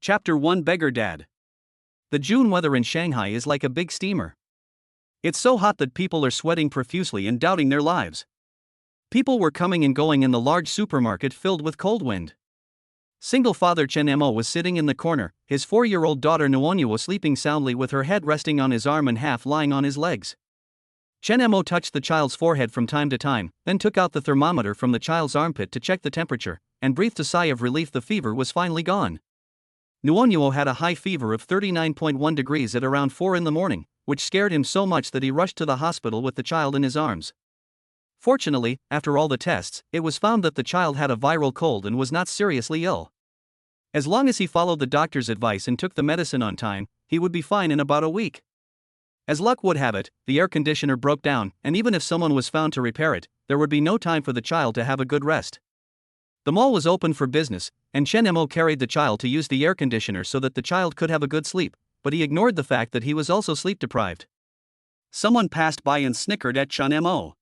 Chapter 1 Beggar Dad. The June weather in Shanghai is like a big steamer. It's so hot that people are sweating profusely and doubting their lives. People were coming and going in the large supermarket filled with cold wind. Single father Chen Mo was sitting in the corner, his 4-year-old daughter Nuonyu was sleeping soundly with her head resting on his arm and half lying on his legs. Chen Mo touched the child's forehead from time to time, then took out the thermometer from the child's armpit to check the temperature, and breathed a sigh of relief. The fever was finally gone. Nuonyu had a high fever of 39.1 degrees at around 4 in the morning, which scared him so much that he rushed to the hospital with the child in his arms. Fortunately, after all the tests, it was found that the child had a viral cold and was not seriously ill. As long as he followed the doctor's advice and took the medicine on time, he would be fine in about a week. As luck would have it, the air conditioner broke down, and even if someone was found to repair it, there would be no time for the child to have a good rest. The mall was open for business, and Chen Mo carried the child to use the air conditioner so that the child could have a good sleep, but he ignored the fact that he was also sleep deprived. Someone passed by and snickered at Chen Mo.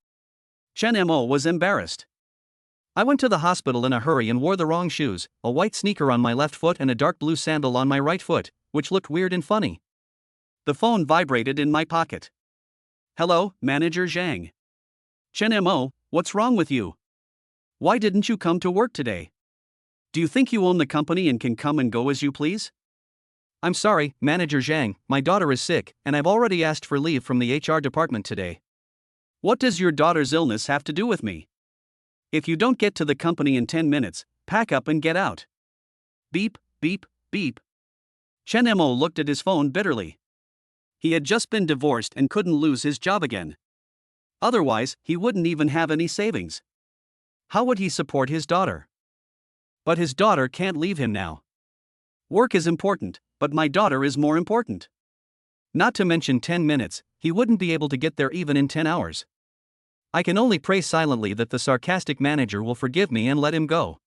Chen Mo was embarrassed. I went to the hospital in a hurry and wore the wrong shoes, a white sneaker on my left foot and a dark blue sandal on my right foot, which looked weird and funny. The phone vibrated in my pocket. Hello, Manager Zhang. Chen Mo, what's wrong with you? Why didn't you come to work today? Do you think you own the company and can come and go as you please? I'm sorry, Manager Zhang, my daughter is sick, and I've already asked for leave from the HR department today. What does your daughter's illness have to do with me? If you don't get to the company in 10 minutes, pack up and get out. Beep, beep, beep. Chen Mo looked at his phone bitterly. He had just been divorced and couldn't lose his job again. Otherwise, he wouldn't even have any savings. How would he support his daughter? But his daughter can't leave him now. Work is important, but my daughter is more important. Not to mention 10 minutes, he wouldn't be able to get there even in 10 hours. I can only pray silently that the sarcastic manager will forgive me and let him go.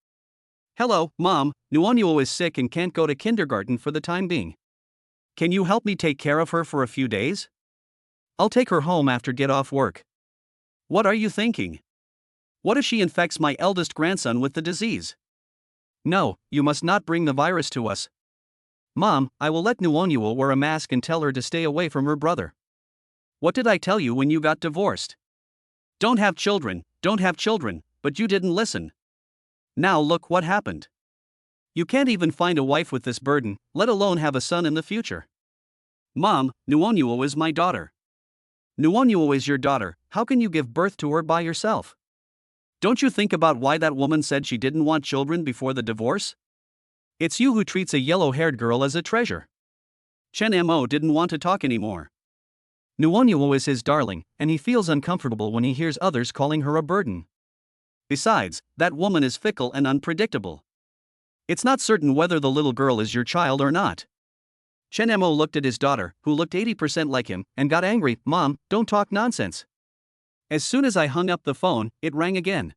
Hello, Mom, Nuonyu is sick and can't go to kindergarten for the time being. Can you help me take care of her for a few days? I'll take her home after get off work. What are you thinking? What if she infects my eldest grandson with the disease? No, you must not bring the virus to us. Mom, I will let Nuonyu wear a mask and tell her to stay away from her brother. What did I tell you when you got divorced? Don't have children, but you didn't listen. Now look what happened. You can't even find a wife with this burden, let alone have a son in the future. Mom, Nuonyu is my daughter. Nuonyu is your daughter, how can you give birth to her by yourself? Don't you think about why that woman said she didn't want children before the divorce? It's you who treats a yellow-haired girl as a treasure. Chen Mo didn't want to talk anymore. Nuonyu is his darling, and he feels uncomfortable when he hears others calling her a burden. Besides, that woman is fickle and unpredictable. It's not certain whether the little girl is your child or not. Chen Mo looked at his daughter, who looked 80% like him, and got angry. Mom, don't talk nonsense. As soon as I hung up the phone, it rang again.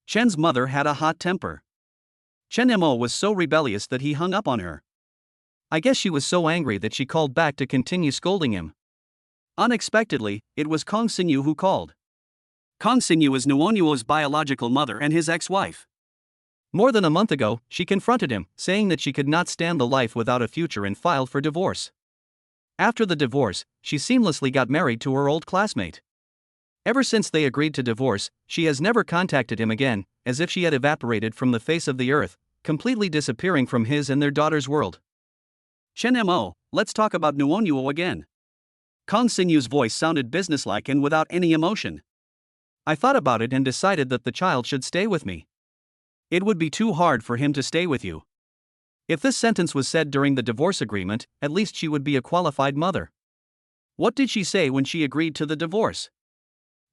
Chen's mother had a hot temper. Chen Mo was so rebellious that he hung up on her. I guess she was so angry that she called back to continue scolding him. Unexpectedly, it was Kong Xinyu who called. Kong Xinyu is Nuonyu's biological mother and his ex-wife. More than a month ago, she confronted him, saying that she could not stand the life without a future and filed for divorce. After the divorce, she seamlessly got married to her old classmate. Ever since they agreed to divorce, she has never contacted him again, as if she had evaporated from the face of the earth, completely disappearing from his and their daughter's world. Chen Mo, let's talk about Nuonyu again. Kong Xinyu's voice sounded businesslike and without any emotion. I thought about it and decided that the child should stay with me. It would be too hard for him to stay with you. If this sentence was said during the divorce agreement, at least she would be a qualified mother. What did she say when she agreed to the divorce?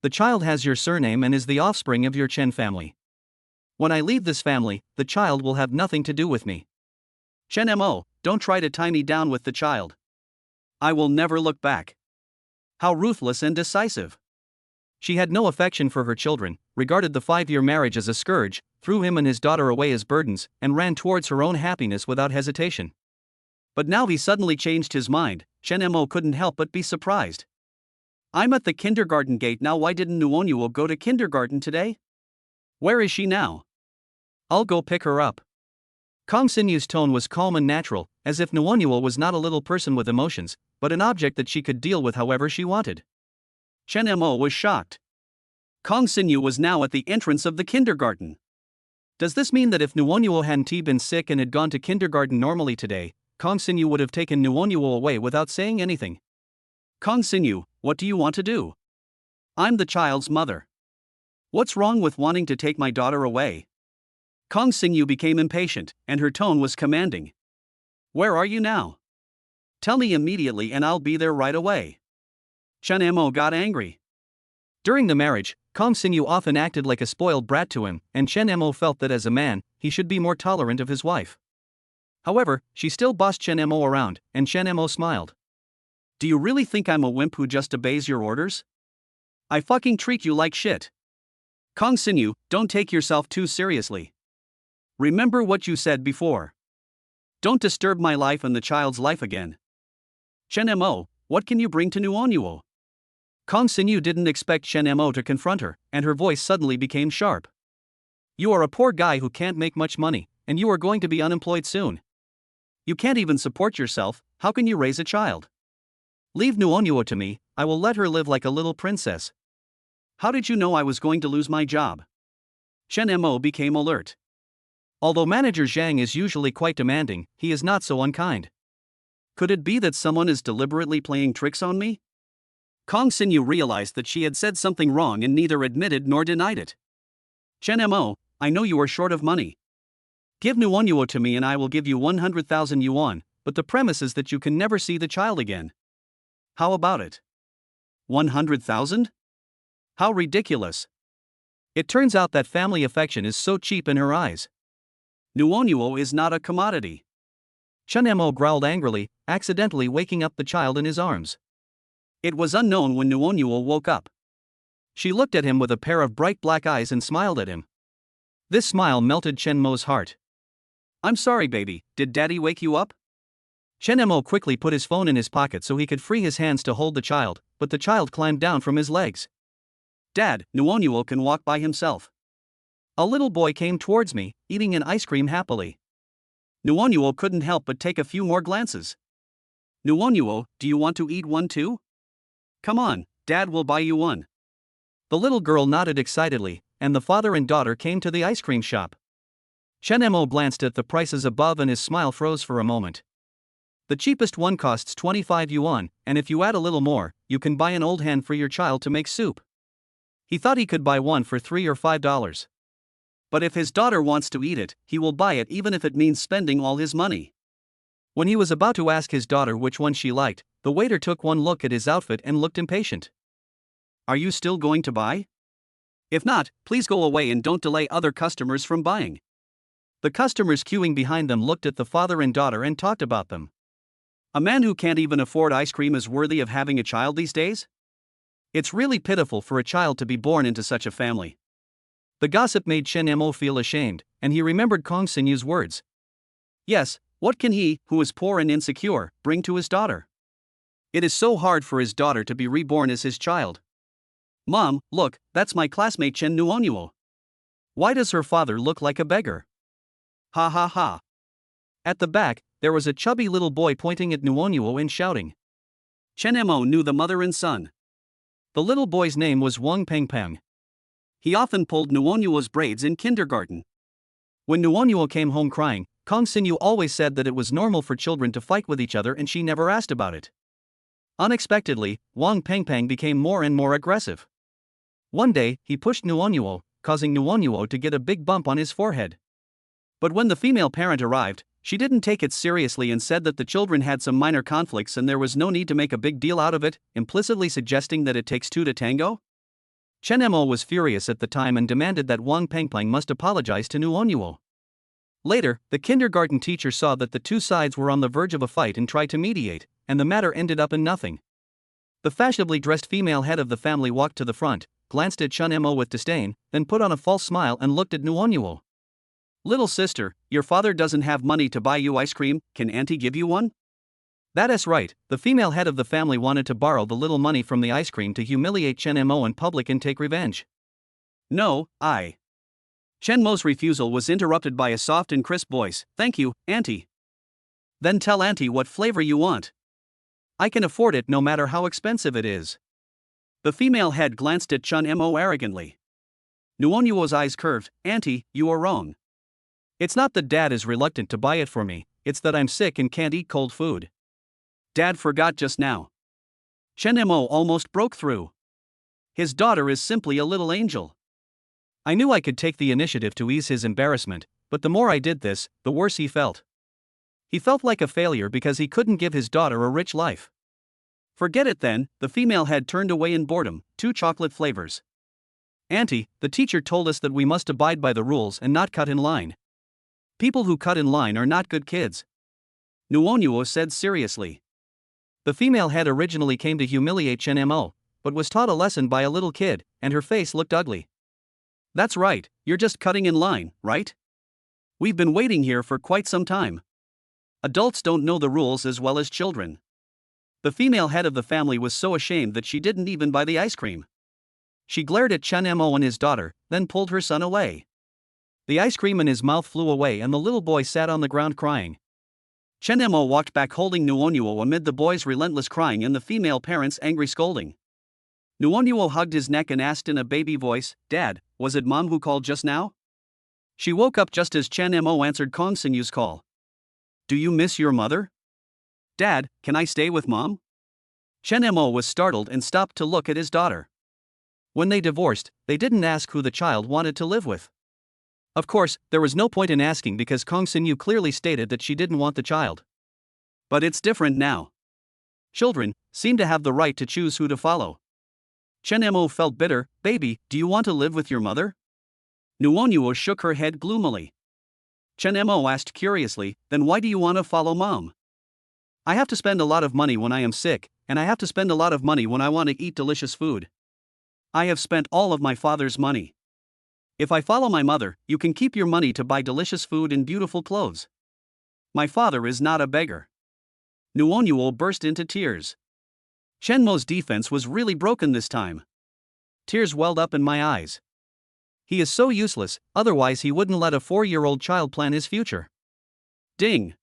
The child has your surname and is the offspring of your Chen family. When I leave this family, the child will have nothing to do with me. Chen Mo, don't try to tie me down with the child. I will never look back. How ruthless and decisive. She had no affection for her children, regarded the 5-year marriage as a scourge, threw him and his daughter away as burdens, and ran towards her own happiness without hesitation. But now he suddenly changed his mind. Chen Mo couldn't help but be surprised. I'm at the kindergarten gate now. Why didn't Nuonyu go to kindergarten today? Where is she now? I'll go pick her up. Kong Xinyu's tone was calm and natural, as if Nuonyuo was not a little person with emotions, but an object that she could deal with however she wanted. Chen Mo was shocked. Kong Xinyu was now at the entrance of the kindergarten. Does this mean that if Nuonyuo hadn't been sick and had gone to kindergarten normally today, Kong Xinyu would have taken Nuonyuo away without saying anything? Kong Xinyu, what do you want to do? I'm the child's mother. What's wrong with wanting to take my daughter away? Kong Xinyu became impatient, and her tone was commanding. Where are you now? Tell me immediately and I'll be there right away. Chen Mo got angry. During the marriage, Kong Xinyu often acted like a spoiled brat to him, and Chen Mo felt that as a man, he should be more tolerant of his wife. However, she still bossed Chen Mo around, and Chen Mo smiled. Do you really think I'm a wimp who just obeys your orders? I fucking treat you like shit. Kong Xinyu, don't take yourself too seriously. Remember what you said before. Don't disturb my life and the child's life again. Chen Mo, what can you bring to Nuonyuo? Kong Xinyu didn't expect Chen Mo to confront her, and her voice suddenly became sharp. You are a poor guy who can't make much money, and you are going to be unemployed soon. You can't even support yourself, how can you raise a child? Leave Nuonyuo to me, I will let her live like a little princess. How did you know I was going to lose my job? Chen Mo became alert. Although Manager Zhang is usually quite demanding, he is not so unkind. Could it be that someone is deliberately playing tricks on me? Kong Xinyu realized that she had said something wrong and neither admitted nor denied it. Chen Mo, I know you are short of money. Give Nuonyuo to me and I will give you 100,000 yuan, but the premise is that you can never see the child again. How about it? 100,000? How ridiculous. It turns out that family affection is so cheap in her eyes. Nuonyuo is not a commodity. Chen Mo growled angrily, accidentally waking up the child in his arms. It was unknown when Nuonyuo woke up. She looked at him with a pair of bright black eyes and smiled at him. This smile melted Chen Mo's heart. I'm sorry baby, did daddy wake you up? Chen Mo quickly put his phone in his pocket so he could free his hands to hold the child, but the child climbed down from his legs. Dad, Nuonyuo can walk by himself. A little boy came towards me, eating an ice cream happily. Nuonyuo couldn't help but take a few more glances. Nuonyuo, do you want to eat one too? Come on, Dad will buy you one. The little girl nodded excitedly, and the father and daughter came to the ice cream shop. Chen Mo glanced at the prices above and his smile froze for a moment. The cheapest one costs 25 yuan, and if you add a little more, you can buy an old hen for your child to make soup. He thought he could buy one for $3 or $5. But if his daughter wants to eat it, he will buy it even if it means spending all his money. When he was about to ask his daughter which one she liked, the waiter took one look at his outfit and looked impatient. Are you still going to buy? If not, please go away and don't delay other customers from buying. The customers queuing behind them looked at the father and daughter and talked about them. A man who can't even afford ice cream is worthy of having a child these days? It's really pitiful for a child to be born into such a family. The gossip made Chen Mo feel ashamed, and he remembered Kong Xinyu's words. Yes, what can he, who is poor and insecure, bring to his daughter? It is so hard for his daughter to be reborn as his child. Mom, look, that's my classmate Chen Nuonyuo. Why does her father look like a beggar? Ha ha ha. At the back, there was a chubby little boy pointing at Nuonyuo and shouting. Chen Mo knew the mother and son. The little boy's name was Wang Pengpeng. He often pulled Nuonyuo's braids in kindergarten. When Nuonyuo came home crying, Kong Xinyu always said that it was normal for children to fight with each other and she never asked about it. Unexpectedly, Wang Pengpeng became more and more aggressive. One day, he pushed Nuonyuo, causing Nuonyuo to get a big bump on his forehead. But when the female parent arrived, she didn't take it seriously and said that the children had some minor conflicts and there was no need to make a big deal out of it, implicitly suggesting that it takes two to tango. Chen Mo was furious at the time and demanded that Wang Pengpeng must apologize to Nuonyuo. Later, the kindergarten teacher saw that the two sides were on the verge of a fight and tried to mediate, and the matter ended up in nothing. The fashionably dressed female head of the family walked to the front, glanced at Chen Mo with disdain, then put on a false smile and looked at Nuonyuo. Little sister, your father doesn't have money to buy you ice cream, can auntie give you one? That is right, the female head of the family wanted to borrow the little money from the ice cream to humiliate Chen Mo in public and take revenge. No, Chen Mo's refusal was interrupted by a soft and crisp voice. Thank you, Auntie. Then tell Auntie what flavor you want. I can afford it no matter how expensive it is. The female head glanced at Chen Mo arrogantly. Nuonyuo's eyes curved. Auntie, you are wrong. It's not that Dad is reluctant to buy it for me, it's that I'm sick and can't eat cold food. Dad forgot just now. Chen Mo almost broke through. His daughter is simply a little angel. I knew I could take the initiative to ease his embarrassment, but the more I did this, the worse he felt. He felt like a failure because he couldn't give his daughter a rich life. Forget it then, the female head turned away in boredom. 2 chocolate flavors. Auntie, the teacher told us that we must abide by the rules and not cut in line. People who cut in line are not good kids. Nuonyuo said seriously. The female head originally came to humiliate Chen Mo, but was taught a lesson by a little kid, and her face looked ugly. That's right, you're just cutting in line, right? We've been waiting here for quite some time. Adults don't know the rules as well as children. The female head of the family was so ashamed that she didn't even buy the ice cream. She glared at Chen Mo and his daughter, then pulled her son away. The ice cream in his mouth flew away and the little boy sat on the ground crying. Chen Mo walked back holding Nuonyuo amid the boy's relentless crying and the female parent's angry scolding. Nuonyuo hugged his neck and asked in a baby voice, Dad, was it Mom who called just now? She woke up just as Chen Mo answered Kong Xinyu's call. Do you miss your mother? Dad, can I stay with Mom? Chen Mo was startled and stopped to look at his daughter. When they divorced, they didn't ask who the child wanted to live with. Of course, there was no point in asking because Kong Xinyu clearly stated that she didn't want the child. But it's different now. Children seem to have the right to choose who to follow. Chen Mo felt bitter. Baby, do you want to live with your mother? Nuonyuo shook her head gloomily. Chen Mo asked curiously, then why do you want to follow Mom? I have to spend a lot of money when I am sick, and I have to spend a lot of money when I want to eat delicious food. I have spent all of my father's money. If I follow my mother, you can keep your money to buy delicious food and beautiful clothes. My father is not a beggar. Nuonyuo burst into tears. Chen Mo's defense was really broken this time. Tears welled up in my eyes. He is so useless, otherwise he wouldn't let a 4-year-old child plan his future. Ding!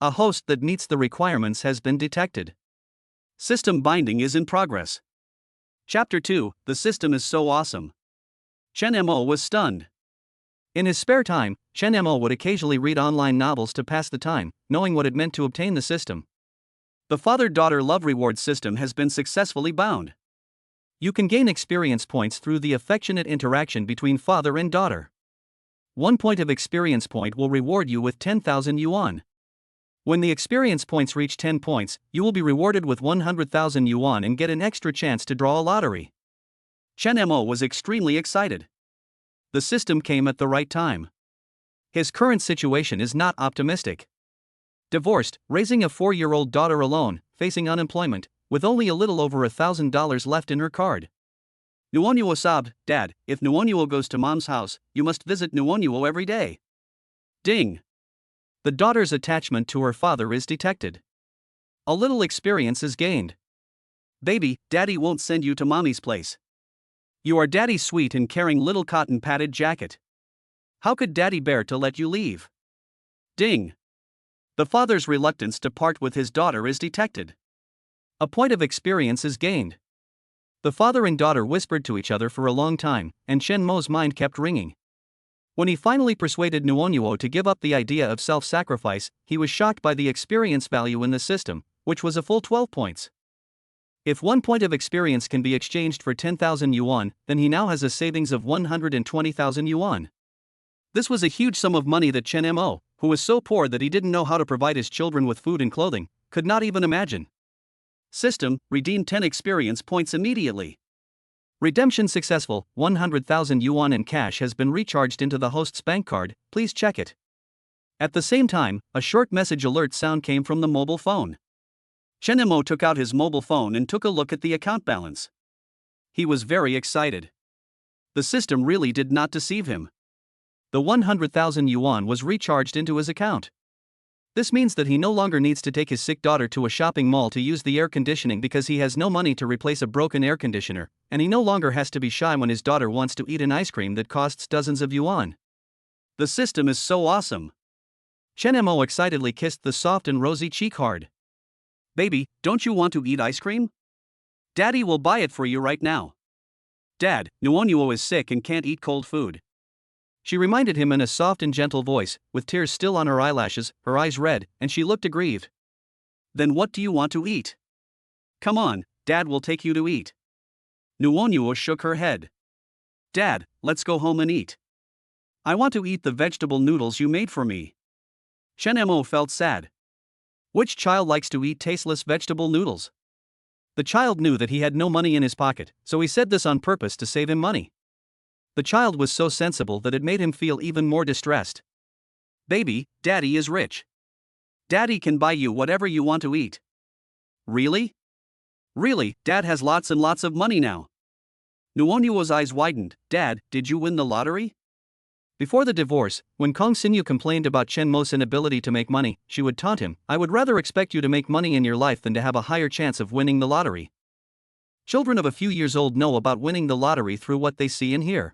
A host that meets the requirements has been detected. System binding is in progress. Chapter 2, the system is so awesome. Chen Mo was stunned. In his spare time, Chen Mo would occasionally read online novels to pass the time, knowing what it meant to obtain the system. The father-daughter love reward system has been successfully bound. You can gain experience points through the affectionate interaction between father and daughter. 1 point of experience point will reward you with 10,000 yuan. When the experience points reach 10 points, you will be rewarded with 100,000 yuan and get an extra chance to draw a lottery. Chen Mo was extremely excited. The system came at the right time. His current situation is not optimistic. Divorced, raising a 4-year-old daughter alone, facing unemployment, with only a little over $1,000 left in her card. Nuonyuo sobbed, Dad, if Nuonyuo goes to Mom's house, you must visit Nuonyuo every day. Ding! The daughter's attachment to her father is detected. A little experience is gained. Baby, Daddy won't send you to Mommy's place. You are Daddy's sweet and caring little cotton-padded jacket. How could Daddy bear to let you leave? Ding! The father's reluctance to part with his daughter is detected. A point of experience is gained. The father and daughter whispered to each other for a long time, and Chen Mo's mind kept ringing. When he finally persuaded Nuonyuo to give up the idea of self-sacrifice, he was shocked by the experience value in the system, which was a full 12 points. If 1 point of experience can be exchanged for 10,000 yuan, then he now has a savings of 120,000 yuan. This was a huge sum of money that Chen Mo, who was so poor that he didn't know how to provide his children with food and clothing, could not even imagine. System, redeem 10 experience points immediately. Redemption successful, 100,000 yuan in cash has been recharged into the host's bank card, please check it. At the same time, a short message alert sound came from the mobile phone. Chen Mo took out his mobile phone and took a look at the account balance. He was very excited. The system really did not deceive him. The 100,000 yuan was recharged into his account. This means that he no longer needs to take his sick daughter to a shopping mall to use the air conditioning because he has no money to replace a broken air conditioner, and he no longer has to be shy when his daughter wants to eat an ice cream that costs dozens of yuan. The system is so awesome. Chen Mo excitedly kissed the soft and rosy cheek hard. Baby, don't you want to eat ice cream? Daddy will buy it for you right now. Dad, Nuonyuo is sick and can't eat cold food. She reminded him in a soft and gentle voice, with tears still on her eyelashes, her eyes red, and she looked aggrieved. Then what do you want to eat? Come on, Dad will take you to eat. Nuonyuo shook her head. Dad, let's go home and eat. I want to eat the vegetable noodles you made for me. Chen Mo felt sad. Which child likes to eat tasteless vegetable noodles? The child knew that he had no money in his pocket, so he said this on purpose to save him money. The child was so sensible that it made him feel even more distressed. Baby, Daddy is rich. Daddy can buy you whatever you want to eat. Really? Really, Dad has lots and lots of money now. Nuonyuo's eyes widened. Dad, did you win the lottery? Before the divorce, when Kong Xinyu complained about Chen Mo's inability to make money, she would taunt him, I would rather expect you to make money in your life than to have a higher chance of winning the lottery. Children of a few years old know about winning the lottery through what they see and hear.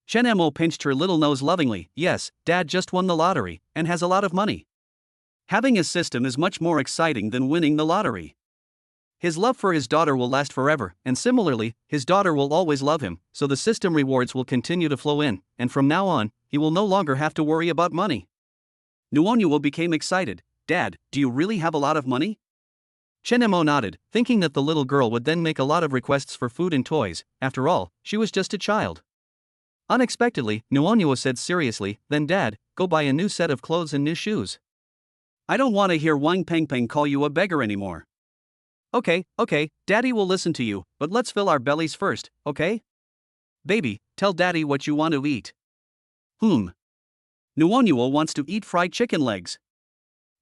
Chen Mo pinched her little nose lovingly. Yes, Dad just won the lottery, and has a lot of money. Having a system is much more exciting than winning the lottery. His love for his daughter will last forever, and similarly, his daughter will always love him, so the system rewards will continue to flow in, and from now on, he will no longer have to worry about money. Nuonyuo became excited. Dad, do you really have a lot of money? Chen Mo nodded, thinking that the little girl would then make a lot of requests for food and toys. After all, she was just a child. Unexpectedly, Nuonyuo said seriously, then Dad, go buy a new set of clothes and new shoes. I don't want to hear Wang Pengpeng call you a beggar anymore. Okay, Daddy will listen to you, but let's fill our bellies first, okay? Baby, tell Daddy what you want to eat. Nuonyuo wants to eat fried chicken legs.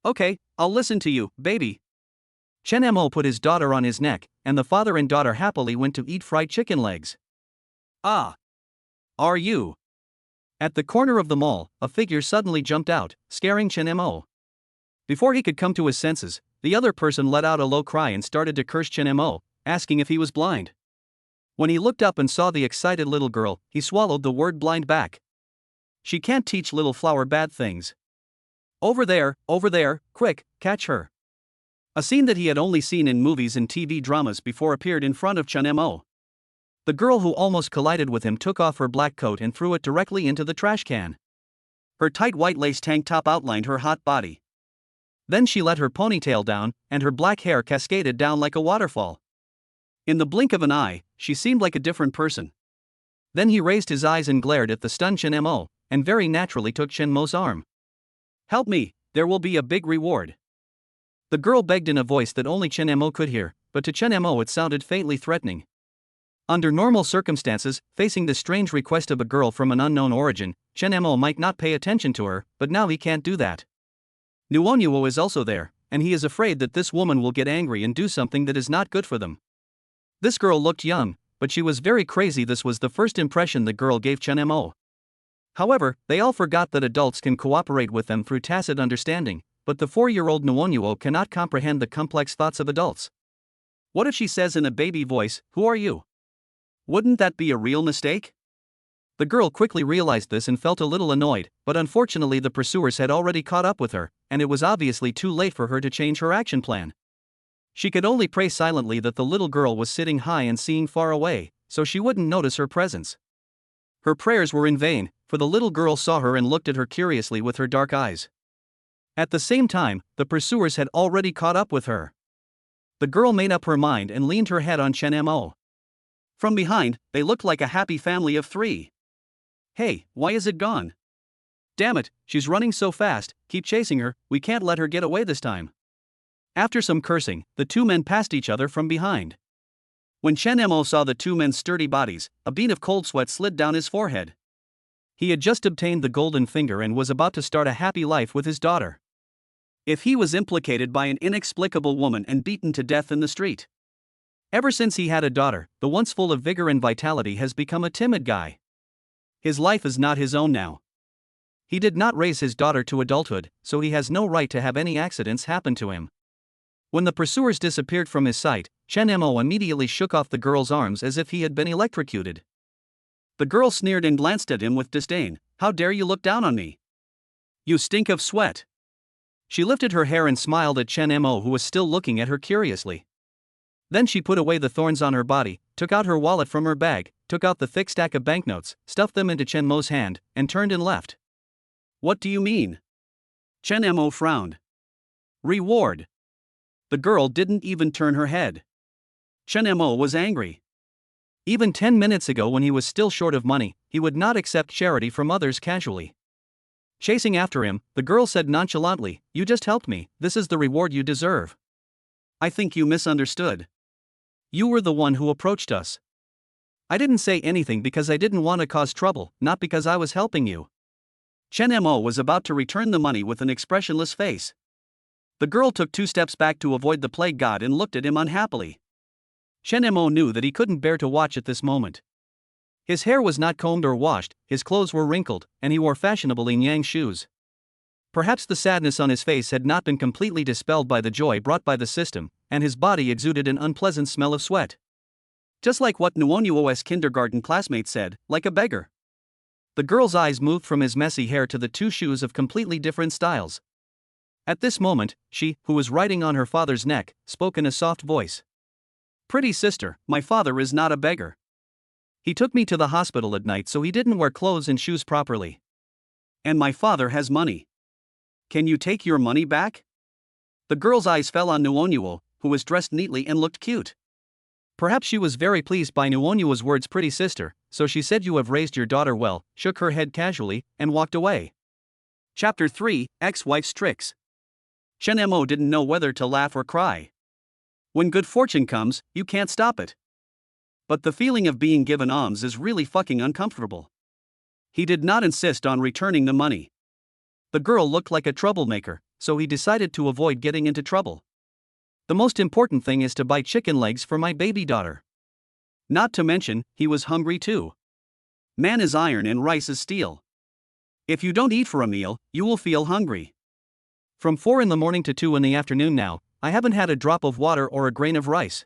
Okay, I'll listen to you, baby. Chen Mo put his daughter on his neck, and the father and daughter happily went to eat fried chicken legs. Ah! Are you? At the corner of the mall, a figure suddenly jumped out, scaring Chen Mo. Before he could come to his senses, the other person let out a low cry and started to curse Chen Mo, asking if he was blind. When he looked up and saw the excited little girl, he swallowed the word blind back. She can't teach little flower bad things. Over there, quick, catch her. A scene that he had only seen in movies and TV dramas before appeared in front of Chen Mo. The girl who almost collided with him took off her black coat and threw it directly into the trash can. Her tight white lace tank top outlined her hot body. Then she let her ponytail down, and her black hair cascaded down like a waterfall. In the blink of an eye, she seemed like a different person. Then he raised his eyes and glared at the stunned Chen Mo, and very naturally took Chen Mo's arm. Help me, there will be a big reward. The girl begged in a voice that only Chen Mo could hear, but to Chen Mo it sounded faintly threatening. Under normal circumstances, facing the strange request of a girl from an unknown origin, Chen Mo might not pay attention to her, but now he can't do that. Nuonyuo is also there, and he is afraid that this woman will get angry and do something that is not good for them. This girl looked young, but she was very crazy. This was the first impression the girl gave Chen Mo. However, they all forgot that adults can cooperate with them through tacit understanding, but the 4-year-old Nuonyuo cannot comprehend the complex thoughts of adults. What if she says in a baby voice, "Who are you?" Wouldn't that be a real mistake? The girl quickly realized this and felt a little annoyed, but unfortunately the pursuers had already caught up with her, and it was obviously too late for her to change her action plan. She could only pray silently that the little girl was sitting high and seeing far away, so she wouldn't notice her presence. Her prayers were in vain, for the little girl saw her and looked at her curiously with her dark eyes. At the same time, the pursuers had already caught up with her. The girl made up her mind and leaned her head on Chen Mo. From behind, they looked like a happy family of 3. Hey, why is it gone? Damn it, she's running so fast, keep chasing her, we can't let her get away this time. After some cursing, the two men passed each other from behind. When Chen Mo saw the two men's sturdy bodies, a bead of cold sweat slid down his forehead. He had just obtained the golden finger and was about to start a happy life with his daughter. If he was implicated by an inexplicable woman and beaten to death in the street. Ever since he had a daughter, the once full of vigor and vitality has become a timid guy. His life is not his own now. He did not raise his daughter to adulthood, so he has no right to have any accidents happen to him. When the pursuers disappeared from his sight, Chen Mo immediately shook off the girl's arms as if he had been electrocuted. The girl sneered and glanced at him with disdain. "How dare you look down on me? You stink of sweat." She lifted her hair and smiled at Chen Mo, who was still looking at her curiously. Then she put away the thorns on her body, took out her wallet from her bag, took out the thick stack of banknotes, stuffed them into Chen Mo's hand, and turned and left. "What do you mean?" Chen Mo frowned. "Reward." The girl didn't even turn her head. Chen Mo was angry. Even 10 minutes ago, when he was still short of money, he would not accept charity from others casually. Chasing after him, the girl said nonchalantly, "You just helped me, this is the reward you deserve." "I think you misunderstood. You were the one who approached us. I didn't say anything because I didn't want to cause trouble, not because I was helping you." Chen Mo was about to return the money with an expressionless face. The girl took 2 steps back to avoid the plague god and looked at him unhappily. Chen Mo knew that he couldn't bear to watch at this moment. His hair was not combed or washed, his clothes were wrinkled, and he wore fashionable yin-yang shoes. Perhaps the sadness on his face had not been completely dispelled by the joy brought by the system, and his body exuded an unpleasant smell of sweat. Just like what Nuonyuo's kindergarten classmate said, like a beggar. The girl's eyes moved from his messy hair to the 2 shoes of completely different styles. At this moment, she, who was riding on her father's neck, spoke in a soft voice. "Pretty sister, my father is not a beggar. He took me to the hospital at night so he didn't wear clothes and shoes properly. And my father has money. Can you take your money back?" The girl's eyes fell on Nuonyuo, who was dressed neatly and looked cute. Perhaps she was very pleased by Nuonyuo's words, "pretty sister," so she said, "You have raised your daughter well," shook her head casually, and walked away. Chapter 3, Ex-Wife's Tricks. Chen Mo didn't know whether to laugh or cry. When good fortune comes, you can't stop it. But the feeling of being given alms is really fucking uncomfortable. He did not insist on returning the money. The girl looked like a troublemaker, so he decided to avoid getting into trouble. "The most important thing is to buy chicken legs for my baby daughter." Not to mention, he was hungry too. Man is iron and rice is steel. If you don't eat for a meal, you will feel hungry. From 4 in the morning to 2 in the afternoon now, I haven't had a drop of water or a grain of rice.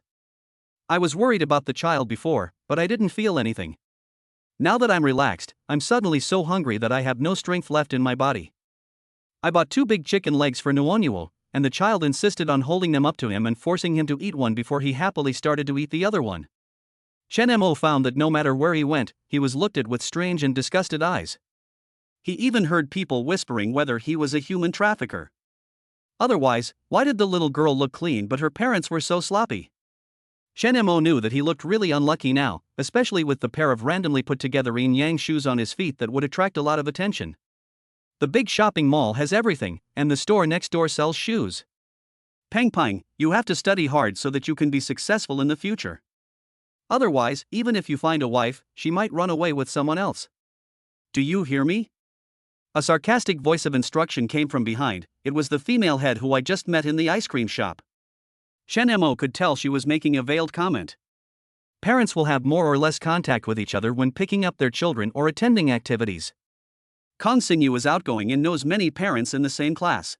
I was worried about the child before, but I didn't feel anything. Now that I'm relaxed, I'm suddenly so hungry that I have no strength left in my body. I bought 2 big chicken legs for Nuonyuo, and the child insisted on holding them up to him and forcing him to eat one before he happily started to eat the other one. Chen Mo found that no matter where he went, he was looked at with strange and disgusted eyes. He even heard people whispering whether he was a human trafficker. Otherwise, why did the little girl look clean but her parents were so sloppy? Chen Mo knew that he looked really unlucky now, especially with the pair of randomly put together yin-yang shoes on his feet that would attract a lot of attention. The big shopping mall has everything, and the store next door sells shoes. Peng Peng, you have to study hard so that you can be successful in the future. Otherwise, even if you find a wife, she might run away with someone else. Do you hear me? A sarcastic voice of instruction came from behind. It was the female head who I just met in the ice cream shop. Chen Mo could tell she was making a veiled comment. Parents will have more or less contact with each other when picking up their children or attending activities. Kong Xinyu is outgoing and knows many parents in the same class.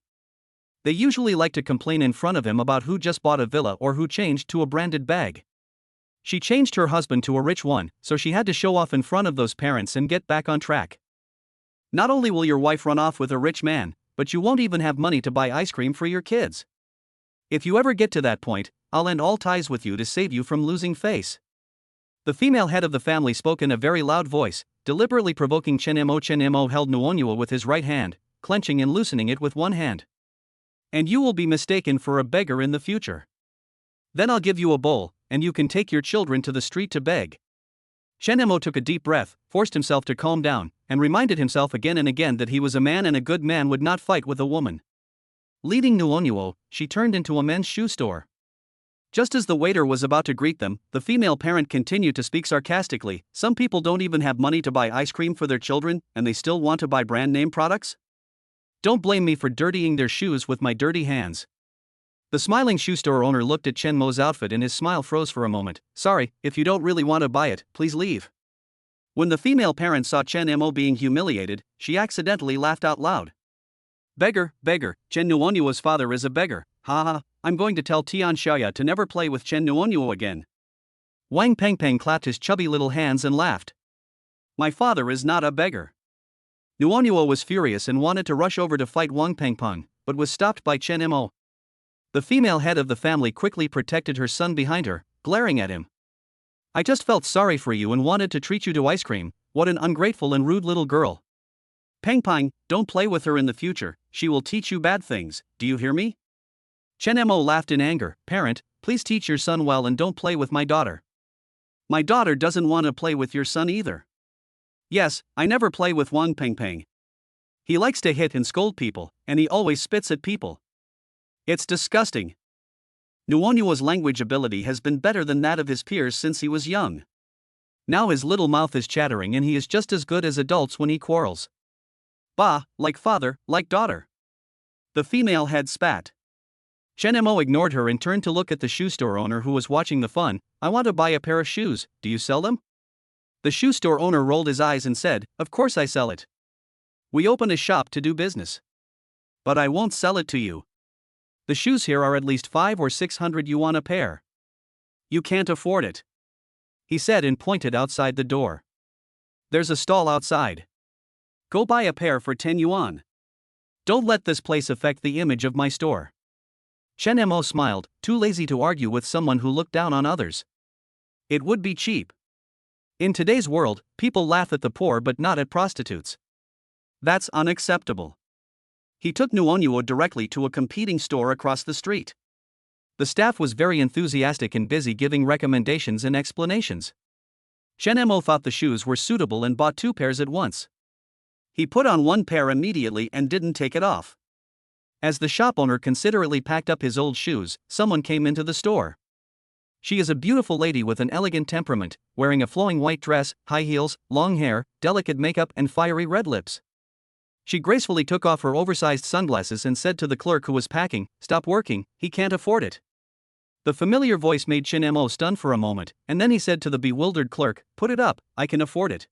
They usually like to complain in front of him about who just bought a villa or who changed to a branded bag. She changed her husband to a rich one, so she had to show off in front of those parents and get back on track. Not only will your wife run off with a rich man, but you won't even have money to buy ice cream for your kids. If you ever get to that point, I'll end all ties with you to save you from losing face. The female head of the family spoke in a very loud voice, deliberately provoking Chen Mo. Chen Mo held Nuonyuo with his right hand, clenching and loosening it with one hand. And you will be mistaken for a beggar in the future. Then I'll give you a bowl, and you can take your children to the street to beg. Chen Mo took a deep breath, forced himself to calm down, and reminded himself again and again that he was a man and a good man would not fight with a woman. Leading Nuonyuo, she turned into a men's shoe store. Just as the waiter was about to greet them, the female parent continued to speak sarcastically. Some people don't even have money to buy ice cream for their children, and they still want to buy brand name products? Don't blame me for dirtying their shoes with my dirty hands. The smiling shoe store owner looked at Chen Mo's outfit and his smile froze for a moment. Sorry, if you don't really want to buy it, please leave. When the female parent saw Chen Mo being humiliated, she accidentally laughed out loud. Beggar, beggar, Chen Nuonyuo's father is a beggar, haha, I'm going to tell Tian Xiaoya to never play with Chen Nuonyuo again. Wang Pengpeng clapped his chubby little hands and laughed. My father is not a beggar. Nuonyuo was furious and wanted to rush over to fight Wang Pengpeng, but was stopped by Chen Mo. The female head of the family quickly protected her son behind her, glaring at him. I just felt sorry for you and wanted to treat you to ice cream, what an ungrateful and rude little girl. Pengpeng, don't play with her in the future, she will teach you bad things, do you hear me? Chen Mo laughed in anger, parent, please teach your son well and don't play with my daughter. My daughter doesn't want to play with your son either. Yes, I never play with Wang Pengpeng. He likes to hit and scold people, and he always spits at people. It's disgusting. Nuonyuo's language ability has been better than that of his peers since he was young. Now his little mouth is chattering and he is just as good as adults when he quarrels. Bah, like father, like daughter. The female head spat. Chen Mo ignored her and turned to look at the shoe store owner who was watching the fun. I want to buy a pair of shoes, do you sell them? The shoe store owner rolled his eyes and said, of course I sell it. We open a shop to do business. But I won't sell it to you. The shoes here are at least 500 or 600 yuan a pair. You can't afford it. He said and pointed outside the door. There's a stall outside. Go buy a pair for 10 yuan. Don't let this place affect the image of my store. Chen Mo smiled, too lazy to argue with someone who looked down on others. It would be cheap. In today's world, people laugh at the poor but not at prostitutes. That's unacceptable. He took Nuonyuo directly to a competing store across the street. The staff was very enthusiastic and busy giving recommendations and explanations. Chen Mo thought the shoes were suitable and bought 2 pairs at once. He put on 1 pair immediately and didn't take it off. As the shop owner considerately packed up his old shoes, someone came into the store. She is a beautiful lady with an elegant temperament, wearing a flowing white dress, high heels, long hair, delicate makeup and fiery red lips. She gracefully took off her oversized sunglasses and said to the clerk who was packing, stop working, he can't afford it. The familiar voice made Chen Mo stun for a moment, and then he said to the bewildered clerk, put it up, I can afford it.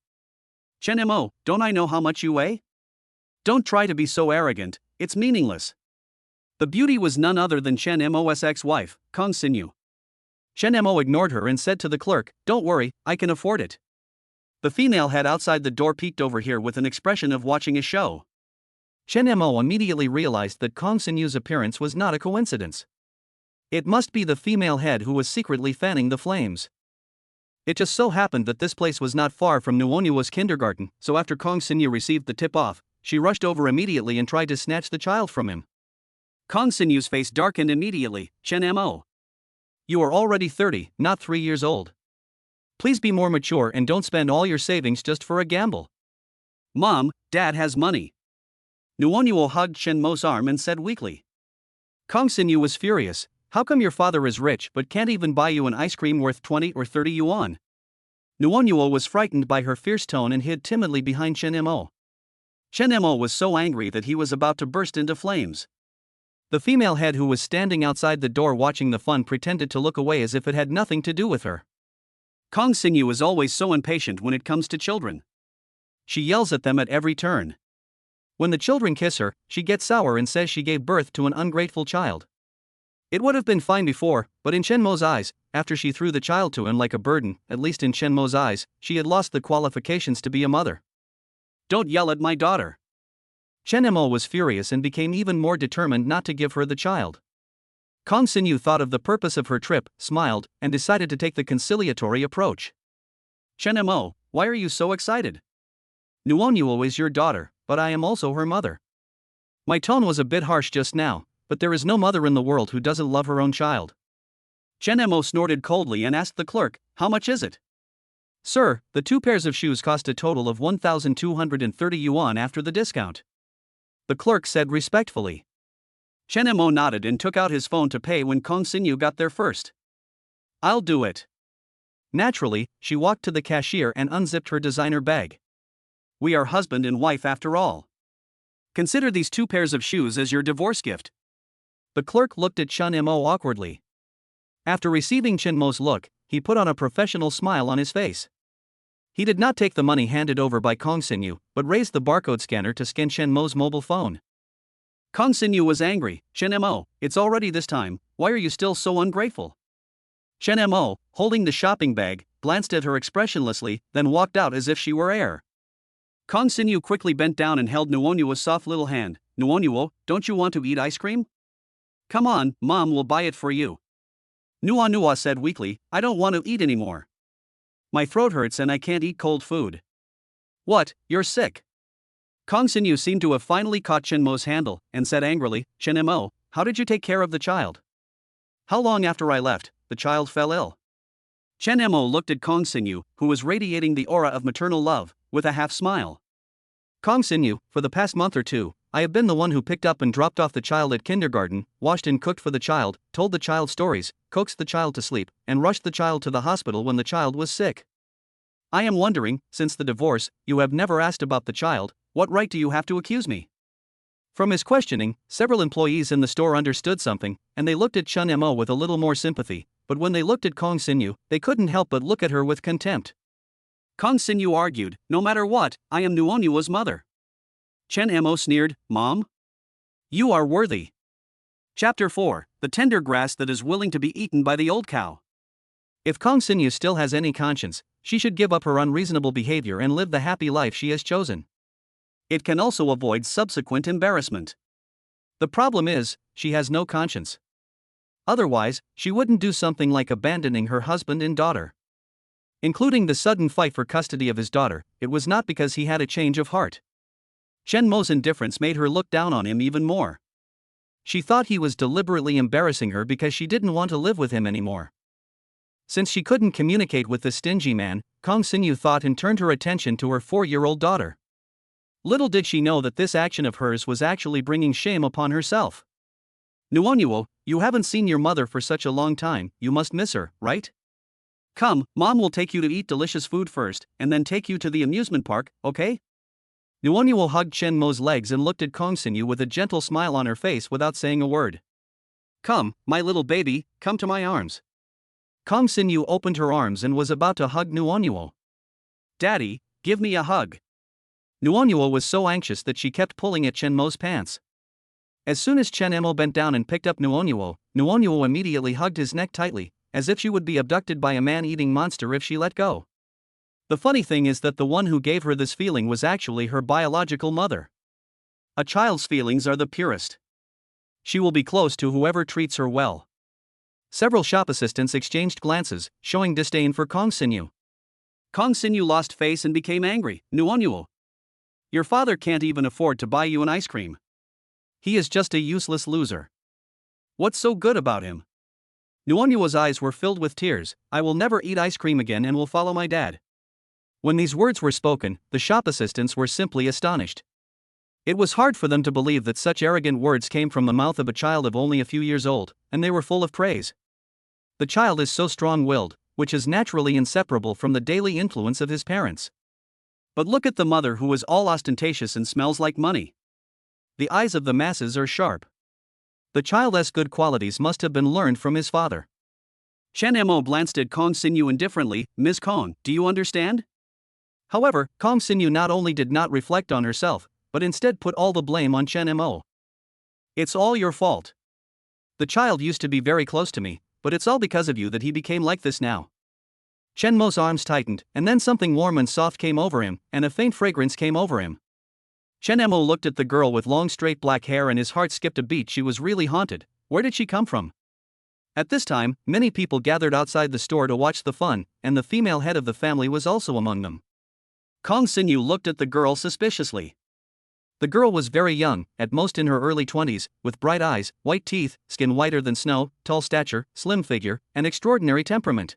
Chen Mo, don't I know how much you weigh? Don't try to be so arrogant, it's meaningless. The beauty was none other than Chen Mo's ex-wife, Kong Xinyu. Chen Mo ignored her and said to the clerk, don't worry, I can afford it. The female head outside the door peeked over here with an expression of watching a show. Chen Mo immediately realized that Kong Xinyu's appearance was not a coincidence. It must be the female head who was secretly fanning the flames. It just so happened that this place was not far from Nuonyuo's kindergarten, so after Kong Xinyu received the tip-off, she rushed over immediately and tried to snatch the child from him. Kong Xinyu's face darkened immediately. Chen Mo. You are already 30, not 3 years old. Please be more mature and don't spend all your savings just for a gamble. Mom, Dad has money. Nuonyuo hugged Chen Mo's arm and said weakly. Kong Xinyu was furious. How come your father is rich but can't even buy you an ice cream worth 20 or 30 yuan? Nuonyuo was frightened by her fierce tone and hid timidly behind Chen Mo. Chen Mo was so angry that he was about to burst into flames. The female head who was standing outside the door watching the fun pretended to look away as if it had nothing to do with her. Kong Xinyu is always so impatient when it comes to children. She yells at them at every turn. When the children kiss her, she gets sour and says she gave birth to an ungrateful child. It would have been fine before, but in Chen Mo's eyes, after she threw the child to him like a burden, at least in Chen Mo's eyes, she had lost the qualifications to be a mother. Don't yell at my daughter. Chen Mo was furious and became even more determined not to give her the child. Kong Xinyu thought of the purpose of her trip, smiled, and decided to take the conciliatory approach. Chen Mo, why are you so excited? Nuonyuo is your daughter, but I am also her mother. My tone was a bit harsh just now, but there is no mother in the world who doesn't love her own child. Chen Mo snorted coldly and asked the clerk, how much is it? Sir, the 2 pairs of shoes cost a total of 1,230 yuan after the discount. The clerk said respectfully. Chen Mo nodded and took out his phone to pay when Kong Xinyu got there first. I'll do it. Naturally, she walked to the cashier and unzipped her designer bag. We are husband and wife after all. Consider these 2 pairs of shoes as your divorce gift. The clerk looked at Chen Mo awkwardly. After receiving Chen Mo's look, he put on a professional smile on his face. He did not take the money handed over by Kong Xinyu, but raised the barcode scanner to scan Chen Mo's mobile phone. Kong Xinyu was angry. Chen Mo, it's already this time, why are you still so ungrateful? Chen Mo, holding the shopping bag, glanced at her expressionlessly, then walked out as if she were air. Kong Xinyu quickly bent down and held Nuonyuo's soft little hand. Nuonyuo, don't you want to eat ice cream? Come on, Mom will buy it for you. Nuonyuo said weakly, I don't want to eat anymore. My throat hurts and I can't eat cold food. What, you're sick? Kong Xinyu seemed to have finally caught Chen Mo's handle, and said angrily, Chen Mo, how did you take care of the child? How long after I left, the child fell ill? Chen Mo looked at Kong Xinyu, who was radiating the aura of maternal love, with a half smile. Kong Xinyu, for the past month or two, I have been the one who picked up and dropped off the child at kindergarten, washed and cooked for the child, told the child stories, coaxed the child to sleep, and rushed the child to the hospital when the child was sick. I am wondering, since the divorce, you have never asked about the child, what right do you have to accuse me? From his questioning, several employees in the store understood something, and they looked at Chen Mo with a little more sympathy, but when they looked at Kong Xinyu, they couldn't help but look at her with contempt. Kong Xinyu argued, no matter what, I am Nuonyuo's mother. Chen Mo sneered, Mom? You are worthy. Chapter 4, The Tender Grass That Is Willing to Be Eaten by the Old Cow. If Kong Xinyu still has any conscience, she should give up her unreasonable behavior and live the happy life she has chosen. It can also avoid subsequent embarrassment. The problem is, she has no conscience. Otherwise, she wouldn't do something like abandoning her husband and daughter. Including the sudden fight for custody of his daughter, it was not because he had a change of heart. Chen Mo's indifference made her look down on him even more. She thought he was deliberately embarrassing her because she didn't want to live with him anymore. Since she couldn't communicate with the stingy man, Kong Xinyu thought and turned her attention to her 4-year-old daughter. Little did she know that this action of hers was actually bringing shame upon herself. Nuonyuo, you haven't seen your mother for such a long time, you must miss her, right? Come, Mom will take you to eat delicious food first, and then take you to the amusement park, okay? Nuonyuo hugged Chen Mo's legs and looked at Kong Xinyu with a gentle smile on her face without saying a word. Come, my little baby, come to my arms. Kong Xinyu opened her arms and was about to hug Nuonyuo. Daddy, give me a hug. Nuonyuo was so anxious that she kept pulling at Chen Mo's pants. As soon as Chen Mo bent down and picked up Nuonyuo, Nuonyuo immediately hugged his neck tightly, as if she would be abducted by a man-eating monster if she let go. The funny thing is that the one who gave her this feeling was actually her biological mother. A child's feelings are the purest. She will be close to whoever treats her well. Several shop assistants exchanged glances, showing disdain for Kong Xinyu. Kong Xinyu lost face and became angry. Nuonyuo, your father can't even afford to buy you an ice cream. He is just a useless loser. What's so good about him? Nuonyuo's eyes were filled with tears. I will never eat ice cream again and will follow my dad. When these words were spoken, the shop assistants were simply astonished. It was hard for them to believe that such arrogant words came from the mouth of a child of only a few years old, and they were full of praise. The child is so strong-willed, which is naturally inseparable from the daily influence of his parents. But look at the mother who is all ostentatious and smells like money. The eyes of the masses are sharp. The child's good qualities must have been learned from his father. Chen Mo glanced at Kong Xinyu indifferently. Ms. Kong, do you understand? However, Kong Xinyu not only did not reflect on herself, but instead put all the blame on Chen Mo. It's all your fault. The child used to be very close to me, but it's all because of you that he became like this now. Chen Mo's arms tightened, and then something warm and soft came over him, and a faint fragrance came over him. Chen Mo looked at the girl with long straight black hair and his heart skipped a beat. She was really haunted. Where did she come from? At this time, many people gathered outside the store to watch the fun, and the female head of the family was also among them. Kong Xinyu looked at the girl suspiciously. The girl was very young, at most in her early 20s, with bright eyes, white teeth, skin whiter than snow, tall stature, slim figure, and extraordinary temperament.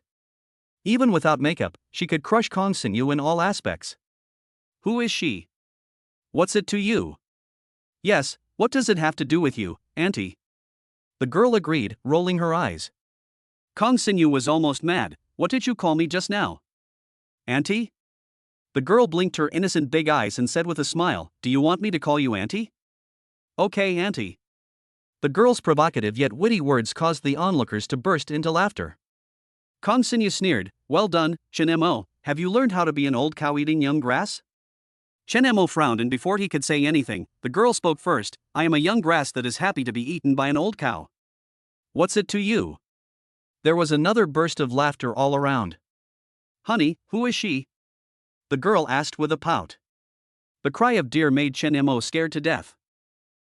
Even without makeup, she could crush Kong Xinyu in all aspects. Who is she? What's it to you? Yes, what does it have to do with you, auntie? The girl agreed, rolling her eyes. Kong Xinyu was almost mad. What did you call me just now? Auntie? The girl blinked her innocent big eyes and said with a smile, do you want me to call you auntie? Okay, auntie. The girl's provocative yet witty words caused the onlookers to burst into laughter. Kong Xinyu sneered, well done, Chen Mo, have you learned how to be an old cow eating young grass? Chen Mo frowned, and before he could say anything, the girl spoke first. I am a young grass that is happy to be eaten by an old cow. What's it to you? There was another burst of laughter all around. Honey, who is she? The girl asked with a pout. The cry of deer made Chen Mo scared to death.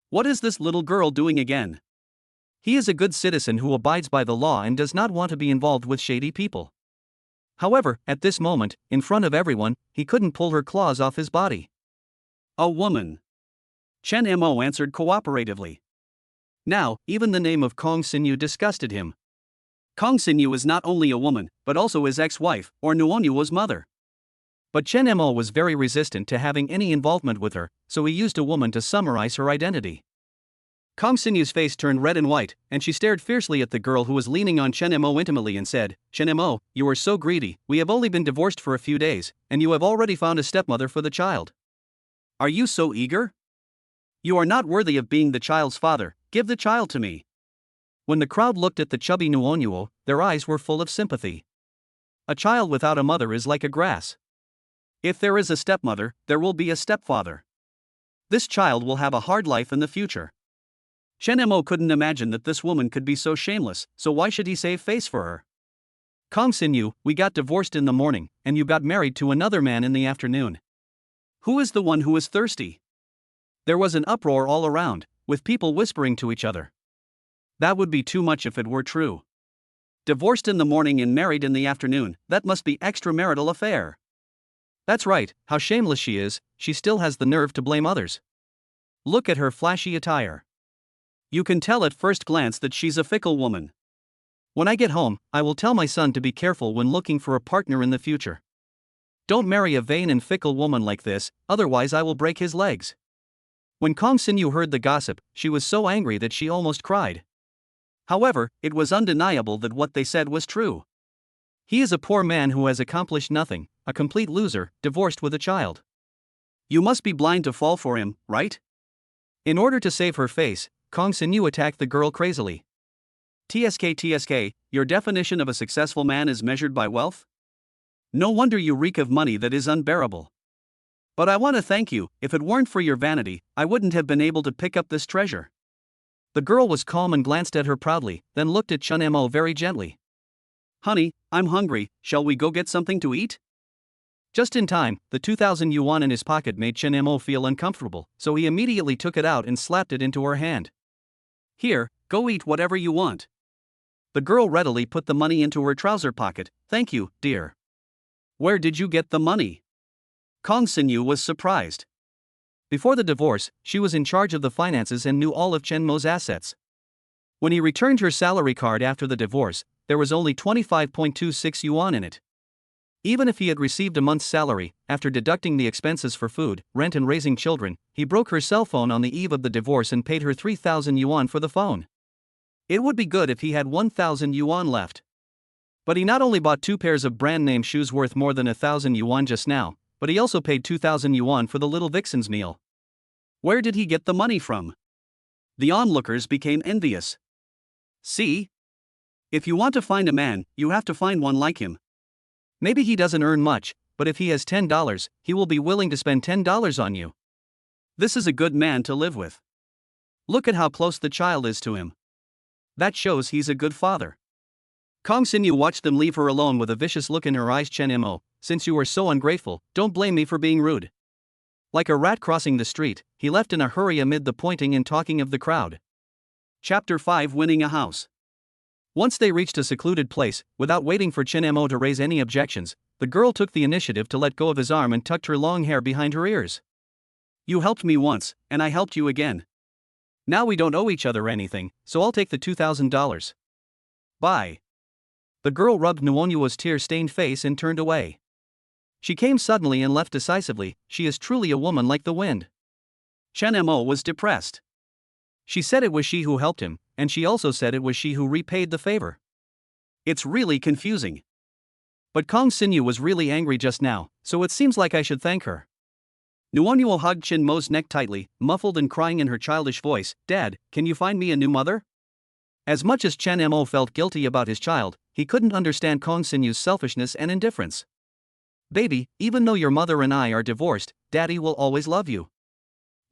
What is this little girl doing again? He is a good citizen who abides by the law and does not want to be involved with shady people. However, at this moment, in front of everyone, he couldn't pull her claws off his body. A woman. Chen Mo answered cooperatively. Now, even the name of Kong Xinyu disgusted him. Kong Xinyu is not only a woman, but also his ex-wife, or Nuonyuo's mother. But Chen Mo was very resistant to having any involvement with her, so he used a woman to summarize her identity. Kong Xinyu's face turned red and white, and she stared fiercely at the girl who was leaning on Chen Mo intimately and said, Chen Mo, you are so greedy. We have only been divorced for a few days, and you have already found a stepmother for the child. Are you so eager? You are not worthy of being the child's father. Give the child to me. When the crowd looked at the chubby Nuonyuo, their eyes were full of sympathy. A child without a mother is like a grass. If there is a stepmother, there will be a stepfather. This child will have a hard life in the future. Chen Mo couldn't imagine that this woman could be so shameless, so why should he save face for her? Kong Xinyu, we got divorced in the morning, and you got married to another man in the afternoon. Who is the one who is thirsty? There was an uproar all around, with people whispering to each other. That would be too much if it were true. Divorced in the morning and married in the afternoon, that must be extramarital affair. That's right, how shameless she is, she still has the nerve to blame others. Look at her flashy attire. You can tell at first glance that she's a fickle woman. When I get home, I will tell my son to be careful when looking for a partner in the future. Don't marry a vain and fickle woman like this, otherwise I will break his legs. When Kong Xinyu heard the gossip, she was so angry that she almost cried. However, it was undeniable that what they said was true. He is a poor man who has accomplished nothing, a complete loser, divorced with a child. You must be blind to fall for him, right? In order to save her face, Kong Xinyu attacked the girl crazily. TSK, your definition of a successful man is measured by wealth? No wonder you reek of money that is unbearable. But I want to thank you. If it weren't for your vanity, I wouldn't have been able to pick up this treasure. The girl was calm and glanced at her proudly, then looked at Chen Mo very gently. Honey, I'm hungry, shall we go get something to eat? Just in time, the 2,000 yuan in his pocket made Chen Mo feel uncomfortable, so he immediately took it out and slapped it into her hand. Here, go eat whatever you want. The girl readily put the money into her trouser pocket. Thank you, dear. Where did you get the money? Kong Xinyu was surprised. Before the divorce, she was in charge of the finances and knew all of Chen Mo's assets. When he returned her salary card after the divorce, there was only 25.26 yuan in it. Even if he had received a month's salary, after deducting the expenses for food, rent and raising children, he broke her cell phone on the eve of the divorce and paid her 3,000 yuan for the phone. It would be good if he had 1,000 yuan left. But he not only bought 2 pairs of brand-name shoes worth more than 1,000 yuan just now, but he also paid 2,000 yuan for the little vixen's meal. Where did he get the money from? The onlookers became envious. See? If you want to find a man, you have to find one like him. Maybe he doesn't earn much, but if he has $10, he will be willing to spend $10 on you. This is a good man to live with. Look at how close the child is to him. That shows he's a good father. Kong Xinyu watched them leave her alone with a vicious look in her eyes. Chen Mo, since you are so ungrateful, don't blame me for being rude. Like a rat crossing the street, he left in a hurry amid the pointing and talking of the crowd. Chapter 5: Winning a House. Once they reached a secluded place, without waiting for Chen Mo to raise any objections, the girl took the initiative to let go of his arm and tucked her long hair behind her ears. You helped me once, and I helped you again. Now we don't owe each other anything, so I'll take the $2,000. Bye. The girl rubbed Nuonyuo's tear-stained face and turned away. She came suddenly and left decisively. She is truly a woman like the wind. Chen Mo was depressed. She said it was she who helped him, and she also said it was she who repaid the favor. It's really confusing. But Kong Xinyu was really angry just now, so it seems like I should thank her. Nuonyuo hugged Chen Mo's neck tightly, muffled and crying in her childish voice, Dad, can you find me a new mother? As much as Chen Mo felt guilty about his child, he couldn't understand Kong Xinyu's selfishness and indifference. Baby, even though your mother and I are divorced, Daddy will always love you.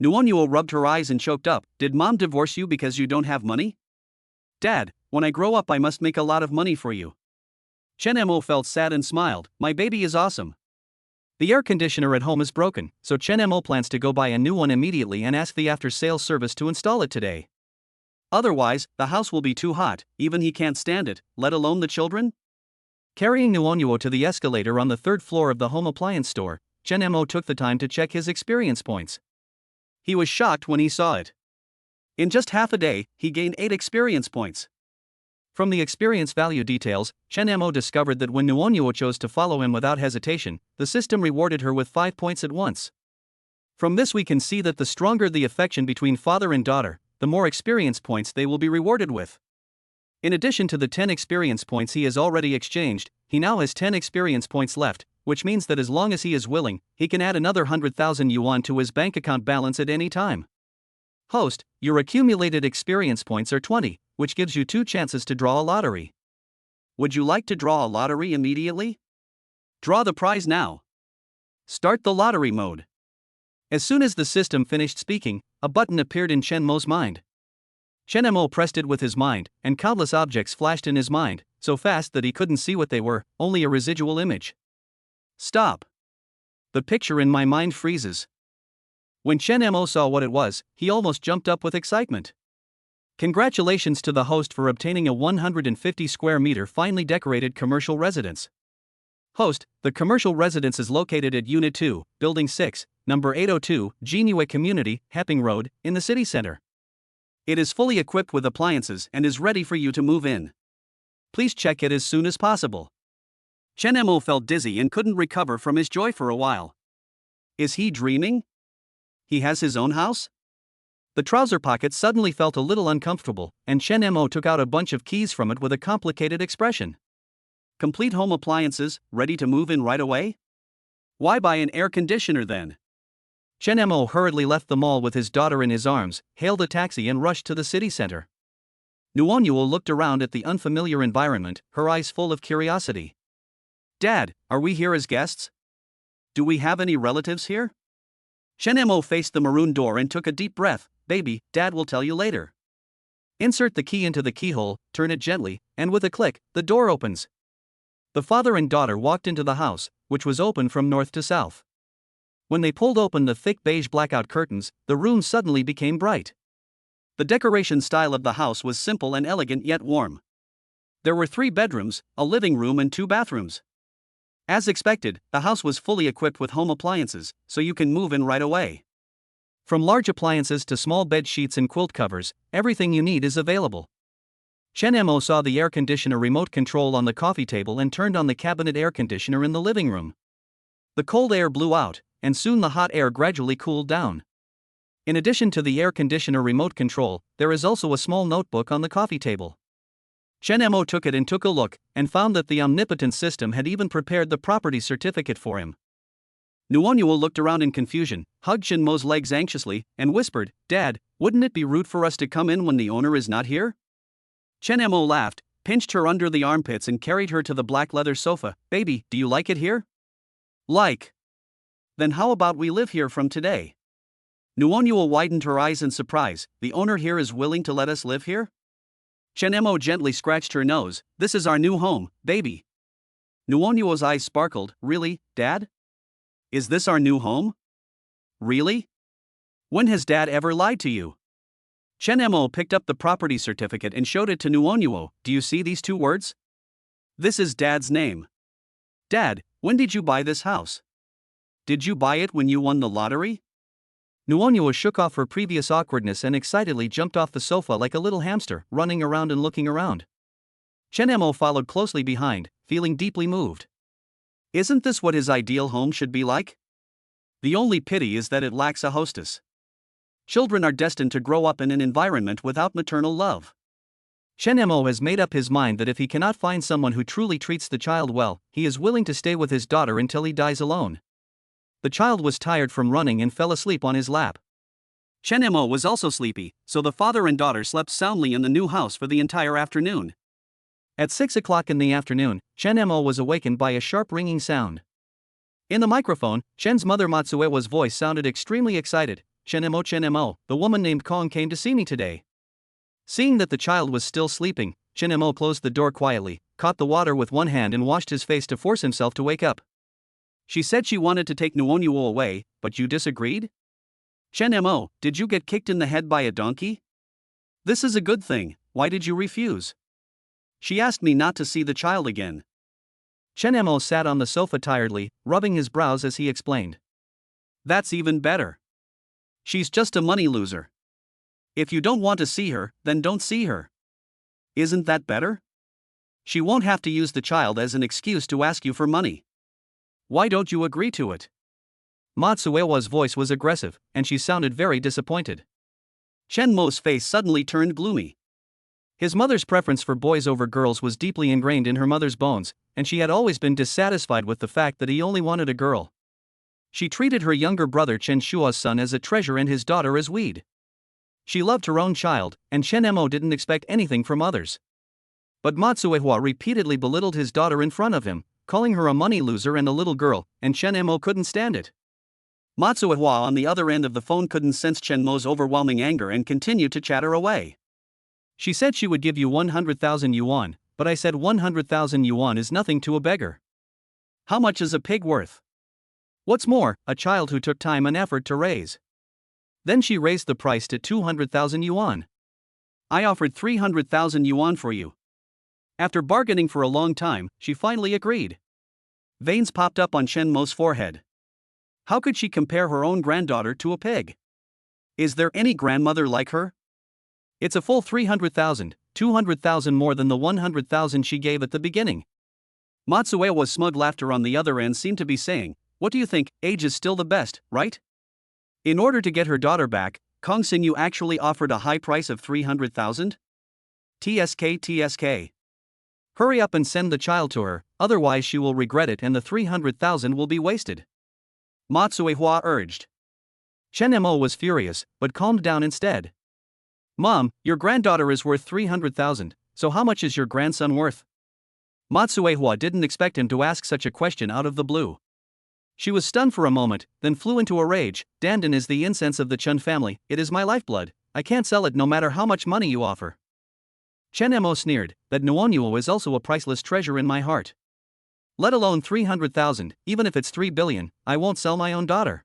Nuonyuo rubbed her eyes and choked up. Did Mom divorce you because you don't have money? Dad, when I grow up I must make a lot of money for you. Chen Mo felt sad and smiled. My baby is awesome. The air conditioner at home is broken, so Chen Mo plans to go buy a new one immediately and ask the after-sales service to install it today. Otherwise, the house will be too hot, even he can't stand it, let alone the children? Carrying Nuonyuo to the escalator on the third floor of the home appliance store, Chen Mo took the time to check his experience points. He was shocked when he saw it. In just half a day, he gained 8 experience points. From the experience value details, Chen Mo discovered that when Nuonyuo chose to follow him without hesitation, the system rewarded her with 5 points at once. From this we can see that the stronger the affection between father and daughter, the more experience points they will be rewarded with. In addition to the 10 experience points he has already exchanged, he now has 10 experience points left, which means that as long as he is willing, he can add another 100,000 yuan to his bank account balance at any time. Host, your accumulated experience points are 20, which gives you 2 chances to draw a lottery. Would you like to draw a lottery immediately? Draw the prize now. Start the lottery mode. As soon as the system finished speaking, a button appeared in Chen Mo's mind. Chen Mo pressed it with his mind, and countless objects flashed in his mind, so fast that he couldn't see what they were, only a residual image. Stop. The picture in my mind freezes. When Chen Mo saw what it was, he almost jumped up with excitement. Congratulations to the host for obtaining a 150 square meter finely decorated commercial residence. Host, the commercial residence is located at Unit 2, Building 6, Number 802, Jinue Community, Heping Road, in the city center. It is fully equipped with appliances and is ready for you to move in. Please check it as soon as possible. Chen Mo felt dizzy and couldn't recover from his joy for a while. Is he dreaming? He has his own house? The trouser pocket suddenly felt a little uncomfortable, and Chen Mo took out a bunch of keys from it with a complicated expression. Complete home appliances, ready to move in right away? Why buy an air conditioner then? Chen Mo hurriedly left the mall with his daughter in his arms, hailed a taxi and rushed to the city center. Nuonyuo looked around at the unfamiliar environment, her eyes full of curiosity. Dad, are we here as guests? Do we have any relatives here? Chen Mo faced the maroon door and took a deep breath. Baby, Dad will tell you later. Insert the key into the keyhole, turn it gently, and with a click, the door opens. The father and daughter walked into the house, which was open from north to south. When they pulled open the thick beige blackout curtains, the room suddenly became bright. The decoration style of the house was simple and elegant yet warm. There were 3 bedrooms, a living room and 2 bathrooms. As expected, the house was fully equipped with home appliances, so you can move in right away. From large appliances to small bed sheets and quilt covers, everything you need is available. Chen Mo saw the air conditioner remote control on the coffee table and turned on the cabinet air conditioner in the living room. The cold air blew out, and soon the hot air gradually cooled down. In addition to the air conditioner remote control, there is also a small notebook on the coffee table. Chen Mo took it and took a look, and found that the omnipotent system had even prepared the property certificate for him. Nuonyuo looked around in confusion, hugged Chen Mo's legs anxiously, and whispered, Dad, wouldn't it be rude for us to come in when the owner is not here? Chen Mo laughed, pinched her under the armpits and carried her to the black leather sofa. Baby, do you like it here? Like. Then how about we live here from today? Nuonyuo widened her eyes in surprise. The owner here is willing to let us live here? Chen Mo gently scratched her nose. This is our new home, baby. Nuonyuo's eyes sparkled. Really, Dad? Is this our new home? Really? When has Dad ever lied to you? Chen Mo picked up the property certificate and showed it to Nuonyuo. Do you see these 2 words? This is Dad's name. Dad, when did you buy this house? Did you buy it when you won the lottery? Nuonyuo shook off her previous awkwardness and excitedly jumped off the sofa like a little hamster, running around and looking around. Chen Mo followed closely behind, feeling deeply moved. Isn't this what his ideal home should be like? The only pity is that it lacks a hostess. Children are destined to grow up in an environment without maternal love. Chen Mo has made up his mind that if he cannot find someone who truly treats the child well, he is willing to stay with his daughter until he dies alone. The child was tired from running and fell asleep on his lap. Chen Mo was also sleepy, so the father and daughter slept soundly in the new house for the entire afternoon. At 6 o'clock in the afternoon, Chen Mo was awakened by a sharp ringing sound. In the microphone, Chen's mother Matsuewa's voice sounded extremely excited. Chen-mo, the woman named Kong came to see me today. Seeing that the child was still sleeping, Chen-mo closed the door quietly, caught the water with one hand and washed his face to force himself to wake up. She said she wanted to take Nuonyuo away, but you disagreed? Chen-mo, did you get kicked in the head by a donkey? This is a good thing, why did you refuse? She asked me not to see the child again. Chen-mo sat on the sofa tiredly, rubbing his brows as he explained. That's even better. She's just a money loser. If you don't want to see her, then don't see her. Isn't that better? She won't have to use the child as an excuse to ask you for money. Why don't you agree to it? Matsuewa's voice was aggressive, and she sounded very disappointed. Chen-mo's face suddenly turned gloomy. His mother's preference for boys over girls was deeply ingrained in her mother's bones, and she had always been dissatisfied with the fact that he only wanted a girl. She treated her younger brother Chen Shua's son as a treasure and his daughter as weed. She loved her own child, and Chen-mo didn't expect anything from others. But Matsuewa repeatedly belittled his daughter in front of him, calling her a money loser and a little girl, and Chen-mo couldn't stand it. Matsuewa on the other end of the phone couldn't sense Chen-mo's overwhelming anger and continued to chatter away. She said she would give you 100,000 yuan, but I said 100,000 yuan is nothing to a beggar. How much is a pig worth? What's more, a child who took time and effort to raise. Then she raised the price to 200,000 yuan. I offered 300,000 yuan for you. After bargaining for a long time, she finally agreed. Veins popped up on Chen-mo's forehead. How could she compare her own granddaughter to a pig? Is there any grandmother like her? It's a full 300,000, 200,000 more than the 100,000 she gave at the beginning. Matsuewa's smug laughter on the other end seemed to be saying, what do you think, age is still the best, right? In order to get her daughter back, Kong Xinyu actually offered a high price of 300,000? TSK. Hurry up and send the child to her, otherwise she will regret it and the 300,000 will be wasted. Matsuewa urged. Chen-mo was furious, but calmed down instead. Mom, your granddaughter is worth 300,000, so how much is your grandson worth? Matsuewa didn't expect him to ask such a question out of the blue. She was stunned for a moment, then flew into a rage. Dandan is the incense of the Chun family, it is my lifeblood, I can't sell it no matter how much money you offer. Chen-mo sneered, that Nuonyuo is also a priceless treasure in my heart. Let alone 300,000, even if it's 3 billion, I won't sell my own daughter.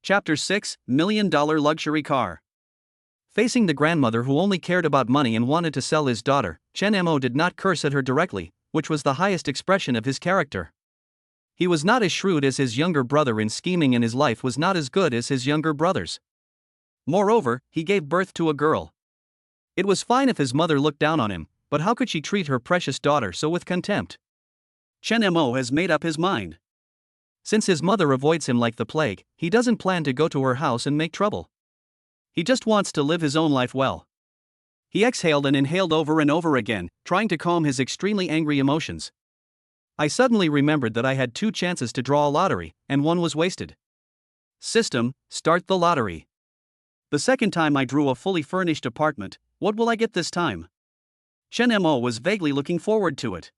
Chapter 6, $1 Million Luxury Car. Facing the grandmother who only cared about money and wanted to sell his daughter, Chen-mo did not curse at her directly, which was the highest expression of his character. He was not as shrewd as his younger brother in scheming and his life was not as good as his younger brother's. Moreover, he gave birth to a girl. It was fine if his mother looked down on him, but how could she treat her precious daughter so with contempt? Chen-mo has made up his mind. Since his mother avoids him like the plague, he doesn't plan to go to her house and make trouble. He just wants to live his own life well. He exhaled and inhaled over and over again, trying to calm his extremely angry emotions. I suddenly remembered that I had 2 chances to draw a lottery, and one was wasted. System, start the lottery. The second time I drew a fully furnished apartment, what will I get this time? Chen-mo was vaguely looking forward to it.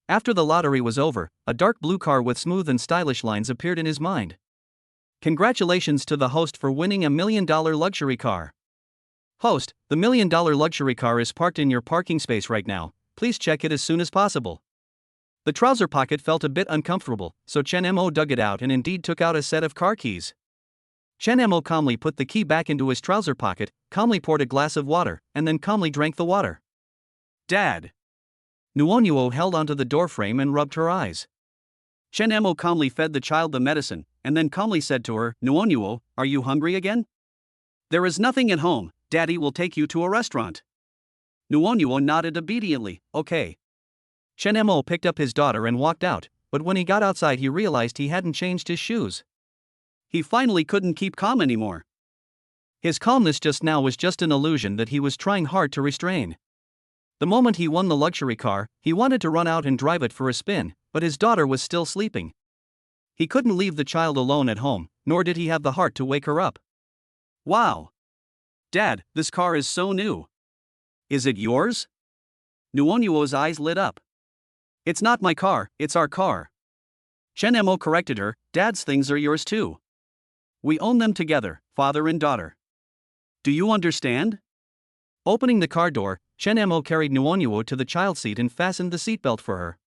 After the lottery was over, a dark blue car with smooth and stylish lines appeared in his mind. Congratulations to the host for winning $1 million luxury car. Host, the $1 million luxury car is parked in your parking space right now, please check it as soon as possible. The trouser pocket felt a bit uncomfortable, so Chen-mo dug it out and indeed took out a set of car keys. Chen-mo calmly put the key back into his trouser pocket, calmly poured a glass of water, and then calmly drank the water. Dad. Nuonyuo held onto the doorframe and rubbed her eyes. Chen-mo calmly fed the child the medicine, and then calmly said to her, Nuonyuo, are you hungry again? There is nothing at home, Daddy will take you to a restaurant. Nuonyuo nodded obediently, okay. Chen-mo picked up his daughter and walked out, but when he got outside he realized he hadn't changed his shoes. He finally couldn't keep calm anymore. His calmness just now was just an illusion that he was trying hard to restrain. The moment he won the luxury car, he wanted to run out and drive it for a spin, but his daughter was still sleeping. He couldn't leave the child alone at home, nor did he have the heart to wake her up. Wow! Dad, this car is so new. Is it yours? Nuonyuo's eyes lit up. It's not my car, it's our car. Chen Mo corrected her, Dad's things are yours too. We own them together, father and daughter. Do you understand? Opening the car door, Chen Mo carried Nuonyuo to the child seat and fastened the seatbelt for her.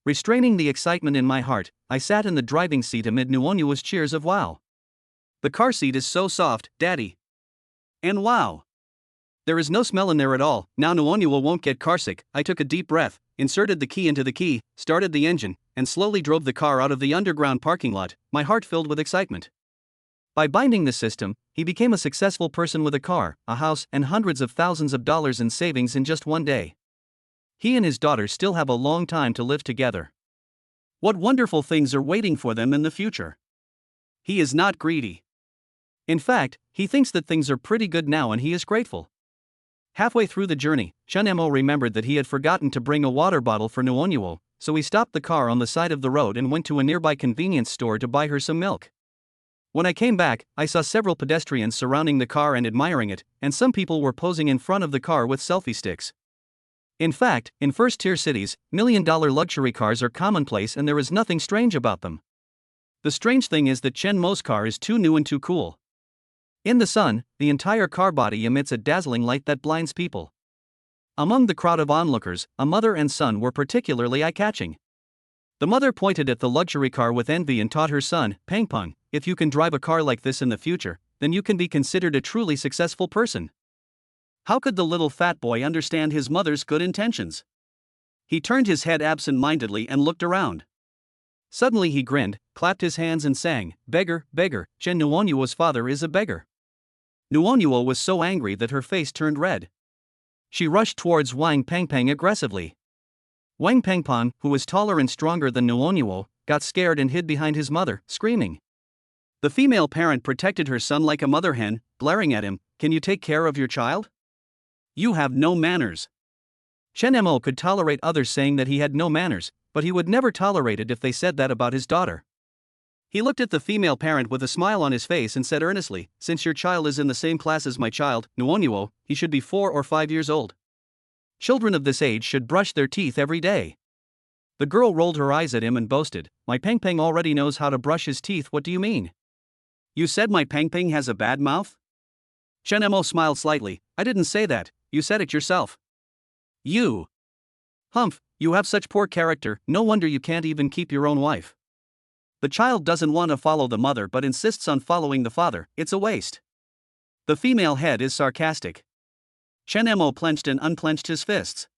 Restraining the excitement in my heart, I sat in the driving seat amid Nuonyuo's cheers of wow. The car seat is so soft, Daddy. And wow. There is no smell in there at all. Now Nuonyuo won't get carsick. I took a deep breath, inserted the key into the key, started the engine, and slowly drove the car out of the underground parking lot, my heart filled with excitement. By binding the system, he became a successful person with a car, a house, and hundreds of thousands of dollars in savings in just one day. He and his daughter still have a long time to live together. What wonderful things are waiting for them in the future. He is not greedy. In fact, he thinks that things are pretty good now and he is grateful. Halfway through the journey, Chen Mo remembered that he had forgotten to bring a water bottle for Nuonyuo, so he stopped the car on the side of the road and went to a nearby convenience store to buy her some milk. When I came back, I saw several pedestrians surrounding the car and admiring it, and some people were posing in front of the car with selfie sticks. In fact, in first-tier cities, million-dollar luxury cars are commonplace and there is nothing strange about them. The strange thing is that Chen Mo's car is too new and too cool. In the sun, the entire car body emits a dazzling light that blinds people. Among the crowd of onlookers, a mother and son were particularly eye-catching. The mother pointed at the luxury car with envy and taught her son, Pangpeng, if you can drive a car like this in the future, then you can be considered a truly successful person. How could the little fat boy understand his mother's good intentions? He turned his head absent-mindedly and looked around. Suddenly he grinned, clapped his hands and sang, Beggar, beggar, Chen Nuonyuo's father is a beggar. Nuonyuo was so angry that her face turned red. She rushed towards Wang Pangpang aggressively. Wang Pangpang, who was taller and stronger than Nuonyuo, got scared and hid behind his mother, screaming. The female parent protected her son like a mother hen, glaring at him, Can you take care of your child? You have no manners. Chen Mo could tolerate others saying that he had no manners, but he would never tolerate it if they said that about his daughter. He looked at the female parent with a smile on his face and said earnestly, Since your child is in the same class as my child, Nuonyuo, he should be 4 or 5 years old. Children of this age should brush their teeth every day. The girl rolled her eyes at him and boasted, My Pangpang already knows how to brush his teeth, what do you mean? You said my Pangpang has a bad mouth? Chen Mo smiled slightly, I didn't say that, you said it yourself. You. Humph, you have such poor character, no wonder you can't even keep your own wife. The child doesn't want to follow the mother but insists on following the father, it's a waste. The female head is sarcastic. Chen Mo clenched and unclenched his fists.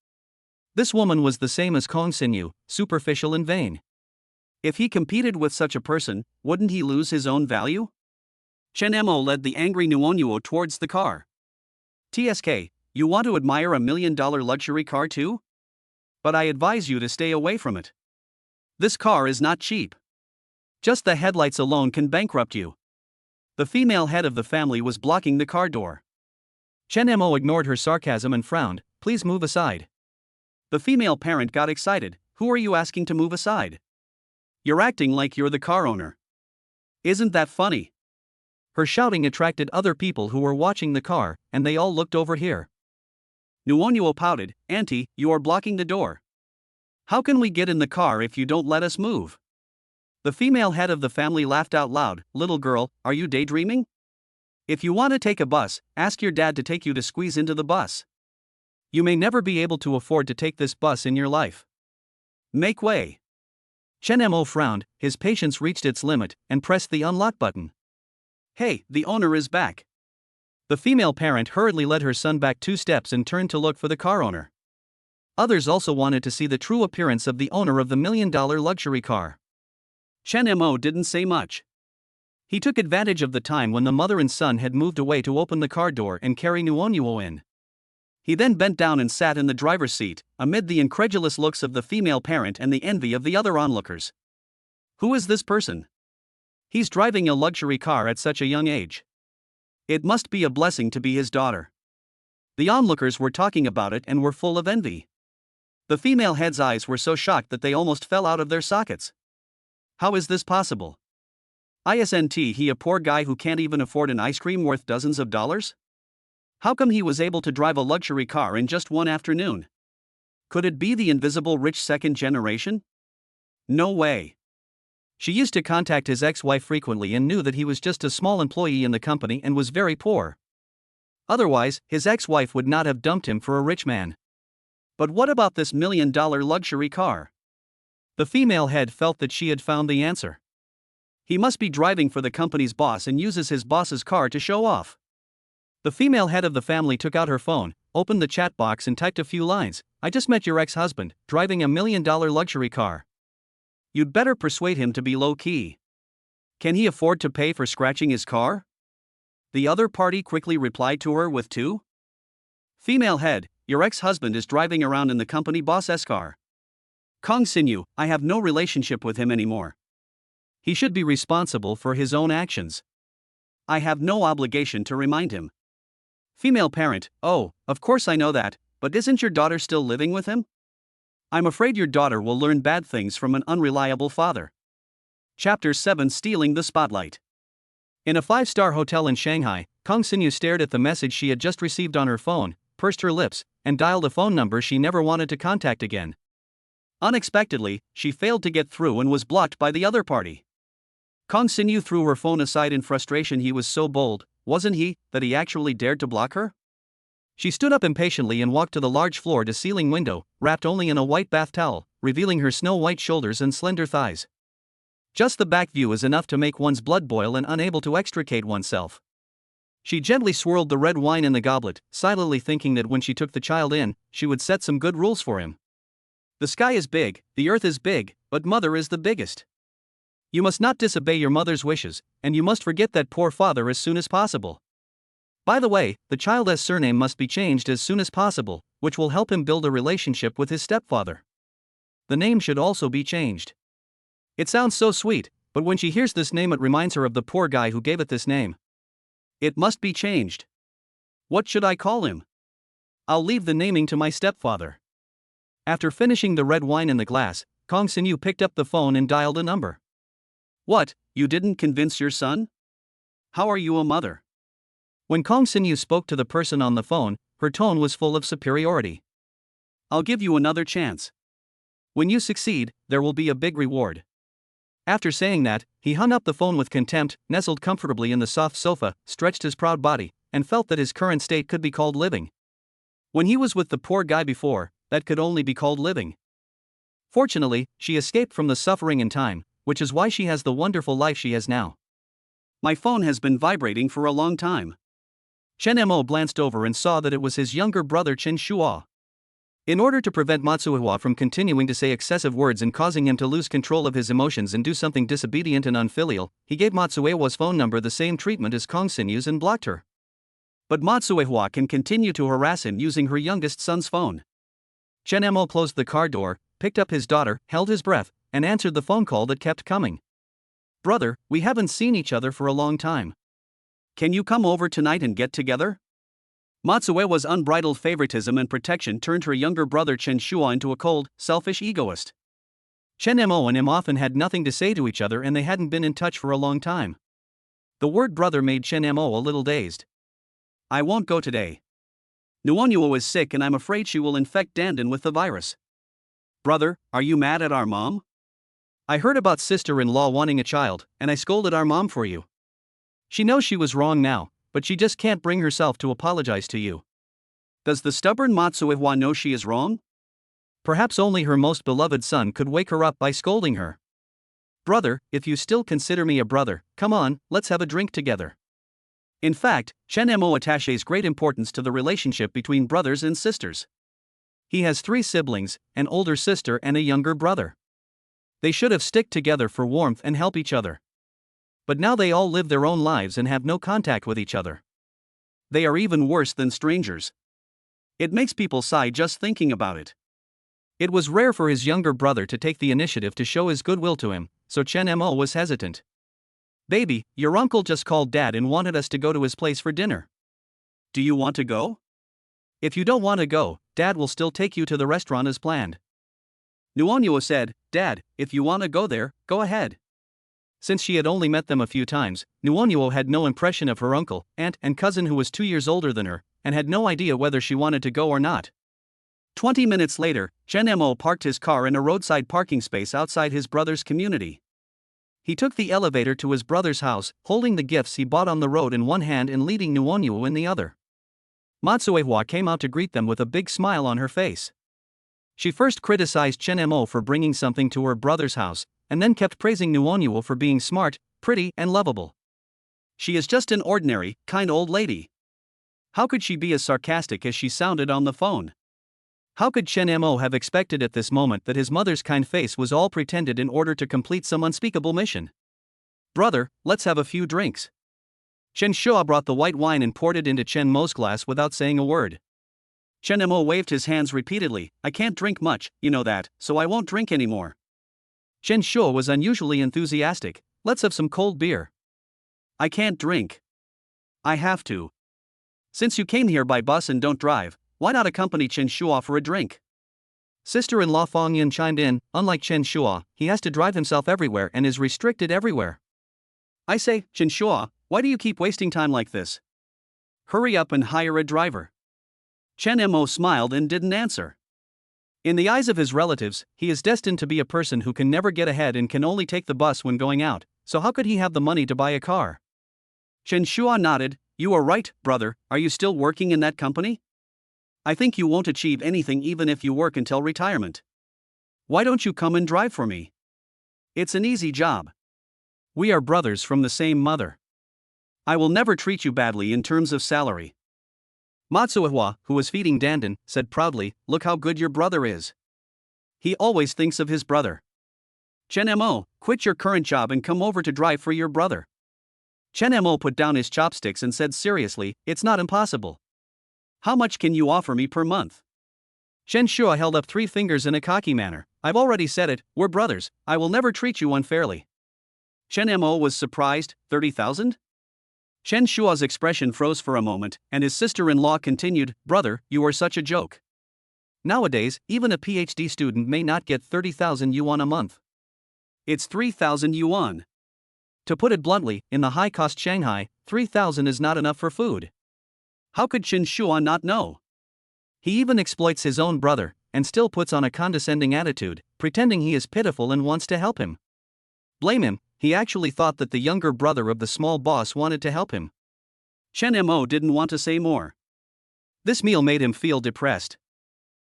This woman was the same as Kong Xinyu, superficial and vain. If he competed with such a person, wouldn't he lose his own value? Chen Mo led the angry Nuonyuo towards the car. TSK, you want to admire $1 million luxury car too? But I advise you to stay away from it. This car is not cheap. Just the headlights alone can bankrupt you. The female head of the family was blocking the car door. Chen Mo ignored her sarcasm and frowned, Please move aside. The female parent got excited, Who are you asking to move aside? You're acting like you're the car owner. Isn't that funny? Her shouting attracted other people who were watching the car, and they all looked over here. Nuonyuo pouted, Auntie, you are blocking the door. How can we get in the car if you don't let us move? The female head of the family laughed out loud, Little girl, are you daydreaming? If you want to take a bus, ask your dad to take you to squeeze into the bus. You may never be able to afford to take this bus in your life. Make way. Chen Mo frowned, his patience reached its limit, and pressed the unlock button. Hey, the owner is back. The female parent hurriedly led her son back 2 steps and turned to look for the car owner. Others also wanted to see the true appearance of the owner of the $1 million luxury car. Chen Mo didn't say much. He took advantage of the time when the mother and son had moved away to open the car door and carry Nuonyuo in. He then bent down and sat in the driver's seat, amid the incredulous looks of the female parent and the envy of the other onlookers. Who is this person? He's driving a luxury car at such a young age. It must be a blessing to be his daughter. The onlookers were talking about it and were full of envy. The female head's eyes were so shocked that they almost fell out of their sockets. How is this possible? Isn't he a poor guy who can't even afford an ice cream worth dozens of dollars? How come he was able to drive a luxury car in just one afternoon? Could it be the invisible rich second generation? No way. She used to contact his ex-wife frequently and knew that he was just a small employee in the company and was very poor. Otherwise, his ex-wife would not have dumped him for a rich man. But what about this $1 million luxury car? The female head felt that she had found the answer. He must be driving for the company's boss and uses his boss's car to show off. The female head of the family took out her phone, opened the chat box and typed a few lines. "I just met your ex-husband, driving a $1 million luxury car. You'd better persuade him to be low-key. Can he afford to pay for scratching his car?" The other party quickly replied to her with two. Female head, "Your ex-husband is driving around in the company boss's car. Kong Xinyu, I have no relationship with him anymore. He should be responsible for his own actions. I have no obligation to remind him." Female parent, "Oh, of course I know that, but isn't your daughter still living with him? I'm afraid your daughter will learn bad things from an unreliable father." Chapter 7: Stealing the Spotlight. In a 5-star hotel in Shanghai, Kong Xinyu stared at the message she had just received on her phone, pursed her lips, and dialed a phone number she never wanted to contact again. Unexpectedly, she failed to get through and was blocked by the other party. Kong Xinyu threw her phone aside in frustration. He was so bold, wasn't he, that he actually dared to block her? She stood up impatiently and walked to the large floor-to-ceiling window, wrapped only in a white bath towel, revealing her snow-white shoulders and slender thighs. Just the back view is enough to make one's blood boil and unable to extricate oneself. She gently swirled the red wine in the goblet, silently thinking that when she took the child in, she would set some good rules for him. The sky is big, the earth is big, but mother is the biggest. You must not disobey your mother's wishes, and you must forget that poor father as soon as possible. By the way, the child's surname must be changed as soon as possible, which will help him build a relationship with his stepfather. The name should also be changed. It sounds so sweet, but when she hears this name it reminds her of the poor guy who gave it this name. It must be changed. What should I call him? I'll leave the naming to my stepfather. After finishing the red wine in the glass, Kong Xinyu picked up the phone and dialed a number. "What, you didn't convince your son? How are you a mother?" When Kong Xinyu spoke to the person on the phone, her tone was full of superiority. "I'll give you another chance. When you succeed, there will be a big reward." After saying that, he hung up the phone with contempt, nestled comfortably in the soft sofa, stretched his proud body, and felt that his current state could be called living. When he was with the poor guy before, that could only be called living. Fortunately, she escaped from the suffering in time, which is why she has the wonderful life she has now. "My phone has been vibrating for a long time." Chen Mo glanced over and saw that it was his younger brother Chen Shuo. In order to prevent Matsuehua from continuing to say excessive words and causing him to lose control of his emotions and do something disobedient and unfilial, he gave Matsuehua's phone number the same treatment as Kong Xinyu's and blocked her. But Matsuehua can continue to harass him using her youngest son's phone. Chen Mo closed the car door, picked up his daughter, held his breath, and answered the phone call that kept coming. "Brother, we haven't seen each other for a long time. Can you come over tonight and get together?" Matsuehua's unbridled favoritism and protection turned her younger brother Chen Shuo into a cold, selfish egoist. Chen Mo and him often had nothing to say to each other and they hadn't been in touch for a long time. The word brother made Chen Mo a little dazed. "I won't go today. Nuonyuo is sick and I'm afraid she will infect Dandan with the virus." "Brother, are you mad at our mom? I heard about sister-in-law wanting a child, and I scolded our mom for you. She knows she was wrong now, but she just can't bring herself to apologize to you." Does the stubborn Matsuehua know she is wrong? Perhaps only her most beloved son could wake her up by scolding her. "Brother, if you still consider me a brother, come on, let's have a drink together." In fact, Chen Mo attaches great importance to the relationship between brothers and sisters. He has 3 siblings, an older sister and a younger brother. They should have stick together for warmth and help each other. But now they all live their own lives and have no contact with each other. They are even worse than strangers. It makes people sigh just thinking about it. It was rare for his younger brother to take the initiative to show his goodwill to him, so Chen Mo was hesitant. "Baby, your uncle just called Dad and wanted us to go to his place for dinner. Do you want to go? If you don't want to go, Dad will still take you to the restaurant as planned." Nuonyuo said, "Dad, if you want to go there, go ahead." Since she had only met them a few times, Nuonyuo had no impression of her uncle, aunt, and cousin who was 2 years older than her, and had no idea whether she wanted to go or not. 20 minutes later, Chen Mo parked his car in a roadside parking space outside his brother's community. He took the elevator to his brother's house, holding the gifts he bought on the road in one hand and leading Nuonyu in the other. Matsuehwa came out to greet them with a big smile on her face. She first criticized Chen Mo for bringing something to her brother's house, and then kept praising Nuonyu for being smart, pretty, and lovable. She is just an ordinary, kind old lady. How could she be as sarcastic as she sounded on the phone? How could Chen Mo have expected at this moment that his mother's kind face was all pretended in order to complete some unspeakable mission? Brother, let's have a few drinks. Chen Shua brought the white wine and poured it into Chen Mo's glass without saying a word. Chen Mo waved his hands repeatedly. I can't drink much, you know that, so I won't drink anymore. Chen Shua was unusually enthusiastic. Let's have some cold beer. I can't drink. I have to. Since you came here by bus and don't drive, why not accompany Chen Shua for a drink? Sister-in-law Fong Yin chimed in. Unlike Chen Shua, he has to drive himself everywhere and is restricted everywhere. I say, Chen Shua, why do you keep wasting time like this? Hurry up and hire a driver. Chen Mo smiled and didn't answer. In the eyes of his relatives, he is destined to be a person who can never get ahead and can only take the bus when going out, so how could he have the money to buy a car? Chen Shua nodded. You are right, brother. Are you still working in that company? I think you won't achieve anything even if you work until retirement. Why don't you come and drive for me? It's an easy job. We are brothers from the same mother. I will never treat you badly in terms of salary. Matsuehwa, who was feeding Dandan, said proudly, look how good your brother is. He always thinks of his brother. Chen Mo, quit your current job and come over to drive for your brother. Chen Mo put down his chopsticks and said seriously, it's not impossible. How much can you offer me per month? Chen Shua held up 3 fingers in a cocky manner. I've already said it, we're brothers, I will never treat you unfairly. Chen Mo was surprised. 30,000? Chen Shua's expression froze for a moment, and his sister-in-law continued, brother, you are such a joke. Nowadays, even a PhD student may not get 30,000 yuan a month. It's 3,000 yuan. To put it bluntly, in the high-cost Shanghai, 3,000 is not enough for food. How could Chen Shua not know? He even exploits his own brother, and still puts on a condescending attitude, pretending he is pitiful and wants to help him. Blame him, he actually thought that the younger brother of the small boss wanted to help him. Chen Mo didn't want to say more. This meal made him feel depressed.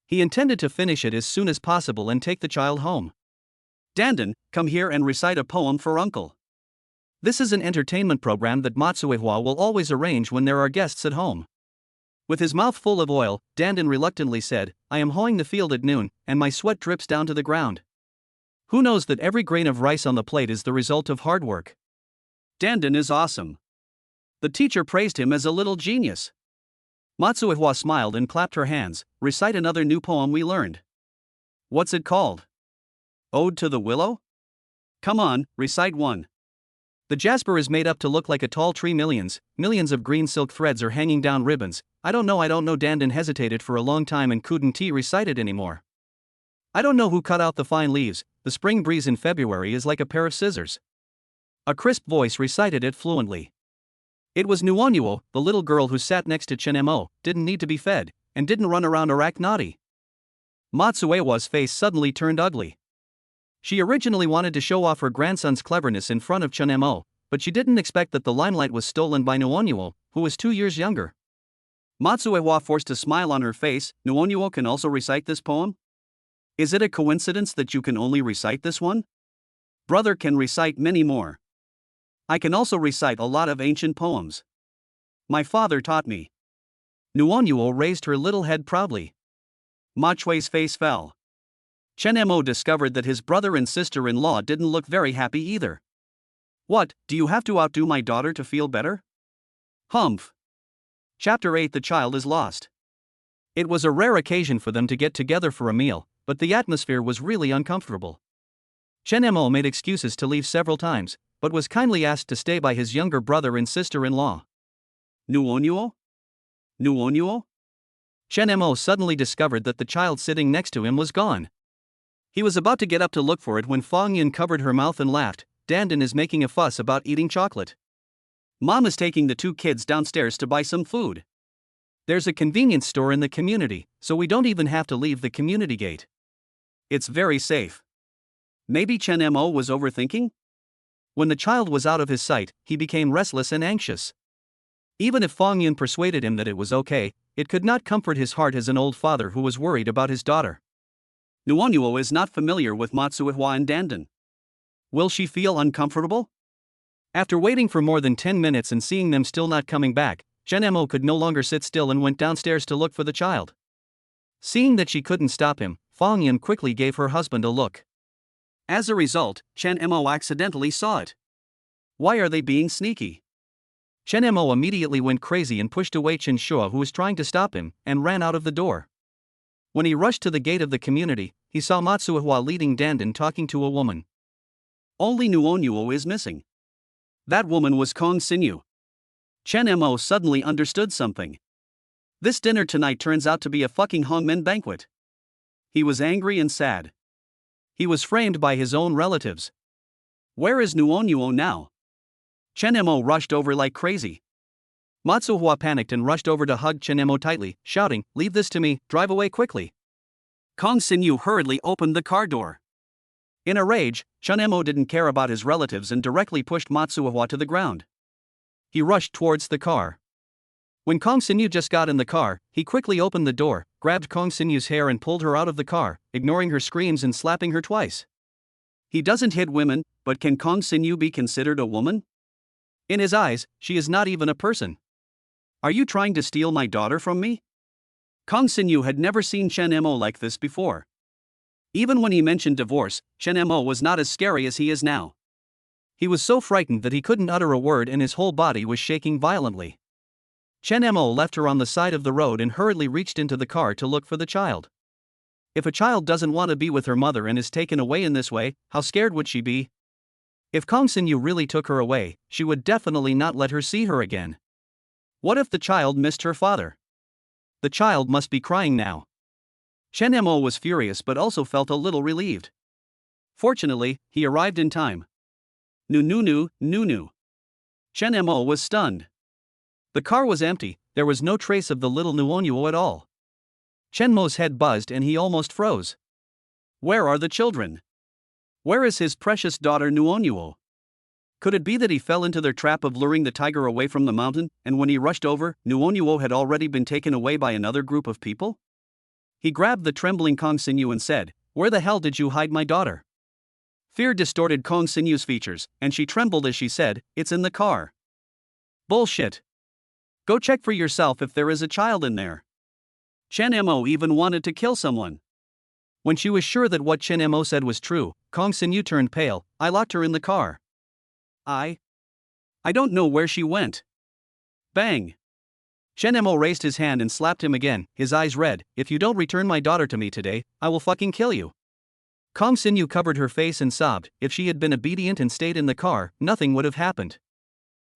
He intended to finish it as soon as possible and take the child home. Dandan, come here and recite a poem for Uncle. This is an entertainment program that Matsuehwa will always arrange when there are guests at home. With his mouth full of oil, Dandan reluctantly said, I am hoeing the field at noon, and my sweat drips down to the ground. Who knows that every grain of rice on the plate is the result of hard work? Dandan is awesome. The teacher praised him as a little genius. Matsuehwa smiled and clapped her hands. Recite another new poem we learned. What's it called? Ode to the Willow? Come on, recite one. The jasper is made up to look like a tall tree. Millions of green silk threads are hanging down ribbons. I don't know. Dandan hesitated for a long time and couldn't recite it anymore. I don't know who cut out the fine leaves. The spring breeze in February is like a pair of scissors. A crisp voice recited it fluently. It was Nuonyu, the little girl who sat next to Chen Mo, didn't need to be fed, and didn't run around or act naughty. Matsuehwa's face suddenly turned ugly. She originally wanted to show off her grandson's cleverness in front of Chen Mo, but she didn't expect that the limelight was stolen by Nuonyu, who was 2 years younger. Matsuehwa forced a smile on her face. Nuonyu can also recite this poem? Is it a coincidence that you can only recite this one? Brother can recite many more. I can also recite a lot of ancient poems. My father taught me. Nuonyu raised her little head proudly. Ma Chui's face fell. Chen Mo discovered that his brother and sister-in-law didn't look very happy either. What, do you have to outdo my daughter to feel better? Humph. Chapter 8. The child is lost. It was a rare occasion for them to get together for a meal, but the atmosphere was really uncomfortable. Chen Mo made excuses to leave several times, but was kindly asked to stay by his younger brother and sister-in-law. Nuonyu? Nuonyu? Chen Mo suddenly discovered that the child sitting next to him was gone. He was about to get up to look for it when Fong Yin covered her mouth and laughed. Dandan is making a fuss about eating chocolate. Mom is taking the 2 kids downstairs to buy some food. There's a convenience store in the community, so we don't even have to leave the community gate. It's very safe. Maybe Chen Mo was overthinking? When the child was out of his sight, he became restless and anxious. Even if Fong Yun persuaded him that it was okay, it could not comfort his heart as an old father who was worried about his daughter. Nuonyuo is not familiar with Matsuehwa and Dandan. Will she feel uncomfortable? After waiting for more than 10 minutes and seeing them still not coming back, Chen Mo could no longer sit still and went downstairs to look for the child. Seeing that she couldn't stop him, Fong Yun quickly gave her husband a look. As a result, Chen Mo accidentally saw it. Why are they being sneaky? Chen Mo immediately went crazy and pushed away Chen Shua, who was trying to stop him, and ran out of the door. When he rushed to the gate of the community, he saw Matsuehwa leading Dandan talking to a woman. Only Nuonyuo is missing. That woman was Kong Xinyu. Chen Mo suddenly understood something. This dinner tonight turns out to be a fucking hongmen banquet. He was angry and sad. He was framed by his own relatives. Where is Nuonyuo now? Chen Mo rushed over like crazy. Matsuehwa panicked and rushed over to hug Chen Mo tightly, shouting, "Leave this to me, drive away quickly." Kong Xinyu hurriedly opened the car door. In a rage, Chen Mo didn't care about his relatives and directly pushed Matsuehwa to the ground. He rushed towards the car. When Kong Xinyu just got in the car, he quickly opened the door, grabbed Kong Xinyu's hair and pulled her out of the car, ignoring her screams and slapping her twice. He doesn't hit women, but can Kong Xinyu be considered a woman? In his eyes, she is not even a person. Are you trying to steal my daughter from me? Kong Xinyu had never seen Chen Mo like this before. Even when he mentioned divorce, Chen Mo was not as scary as he is now. He was so frightened that he couldn't utter a word and his whole body was shaking violently. Chen Mo left her on the side of the road and hurriedly reached into the car to look for the child. If a child doesn't want to be with her mother and is taken away in this way, how scared would she be? If Kong Xinyu really took her away, she would definitely not let her see her again. What if the child missed her father? The child must be crying now. Chen Mo was furious but also felt a little relieved. Fortunately, he arrived in time. Nu. Chen Mo was stunned. The car was empty, there was no trace of the little Nuonyuo at all. Chen Mo's head buzzed and he almost froze. Where are the children? Where is his precious daughter Nuonyuo? Could it be that he fell into their trap of luring the tiger away from the mountain, and when he rushed over, Nuonyuo had already been taken away by another group of people? He grabbed the trembling Kong Xinyu and said, "Where the hell did you hide my daughter?" Fear distorted Kong Xinyu's features, and she trembled as she said, "It's in the car." Bullshit. Go check for yourself if there is a child in there. Chen Mo even wanted to kill someone. When she was sure that what Chen Mo said was true, Kong Xinyu turned pale. "I locked her in the car. I don't know where she went." Bang! Chen Mo raised his hand and slapped him again, his eyes red. "If you don't return my daughter to me today, I will fucking kill you." Kong Xinyu covered her face and sobbed. If she had been obedient and stayed in the car, nothing would have happened.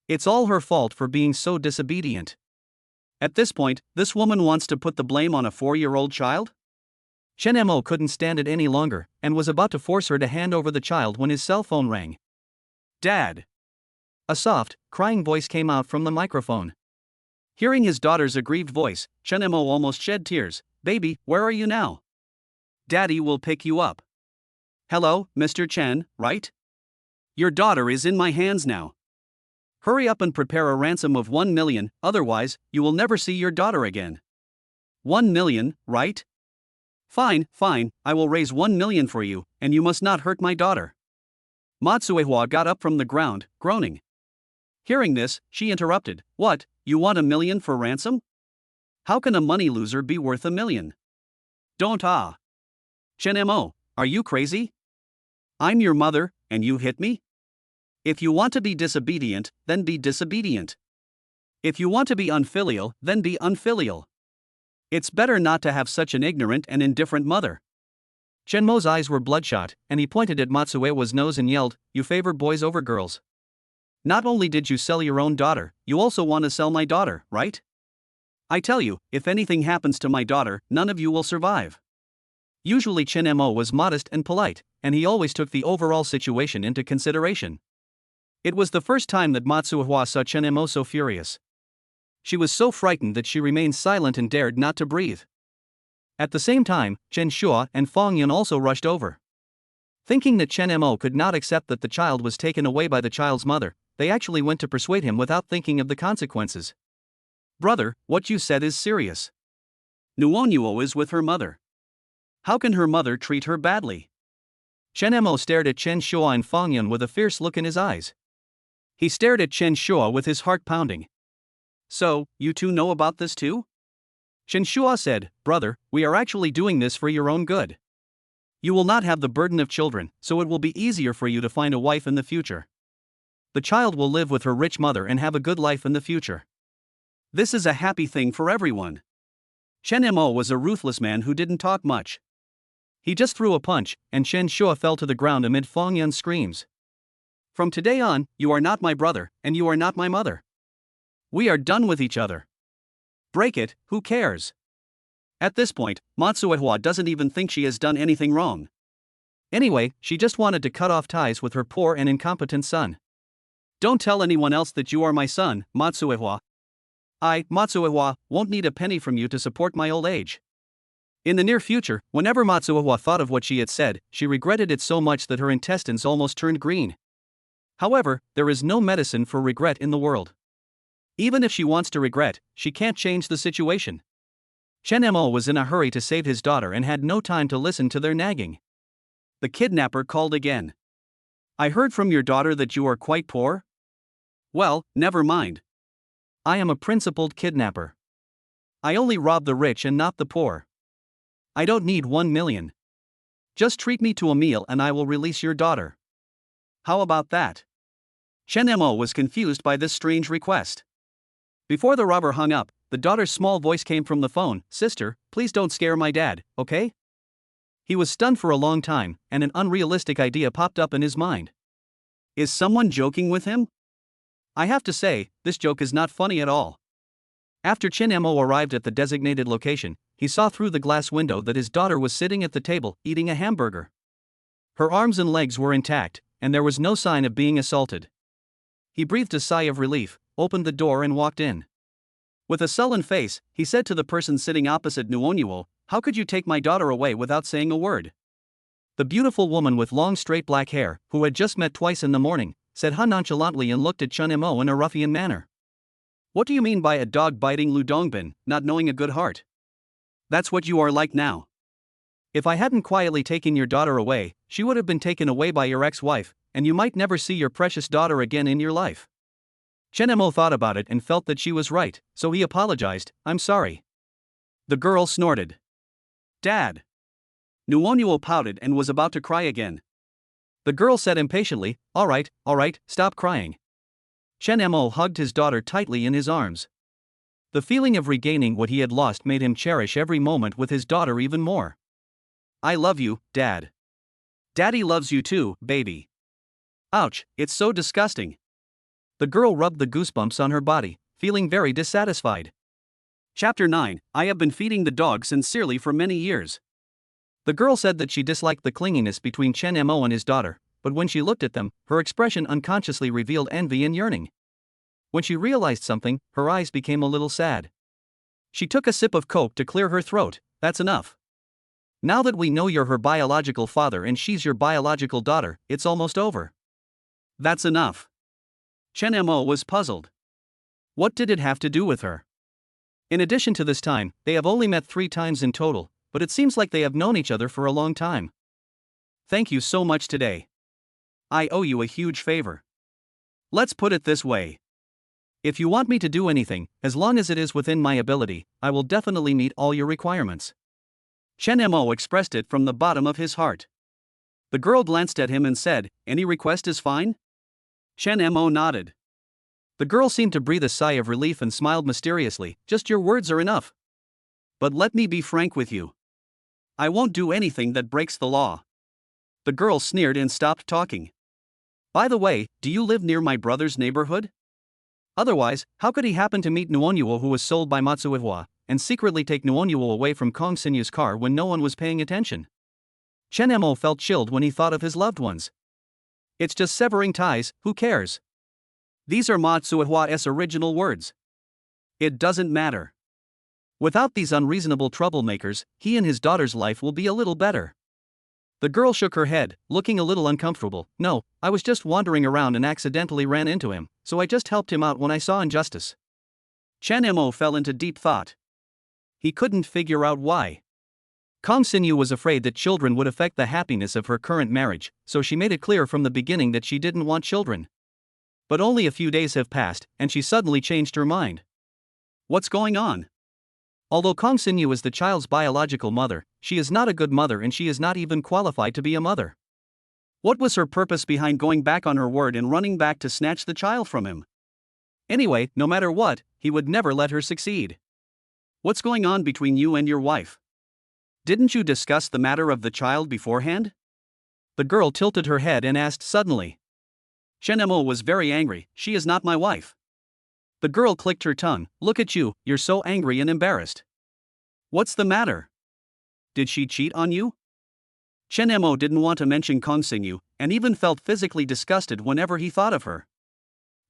It's all her fault for being so disobedient. At this point, this woman wants to put the blame on a 4-year-old child? Chen Mo couldn't stand it any longer, and was about to force her to hand over the child when his cell phone rang. "Dad!" A soft, crying voice came out from the microphone. Hearing his daughter's aggrieved voice, Chen Mo almost shed tears. "Baby, where are you now? Daddy will pick you up." "Hello, Mr. Chen, right? Your daughter is in my hands now. Hurry up and prepare a ransom of 1 million, otherwise, you will never see your daughter again." 1 million, right? Fine, I will raise 1 million for you, and you must not hurt my daughter." Matsuehwa got up from the ground, groaning. Hearing this, she interrupted. "What, you want 1 million for ransom? How can a money loser be worth 1 million? Don't Chen Mo, are you crazy? I'm your mother, and you hit me? If you want to be disobedient, then be disobedient. If you want to be unfilial, then be unfilial. It's better not to have such an ignorant and indifferent mother." Chen Mo's eyes were bloodshot, and he pointed at Matsuehwa's nose and yelled, "You favor boys over girls. Not only did you sell your own daughter, you also want to sell my daughter, right? I tell you, if anything happens to my daughter, none of you will survive." Usually Chen Mo was modest and polite, and he always took the overall situation into consideration. It was the first time that Matsuehwa saw Chen Mo so furious. She was so frightened that she remained silent and dared not to breathe. At the same time, Chen Shua and Fong Yun also rushed over. Thinking that Chen Mo could not accept that the child was taken away by the child's mother, they actually went to persuade him without thinking of the consequences. Brother, what you said is serious. Nuonyuo is with her mother. How can her mother treat her badly? Chen Mo stared at Chen Shua and Fang Yun with a fierce look in his eyes. He stared at Chen Shua with his heart pounding. So, you two know about this too? Chen Shua said, Brother, we are actually doing this for your own good. You will not have the burden of children, so it will be easier for you to find a wife in the future. The child will live with her rich mother and have a good life in the future. This is a happy thing for everyone. Chen Mo was a ruthless man who didn't talk much. He just threw a punch, and Chen Shua fell to the ground amid Fang Yun's screams. From today on, you are not my brother, and you are not my mother. We are done with each other. Break it, who cares? At this point, Matsuehua doesn't even think she has done anything wrong. Anyway, she just wanted to cut off ties with her poor and incompetent son. Don't tell anyone else that you are my son, Matsuehua. I, Matsuehua, won't need a penny from you to support my old age. In the near future, whenever Matsuehua thought of what she had said, she regretted it so much that her intestines almost turned green. However, there is no medicine for regret in the world. Even if she wants to regret, she can't change the situation. Chen Mo was in a hurry to save his daughter and had no time to listen to their nagging. The kidnapper called again. I heard from your daughter that you are quite poor? Well, never mind. I am a principled kidnapper. I only rob the rich and not the poor. I don't need 1 million. Just treat me to a meal and I will release your daughter. How about that? Chen Mo was confused by this strange request. Before the robber hung up, the daughter's small voice came from the phone, Sister, please don't scare my dad, okay? He was stunned for a long time, and an unrealistic idea popped up in his mind. Is someone joking with him? I have to say, this joke is not funny at all. After Chen Mo arrived at the designated location, he saw through the glass window that his daughter was sitting at the table, eating a hamburger. Her arms and legs were intact, and there was no sign of being assaulted. He breathed a sigh of relief, opened the door and walked in. With a sullen face, he said to the person sitting opposite Nuonyuo, How could you take my daughter away without saying a word? The beautiful woman with long straight black hair, who had just met twice in the morning, said nonchalantly and looked at Chen Mo in a ruffian manner. What do you mean by a dog biting Lu Dongbin, not knowing a good heart? That's what you are like now. If I hadn't quietly taken your daughter away, she would have been taken away by your ex-wife, and you might never see your precious daughter again in your life. Chen Mo thought about it and felt that she was right, so he apologized, I'm sorry. The girl snorted. Dad. Nuonyuo pouted and was about to cry again. The girl said impatiently, all right, stop crying. Chen Mo hugged his daughter tightly in his arms. The feeling of regaining what he had lost made him cherish every moment with his daughter even more. I love you, Dad. Daddy loves you too, baby. Ouch, it's so disgusting. The girl rubbed the goosebumps on her body, feeling very dissatisfied. Chapter 9, I have been feeding the dog sincerely for many years. The girl said that she disliked the clinginess between Chen Mo and his daughter, but when she looked at them, her expression unconsciously revealed envy and yearning. When she realized something, her eyes became a little sad. She took a sip of Coke to clear her throat. That's enough. Now that we know you're her biological father and she's your biological daughter, it's almost over. That's enough. Chen Mo was puzzled. What did it have to do with her? In addition to this time, they have only met 3 times in total, but it seems like they have known each other for a long time. Thank you so much today. I owe you a huge favor. Let's put it this way. If you want me to do anything, as long as it is within my ability, I will definitely meet all your requirements. Chen Mo expressed it from the bottom of his heart. The girl glanced at him and said, Any request is fine? Chen Mo nodded. The girl seemed to breathe a sigh of relief and smiled mysteriously, Just your words are enough. But let me be frank with you. I won't do anything that breaks the law. The girl sneered and stopped talking. By the way, do you live near my brother's neighborhood? Otherwise, how could he happen to meet Nuonyuo who was sold by Matsuehua, and secretly take Nuonyuo away from Kong Xinyu's car when no one was paying attention? Chen Mo felt chilled when he thought of his loved ones. It's just severing ties, who cares? These are Matsuehua's original words. It doesn't matter. Without these unreasonable troublemakers, he and his daughter's life will be a little better. The girl shook her head, looking a little uncomfortable. No, I was just wandering around and accidentally ran into him, so I just helped him out when I saw injustice. Chen Mo fell into deep thought. He couldn't figure out why. Kong Xinyu was afraid that children would affect the happiness of her current marriage, so she made it clear from the beginning that she didn't want children. But only a few days have passed, and she suddenly changed her mind. What's going on? Although Kong Xinyu is the child's biological mother, she is not a good mother and she is not even qualified to be a mother. What was her purpose behind going back on her word and running back to snatch the child from him? Anyway, no matter what, he would never let her succeed. What's going on between you and your wife? Didn't you discuss the matter of the child beforehand? The girl tilted her head and asked suddenly. Chen Mo was very angry. She is not my wife. The girl clicked her tongue. Look at you, you're so angry and embarrassed. What's the matter? Did she cheat on you? Chen Mo didn't want to mention Kong Xinyu, and even felt physically disgusted whenever he thought of her.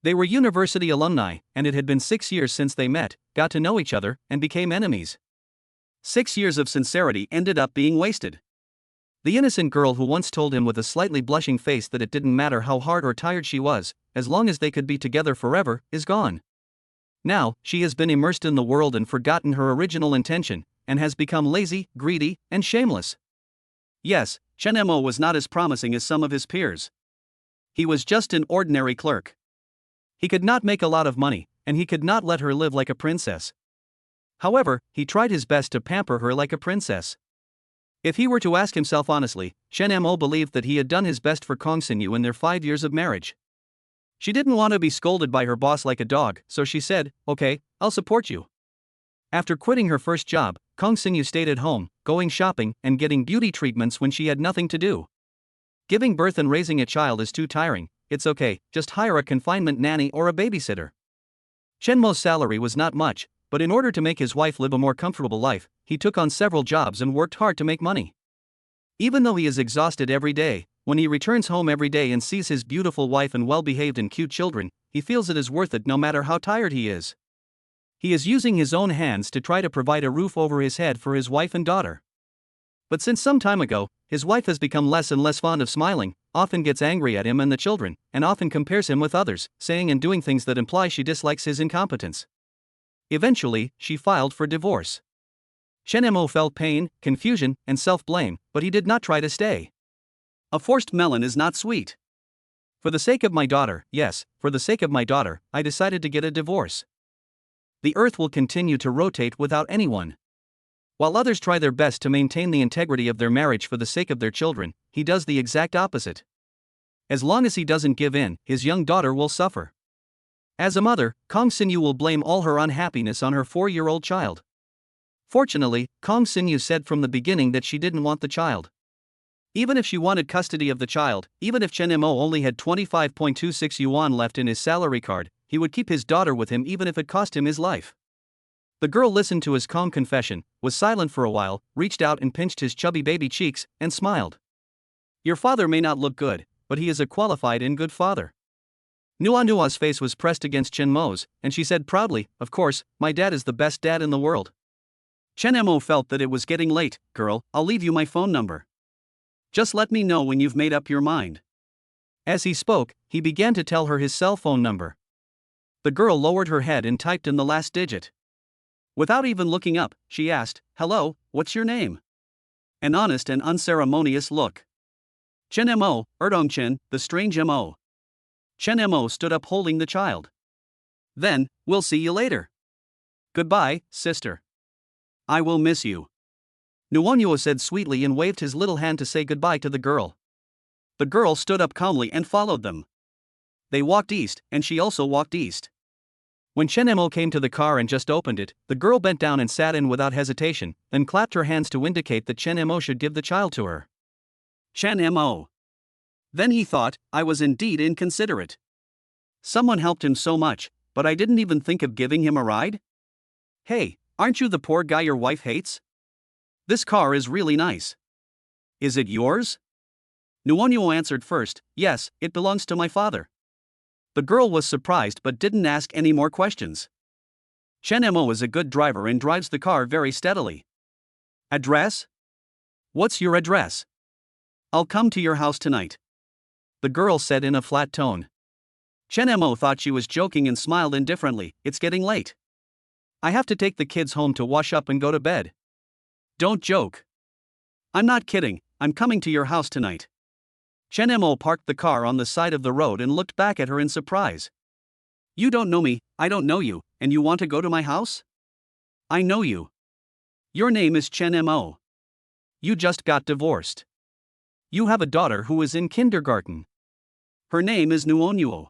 They were university alumni, and it had been 6 years since they met, got to know each other, and became enemies. 6 years of sincerity ended up being wasted. The innocent girl who once told him with a slightly blushing face that it didn't matter how hard or tired she was, as long as they could be together forever, is gone. Now, she has been immersed in the world and forgotten her original intention, and has become lazy, greedy, and shameless. Yes, Chen Mo was not as promising as some of his peers. He was just an ordinary clerk. He could not make a lot of money, and he could not let her live like a princess. However, he tried his best to pamper her like a princess. If he were to ask himself honestly, Chen Mo believed that he had done his best for Kong Xinyu in their 5 years of marriage. She didn't want to be scolded by her boss like a dog, so she said, okay, I'll support you. After quitting her first job, Kong Xinyu stayed at home, going shopping and getting beauty treatments when she had nothing to do. Giving birth and raising a child is too tiring. It's okay, just hire a confinement nanny or a babysitter. Chen Mo's salary was not much, but in order to make his wife live a more comfortable life, he took on several jobs and worked hard to make money. Even though he is exhausted every day, when he returns home every day and sees his beautiful wife and well-behaved and cute children, he feels it is worth it no matter how tired he is. He is using his own hands to try to provide a roof over his head for his wife and daughter. But since some time ago, his wife has become less and less fond of smiling, often gets angry at him and the children, and often compares him with others, saying and doing things that imply she dislikes his incompetence. Eventually, she filed for divorce. Chen Mo felt pain, confusion, and self-blame, but he did not try to stay. A forced melon is not sweet. For the sake of my daughter, yes, for the sake of my daughter, I decided to get a divorce. The earth will continue to rotate without anyone. While others try their best to maintain the integrity of their marriage for the sake of their children, he does the exact opposite. As long as he doesn't give in, his young daughter will suffer. As a mother, Kong Xinyu will blame all her unhappiness on her 4-year-old child. Fortunately, Kong Xinyu said from the beginning that she didn't want the child. Even if she wanted custody of the child, even if Chen Mo only had 25.26 yuan left in his salary card, he would keep his daughter with him even if it cost him his life. The girl listened to his calm confession, was silent for a while, reached out and pinched his chubby baby cheeks, and smiled. Your father may not look good, but he is a qualified and good father. Nua's face was pressed against Chen Mo's, and she said proudly, of course, my dad is the best dad in the world. Chen Mo felt that it was getting late. Girl, I'll leave you my phone number. Just let me know when you've made up your mind. As he spoke, he began to tell her his cell phone number. The girl lowered her head and typed in the last digit. Without even looking up, she asked, hello, what's your name? An honest and unceremonious look. Chen Mo, Erdongchen, the strange Mo. Chen Mo stood up holding the child. Then, we'll see you later. Goodbye, sister. I will miss you. Nuo said sweetly and waved his little hand to say goodbye to the girl. The girl stood up calmly and followed them. They walked east, and she also walked east. When Chen Mo came to the car and just opened it, the girl bent down and sat in without hesitation, then clapped her hands to indicate that Chen Mo should give the child to her. Chen Mo. Then he thought, I was indeed inconsiderate. Someone helped him so much, but I didn't even think of giving him a ride? Hey, aren't you the poor guy your wife hates? This car is really nice. Is it yours? Nuo answered first, yes, it belongs to my father. The girl was surprised but didn't ask any more questions. Chen Mo is a good driver and drives the car very steadily. Address? What's your address? I'll come to your house tonight, the girl said in a flat tone. Chen Mo thought she was joking and smiled indifferently. It's getting late. I have to take the kids home to wash up and go to bed. Don't joke. I'm not kidding, I'm coming to your house tonight. Chen Mo parked the car on the side of the road and looked back at her in surprise. You don't know me, I don't know you, and you want to go to my house? I know you. Your name is Chen Mo. You just got divorced. You have a daughter who is in kindergarten. Her name is Nuonyuo.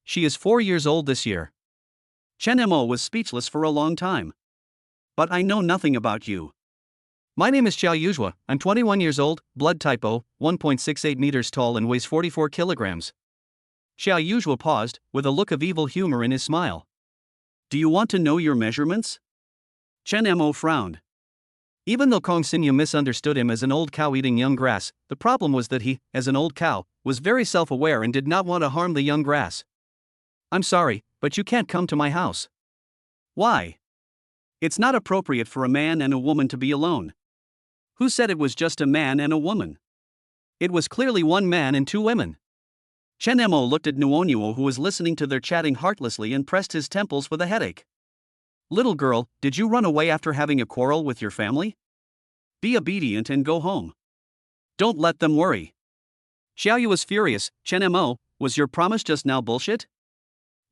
She is 4 years old this year. Chen Mo was speechless for a long time. But I know nothing about you. My name is Xiao Yuzhua, I'm 21 years old, blood type O, 1.68 meters tall and weighs 44 kilograms. Xiao Yuzhua paused, with a look of evil humor in his smile. Do you want to know your measurements? Chen Mo frowned. Even though Kong Xinyu misunderstood him as an old cow eating young grass, the problem was that he, as an old cow, was very self-aware and did not want to harm the young grass. I'm sorry, but you can't come to my house. Why? It's not appropriate for a man and a woman to be alone. Who said it was just a man and a woman? It was clearly one man and two women. Chen Mo looked at Nuonyuo, who was listening to their chatting heartlessly, and pressed his temples with a headache. Little girl, did you run away after having a quarrel with your family? Be obedient and go home. Don't let them worry. Xiaoyu was furious. Chen Mo, was your promise just now bullshit?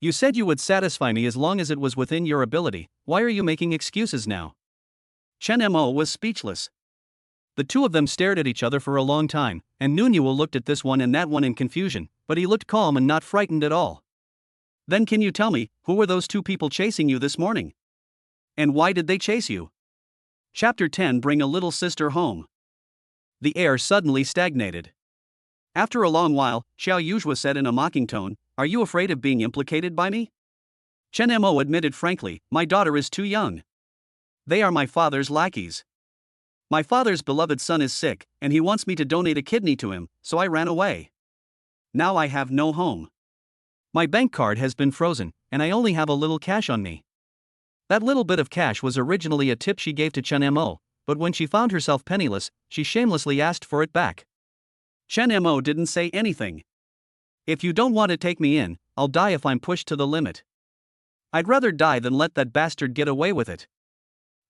You said you would satisfy me as long as it was within your ability. Why are you making excuses now? Chen Mo was speechless. The two of them stared at each other for a long time, and Nuonyuo looked at this one and that one in confusion, but he looked calm and not frightened at all. Then can you tell me, who were those two people chasing you this morning? And why did they chase you? Chapter 10. Bring a little sister home. The air suddenly stagnated. After a long while, Xiao Yuzhua said in a mocking tone, Are you afraid of being implicated by me? Chen Mo admitted frankly, My daughter is too young. They are my father's lackeys. My father's beloved son is sick, and he wants me to donate a kidney to him, so I ran away. Now I have no home. My bank card has been frozen, and I only have a little cash on me. That little bit of cash was originally a tip she gave to Chen Mo, but when she found herself penniless, she shamelessly asked for it back. Chen Mo didn't say anything. If you don't want to take me in, I'll die if I'm pushed to the limit. I'd rather die than let that bastard get away with it.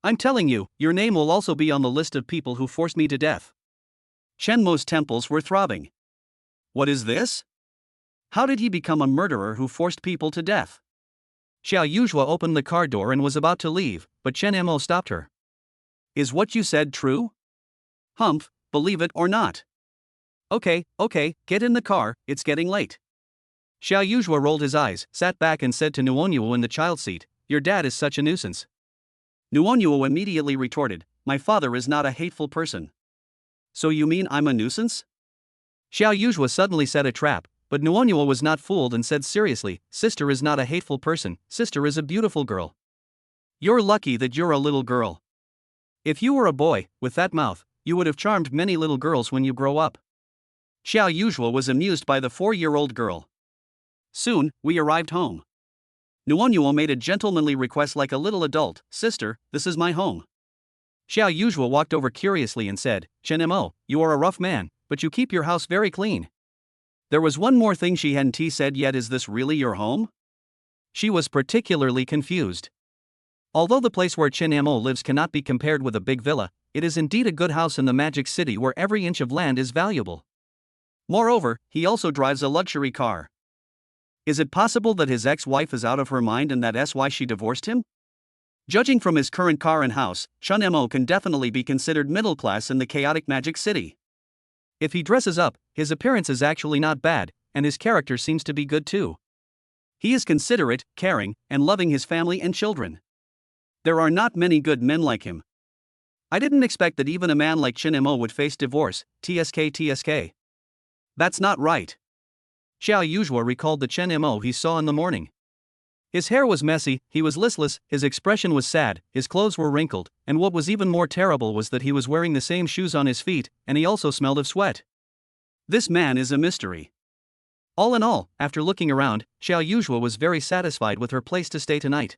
I'm telling you, your name will also be on the list of people who forced me to death. Chen Mo's temples were throbbing. What is this? How did he become a murderer who forced people to death? Xiao Yuzhua opened the car door and was about to leave, but Chen Mo stopped her. Is what you said true? Humph, believe it or not. Okay, get in the car, it's getting late. Xiao Yuzhua rolled his eyes, sat back and said to Nuonyuo in the child seat, Your dad is such a nuisance. Nuonyuo immediately retorted, My father is not a hateful person. So you mean I'm a nuisance? Xiao Yuzhua suddenly set a trap, but Nuonyuo was not fooled and said seriously, Sister is not a hateful person, sister is a beautiful girl. You're lucky that you're a little girl. If you were a boy, with that mouth, you would have charmed many little girls when you grow up. Xiao Yuzhua was amused by the 4-year-old girl. Soon, we arrived home. Nuonyuo made a gentlemanly request like a little adult, Sister, this is my home. Xiao Yuzhua walked over curiously and said, Chen Mo, you are a rough man, but you keep your house very clean. There was one more thing she hadn't said yet. Is this really your home? She was particularly confused. Although the place where Chen Mo lives cannot be compared with a big villa, it is indeed a good house in the Magic City where every inch of land is valuable. Moreover, he also drives a luxury car. Is it possible that his ex-wife is out of her mind and that's why she divorced him? Judging from his current car and house, Chen Mo can definitely be considered middle class in the chaotic Magic City. If he dresses up, his appearance is actually not bad, and his character seems to be good too. He is considerate, caring, and loving his family and children. There are not many good men like him. I didn't expect that even a man like Chen Mo would face divorce, tsk. That's not right. Xiao Yuzhua recalled the Chen Mo he saw in the morning. His hair was messy, he was listless, his expression was sad, his clothes were wrinkled, and what was even more terrible was that he was wearing the same shoes on his feet, and he also smelled of sweat. This man is a mystery. All in all, after looking around, Xiao Yuzhua was very satisfied with her place to stay tonight.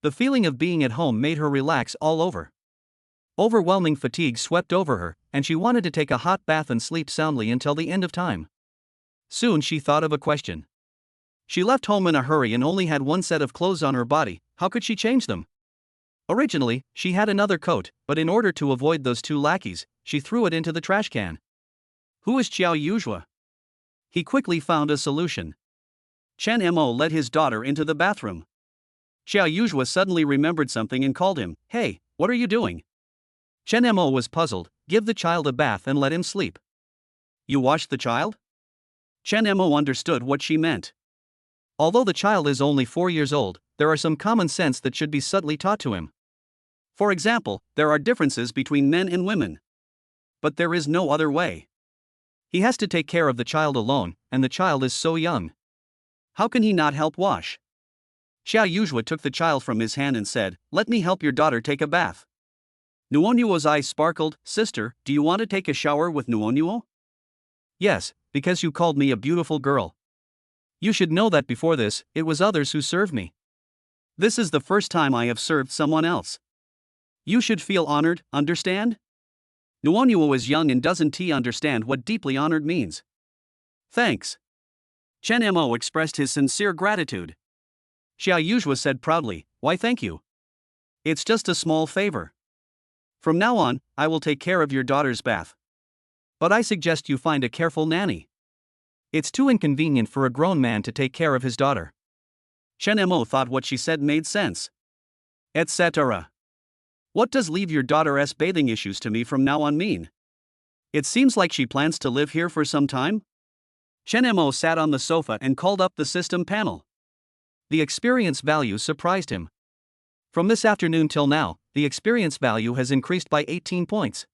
The feeling of being at home made her relax all over. Overwhelming fatigue swept over her, and she wanted to take a hot bath and sleep soundly until the end of time. Soon she thought of a question. She left home in a hurry and only had one set of clothes on her body. How could she change them? Originally, she had another coat, but in order to avoid those two lackeys, she threw it into the trash can. Who is Xiao Yuzhua? He quickly found a solution. Chen Mo led his daughter into the bathroom. Xiao Yuzhua suddenly remembered something and called him, "Hey, what are you doing?" Chen Mo was puzzled. "Give the child a bath and let him sleep." "You washed the child?" Chen Mo understood what she meant. Although the child is only 4 years old, there are some common sense that should be subtly taught to him. For example, there are differences between men and women. But there is no other way. He has to take care of the child alone, and the child is so young. How can he not help wash? Xiao Yuzhua took the child from his hand and said, "Let me help your daughter take a bath." Nuonyuo's eyes sparkled. "Sister, do you want to take a shower with Nuonyuo?" "Yes, because you called me a beautiful girl. You should know that before this, it was others who served me. This is the first time I have served someone else. You should feel honored, understand?" Nuonyuo is young and doesn't understand what deeply honored means. "Thanks." Chen Mo expressed his sincere gratitude. Xiao Yuzhua said proudly, "Why thank you? It's just a small favor. From now on, I will take care of your daughter's bath. But I suggest you find a careful nanny. It's too inconvenient for a grown man to take care of his daughter." Chen Mo thought what she said made sense. Etc. What does leave your daughter's bathing issues to me from now on mean? It seems like she plans to live here for some time? Chen Mo sat on the sofa and called up the system panel. The experience value surprised him. From this afternoon till now, the experience value has increased by 18 points.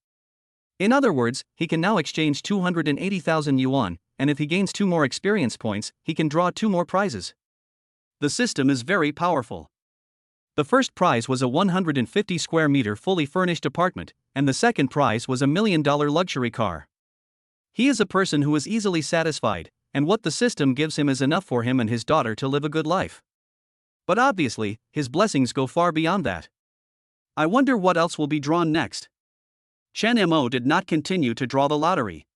In other words, he can now exchange 280,000 yuan, and if he gains 2 more experience points, he can draw 2 more prizes. The system is very powerful. The first prize was a 150 square meter fully furnished apartment, and the second prize was a $1 million luxury car. He is a person who is easily satisfied, and what the system gives him is enough for him and his daughter to live a good life. But obviously, his blessings go far beyond that. I wonder what else will be drawn next. Chen Mo did not continue to draw the lottery.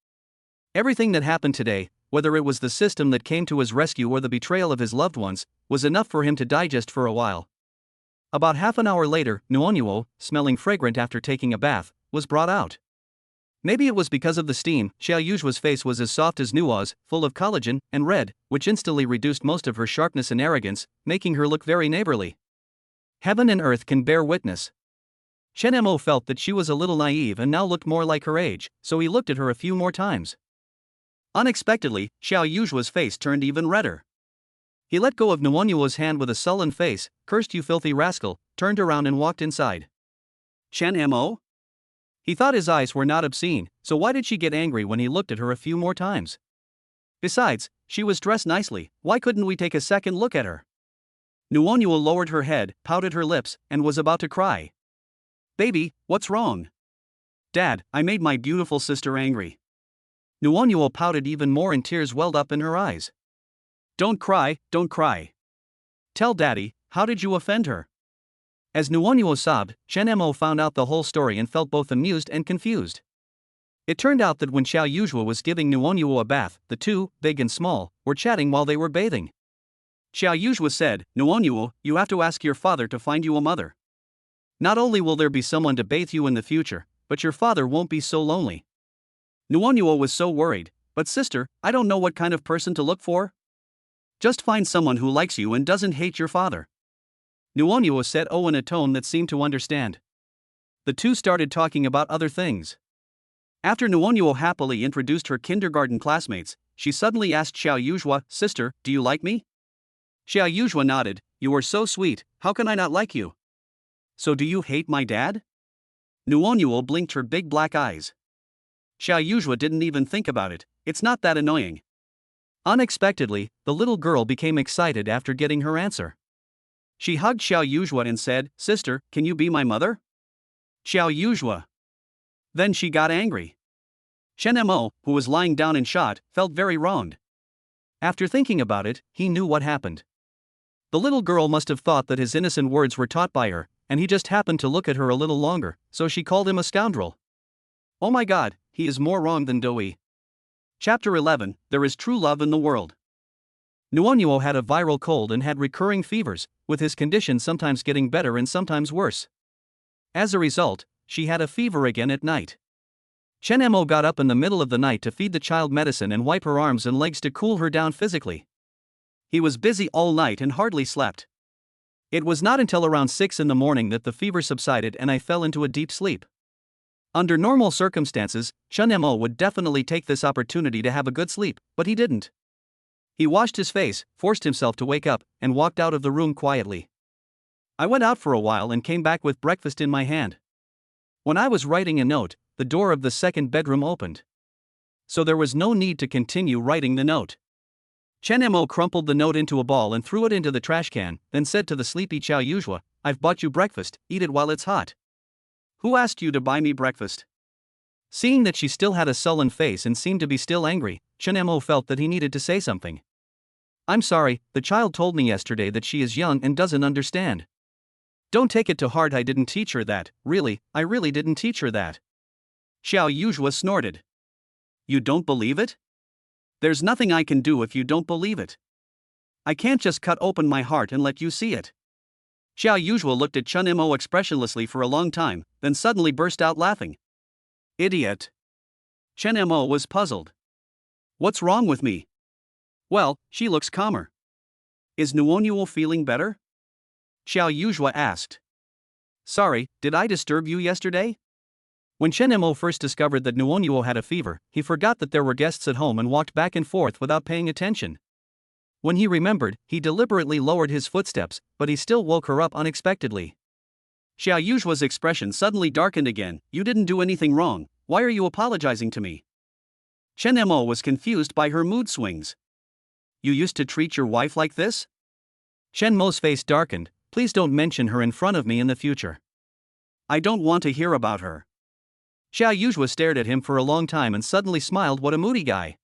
Everything that happened today, whether it was the system that came to his rescue or the betrayal of his loved ones, was enough for him to digest for a while. About half an hour later, Nuonyuo, smelling fragrant after taking a bath, was brought out. Maybe it was because of the steam. Xiao Yuzhua's face was as soft as Nuo's, full of collagen, and red, which instantly reduced most of her sharpness and arrogance, making her look very neighborly. Heaven and earth can bear witness. Chen Mo felt that she was a little naive and now looked more like her age, so he looked at her a few more times. Unexpectedly, Xiao Yuzhua's face turned even redder. He let go of Nuonyuo's hand with a sullen face, cursed, "You filthy rascal," turned around and walked inside. Chen Mo? He thought his eyes were not obscene, so why did she get angry when he looked at her a few more times? Besides, she was dressed nicely. Why couldn't we take a second look at her? Nuonyuo lowered her head, pouted her lips, and was about to cry. "Baby, what's wrong?" "Dad, I made my beautiful sister angry." Nuonyuo pouted even more and tears welled up in her eyes. Don't cry, don't cry. Tell Daddy, how did you offend her?" As Nuonyuo sobbed, Chen Mo found out the whole story and felt both amused and confused. It turned out that when Xiao Yuzhua was giving Nuonyuo a bath, the two, big and small, were chatting while they were bathing. Xiao Yuzhua said, "Nuonyuo, you have to ask your father to find you a mother. Not only will there be someone to bathe you in the future, but your father won't be so lonely." Nuonyuo was so worried. "But sister, I don't know what kind of person to look for." "Just find someone who likes you and doesn't hate your father." Nuonyuo said in a tone that seemed to understand. The two started talking about other things. After Nuonyuo happily introduced her kindergarten classmates, she suddenly asked Xiao Yuzhua, "Sister, do you like me?" Xiao Yuzhua nodded. "You are so sweet, how can I not like you?" "So do you hate my dad?" Nuonyuo blinked her big black eyes. Xiao Yuzhua didn't even think about it. It's not that annoying. Unexpectedly, the little girl became excited after getting her answer. She hugged Xiao Yuzhua and said, "Sister, can you be my mother?" Xiao Yuzhua. Then she got angry. Chen Mo, who was lying down and shot, felt very wronged. After thinking about it, he knew what happened. The little girl must have thought that his innocent words were taught by her, and he just happened to look at her a little longer, so she called him a scoundrel. Oh my god, he is more wrong than Doi. Chapter 11, There is True Love in the World. Nuonyuo had a viral cold and had recurring fevers, with his condition sometimes getting better and sometimes worse. As a result, she had a fever again at night. Chen Mo got up in the middle of the night to feed the child medicine and wipe her arms and legs to cool her down physically. He was busy all night and hardly slept. It was not until around 6 in the morning that the fever subsided and I fell into a deep sleep. Under normal circumstances, Chen Mo would definitely take this opportunity to have a good sleep, but he didn't. He washed his face, forced himself to wake up, and walked out of the room quietly. I went out for a while and came back with breakfast in my hand. When I was writing a note, the door of the second bedroom opened. So there was no need to continue writing the note. Chen Mo crumpled the note into a ball and threw it into the trash can, then said to the sleepy Xiao Yuzhua, "I've bought you breakfast, eat it while it's hot." "Who asked you to buy me breakfast?" Seeing that she still had a sullen face and seemed to be still angry, Chen Mo felt that he needed to say something. "I'm sorry, the child told me yesterday that she is young and doesn't understand." "Don't take it to heart, I didn't teach her that, really, I really didn't teach her that." Xiao Yuzhua snorted. "You don't believe it? There's nothing I can do if you don't believe it. I can't just cut open my heart and let you see it." Xiao Yuzhua looked at Chen Mo expressionlessly for a long time, then suddenly burst out laughing. "Idiot." Chen Mo was puzzled. "What's wrong with me?" "Well, she looks calmer." "Is Nuonyuo feeling better?" Xiao Yuzhua asked. "Sorry, did I disturb you yesterday?" When Chen Mo first discovered that Nuonyuo had a fever, he forgot that there were guests at home and walked back and forth without paying attention. When he remembered, he deliberately lowered his footsteps, but he still woke her up unexpectedly. Xiao Yuzhua's expression suddenly darkened again. "You didn't do anything wrong, why are you apologizing to me?" Chen Mo was confused by her mood swings. "You used to treat your wife like this?" Chen Mo's face darkened. "Please don't mention her in front of me in the future." "I don't want to hear about her." Xiao Yuzhua stared at him for a long time and suddenly smiled. "What a moody guy.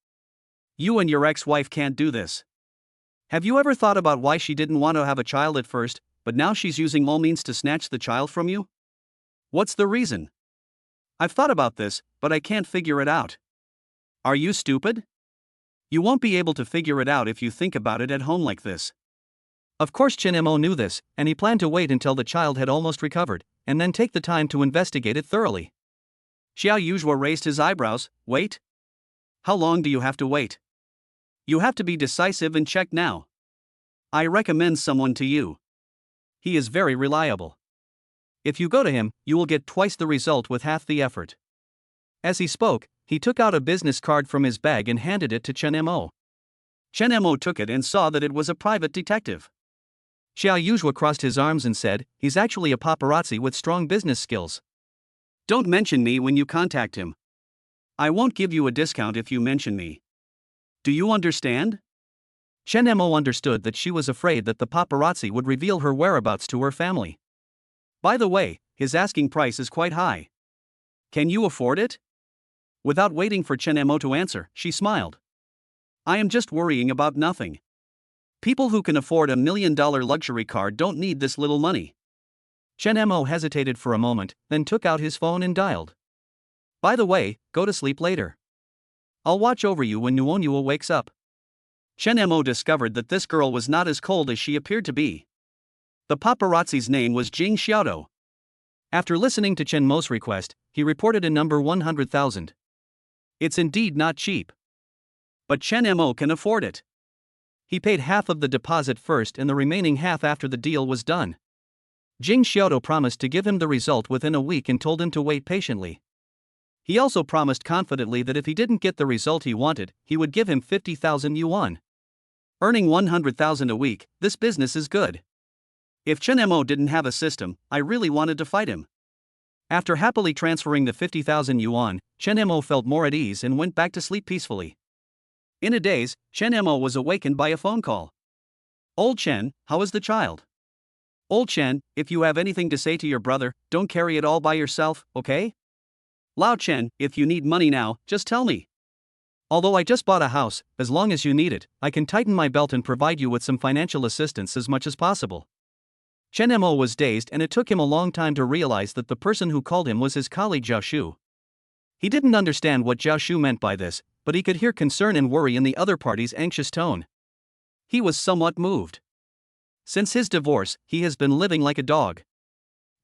You and your ex-wife can't do this. Have you ever thought about why she didn't want to have a child at first, but now she's using all means to snatch the child from you? What's the reason?" "I've thought about this, but I can't figure it out." "Are you stupid? You won't be able to figure it out if you think about it at home like this." Of course Chen Mo knew this, and he planned to wait until the child had almost recovered, and then take the time to investigate it thoroughly. Xiao Yuzhua raised his eyebrows. "Wait? How long do you have to wait? You have to be decisive and check now. I recommend someone to you. He is very reliable. If you go to him, you will get twice the result with half the effort." As he spoke, he took out a business card from his bag and handed it to Chen Mo. Chen Mo took it and saw that it was a private detective. Xiao Yuzhua crossed his arms and said, "He's actually a paparazzi with strong business skills. Don't mention me when you contact him. I won't give you a discount if you mention me. Do you understand?" Chen Mo understood that she was afraid that the paparazzi would reveal her whereabouts to her family. "By the way, his asking price is quite high. Can you afford it?" Without waiting for Chen Mo to answer, she smiled. "I am just worrying about nothing. People who can afford $1 million luxury car don't need this little money." Chen Mo hesitated for a moment, then took out his phone and dialed. "By the way, go to sleep later. I'll watch over you when Nuonyuo wakes up." Chen Mo discovered that this girl was not as cold as she appeared to be. The paparazzi's name was Jing Xiaodo. After listening to Chen Mo's request, he reported a number 100,000. It's indeed not cheap. But Chen Mo can afford it. He paid half of the deposit first and the remaining half after the deal was done. Jing Xiaodo promised to give him the result within a week and told him to wait patiently. He also promised confidently that if he didn't get the result he wanted, he would give him 50,000 yuan. Earning 100,000 a week, this business is good. If Chen Mo didn't have a system, I really wanted to fight him. After happily transferring the 50,000 yuan, Chen Mo felt more at ease and went back to sleep peacefully. In a daze, Chen Mo was awakened by a phone call. "Old Chen, how is the child?" "Old Chen, if you have anything to say to your brother, don't carry it all by yourself, okay? Lao Chen, if you need money now, just tell me. Although I just bought a house, as long as you need it, I can tighten my belt and provide you with some financial assistance as much as possible." Chen Mo was dazed, and it took him a long time to realize that the person who called him was his colleague Zhao Shu. He didn't understand what Zhao Shu meant by this, but he could hear concern and worry in the other party's anxious tone. He was somewhat moved. Since his divorce, he has been living like a dog.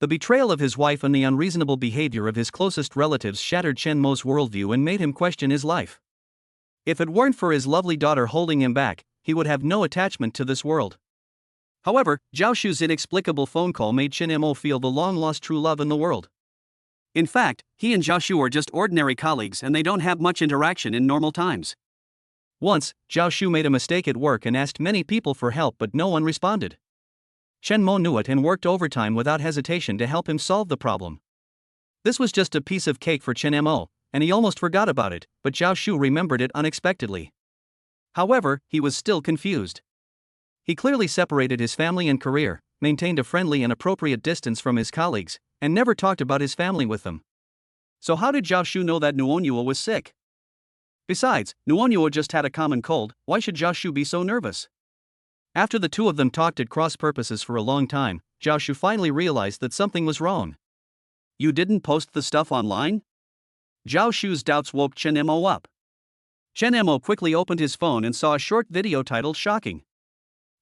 The betrayal of his wife and the unreasonable behavior of his closest relatives shattered Chen Mo's worldview and made him question his life. If it weren't for his lovely daughter holding him back, he would have no attachment to this world. However, Zhao Shu's inexplicable phone call made Chen Mo feel the long-lost true love in the world. In fact, he and Zhao Shu are just ordinary colleagues and they don't have much interaction in normal times. Once, Zhao Shu made a mistake at work and asked many people for help, but no one responded. Chen Mo knew it and worked overtime without hesitation to help him solve the problem. This was just a piece of cake for Chen Mo, and he almost forgot about it, but Zhao Shu remembered it unexpectedly. However, he was still confused. He clearly separated his family and career, maintained a friendly and appropriate distance from his colleagues, and never talked about his family with them. So how did Zhao Shu know that Nuonyuo was sick? Besides, Nuonyuo just had a common cold, why should Zhao Shu be so nervous? After the two of them talked at cross purposes for a long time, Zhao Shu finally realized that something was wrong. You didn't post the stuff online? Zhao Shu's doubts woke Chen Mo up. Chen Mo quickly opened his phone and saw a short video titled "Shocking.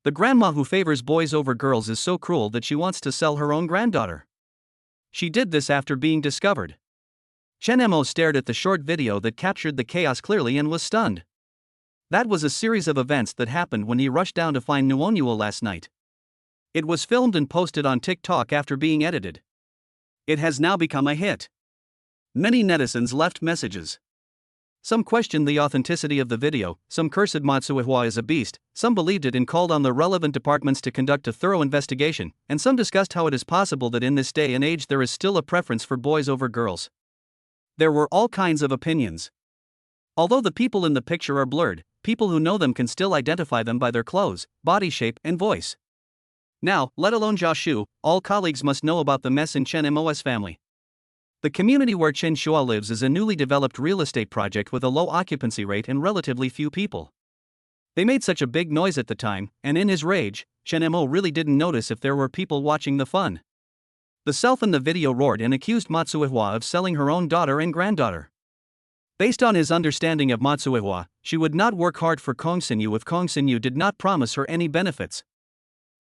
The grandma who favors boys over girls is so cruel that she wants to sell her own granddaughter. She did this after being discovered." Chen Mo stared at the short video that captured the chaos clearly and was stunned. That was a series of events that happened when he rushed down to find Nuonyuo last night. It was filmed and posted on TikTok after being edited. It has now become a hit. Many netizens left messages. Some questioned the authenticity of the video, some cursed Matsuehua as a beast, some believed it and called on the relevant departments to conduct a thorough investigation, and some discussed how it is possible that in this day and age there is still a preference for boys over girls. There were all kinds of opinions. Although the people in the picture are blurred, people who know them can still identify them by their clothes, body shape, and voice. Now, let alone Zhao Shu, all colleagues must know about the mess in Chen Mo's family. The community where Chen Shua lives is a newly developed real estate project with a low occupancy rate and relatively few people. They made such a big noise at the time, and in his rage, Chen Mo really didn't notice if there were people watching the fun. The self in the video roared and accused Matsuehua of selling her own daughter and granddaughter. Based on his understanding of Matsuehua, she would not work hard for Kong Xinyu if Kong Xinyu did not promise her any benefits.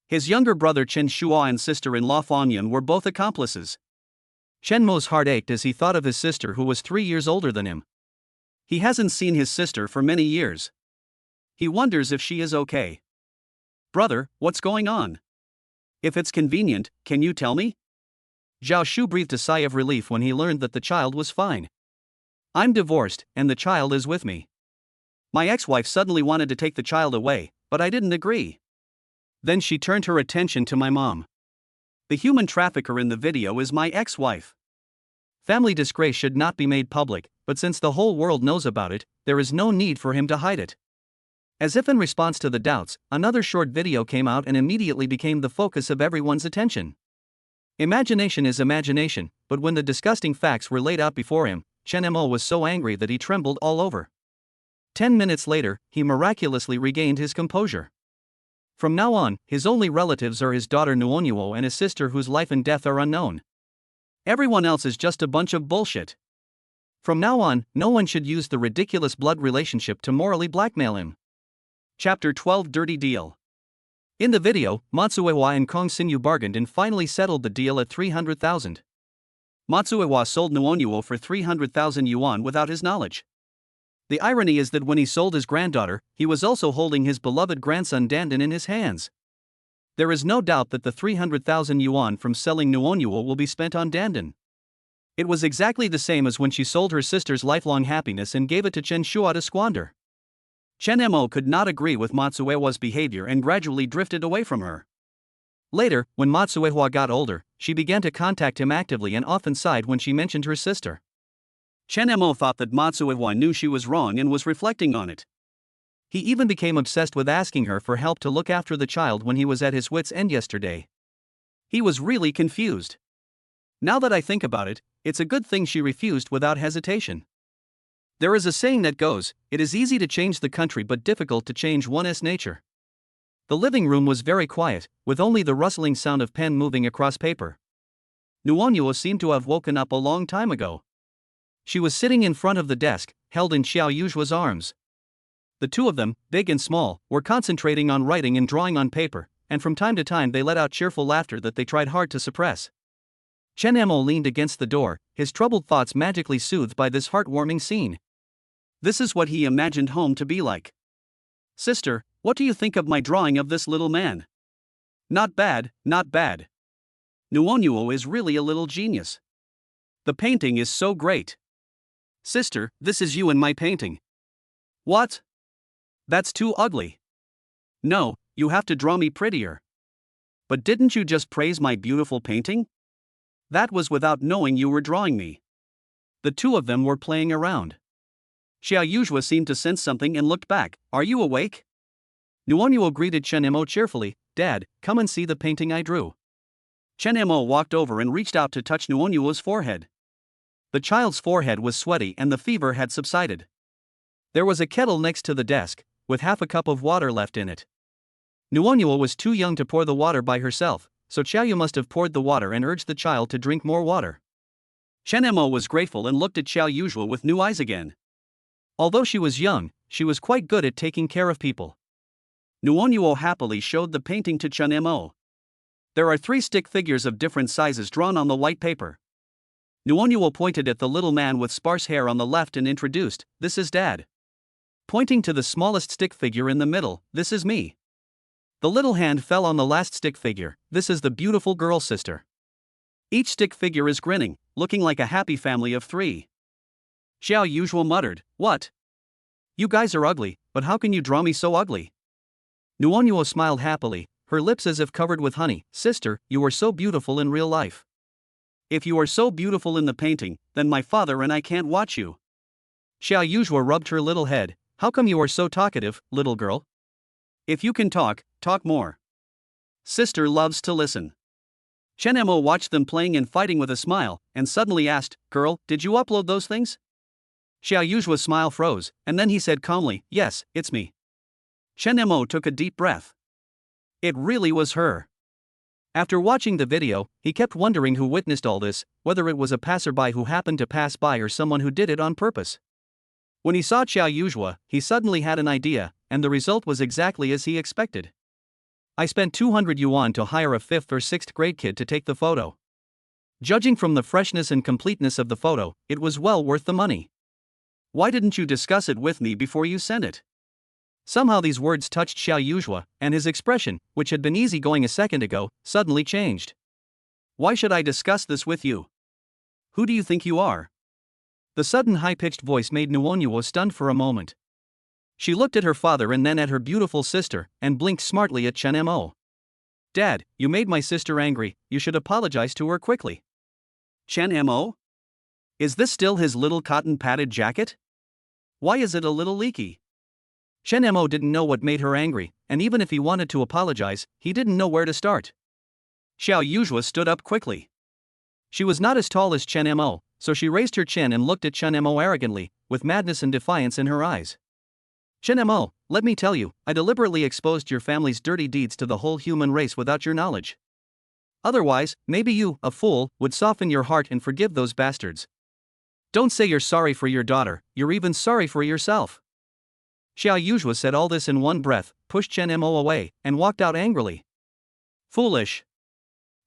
His younger brother Chen Shua and sister-in-law Fanyan were both accomplices. Chen Mo's heart ached as he thought of his sister who was 3 years older than him. He hasn't seen his sister for many years. He wonders if she is okay. "Brother, what's going on? If it's convenient, can you tell me?" Zhao Shu breathed a sigh of relief when he learned that the child was fine. "I'm divorced, and the child is with me. My ex-wife suddenly wanted to take the child away, but I didn't agree. Then she turned her attention to my mom. The human trafficker in the video is my ex-wife. Family disgrace should not be made public, but since the whole world knows about it, there is no need for him to hide it." As if in response to the doubts, another short video came out and immediately became the focus of everyone's attention. Imagination is imagination, but when the disgusting facts were laid out before him, Chen Mo was so angry that he trembled all over. 10 minutes later, he miraculously regained his composure. From now on, his only relatives are his daughter Nuonyuo and his sister whose life and death are unknown. Everyone else is just a bunch of bullshit. From now on, no one should use the ridiculous blood relationship to morally blackmail him. Chapter 12 Dirty Deal. In the video, Matsuehua and Kong Xinyu bargained and finally settled the deal at 300,000. Matsuehua sold Nuonyuo for 300,000 yuan without his knowledge. The irony is that when he sold his granddaughter, he was also holding his beloved grandson Dandan in his hands. There is no doubt that the 300,000 yuan from selling Nuonyuo will be spent on Dandan. It was exactly the same as when she sold her sister's lifelong happiness and gave it to Chen Shua to squander. Chen Mo could not agree with Matsuehua's behavior and gradually drifted away from her. Later, when Matsuehua got older, she began to contact him actively and often sighed when she mentioned her sister. Chen Mo thought that Matsuehua knew she was wrong and was reflecting on it. He even became obsessed with asking her for help to look after the child when he was at his wits' end yesterday. He was really confused. Now that I think about it, it's a good thing she refused without hesitation. There is a saying that goes, "It is easy to change the country but difficult to change one's nature." The living room was very quiet, with only the rustling sound of pen moving across paper. Nuonyuo seemed to have woken up a long time ago. She was sitting in front of the desk, held in Xiao Yujua's arms. The two of them, big and small, were concentrating on writing and drawing on paper, and from time to time they let out cheerful laughter that they tried hard to suppress. Chen Mo leaned against the door, his troubled thoughts magically soothed by this heartwarming scene. This is what he imagined home to be like. Sister, what do you think of my drawing of this little man? Not bad, not bad. Nuonyuo is really a little genius. The painting is so great. Sister, this is you in my painting. What? That's too ugly. No, you have to draw me prettier. But didn't you just praise my beautiful painting? That was without knowing you were drawing me. The two of them were playing around. Xiao Yuzhua seemed to sense something and looked back. Are you awake? Nuonyuo greeted Chen Mo cheerfully. Dad, come and see the painting I drew. Chen Mo walked over and reached out to touch Nuonyuo's forehead. The child's forehead was sweaty and the fever had subsided. There was a kettle next to the desk, with half a cup of water left in it. Nuonyuo was too young to pour the water by herself, so Xiaoyu must have poured the water and urged the child to drink more water. Chen Mo was grateful and looked at Xiao Yuzhua with new eyes again. Although she was young, she was quite good at taking care of people. Nuonyuo happily showed the painting to Chen Mo. There are 3 stick figures of different sizes drawn on the white paper. Nuonyuo pointed at the little man with sparse hair on the left and introduced, "This is Dad." Pointing to the smallest stick figure in the middle, "This is me." The little hand fell on the last stick figure, "This is the beautiful girl sister." Each stick figure is grinning, looking like a happy family of 3. Xiao Yuzhua muttered, "What? You guys are ugly, but how can you draw me so ugly?" Nuonyuo smiled happily, her lips as if covered with honey. "Sister, you are so beautiful in real life. If you are so beautiful in the painting, then my father and I can't watch you." Xiao Yuzhua rubbed her little head. "How come you are so talkative, little girl? If you can talk, talk more. Sister loves to listen." Chen Mo watched them playing and fighting with a smile, and suddenly asked, "Girl, did you upload those things?" Xiao Yuzhua's smile froze, and then he said calmly, "Yes, it's me." Chen Mo took a deep breath. It really was her. After watching the video, he kept wondering who witnessed all this, whether it was a passerby who happened to pass by or someone who did it on purpose. When he saw Xiao Yuzhua, he suddenly had an idea, and the result was exactly as he expected. "I spent 200 yuan to hire a 5th or 6th grade kid to take the photo. Judging from the freshness and completeness of the photo, it was well worth the money. Why didn't you discuss it with me before you sent it?" Somehow these words touched Xiao Yuzhua, and his expression, which had been easygoing a second ago, suddenly changed. "Why should I discuss this with you? Who do you think you are?" The sudden high-pitched voice made Nuonyuo stunned for a moment. She looked at her father and then at her beautiful sister, and blinked smartly at Chen Mo. "Dad, you made my sister angry, you should apologize to her quickly." "Chen Mo? Is this still his little cotton-padded jacket? Why is it a little leaky?" Chen Mo didn't know what made her angry, and even if he wanted to apologize, he didn't know where to start. Xiao Yuzhua stood up quickly. She was not as tall as Chen Mo, so she raised her chin and looked at Chen Mo arrogantly, with madness and defiance in her eyes. "Chen Mo, let me tell you, I deliberately exposed your family's dirty deeds to the whole human race without your knowledge. Otherwise, maybe you, a fool, would soften your heart and forgive those bastards. Don't say you're sorry for your daughter, you're even sorry for yourself." Xiao Yuzhua said all this in one breath, pushed Chen Mo away, and walked out angrily. "Foolish."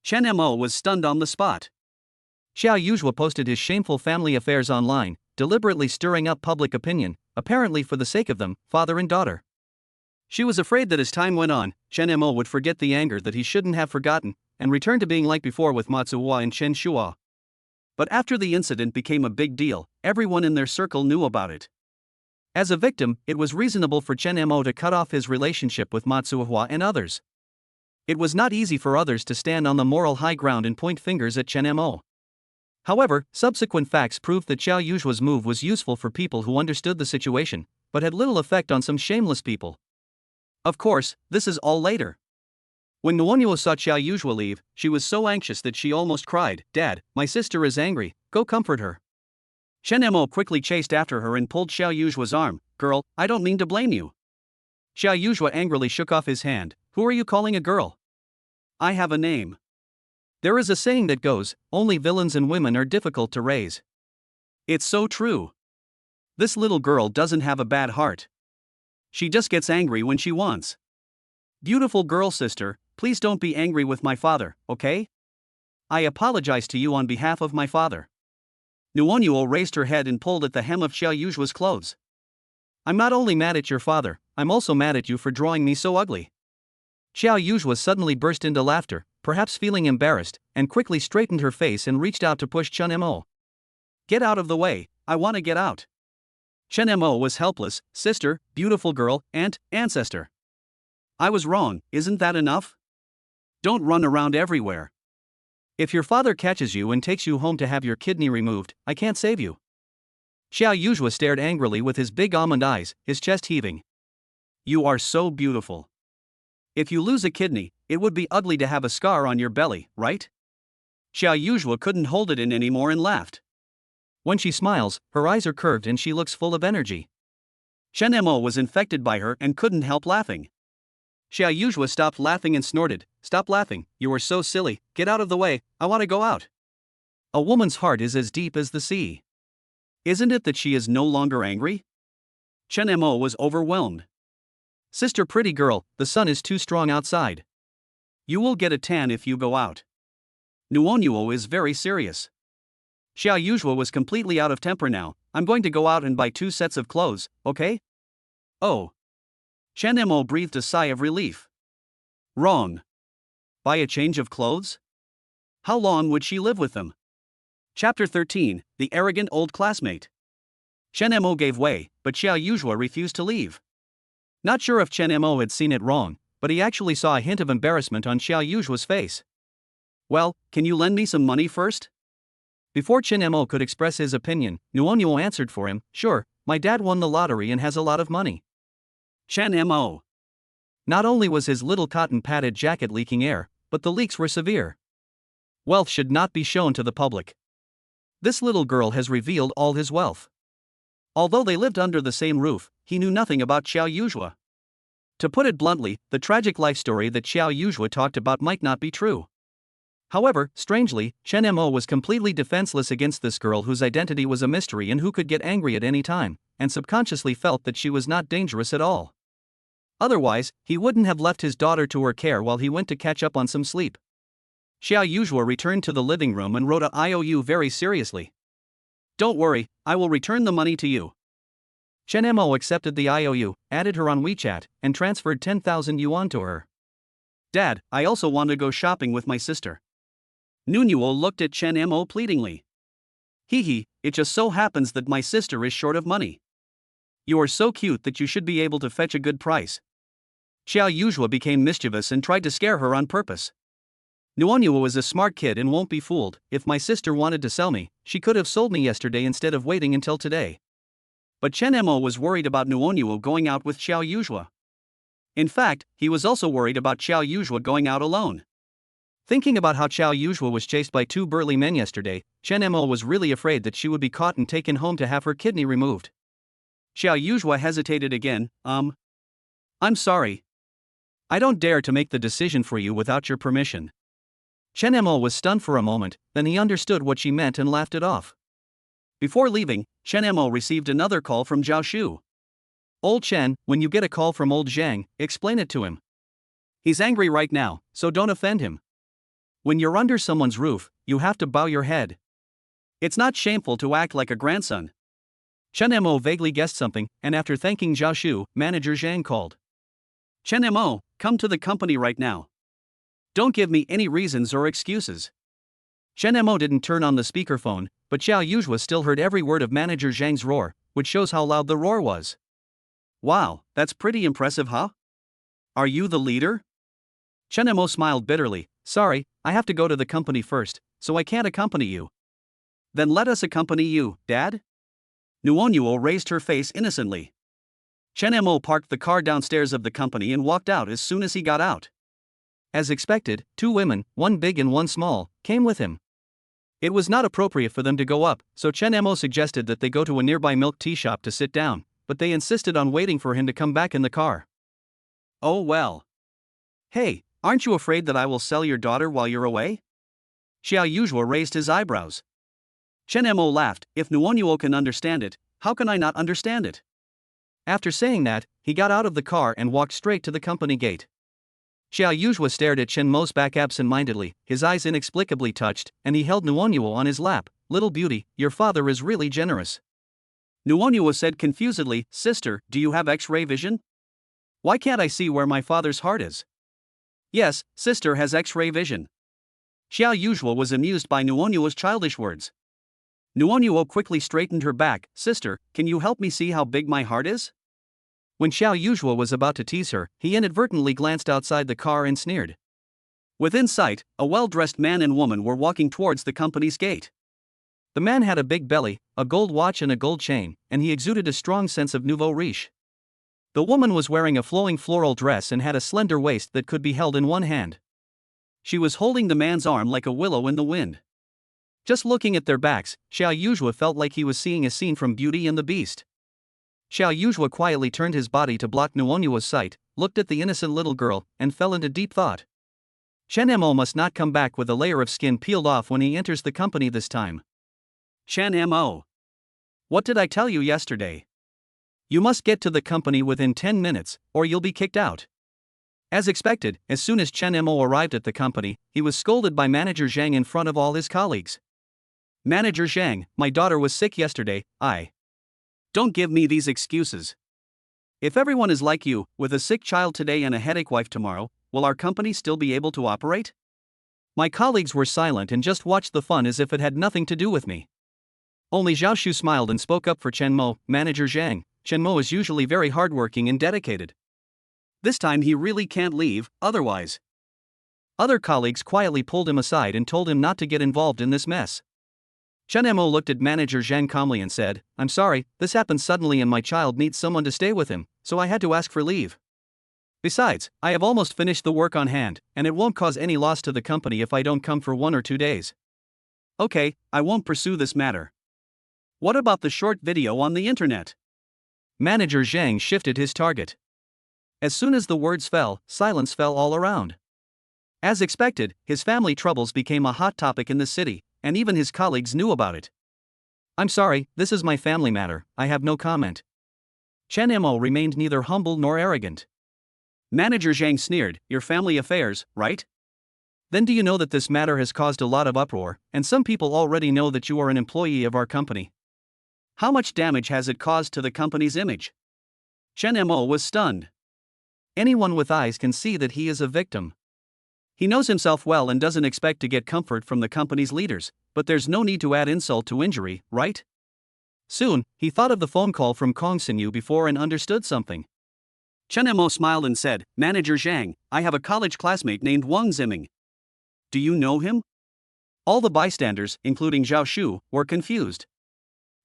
Chen Mo was stunned on the spot. Xiao Yuzhua posted his shameful family affairs online, deliberately stirring up public opinion, apparently for the sake of them, father and daughter. She was afraid that as time went on, Chen Mo would forget the anger that he shouldn't have forgotten, and return to being like before with Matsuhua and Chen Shua. But after the incident became a big deal, everyone in their circle knew about it. As a victim, it was reasonable for Chen Mo to cut off his relationship with Matsuhua and others. It was not easy for others to stand on the moral high ground and point fingers at Chen Mo. However, subsequent facts proved that Xiao Yuzhua's move was useful for people who understood the situation, but had little effect on some shameless people. Of course, this is all later. When Nuonyuo saw Xiao Yuzhua leave, she was so anxious that she almost cried. "Dad, my sister is angry, go comfort her." Chen Mo quickly chased after her and pulled Xiao Yuzhua's arm. "Girl, I don't mean to blame you." Xiao Yuzhua angrily shook off his hand. Who are you calling a girl? I have a name. There is a saying that goes, only villains and women are difficult to raise. It's so true. This little girl doesn't have a bad heart. She just gets angry when she wants. Beautiful girl sister, please don't be angry with my father, okay? I apologize to you on behalf of my father. Nuonyuo raised her head and pulled at the hem of Xiao Yujua's clothes. I'm not only mad at your father, I'm also mad at you for drawing me so ugly. Xiao Yujua suddenly burst into laughter, perhaps feeling embarrassed, and quickly straightened her face and reached out to push Chen Mo. Get out of the way, I want to get out. Chen Mo was helpless, sister, beautiful girl, aunt, ancestor. I was wrong, isn't that enough? Don't run around everywhere. If your father catches you and takes you home to have your kidney removed, I can't save you. Xiao Yujua stared angrily with his big almond eyes, his chest heaving. You are so beautiful. If you lose a kidney, it would be ugly to have a scar on your belly, right? Xiao Yujua couldn't hold it in anymore and laughed. When she smiles, her eyes are curved and she looks full of energy. Chen Mo was infected by her and couldn't help laughing. Xiao Yujua stopped laughing and snorted, Stop laughing, you are so silly, get out of the way, I want to go out. A woman's heart is as deep as the sea. Isn't it that she is no longer angry? Chen Mo was overwhelmed. Sister pretty girl, the sun is too strong outside. You will get a tan if you go out. Nuonyuo is very serious. Xiao Yujua was completely out of temper now. I'm going to go out and buy 2 sets of clothes, okay? Oh. Chen Mo breathed a sigh of relief. Wrong. Buy a change of clothes? How long would she live with them? Chapter 13, The Arrogant Old Classmate. Chen Mo gave way, but Xiao Yujua refused to leave. Not sure if Chen Mo had seen it wrong, but he actually saw a hint of embarrassment on Xiao Yujua's face. Well, can you lend me some money first? Before Chen Mo could express his opinion, Nuonyuo answered for him, Sure, my dad won the lottery and has a lot of money. Chen Mo. Not only was his little cotton-padded jacket leaking air, but the leaks were severe. Wealth should not be shown to the public. This little girl has revealed all his wealth. Although they lived under the same roof, he knew nothing about Xiao Yujua. To put it bluntly, the tragic life story that Xiao Yujua talked about might not be true. However, strangely, Chen Mo was completely defenseless against this girl whose identity was a mystery and who could get angry at any time, and subconsciously felt that she was not dangerous at all. Otherwise, he wouldn't have left his daughter to her care while he went to catch up on some sleep. Xiao Yujua returned to the living room and wrote a IOU very seriously. Don't worry, I will return the money to you. Chen Mo accepted the IOU, added her on WeChat, and transferred 10,000 yuan to her. Dad, I also want to go shopping with my sister. Nuonyuo looked at Chen Mo pleadingly. Hee, it just so happens that my sister is short of money. You are so cute that you should be able to fetch a good price. Xiao Yujua became mischievous and tried to scare her on purpose. Nuonyuo is a smart kid and won't be fooled. If my sister wanted to sell me, she could have sold me yesterday instead of waiting until today. But Chen Mo was worried about Nuonyuo going out with Xiao Yujua. In fact, he was also worried about Xiao Yujua going out alone. Thinking about how Xiao Yujua was chased by 2 burly men yesterday, Chen Mo was really afraid that she would be caught and taken home to have her kidney removed. Xiao Yujua hesitated again. I'm sorry. I don't dare to make the decision for you without your permission. Chen Mo was stunned for a moment, then he understood what she meant and laughed it off. Before leaving, Chen Mo received another call from Zhao Shu. Old Chen, when you get a call from old Zhang, explain it to him. He's angry right now, so don't offend him. When you're under someone's roof, you have to bow your head. It's not shameful to act like a grandson. Chen Mo vaguely guessed something, and after thanking Zhao Shu, manager Zhang called. Chen Mo, come to the company right now. Don't give me any reasons or excuses. Chen Mo didn't turn on the speakerphone, but Xiao Yujua still heard every word of manager Zhang's roar, which shows how loud the roar was. Wow, that's pretty impressive, huh? Are you the leader? Chen Mo smiled bitterly. Sorry, I have to go to the company first, so I can't accompany you. Then let us accompany you, Dad? Nuonyuo raised her face innocently. Chen Mo parked the car downstairs of the company and walked out as soon as he got out. As expected, 2 women, one big and one small, came with him. It was not appropriate for them to go up, so Chen Mo suggested that they go to a nearby milk tea shop to sit down, but they insisted on waiting for him to come back in the car. Oh well. Hey, aren't you afraid that I will sell your daughter while you're away? Xiao Yuzhuo raised his eyebrows. Chen Mo laughed. If Nuonyuo can understand it, how can I not understand it? After saying that, he got out of the car and walked straight to the company gate. Xiao Yuzhuo stared at Chen Mo's back absent-mindedly, his eyes inexplicably touched, and he held Nuonyuo on his lap. Little beauty, your father is really generous. Nuonyuo said confusedly, Sister, do you have X-ray vision? Why can't I see where my father's heart is? Yes, sister has X-ray vision. Xiao Yuzhuo was amused by Nuonyuo's childish words. Nuonyuo quickly straightened her back. Sister, can you help me see how big my heart is? When Xiao Yuzhuo was about to tease her, he inadvertently glanced outside the car and sneered. Within sight, a well-dressed man and woman were walking towards the company's gate. The man had a big belly, a gold watch and a gold chain, and he exuded a strong sense of nouveau riche. The woman was wearing a flowing floral dress and had a slender waist that could be held in one hand. She was holding the man's arm like a willow in the wind. Just looking at their backs, Xiao Yuzhuo felt like he was seeing a scene from Beauty and the Beast. Xiao Yuzhuo quietly turned his body to block Nuonyuo's sight, looked at the innocent little girl, and fell into deep thought. Chen Mo must not come back with a layer of skin peeled off when he enters the company this time. Chen Mo. What did I tell you yesterday? You must get to the company within 10 minutes, or you'll be kicked out. As expected, as soon as Chen Mo arrived at the company, he was scolded by Manager Zhang in front of all his colleagues. Manager Zhang, my daughter was sick yesterday. Don't give me these excuses. If everyone is like you, with a sick child today and a headache wife tomorrow, will our company still be able to operate? My colleagues were silent and just watched the fun as if it had nothing to do with me. Only Zhao Shu smiled and spoke up for Chen Mo. Manager Zhang, Chen Mo is usually very hardworking and dedicated. This time he really can't leave, otherwise. Other colleagues quietly pulled him aside and told him not to get involved in this mess. Chen Mo looked at Manager Zhang calmly and said, I'm sorry, this happened suddenly and my child needs someone to stay with him, so I had to ask for leave. Besides, I have almost finished the work on hand, and it won't cause any loss to the company if I don't come for 1 or 2 days. Okay, I won't pursue this matter. What about the short video on the internet? Manager Zhang shifted his target. As soon as the words fell, silence fell all around. As expected, his family troubles became a hot topic in the city, and even his colleagues knew about it. I'm sorry, this is my family matter, I have no comment. Chen Mo remained neither humble nor arrogant. Manager Zhang sneered, your family affairs, right? Then do you know that this matter has caused a lot of uproar, and some people already know that you are an employee of our company? How much damage has it caused to the company's image? Chen Mo was stunned. Anyone with eyes can see that he is a victim. He knows himself well and doesn't expect to get comfort from the company's leaders, but there's no need to add insult to injury, right? Soon, he thought of the phone call from Kong Xinyu before and understood something. Chen Mo smiled and said, Manager Zhang, I have a college classmate named Wang Ziming. Do you know him? All the bystanders, including Zhao Shu, were confused.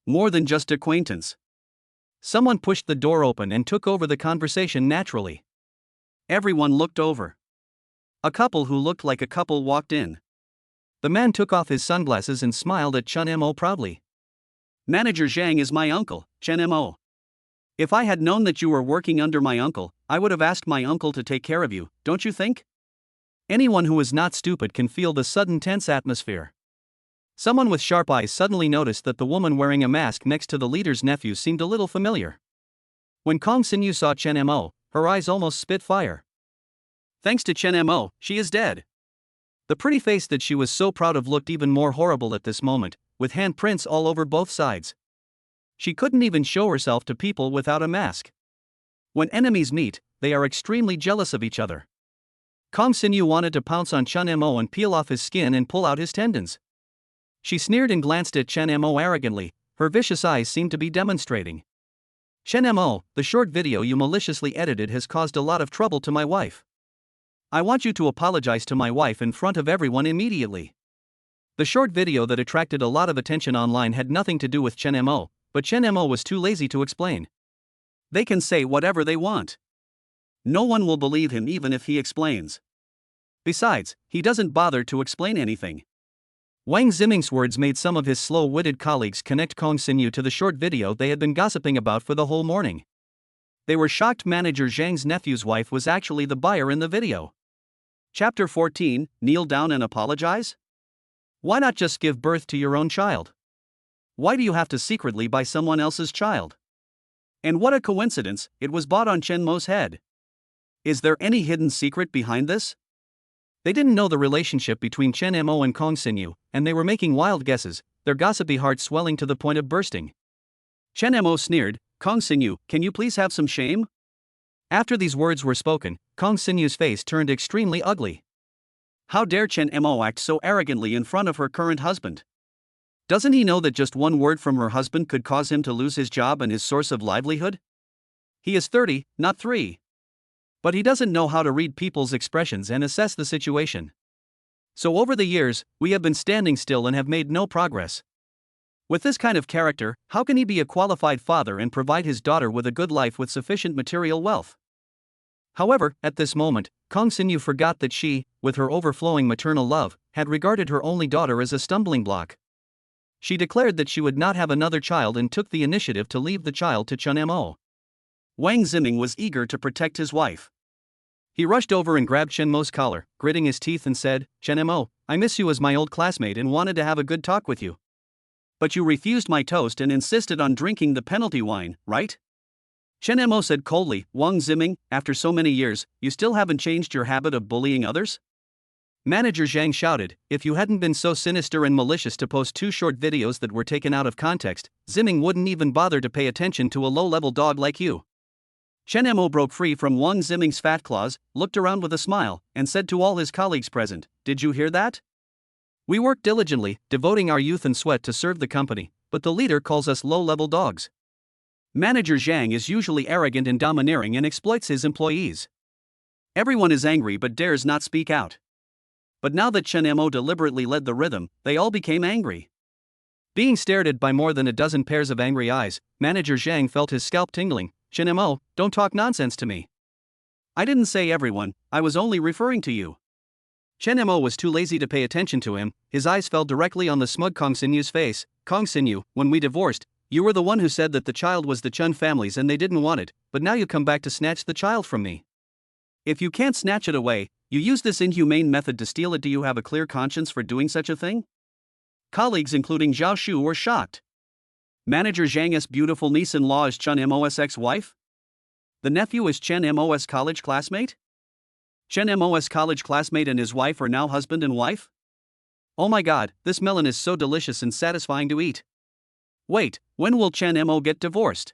More than just acquaintance. Someone pushed the door open and took over the conversation naturally. Everyone looked over. A couple who looked like a couple walked in. The man took off his sunglasses and smiled at Chen Mo proudly. Manager Zhang is my uncle, Chen Mo. If I had known that you were working under my uncle, I would have asked my uncle to take care of you, don't you think? Anyone who is not stupid can feel the sudden tense atmosphere. Someone with sharp eyes suddenly noticed that the woman wearing a mask next to the leader's nephew seemed a little familiar. When Kong Xinyu saw Chen Mo, her eyes almost spit fire. Thanks to Chen Mo, she is dead. The pretty face that she was so proud of looked even more horrible at this moment, with handprints all over both sides. She couldn't even show herself to people without a mask. When enemies meet, they are extremely jealous of each other. Kong Xinyu wanted to pounce on Chen Mo and peel off his skin and pull out his tendons. She sneered and glanced at Chen Mo arrogantly, her vicious eyes seemed to be demonstrating. Chen Mo, the short video you maliciously edited has caused a lot of trouble to my wife. I want you to apologize to my wife in front of everyone immediately. The short video that attracted a lot of attention online had nothing to do with Chen Mo, but Chen Mo was too lazy to explain. They can say whatever they want. No one will believe him even if he explains. Besides, he doesn't bother to explain anything. Wang Ziming's words made some of his slow-witted colleagues connect Kong Xinyu to the short video they had been gossiping about for the whole morning. They were shocked Manager Zhang's nephew's wife was actually the buyer in the video. Chapter 14, Kneel Down and Apologize? Why not just give birth to your own child? Why do you have to secretly buy someone else's child? And what a coincidence, it was bought on Chen Mo's head. Is there any hidden secret behind this? They didn't know the relationship between Chen Mo and Kong Xinyu, and they were making wild guesses, their gossipy hearts swelling to the point of bursting. Chen Mo sneered, "Kong Xinyu, can you please have some shame?" After these words were spoken, Kong Xinyu's face turned extremely ugly. How dare Chen Mo act so arrogantly in front of her current husband? Doesn't he know that just one word from her husband could cause him to lose his job and his source of livelihood? He is 30, not 3. But he doesn't know how to read people's expressions and assess the situation. So over the years, we have been standing still and have made no progress. With this kind of character, how can he be a qualified father and provide his daughter with a good life with sufficient material wealth? However, at this moment, Kong Xinyu forgot that she, with her overflowing maternal love, had regarded her only daughter as a stumbling block. She declared that she would not have another child and took the initiative to leave the child to Chen Mo. Wang Ziming was eager to protect his wife. He rushed over and grabbed Chen Mo's collar, gritting his teeth and said, "Chen Mo, I miss you as my old classmate and wanted to have a good talk with you. But you refused my toast and insisted on drinking the penalty wine, right?" Chen Mo said coldly, "Wang Ziming, after so many years, you still haven't changed your habit of bullying others?" Manager Zhang shouted, "If you hadn't been so sinister and malicious to post 2 short videos that were taken out of context, Ziming wouldn't even bother to pay attention to a low-level dog like you." Chen Mo broke free from Wang Ziming's fat claws, looked around with a smile, and said to all his colleagues present, "Did you hear that? We work diligently, devoting our youth and sweat to serve the company, but the leader calls us low-level dogs." Manager Zhang is usually arrogant and domineering and exploits his employees. Everyone is angry but dares not speak out. But now that Chen Mo deliberately led the rhythm, they all became angry. Being stared at by more than a dozen pairs of angry eyes, Manager Zhang felt his scalp tingling. "Chen Mo, don't talk nonsense to me. I didn't say everyone, I was only referring to you." Chen Mo was too lazy to pay attention to him, his eyes fell directly on the smug Kong Xinyu's face. "Kong Xinyu, when we divorced, you were the one who said that the child was the Chen family's and they didn't want it, but now you come back to snatch the child from me. If you can't snatch it away, you use this inhumane method to steal it. Do you have a clear conscience for doing such a thing?" Colleagues including Zhao Shu were shocked. Manager Zhang's beautiful niece-in-law is Chen Mo's ex-wife? The nephew is Chen Mo's college classmate? Chen Mo's college classmate and his wife are now husband and wife? Oh my god, this melon is so delicious and satisfying to eat. Wait, when will Chen Mo get divorced?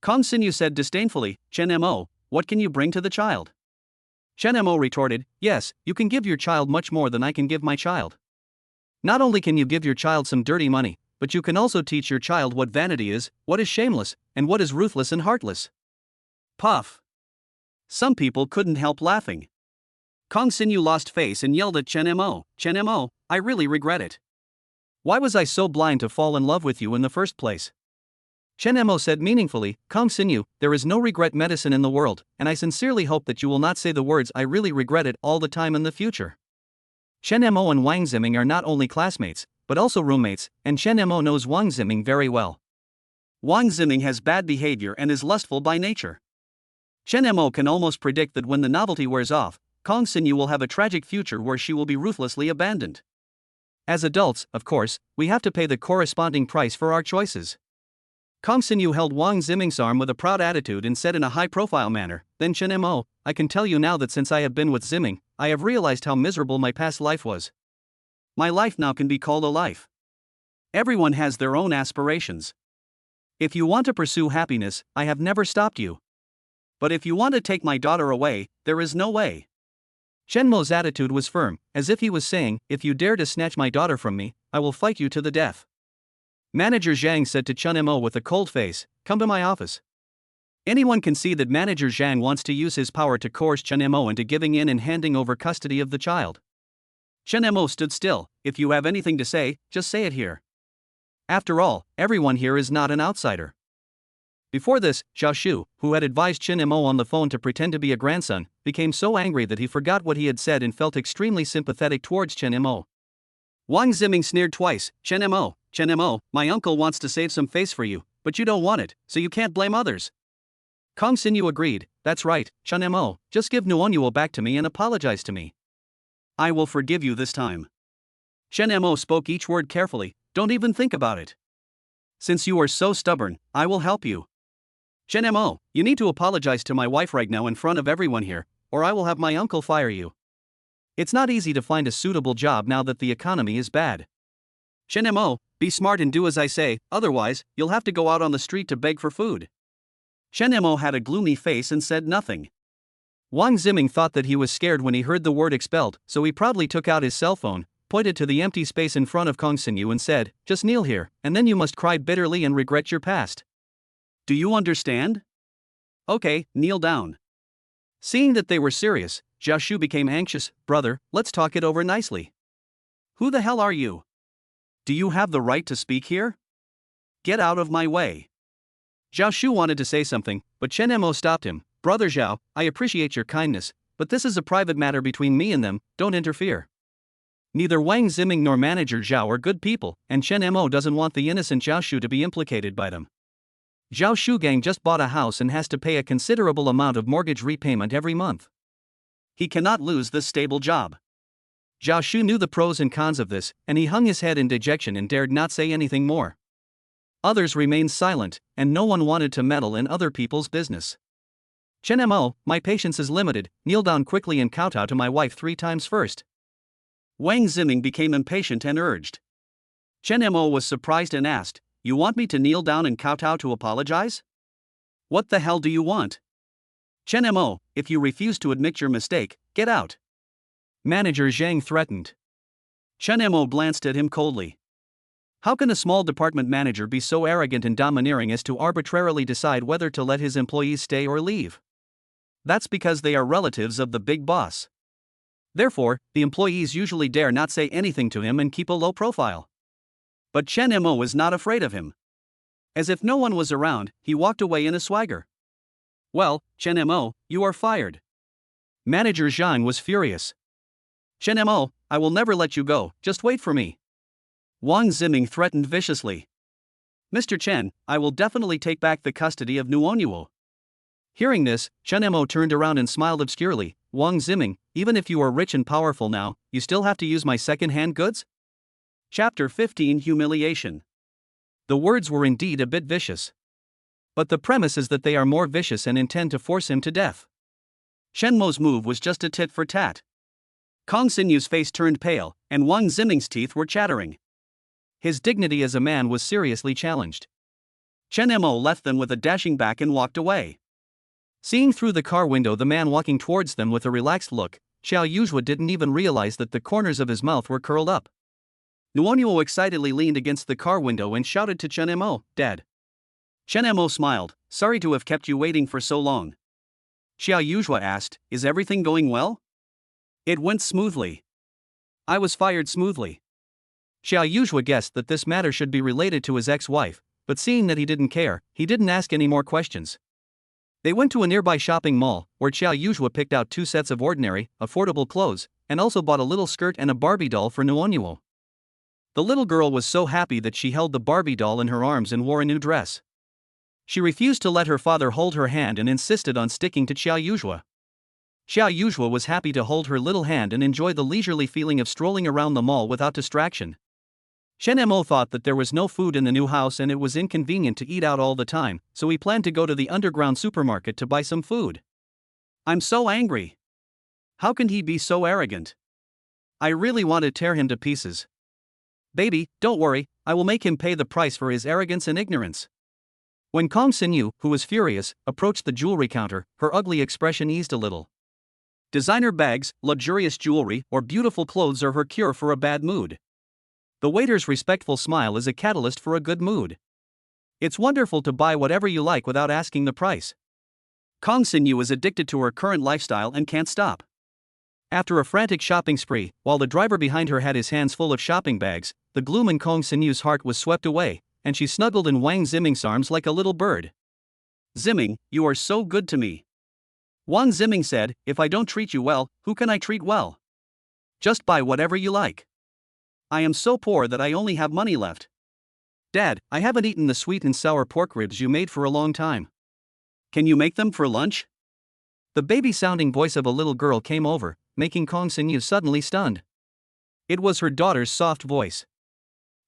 Kong Xinyu said disdainfully, "Chen Mo, what can you bring to the child?" Chen Mo retorted, "Yes, you can give your child much more than I can give my child. Not only can you give your child some dirty money, but you can also teach your child what vanity is, what is shameless, and what is ruthless and heartless." Puff. Some people couldn't help laughing. Kong Xinyu lost face and yelled at Chen Mo, "Chen Mo, I really regret it. Why was I so blind to fall in love with you in the first place?" Chen Mo said meaningfully, "Kong Xinyu, there is no regret medicine in the world, and I sincerely hope that you will not say the words 'I really regret it' all the time in the future." Chen Mo and Wang Ziming are not only classmates, but also roommates, and Chen Mo knows Wang Ziming very well. Wang Ziming has bad behavior and is lustful by nature. Chen Mo can almost predict that when the novelty wears off, Kong Xinyu will have a tragic future where she will be ruthlessly abandoned. As adults, of course, we have to pay the corresponding price for our choices. Kong Xinyu held Wang Ziming's arm with a proud attitude and said in a high-profile manner, "Then Chen Mo, I can tell you now that since I have been with Ziming, I have realized how miserable my past life was. My life now can be called a life. Everyone has their own aspirations. If you want to pursue happiness, I have never stopped you. But if you want to take my daughter away, there is no way." Chen Mo's attitude was firm, as if he was saying, "If you dare to snatch my daughter from me, I will fight you to the death." Manager Zhang said to Chen Mo with a cold face, "Come to my office." Anyone can see that Manager Zhang wants to use his power to coerce Chen Mo into giving in and handing over custody of the child. Chen Mo stood still. "If you have anything to say, just say it here. After all, everyone here is not an outsider." Before this, Zhao Shu, who had advised Chen Mo on the phone to pretend to be a grandson, became so angry that he forgot what he had said and felt extremely sympathetic towards Chen Mo. Wang Ziming sneered twice, Chen Mo, my uncle wants to save some face for you, but you don't want it, so you can't blame others." Kong Xinyu agreed, "That's right, Chen Mo, just give Nuonyuo back to me and apologize to me. I will forgive you this time. Shen Mo spoke each word carefully, don't even think about it. Since you are so stubborn, I will help you. Shen Mo, you need to apologize to my wife right now in front of everyone here, or I will have my uncle fire you. It's not easy to find a suitable job now that the economy is bad. Shen Mo, be smart and do as I say, otherwise, you'll have to go out on the street to beg for food. Shen Mo had a gloomy face and said nothing. Wang Ziming thought that he was scared when he heard the word expelled, so he proudly took out his cell phone, pointed to the empty space in front of Kong Xinyu and said, just kneel here, and then you must cry bitterly and regret your past. Do you understand? Okay, kneel down. Seeing that they were serious, Zhao Shu became anxious. Brother, let's talk it over nicely. Who the hell are you? Do you have the right to speak here? Get out of my way. Zhao Shu wanted to say something, but Chen Mo stopped him. Brother Zhao, I appreciate your kindness, but this is a private matter between me and them, don't interfere. Neither Wang Ziming nor manager Zhao are good people, and Chen Mo doesn't want the innocent Zhao Shu to be implicated by them. Zhao Shu gang just bought a house and has to pay a considerable amount of mortgage repayment every month. He cannot lose this stable job. Zhao Shu knew the pros and cons of this, and he hung his head in dejection and dared not say anything more. Others remained silent, and no one wanted to meddle in other people's business. Chen Mo, my patience is limited, kneel down quickly and kowtow to my wife 3 times first. Wang Ziming became impatient and urged. Chen Mo was surprised and asked, you want me to kneel down and kowtow to apologize? What the hell do you want? Chen Mo, if you refuse to admit your mistake, get out. Manager Zhang threatened. Chen Mo glanced at him coldly. How can a small department manager be so arrogant and domineering as to arbitrarily decide whether to let his employees stay or leave? That's because they are relatives of the big boss. Therefore, the employees usually dare not say anything to him and keep a low profile. But Chen Mo was not afraid of him. As if no one was around, he walked away in a swagger. Well, Chen Mo, you are fired. Manager Zhang was furious. Chen Mo, I will never let you go, just wait for me. Wang Ziming threatened viciously. Mr. Chen, I will definitely take back the custody of Nuonyuo. Hearing this, Chen Mo turned around and smiled obscurely. Wang Ziming, even if you are rich and powerful now, you still have to use my second-hand goods? Chapter 15 Humiliation. The words were indeed a bit vicious. But the premise is that they are more vicious and intend to force him to death. Shen Mo's move was just a tit for tat. Kong Xinyu's face turned pale, and Wang Ziming's teeth were chattering. His dignity as a man was seriously challenged. Chen Mo left them with a dashing back and walked away. Seeing through the car window the man walking towards them with a relaxed look, Xiao Yuzhua didn't even realize that the corners of his mouth were curled up. Nuonyuo excitedly leaned against the car window and shouted to Chen Mo, Dad. Chen Mo smiled, sorry to have kept you waiting for so long. Xiao Yuzhua asked, is everything going well? It went smoothly. I was fired smoothly. Xiao Yuzhua guessed that this matter should be related to his ex-wife, but seeing that he didn't care, he didn't ask any more questions. They went to a nearby shopping mall, where Xiao Yuzhua picked out 2 sets of ordinary, affordable clothes, and also bought a little skirt and a Barbie doll for Nuonyuo. The little girl was so happy that she held the Barbie doll in her arms and wore a new dress. She refused to let her father hold her hand and insisted on sticking to Xiao Yuzhua. Xiao Yuzhua was happy to hold her little hand and enjoy the leisurely feeling of strolling around the mall without distraction. Shen Mo thought that there was no food in the new house and it was inconvenient to eat out all the time, so he planned to go to the underground supermarket to buy some food. I'm so angry. How can he be so arrogant? I really want to tear him to pieces. Baby, don't worry, I will make him pay the price for his arrogance and ignorance. When Kong Xinyu, who was furious, approached the jewelry counter, her ugly expression eased a little. Designer bags, luxurious jewelry, or beautiful clothes are her cure for a bad mood. The waiter's respectful smile is a catalyst for a good mood. It's wonderful to buy whatever you like without asking the price. Kong Xinyu is addicted to her current lifestyle and can't stop. After a frantic shopping spree, while the driver behind her had his hands full of shopping bags, the gloom in Kong Xinyu's heart was swept away, and she snuggled in Wang Ziming's arms like a little bird. Ziming, you are so good to me. Wang Ziming said, if I don't treat you well, who can I treat well? Just buy whatever you like. I am so poor that I only have money left. Dad, I haven't eaten the sweet and sour pork ribs you made for a long time. Can you make them for lunch? The baby-sounding voice of a little girl came over, making Kong Xinyu suddenly stunned. It was her daughter's soft voice.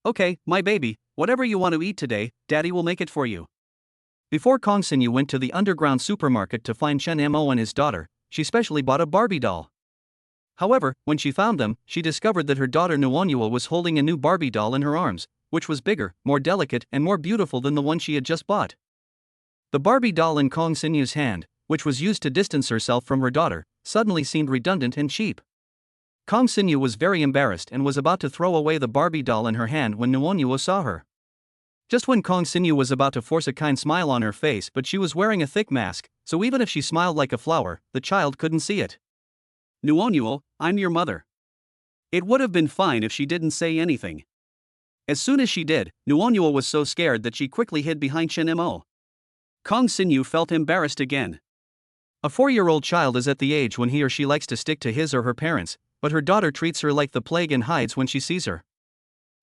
"Okay, my baby, whatever you want to eat today, Daddy will make it for you." Before Kong Xinyu went to the underground supermarket to find Chen Mo and his daughter, she specially bought a Barbie doll. However, when she found them, she discovered that her daughter Nuonyuo was holding a new Barbie doll in her arms, which was bigger, more delicate, and more beautiful than the one she had just bought. The Barbie doll in Kong Xinyu's hand, which was used to distance herself from her daughter, suddenly seemed redundant and cheap. Kong Xinyu was very embarrassed and was about to throw away the Barbie doll in her hand when Nuonyuo saw her. Just when Kong Xinyu was about to force a kind smile on her face, but she was wearing a thick mask, so even if she smiled like a flower, the child couldn't see it. "Nuonyuo, I'm your mother." It would have been fine if she didn't say anything. As soon as she did, Nuonyuo was so scared that she quickly hid behind Chen Mo. Kong Xinyu felt embarrassed again. A 4-year-old child is at the age when he or she likes to stick to his or her parents, but her daughter treats her like the plague and hides when she sees her.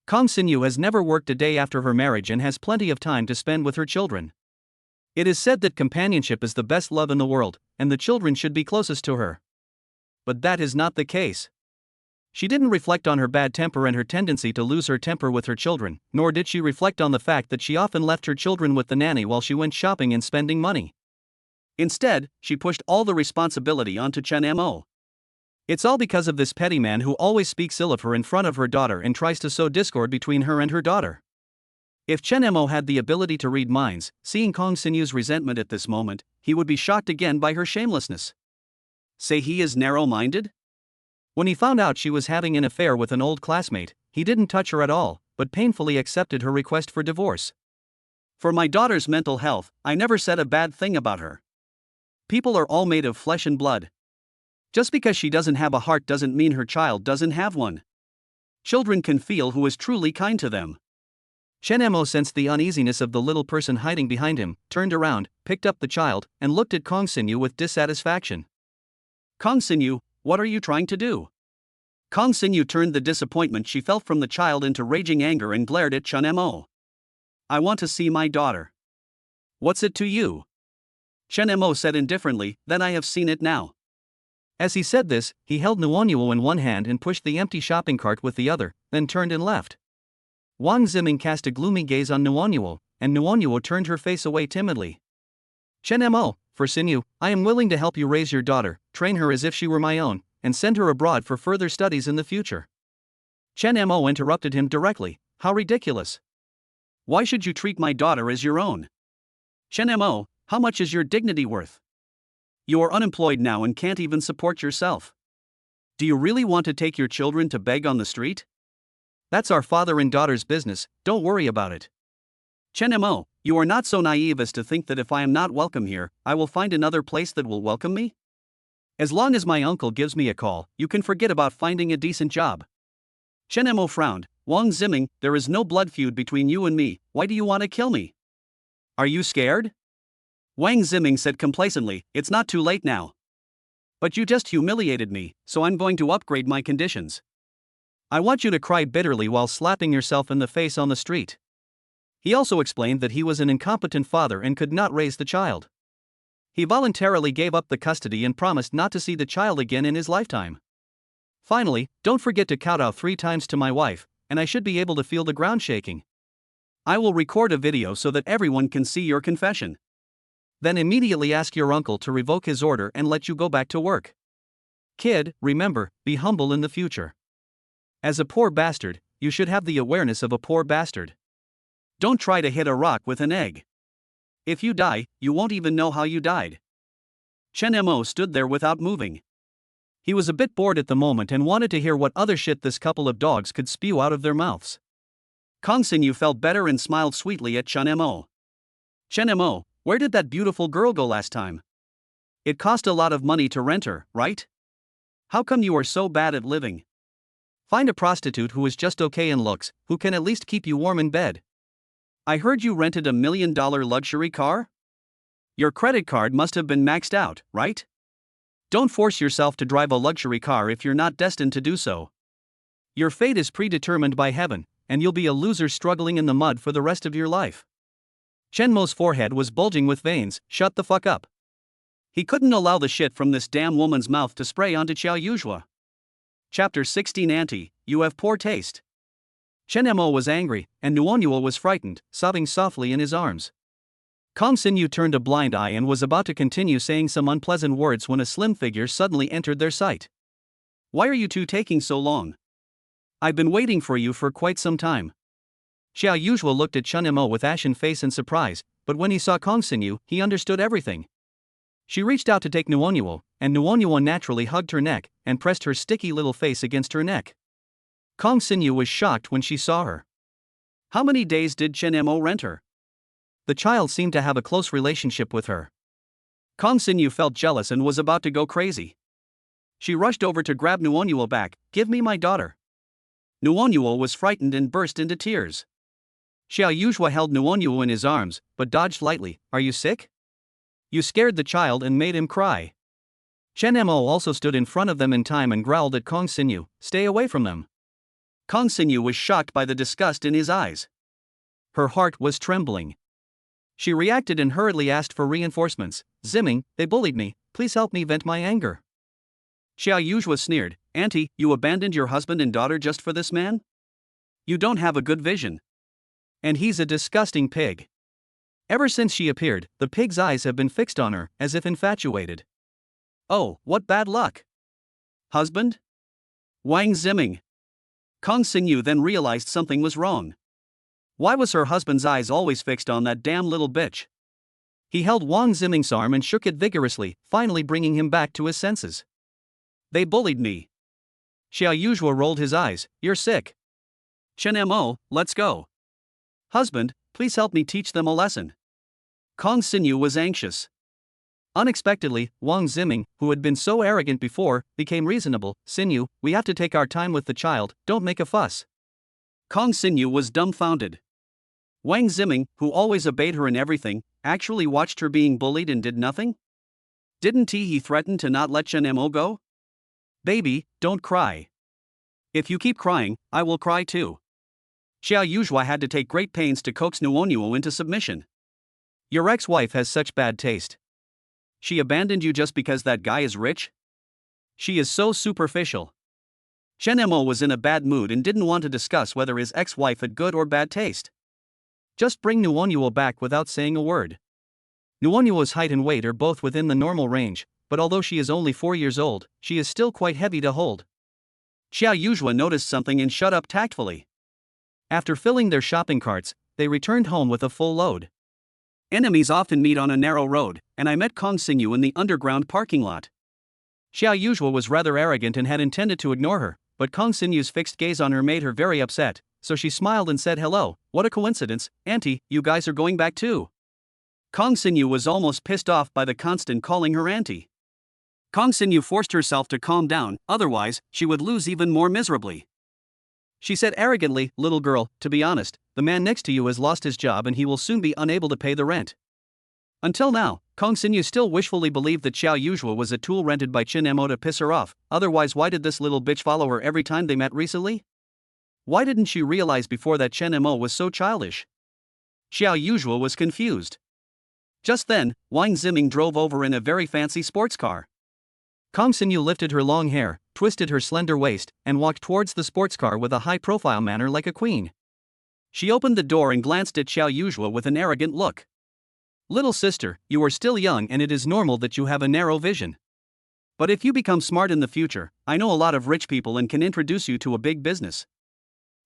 Kong Xinyu has never worked a day after her marriage and has plenty of time to spend with her children. It is said that companionship is the best love in the world, and the children should be closest to her. But that is not the case. She didn't reflect on her bad temper and her tendency to lose her temper with her children, nor did she reflect on the fact that she often left her children with the nanny while she went shopping and spending money. Instead, she pushed all the responsibility onto Chen Mo. It's all because of this petty man who always speaks ill of her in front of her daughter and tries to sow discord between her and her daughter. If Chen Mo had the ability to read minds, seeing Kong Xinyu's resentment at this moment, he would be shocked again by her shamelessness. Say he is narrow-minded? When he found out she was having an affair with an old classmate, he didn't touch her at all, but painfully accepted her request for divorce. For my daughter's mental health, I never said a bad thing about her. People are all made of flesh and blood. Just because she doesn't have a heart doesn't mean her child doesn't have one. Children can feel who is truly kind to them. Chen Mo sensed the uneasiness of the little person hiding behind him, turned around, picked up the child, and looked at Kong Xinyu with dissatisfaction. "Kong Xinyu, what are you trying to do?" Kong Xinyu turned the disappointment she felt from the child into raging anger and glared at Chen Mo. "I want to see my daughter." "What's it to you?" Chen Mo said indifferently, "Then I have seen it now." As he said this, he held Nuonyuo in one hand and pushed the empty shopping cart with the other, then turned and left. Wang Ziming cast a gloomy gaze on Nuonyuo, and Nuonyuo turned her face away timidly. "Chen Mo, for Xinyu, I am willing to help you raise your daughter, train her as if she were my own, and send her abroad for further studies in the future." Chen Mo interrupted him directly. "How ridiculous! Why should you treat my daughter as your own? Chen Mo, how much is your dignity worth? You are unemployed now and can't even support yourself. Do you really want to take your children to beg on the street? That's our father and daughter's business, don't worry about it. Chen Mo, you are not so naive as to think that if I am not welcome here, I will find another place that will welcome me? As long as my uncle gives me a call, you can forget about finding a decent job." Chen Mo frowned. "Wang Ziming, there is no blood feud between you and me, why do you want to kill me? Are you scared?" Wang Ziming said complacently, "It's not too late now. But you just humiliated me, so I'm going to upgrade my conditions. I want you to cry bitterly while slapping yourself in the face on the street." He also explained that he was an incompetent father and could not raise the child. He voluntarily gave up the custody and promised not to see the child again in his lifetime. "Finally, don't forget to kowtow 3 times to my wife, and I should be able to feel the ground shaking. I will record a video so that everyone can see your confession. Then immediately ask your uncle to revoke his order and let you go back to work. Kid, remember, be humble in the future. As a poor bastard, you should have the awareness of a poor bastard. Don't try to hit a rock with an egg. If you die, you won't even know how you died." Chen Mo stood there without moving. He was a bit bored at the moment and wanted to hear what other shit this couple of dogs could spew out of their mouths. Kong Xinyu felt better and smiled sweetly at Chen Mo. "Chen Mo, where did that beautiful girl go last time? It cost a lot of money to rent her, right? How come you are so bad at living? Find a prostitute who is just okay in looks, who can at least keep you warm in bed. I heard you rented a $1 million luxury car? Your credit card must have been maxed out, right? Don't force yourself to drive a luxury car if you're not destined to do so. Your fate is predetermined by heaven, and you'll be a loser struggling in the mud for the rest of your life." Chen Mo's forehead was bulging with veins. "Shut the fuck up." He couldn't allow the shit from this damn woman's mouth to spray onto Xiao Yuzhua. Chapter 16 Auntie, you have poor taste. Chen Mo was angry, and Nuonyuo was frightened, sobbing softly in his arms. Kong Xinyu turned a blind eye and was about to continue saying some unpleasant words when a slim figure suddenly entered their sight. Why are you two taking so long? I've been waiting for you for quite some time. Xiao Yuzhua looked at Chen Mo with ashen face and surprise, but when he saw Kong Xinyu, he understood everything. She reached out to take Nuonyuo, and Nuonyuo naturally hugged her neck and pressed her sticky little face against her neck. Kong Xinyu was shocked when she saw her. How many days did Chen Mo rent her? The child seemed to have a close relationship with her. Kong Xinyu felt jealous and was about to go crazy. She rushed over to grab Nuonyuo back. Give me my daughter. Nuonyuo was frightened and burst into tears. Xiao Yuzhua held Nuonyuo in his arms, but dodged lightly. Are you sick? You scared the child and made him cry. Chen Mo also stood in front of them in time and growled at Kong Xinyu, stay away from them. Kong Xinyu was shocked by the disgust in his eyes. Her heart was trembling. She reacted and hurriedly asked for reinforcements. Zimming, they bullied me, please help me vent my anger. Xiao Yuzhua sneered, Auntie, you abandoned your husband and daughter just for this man? You don't have a good vision. And he's a disgusting pig. Ever since she appeared, the pig's eyes have been fixed on her, as if infatuated. Oh, what bad luck. Husband? Wang Zimming. Kong Xinyu then realized something was wrong. Why was her husband's eyes always fixed on that damn little bitch? He held Wang Zimming's arm and shook it vigorously, finally bringing him back to his senses. They bullied me. Xiao Yuzhua rolled his eyes, you're sick. Chen Mo, let's go. Husband, please help me teach them a lesson. Kong Xinyu was anxious. Unexpectedly, Wang Zimming, who had been so arrogant before, became reasonable. Xinyu, we have to take our time with the child, don't make a fuss. Kong Xinyu was dumbfounded. Wang Zimming, who always obeyed her in everything, actually watched her being bullied and did nothing? Didn't he threaten to not let Chen Mo go? Baby, don't cry. If you keep crying, I will cry too. Xiao Yuzhua had to take great pains to coax Nuonyuo into submission. Your ex-wife has such bad taste. She abandoned you just because that guy is rich? She is so superficial. Chen Mo was in a bad mood and didn't want to discuss whether his ex-wife had good or bad taste. Just bring Nuonyuo back without saying a word. Nuonyuo's height and weight are both within the normal range, but although she is only 4 years old, she is still quite heavy to hold. Xiao Yuzhua noticed something and shut up tactfully. After filling their shopping carts, they returned home with a full load. Enemies often meet on a narrow road, and I met Kong Xinyu in the underground parking lot. Xiao Yuzhua was rather arrogant and had intended to ignore her, but Kong Xinyu's fixed gaze on her made her very upset, so she smiled and said hello, what a coincidence, Auntie, you guys are going back too. Kong Xinyu was almost pissed off by the constant calling her Auntie. Kong Xinyu forced herself to calm down, otherwise, she would lose even more miserably. She said arrogantly, little girl, to be honest, the man next to you has lost his job and he will soon be unable to pay the rent. Until now, Kong Xinyu still wishfully believed that Xiao Yuzhua was a tool rented by Chen Mo to piss her off, otherwise why did this little bitch follow her every time they met recently? Why didn't she realize before that Chen Mo was so childish? Xiao Yuzhua was confused. Just then, Wang Zimming drove over in a very fancy sports car. Kong Xinyu lifted her long hair, twisted her slender waist, and walked towards the sports car with a high-profile manner like a queen. She opened the door and glanced at Xiao Yuzhua with an arrogant look. Little sister, you are still young and it is normal that you have a narrow vision. But if you become smart in the future, I know a lot of rich people and can introduce you to a big business.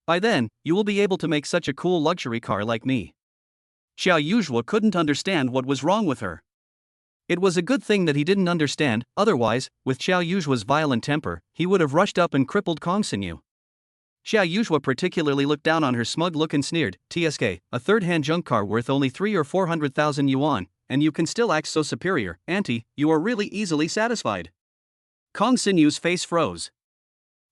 By then, you will be able to make such a cool luxury car like me. Xiao Yuzhua couldn't understand what was wrong with her. It was a good thing that he didn't understand, otherwise, with Xiao Yuzhua's violent temper, he would have rushed up and crippled Kong Xinyu. Xiao Yuzhua particularly looked down on her smug look and sneered, TSK, a third-hand junk car worth only 300,000 or 400,000 yuan, and you can still act so superior, Auntie, you are really easily satisfied. Kong Xinyu's face froze.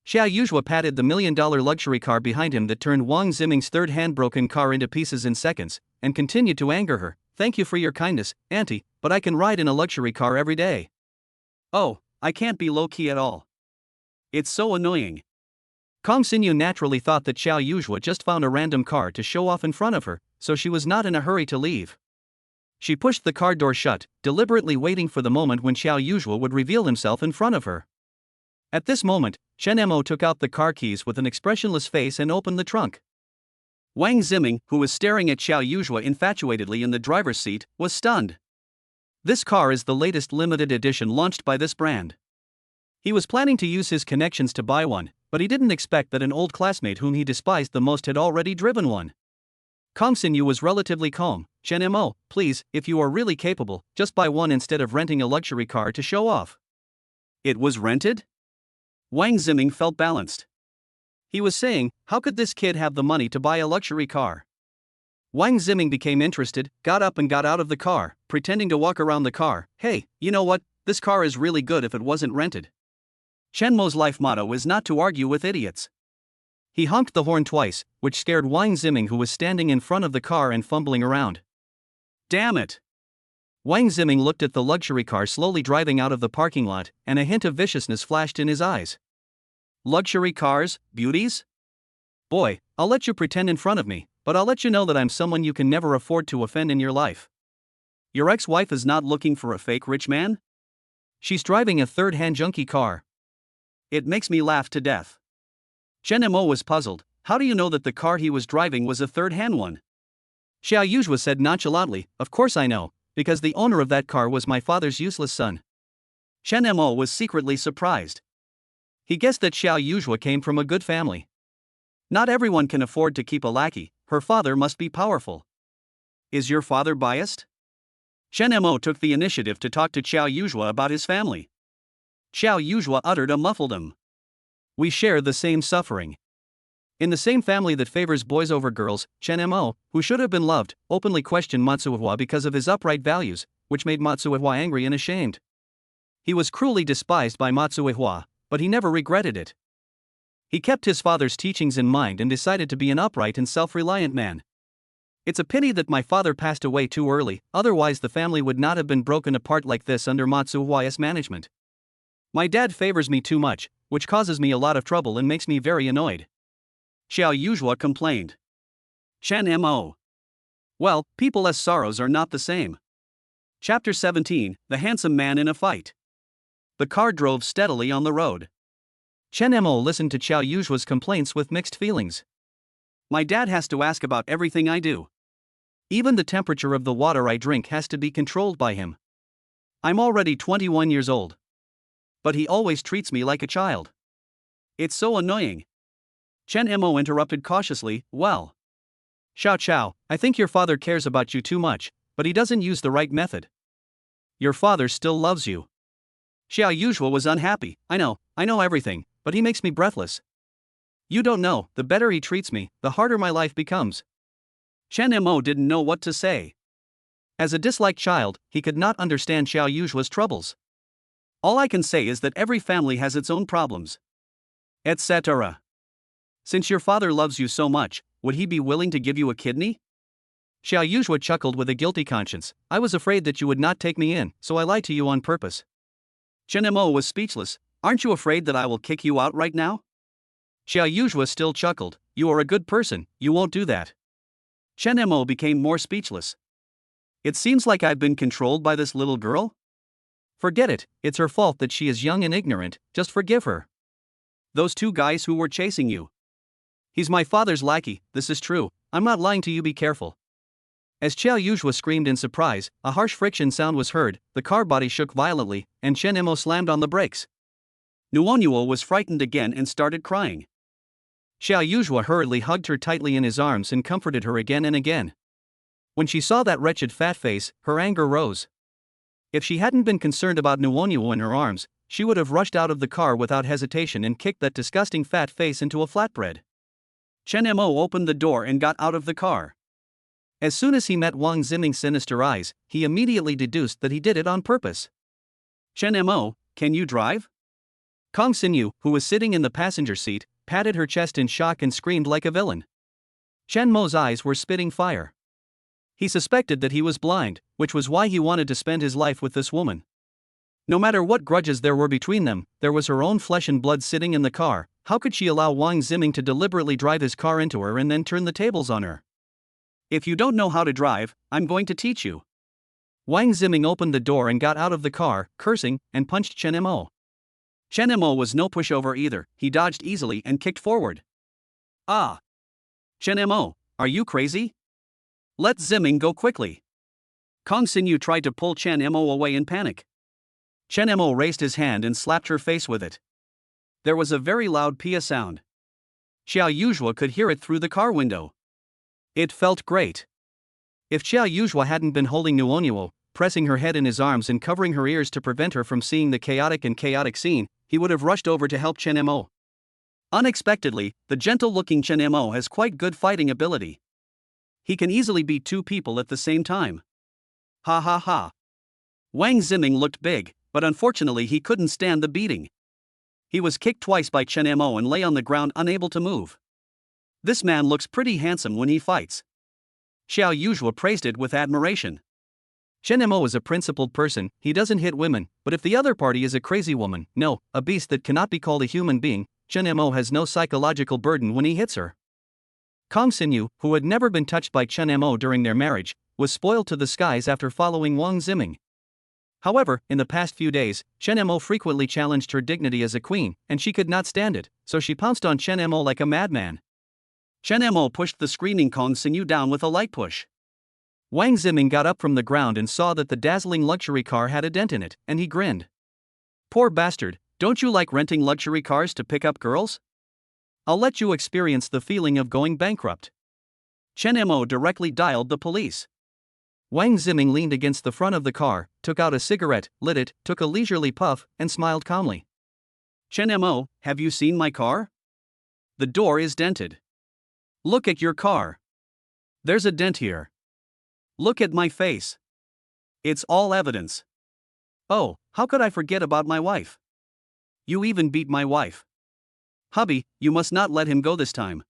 Xiao Yuzhua patted the $1 million luxury car behind him that turned Wang Zimming's third-hand broken car into pieces in seconds, and continued to anger her, thank you for your kindness, Auntie, but I can ride in a luxury car every day. Oh, I can't be low-key at all. It's so annoying. Kong Xinyu naturally thought that Xiao Yuzhua just found a random car to show off in front of her, so she was not in a hurry to leave. She pushed the car door shut, deliberately waiting for the moment when Xiao Yuzhuo would reveal himself in front of her. At this moment, Chen Mo took out the car keys with an expressionless face and opened the trunk. Wang Ziming, who was staring at Xiao Yuzhuo infatuatedly in the driver's seat, was stunned. This car is the latest limited edition launched by this brand. He was planning to use his connections to buy one, but he didn't expect that an old classmate whom he despised the most had already driven one. Kong Xinyu was relatively calm. Chen Mo, please, if you are really capable, just buy one instead of renting a luxury car to show off. It was rented? Wang Ziming felt balanced. He was saying, how could this kid have the money to buy a luxury car? Wang Ziming became interested, got up and got out of the car, pretending to walk around the car. Hey, you know what, this car is really good if it wasn't rented. Chen Mo's life motto is not to argue with idiots. He honked the horn twice, which scared Wang Ziming, who was standing in front of the car and fumbling around. Damn it! Wang Ziming looked at the luxury car slowly driving out of the parking lot, and a hint of viciousness flashed in his eyes. Luxury cars, beauties? Boy, I'll let you pretend in front of me, but I'll let you know that I'm someone you can never afford to offend in your life. Your ex-wife is not looking for a fake rich man? She's driving a third-hand junky car. It makes me laugh to death. Chen Mo was puzzled. How do you know that the car he was driving was a third-hand one? Xiao Yuzhuo said nonchalantly, of course I know, because the owner of that car was my father's useless son. Chen Mo was secretly surprised. He guessed that Xiao Yuzhuo came from a good family. Not everyone can afford to keep a lackey, her father must be powerful. Is your father biased? Chen Mo took the initiative to talk to Xiao Yuzhuo about his family. Xiao Yuzhuo uttered a muffled We share the same suffering. In the same family that favors boys over girls, Chen Mo, who should have been loved, openly questioned Matsuhua because of his upright values, which made Matsuhua angry and ashamed. He was cruelly despised by Matsuhua, but he never regretted it. He kept his father's teachings in mind and decided to be an upright and self-reliant man. It's a pity that my father passed away too early, otherwise the family would not have been broken apart like this under Matsuhua's management. My dad favors me too much, which causes me a lot of trouble and makes me very annoyed. Xiao Yuzhuo complained. Chen Mo. Well, people's sorrows are not the same. Chapter 17, The Handsome Man in a Fight. The car drove steadily on the road. Chen Mo listened to Xiao Yuzhuo's complaints with mixed feelings. My dad has to ask about everything I do. Even the temperature of the water I drink has to be controlled by him. I'm already 21 years old. But he always treats me like a child. It's so annoying. Chen Mo interrupted cautiously, well. Xiao, I think your father cares about you too much, but he doesn't use the right method. Your father still loves you. Xiao Yuzhuo was unhappy. I know everything, but he makes me breathless. You don't know, the better he treats me, the harder my life becomes. Chen Mo didn't know what to say. As a disliked child, he could not understand Xiao Yuzhuo's troubles. All I can say is that every family has its own problems. Etc. Since your father loves you so much, would he be willing to give you a kidney? Xiao Yuzhuo chuckled with a guilty conscience. I was afraid that you would not take me in, so I lied to you on purpose. Chen Mo was speechless. Aren't you afraid that I will kick you out right now? Xiao Yuzhuo still chuckled. You are a good person, you won't do that. Chen Mo became more speechless. It seems like I've been controlled by this little girl? Forget it, it's her fault that she is young and ignorant, just forgive her. Those two guys who were chasing you. He's my father's lackey, this is true, I'm not lying to you, be careful. As Xiao Yuzhuo screamed in surprise, a harsh friction sound was heard, the car body shook violently, and Chen Mo slammed on the brakes. Nuonuo was frightened again and started crying. Xiao Yuzhuo hurriedly hugged her tightly in his arms and comforted her again and again. When she saw that wretched fat face, her anger rose. If she hadn't been concerned about Nuonuo in her arms, she would have rushed out of the car without hesitation and kicked that disgusting fat face into a flatbread. Chen Mo opened the door and got out of the car. As soon as he met Wang Ziming's sinister eyes, he immediately deduced that he did it on purpose. Chen Mo, can you drive? Kong Xinyu, who was sitting in the passenger seat, patted her chest in shock and screamed like a villain. Chen Mo's eyes were spitting fire. He suspected that he was blind, which was why he wanted to spend his life with this woman. No matter what grudges there were between them, there was her own flesh and blood sitting in the car. How could she allow Wang Ziming to deliberately drive his car into her and then turn the tables on her? If you don't know how to drive, I'm going to teach you. Wang Ziming opened the door and got out of the car, cursing, and punched Chen Mo. Chen Mo was no pushover either, he dodged easily and kicked forward. Ah! Chen Mo, are you crazy? Let Ziming go quickly. Kong Xinyu tried to pull Chen Mo away in panic. Chen Mo raised his hand and slapped her face with it. There was a very loud pia sound. Xiao Yuzhua could hear it through the car window. It felt great. If Xiao Yuzhua hadn't been holding Nuonyuo, pressing her head in his arms and covering her ears to prevent her from seeing the chaotic scene, he would have rushed over to help Chen Mo. Unexpectedly, the gentle-looking Chen Mo has quite good fighting ability. He can easily beat two people at the same time. Ha ha ha. Wang Ziming looked big, but unfortunately he couldn't stand the beating. He was kicked twice by Chen Mo and lay on the ground unable to move. This man looks pretty handsome when he fights. Xiao Yuzhua praised it with admiration. Chen Mo is a principled person, he doesn't hit women, but if the other party is a crazy woman, no, a beast that cannot be called a human being, Chen Mo has no psychological burden when he hits her. Kong Xinyu, who had never been touched by Chen Mo during their marriage, was spoiled to the skies after following Wang Ziming. However, in the past few days, Chen Mo frequently challenged her dignity as a queen, and she could not stand it, so she pounced on Chen Mo like a madman. Chen Mo pushed the screaming Kong Xinyu down with a light push. Wang Ziming got up from the ground and saw that the dazzling luxury car had a dent in it, and he grinned. Poor bastard, don't you like renting luxury cars to pick up girls? I'll let you experience the feeling of going bankrupt. Chen Mo directly dialed the police. Wang Ziming leaned against the front of the car, took out a cigarette, lit it, took a leisurely puff, and smiled calmly. Chen Mo, have you seen my car? The door is dented. Look at your car. There's a dent here. Look at my face. It's all evidence. Oh, how could I forget about my wife? You even beat my wife. Hubby, you must not let him go this time.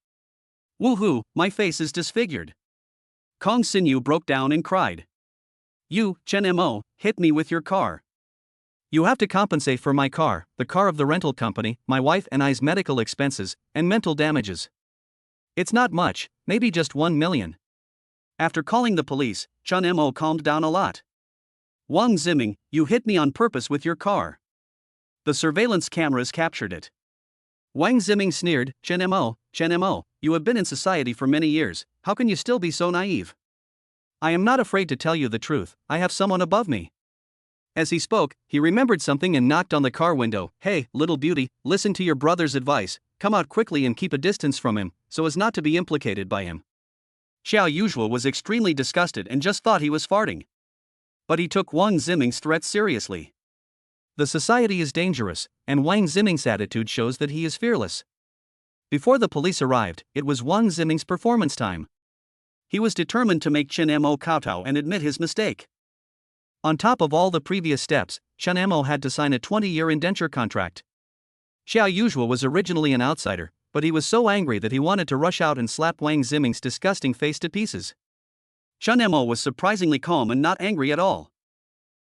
Woohoo, my face is disfigured. Kong Xinyu broke down and cried. You, Chen Mo, hit me with your car. You have to compensate for my car, the car of the rental company, my wife and I's medical expenses, and mental damages. It's not much, maybe just 1 million. After calling the police, Chen Mo calmed down a lot. Wang Ziming, you hit me on purpose with your car. The surveillance cameras captured it. Wang Ziming sneered, Chen Mo, you have been in society for many years, how can you still be so naive? I am not afraid to tell you the truth, I have someone above me. As he spoke, he remembered something and knocked on the car window. Hey, little beauty, listen to your brother's advice, come out quickly and keep a distance from him, so as not to be implicated by him. Xiao Yuzhua was extremely disgusted and just thought he was farting. But he took Wang Ziming's threats seriously. The society is dangerous, and Wang Ziming's attitude shows that he is fearless. Before the police arrived, it was Wang Ziming's performance time. He was determined to make Chen Mo kowtow and admit his mistake. On top of all the previous steps, Chen Mo had to sign a 20-year indenture contract. Xiao Yuzhua was originally an outsider, but he was so angry that he wanted to rush out and slap Wang Ziming's disgusting face to pieces. Chen Mo was surprisingly calm and not angry at all.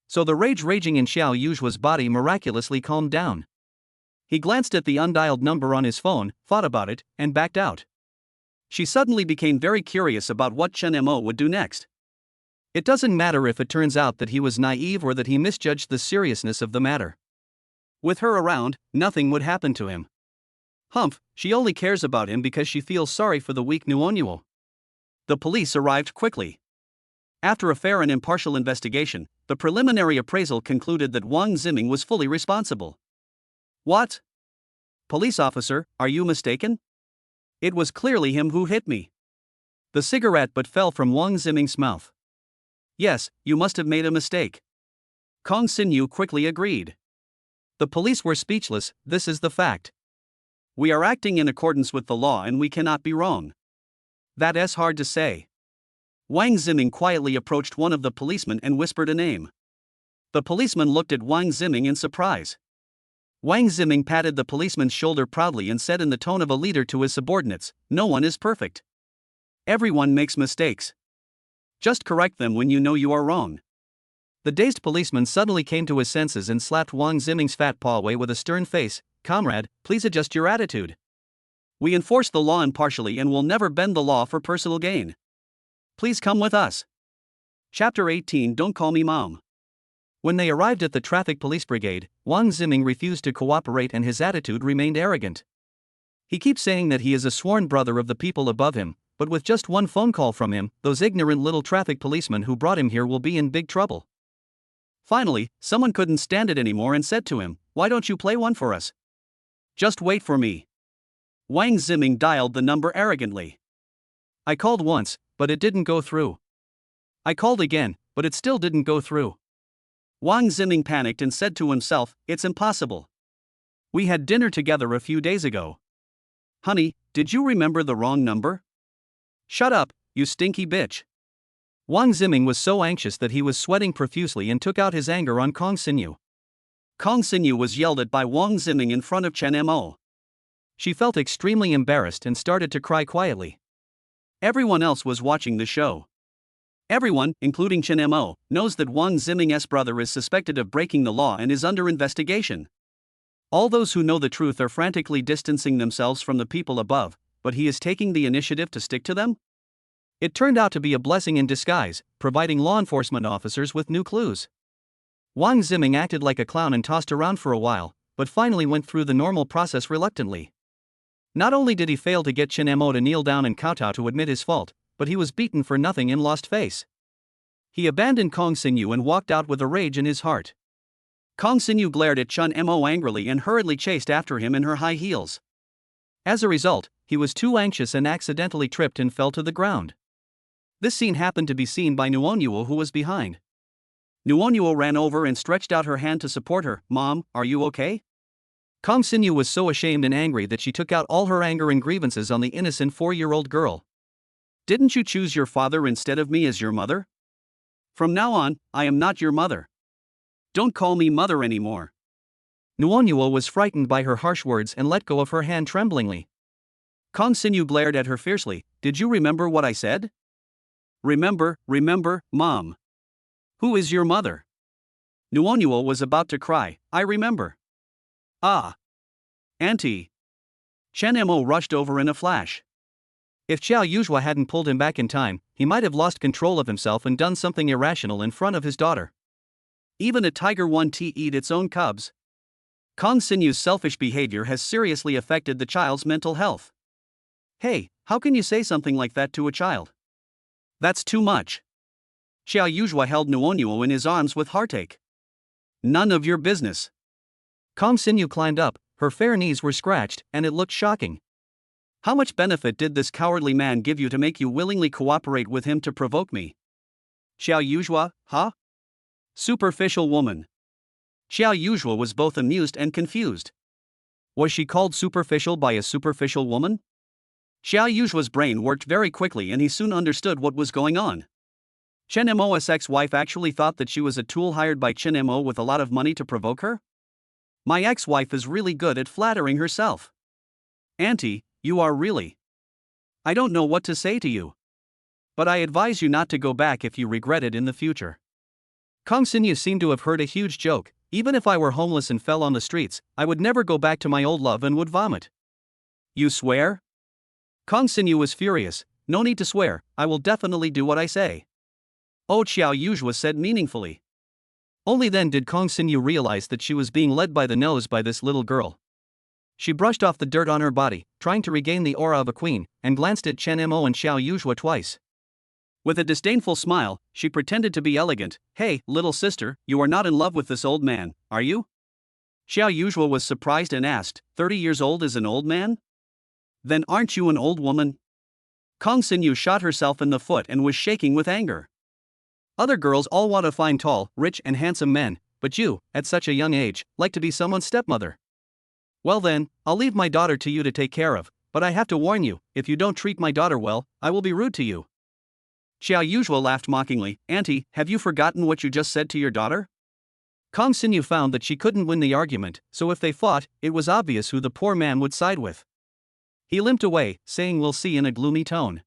So the rage raging in Xiao Yuzhua's body miraculously calmed down. He glanced at the undialed number on his phone, thought about it, and backed out. She suddenly became very curious about what Chen Mo would do next. It doesn't matter if it turns out that he was naive or that he misjudged the seriousness of the matter. With her around, nothing would happen to him. Humph, she only cares about him because she feels sorry for the weak Nuonyuo. The police arrived quickly. After a fair and impartial investigation, the preliminary appraisal concluded that Wang Ziming was fully responsible. What? Police officer, are you mistaken? It was clearly him who hit me. The cigarette butt fell from Wang Ziming's mouth. Yes, you must have made a mistake. Kong Xinyu quickly agreed. The police were speechless, this is the fact. We are acting in accordance with the law and we cannot be wrong. That's hard to say. Wang Ziming quietly approached one of the policemen and whispered a name. The policeman looked at Wang Ziming in surprise. Wang Ziming patted the policeman's shoulder proudly and said in the tone of a leader to his subordinates, no one is perfect. Everyone makes mistakes. Just correct them when you know you are wrong. The dazed policeman suddenly came to his senses and slapped Wang Ziming's fat paw away with a stern face. Comrade, please adjust your attitude. We enforce the law impartially and will never bend the law for personal gain. Please come with us. Chapter 18 Don't Call Me Mom. When they arrived at the traffic police brigade, Wang Ziming refused to cooperate and his attitude remained arrogant. He keeps saying that he is a sworn brother of the people above him, but with just one phone call from him, those ignorant little traffic policemen who brought him here will be in big trouble. Finally, someone couldn't stand it anymore and said to him, "Why don't you play one for us? Just wait for me." Wang Ziming dialed the number arrogantly. "I called once, but it didn't go through. I called again, but it still didn't go through." Wang Ziming panicked and said to himself, "It's impossible. We had dinner together a few days ago. Honey, did you remember the wrong number? Shut up, you stinky bitch." Wang Ziming was so anxious that he was sweating profusely and took out his anger on Kong Xinyu. Kong Xinyu was yelled at by Wang Ziming in front of Chen Mo. She felt extremely embarrassed and started to cry quietly. Everyone else was watching the show. Everyone, including Chen Mo, knows that Wang Ziming's brother is suspected of breaking the law and is under investigation. All those who know the truth are frantically distancing themselves from the people above, but he is taking the initiative to stick to them? It turned out to be a blessing in disguise, providing law enforcement officers with new clues. Wang Ziming acted like a clown and tossed around for a while, but finally went through the normal process reluctantly. Not only did he fail to get Chen Mo to kneel down and kowtow to admit his fault, but he was beaten for nothing and lost face. He abandoned Kong Xinyu and walked out with a rage in his heart. Kong Xinyu glared at Chen Mo angrily and hurriedly chased after him in her high heels. As a result, he was too anxious and accidentally tripped and fell to the ground. This scene happened to be seen by Nuonyuo, who was behind. Nuonyuo ran over and stretched out her hand to support her. "Mom, are you okay?" Kong Xinyu was so ashamed and angry that she took out all her anger and grievances on the innocent 4-year-old girl. "Didn't you choose your father instead of me as your mother? From now on, I am not your mother. Don't call me mother anymore." Nuonyuo was frightened by her harsh words and let go of her hand tremblingly. Kong Xinyu glared at her fiercely. "Did you remember what I said?" Remember, Mom. Who is your mother?" Nuonyuo was about to cry. "I remember." "Ah. Auntie." Chen Mo rushed over in a flash. If Xiao Yuzhua hadn't pulled him back in time, he might have lost control of himself and done something irrational in front of his daughter. Even a tiger won't eat its own cubs. Kong Xinyu's selfish behavior has seriously affected the child's mental health. "Hey, how can you say something like that to a child? That's too much." Xiao Yuzhua held Nuonyuo in his arms with heartache. "None of your business." Kong Xinyu climbed up, her fair knees were scratched, and it looked shocking. "How much benefit did this cowardly man give you to make you willingly cooperate with him to provoke me?" "Xiao Yuzhua, huh? Superficial woman." Xiao Yuzhua was both amused and confused. Was she called superficial by a superficial woman? Xiao Yuzhua's brain worked very quickly and he soon understood what was going on. Chen Mo's ex-wife actually thought that she was a tool hired by Chen Mo with a lot of money to provoke her? "My ex-wife is really good at flattering herself. Auntie, you are really... I don't know what to say to you. But I advise you not to go back if you regret it in the future." Kong Xinyu seemed to have heard a huge joke. "Even if I were homeless and fell on the streets, I would never go back to my old love and would vomit." "You swear?" Kong Xinyu was furious. "No need to swear, I will definitely do what I say." "Oh," Xiao Yuzhua said meaningfully. Only then did Kong Xinyu realize that she was being led by the nose by this little girl. She brushed off the dirt on her body, trying to regain the aura of a queen, and glanced at Chen Mo and Xiao Yuzhua twice. With a disdainful smile, she pretended to be elegant. "Hey, little sister, you are not in love with this old man, are you?" Xiao Yuzhua was surprised and asked, 30 years old is an old man? Then aren't you an old woman?" Kong Xinyu shot herself in the foot and was shaking with anger. "Other girls all want to find tall, rich and handsome men, but you, at such a young age, like to be someone's stepmother. Well then, I'll leave my daughter to you to take care of, but I have to warn you, if you don't treat my daughter well, I will be rude to you." Xiao Yuzhua laughed mockingly. "Auntie, have you forgotten what you just said to your daughter?" Kong Xinyu found that she couldn't win the argument, so if they fought, it was obvious who the poor man would side with. He limped away, saying "we'll see" in a gloomy tone.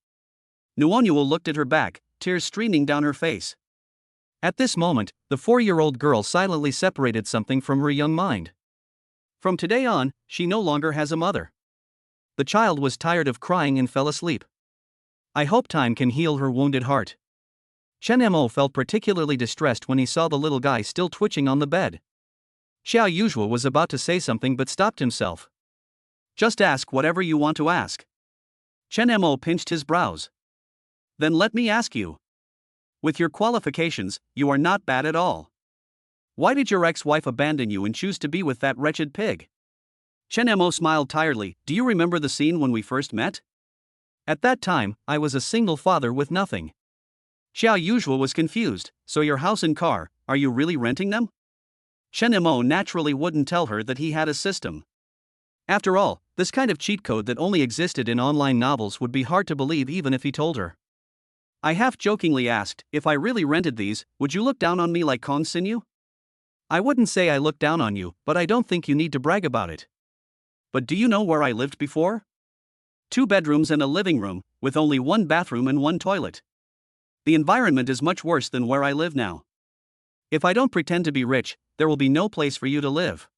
Nuonyuo looked at her back, tears streaming down her face. At this moment, the 4-year-old girl silently separated something from her young mind. From today on, she no longer has a mother. The child was tired of crying and fell asleep. I hope time can heal her wounded heart. Chen Mo felt particularly distressed when he saw the little guy still twitching on the bed. Xiao Yuzhuo was about to say something but stopped himself. Just ask whatever you want to ask. Chen Mo pinched his brows. Then let me ask you. With your qualifications, you are not bad at all. Why did your ex-wife abandon you and choose to be with that wretched pig? Chen Mo smiled tiredly. Do you remember the scene when we first met? At that time, I was a single father with nothing. Xiao Yuzhuo was confused. So your house and car, are you really renting them? Chen Mo naturally wouldn't tell her that he had a system. After all, this kind of cheat code that only existed in online novels would be hard to believe even if he told her. I half-jokingly asked, if I really rented these, would you look down on me like Kong Xinyu? I wouldn't say I look down on you, but I don't think you need to brag about it. But do you know where I lived before? 2 bedrooms and a living room, with only 1 bathroom and 1 toilet. The environment is much worse than where I live now. If I don't pretend to be rich, there will be no place for you to live.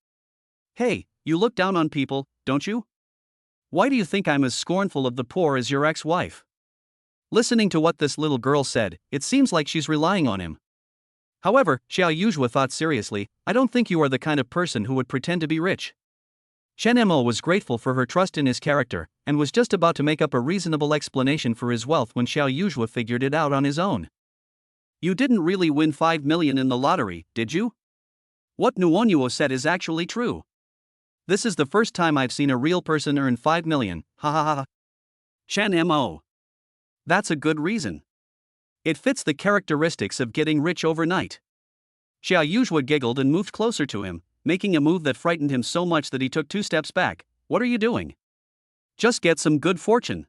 Hey, you look down on people, don't you? Why do you think I'm as scornful of the poor as your ex-wife? Listening to what this little girl said, it seems like she's relying on him. However, Xiao Yuzhuo thought seriously, I don't think you are the kind of person who would pretend to be rich. Chen Mo was grateful for her trust in his character, and was just about to make up a reasonable explanation for his wealth when Xiao Yuzhuo figured it out on his own. You didn't really win 5 million in the lottery, did you? What Nuonyuo said is actually true. This is the first time I've seen a real person earn 5 million, ha ha ha. Chen Mo. That's a good reason. It fits the characteristics of getting rich overnight. Xiao Yuzhuo giggled and moved closer to him, making a move that frightened him so much that he took 2 steps back. What are you doing? Just get some good fortune.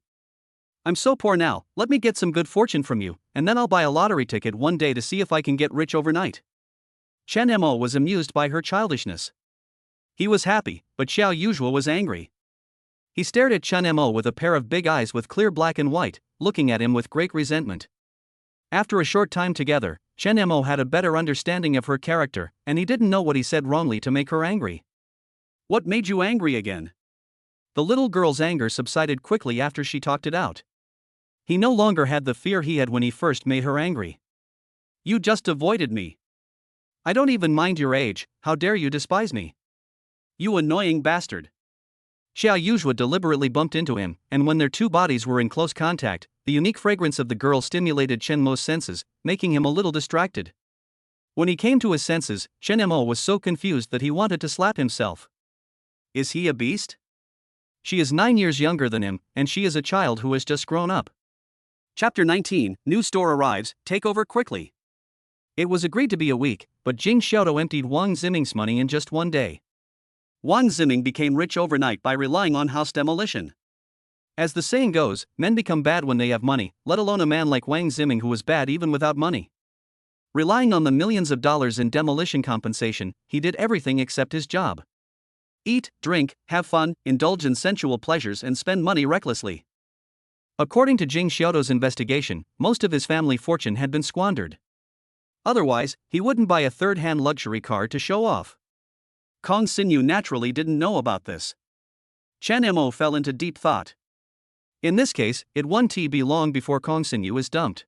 I'm so poor now, let me get some good fortune from you, and then I'll buy a lottery ticket one day to see if I can get rich overnight. Chen Mo was amused by her childishness. He was happy, but Xiao Yuzhuo was angry. He stared at Chen Mo with a pair of big eyes with clear black and white, looking at him with great resentment. After a short time together, Chen Mo had a better understanding of her character, and he didn't know what he said wrongly to make her angry. What made you angry again? The little girl's anger subsided quickly after she talked it out. He no longer had the fear he had when he first made her angry. You just avoided me. I don't even mind your age, how dare you despise me? You annoying bastard. Xiao Yuzhuo deliberately bumped into him, and when their 2 bodies were in close contact, the unique fragrance of the girl stimulated Chen Mo's senses, making him a little distracted. When he came to his senses, Chen Mo was so confused that he wanted to slap himself. Is he a beast? She is 9 years younger than him, and she is a child who has just grown up. Chapter 19, New Store Arrives, Take Over Quickly. It was agreed to be a week, but Jing Xiaodo emptied Wang Ziming's money in just 1 day. Wang Ziming became rich overnight by relying on house demolition. As the saying goes, men become bad when they have money, let alone a man like Wang Ziming who was bad even without money. Relying on the millions of dollars in demolition compensation, he did everything except his job. Eat, drink, have fun, indulge in sensual pleasures and spend money recklessly. According to Jing Xiaodo's investigation, most of his family fortune had been squandered. Otherwise, he wouldn't buy a third-hand luxury car to show off. Kong Xinyu naturally didn't know about this. Chen Mo fell into deep thought. In this case, it won't be long before Kong Xinyu is dumped.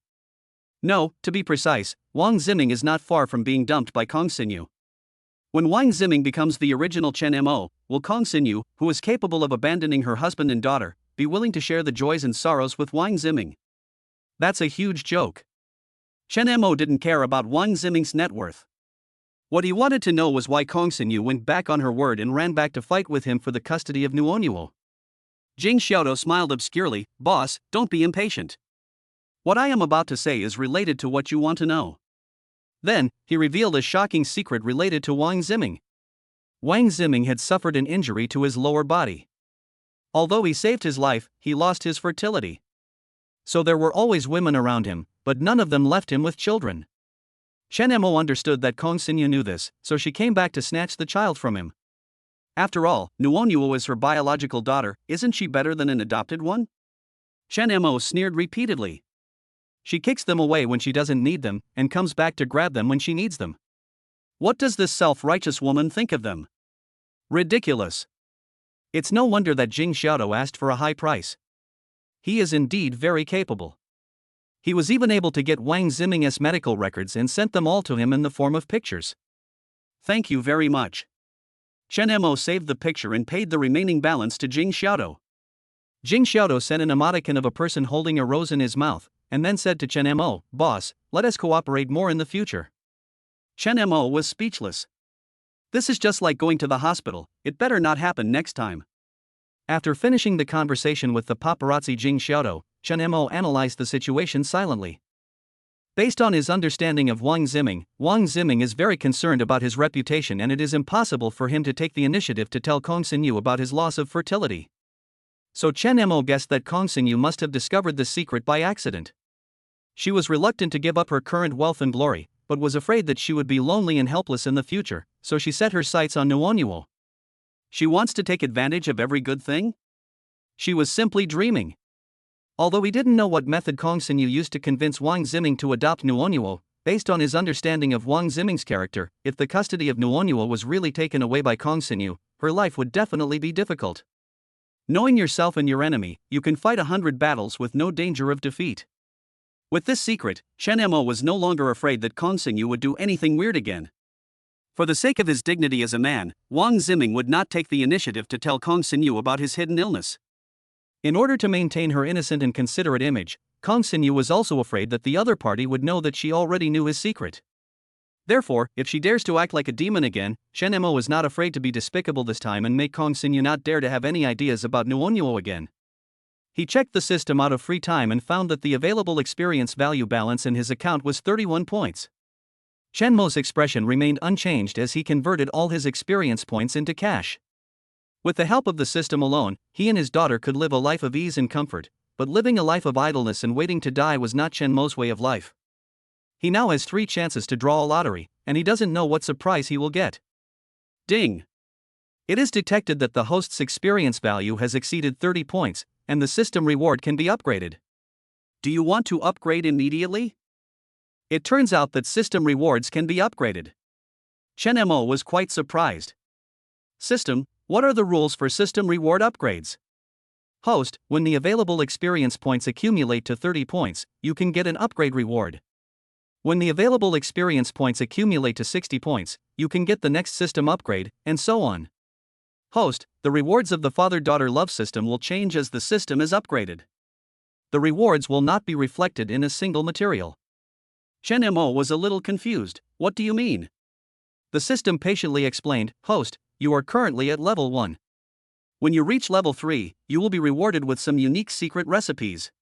No, to be precise, Wang Ziming is not far from being dumped by Kong Xinyu. When Wang Ziming becomes the original Chen Mo, will Kong Xinyu, who is capable of abandoning her husband and daughter, be willing to share the joys and sorrows with Wang Ziming? That's a huge joke. Chen Mo didn't care about Wang Ziming's net worth. What he wanted to know was why Kong Xinyu went back on her word and ran back to fight with him for the custody of Nuonyuo. Jing Xiaodo smiled obscurely. Boss, don't be impatient. What I am about to say is related to what you want to know. Then, he revealed a shocking secret related to Wang Ziming. Wang Ziming had suffered an injury to his lower body. Although he saved his life, he lost his fertility. So there were always women around him, but none of them left him with children. Chen Mo understood that Kong Xinyu knew this, so she came back to snatch the child from him. After all, Nuonyuo is her biological daughter, isn't she better than an adopted one? Chen Mo sneered repeatedly. She kicks them away when she doesn't need them, and comes back to grab them when she needs them. What does this self-righteous woman think of them? Ridiculous. It's no wonder that Jing Xiaodo asked for a high price. He is indeed very capable. He was even able to get Wang Ziming's medical records and sent them all to him in the form of pictures. Thank you very much. Chen Mo saved the picture and paid the remaining balance to Jing Xiaodo. Jing Xiaodo sent an emoticon of a person holding a rose in his mouth, and then said to Chen Mo, "Boss, let us cooperate more in the future." Chen Mo was speechless. This is just like going to the hospital, it better not happen next time. After finishing the conversation with the paparazzi Jing Xiaodo, Chen Mo analyzed the situation silently. Based on his understanding of Wang Ziming is very concerned about his reputation, and it is impossible for him to take the initiative to tell Kong Xinyu about his loss of fertility. So Chen Mo guessed that Kong Xinyu must have discovered the secret by accident. She was reluctant to give up her current wealth and glory, but was afraid that she would be lonely and helpless in the future, so she set her sights on Nuonyuo. She wants to take advantage of every good thing? She was simply dreaming. Although he didn't know what method Kong Xinyu used to convince Wang Ziming to adopt Nuonyuo, based on his understanding of Wang Ziming's character, if the custody of Nuonyuo was really taken away by Kong Xinyu, her life would definitely be difficult. Knowing yourself and your enemy, you can fight 100 battles with no danger of defeat. With this secret, Chen Mo was no longer afraid that Kong Xinyu would do anything weird again. For the sake of his dignity as a man, Wang Ziming would not take the initiative to tell Kong Xinyu about his hidden illness. In order to maintain her innocent and considerate image, Kong Xinyu was also afraid that the other party would know that she already knew his secret. Therefore, if she dares to act like a demon again, Chen Mo was not afraid to be despicable this time and make Kong Xinyu not dare to have any ideas about Nuonyuo again. He checked the system out of free time and found that the available experience value balance in his account was 31 points. Chen Mo's expression remained unchanged as he converted all his experience points into cash. With the help of the system alone, he and his daughter could live a life of ease and comfort, but living a life of idleness and waiting to die was not Chen Mo's way of life. He now has 3 chances to draw a lottery, and he doesn't know what surprise he will get. Ding! It is detected that the host's experience value has exceeded 30 points, and the system reward can be upgraded. Do you want to upgrade immediately? It turns out that system rewards can be upgraded. Chen Mo was quite surprised. System, what are the rules for system reward upgrades? Host, when the available experience points accumulate to 30 points, you can get an upgrade reward. When the available experience points accumulate to 60 points, you can get the next system upgrade, and so on. Host, the rewards of the father-daughter love system will change as the system is upgraded. The rewards will not be reflected in a single material. Chen Mo was a little confused. What do you mean? The system patiently explained, Host, you are currently at level 1. When you reach level 3, you will be rewarded with some unique secret recipes.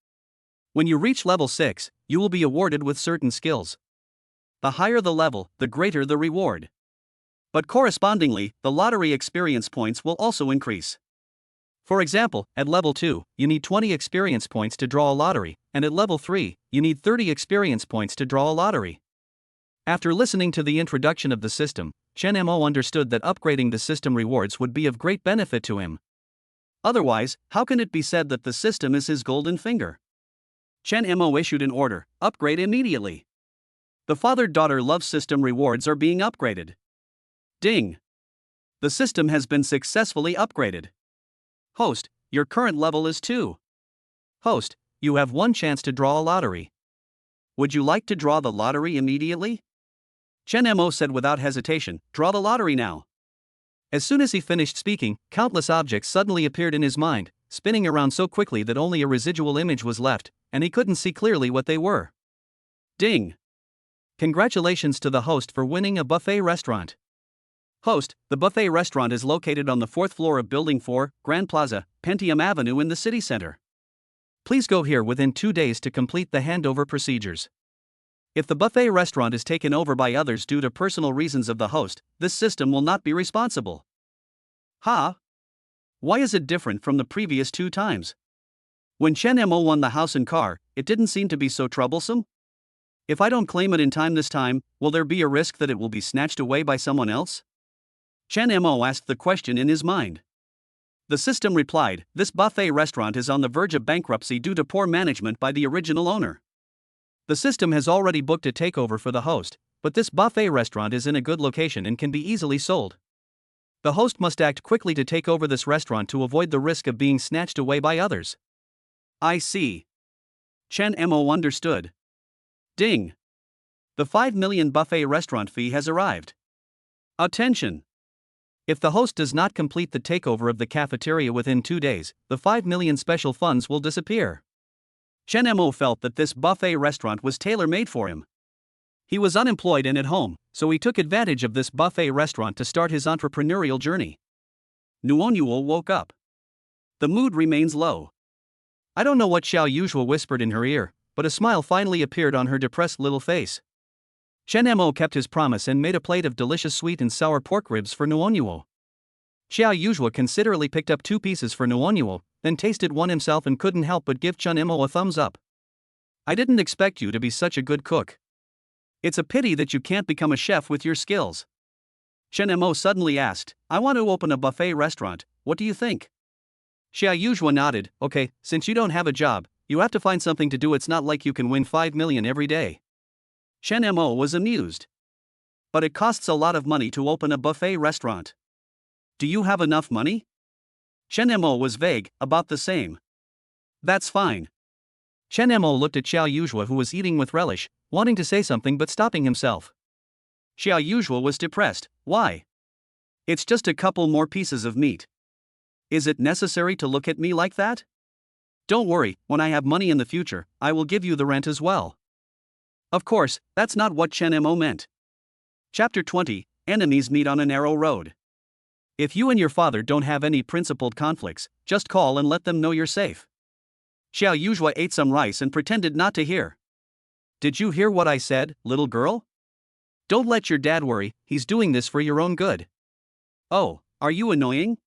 When you reach level 6, you will be awarded with certain skills. The higher the level, the greater the reward. But correspondingly, the lottery experience points will also increase. For example, at level 2, you need 20 experience points to draw a lottery, and at level 3, you need 30 experience points to draw a lottery. After listening to the introduction of the system, Chen Mo understood that upgrading the system rewards would be of great benefit to him. Otherwise, how can it be said that the system is his golden finger? Chen Mo issued an order, upgrade immediately. The father-daughter love system rewards are being upgraded. Ding! The system has been successfully upgraded. Host, your current level is 2. Host, you have 1 chance to draw a lottery. Would you like to draw the lottery immediately? Chen Mo said without hesitation, draw the lottery now. As soon as he finished speaking, countless objects suddenly appeared in his mind, spinning around so quickly that only a residual image was left, and he couldn't see clearly what they were. Ding! Congratulations to the host for winning a buffet restaurant. Host, the buffet restaurant is located on the 4th floor of Building 4, Grand Plaza, Pentium Avenue in the city center. Please go here within 2 days to complete the handover procedures. If the buffet restaurant is taken over by others due to personal reasons of the host, this system will not be responsible. Huh? Why is it different from the previous 2 times? When Chen Mo won the house and car, it didn't seem to be so troublesome. If I don't claim it in time this time, will there be a risk that it will be snatched away by someone else? Chen Mo asked the question in his mind. The system replied, this buffet restaurant is on the verge of bankruptcy due to poor management by the original owner. The system has already booked a takeover for the host, but this buffet restaurant is in a good location and can be easily sold. The host must act quickly to take over this restaurant to avoid the risk of being snatched away by others. I see. Chen Mo understood. Ding! The 5 million buffet restaurant fee has arrived. Attention! If the host does not complete the takeover of the cafeteria within 2 days, the 5 million special funds will disappear. Chen Mo felt that this buffet restaurant was tailor-made for him. He was unemployed and at home, so he took advantage of this buffet restaurant to start his entrepreneurial journey. Nuonyuo woke up. The mood remains low. I don't know what Xiao Yuzhua whispered in her ear, but a smile finally appeared on her depressed little face. Chen Mo kept his promise and made a plate of delicious sweet and sour pork ribs for Nuonyuo. Xiao Yuzhua considerately picked up 2 pieces for Nuonyuo, then tasted one himself and couldn't help but give Chen Mo a thumbs up. I didn't expect you to be such a good cook. It's a pity that you can't become a chef with your skills. Chen Mo suddenly asked, I want to open a buffet restaurant, what do you think? Xiao Yuzhua nodded, okay, since you don't have a job, you have to find something to do. It's not like you can win 5 million every day. Chen Mo was amused. But it costs a lot of money to open a buffet restaurant. Do you have enough money? Chen Mo was vague, about the same. That's fine. Chen Mo looked at Xiao Yuzhua, who was eating with relish, wanting to say something but stopping himself. Xiao Yuzhua was depressed. Why? It's just a couple more pieces of meat. Is it necessary to look at me like that? Don't worry, when I have money in the future, I will give you the rent as well. Of course, that's not what Chen Mo meant. Chapter 20, Enemies Meet on a Narrow Road. If you and your father don't have any principled conflicts, just call and let them know you're safe. Xiao Yuzhua ate some rice and pretended not to hear. Did you hear what I said, little girl? Don't let your dad worry, he's doing this for your own good. Oh, are you annoying?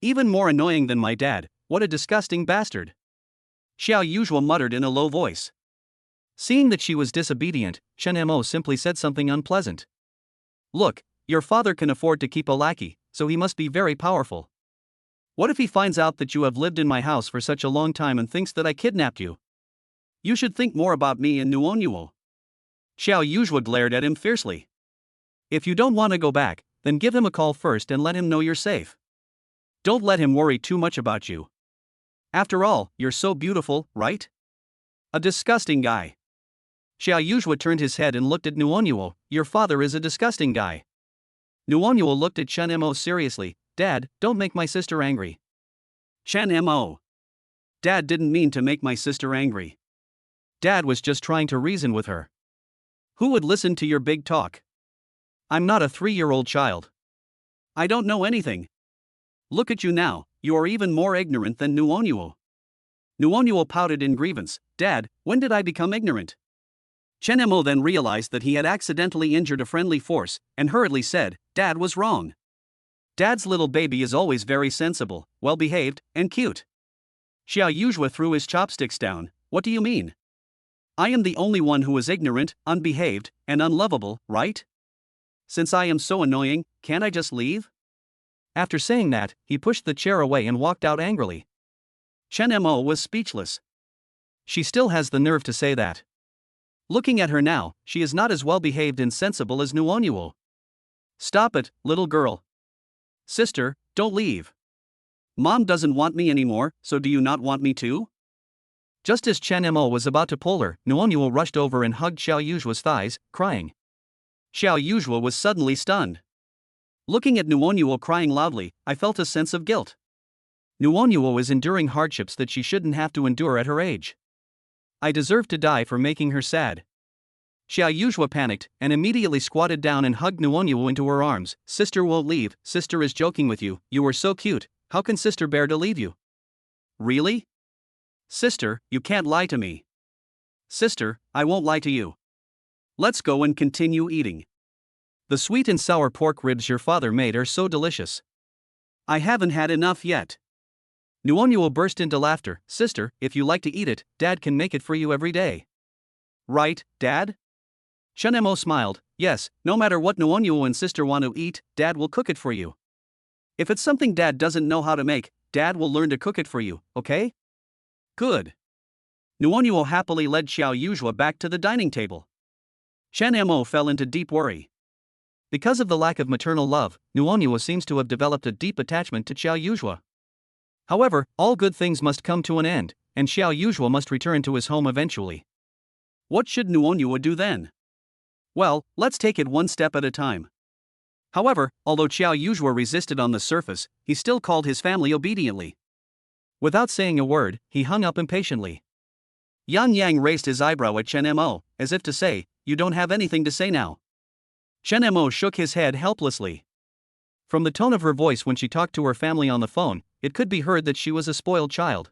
Even more annoying than my dad, what a disgusting bastard. Xiao Yuzhua muttered in a low voice. Seeing that she was disobedient, Chen Mo simply said something unpleasant. Look, your father can afford to keep a lackey, so he must be very powerful. What if he finds out that you have lived in my house for such a long time and thinks that I kidnapped you? You should think more about me and Nuonyuo. Xiao Yuzhua glared at him fiercely. If you don't want to go back, then give him a call first and let him know you're safe. Don't let him worry too much about you. After all, you're so beautiful, right? A disgusting guy. Xiao Yuzhua turned his head and looked at Nuonyuo. Your father is a disgusting guy. Nuonyuo looked at Chen Mo seriously. Dad, don't make my sister angry. Chen Mo. Dad didn't mean to make my sister angry. Dad was just trying to reason with her. Who would listen to your big talk? I'm not a 3-year-old child. I don't know anything. Look at you now, you are even more ignorant than Nuonyuo. Nuonyuo pouted in grievance. Dad, when did I become ignorant? Chen Mo then realized that he had accidentally injured a friendly force, and hurriedly said, Dad was wrong. Dad's little baby is always very sensible, well-behaved, and cute. Xiao Yuzhua threw his chopsticks down. What do you mean? I am the only one who is ignorant, unbehaved, and unlovable, right? Since I am so annoying, can't I just leave? After saying that, he pushed the chair away and walked out angrily. Chen Mo was speechless. She still has the nerve to say that. Looking at her now, she is not as well-behaved and sensible as Nuonyuo. Stop it, little girl. Sister, don't leave. Mom doesn't want me anymore, so do you not want me too? Just as Chen Mo was about to pull her, Nuonyuo rushed over and hugged Xiao Yuzhua's thighs, crying. Xiao Yuzhua was suddenly stunned. Looking at Nuonyuo crying loudly, I felt a sense of guilt. Nuonyuo is enduring hardships that she shouldn't have to endure at her age. I deserve to die for making her sad. Xiao Yuzhua panicked and immediately squatted down and hugged Nuonyuo into her arms. Sister won't leave, sister is joking with you, you are so cute, how can sister bear to leave you? Really? Sister, you can't lie to me. Sister, I won't lie to you. Let's go and continue eating. The sweet and sour pork ribs your father made are so delicious. I haven't had enough yet. Nuonyuo burst into laughter. Sister, if you like to eat it, Dad can make it for you every day. Right, Dad? Chen Mo smiled. Yes, no matter what Nuonyuo and sister want to eat, Dad will cook it for you. If it's something Dad doesn't know how to make, Dad will learn to cook it for you, okay? Good. Nuonyuo happily led Xiao Yuzhua back to the dining table. Chen Mo fell into deep worry. Because of the lack of maternal love, Nuonyuo seems to have developed a deep attachment to Xiao Yuzhua. However, all good things must come to an end, and Xiao Yuzhuo must return to his home eventually. What should Nuonyua do then? Well, let's take it one step at a time. However, although Xiao Yuzhuo resisted on the surface, he still called his family obediently. Without saying a word, he hung up impatiently. Yan Yang raised his eyebrow at Chen Mo, as if to say, "You don't have anything to say now." Chen Mo shook his head helplessly. From the tone of her voice when she talked to her family on the phone, it could be heard that she was a spoiled child.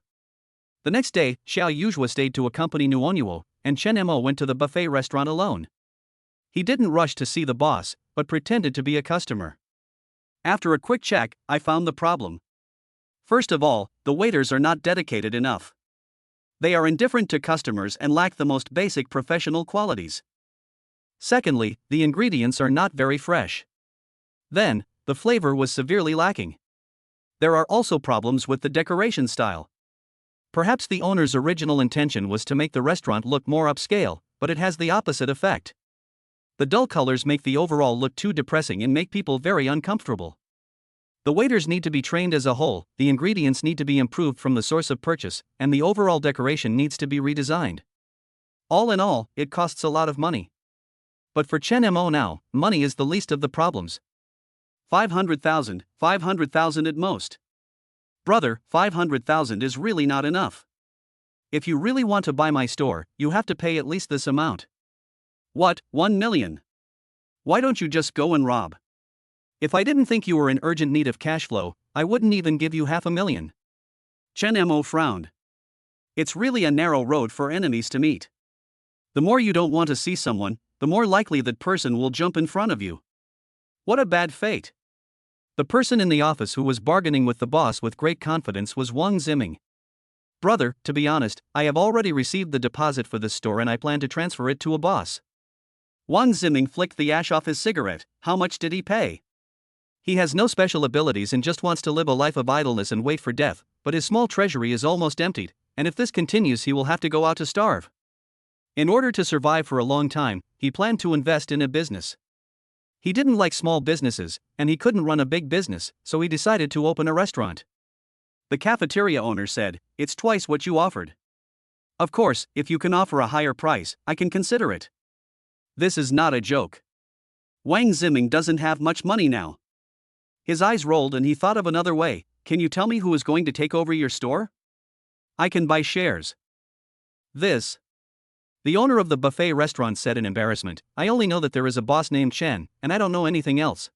The next day, Xiao Yuzhuo stayed to accompany Nuonyuo, and Chen Mo went to the buffet restaurant alone. He didn't rush to see the boss, but pretended to be a customer. After a quick check, I found the problem. First of all, the waiters are not dedicated enough. They are indifferent to customers and lack the most basic professional qualities. Secondly, the ingredients are not very fresh. Then, the flavor was severely lacking. There are also problems with the decoration style. Perhaps the owner's original intention was to make the restaurant look more upscale, but it has the opposite effect. The dull colors make the overall look too depressing and make people very uncomfortable. The waiters need to be trained as a whole, the ingredients need to be improved from the source of purchase, and the overall decoration needs to be redesigned. All in all, it costs a lot of money. But for Chen Mo now, money is the least of the problems. 500,000 at most. Brother, 500,000 is really not enough. If you really want to buy my store, you have to pay at least this amount. What, 1 million? Why don't you just go and rob? If I didn't think you were in urgent need of cash flow, I wouldn't even give you 500,000. Chen Mo frowned. It's really a narrow road for enemies to meet. The more you don't want to see someone, the more likely that person will jump in front of you. What a bad fate. The person in the office who was bargaining with the boss with great confidence was Wang Ziming. Brother, to be honest, I have already received the deposit for this store and I plan to transfer it to a boss. Wang Ziming flicked the ash off his cigarette. How much did he pay? He has no special abilities and just wants to live a life of idleness and wait for death, but his small treasury is almost emptied, and if this continues he will have to go out to starve. In order to survive for a long time, he planned to invest in a business. He didn't like small businesses, and he couldn't run a big business, so he decided to open a restaurant. The cafeteria owner said, "It's twice what you offered. Of course, if you can offer a higher price, I can consider it." This is not a joke. Wang Ziming doesn't have much money now. His eyes rolled and he thought of another way. Can you tell me who is going to take over your store? I can buy shares. This. The owner of the buffet restaurant said in embarrassment, I only know that there is a boss named Chen, and I don't know anything else.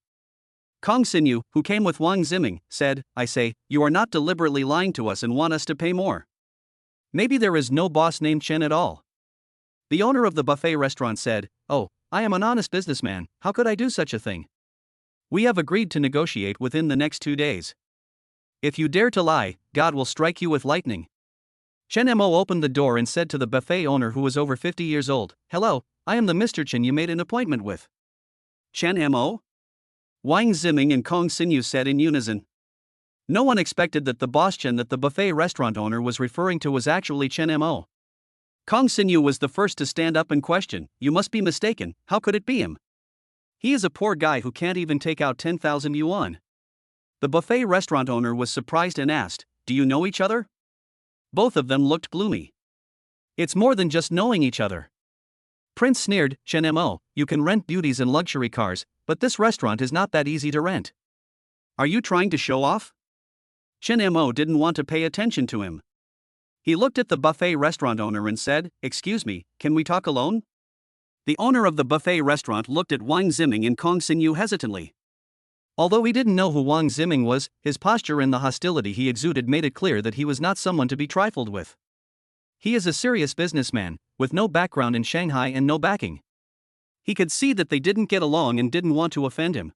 Kong Xinyu, who came with Wang Ziming, said, I say, you are not deliberately lying to us and want us to pay more. Maybe there is no boss named Chen at all. The owner of the buffet restaurant said, oh, I am an honest businessman, how could I do such a thing? We have agreed to negotiate within the next 2 days. If you dare to lie, God will strike you with lightning. Chen Mo opened the door and said to the buffet owner who was over 50 years old, hello, I am the Mr. Chen you made an appointment with. Chen Mo? Wang Ziming and Kong Xinyu said in unison. No one expected that the boss Chen that the buffet restaurant owner was referring to was actually Chen Mo. Kong Xinyu was the first to stand up and question, you must be mistaken, how could it be him? He is a poor guy who can't even take out 10,000 yuan. The buffet restaurant owner was surprised and asked, do you know each other? Both of them looked gloomy. It's more than just knowing each other. Prince sneered, Chen Mo, you can rent beauties and luxury cars, but this restaurant is not that easy to rent. Are you trying to show off? Chen Mo didn't want to pay attention to him. He looked at the buffet restaurant owner and said, excuse me, can we talk alone? The owner of the buffet restaurant looked at Wang Ziming and Kong Xinyu hesitantly. Although he didn't know who Wang Ziming was, his posture and the hostility he exuded made it clear that he was not someone to be trifled with. He is a serious businessman, with no background in Shanghai and no backing. He could see that they didn't get along and didn't want to offend him.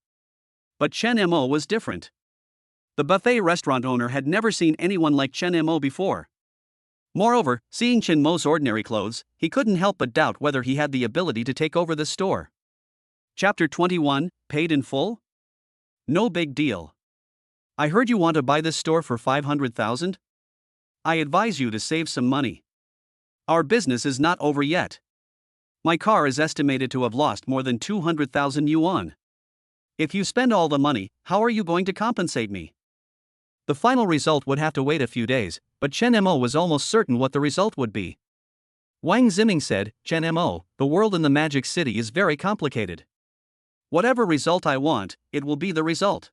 But Chen Mo was different. The buffet restaurant owner had never seen anyone like Chen Mo before. Moreover, seeing Chen Mo's ordinary clothes, he couldn't help but doubt whether he had the ability to take over the store. Chapter 21, Paid in Full? No big deal. I heard you want to buy this store for 500,000? I advise you to save some money. Our business is not over yet. My car is estimated to have lost more than 200,000 yuan. If you spend all the money, how are you going to compensate me? The final result would have to wait a few days, but Chen Mo was almost certain what the result would be. Wang Ziming said, Chen Mo, the world in the Magic City is very complicated. Whatever result I want, it will be the result.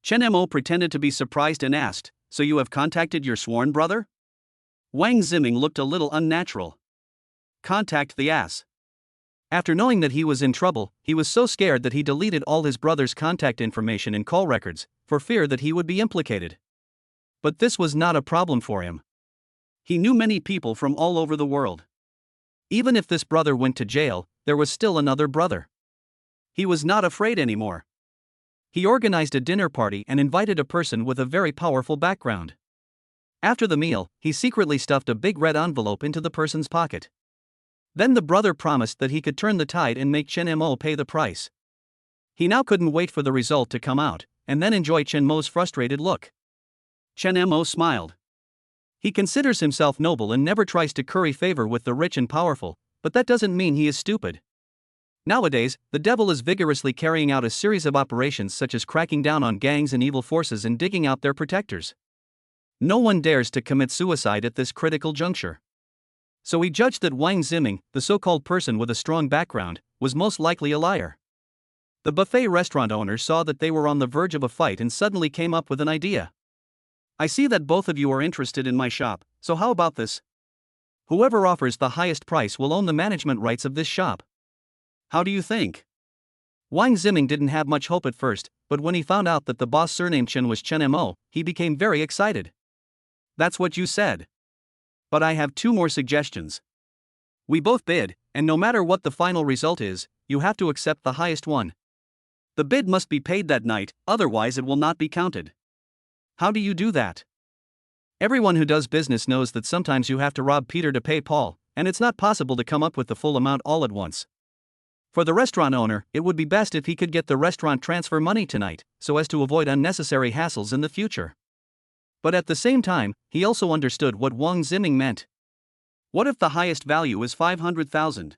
Chen Mo pretended to be surprised and asked, so you have contacted your sworn brother? Wang Ziming looked a little unnatural. Contact the ass. After knowing that he was in trouble, he was so scared that he deleted all his brother's contact information and call records, for fear that he would be implicated. But this was not a problem for him. He knew many people from all over the world. Even if this brother went to jail, there was still another brother. He was not afraid anymore. He organized a dinner party and invited a person with a very powerful background. After the meal, he secretly stuffed a big red envelope into the person's pocket. Then the brother promised that he could turn the tide and make Chen Mo pay the price. He now couldn't wait for the result to come out, and then enjoy Chen Mo's frustrated look. Chen Mo smiled. He considers himself noble and never tries to curry favor with the rich and powerful, but that doesn't mean he is stupid. Nowadays, the devil is vigorously carrying out a series of operations such as cracking down on gangs and evil forces and digging out their protectors. No one dares to commit suicide at this critical juncture. So he judged that Wang Ziming, the so-called person with a strong background, was most likely a liar. The buffet restaurant owner saw that they were on the verge of a fight and suddenly came up with an idea. I see that both of you are interested in my shop, so how about this? Whoever offers the highest price will own the management rights of this shop. How do you think? Wang Ziming didn't have much hope at first, but when he found out that the boss surname Chen was Chen Mo, he became very excited. That's what you said. But I have two more suggestions. We both bid, and no matter what the final result is, you have to accept the highest one. The bid must be paid that night, otherwise it will not be counted. How do you do that? Everyone who does business knows that sometimes you have to rob Peter to pay Paul, and it's not possible to come up with the full amount all at once. For the restaurant owner, it would be best if he could get the restaurant transfer money tonight, so as to avoid unnecessary hassles in the future. But at the same time, he also understood what Wang Ziming meant. What if the highest value is 500,000?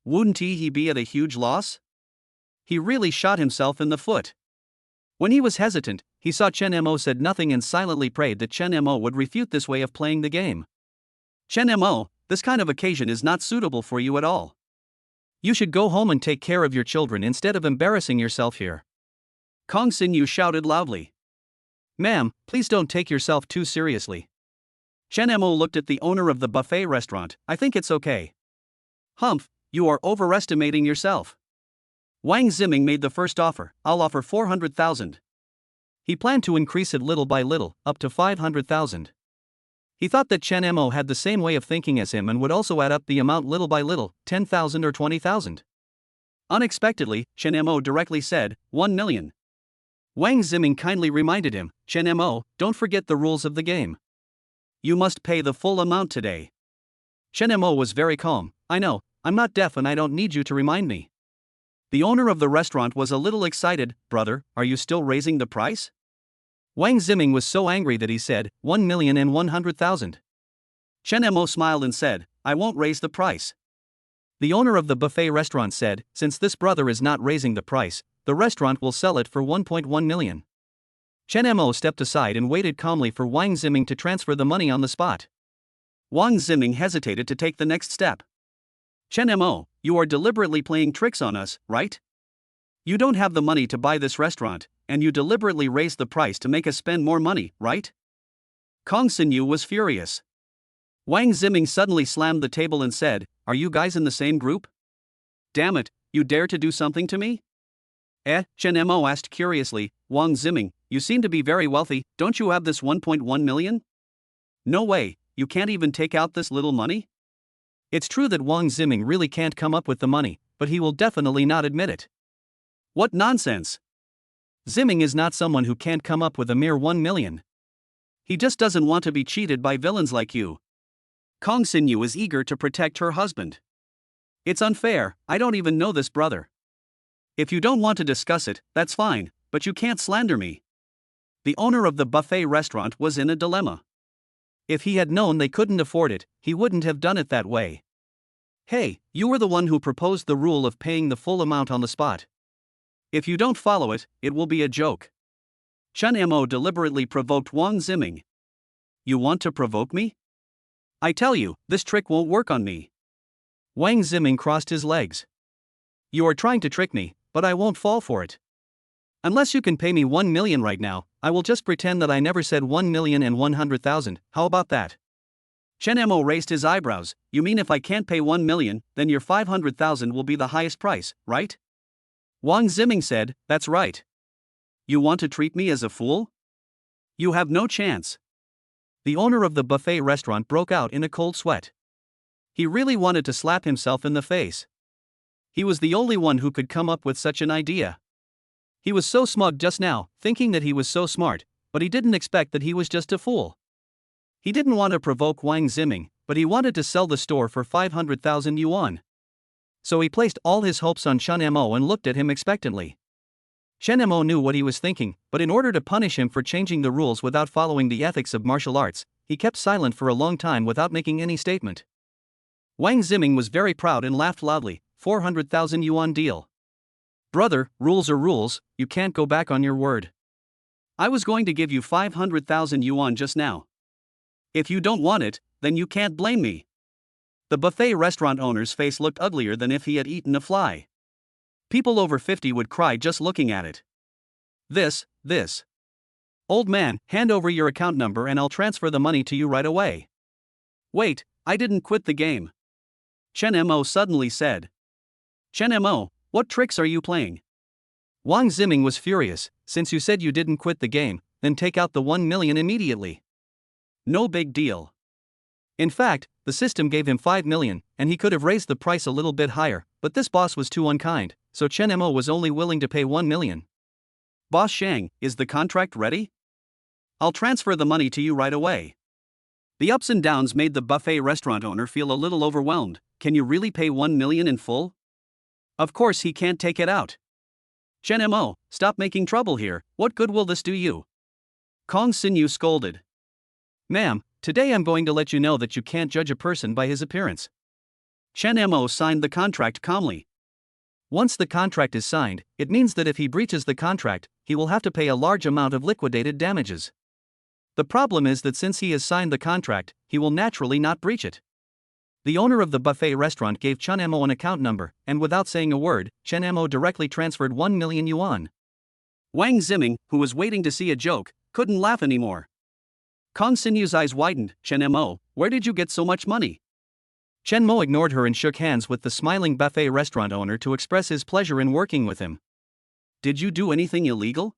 Wouldn't he be at a huge loss? He really shot himself in the foot. When he was hesitant, he saw Chen Mo said nothing and silently prayed that Chen Mo would refute this way of playing the game. Chen Mo, this kind of occasion is not suitable for you at all. You should go home and take care of your children instead of embarrassing yourself here. Kong Xinyu shouted loudly. Ma'am, please don't take yourself too seriously. Chen Mo looked at the owner of the buffet restaurant. I think it's okay. Humph, you are overestimating yourself. Wang Ziming made the first offer. I'll offer 400,000. He planned to increase it little by little, up to 500,000. He thought that Chen Mo had the same way of thinking as him and would also add up the amount little by little, 10,000 or 20,000. Unexpectedly, Chen Mo directly said, 1 million. Wang Ziming kindly reminded him, Chen Mo, don't forget the rules of the game. You must pay the full amount today. Chen Mo was very calm. I know, I'm not deaf and I don't need you to remind me. The owner of the restaurant was a little excited. Brother, are you still raising the price? Wang Ziming was so angry that he said, 1,100,000. Chen Mo smiled and said, I won't raise the price. The owner of the buffet restaurant said, since this brother is not raising the price, the restaurant will sell it for 1.1 million. Chen Mo stepped aside and waited calmly for Wang Ziming to transfer the money on the spot. Wang Ziming hesitated to take the next step. Chen Mo, you are deliberately playing tricks on us, right? You don't have the money to buy this restaurant, and you deliberately raised the price to make us spend more money, right? Kong Xinyu was furious. Wang Ziming suddenly slammed the table and said, are you guys in the same group? Damn it, you dare to do something to me? Chen Mo asked curiously, Wang Ziming, you seem to be very wealthy, don't you have this 1.1 million? No way, you can't even take out this little money? It's true that Wang Ziming really can't come up with the money, but he will definitely not admit it. What nonsense! Ziming is not someone who can't come up with a mere 1 million. He just doesn't want to be cheated by villains like you. Kong Xinyu is eager to protect her husband. It's unfair, I don't even know this brother. If you don't want to discuss it, that's fine, but you can't slander me. The owner of the buffet restaurant was in a dilemma. If he had known they couldn't afford it, he wouldn't have done it that way. Hey, you were the one who proposed the rule of paying the full amount on the spot. If you don't follow it, it will be a joke. Chen Mo deliberately provoked Wang Ziming. You want to provoke me? I tell you, this trick won't work on me. Wang Ziming crossed his legs. You are trying to trick me, but I won't fall for it. Unless you can pay me 1 million right now, I will just pretend that I never said 1,100,000, how about that? Chen Mo raised his eyebrows. You mean if I can't pay 1 million, then your 500,000 will be the highest price, right? Wang Ziming said, that's right. You want to treat me as a fool? You have no chance. The owner of the buffet restaurant broke out in a cold sweat. He really wanted to slap himself in the face. He was the only one who could come up with such an idea. He was so smug just now, thinking that he was so smart, but he didn't expect that he was just a fool. He didn't want to provoke Wang Ziming, but he wanted to sell the store for 500,000 yuan. So he placed all his hopes on Chen Mo and looked at him expectantly. Chen Mo knew what he was thinking, but in order to punish him for changing the rules without following the ethics of martial arts, he kept silent for a long time without making any statement. Wang Ziming was very proud and laughed loudly. 400,000 yuan deal. Brother, rules are rules, you can't go back on your word. I was going to give you 500,000 yuan just now. If you don't want it, then you can't blame me. The buffet restaurant owner's face looked uglier than if he had eaten a fly. People over 50 would cry just looking at it. This. Old man, hand over your account number and I'll transfer the money to you right away. Wait, I didn't quit the game. Chen Mo suddenly said. Chen Mo, what tricks are you playing? Wang Ziming was furious. Since you said you didn't quit the game, then take out the 1 million immediately. No big deal. In fact, the system gave him 5 million, and he could have raised the price a little bit higher, but this boss was too unkind, so Chen Mo was only willing to pay 1 million. Boss Shang, is the contract ready? I'll transfer the money to you right away. The ups and downs made the buffet restaurant owner feel a little overwhelmed. Can you really pay 1 million in full? Of course he can't take it out. Chen Mo, stop making trouble here, what good will this do you? Kong Xinyu scolded. Ma'am, today I'm going to let you know that you can't judge a person by his appearance. Chen Mo signed the contract calmly. Once the contract is signed, it means that if he breaches the contract, he will have to pay a large amount of liquidated damages. The problem is that since he has signed the contract, he will naturally not breach it. The owner of the buffet restaurant gave Chen Mo an account number, and without saying a word, Chen Mo directly transferred 1 million yuan. Wang Ziming, who was waiting to see a joke, couldn't laugh anymore. Kong Xinyu's eyes widened. Chen Mo, where did you get so much money? Chen Mo ignored her and shook hands with the smiling buffet restaurant owner to express his pleasure in working with him. Did you do anything illegal?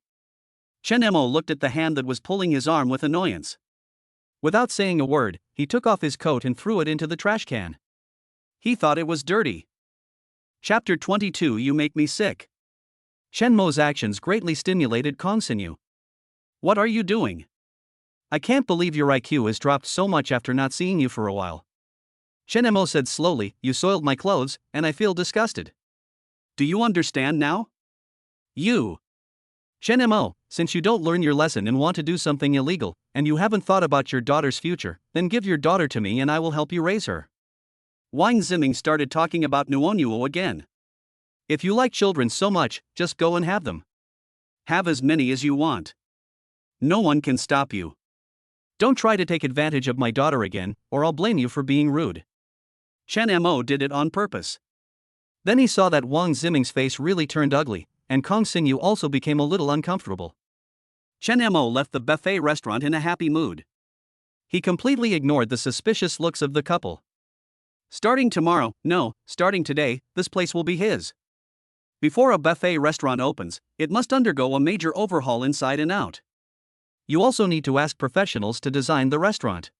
Chen Mo looked at the hand that was pulling his arm with annoyance. Without saying a word, he took off his coat and threw it into the trash can. He thought it was dirty. Chapter 22. You make me sick. Chen Mo's actions greatly stimulated Kong Xinyu. What are you doing? I can't believe your IQ has dropped so much after not seeing you for a while. Chen Mo said slowly, you soiled my clothes, and I feel disgusted. Do you understand now? You. Chen Mo, since you don't learn your lesson and want to do something illegal, and you haven't thought about your daughter's future, then give your daughter to me and I will help you raise her. Wang Ziming started talking about Nuonyuo again. If you like children so much, just go and have them. Have as many as you want. No one can stop you. Don't try to take advantage of my daughter again, or I'll blame you for being rude. Chen Mo did it on purpose. Then he saw that Wang Ziming's face really turned ugly, and Kong Xinyu also became a little uncomfortable. Chen Mo left the buffet restaurant in a happy mood. He completely ignored the suspicious looks of the couple. Starting today, this place will be his. Before a buffet restaurant opens, it must undergo a major overhaul inside and out. You also need to ask professionals to design the restaurant.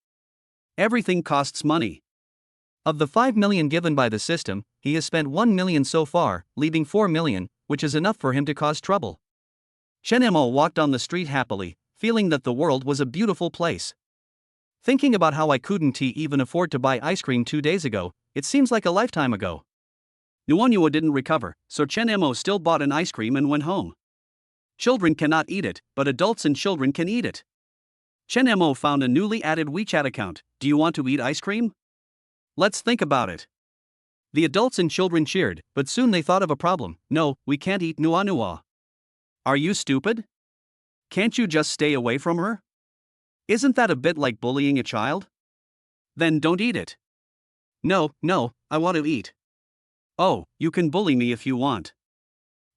Everything costs money. Of the 5 million given by the system, he has spent 1 million so far, leaving 4 million, which is enough for him to cause trouble. Chen Mo walked on the street happily, feeling that the world was a beautiful place. Thinking about how I couldn't even afford to buy ice cream 2 days ago, it seems like a lifetime ago. Nuonyuo didn't recover, so Chen Mo still bought an ice cream and went home. Children cannot eat it, but adults and children can eat it. Chen Mo found a newly added WeChat account. Do you want to eat ice cream? Let's think about it. The adults and children cheered, but soon they thought of a problem. No, we can't eat Nuonyuo. Are you stupid? Can't you just stay away from her? Isn't that a bit like bullying a child? Then don't eat it. No, I want to eat. Oh, you can bully me if you want.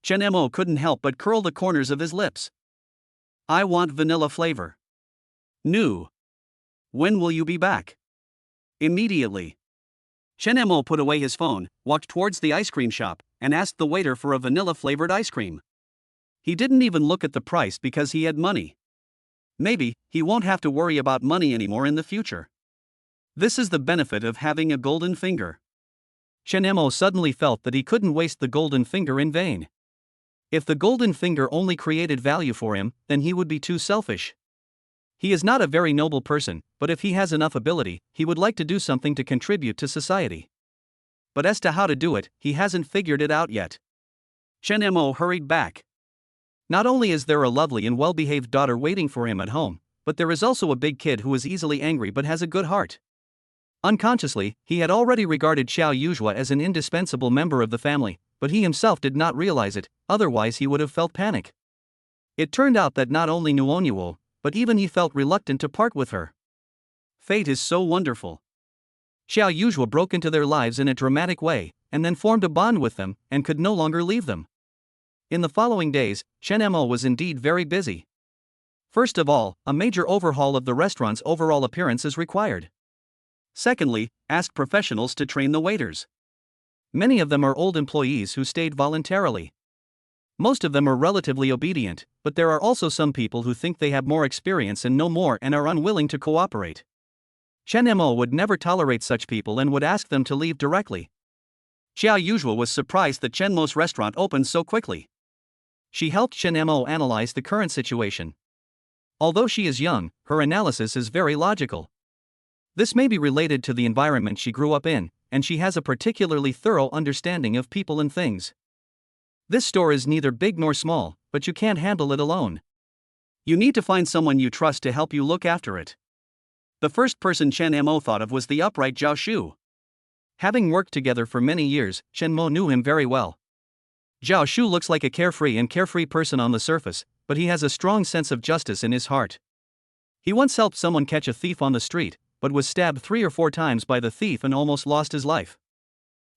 Chen Mo couldn't help but curl the corners of his lips. I want vanilla flavor. No. When will you be back? Immediately. Chen Mo put away his phone, walked towards the ice cream shop, and asked the waiter for a vanilla-flavored ice cream. He didn't even look at the price because he had money. Maybe he won't have to worry about money anymore in the future. This is the benefit of having a golden finger. Chen Mo suddenly felt that he couldn't waste the golden finger in vain. If the golden finger only created value for him, then he would be too selfish. He is not a very noble person, but if he has enough ability, he would like to do something to contribute to society. But as to how to do it, he hasn't figured it out yet. Chen Mo hurried back. Not only is there a lovely and well-behaved daughter waiting for him at home, but there is also a big kid who is easily angry but has a good heart. Unconsciously, he had already regarded Xiao Yuzhua as an indispensable member of the family, but he himself did not realize it, otherwise he would have felt panic. It turned out that not only Nuonyuo, but even he felt reluctant to part with her. Fate is so wonderful. Xiao Yuzhua broke into their lives in a dramatic way, and then formed a bond with them, and could no longer leave them. In the following days, Chen Mo was indeed very busy. First of all, a major overhaul of the restaurant's overall appearance is required. Secondly, ask professionals to train the waiters. Many of them are old employees who stayed voluntarily. Most of them are relatively obedient, but there are also some people who think they have more experience and know more and are unwilling to cooperate. Chen Mo would never tolerate such people and would ask them to leave directly. Xiao Yuzhua was surprised that Chen Mo's restaurant opened so quickly. She helped Chen Mo analyze the current situation. Although she is young, her analysis is very logical. This may be related to the environment she grew up in, and she has a particularly thorough understanding of people and things. This store is neither big nor small, but you can't handle it alone. You need to find someone you trust to help you look after it. The first person Chen Mo thought of was the upright Zhao Shu. Having worked together for many years, Chen Mo knew him very well. Zhao Shu looks like a carefree person on the surface, but he has a strong sense of justice in his heart. He once helped someone catch a thief on the street, but was stabbed 3 or 4 times by the thief and almost lost his life.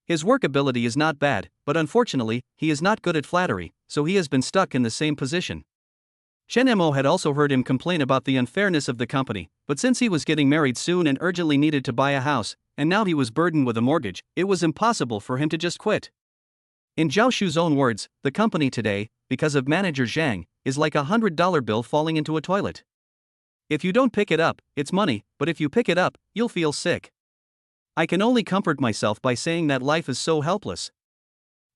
His work ability is not bad, but unfortunately, he is not good at flattery, so he has been stuck in the same position. Chen Mo had also heard him complain about the unfairness of the company, but since he was getting married soon and urgently needed to buy a house, and now he was burdened with a mortgage, it was impossible for him to just quit. In Zhao Shu's own words, the company today, because of manager Zhang, is like a $100 bill falling into a toilet. If you don't pick it up, it's money, but if you pick it up, you'll feel sick. I can only comfort myself by saying that life is so helpless.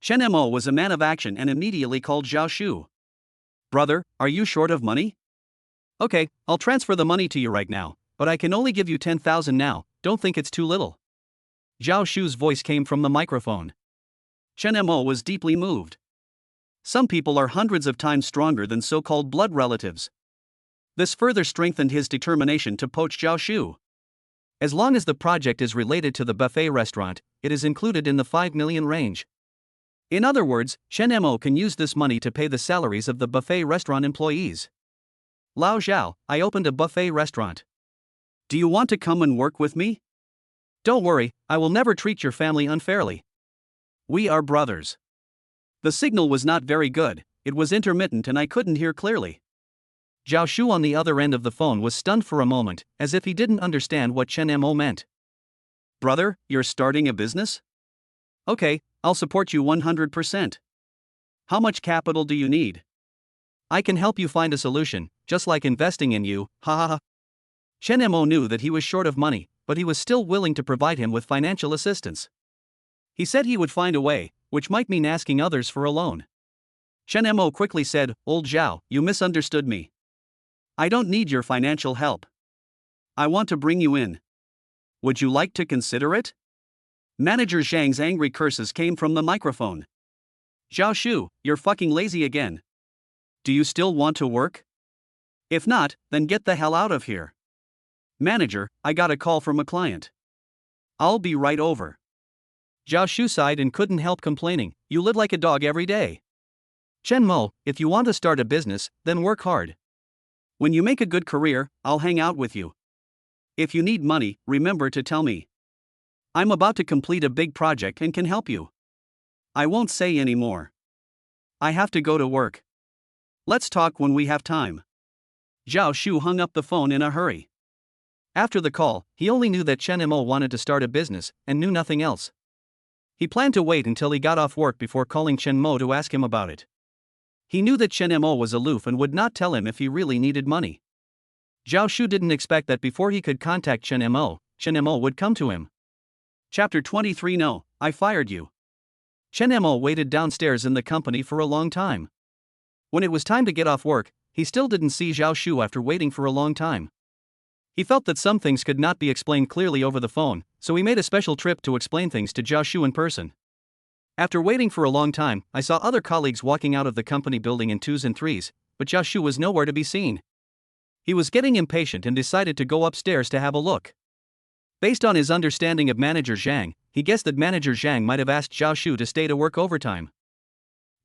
Chen Mo was a man of action and immediately called Zhao Shu. Brother, are you short of money? Okay, I'll transfer the money to you right now, but I can only give you 10,000 now, don't think it's too little. Zhao Shu's voice came from the microphone. Chen Mo was deeply moved. Some people are hundreds of times stronger than so-called blood relatives. This further strengthened his determination to poach Zhao Shu. As long as the project is related to the buffet restaurant, it is included in the 5 million range. In other words, Chen Mo can use this money to pay the salaries of the buffet restaurant employees. Lao Zhao, I opened a buffet restaurant. Do you want to come and work with me? Don't worry, I will never treat your family unfairly. We are brothers. The signal was not very good, it was intermittent and I couldn't hear clearly. Zhao Shu on the other end of the phone was stunned for a moment, as if he didn't understand what Chen Mo meant. Brother, you're starting a business? Okay, I'll support you 100%. How much capital do you need? I can help you find a solution, just like investing in you, ha ha ha. Chen Mo knew that he was short of money, but he was still willing to provide him with financial assistance. He said he would find a way, which might mean asking others for a loan. Chen Mo quickly said, Old Zhao, you misunderstood me. I don't need your financial help. I want to bring you in. Would you like to consider it? Manager Zhang's angry curses came from the microphone. Zhao Shu, you're fucking lazy again. Do you still want to work? If not, then get the hell out of here. Manager, I got a call from a client. I'll be right over. Zhao Shu sighed and couldn't help complaining, you live like a dog every day. Chen Mo, if you want to start a business, then work hard. When you make a good career, I'll hang out with you. If you need money, remember to tell me. I'm about to complete a big project and can help you. I won't say any more. I have to go to work. Let's talk when we have time. Zhao Shu hung up the phone in a hurry. After the call, he only knew that Chen Mo wanted to start a business, and knew nothing else. He planned to wait until he got off work before calling Chen Mo to ask him about it. He knew that Chen Mo was aloof and would not tell him if he really needed money. Zhao Shu didn't expect that before he could contact Chen Mo would come to him. Chapter 23. No, I fired you. Chen Mo waited downstairs in the company for a long time. When it was time to get off work, he still didn't see Zhao Shu after waiting for a long time. He felt that some things could not be explained clearly over the phone, so he made a special trip to explain things to Zhao Shu in person. After waiting for a long time, I saw other colleagues walking out of the company building in 2s and 3s, but Zhao Shu was nowhere to be seen. He was getting impatient and decided to go upstairs to have a look. Based on his understanding of Manager Zhang, he guessed that Manager Zhang might have asked Zhao Shu to stay to work overtime.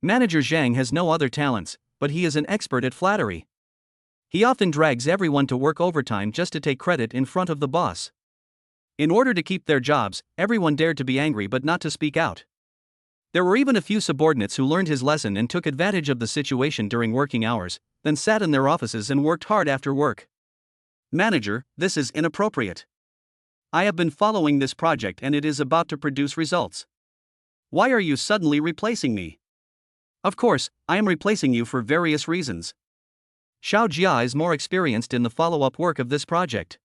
Manager Zhang has no other talents, but he is an expert at flattery. He often drags everyone to work overtime just to take credit in front of the boss. In order to keep their jobs, everyone dared to be angry but not to speak out. There were even a few subordinates who learned his lesson and took advantage of the situation during working hours, then sat in their offices and worked hard after work. Manager, this is inappropriate. I have been following this project and it is about to produce results. Why are you suddenly replacing me? Of course, I am replacing you for various reasons. Xiao Jia is more experienced in the follow-up work of this project.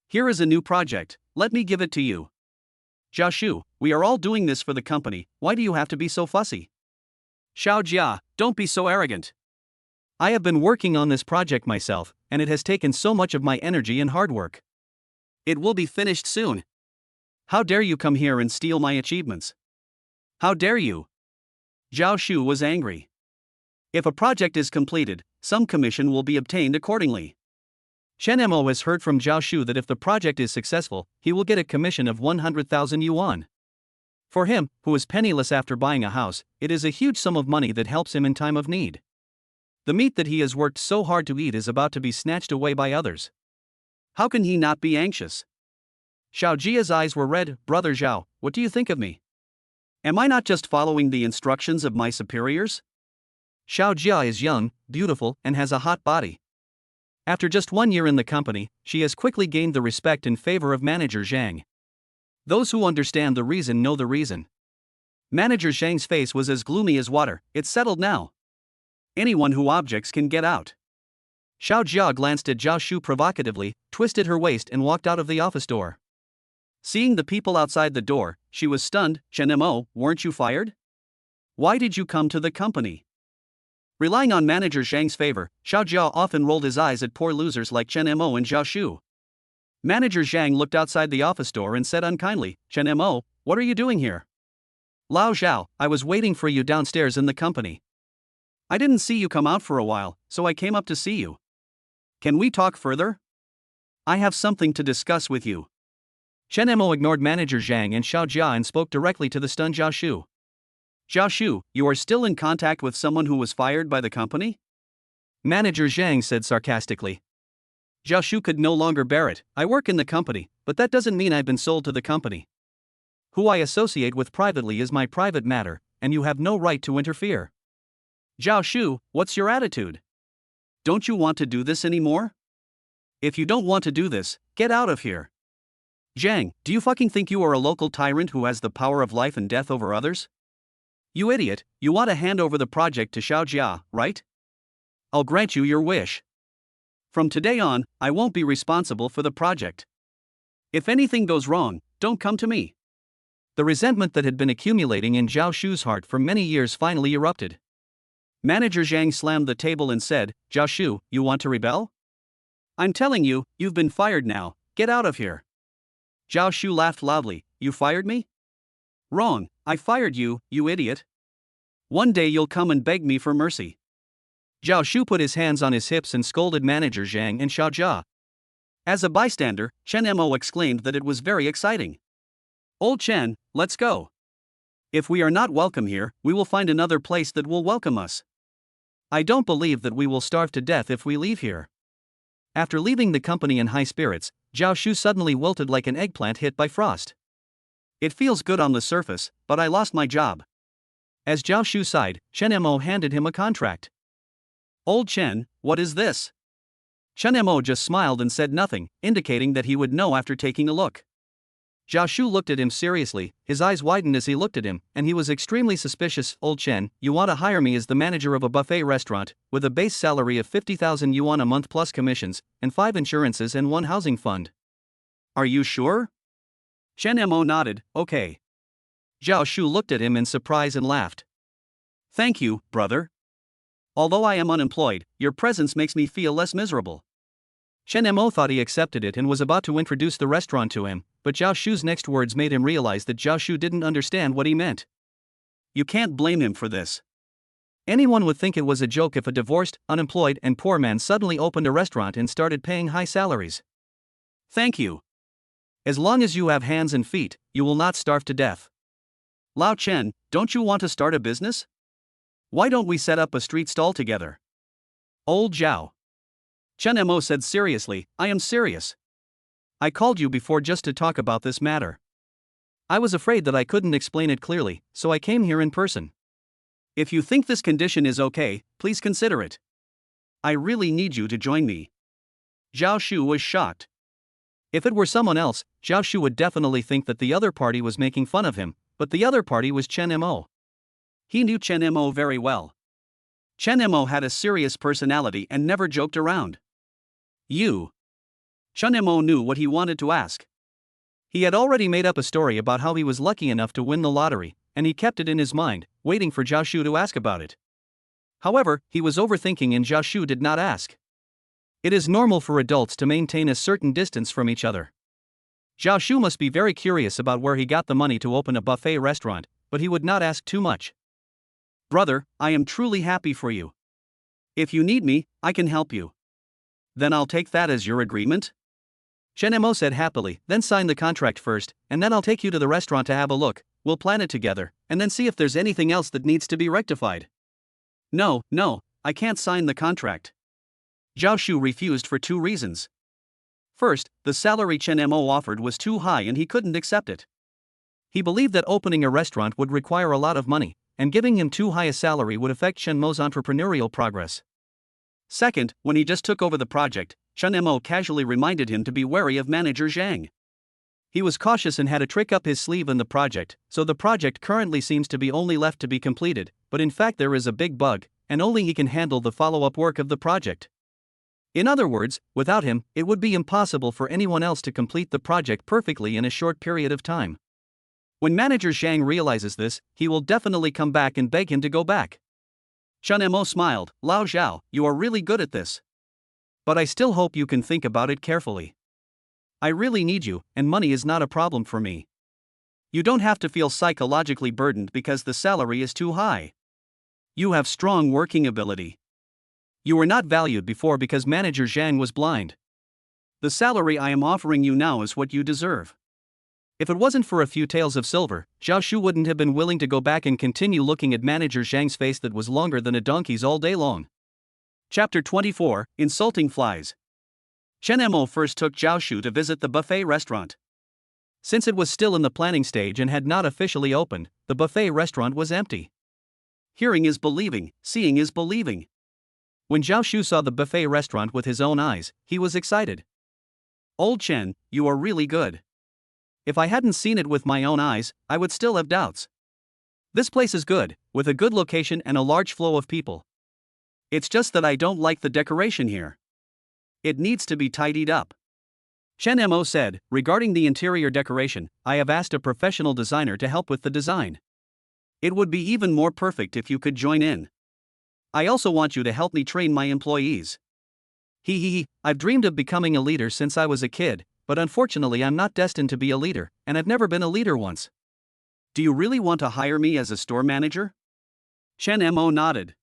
Here is a new project, let me give it to you. Zhao Shu, we are all doing this for the company, why do you have to be so fussy? Xiao Jia, don't be so arrogant. I have been working on this project myself, and it has taken so much of my energy and hard work. It will be finished soon. How dare you come here and steal my achievements? How dare you? Zhao Shu was angry. If a project is completed, some commission will be obtained accordingly. Chen Mo has heard from Zhao Shu that if the project is successful, he will get a commission of 100,000 yuan. For him, who is penniless after buying a house, it is a huge sum of money that helps him in time of need. The meat that he has worked so hard to eat is about to be snatched away by others. How can he not be anxious? Xiao Jia's eyes were red. Brother Zhao, what do you think of me? Am I not just following the instructions of my superiors? Xiao Jia is young, beautiful, and has a hot body. After just 1 year in the company, she has quickly gained the respect and favor of Manager Zhang. Those who understand the reason know the reason. Manager Zhang's face was as gloomy as water. It's settled now. Anyone who objects can get out. Xiao Jia glanced at Zhao Shu provocatively, twisted her waist and walked out of the office door. Seeing the people outside the door, she was stunned. Chen Mo, weren't you fired? Why did you come to the company? Relying on Manager Zhang's favor, Xiao Jia often rolled his eyes at poor losers like Chen Mo and Zhao Shu. Manager Zhang looked outside the office door and said unkindly, Chen Mo, what are you doing here? Lao Zhao, I was waiting for you downstairs in the company. I didn't see you come out for a while, so I came up to see you. Can we talk further? I have something to discuss with you. Chen Mo ignored Manager Zhang and Xiao Jia and spoke directly to the stunned Zhao Shu. Zhao Shu, you are still in contact with someone who was fired by the company? Manager Zhang said sarcastically. Zhao Shu could no longer bear it. I work in the company, but that doesn't mean I've been sold to the company. Who I associate with privately is my private matter, and you have no right to interfere. Zhao Shu, what's your attitude? Don't you want to do this anymore? If you don't want to do this, get out of here. Zhang, do you fucking think you are a local tyrant who has the power of life and death over others? You idiot, you want to hand over the project to Xiao Jia, right? I'll grant you your wish. From today on, I won't be responsible for the project. If anything goes wrong, don't come to me. The resentment that had been accumulating in Zhao Shu's heart for many years finally erupted. Manager Zhang slammed the table and said, Zhao Shu, you want to rebel? I'm telling you, you've been fired now, get out of here. Zhao Shu laughed loudly, you fired me? Wrong, I fired you, you idiot. One day you'll come and beg me for mercy. Zhao Shu put his hands on his hips and scolded Manager Zhang and Xiao Jia. As a bystander, Chen Mo exclaimed that it was very exciting. Old Chen, let's go. If we are not welcome here, we will find another place that will welcome us. I don't believe that we will starve to death if we leave here. After leaving the company in high spirits, Zhao Shu suddenly wilted like an eggplant hit by frost. It feels good on the surface, but I lost my job. As Zhao Shu sighed, Chen Mo handed him a contract. Old Chen, what is this? Chen Mo just smiled and said nothing, indicating that he would know after taking a look. Zhao Shu looked at him seriously, his eyes widened as he looked at him, and he was extremely suspicious. Old Chen, you want to hire me as the manager of a buffet restaurant, with a base salary of 50,000 yuan a month plus commissions, and 5 insurances and 1 housing fund. Are you sure? Chen Mo nodded, okay. Zhao Shu looked at him in surprise and laughed. Thank you, brother. Although I am unemployed, your presence makes me feel less miserable. Chen Mo thought he accepted it and was about to introduce the restaurant to him, but Zhao Shu's next words made him realize that Zhao Shu didn't understand what he meant. You can't blame him for this. Anyone would think it was a joke if a divorced, unemployed, and poor man suddenly opened a restaurant and started paying high salaries. Thank you. As long as you have hands and feet, you will not starve to death. Lao Chen, don't you want to start a business? Why don't we set up a street stall together? Old Zhao. Chen Mo said seriously, I am serious. I called you before just to talk about this matter. I was afraid that I couldn't explain it clearly, so I came here in person. If you think this condition is okay, please consider it. I really need you to join me. Zhao Shu was shocked. If it were someone else, Zhao Shu would definitely think that the other party was making fun of him, but the other party was Chen Mo. He knew Chen Mo very well. Chen Mo had a serious personality and never joked around. You. Chen Mo knew what he wanted to ask. He had already made up a story about how he was lucky enough to win the lottery, and he kept it in his mind, waiting for Zhao Shu to ask about it. However, he was overthinking and Zhao Shu did not ask. It is normal for adults to maintain a certain distance from each other. Zhao Shu must be very curious about where he got the money to open a buffet restaurant, but he would not ask too much. Brother, I am truly happy for you. If you need me, I can help you. Then I'll take that as your agreement? Chen Mo said happily, then sign the contract first, and then I'll take you to the restaurant to have a look, we'll plan it together, and then see if there's anything else that needs to be rectified. No, I can't sign the contract. Zhao Shu refused for 2 reasons. First, the salary Chen Mo offered was too high and he couldn't accept it. He believed that opening a restaurant would require a lot of money, and giving him too high a salary would affect Chen Mo's entrepreneurial progress. Second, when he just took over the project, Chen Mo casually reminded him to be wary of manager Zhang. He was cautious and had a trick up his sleeve in the project, so the project currently seems to be only left to be completed, but in fact there is a big bug, and only he can handle the follow-up work of the project. In other words, without him, it would be impossible for anyone else to complete the project perfectly in a short period of time. When manager Zhang realizes this, he will definitely come back and beg him to go back. Chen Mo smiled, Lao Zhao, you are really good at this. But I still hope you can think about it carefully. I really need you, and money is not a problem for me. You don't have to feel psychologically burdened because the salary is too high. You have strong working ability. You were not valued before because manager Zhang was blind. The salary I am offering you now is what you deserve. If it wasn't for a few taels of silver, Zhao Shu wouldn't have been willing to go back and continue looking at manager Zhang's face that was longer than a donkey's all day long. Chapter 24, Insulting Flies. Chen Mo first took Zhao Shu to visit the buffet restaurant. Since it was still in the planning stage and had not officially opened, the buffet restaurant was empty. Hearing is believing, seeing is believing. When Zhao Shu saw the buffet restaurant with his own eyes, he was excited. Old Chen, you are really good. If I hadn't seen it with my own eyes, I would still have doubts. This place is good, with a good location and a large flow of people. It's just that I don't like the decoration here. It needs to be tidied up. Chen Mo said, regarding the interior decoration, I have asked a professional designer to help with the design. It would be even more perfect if you could join in. I also want you to help me train my employees. I've dreamed of becoming a leader since I was a kid, but unfortunately I'm not destined to be a leader, and I've never been a leader once. Do you really want to hire me as a store manager? Chen Mo nodded.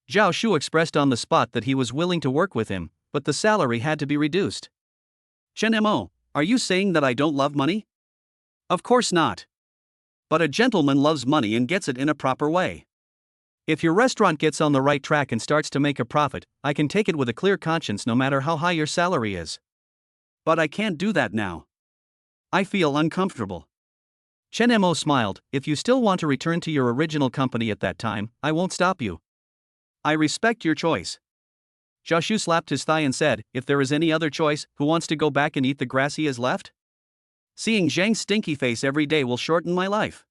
Zhao Shu expressed on the spot that he was willing to work with him, but the salary had to be reduced. Chen Mo, are you saying that I don't love money? Of course not. But a gentleman loves money and gets it in a proper way. If your restaurant gets on the right track and starts to make a profit, I can take it with a clear conscience no matter how high your salary is. But I can't do that now. I feel uncomfortable. Chen Mo smiled. If you still want to return to your original company at that time, I won't stop you. I respect your choice. Zhao Shu slapped his thigh and said, if there is any other choice, who wants to go back and eat the grass he has left? Seeing Zhang's stinky face every day will shorten my life.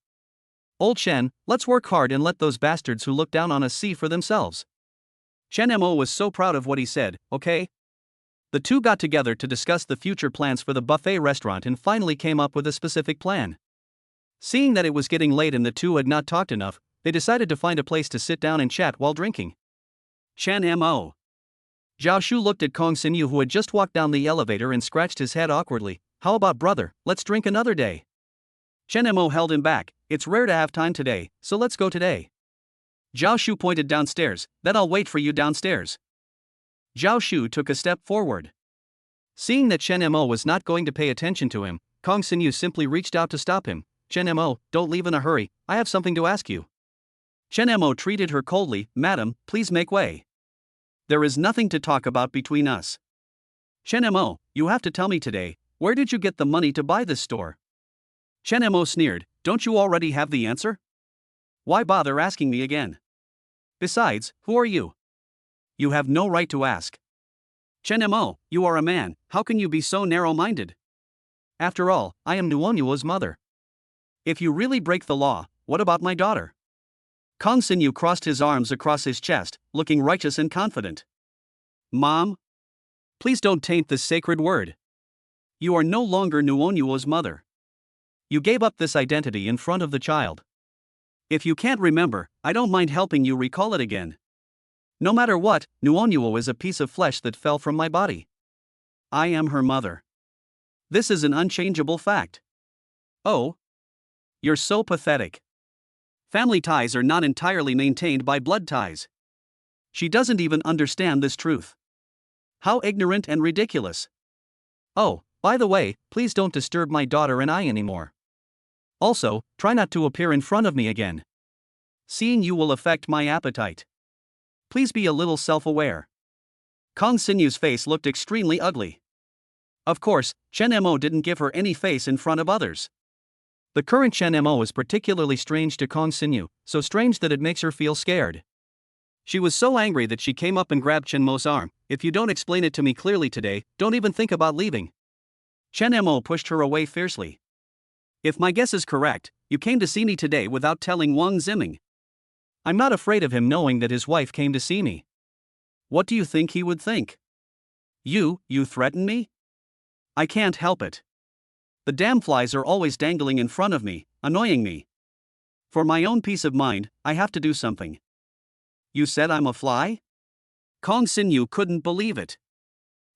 Old Chen, let's work hard and let those bastards who look down on us see for themselves. Chen Mo was so proud of what he said, okay? The two got together to discuss the future plans for the buffet restaurant and finally came up with a specific plan. Seeing that it was getting late and the two had not talked enough, they decided to find a place to sit down and chat while drinking. Chen Mo. Zhao Shu looked at Kong Xinyu, who had just walked down the elevator, and scratched his head awkwardly. How about, brother, let's drink another day? Chen Mo held him back. It's rare to have time today, so let's go today. Zhao Shu pointed downstairs. Then I'll wait for you downstairs. Zhao Shu took a step forward. Seeing that Chen Mo was not going to pay attention to him, Kong Xinyu simply reached out to stop him. Chen Mo, don't leave in a hurry, I have something to ask you. Chen Mo treated her coldly. Madam, please make way. There is nothing to talk about between us. Chen Mo, you have to tell me today, where did you get the money to buy this store? Chen Mo sneered. Don't you already have the answer? Why bother asking me again? Besides, who are you? You have no right to ask. Chen Mo, you are a man, how can you be so narrow-minded? After all, I am Nuonyuo's mother. If you really break the law, what about my daughter? Kong Xinyu crossed his arms across his chest, looking righteous and confident. Mom? Please don't taint this sacred word. You are no longer Nuonyuo's mother. You gave up this identity in front of the child. If you can't remember, I don't mind helping you recall it again. No matter what, Nuonyuo is a piece of flesh that fell from my body. I am her mother. This is an unchangeable fact. Oh? You're so pathetic. Family ties are not entirely maintained by blood ties. She doesn't even understand this truth. How ignorant and ridiculous. Oh, by the way, please don't disturb my daughter and I anymore. Also, try not to appear in front of me again. Seeing you will affect my appetite. Please be a little self-aware. Kong Xinyu's face looked extremely ugly. Of course, Chen Mo didn't give her any face in front of others. The current Chen Mo is particularly strange to Kong Xinyu, so strange that it makes her feel scared. She was so angry that she came up and grabbed Chen Mo's arm. If you don't explain it to me clearly today, don't even think about leaving. Chen Mo pushed her away fiercely. If my guess is correct, you came to see me today without telling Wang Ziming. I'm not afraid of him knowing that his wife came to see me. What do you think he would think? You threaten me? I can't help it. The damn flies are always dangling in front of me, annoying me. For my own peace of mind, I have to do something. You said I'm a fly? Kong Xinyu couldn't believe it.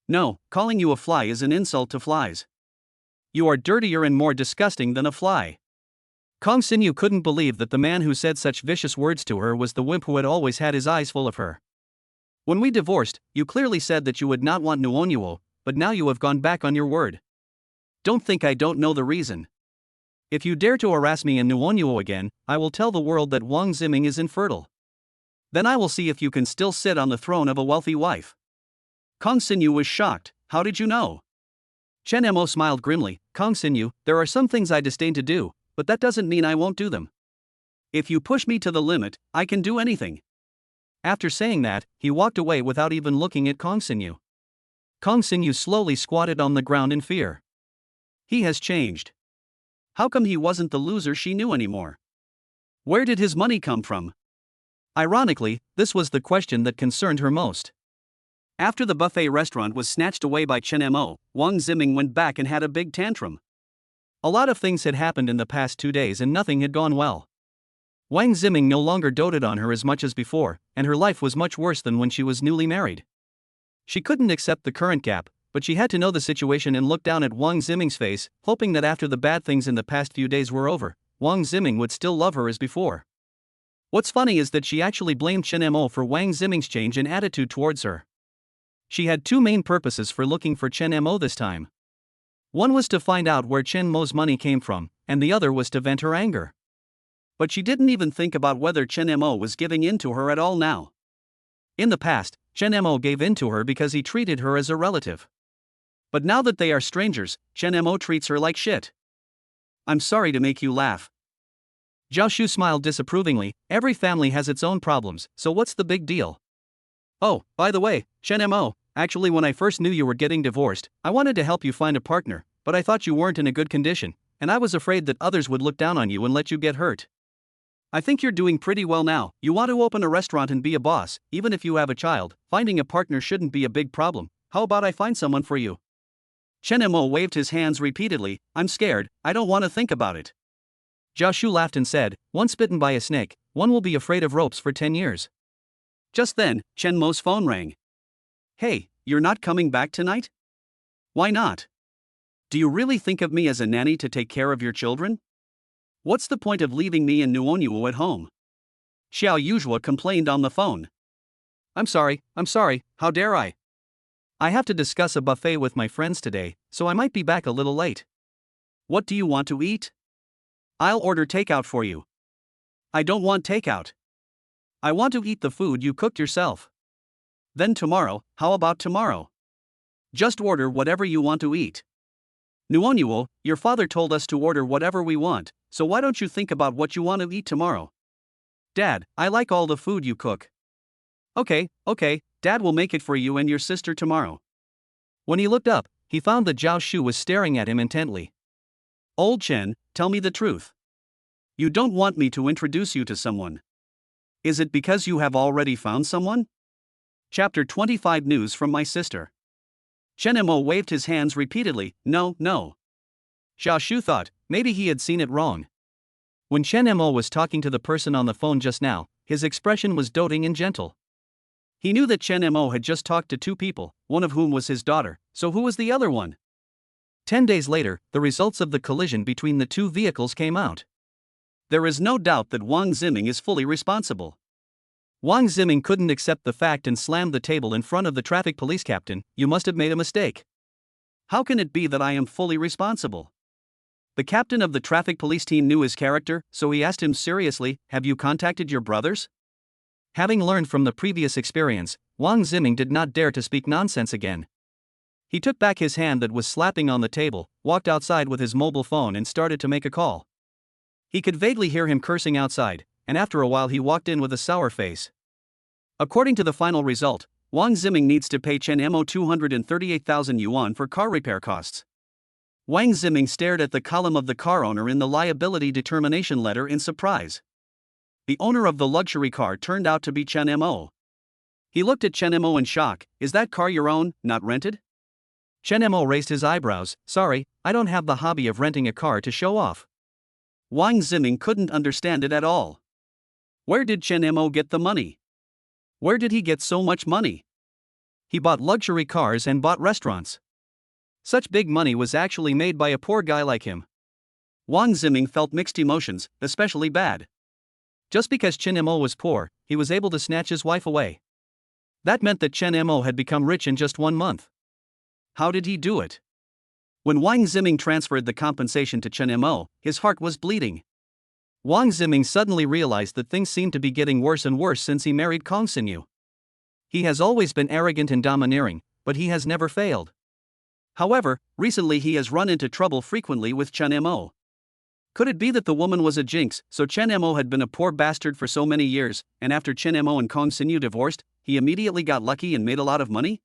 No, calling you a fly is an insult to flies. You are dirtier and more disgusting than a fly. Kong Xinyu couldn't believe that the man who said such vicious words to her was the wimp who had always had his eyes full of her. When we divorced, you clearly said that you would not want Nuonyuo, but now you have gone back on your word. Don't think I don't know the reason. If you dare to harass me and Nuonyuo again, I will tell the world that Wang Ziming is infertile. Then I will see if you can still sit on the throne of a wealthy wife. Kong Xinyu was shocked. How did you know? Chen Mo smiled grimly. Kong Xinyu, there are some things I disdain to do, but that doesn't mean I won't do them. If you push me to the limit, I can do anything. After saying that, he walked away without even looking at Kong Xinyu. Kong Xinyu slowly squatted on the ground in fear. He has changed. How come he wasn't the loser she knew anymore? Where did his money come from? Ironically, this was the question that concerned her most. After the buffet restaurant was snatched away by Chen Mo, Wang Ziming went back and had a big tantrum. A lot of things had happened in the past 2 days and nothing had gone well. Wang Ziming no longer doted on her as much as before, and her life was much worse than when she was newly married. She couldn't accept the current gap, but she had to know the situation and look down at Wang Ziming's face, hoping that after the bad things in the past few days were over, Wang Ziming would still love her as before. What's funny is that she actually blamed Chen Mo for Wang Ziming's change in attitude towards her. She had two main purposes for looking for Chen Mo this time. One was to find out where Chen Mo's money came from, and the other was to vent her anger. But she didn't even think about whether Chen Mo was giving in to her at all now. In the past, Chen Mo gave in to her because he treated her as a relative. But now that they are strangers, Chen Mo treats her like shit. I'm sorry to make you laugh. Zhao Shu smiled disapprovingly. Every family has its own problems, so what's the big deal? Oh, by the way, Chen Mo, actually when I first knew you were getting divorced, I wanted to help you find a partner, but I thought you weren't in a good condition, and I was afraid that others would look down on you and let you get hurt. I think you're doing pretty well now. You want to open a restaurant and be a boss, even if you have a child. Finding a partner shouldn't be a big problem. How about I find someone for you? Chen Mo waved his hands repeatedly. I'm scared, I don't want to think about it. Zhao Shu laughed and said, once bitten by a snake, one will be afraid of ropes for 10 years. Just then, Chen Mo's phone rang. Hey, you're not coming back tonight? Why not? Do you really think of me as a nanny to take care of your children? What's the point of leaving me and Nuonyuo at home? Xiao Yuzhua complained on the phone. I'm sorry, how dare I? I have to discuss a buffet with my friends today, so I might be back a little late. What do you want to eat? I'll order takeout for you. I don't want takeout. I want to eat the food you cooked yourself. Then tomorrow, how about tomorrow? Just order whatever you want to eat. Nuonyuo, your father told us to order whatever we want, so why don't you think about what you want to eat tomorrow? Dad, I like all the food you cook. Okay, Dad will make it for you and your sister tomorrow. When he looked up, he found that Zhao Shu was staring at him intently. Old Chen, tell me the truth. You don't want me to introduce you to someone. Is it because you have already found someone? Chapter 25 News from my sister. Chen Mo waved his hands repeatedly. No. Zhao Shu thought, maybe he had seen it wrong. When Chen Mo was talking to the person on the phone just now, his expression was doting and gentle. He knew that Chen Mo had just talked to two people, one of whom was his daughter, so who was the other one? 10 days later, the results of the collision between the two vehicles came out. There is no doubt that Wang Ziming is fully responsible. Wang Ziming couldn't accept the fact and slammed the table in front of the traffic police captain. You must have made a mistake. How can it be that I am fully responsible? The captain of the traffic police team knew his character, so he asked him seriously, have you contacted your brothers? Having learned from the previous experience, Wang Ziming did not dare to speak nonsense again. He took back his hand that was slapping on the table, walked outside with his mobile phone and started to make a call. He could vaguely hear him cursing outside, and after a while he walked in with a sour face. According to the final result, Wang Ziming needs to pay Chen Mo 238,000 yuan for car repair costs. Wang Ziming stared at the column of the car owner in the liability determination letter in surprise. The owner of the luxury car turned out to be Chen Mo. He looked at Chen Mo in shock. Is that car your own, not rented? Chen Mo raised his eyebrows. Sorry, I don't have the hobby of renting a car to show off. Wang Ziming couldn't understand it at all. Where did Chen Mo get the money? Where did he get so much money? He bought luxury cars and bought restaurants. Such big money was actually made by a poor guy like him. Wang Ziming felt mixed emotions, especially bad. Just because Chen Mo was poor, he was able to snatch his wife away. That meant that Chen Mo had become rich in just 1 month. How did he do it? When Wang Ziming transferred the compensation to Chen Mo, his heart was bleeding. Wang Ziming suddenly realized that things seemed to be getting worse and worse since he married Kong Xinyu. He has always been arrogant and domineering, but he has never failed. However, recently he has run into trouble frequently with Chen Mo. Could it be that the woman was a jinx, so Chen Mo had been a poor bastard for so many years, and after Chen Mo and Kong Xinyu divorced, he immediately got lucky and made a lot of money?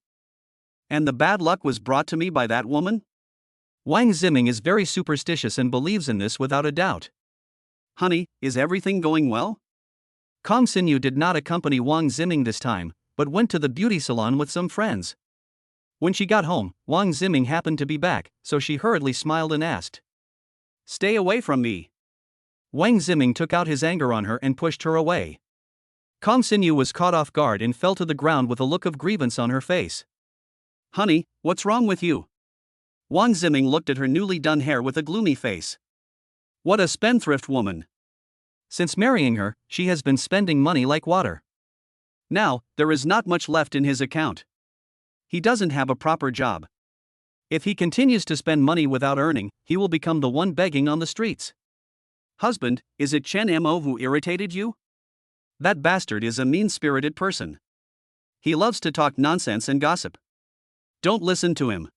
And the bad luck was brought to me by that woman? Wang Ziming is very superstitious and believes in this without a doubt. Honey, is everything going well? Kong Xinyu did not accompany Wang Ziming this time, but went to the beauty salon with some friends. When she got home, Wang Ziming happened to be back, so she hurriedly smiled and asked, "Stay away from me." Wang Ziming took out his anger on her and pushed her away. Kong Xinyu was caught off guard and fell to the ground with a look of grievance on her face. Honey, what's wrong with you? Wang Ziming looked at her newly done hair with a gloomy face. What a spendthrift woman. Since marrying her, she has been spending money like water. Now, there is not much left in his account. He doesn't have a proper job. If he continues to spend money without earning, he will become the one begging on the streets. Husband, is it Chen Mo who irritated you? That bastard is a mean-spirited person. He loves to talk nonsense and gossip. Don't listen to him.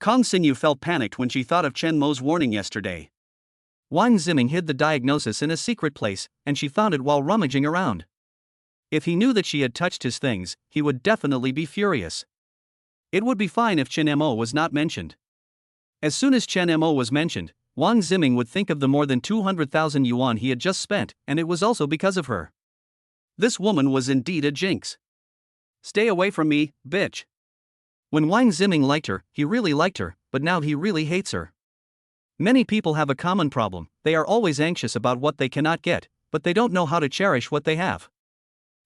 Kong Xinyu felt panicked when she thought of Chen Mo's warning yesterday. Wang Ziming hid the diagnosis in a secret place, and she found it while rummaging around. If he knew that she had touched his things, he would definitely be furious. It would be fine if Chen Mo was not mentioned. As soon as Chen Mo was mentioned, Wang Ziming would think of the more than 200,000 yuan he had just spent, and it was also because of her. This woman was indeed a jinx. Stay away from me, bitch. When Wang Ziming liked her, he really liked her, but now he really hates her. Many people have a common problem: they are always anxious about what they cannot get, but they don't know how to cherish what they have.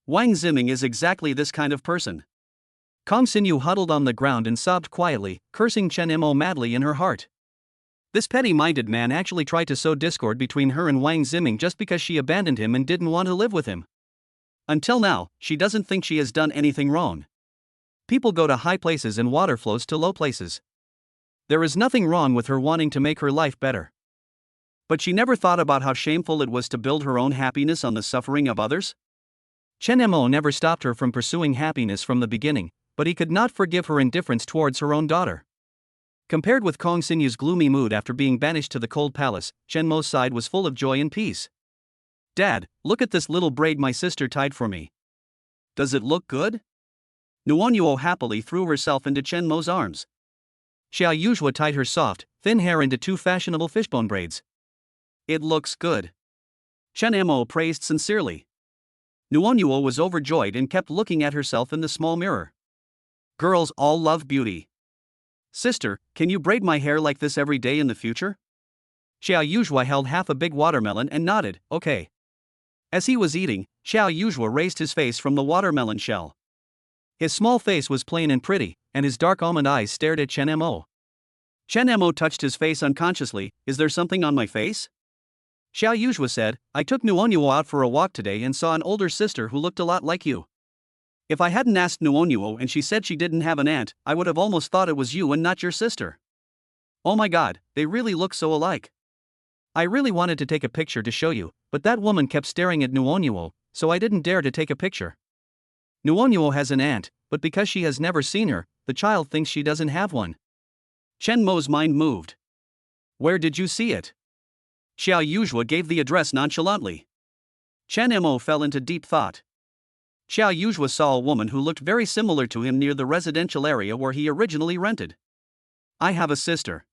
Wang Ziming is exactly this kind of person. Kong Xinyu huddled on the ground and sobbed quietly, cursing Chen Mo madly in her heart. This petty-minded man actually tried to sow discord between her and Wang Ziming just because she abandoned him and didn't want to live with him. Until now, she doesn't think she has done anything wrong. People go to high places and water flows to low places. There is nothing wrong with her wanting to make her life better. But she never thought about how shameful it was to build her own happiness on the suffering of others. Chen Mo never stopped her from pursuing happiness from the beginning, but he could not forgive her indifference towards her own daughter. Compared with Kong Xinyu's gloomy mood after being banished to the cold palace, Chen Mo's side was full of joy and peace. Dad, look at this little braid my sister tied for me. Does it look good? Nuonyuo happily threw herself into Chen Mo's arms. Xiao Yuzhua tied her soft, thin hair into two fashionable fishbone braids. It looks good. Chen Mo praised sincerely. Nuonyuo was overjoyed and kept looking at herself in the small mirror. Girls all love beauty. Sister, can you braid my hair like this every day in the future? Xiao Yuzhua held half a big watermelon and nodded, okay. As he was eating, Xiao Yuzhua raised his face from the watermelon shell. His small face was plain and pretty, and his dark almond eyes stared at Chen Mo. Chen Mo touched his face unconsciously. Is there something on my face? Xiao Yuzhua said, I took Nuonyuo out for a walk today and saw an older sister who looked a lot like you. If I hadn't asked Nuonyuo and she said she didn't have an aunt, I would have almost thought it was you and not your sister. Oh my god, they really look so alike. I really wanted to take a picture to show you, but that woman kept staring at Nuonyuo, so I didn't dare to take a picture. Nuonyuo has an aunt, but because she has never seen her, the child thinks she doesn't have one. Chen Mo's mind moved. Where did you see it? Xiao Yuzhua gave the address nonchalantly. Chen Mo fell into deep thought. Xiao Yuzhua saw a woman who looked very similar to him near the residential area where he originally rented. I have a sister.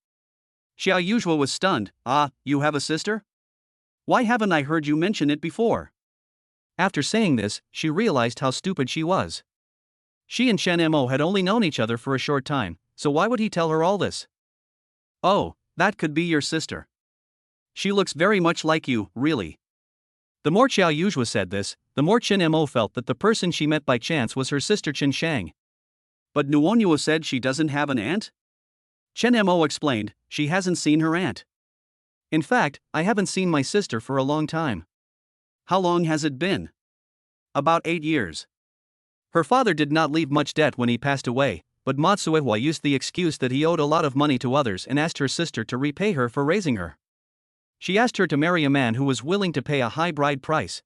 Xiao Yuzhua was stunned. Ah, you have a sister? Why haven't I heard you mention it before? After saying this, she realized how stupid she was. She and Chen Mo had only known each other for a short time, so why would he tell her all this? Oh, that could be your sister. She looks very much like you, really. The more Xiao Yuzhua said this, the more Chen Mo felt that the person she met by chance was her sister Chen Shang. But Nuonyuo said she doesn't have an aunt? Chen Mo explained, she hasn't seen her aunt. In fact, I haven't seen my sister for a long time. How long has it been? About 8 years. Her father did not leave much debt when he passed away, but Ma Tsuehua used the excuse that he owed a lot of money to others and asked her sister to repay her for raising her. She asked her to marry a man who was willing to pay a high bride price.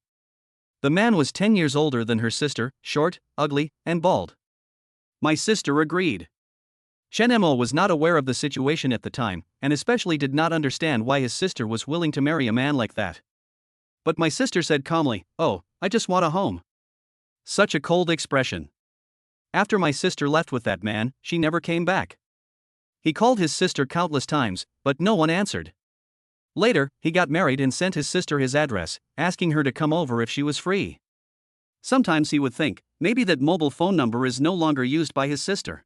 The man was 10 years older than her sister, short, ugly, and bald. My sister agreed. Chen Mo was not aware of the situation at the time, and especially did not understand why his sister was willing to marry a man like that. But my sister said calmly, oh, I just want a home. Such a cold expression. After my sister left with that man, she never came back. He called his sister countless times, but no one answered. Later, he got married and sent his sister his address, asking her to come over if she was free. Sometimes he would think, maybe that mobile phone number is no longer used by his sister.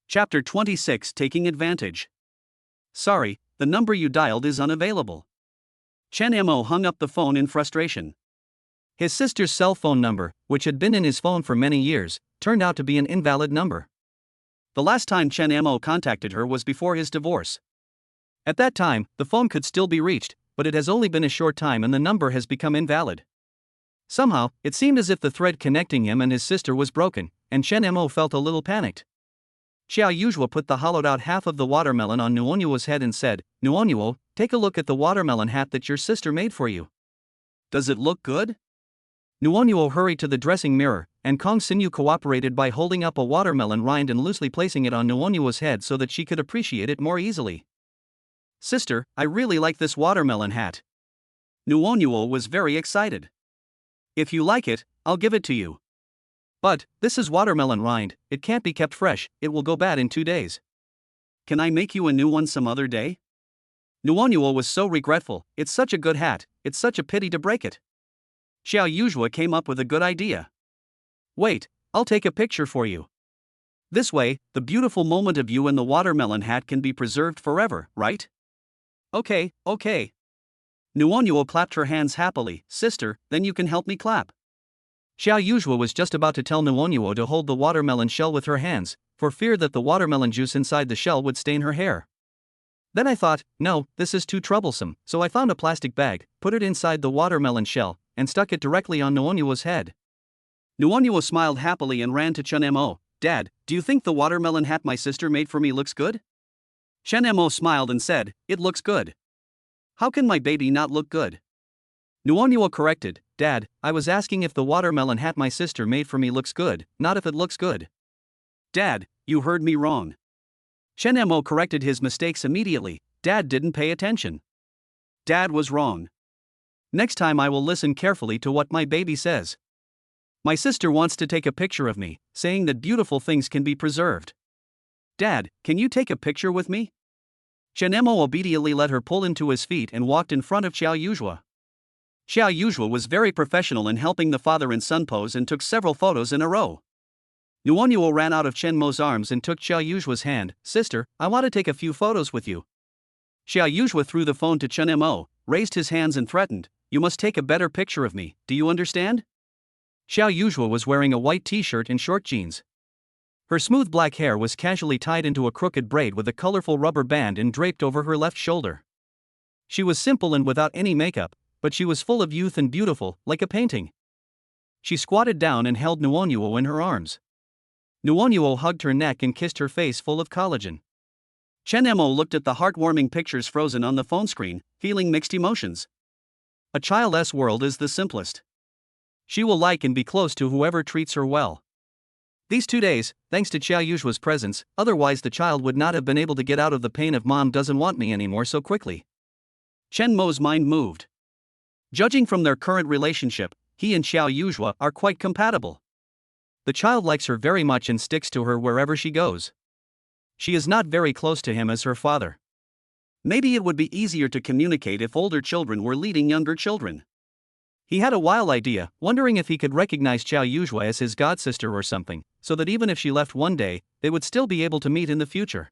Chapter 26, Taking Advantage. Sorry, the number you dialed is unavailable. Chen Mo hung up the phone in frustration. His sister's cell phone number, which had been in his phone for many years, turned out to be an invalid number. The last time Chen Mo contacted her was before his divorce. At that time, the phone could still be reached, but it has only been a short time and the number has become invalid. Somehow, it seemed as if the thread connecting him and his sister was broken, and Chen Mo felt a little panicked. Xiao Yuzhua put the hollowed out half of the watermelon on Nuonyuo's head and said, "Nuonyuo, take a look at the watermelon hat that your sister made for you. Does it look good?" Nuonyuo hurried to the dressing mirror, and Kong Xinyu cooperated by holding up a watermelon rind and loosely placing it on Nuonyuo's head so that she could appreciate it more easily. "Sister, I really like this watermelon hat." Nuonyuo was very excited. "If you like it, I'll give it to you. But, this is watermelon rind, it can't be kept fresh, it will go bad in 2 days. Can I make you a new one some other day?" Nuonyuo was so regretful. "It's such a good hat, it's such a pity to break it." Xiao Yuzhua came up with a good idea. "Wait, I'll take a picture for you. This way, the beautiful moment of you and the watermelon hat can be preserved forever, right?" Okay. Nuonyuo clapped her hands happily. "Sister, then you can help me clap." Xiao Yuzhua was just about to tell Nuonyuo to hold the watermelon shell with her hands, for fear that the watermelon juice inside the shell would stain her hair. Then I thought, no, this is too troublesome, so I found a plastic bag, put it inside the watermelon shell, and stuck it directly on Nuonyuo's head. Nuonyuo smiled happily and ran to Chen-mo. "Dad, do you think the watermelon hat my sister made for me looks good?" Chen-mo smiled and said, "It looks good. How can my baby not look good?" Nuonyuo corrected, "Dad, I was asking if the watermelon hat my sister made for me looks good, not if it looks good." "Dad, you heard me wrong." Chen-mo corrected his mistakes immediately. Dad didn't pay attention. Dad was wrong. Next time I will listen carefully to what my baby says. My sister wants to take a picture of me, saying that beautiful things can be preserved. Dad, can you take a picture with me? Chen-mo obediently let her pull him to his feet and walked in front of Xiao Yuzhua. Xiao Yuzhua was very professional in helping the father and son pose and took several photos in a row. Nuonyuo ran out of Chen-mo's arms and took Xiao Yuzhua's hand. "Sister, I want to take a few photos with you." Xiao Yuzhua threw the phone to Chen-mo, raised his hands and threatened, "You must take a better picture of me, do you understand?" Xiao Yuzhua was wearing a white t-shirt and short jeans. Her smooth black hair was casually tied into a crooked braid with a colorful rubber band and draped over her left shoulder. She was simple and without any makeup, but she was full of youth and beautiful, like a painting. She squatted down and held Nuonyuo in her arms. Nuonyuo hugged her neck and kissed her face full of collagen. Chen-mo looked at the heartwarming pictures frozen on the phone screen, feeling mixed emotions. A child's world is the simplest. She will like and be close to whoever treats her well. These 2 days, thanks to Xiao Yuzhua's presence, otherwise the child would not have been able to get out of the pain of "Mom doesn't want me anymore" so quickly. Chen-mo's mind moved. Judging from their current relationship, he and Xiao Yuzhua are quite compatible. The child likes her very much and sticks to her wherever she goes. She is not very close to him as her father. Maybe it would be easier to communicate if older children were leading younger children. He had a wild idea, wondering if he could recognize Xiao Yuzhua as his godsister or something, so that even if she left one day, they would still be able to meet in the future.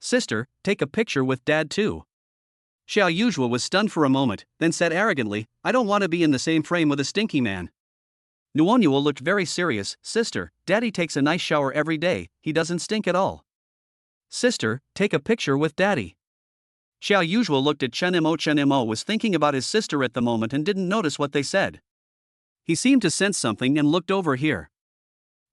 "Sister, take a picture with Dad too." Xiao Yuzhua was stunned for a moment, then said arrogantly, "I don't want to be in the same frame with a stinky man." Nuonyuo looked very serious. "Sister, Daddy takes a nice shower every day, he doesn't stink at all." "Sister, take a picture with Daddy." Xiao Yuzhua looked at Chen-mo. Chen-mo was thinking about his sister at the moment and didn't notice what they said. He seemed to sense something and looked over here.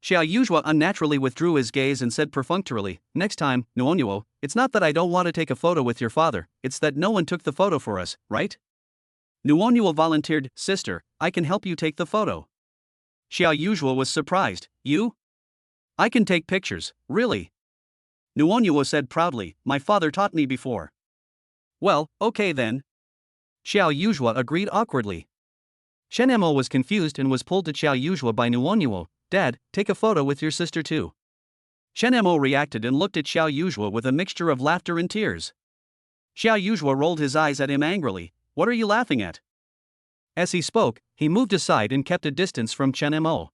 Xiao Yuzhua unnaturally withdrew his gaze and said perfunctorily, "Next time, Nuonyuo, it's not that I don't want to take a photo with your father, it's that no one took the photo for us, right?" Nuonyuo volunteered, "Sister, I can help you take the photo." Xiao Yuzhua was surprised. "You? I can take pictures, really?" Nuonyuo said proudly, "My father taught me before." "Well, okay then." Xiao Yuzhua agreed awkwardly. Chen-mo was confused and was pulled to Xiao Yuzhua by Nuonyuo. "Dad, take a photo with your sister too." Chen-mo reacted and looked at Xiao Yuzhua with a mixture of laughter and tears. Xiao Yuzhua rolled his eyes at him angrily. "What are you laughing at?" As he spoke, he moved aside and kept a distance from Chen-mo.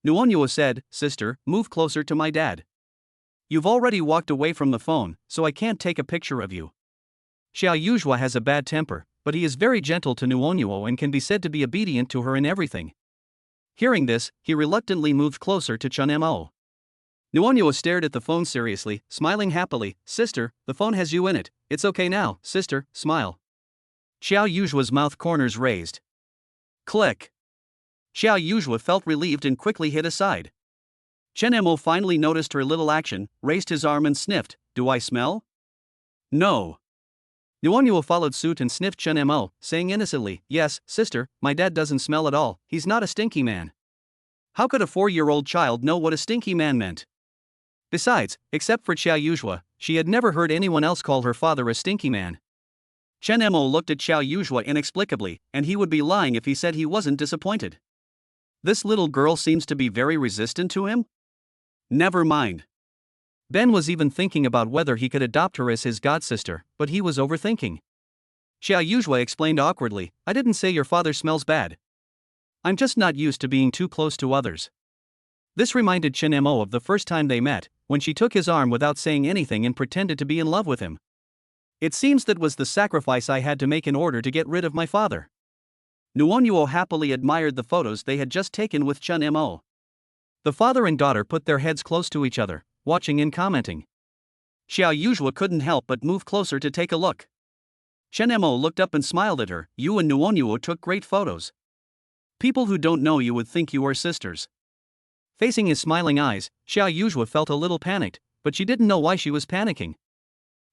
Nuonyuo said, "Sister, move closer to my dad. You've already walked away from the phone, so I can't take a picture of you." Xiao Yuzhua has a bad temper, but he is very gentle to Nuonyuo and can be said to be obedient to her in everything. Hearing this, he reluctantly moved closer to Chen-mo. Nuonyuo stared at the phone seriously, smiling happily. "Sister, the phone has you in it, it's okay now, sister, smile." Xiao Yuzhua's mouth corners raised. Click. Xiao Yuzhua felt relieved and quickly hid aside. Chen Mo finally noticed her little action, raised his arm and sniffed. Do I smell? No. Nuonyuo followed suit and sniffed Chen Mo, saying innocently, yes, sister, my dad doesn't smell at all, he's not a stinky man. How could a 4-year-old child know what a stinky man meant? Besides, except for Xiao Yuzhua, she had never heard anyone else call her father a stinky man. Chen Mo looked at Xiao Yuzhua inexplicably, and he would be lying if he said he wasn't disappointed. This little girl seems to be very resistant to him? Never mind. Ben was even thinking about whether he could adopt her as his godsister, but he was overthinking. Xiao Yuzhua explained awkwardly, I didn't say your father smells bad. I'm just not used to being too close to others. This reminded Chen Mo of the first time they met, when she took his arm without saying anything and pretended to be in love with him. It seems that was the sacrifice I had to make in order to get rid of my father. Nuonyuo happily admired the photos they had just taken with Chen Mo. The father and daughter put their heads close to each other, watching and commenting. Xiao Yuzhua couldn't help but move closer to take a look. Chen Mo looked up and smiled at her. You and Nuonyuo took great photos. People who don't know you would think you are sisters. Facing his smiling eyes, Xiao Yuzhua felt a little panicked, but she didn't know why she was panicking.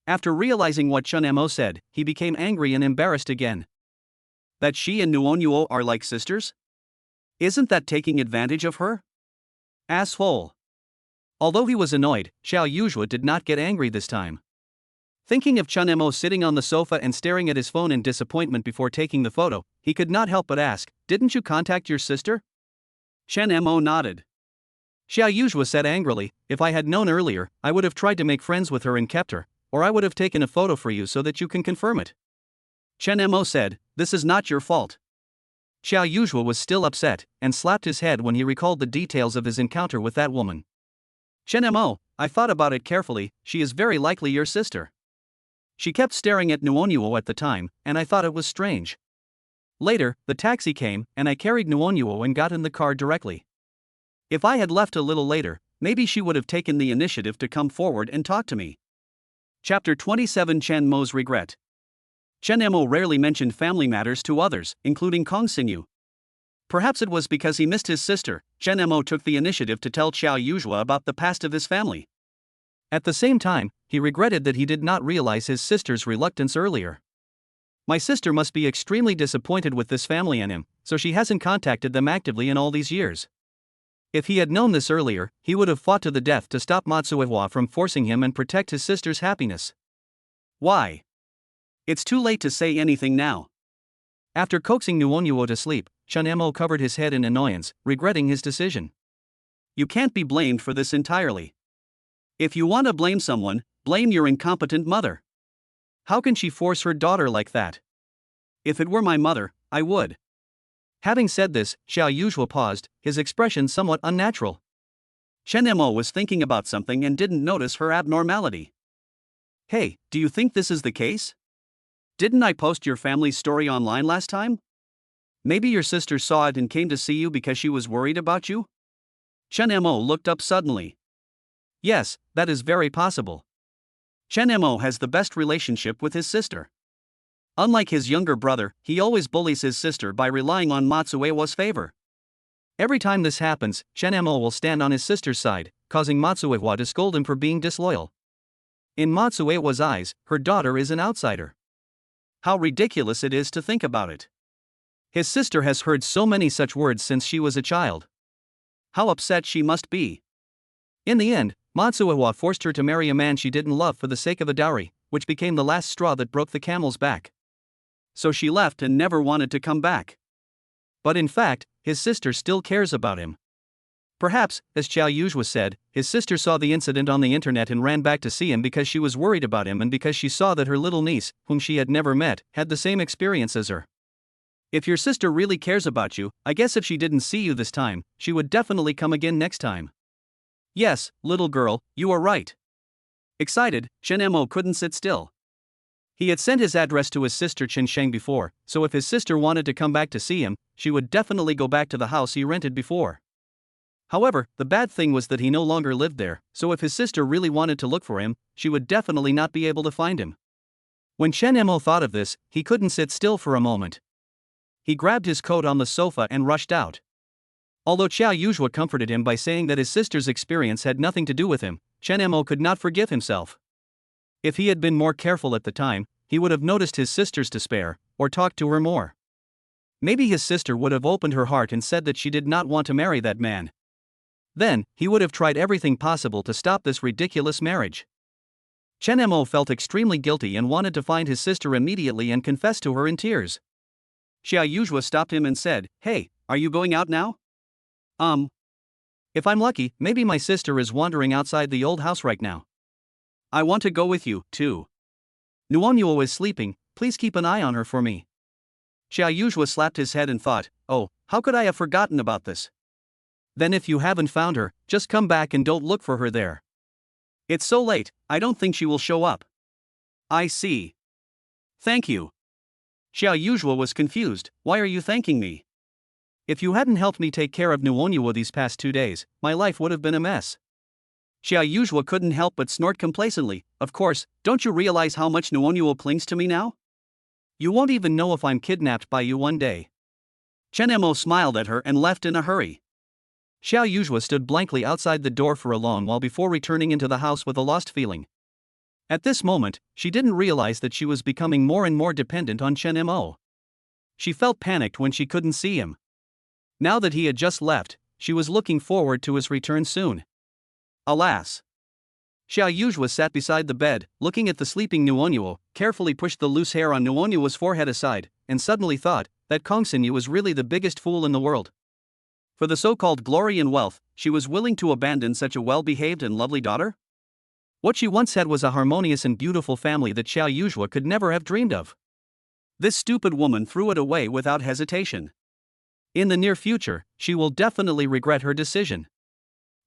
After realizing what Chen Mo said, he became angry and embarrassed again. That she and Nuonyuo are like sisters? Isn't that taking advantage of her? Asshole. Although he was annoyed, Xiao Yuzhua did not get angry this time. Thinking of Chen Mo sitting on the sofa and staring at his phone in disappointment before taking the photo, he could not help but ask, didn't you contact your sister? Chen Mo nodded. Xiao Yuzhua said angrily, if I had known earlier, I would have tried to make friends with her and kept her, or I would have taken a photo for you so that you can confirm it. Chen Mo said, this is not your fault. Xiao Yuzhua was still upset, and slapped his head when he recalled the details of his encounter with that woman. Chen Mo, I thought about it carefully, she is very likely your sister. She kept staring at Nuonyuo at the time, and I thought it was strange. Later, the taxi came, and I carried Nuonyuo and got in the car directly. If I had left a little later, maybe she would have taken the initiative to come forward and talk to me. Chapter 27 Chen Mo's Regret. Chen Mo rarely mentioned family matters to others, including Kong Xinyu. Perhaps it was because he missed his sister. Chen Mo took the initiative to tell Xiao Yuzhua about the past of his family. At the same time, he regretted that he did not realize his sister's reluctance earlier. My sister must be extremely disappointed with this family and him, so she hasn't contacted them actively in all these years. If he had known this earlier, he would have fought to the death to stop Matsuewa from forcing him and protect his sister's happiness. Why? It's too late to say anything now. After coaxing Nuonyuo to sleep, Chen Mo covered his head in annoyance, regretting his decision. You can't be blamed for this entirely. If you want to blame someone, blame your incompetent mother. How can she force her daughter like that? If it were my mother, I would. Having said this, Xiao Yuzhua paused, his expression somewhat unnatural. Chen Mo was thinking about something and didn't notice her abnormality. Hey, do you think this is the case? Didn't I post your family's story online last time? Maybe your sister saw it and came to see you because she was worried about you? Chen Mo looked up suddenly. Yes, that is very possible. Chen Mo has the best relationship with his sister. Unlike his younger brother, he always bullies his sister by relying on Matsuewa's favor. Every time this happens, Chen Mo will stand on his sister's side, causing Matsuewa to scold him for being disloyal. In Matsuewa's eyes, her daughter is an outsider. How ridiculous it is to think about it. His sister has heard so many such words since she was a child. How upset she must be. In the end, Matsuewa forced her to marry a man she didn't love for the sake of a dowry, which became the last straw that broke the camel's back. So she left and never wanted to come back. But in fact, his sister still cares about him. Perhaps, as Xiao Yuzhua said, his sister saw the incident on the internet and ran back to see him because she was worried about him and because she saw that her little niece, whom she had never met, had the same experience as her. If your sister really cares about you, I guess if she didn't see you this time, she would definitely come again next time. Yes, little girl, you are right. Excited, Chen Mo couldn't sit still. He had sent his address to his sister Chen Sheng before, so if his sister wanted to come back to see him, she would definitely go back to the house he rented before. However, the bad thing was that he no longer lived there, so if his sister really wanted to look for him, she would definitely not be able to find him. When Chen Mo thought of this, he couldn't sit still for a moment. He grabbed his coat on the sofa and rushed out. Although Xiao Yuzhua comforted him by saying that his sister's experience had nothing to do with him, Chen Mo could not forgive himself. If he had been more careful at the time, he would have noticed his sister's despair, or talked to her more. Maybe his sister would have opened her heart and said that she did not want to marry that man. Then, he would have tried everything possible to stop this ridiculous marriage. Chen Mo felt extremely guilty and wanted to find his sister immediately and confess to her in tears. Xiao Yuzhua stopped him and said, "Hey, are you going out now?" If I'm lucky, maybe my sister is wandering outside the old house right now. I want to go with you, too. Nuonyuo is sleeping, please keep an eye on her for me. Xiao Yuzhua slapped his head and thought, oh, how could I have forgotten about this? Then if you haven't found her, just come back and don't look for her there. It's so late, I don't think she will show up. I see. Thank you. Xiao Yuzhua was confused, why are you thanking me? If you hadn't helped me take care of Nuonyuo these past 2 days, my life would have been a mess. Xiao Yuzhua couldn't help but snort complacently, of course, don't you realize how much Nuonyuo clings to me now? You won't even know if I'm kidnapped by you one day. Chen Mo smiled at her and left in a hurry. Xiao Yuzhua stood blankly outside the door for a long while before returning into the house with a lost feeling. At this moment, she didn't realize that she was becoming more and more dependent on Chen Mo. She felt panicked when she couldn't see him. Now that he had just left, she was looking forward to his return soon. Alas! Xiao Yuzhua sat beside the bed, looking at the sleeping Nuonyuo, carefully pushed the loose hair on Nuonyuo's forehead aside, and suddenly thought that Kong Xinyu was really the biggest fool in the world. For the so-called glory and wealth, she was willing to abandon such a well-behaved and lovely daughter? What she once had was a harmonious and beautiful family that Xiao Yuzhua could never have dreamed of. This stupid woman threw it away without hesitation. In the near future, she will definitely regret her decision.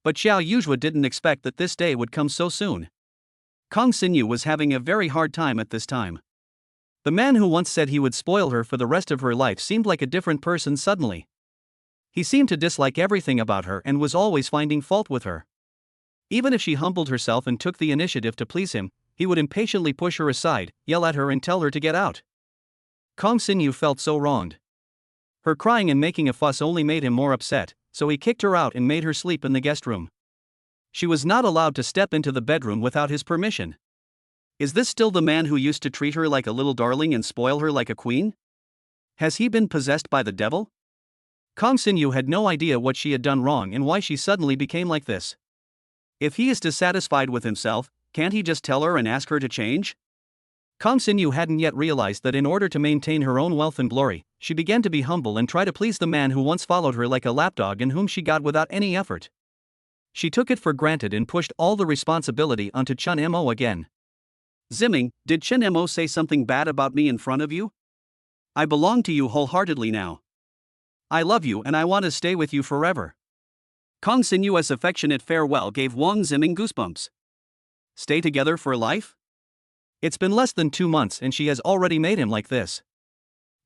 But Xiao Yuzhua didn't expect that this day would come so soon. Kong Xinyu was having a very hard time at this time. The man who once said he would spoil her for the rest of her life seemed like a different person suddenly. He seemed to dislike everything about her and was always finding fault with her. Even if she humbled herself and took the initiative to please him, he would impatiently push her aside, yell at her and tell her to get out. Kong Xinyu felt so wronged. Her crying and making a fuss only made him more upset, so he kicked her out and made her sleep in the guest room. She was not allowed to step into the bedroom without his permission. Is this still the man who used to treat her like a little darling and spoil her like a queen? Has he been possessed by the devil? Kong Xinyu had no idea what she had done wrong and why she suddenly became like this. If he is dissatisfied with himself, can't he just tell her and ask her to change? Kong Xinyu hadn't yet realized that in order to maintain her own wealth and glory, she began to be humble and try to please the man who once followed her like a lapdog and whom she got without any effort. She took it for granted and pushed all the responsibility onto Chen Mo again. Zimming, did Chen Mo say something bad about me in front of you? I belong to you wholeheartedly now. I love you and I want to stay with you forever. Kong Xinyu's affectionate farewell gave Wang Zimming goosebumps. Stay together for life? It's been less than 2 months and she has already made him like this.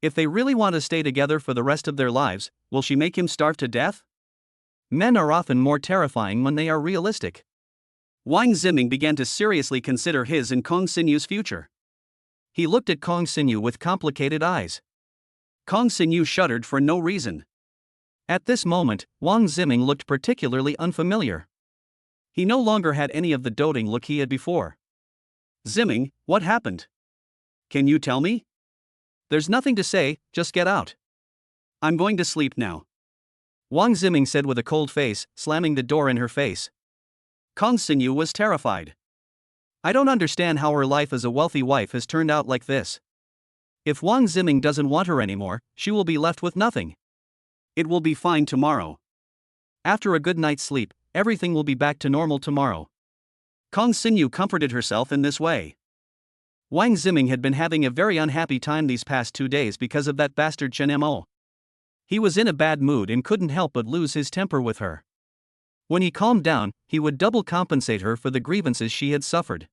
If they really want to stay together for the rest of their lives, will she make him starve to death? Men are often more terrifying when they are realistic. Wang Zimming began to seriously consider his and Kong Xinyu's future. He looked at Kong Xinyu with complicated eyes. Kong Xinyu shuddered for no reason. At this moment, Wang Zimming looked particularly unfamiliar. He no longer had any of the doting look he had before. Zimming, what happened? Can you tell me? There's nothing to say, just get out. I'm going to sleep now. Wang Zimming said with a cold face, slamming the door in her face. Kong Xinyu was terrified. I don't understand how her life as a wealthy wife has turned out like this. If Wang Zimming doesn't want her anymore, she will be left with nothing. It will be fine tomorrow. After a good night's sleep, everything will be back to normal tomorrow. Kong Xinyu comforted herself in this way. Wang Zimming had been having a very unhappy time these past 2 days because of that bastard Chen Mo. He was in a bad mood and couldn't help but lose his temper with her. When he calmed down, he would double compensate her for the grievances she had suffered.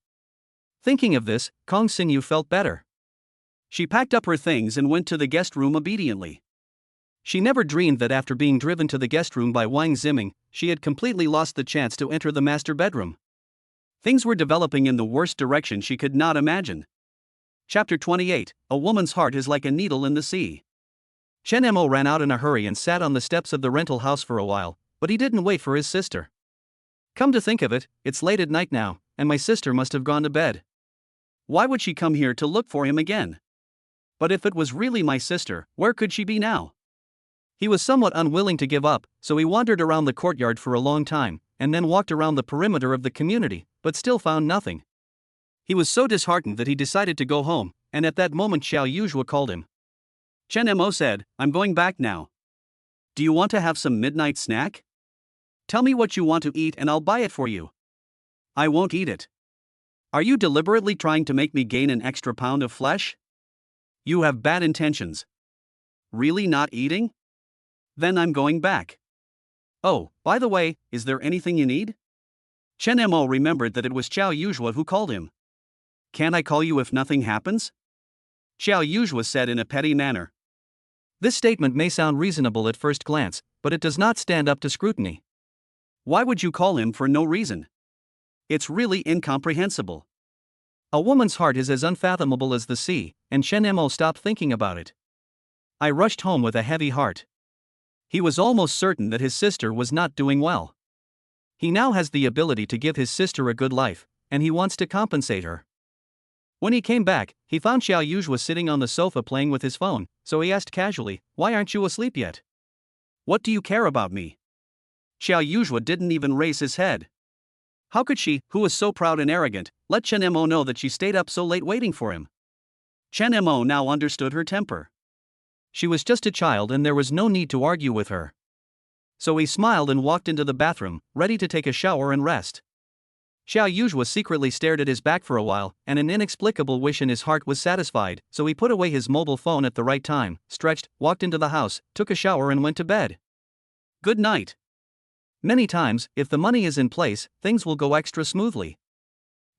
Thinking of this, Kong Xinyu felt better. She packed up her things and went to the guest room obediently. She never dreamed that after being driven to the guest room by Wang Zimming, she had completely lost the chance to enter the master bedroom. Things were developing in the worst direction she could not imagine. Chapter 28, A Woman's Heart is like a needle in the sea. Chen Mo ran out in a hurry and sat on the steps of the rental house for a while, but he didn't wait for his sister. Come to think of it, it's late at night now, and my sister must have gone to bed. Why would she come here to look for him again? But if it was really my sister, where could she be now? He was somewhat unwilling to give up, so he wandered around the courtyard for a long time, and then walked around the perimeter of the community, but still found nothing. He was so disheartened that he decided to go home, and at that moment Xiao Yuzhua called him. Chen Mo said, I'm going back now. Do you want to have some midnight snack? Tell me what you want to eat and I'll buy it for you. I won't eat it. Are you deliberately trying to make me gain an extra pound of flesh? You have bad intentions. Really not eating? Then I'm going back. Oh, by the way, is there anything you need? Chen Mo remembered that it was Xiao Yuzhua who called him. Can't I call you if nothing happens? Xiao Yuzhua said in a petty manner. This statement may sound reasonable at first glance, but it does not stand up to scrutiny. Why would you call him for no reason? It's really incomprehensible. A woman's heart is as unfathomable as the sea, and Chen Mo stopped thinking about it. I rushed home with a heavy heart. He was almost certain that his sister was not doing well. He now has the ability to give his sister a good life, and he wants to compensate her. When he came back, he found Xiao Yuzhua sitting on the sofa playing with his phone, so he asked casually, Why aren't you asleep yet? What do you care about me? Xiao Yuzhua didn't even raise his head. How could she, who was so proud and arrogant, let Chen Mo know that she stayed up so late waiting for him? Chen Mo now understood her temper. She was just a child and there was no need to argue with her. So he smiled and walked into the bathroom, ready to take a shower and rest. Xiao Yuzhua secretly stared at his back for a while, and an inexplicable wish in his heart was satisfied, so he put away his mobile phone at the right time, stretched, walked into the house, took a shower and went to bed. Good night. Many times, if the money is in place, things will go extra smoothly.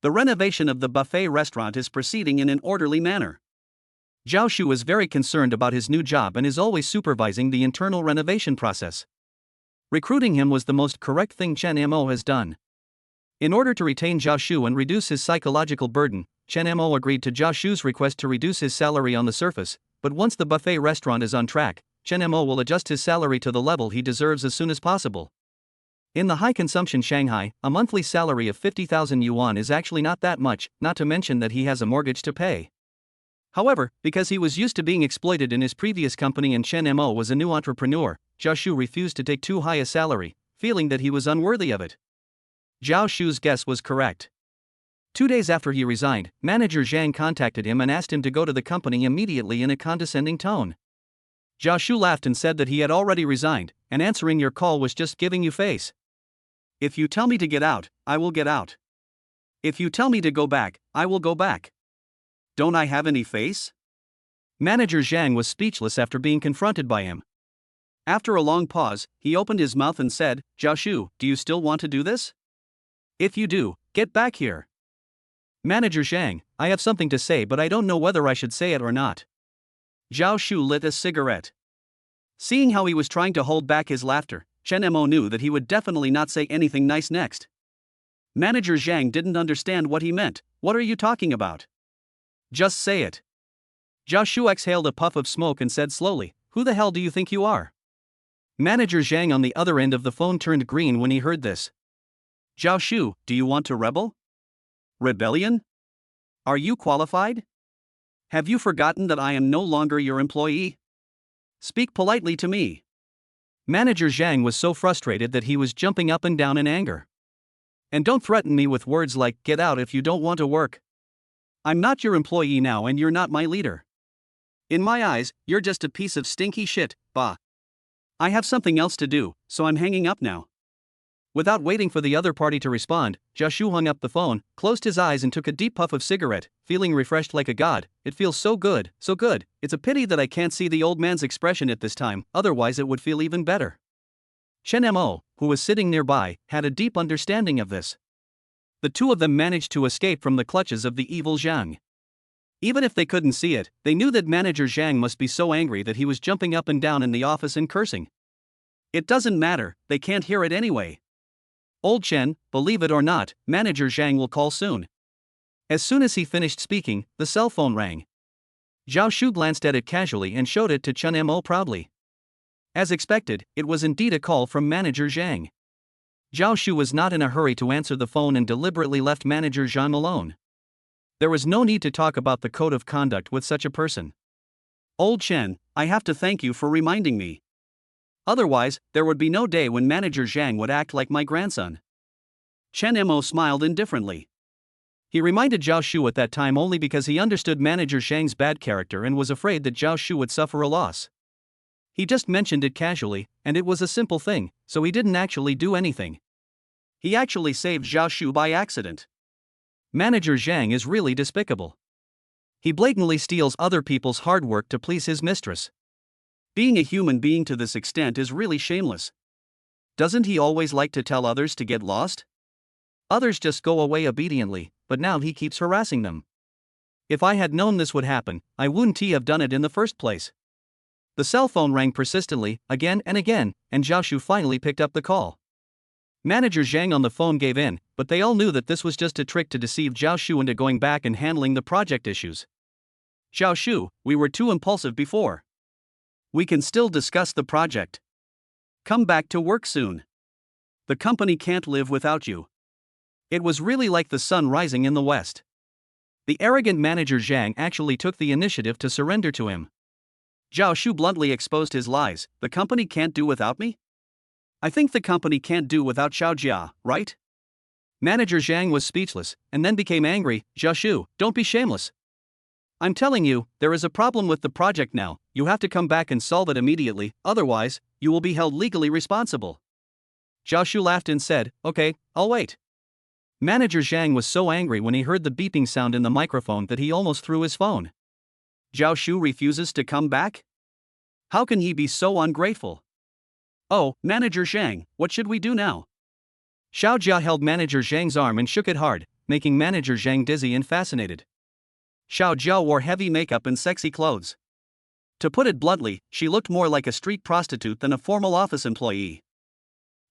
The renovation of the buffet restaurant is proceeding in an orderly manner. Zhao Shu is very concerned about his new job and is always supervising the internal renovation process. Recruiting him was the most correct thing Chen Mo has done. In order to retain Zhao Shu and reduce his psychological burden, Chen Mo agreed to Zhao Shu's request to reduce his salary on the surface, but once the buffet restaurant is on track, Chen Mo will adjust his salary to the level he deserves as soon as possible. In the high-consumption Shanghai, a monthly salary of 50,000 yuan is actually not that much, not to mention that he has a mortgage to pay. However, because he was used to being exploited in his previous company and Chen Mo was a new entrepreneur, Zhao Shu refused to take too high a salary, feeling that he was unworthy of it. Zhao Shu's guess was correct. 2 days after he resigned, manager Zhang contacted him and asked him to go to the company immediately in a condescending tone. Zhao Shu laughed and said that he had already resigned, and answering your call was just giving you face. If you tell me to get out, I will get out. If you tell me to go back, I will go back. Don't I have any face? Manager Zhang was speechless after being confronted by him. After a long pause, he opened his mouth and said, Zhao Shu, do you still want to do this? If you do, get back here. Manager Zhang, I have something to say but I don't know whether I should say it or not. Zhao Shu lit a cigarette. Seeing how he was trying to hold back his laughter, Chen Mo knew that he would definitely not say anything nice next. Manager Zhang didn't understand what he meant. What are you talking about? Just say it. Zhao Shu exhaled a puff of smoke and said slowly, Who the hell do you think you are? Manager Zhang on the other end of the phone turned green when he heard this. Zhao Shu, do you want to rebel? Rebellion? Are you qualified? Have you forgotten that I am no longer your employee? Speak politely to me. Manager Zhang was so frustrated that he was jumping up and down in anger. And don't threaten me with words like, get out if you don't want to work. I'm not your employee now and you're not my leader. In my eyes, you're just a piece of stinky shit, bah. I have something else to do, so I'm hanging up now. Without waiting for the other party to respond, Zhao Shu hung up the phone, closed his eyes and took a deep puff of cigarette, feeling refreshed like a god. It feels so good, so good. It's a pity that I can't see the old man's expression at this time, otherwise it would feel even better. Chen Mo, who was sitting nearby, had a deep understanding of this. The two of them managed to escape from the clutches of the evil Zhang. Even if they couldn't see it, they knew that manager Zhang must be so angry that he was jumping up and down in the office and cursing. It doesn't matter, they can't hear it anyway. Old Chen, believe it or not, manager Zhang will call soon. As soon as he finished speaking, the cell phone rang. Zhao Shu glanced at it casually and showed it to Chen Mo proudly. As expected, it was indeed a call from Manager Zhang. Zhao Shu was not in a hurry to answer the phone and deliberately left Manager Zhang alone. There was no need to talk about the code of conduct with such a person. Old Chen, I have to thank you for reminding me. Otherwise, there would be no day when Manager Zhang would act like my grandson. Chen Mo smiled indifferently. He reminded Zhao Shu at that time only because he understood Manager Zhang's bad character and was afraid that Zhao Shu would suffer a loss. He just mentioned it casually, and it was a simple thing, so he didn't actually do anything. He actually saved Zhao Shu by accident. Manager Zhang is really despicable. He blatantly steals other people's hard work to please his mistress. Being a human being to this extent is really shameless. Doesn't he always like to tell others to get lost? Others just go away obediently, but now he keeps harassing them. If I had known this would happen, I wouldn't have done it in the first place. The cell phone rang persistently, again and again, and Zhao Shu finally picked up the call. Manager Zhang on the phone gave in, but they all knew that this was just a trick to deceive Zhao Shu into going back and handling the project issues. Zhao Shu, we were too impulsive before. We can still discuss the project. Come back to work soon. The company can't live without you. It was really like the sun rising in the west. The arrogant Manager Zhang actually took the initiative to surrender to him. Zhao Shu bluntly exposed his lies. The company can't do without me? I think the company can't do without Xiao Jia, right? Manager Zhang was speechless, and then became angry. Zhao Shu, don't be shameless. I'm telling you, there is a problem with the project now. You have to come back and solve it immediately, otherwise, you will be held legally responsible. Zhao Shu laughed and said, okay, I'll wait. Manager Zhang was so angry when he heard the beeping sound in the microphone that he almost threw his phone. Zhao Shu refuses to come back? How can he be so ungrateful? Oh, Manager Zhang, what should we do now? Xiao Jia held Manager Zhang's arm and shook it hard, making Manager Zhang dizzy and fascinated. Xiao Jia wore heavy makeup and sexy clothes. To put it bluntly, she looked more like a street prostitute than a formal office employee.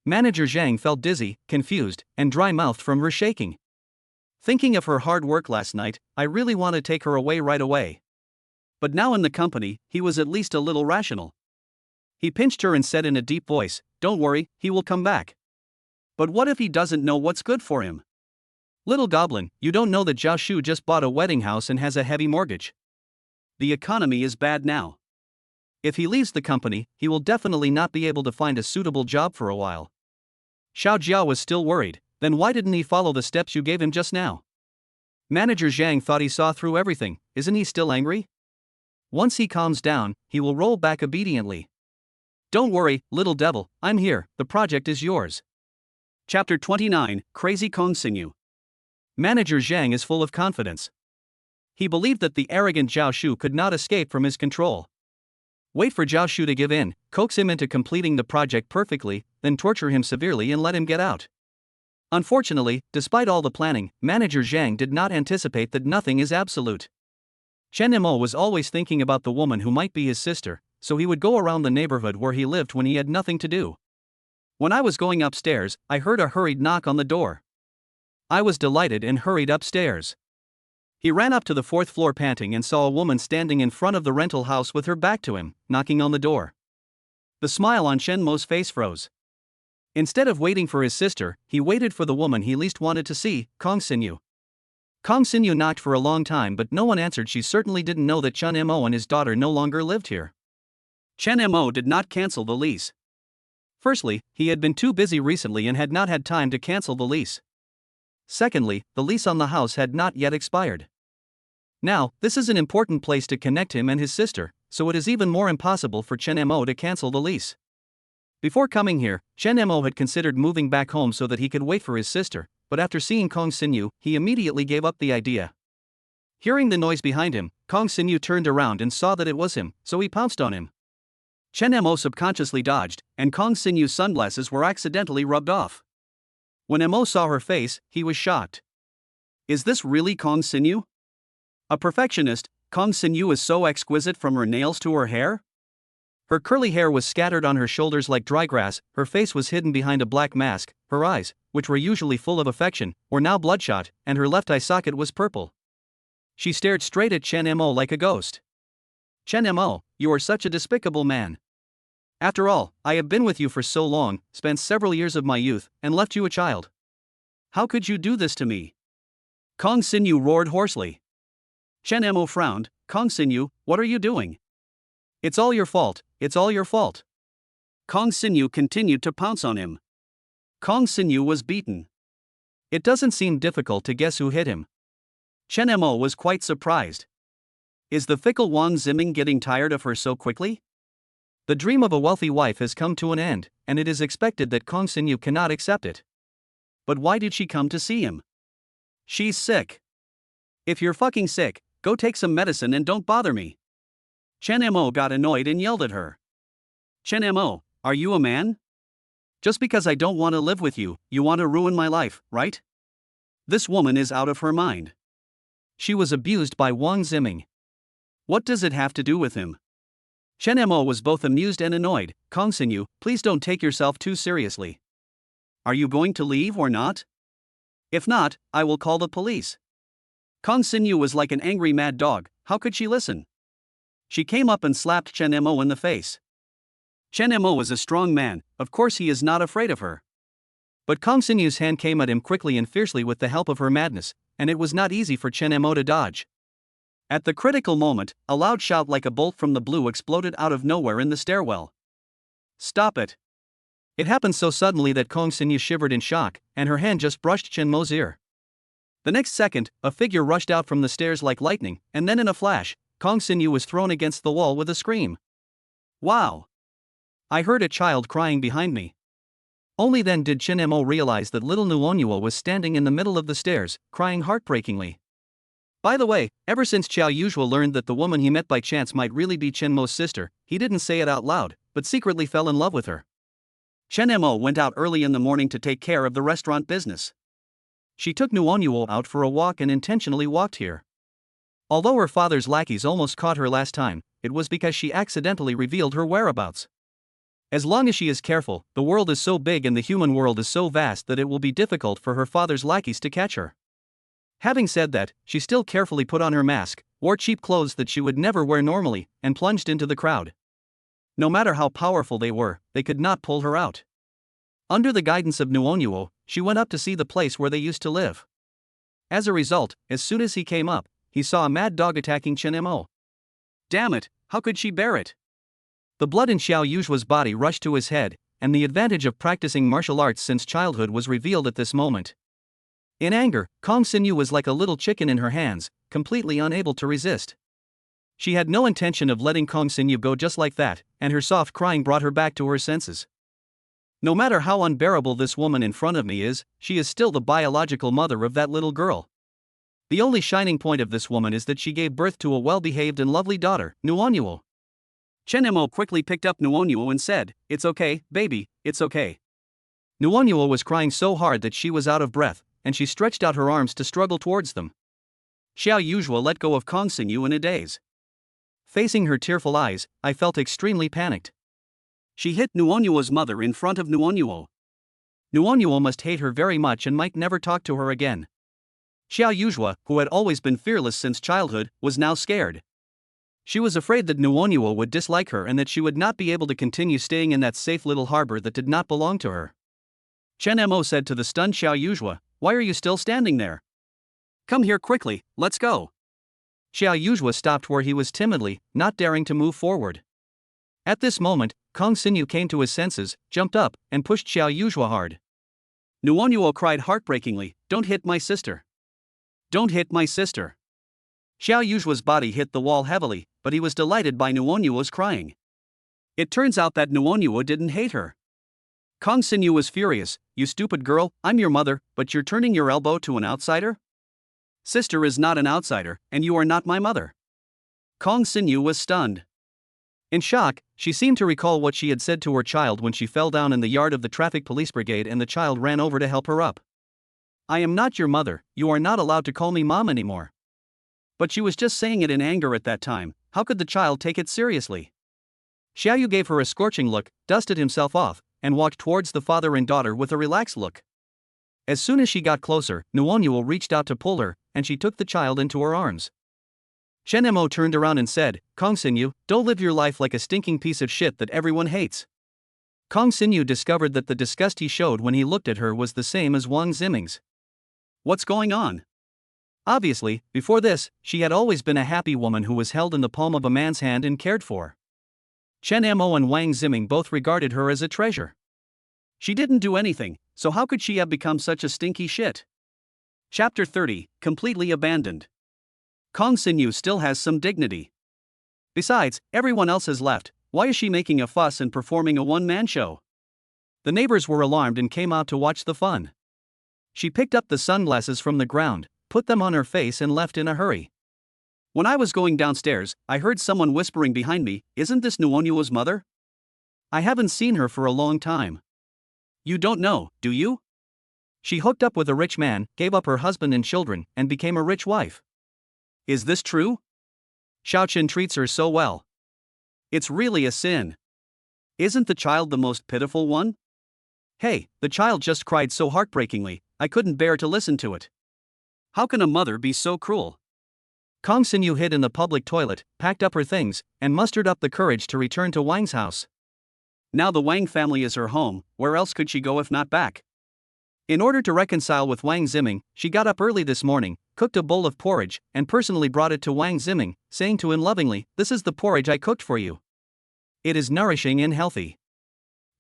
Manager Zhang felt dizzy, confused, and dry-mouthed from her shaking. Thinking of her hard work last night, I really want to take her away right away. But now in the company, he was at least a little rational. He pinched her and said in a deep voice, don't worry, he will come back. But what if he doesn't know what's good for him? Little goblin, you don't know that Zhao Shu just bought a wedding house and has a heavy mortgage. The economy is bad now. If he leaves the company, he will definitely not be able to find a suitable job for a while. Xiao Jia was still worried. Then why didn't he follow the steps you gave him just now? Manager Zhang thought he saw through everything. Isn't he still angry? Once he calms down, he will roll back obediently. Don't worry, little devil, I'm here, the project is yours. Chapter 29, Crazy Kong Xinyu. Manager Zhang is full of confidence. He believed that the arrogant Zhao Shu could not escape from his control. Wait for Zhao Shu to give in, coax him into completing the project perfectly, then torture him severely and let him get out. Unfortunately, despite all the planning, Manager Zhang did not anticipate that nothing is absolute. Chen Mo was always thinking about the woman who might be his sister, so he would go around the neighborhood where he lived when he had nothing to do. When I was going upstairs, I heard a hurried knock on the door. I was delighted and hurried upstairs. He ran up to the 4th floor panting and saw a woman standing in front of the rental house with her back to him, knocking on the door. The smile on Chen Mo's face froze. Instead of waiting for his sister, he waited for the woman he least wanted to see, Kong Xinyu. Kong Xinyu knocked for a long time but no one answered. She certainly didn't know that Chen Mo and his daughter no longer lived here. Chen Mo did not cancel the lease. Firstly, he had been too busy recently and had not had time to cancel the lease. Secondly, the lease on the house had not yet expired. Now, this is an important place to connect him and his sister, so it is even more impossible for Chen Mo to cancel the lease. Before coming here, Chen Mo had considered moving back home so that he could wait for his sister, but after seeing Kong Xinyu, he immediately gave up the idea. Hearing the noise behind him, Kong Xinyu turned around and saw that it was him, so he pounced on him. Chen Mo subconsciously dodged, and Kong Xinyu's sunglasses were accidentally rubbed off. When Mo saw her face, he was shocked. Is this really Kong Xinyu? A perfectionist, Kong Xinyu is so exquisite from her nails to her hair? Her curly hair was scattered on her shoulders like dry grass, her face was hidden behind a black mask, her eyes, which were usually full of affection, were now bloodshot, and her left eye socket was purple. She stared straight at Chen Mo like a ghost. Chen Mo, you are such a despicable man. After all, I have been with you for so long, spent several years of my youth, and left you a child. How could you do this to me? Kong Xinyu roared hoarsely. Chen Mo frowned. Kong Xinyu, what are you doing? It's all your fault, it's all your fault. Kong Xinyu continued to pounce on him. Kong Xinyu was beaten. It doesn't seem difficult to guess who hit him. Chen Mo was quite surprised. Is the fickle Wang Ziming getting tired of her so quickly? The dream of a wealthy wife has come to an end, and it is expected that Kong Xinyu cannot accept it. But why did she come to see him? She's sick. If you're fucking sick, go take some medicine and don't bother me. Chen Mo got annoyed and yelled at her. Chen Mo, are you a man? Just because I don't want to live with you, you want to ruin my life, right? This woman is out of her mind. She was abused by Wang Ziming. What does it have to do with him? Chen Mo was both amused and annoyed. Kong Xinyu, please don't take yourself too seriously. Are you going to leave or not? If not, I will call the police. Kong Xinyu was like an angry mad dog. How could she listen? She came up and slapped Chen Mo in the face. Chen Mo is a strong man, of course he is not afraid of her. But Kong Xinyu's hand came at him quickly and fiercely with the help of her madness, and it was not easy for Chen Mo to dodge. At the critical moment, a loud shout like a bolt from the blue exploded out of nowhere in the stairwell. Stop it! It happened so suddenly that Kong Xinyu shivered in shock, and her hand just brushed Chen Mo's ear. The next second, a figure rushed out from the stairs like lightning, and then in a flash, Kong Xinyu was thrown against the wall with a scream. Wow! I heard a child crying behind me. Only then did Chen Mo realize that little Nuonyuo was standing in the middle of the stairs, crying heartbreakingly. By the way, ever since Xiao Yuzhuo learned that the woman he met by chance might really be Chen Mo's sister, he didn't say it out loud, but secretly fell in love with her. Chen Mo went out early in the morning to take care of the restaurant business. She took Nuonyuo out for a walk and intentionally walked here. Although her father's lackeys almost caught her last time, it was because she accidentally revealed her whereabouts. As long as she is careful, the world is so big and the human world is so vast that it will be difficult for her father's lackeys to catch her. Having said that, she still carefully put on her mask, wore cheap clothes that she would never wear normally, and plunged into the crowd. No matter how powerful they were, they could not pull her out. Under the guidance of Nuonyuo, she went up to see the place where they used to live. As a result, as soon as he came up, he saw a mad dog attacking Chen Mo. Damn it, how could she bear it? The blood in Xiao Yuzhuo's body rushed to his head, and the advantage of practicing martial arts since childhood was revealed at this moment. In anger, Kong Xinyu was like a little chicken in her hands, completely unable to resist. She had no intention of letting Kong Xinyu go just like that, and her soft crying brought her back to her senses. No matter how unbearable this woman in front of me is, she is still the biological mother of that little girl. The only shining point of this woman is that she gave birth to a well-behaved and lovely daughter, Nuonyuo. Chen Mo quickly picked up Nuonyuo and said, "It's okay, baby, it's okay." Nuonyuo was crying so hard that she was out of breath, and she stretched out her arms to struggle towards them. Xiao Yuzhuo let go of Kong Xinyu in a daze. Facing her tearful eyes, I felt extremely panicked. She hit Nuonyuo's mother in front of Nuonyuo. Nuonyuo must hate her very much and might never talk to her again. Xiao Yuzhuo, who had always been fearless since childhood, was now scared. She was afraid that Nuonyuo would dislike her and that she would not be able to continue staying in that safe little harbor that did not belong to her. Chen Mo said to the stunned Xiao Yuzhuo, "Why are you still standing there? Come here quickly, let's go." Xiao Yuzhuo stopped where he was timidly, not daring to move forward. At this moment, Kong Xinyu came to his senses, jumped up, and pushed Xiao Yuzhuo hard. Nuonyuo cried heartbreakingly, "Don't hit my sister. Don't hit my sister." Xiao Yuzhuo's body hit the wall heavily, but he was delighted by Nuonyuo's crying. It turns out that Nuonyuo didn't hate her. Kong Xinyu was furious. "You stupid girl, I'm your mother, but you're turning your elbow to an outsider? Sister is not an outsider, and you are not my mother." Kong Xinyu was stunned. In shock, she seemed to recall what she had said to her child when she fell down in the yard of the traffic police brigade and the child ran over to help her up. "I am not your mother, you are not allowed to call me mom anymore." But she was just saying it in anger at that time. How could the child take it seriously? Xiaoyu gave her a scorching look, dusted himself off, and walked towards the father and daughter with a relaxed look. As soon as she got closer, Nuonyuo reached out to pull her, and she took the child into her arms. Chen Mo turned around and said, Kong Xinyu, don't live your life like a stinking piece of shit that everyone hates. Kong Xinyu discovered that the disgust he showed when he looked at her was the same as Wang Ziming's. What's going on? Obviously, before this, she had always been a happy woman who was held in the palm of a man's hand and cared for. Chen Mo and Wang Ziming both regarded her as a treasure. She didn't do anything, so how could she have become such a stinky shit? Chapter 30, Completely Abandoned. Kong Xinyu still has some dignity. Besides, everyone else has left. Why is she making a fuss and performing a one-man show? The neighbors were alarmed and came out to watch the fun. She picked up the sunglasses from the ground, put them on her face and left in a hurry. When I was going downstairs, I heard someone whispering behind me, isn't this Nuonyuo's mother? I haven't seen her for a long time. You don't know, do you? She hooked up with a rich man, gave up her husband and children, and became a rich wife. Is this true? Xiaoqin treats her so well. It's really a sin. Isn't the child the most pitiful one? Hey, the child just cried so heartbreakingly, I couldn't bear to listen to it. How can a mother be so cruel? Kong Xinyu hid in the public toilet, packed up her things, and mustered up the courage to return to Wang's house. Now the Wang family is her home, where else could she go if not back? In order to reconcile with Wang Ziming, she got up early this morning, cooked a bowl of porridge, and personally brought it to Wang Ziming, saying to him lovingly, this is the porridge I cooked for you. It is nourishing and healthy.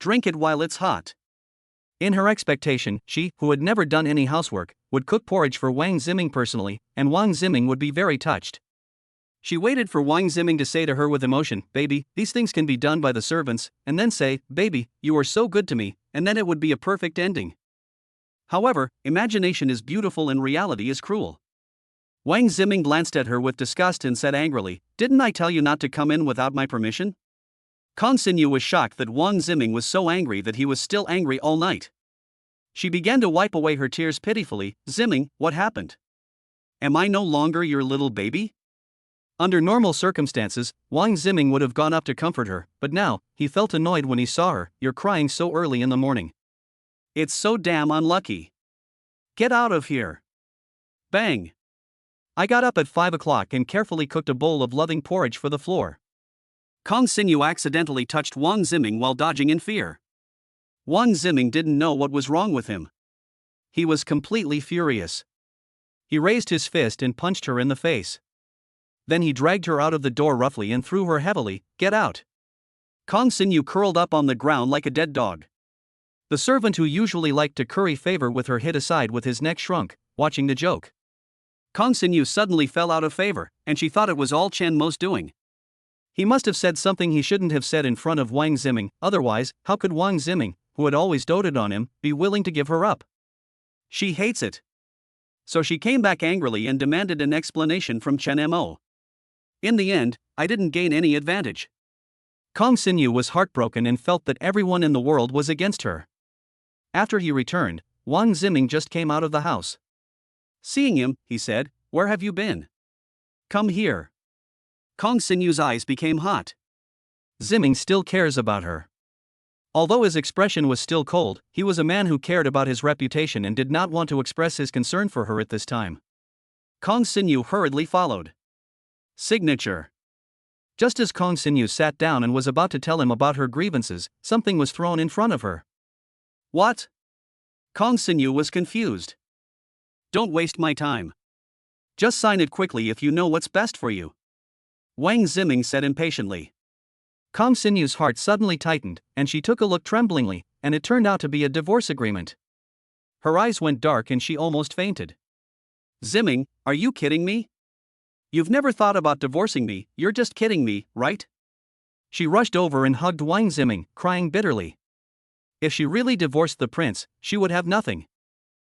Drink it while it's hot. In her expectation, she, who had never done any housework, would cook porridge for Wang Ziming personally, and Wang Ziming would be very touched. She waited for Wang Ziming to say to her with emotion, baby, these things can be done by the servants, and then say, baby, you are so good to me, and then it would be a perfect ending. However, imagination is beautiful and reality is cruel. Wang Ziming glanced at her with disgust and said angrily, didn't I tell you not to come in without my permission? Kong Xinyu was shocked that Wang Ziming was so angry that he was still angry all night. She began to wipe away her tears pitifully, Ziming, what happened? Am I no longer your little baby? Under normal circumstances, Wang Ziming would have gone up to comfort her, but now, he felt annoyed when he saw her, you're crying so early in the morning. It's so damn unlucky. Get out of here. Bang. I got up at 5 o'clock and carefully cooked a bowl of loving porridge for the floor. Kong Xinyu accidentally touched Wang Ziming while dodging in fear. Wang Ziming didn't know what was wrong with him. He was completely furious. He raised his fist and punched her in the face. Then he dragged her out of the door roughly and threw her heavily, get out. Kong Xinyu curled up on the ground like a dead dog. The servant who usually liked to curry favor with her hid aside with his neck shrunk, watching the joke. Kong Xinyu suddenly fell out of favor, and she thought it was all Chen Mo's doing. He must have said something he shouldn't have said in front of Wang Ziming, otherwise, how could Wang Ziming, who had always doted on him, be willing to give her up? She hates it. So she came back angrily and demanded an explanation from Chen Mo. In the end, I didn't gain any advantage. Kong Xinyu was heartbroken and felt that everyone in the world was against her. After he returned, Wang Ziming just came out of the house. Seeing him, he said, where have you been? Come here. Kong Xinyu's eyes became hot. Ziming still cares about her. Although his expression was still cold, he was a man who cared about his reputation and did not want to express his concern for her at this time. Kong Xinyu hurriedly followed. Signature. Just as Kong Xinyu sat down and was about to tell him about her grievances, something was thrown in front of her. What? Kong Xinyu was confused. Don't waste my time. Just sign it quickly if you know what's best for you. Wang Ziming said impatiently. Kong Xinyu's heart suddenly tightened, and she took a look tremblingly, and it turned out to be a divorce agreement. Her eyes went dark and she almost fainted. Ziming, are you kidding me? You've never thought about divorcing me, you're just kidding me, right? She rushed over and hugged Wang Ziming, crying bitterly. If she really divorced the prince, she would have nothing.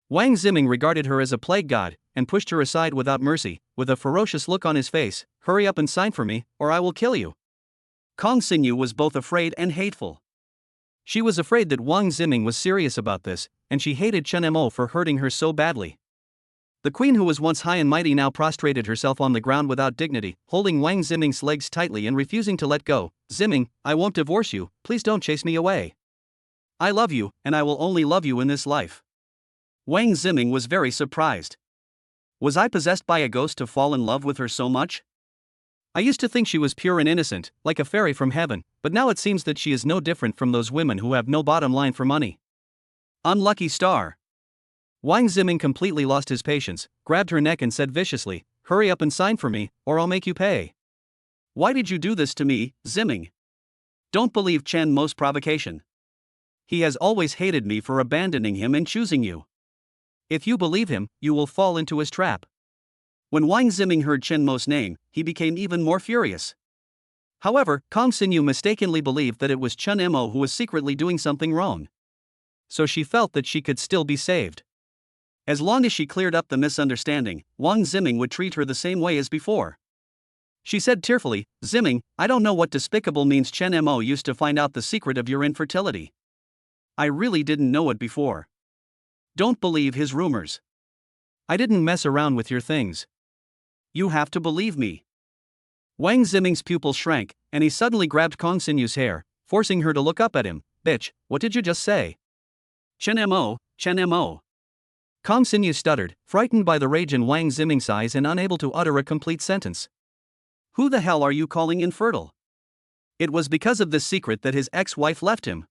Wang Ziming regarded her as a plague god, and pushed her aside without mercy, with a ferocious look on his face, hurry up and sign for me, or I will kill you. Kong Xinyu was both afraid and hateful. She was afraid that Wang Ziming was serious about this, and she hated Chen Mo for hurting her so badly. The queen who was once high and mighty now prostrated herself on the ground without dignity, holding Wang Ziming's legs tightly and refusing to let go. Ziming, I won't divorce you, please don't chase me away. I love you, and I will only love you in this life. Wang Ziming was very surprised. Was I possessed by a ghost to fall in love with her so much? I used to think she was pure and innocent, like a fairy from heaven, but now it seems that she is no different from those women who have no bottom line for money. Unlucky star. Wang Ziming completely lost his patience, grabbed her neck and said viciously, "Hurry up and sign for me, or I'll make you pay." "Why did you do this to me, Ziming?" "Don't believe Chen Mo's provocation. He has always hated me for abandoning him and choosing you. If you believe him, you will fall into his trap." When Wang Ziming heard Chen Mo's name, he became even more furious. However, Kong Xinyu mistakenly believed that it was Chen Mo who was secretly doing something wrong. So she felt that she could still be saved. As long as she cleared up the misunderstanding, Wang Ziming would treat her the same way as before. She said tearfully, "Ziming, I don't know what despicable means Chen Mo used to find out the secret of your infertility. I really didn't know it before. Don't believe his rumors. I didn't mess around with your things. You have to believe me." Wang Ziming's pupils shrank, and he suddenly grabbed Kong Xinyu's hair, forcing her to look up at him. "Bitch, what did you just say?" Chen Mo, Chen Mo. Kong Xinyu stuttered, frightened by the rage in Wang Ziming's eyes and unable to utter a complete sentence. "Who the hell are you calling infertile?" It was because of this secret that his ex-wife left him.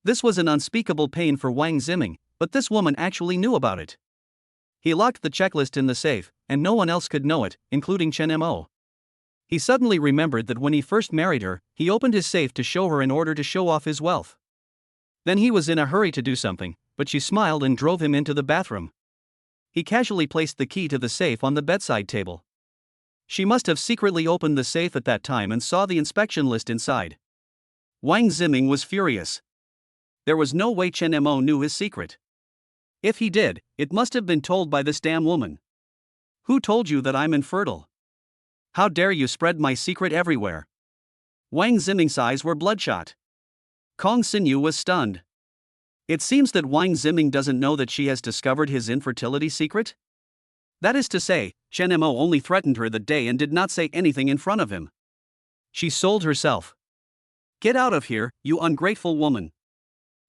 This was an unspeakable pain for Wang Ziming, but this woman actually knew about it. He locked the checklist in the safe, and no one else could know it, including Chen Mo. He suddenly remembered that when he first married her, he opened his safe to show her in order to show off his wealth. Then he was in a hurry to do something, but she smiled and drove him into the bathroom. He casually placed the key to the safe on the bedside table. She must have secretly opened the safe at that time and saw the inspection list inside. Wang Ziming was furious. There was no way Chen Mo knew his secret. If he did, it must have been told by this damn woman. "Who told you that I'm infertile? How dare you spread my secret everywhere?" Wang Ziming's eyes were bloodshot. Kong Xinyu was stunned. It seems that Wang Ziming doesn't know that she has discovered his infertility secret? That is to say, Chen Mo only threatened her that day and did not say anything in front of him. She sold herself. "Get out of here, you ungrateful woman."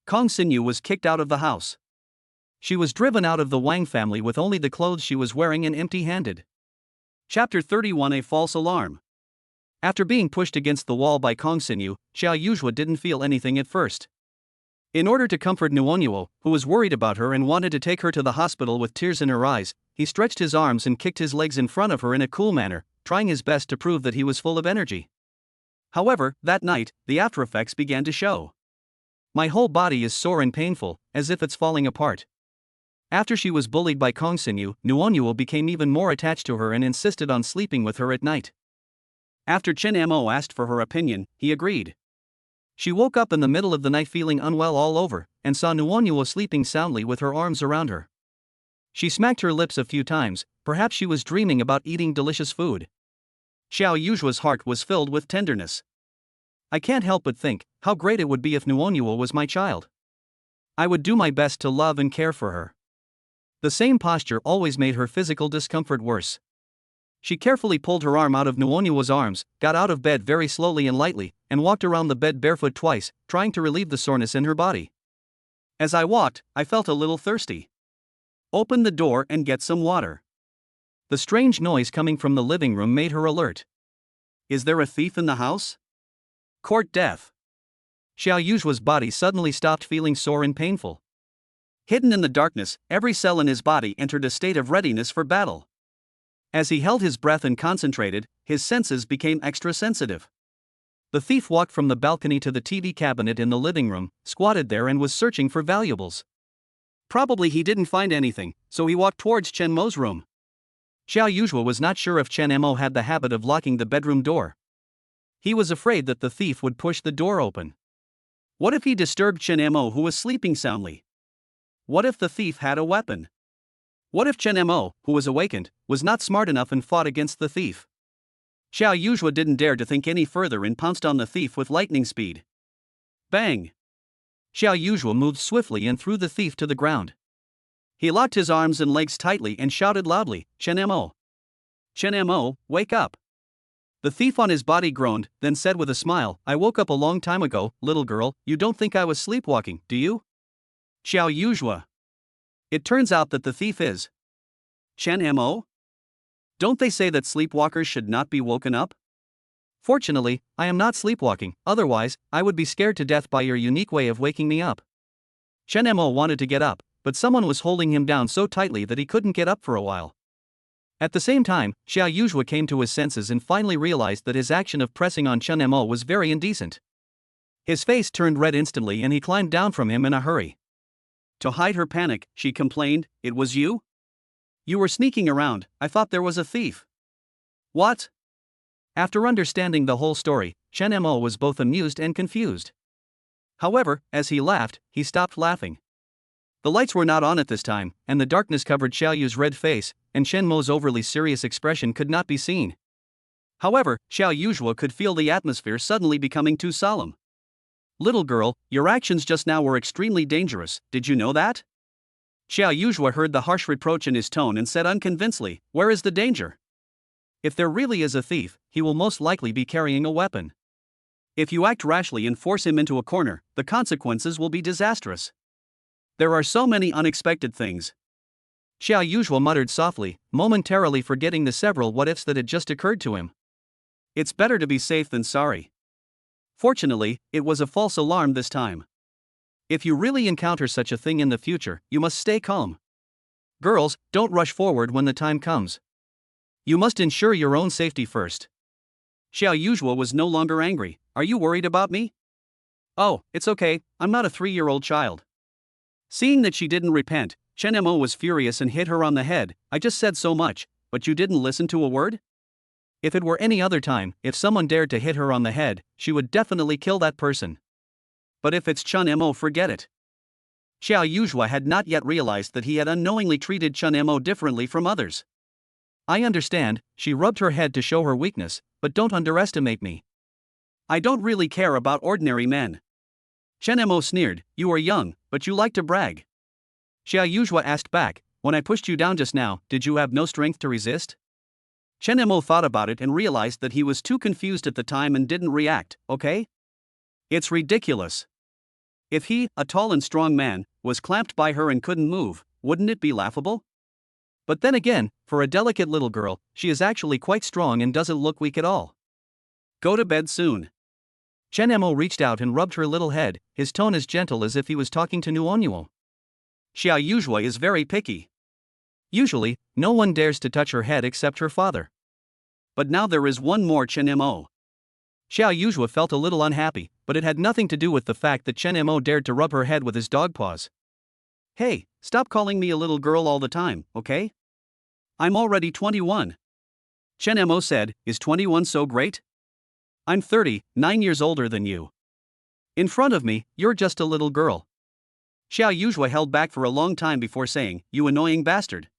Kong Xinyu was kicked out of the house. She was driven out of the Wang family with only the clothes she was wearing and empty-handed. Chapter 31: A False Alarm. After being pushed against the wall by Kong Xinyu, Xiao Yuzhua didn't feel anything at first. In order to comfort Nuonyuo, who was worried about her and wanted to take her to the hospital with tears in her eyes, he stretched his arms and kicked his legs in front of her in a cool manner, trying his best to prove that he was full of energy. However, that night, the aftereffects began to show. "My whole body is sore and painful, as if it's falling apart." After she was bullied by Kong Xinyu, Nuonyuo became even more attached to her and insisted on sleeping with her at night. After Chen Mo asked for her opinion, he agreed. She woke up in the middle of the night feeling unwell all over, and saw Nuonyuo sleeping soundly with her arms around her. She smacked her lips a few times, perhaps she was dreaming about eating delicious food. Xiao Yuzhua's heart was filled with tenderness. "I can't help but think, how great it would be if Nuonyuo was my child. I would do my best to love and care for her." The same posture always made her physical discomfort worse. She carefully pulled her arm out of Nuonyuo's arms, got out of bed very slowly and lightly, and walked around the bed barefoot twice, trying to relieve the soreness in her body. "As I walked, I felt a little thirsty. Open the door and get some water." The strange noise coming from the living room made her alert. "Is there a thief in the house?" Court death. Xiao Yuzhua's body suddenly stopped feeling sore and painful. Hidden in the darkness, every cell in his body entered a state of readiness for battle. As he held his breath and concentrated, his senses became extra sensitive. The thief walked from the balcony to the TV cabinet in the living room, squatted there and was searching for valuables. Probably he didn't find anything, so he walked towards Chen Mo's room. Xiao Yuzhua was not sure if Chen Mo had the habit of locking the bedroom door. He was afraid that the thief would push the door open. What if he disturbed Chen Mo, who was sleeping soundly? What if the thief had a weapon? What if Chen Mo, who was awakened, was not smart enough and fought against the thief? Xiao Yuzhua didn't dare to think any further and pounced on the thief with lightning speed. Bang! Xiao Yuzhua moved swiftly and threw the thief to the ground. He locked his arms and legs tightly and shouted loudly, "Chen Mo! Chen Mo, wake up!" The thief on his body groaned, then said with a smile, "I woke up a long time ago, little girl. You don't think I was sleepwalking, do you?" Xiao Yuzhua. It turns out that the thief is Chen Mo? Don't they say that sleepwalkers should not be woken up? Fortunately, I am not sleepwalking, otherwise, I would be scared to death by your unique way of waking me up. Chen Mo wanted to get up, but someone was holding him down so tightly that he couldn't get up for a while. At the same time, Xiao Yuzhua came to his senses and finally realized that his action of pressing on Chen Mo was very indecent. His face turned red instantly and he climbed down from him in a hurry. To hide her panic, she complained, "It was you? You were sneaking around, I thought there was a thief." "What?" After understanding the whole story, Chen Mo was both amused and confused. However, as he laughed, he stopped laughing. The lights were not on at this time, and the darkness covered Xiao Yu's red face, and Chen Mo's overly serious expression could not be seen. However, Xiao Yuzhua could feel the atmosphere suddenly becoming too solemn. "Little girl, your actions just now were extremely dangerous, did you know that?" Xiao Yuzhua heard the harsh reproach in his tone and said unconvincedly, "Where is the danger? If there really is a thief, he will most likely be carrying a weapon. If you act rashly and force him into a corner, the consequences will be disastrous. There are so many unexpected things." Xiao Yuzhua muttered softly, momentarily forgetting the several what-ifs that had just occurred to him. It's better to be safe than sorry. Fortunately, it was a false alarm this time. If you really encounter such a thing in the future, you must stay calm. Girls, don't rush forward when the time comes. You must ensure your own safety first. Xiao Yuzhua was no longer angry. "Are you worried about me?" "Oh, it's okay, I'm not a 3-year-old child." Seeing that she didn't repent, Chen Mo was furious and hit her on the head. "I just said so much, but you didn't listen to a word?" If it were any other time, if someone dared to hit her on the head, she would definitely kill that person. But if it's Chen Mo, forget it. Xiao Yuzhua had not yet realized that he had unknowingly treated Chen Mo differently from others. "I understand," she rubbed her head to show her weakness, "but don't underestimate me. I don't really care about ordinary men." Chen Mo sneered, "You are young, but you like to brag." Xiao Yuzhua asked back, "When I pushed you down just now, did you have no strength to resist?" Chen Mo thought about it and realized that he was too confused at the time and didn't react. "Okay? It's ridiculous. If he, a tall and strong man, was clamped by her and couldn't move, wouldn't it be laughable? But then again, for a delicate little girl, she is actually quite strong and doesn't look weak at all. Go to bed soon." Chen Mo reached out and rubbed her little head, his tone as gentle as if he was talking to Nuonyuo. Xiao Yuzhua is very picky. Usually, no one dares to touch her head except her father. But now there is one more Chen Mo. Xiao Yuzhua felt a little unhappy, but it had nothing to do with the fact that Chen Mo dared to rub her head with his dog paws. "Hey, stop calling me a little girl all the time, okay? I'm already 21. Chen Mo said, "Is 21 so great? I'm 30, 9 years older than you. In front of me, you're just a little girl." Xiao Yuzhua held back for a long time before saying, "You annoying bastard.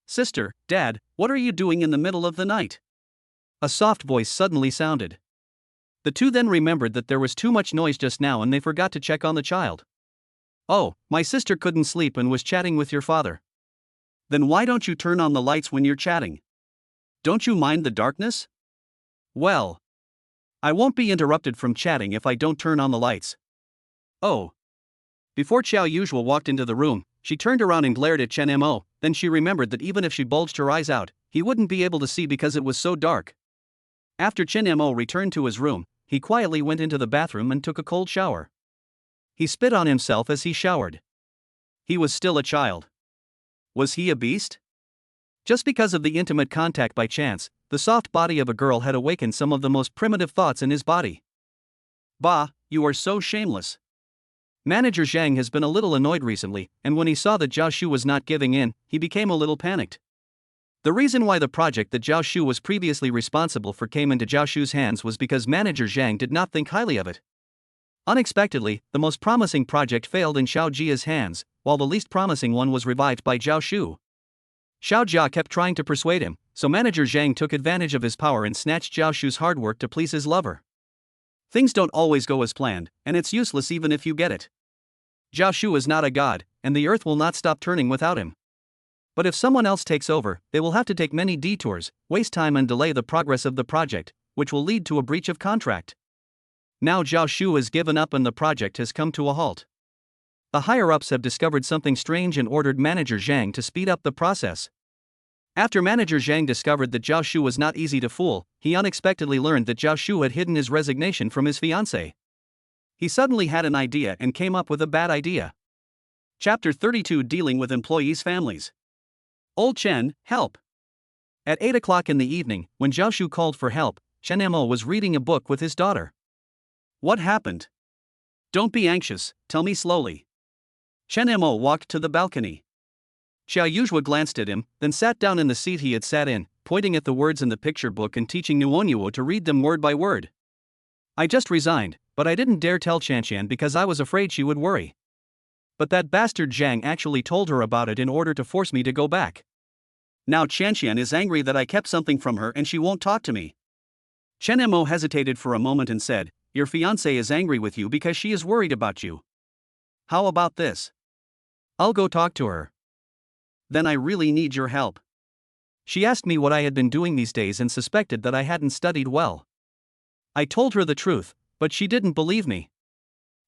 Sister, Dad, what are you doing in the middle of the night?" A soft voice suddenly sounded. The two then remembered that there was too much noise just now and they forgot to check on the child. "Oh, my sister couldn't sleep and was chatting with your father." "Then why don't you turn on the lights when you're chatting? Don't you mind the darkness?" "Well, I won't be interrupted from chatting if I don't turn on the lights." "Oh." Before Xiao Yuzhua walked into the room, she turned around and glared at Chen Mo, then she remembered that even if she bulged her eyes out, he wouldn't be able to see because it was so dark. After Chen Mo returned to his room, he quietly went into the bathroom and took a cold shower. He spit on himself as he showered. He was still a child. Was he a beast? Just because of the intimate contact by chance, the soft body of a girl had awakened some of the most primitive thoughts in his body. "Bah, you are so shameless." Manager Zhang has been a little annoyed recently, and when he saw that Zhao Shu was not giving in, he became a little panicked. The reason why the project that Zhao Shu was previously responsible for came into Zhao Shu's hands was because Manager Zhang did not think highly of it. Unexpectedly, the most promising project failed in Xiao Jia's hands, while the least promising one was revived by Zhao Shu. Xiao Jia kept trying to persuade him, so Manager Zhang took advantage of his power and snatched Zhao Shu's hard work to please his lover. Things don't always go as planned, and it's useless even if you get it. Zhao Shu is not a god, and the earth will not stop turning without him. But if someone else takes over, they will have to take many detours, waste time and delay the progress of the project, which will lead to a breach of contract. Now Zhao Shu has given up and the project has come to a halt. The higher-ups have discovered something strange and ordered Manager Zhang to speed up the process. After manager Zhang discovered that Zhao Shu was not easy to fool, he unexpectedly learned that Zhao Shu had hidden his resignation from his fiancée. He suddenly had an idea and came up with a bad idea. Chapter 32, Dealing with Employees' Families. Old Chen, help! At 8 o'clock in the evening, when Zhao Shu called for help, Chen Mo was reading a book with his daughter. What happened? Don't be anxious, tell me slowly. Chen Mo walked to the balcony. Xiao Yuzhua glanced at him, then sat down in the seat he had sat in, pointing at the words in the picture book and teaching Nuonyuo to read them word by word. I just resigned, but I didn't dare tell Qianqian because I was afraid she would worry. But that bastard Zhang actually told her about it in order to force me to go back. Now Qianqian is angry that I kept something from her and she won't talk to me. Chen Mo hesitated for a moment and said, Your fiancée is angry with you because she is worried about you. How about this? I'll go talk to her. Then I really need your help. She asked me what I had been doing these days and suspected that I hadn't studied well. I told her the truth, but she didn't believe me.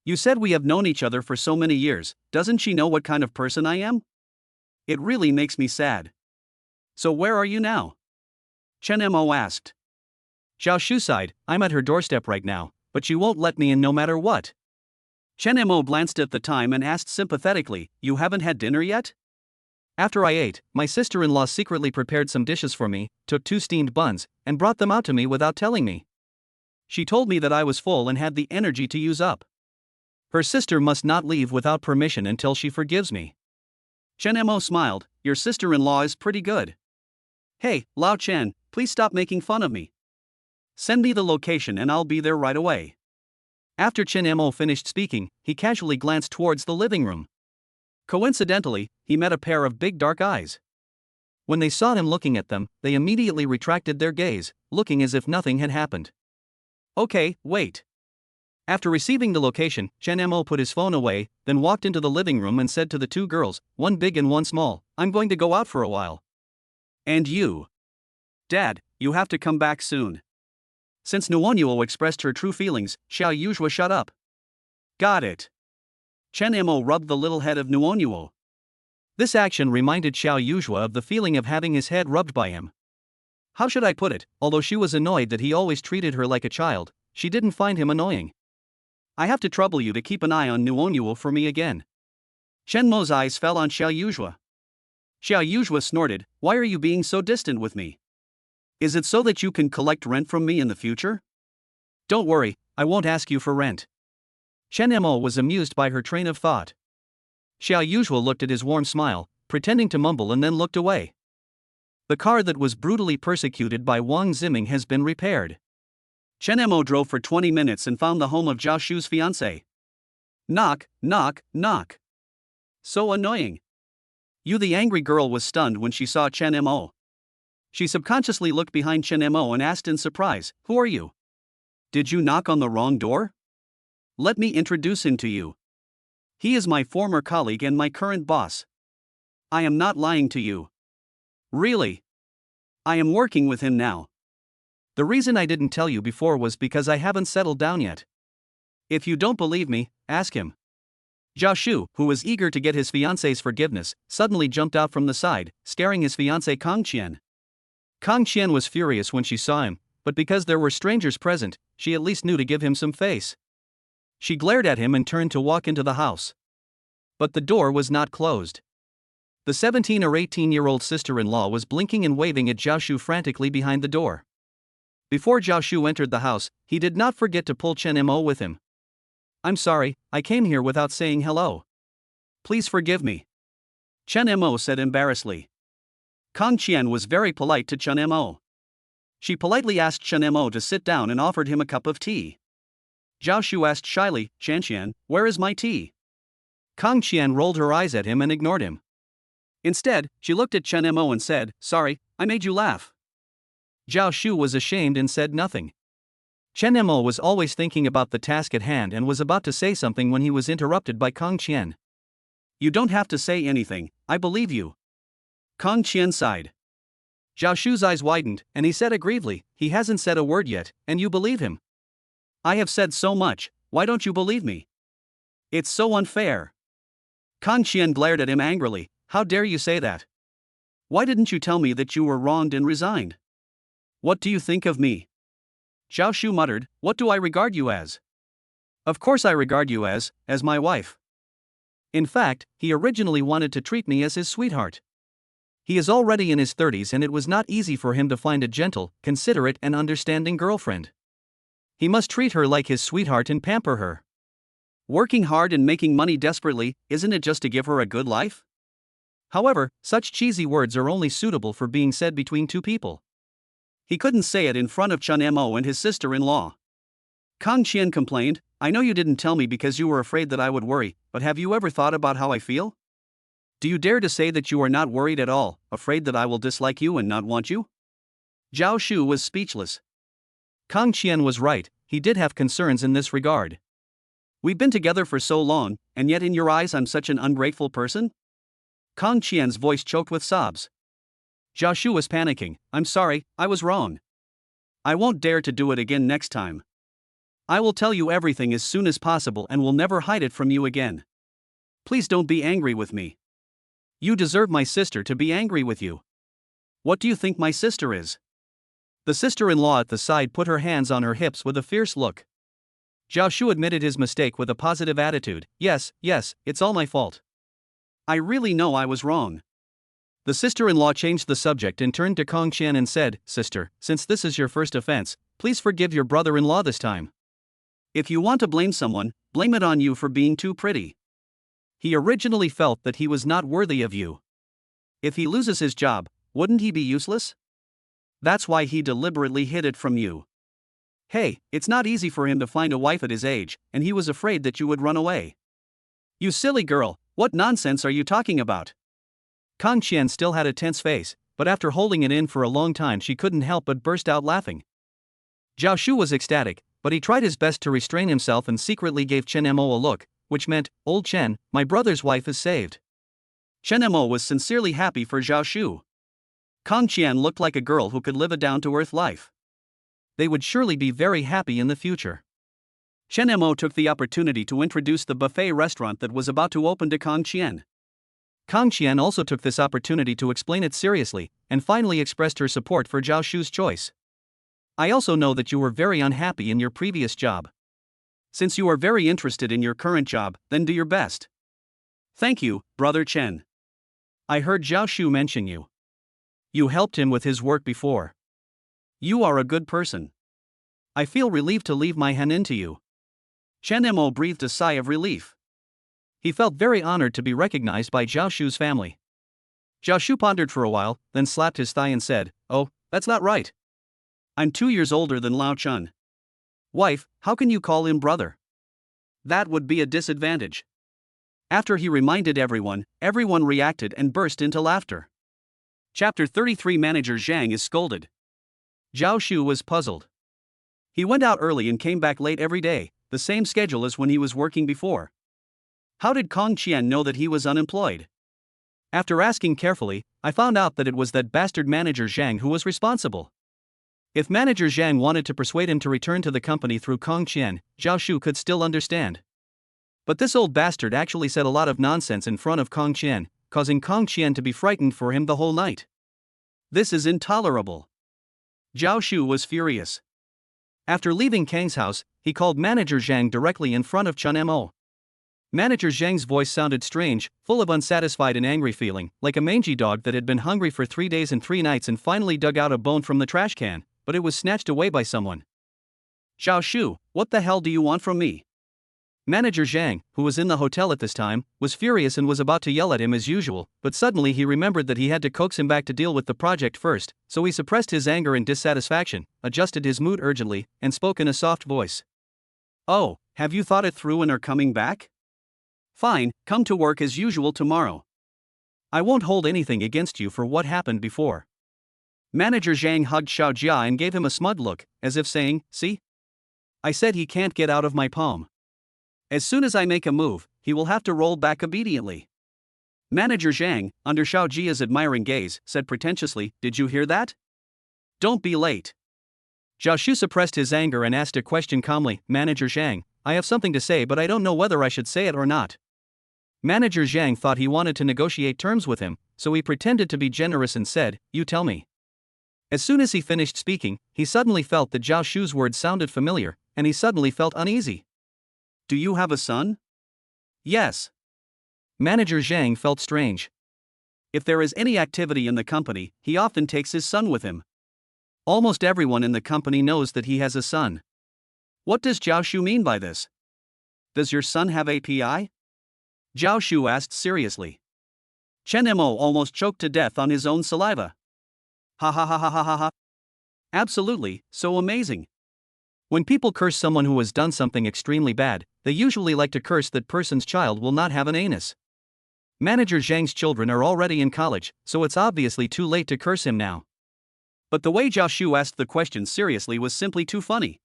You said we have known each other for so many years, doesn't she know what kind of person I am? It really makes me sad. So where are you now? Chen Mo asked. Zhao Shu sighed, I'm at her doorstep right now, but she won't let me in no matter what. Chen Mo glanced at the time and asked sympathetically, You haven't had dinner yet? After I ate, my sister-in-law secretly prepared some dishes for me, took 2 steamed buns, and brought them out to me without telling me. She told me that I was full and had the energy to use up. Her sister must not leave without permission until she forgives me. Chen Mo smiled, Your sister-in-law is pretty good. Hey, Lao Chen, please stop making fun of me. Send me the location and I'll be there right away. After Chen Mo finished speaking, he casually glanced towards the living room. Coincidentally, he met a pair of big dark eyes. When they saw him looking at them, they immediately retracted their gaze, looking as if nothing had happened. Okay, wait. After receiving the location, Chen Mo put his phone away, then walked into the living room and said to the 2 girls, one big and one small, I'm going to go out for a while. And you? Dad, you have to come back soon. Since Nuonyuo expressed her true feelings, Xiao Yuzhua shut up. Got it. Chen Mo rubbed the little head of Nuonyuo. This action reminded Xiao Yuzhua of the feeling of having his head rubbed by him. How should I put it, although she was annoyed that he always treated her like a child, she didn't find him annoying. I have to trouble you to keep an eye on Nuonyuo for me again. Chen Mo's eyes fell on Xiao Yuzhua. Xiao Yuzhua snorted, Why are you being so distant with me? Is it so that you can collect rent from me in the future? Don't worry, I won't ask you for rent. Chen Mo was amused by her train of thought. Xiao Yuzhua looked at his warm smile, pretending to mumble and then looked away. The car that was brutally persecuted by Wang Ziming has been repaired. Chen Mo drove for 20 minutes and found the home of Zhao Shu's fiancée. Knock, knock, knock. So annoying. The angry girl was stunned when she saw Chen Mo. She subconsciously looked behind Chen Mo and asked in surprise, Who are you? Did you knock on the wrong door? Let me introduce him to you. He is my former colleague and my current boss. I am not lying to you. Really? I am working with him now. The reason I didn't tell you before was because I haven't settled down yet. If you don't believe me, ask him. Zhao Shu, who was eager to get his fiancée's forgiveness, suddenly jumped out from the side, scaring his fiancée Kong Qian. Kong Qian was furious when she saw him, but because there were strangers present, she at least knew to give him some face. She glared at him and turned to walk into the house. But the door was not closed. The 17 or 18-year-old sister-in-law was blinking and waving at Zhao Shu frantically behind the door. Before Zhao Shu entered the house, he did not forget to pull Chen Mo with him. I'm sorry, I came here without saying hello. Please forgive me. Chen Mo said embarrassedly. Kong Qian was very polite to Chen Mo. She politely asked Chen Mo to sit down and offered him a cup of tea. Zhao Shu asked shyly, Qianqian, where is my tea? Kong Qian rolled her eyes at him and ignored him. Instead, she looked at Chen Mo and said, Sorry, I made you laugh. Zhao Shu was ashamed and said nothing. Chen Mo was always thinking about the task at hand and was about to say something when he was interrupted by Kong Qian. You don't have to say anything, I believe you. Kong Qian sighed. Zhao Shu's eyes widened, and he said aggrievedly, He hasn't said a word yet, and you believe him. I have said so much, why don't you believe me? It's so unfair. Kong Qian glared at him angrily, How dare you say that? Why didn't you tell me that you were wronged and resigned? What do you think of me? Zhao Shu muttered, what do I regard you as? Of course I regard you as my wife. In fact, he originally wanted to treat me as his sweetheart. He is already in his 30s and it was not easy for him to find a gentle, considerate and understanding girlfriend. He must treat her like his sweetheart and pamper her. Working hard and making money desperately, isn't it just to give her a good life? However, such cheesy words are only suitable for being said between two people. He couldn't say it in front of Chen Mo and his sister-in-law. Kong Qian complained, I know you didn't tell me because you were afraid that I would worry, but have you ever thought about how I feel? Do you dare to say that you are not worried at all, afraid that I will dislike you and not want you? Zhao Shu was speechless. Kong Qian was right, he did have concerns in this regard. We've been together for so long, and yet in your eyes I'm such an ungrateful person? Kong Qian's voice choked with sobs. Zhao Shu was panicking, I'm sorry, I was wrong. I won't dare to do it again next time. I will tell you everything as soon as possible and will never hide it from you again. Please don't be angry with me. You deserve my sister to be angry with you. What do you think my sister is? The sister-in-law at the side put her hands on her hips with a fierce look. Zhao Shu admitted his mistake with a positive attitude, yes, it's all my fault. I really know I was wrong. The sister-in-law changed the subject and turned to Kong Qian and said, Sister, since this is your first offense, please forgive your brother-in-law this time. If you want to blame someone, blame it on you for being too pretty. He originally felt that he was not worthy of you. If he loses his job, wouldn't he be useless? That's why he deliberately hid it from you. Hey, it's not easy for him to find a wife at his age, and he was afraid that you would run away. You silly girl, what nonsense are you talking about? Kong Qian still had a tense face, but after holding it in for a long time she couldn't help but burst out laughing. Zhao Shu was ecstatic, but he tried his best to restrain himself and secretly gave Chen Mo a look, which meant, Old Chen, my brother's wife is saved. Chen Mo was sincerely happy for Zhao Shu. Kong Qian looked like a girl who could live a down-to-earth life. They would surely be very happy in the future. Chen Mo took the opportunity to introduce the buffet restaurant that was about to open to Kong Qian. Kong Qian also took this opportunity to explain it seriously, and finally expressed her support for Zhao Shu's choice. I also know that you were very unhappy in your previous job. Since you are very interested in your current job, then do your best. Thank you, Brother Chen. I heard Zhao Shu mention you. You helped him with his work before. You are a good person. I feel relieved to leave my Hanin to you. Chen Mo breathed a sigh of relief. He felt very honored to be recognized by Zhao Shu's family. Zhao Shu pondered for a while, then slapped his thigh and said, Oh, that's not right. I'm 2 years older than Lao Chun. Wife, how can you call him brother? That would be a disadvantage. After he reminded everyone reacted and burst into laughter. Chapter 33 Manager Zhang is scolded. Zhao Shu was puzzled. He went out early and came back late every day, the same schedule as when he was working before. How did Kong Qian know that he was unemployed? After asking carefully, I found out that it was that bastard Manager Zhang who was responsible. If Manager Zhang wanted to persuade him to return to the company through Kong Qian, Zhao Shu could still understand. But this old bastard actually said a lot of nonsense in front of Kong Qian, causing Kong Qian to be frightened for him the whole night. This is intolerable. Zhao Shu was furious. After leaving Kang's house, he called Manager Zhang directly in front of Chen Mo. Manager Zhang's voice sounded strange, full of unsatisfied and angry feeling, like a mangy dog that had been hungry for 3 days and 3 nights and finally dug out a bone from the trash can, but it was snatched away by someone. Zhao Shu, what the hell do you want from me? Manager Zhang, who was in the hotel at this time, was furious and was about to yell at him as usual, but suddenly he remembered that he had to coax him back to deal with the project first, so he suppressed his anger and dissatisfaction, adjusted his mood urgently, and spoke in a soft voice. Oh, have you thought it through and are coming back? Fine, come to work as usual tomorrow. I won't hold anything against you for what happened before. Manager Zhang hugged Xiao Jia and gave him a smug look, as if saying, see? I said he can't get out of my palm. As soon as I make a move, he will have to roll back obediently. Manager Zhang, under Xiao Jia's admiring gaze, said pretentiously, did you hear that? Don't be late. Zhao Shu suppressed his anger and asked a question calmly, Manager Zhang, I have something to say but I don't know whether I should say it or not. Manager Zhang thought he wanted to negotiate terms with him, so he pretended to be generous and said, "You tell me." As soon as he finished speaking, he suddenly felt that Zhao Shu's words sounded familiar, and he suddenly felt uneasy. "Do you have a son?" "Yes." Manager Zhang felt strange. If there is any activity in the company, he often takes his son with him. Almost everyone in the company knows that he has a son. What does Zhao Shu mean by this? Does your son have API? Zhao Shu asked seriously. Chen Mo almost choked to death on his own saliva. Ha ha ha ha ha ha ha. Absolutely, so amazing. When people curse someone who has done something extremely bad, they usually like to curse that person's child will not have an anus. Manager Zhang's children are already in college, so it's obviously too late to curse him now. But the way Zhao Shu asked the question seriously was simply too funny.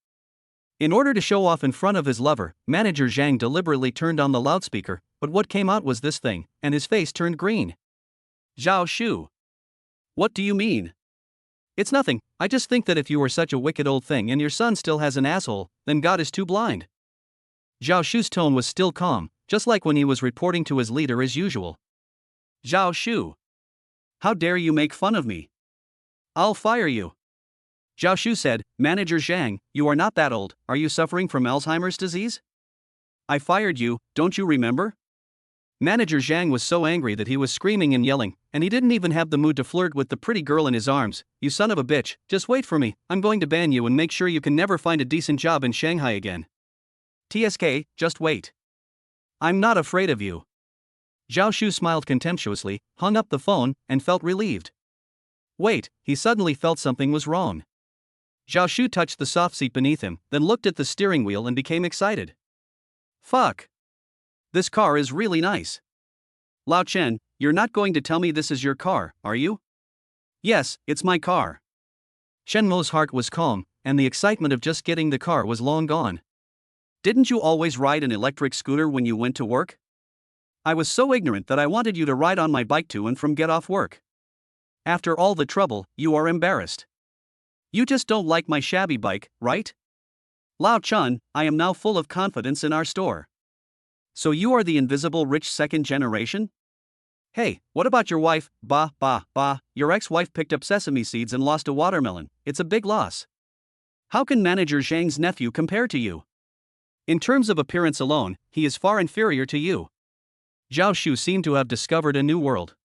In order to show off in front of his lover, Manager Zhang deliberately turned on the loudspeaker, but what came out was this thing, and his face turned green. Zhao Shu. What do you mean? It's nothing, I just think that if you are such a wicked old thing and your son still has an asshole, then God is too blind. Zhao Shu's tone was still calm, just like when he was reporting to his leader as usual. Zhao Shu. How dare you make fun of me? I'll fire you. Zhao Shu said, Manager Zhang, you are not that old, are you suffering from Alzheimer's disease? I fired you, don't you remember? Manager Zhang was so angry that he was screaming and yelling, and he didn't even have the mood to flirt with the pretty girl in his arms. You son of a bitch, just wait for me, I'm going to ban you and make sure you can never find a decent job in Shanghai again. TSK, just wait. I'm not afraid of you. Zhao Shu smiled contemptuously, hung up the phone, and felt relieved. Wait, he suddenly felt something was wrong. Zhao Shu touched the soft seat beneath him, then looked at the steering wheel and became excited. Fuck. This car is really nice. Lao Chen, you're not going to tell me this is your car, are you? Yes, it's my car. Chen Mo's heart was calm, and the excitement of just getting the car was long gone. Didn't you always ride an electric scooter when you went to work? I was so ignorant that I wanted you to ride on my bike to and from get off work. After all the trouble, you are embarrassed. You just don't like my shabby bike, right? Lao Chun, I am now full of confidence in our store. So you are the invisible rich second generation? Hey, what about your wife? Bah, your ex-wife picked up sesame seeds and lost a watermelon, it's a big loss. How can Manager Zhang's nephew compare to you? In terms of appearance alone, he is far inferior to you. Zhao Shu seemed to have discovered a new world.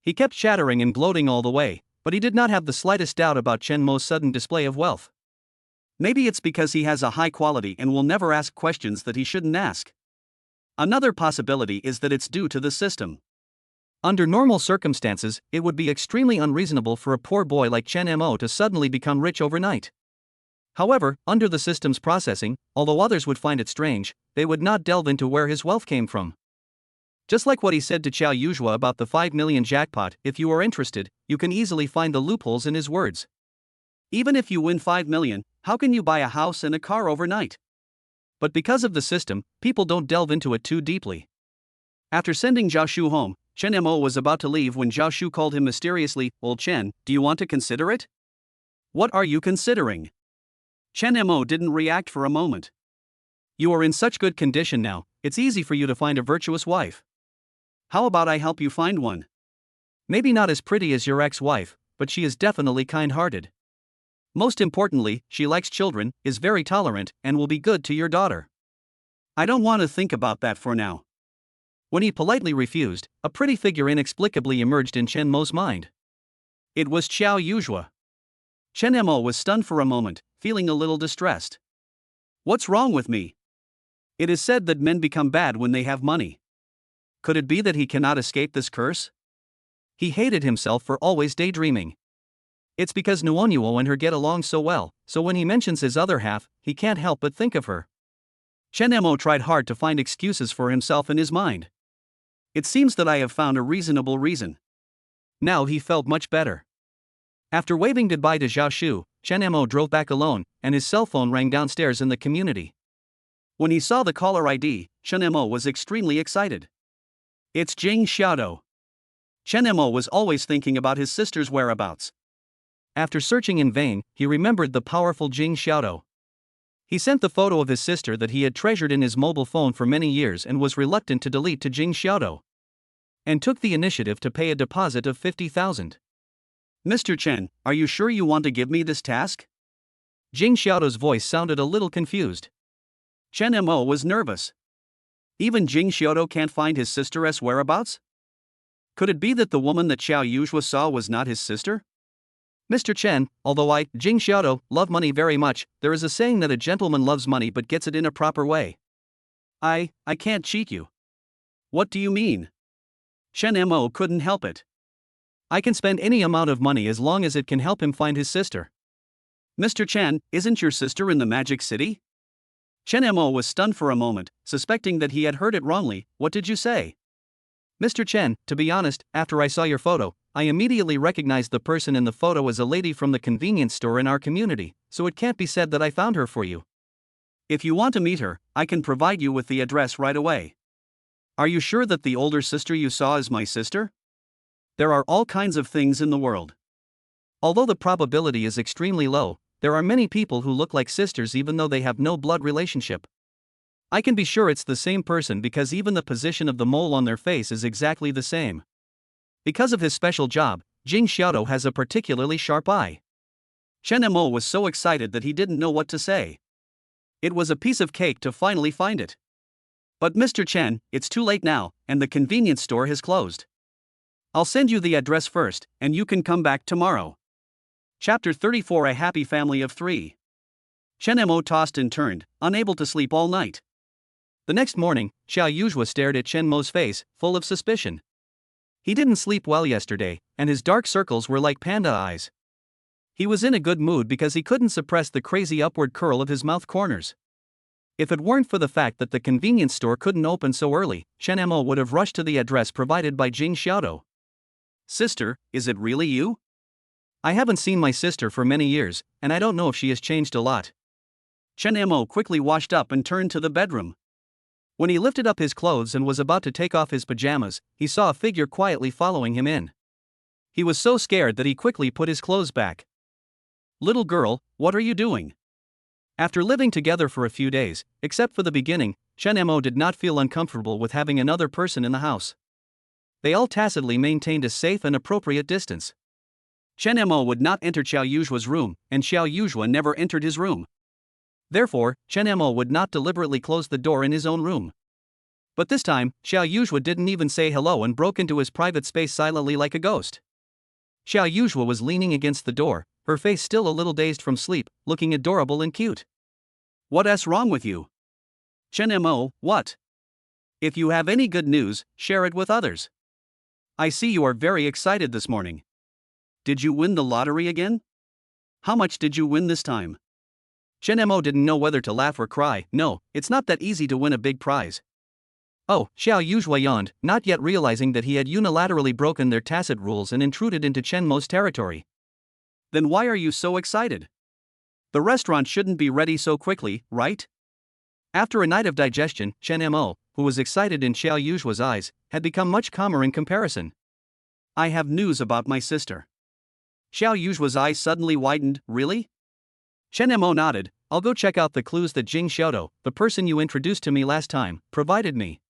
He kept chattering and gloating all the way, but he did not have the slightest doubt about Chen Mo's sudden display of wealth. Maybe it's because he has a high quality and will never ask questions that he shouldn't ask. Another possibility is that it's due to the system. Under normal circumstances, it would be extremely unreasonable for a poor boy like Chen Mo to suddenly become rich overnight. However, under the system's processing, although others would find it strange, they would not delve into where his wealth came from. Just like what he said to Qiao Yuzhua about the 5 million jackpot, if you are interested, you can easily find the loopholes in his words. Even if you win 5 million, how can you buy a house and a car overnight? But because of the system, people don't delve into it too deeply. After sending Zhao Shu home, Chen Mo was about to leave when Zhao Shu called him mysteriously, Old Chen, do you want to consider it? What are you considering? Chen Mo didn't react for a moment. You are in such good condition now, it's easy for you to find a virtuous wife. How about I help you find one? Maybe not as pretty as your ex-wife, but she is definitely kind-hearted. Most importantly, she likes children, is very tolerant, and will be good to your daughter. I don't want to think about that for now. When he politely refused, a pretty figure inexplicably emerged in Chen Mo's mind. It was Qiao Yuzhua. Chen Mo was stunned for a moment, feeling a little distressed. What's wrong with me? It is said that men become bad when they have money. Could it be that he cannot escape this curse? He hated himself for always daydreaming. It's because Nuonyuo and her get along so well, so when he mentions his other half, he can't help but think of her. Chen Mo tried hard to find excuses for himself in his mind. It seems that I have found a reasonable reason. Now he felt much better. After waving goodbye to Zhao Shu, Chen Mo drove back alone, and his cell phone rang downstairs in the community. When he saw the caller ID, Chen Mo was extremely excited. It's Jing Xiaodou. Chen Mo was always thinking about his sister's whereabouts. After searching in vain, he remembered the powerful Jing Xiaodou. He sent the photo of his sister that he had treasured in his mobile phone for many years and was reluctant to delete to Jing Xiaodou. and took the initiative to pay a deposit of 50,000. Mr. Chen, are you sure you want to give me this task? Jing Xiaodo's voice sounded a little confused. Chen Mo was nervous. Even Jing Xiaodo can't find his sister's whereabouts? Could it be that the woman that Xiao Yuzhua saw was not his sister? Mr. Chen, although I, Jing Xiaodo, love money very much, there is a saying that a gentleman loves money but gets it in a proper way. I can't cheat you. What do you mean? Chen Mo couldn't help it. I can spend any amount of money as long as it can help him find his sister. Mr. Chen, isn't your sister in the Magic City? Chen Mo was stunned for a moment, suspecting that he had heard it wrongly. What did you say? Mr. Chen, to be honest, after I saw your photo, I immediately recognized the person in the photo as a lady from the convenience store in our community, so it can't be said that I found her for you. If you want to meet her, I can provide you with the address right away. Are you sure that the older sister you saw is my sister? There are all kinds of things in the world. Although the probability is extremely low, there are many people who look like sisters even though they have no blood relationship. I can be sure it's the same person because even the position of the mole on their face is exactly the same. Because of his special job, Jing Xiaodo has a particularly sharp eye. Chen Mo was so excited that he didn't know what to say. It was a piece of cake to finally find it. But Mr. Chen, it's too late now, and the convenience store has closed. I'll send you the address first, and you can come back tomorrow. Chapter 34 A Happy Family of 3. Chen Mo tossed and turned, unable to sleep all night. The next morning, Xiao Yuzhua stared at Chen Mo's face, full of suspicion. He didn't sleep well yesterday, and his dark circles were like panda eyes. He was in a good mood because he couldn't suppress the crazy upward curl of his mouth corners. If it weren't for the fact that the convenience store couldn't open so early, Chen Mo would have rushed to the address provided by Jing Xiaodo. Sister, is it really you? I haven't seen my sister for many years, and I don't know if she has changed a lot. Chen Mo quickly washed up and turned to the bedroom. When he lifted up his clothes and was about to take off his pajamas, he saw a figure quietly following him in. He was so scared that he quickly put his clothes back. Little girl, what are you doing? After living together for a few days, except for the beginning, Chen Mo did not feel uncomfortable with having another person in the house. They all tacitly maintained a safe and appropriate distance. Chen Mo would not enter Xiao Yuzhua's room, and Xiao Yuzhua never entered his room. Therefore, Chen Mo would not deliberately close the door in his own room. But this time, Xiao Yuzhua didn't even say hello and broke into his private space silently like a ghost. Xiao Yuzhua was leaning against the door, her face still a little dazed from sleep, looking adorable and cute. What's wrong with you? Chen Mo, what? If you have any good news, share it with others. I see you are very excited this morning. Did you win the lottery again? How much did you win this time? Chen Mo didn't know whether to laugh or cry. No, it's not that easy to win a big prize. Oh, Xiao Yuzhua yawned, not yet realizing that he had unilaterally broken their tacit rules and intruded into Chen Mo's territory. Then why are you so excited? The restaurant shouldn't be ready so quickly, right? After a night of digestion, Chen Mo, who was excited in Xiao Yuzhua's eyes, had become much calmer in comparison. I have news about my sister. Xiao Yuzhua's eyes suddenly widened. Really? Chen Mo nodded. I'll go check out the clues that Jing Xiaodo, the person you introduced to me last time, provided me.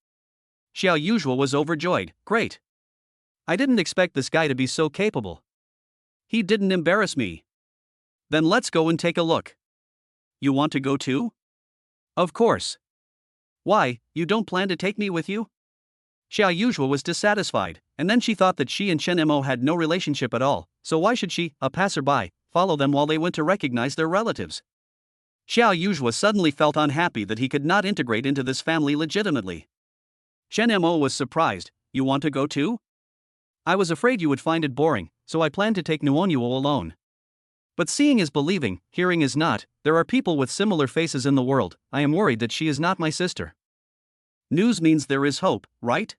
Xiao Yuzhua was overjoyed. Great. I didn't expect this guy to be so capable. He didn't embarrass me. Then let's go and take a look. You want to go too? Of course. Why, you don't plan to take me with you? Xiao Yuzhua was dissatisfied, and then she thought that she and Chen Mo had no relationship at all, so why should she, a passerby, follow them while they went to recognize their relatives? Xiao Yuzhua suddenly felt unhappy that he could not integrate into this family legitimately. Chen Mo was surprised. You want to go too? I was afraid you would find it boring, so I planned to take Nuonyuo alone. But seeing is believing, hearing is not. There are people with similar faces in the world. I am worried that she is not my sister. News means there is hope, right?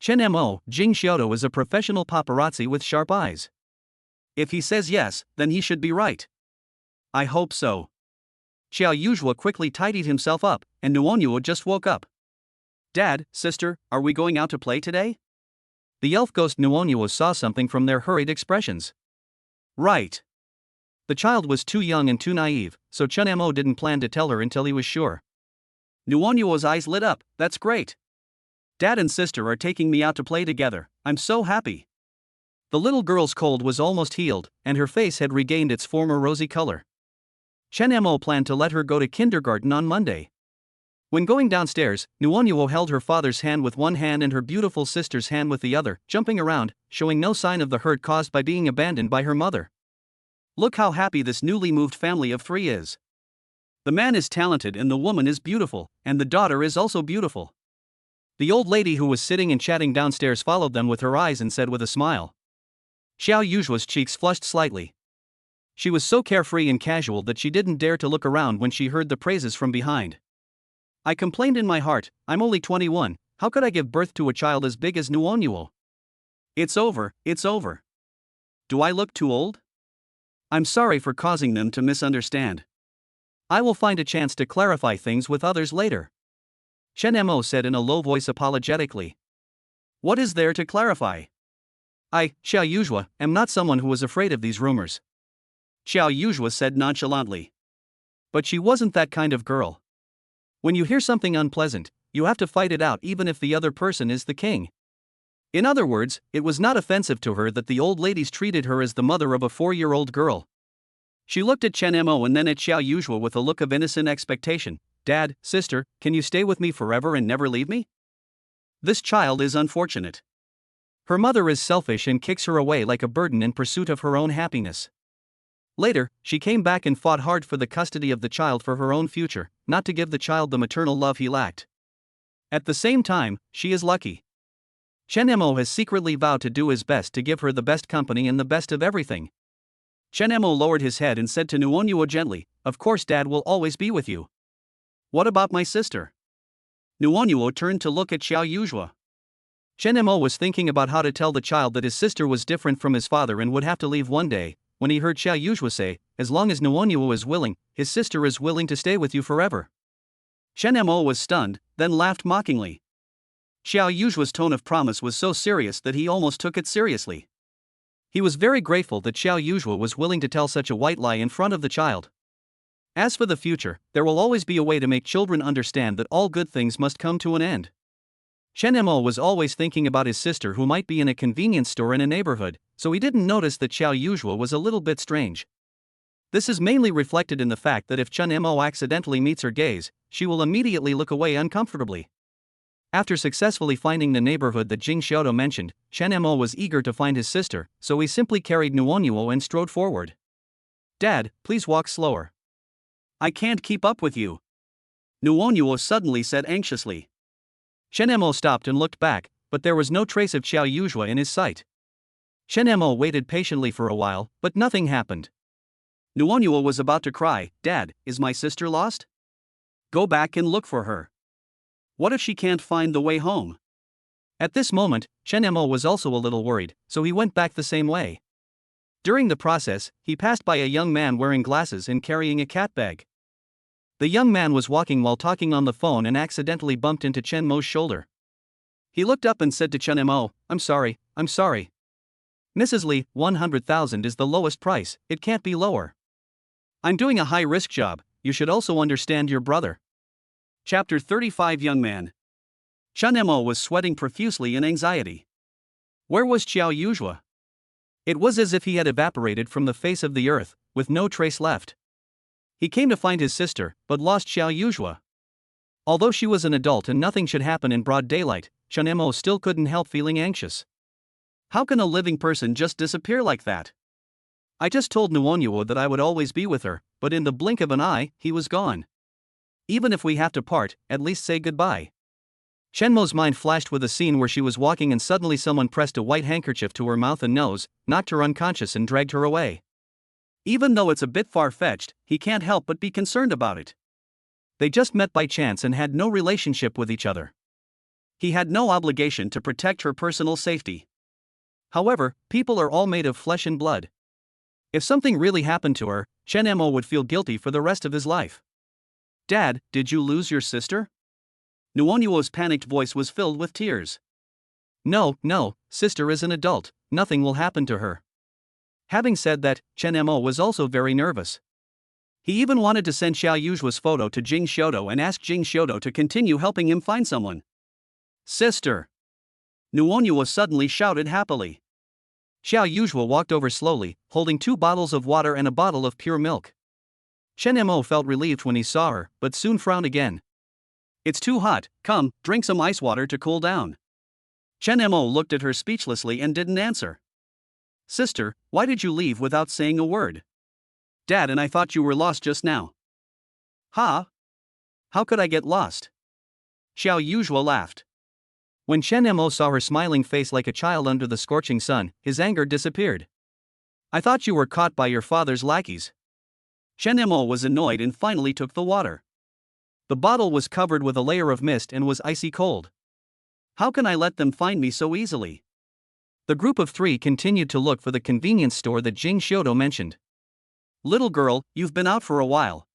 Chen Mo, Jing Xiaodo is a professional paparazzi with sharp eyes. If he says yes, then he should be right. I hope so. Xiao Yuzhua quickly tidied himself up, and Nuonyuo just woke up. Dad, sister, are we going out to play today? The elf ghost Nuonyuo saw something from their hurried expressions. Right. The child was too young and too naive, so Chen Mo didn't plan to tell her until he was sure. Nuonyuo's eyes lit up. That's great. Dad and sister are taking me out to play together, I'm so happy. The little girl's cold was almost healed, and her face had regained its former rosy color. Chen Mo planned to let her go to kindergarten on Monday. When going downstairs, Nuonyuo held her father's hand with one hand and her beautiful sister's hand with the other, jumping around, showing no sign of the hurt caused by being abandoned by her mother. Look how happy this newly moved family of 3 is. The man is talented and the woman is beautiful, and the daughter is also beautiful. The old lady who was sitting and chatting downstairs followed them with her eyes and said with a smile. Xiao Yujua's cheeks flushed slightly. She was so carefree and casual that she didn't dare to look around when she heard the praises from behind. I complained in my heart, I'm only 21, how could I give birth to a child as big as Nuonyuo? It's over, it's over. Do I look too old? I'm sorry for causing them to misunderstand. I will find a chance to clarify things with others later. Chen Mo said in a low voice apologetically. What is there to clarify? I, Xiao Yuzhua, am not someone who was afraid of these rumors. Xiao Yuzhua said nonchalantly. But she wasn't that kind of girl. When you hear something unpleasant, you have to fight it out even if the other person is the king. In other words, it was not offensive to her that the old ladies treated her as the mother of a 4-year-old girl. She looked at Chen Mo and then at Xiao Yuzhua with a look of innocent expectation. Dad, sister, can you stay with me forever and never leave me? This child is unfortunate. Her mother is selfish and kicks her away like a burden in pursuit of her own happiness. Later, she came back and fought hard for the custody of the child for her own future, not to give the child the maternal love he lacked. At the same time, she is lucky. Chen Mo has secretly vowed to do his best to give her the best company and the best of everything. Chen Mo lowered his head and said to Nuonyuo gently, of course Dad will always be with you. What about my sister? Nuonyuo turned to look at Xiao Yuzhua. Chen Mo was thinking about how to tell the child that his sister was different from his father and would have to leave one day, when he heard Xiao Yuzhua say, as long as Nuonyuo is willing, his sister is willing to stay with you forever. Chen Mo was stunned, then laughed mockingly. Xiao Yuzhua's tone of promise was so serious that he almost took it seriously. He was very grateful that Xiao Yuzhua was willing to tell such a white lie in front of the child. As for the future, there will always be a way to make children understand that all good things must come to an end. Chen Mo was always thinking about his sister who might be in a convenience store in a neighborhood, so he didn't notice that Xiao Yuzhua was a little bit strange. This is mainly reflected in the fact that if Chen Mo accidentally meets her gaze, she will immediately look away uncomfortably. After successfully finding the neighborhood that Jing Xiaodo mentioned, Chen Mo was eager to find his sister, so he simply carried Nuonyuo and strode forward. Dad, please walk slower. I can't keep up with you. Nuonyuo suddenly said anxiously. Chen Mo stopped and looked back, but there was no trace of Xiao Yuzhua in his sight. Chen Mo waited patiently for a while, but nothing happened. Nuonyuo was about to cry, Dad, is my sister lost? Go back and look for her. What if she can't find the way home? At this moment, Chen Mo was also a little worried, so he went back the same way. During the process, he passed by a young man wearing glasses and carrying a cat bag. The young man was walking while talking on the phone and accidentally bumped into Chen Mo's shoulder. He looked up and said to Chen Mo, I'm sorry. Mrs. Li, 100,000 is the lowest price, it can't be lower. I'm doing a high-risk job, you should also understand your brother. Chapter 35 Young Man. Chen Mo was sweating profusely in anxiety. Where was Xiao Yuzhua? It was as if he had evaporated from the face of the earth, with no trace left. He came to find his sister, but lost Xiao Yuzhua. Although she was an adult and nothing should happen in broad daylight, Chen Mo still couldn't help feeling anxious. How can a living person just disappear like that? I just told Nuonyuo that I would always be with her, but in the blink of an eye, he was gone. Even if we have to part, at least say goodbye. Chen Mo's mind flashed with a scene where she was walking and suddenly someone pressed a white handkerchief to her mouth and nose, knocked her unconscious and dragged her away. Even though it's a bit far-fetched, he can't help but be concerned about it. They just met by chance and had no relationship with each other. He had no obligation to protect her personal safety. However, people are all made of flesh and blood. If something really happened to her, Chen Mo would feel guilty for the rest of his life. Dad, did you lose your sister? Nuonyuo's panicked voice was filled with tears. No, sister is an adult, nothing will happen to her. Having said that, Chen Mo was also very nervous. He even wanted to send Xiao Yuzhua's photo to Jing Xiaodo and ask Jing Xiaodo to continue helping him find someone. Sister! Nuonyuo suddenly shouted happily. Xiao Yuzhuo walked over slowly, holding 2 bottles of water and a bottle of pure milk. Chen Mo felt relieved when he saw her, but soon frowned again. It's too hot, come, drink some ice water to cool down. Chen Mo looked at her speechlessly and didn't answer. Sister, why did you leave without saying a word? Dad and I thought you were lost just now. Ha? How could I get lost? Xiao Yuzhuo laughed. When Chen Mo saw her smiling face like a child under the scorching sun, his anger disappeared. I thought you were caught by your father's lackeys. Chen Mo was annoyed and finally took the water. The bottle was covered with a layer of mist and was icy cold. How can I let them find me so easily? The group of 3 continued to look for the convenience store that Jing Xiaodo mentioned. Little girl, you've been out for a while.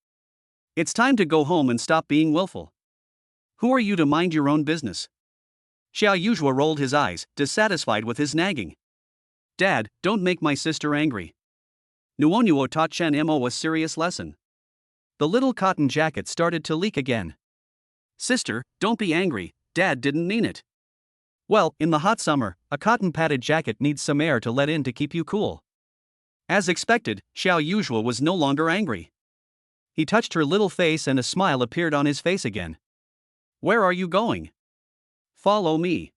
It's time to go home and stop being willful. Who are you to mind your own business? Xiao Yuzhuo rolled his eyes, dissatisfied with his nagging. Dad, don't make my sister angry. Nuonyuo taught Chen Mo a serious lesson. The little cotton jacket started to leak again. Sister, don't be angry, Dad didn't mean it. Well, in the hot summer, a cotton padded jacket needs some air to let in to keep you cool. As expected, Xiao Yuzhuo was no longer angry. He touched her little face and a smile appeared on his face again. Where are you going? Follow me.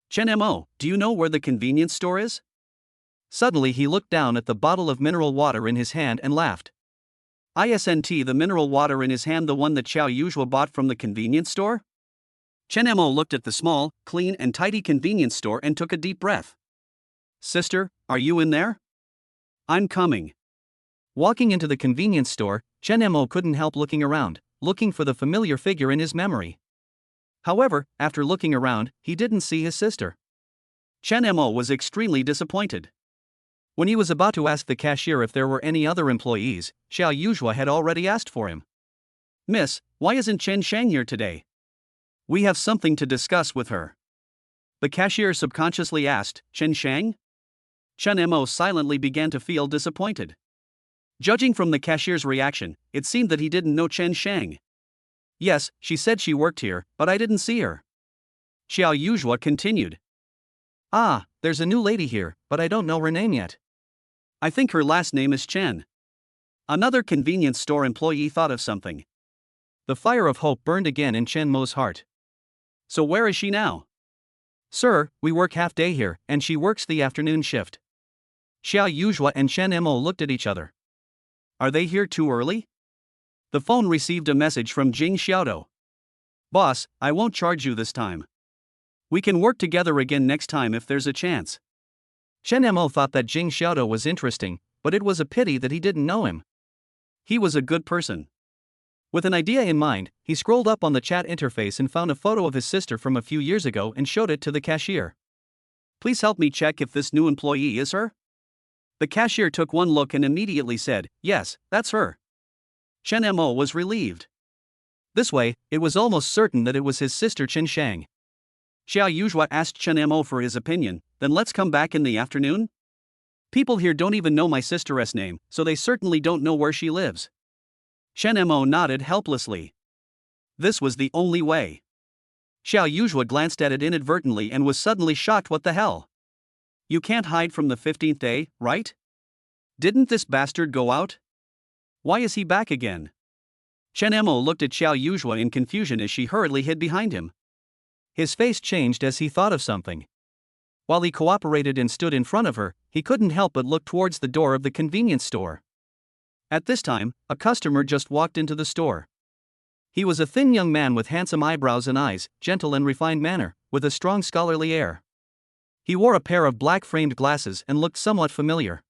Chen Mo, do you know where the convenience store is? Suddenly he looked down at the bottle of mineral water in his hand and laughed. Isn't the mineral water in his hand the one that Xiao Yuzhuo bought from the convenience store? Chen Mo looked at the small, clean and tidy convenience store and took a deep breath. Sister, are you in there? I'm coming. Walking into the convenience store, Chen Mo couldn't help looking around, looking for the familiar figure in his memory. However, after looking around, he didn't see his sister. Chen Mo was extremely disappointed. When he was about to ask the cashier if there were any other employees, Xiao Yuzhuo had already asked for him. Miss, why isn't Chen Shang here today? We have something to discuss with her. The cashier subconsciously asked, Chen Shang? Chen Mo silently began to feel disappointed. Judging from the cashier's reaction, it seemed that he didn't know Chen Shang. Yes, she said she worked here, but I didn't see her. Xiao Yuzhuo continued. Ah, there's a new lady here, but I don't know her name yet. I think her last name is Chen. Another convenience store employee thought of something. The fire of hope burned again in Chen Mo's heart. So where is she now? Sir, we work half day here, and she works the afternoon shift. Xiao Yuzhuo and Chen Mo looked at each other. Are they here too early? The phone received a message from Jing Xiaodo. Boss, I won't charge you this time. We can work together again next time if there's a chance. Chen Mo thought that Jing Xiaodo was interesting, but it was a pity that he didn't know him. He was a good person. With an idea in mind, he scrolled up on the chat interface and found a photo of his sister from a few years ago and showed it to the cashier. Please help me check if this new employee is her? The cashier took one look and immediately said, yes, that's her. Chen Mo was relieved. This way, it was almost certain that it was his sister Chen Shang. Xiao Yuzhuo asked Chen Mo for his opinion, then let's come back in the afternoon? People here don't even know my sister's name, so they certainly don't know where she lives. Chen Mo nodded helplessly. This was the only way. Xiao Yuzhuo glanced at it inadvertently and was suddenly shocked. What the hell? You can't hide from the 15th day, right? Didn't this bastard go out? Why is he back again? Chen Mo looked at Xiao Yuzhuo in confusion as she hurriedly hid behind him. His face changed as he thought of something. While he cooperated and stood in front of her, he couldn't help but look towards the door of the convenience store. At this time, a customer just walked into the store. He was a thin young man with handsome eyebrows and eyes, gentle and refined manner, with a strong scholarly air. He wore a pair of black-framed glasses and looked somewhat familiar.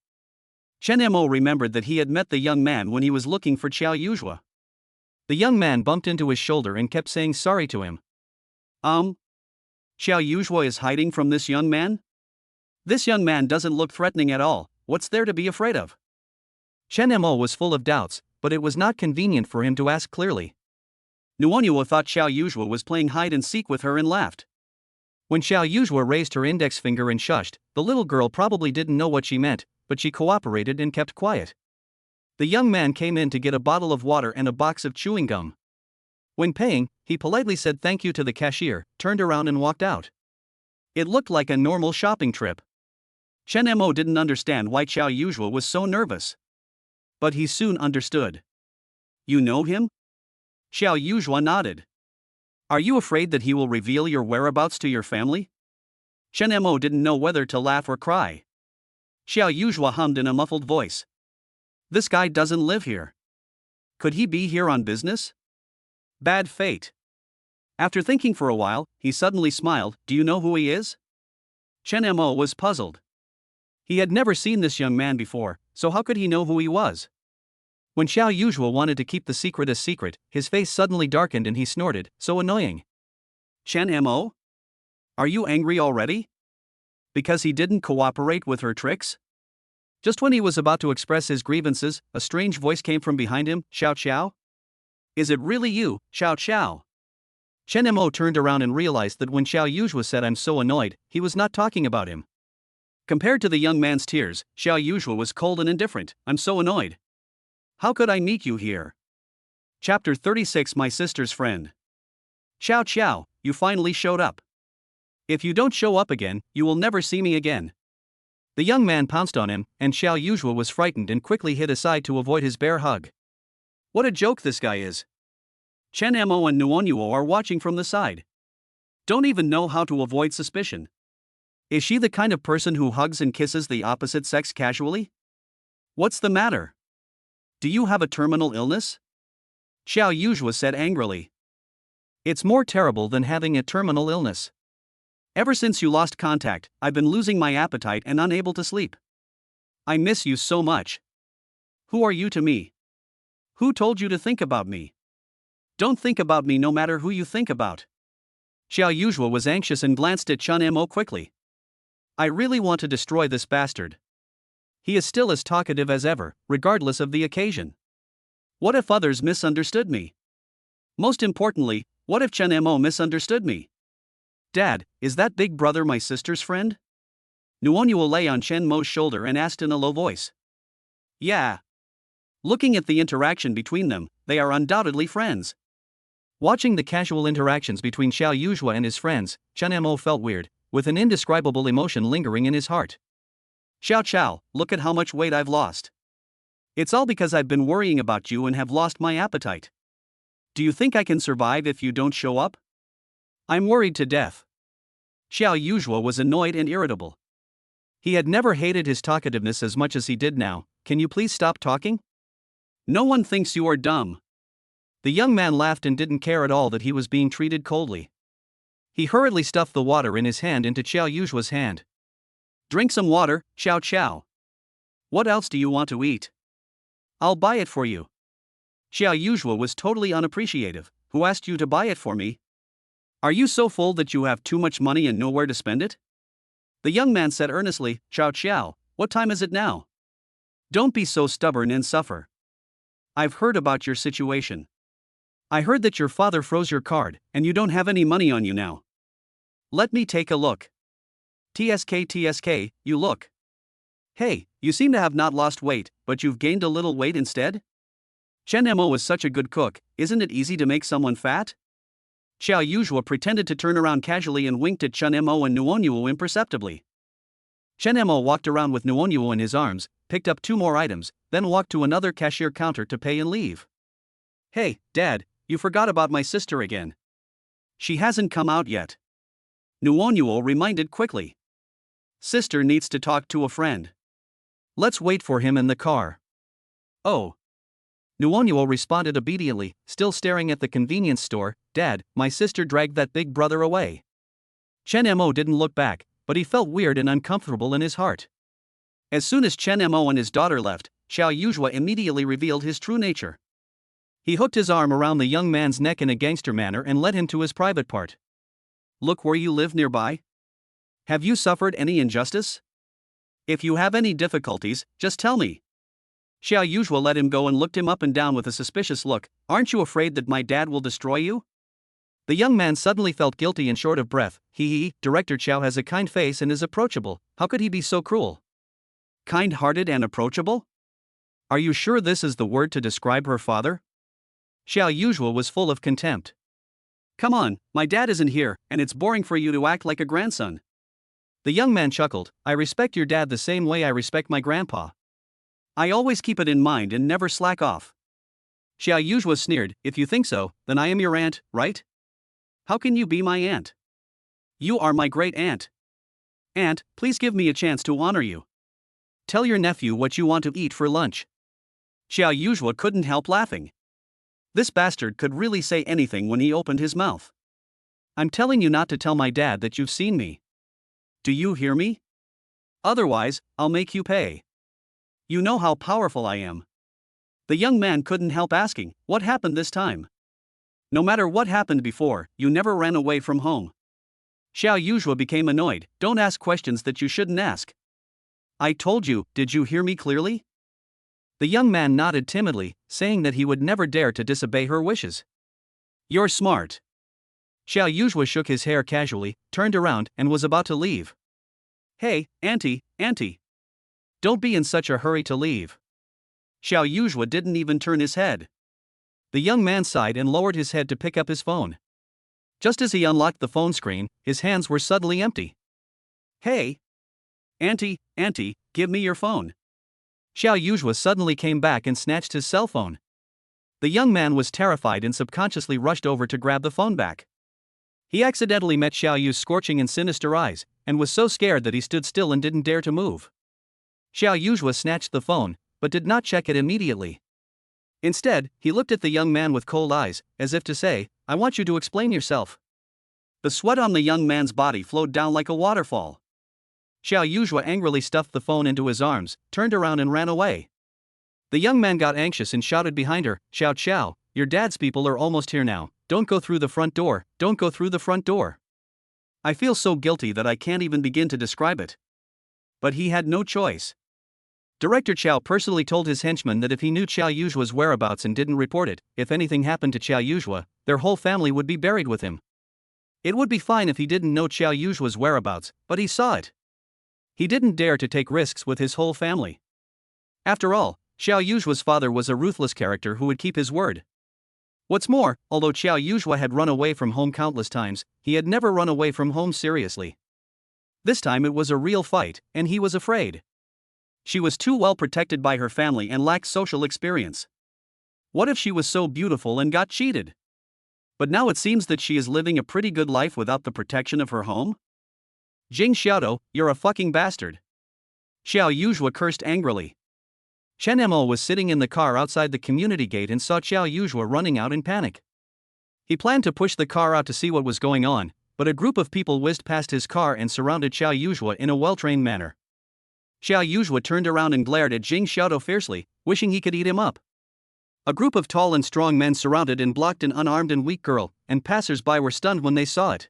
Chen Mo remembered that he had met the young man when he was looking for Xiao Yuzhuo. The young man bumped into his shoulder and kept saying sorry to him. Xiao Yuzhuo is hiding from this young man? This young man doesn't look threatening at all, what's there to be afraid of? Chen Mo was full of doubts, but it was not convenient for him to ask clearly. Nuonyuo thought Xiao Yuzhuo was playing hide-and-seek with her and laughed. When Xiao Yuzhuo raised her index finger and shushed, the little girl probably didn't know what she meant, but she cooperated and kept quiet. The young man came in to get a bottle of water and a box of chewing gum. When paying, He politely said thank you to the cashier, turned around and walked out. It looked like a normal shopping trip. Chen Mo didn't understand why Xiao Yuzhuo was so nervous. But he soon understood. You know him? Xiao Yuzhuo nodded. Are you afraid that he will reveal your whereabouts to your family? Chen Mo didn't know whether to laugh or cry. Xiao Yuzhuo hummed in a muffled voice. This guy doesn't live here. Could he be here on business? Bad fate. After thinking for a while, he suddenly smiled. Do you know who he is? Chen Mo was puzzled. He had never seen this young man before, so how could he know who he was? When Xiao Yuzhuo wanted to keep the secret a secret, his face suddenly darkened and he snorted, so annoying. Chen Mo? Are you angry already? Because he didn't cooperate with her tricks? Just when he was about to express his grievances, a strange voice came from behind him. Xiao Xiao? Is it really you, Xiao Xiao? Chen Mo turned around and realized that when Xiao Yuzhuo said I'm so annoyed, he was not talking about him. Compared to the young man's tears, Xiao Yuzhuo was cold and indifferent. I'm so annoyed. How could I meet you here? Chapter 36 My Sister's Friend. Xiao Xiao, you finally showed up. If you don't show up again, you will never see me again. The young man pounced on him, and Xiao Yuzhuo was frightened and quickly hid aside to avoid his bear hug. What a joke this guy is. Chen Mo and Nuonyuo are watching from the side. Don't even know how to avoid suspicion. Is she the kind of person who hugs and kisses the opposite sex casually? What's the matter? Do you have a terminal illness? Xiao Yuzhuo said angrily. It's more terrible than having a terminal illness. Ever since you lost contact, I've been losing my appetite and unable to sleep. I miss you so much. Who are you to me? Who told you to think about me? Don't think about me no matter who you think about. Xiao Yuzhuo was anxious and glanced at Chen Mo quickly. I really want to destroy this bastard. He is still as talkative as ever, regardless of the occasion. What if others misunderstood me? Most importantly, what if Chen Mo misunderstood me? Dad, is that big brother my sister's friend? Nuonyuo lay on Chen Mo's shoulder and asked in a low voice. Yeah. Looking at the interaction between them, they are undoubtedly friends. Watching the casual interactions between Xiao Yuzhuo and his friends, Chen Mo felt weird, with an indescribable emotion lingering in his heart. Xiao Xiao, look at how much weight I've lost. It's all because I've been worrying about you and have lost my appetite. Do you think I can survive if you don't show up? I'm worried to death. Xiao Yuzhuo was annoyed and irritable. He had never hated his talkativeness as much as he did now. Can you please stop talking? No one thinks you are dumb. The young man laughed and didn't care at all that he was being treated coldly. He hurriedly stuffed the water in his hand into Xiao Yuzhuo's hand. Drink some water, Xiao Xiao. What else do you want to eat? I'll buy it for you. Xiao Yuzhuo was totally unappreciative. Who asked you to buy it for me? Are you so full that you have too much money and nowhere to spend it? The young man said earnestly, Xiao Xiao, what time is it now? Don't be so stubborn and suffer. I've heard about your situation. I heard that your father froze your card, and you don't have any money on you now. Let me take a look. TSK, you look. Hey, you seem to have not lost weight, but you've gained a little weight instead? Chen Mo is such a good cook, isn't it easy to make someone fat? Xiao Yuzhuo pretended to turn around casually and winked at Chen Mo and Nuonyuo imperceptibly. Chen Mo walked around with Nuonyuo in his arms, picked up 2 more items, then walked to another cashier counter to pay and leave. Hey, Dad, you forgot about my sister again. She hasn't come out yet. Nuonyuo reminded quickly. Sister needs to talk to a friend. Let's wait for him in the car. Oh. Nuonyuo responded obediently, still staring at the convenience store. Dad, my sister dragged that big brother away. Chen Mo didn't look back, but he felt weird and uncomfortable in his heart. As soon as Chen Mo and his daughter left, Xiao Yuzhuo immediately revealed his true nature. He hooked his arm around the young man's neck in a gangster manner and led him to his private part. Look where you live nearby. Have you suffered any injustice? If you have any difficulties, just tell me. Xiao Yuzhuo let him go and looked him up and down with a suspicious look. Aren't you afraid that my dad will destroy you? The young man suddenly felt guilty and short of breath. Director Xiao has a kind face and is approachable. How could he be so cruel? Kind-hearted and approachable? Are you sure this is the word to describe her father? Xiao Yuzhuo was full of contempt. Come on, my dad isn't here, and it's boring for you to act like a grandson. The young man chuckled, I respect your dad the same way I respect my grandpa. I always keep it in mind and never slack off. Xiao Yuzhua sneered, if you think so, then I am your aunt, right? How can you be my aunt? You are my great aunt. Aunt, please give me a chance to honor you. Tell your nephew what you want to eat for lunch. Xiao Yuzhua couldn't help laughing. This bastard could really say anything when he opened his mouth. I'm telling you not to tell my dad that you've seen me. Do you hear me? Otherwise, I'll make you pay. You know how powerful I am. The young man couldn't help asking, what happened this time? No matter what happened before, you never ran away from home. Xiao Yuzhua became annoyed, don't ask questions that you shouldn't ask. I told you, did you hear me clearly? The young man nodded timidly, saying that he would never dare to disobey her wishes. You're smart. Xiao Yuzhua shook his hair casually, turned around, and was about to leave. Hey, auntie. Don't be in such a hurry to leave. Xiao Yuzhua didn't even turn his head. The young man sighed and lowered his head to pick up his phone. Just as he unlocked the phone screen, his hands were suddenly empty. Hey! Auntie, give me your phone. Xiao Yuzhua suddenly came back and snatched his cell phone. The young man was terrified and subconsciously rushed over to grab the phone back. He accidentally met Xiao Yu's scorching and sinister eyes, and was so scared that he stood still and didn't dare to move. Xiao Yuzhua snatched the phone, but did not check it immediately. Instead, he looked at the young man with cold eyes, as if to say, I want you to explain yourself. The sweat on the young man's body flowed down like a waterfall. Xiao Yuzhua angrily stuffed the phone into his arms, turned around and ran away. The young man got anxious and shouted behind her, Xiao, your dad's people are almost here now, don't go through the front door, don't go through the front door. I feel so guilty that I can't even begin to describe it. But he had no choice. Director Qiao personally told his henchmen that if he knew Xiao Yuzhua's whereabouts and didn't report it, if anything happened to Xiao Yuzhua, their whole family would be buried with him. It would be fine if he didn't know Xiao Yuzhua's whereabouts, but he saw it. He didn't dare to take risks with his whole family. After all, Xiao Yuzhua's father was a ruthless character who would keep his word. What's more, although Xiao Yuzhua had run away from home countless times, he had never run away from home seriously. This time it was a real fight, and he was afraid. She was too well protected by her family and lacked social experience. What if she was so beautiful and got cheated? But now it seems that she is living a pretty good life without the protection of her home? Jing Xiaodo, you're a fucking bastard. Xiao Yuzhua cursed angrily. Chen Mo was sitting in the car outside the community gate and saw Xiao Yuzhua running out in panic. He planned to push the car out to see what was going on, but a group of people whizzed past his car and surrounded Xiao Yuzhua in a well-trained manner. Xiao Yuzhua turned around and glared at Jing Xiaodo fiercely, wishing he could eat him up. A group of tall and strong men surrounded and blocked an unarmed and weak girl, and passers-by were stunned when they saw it.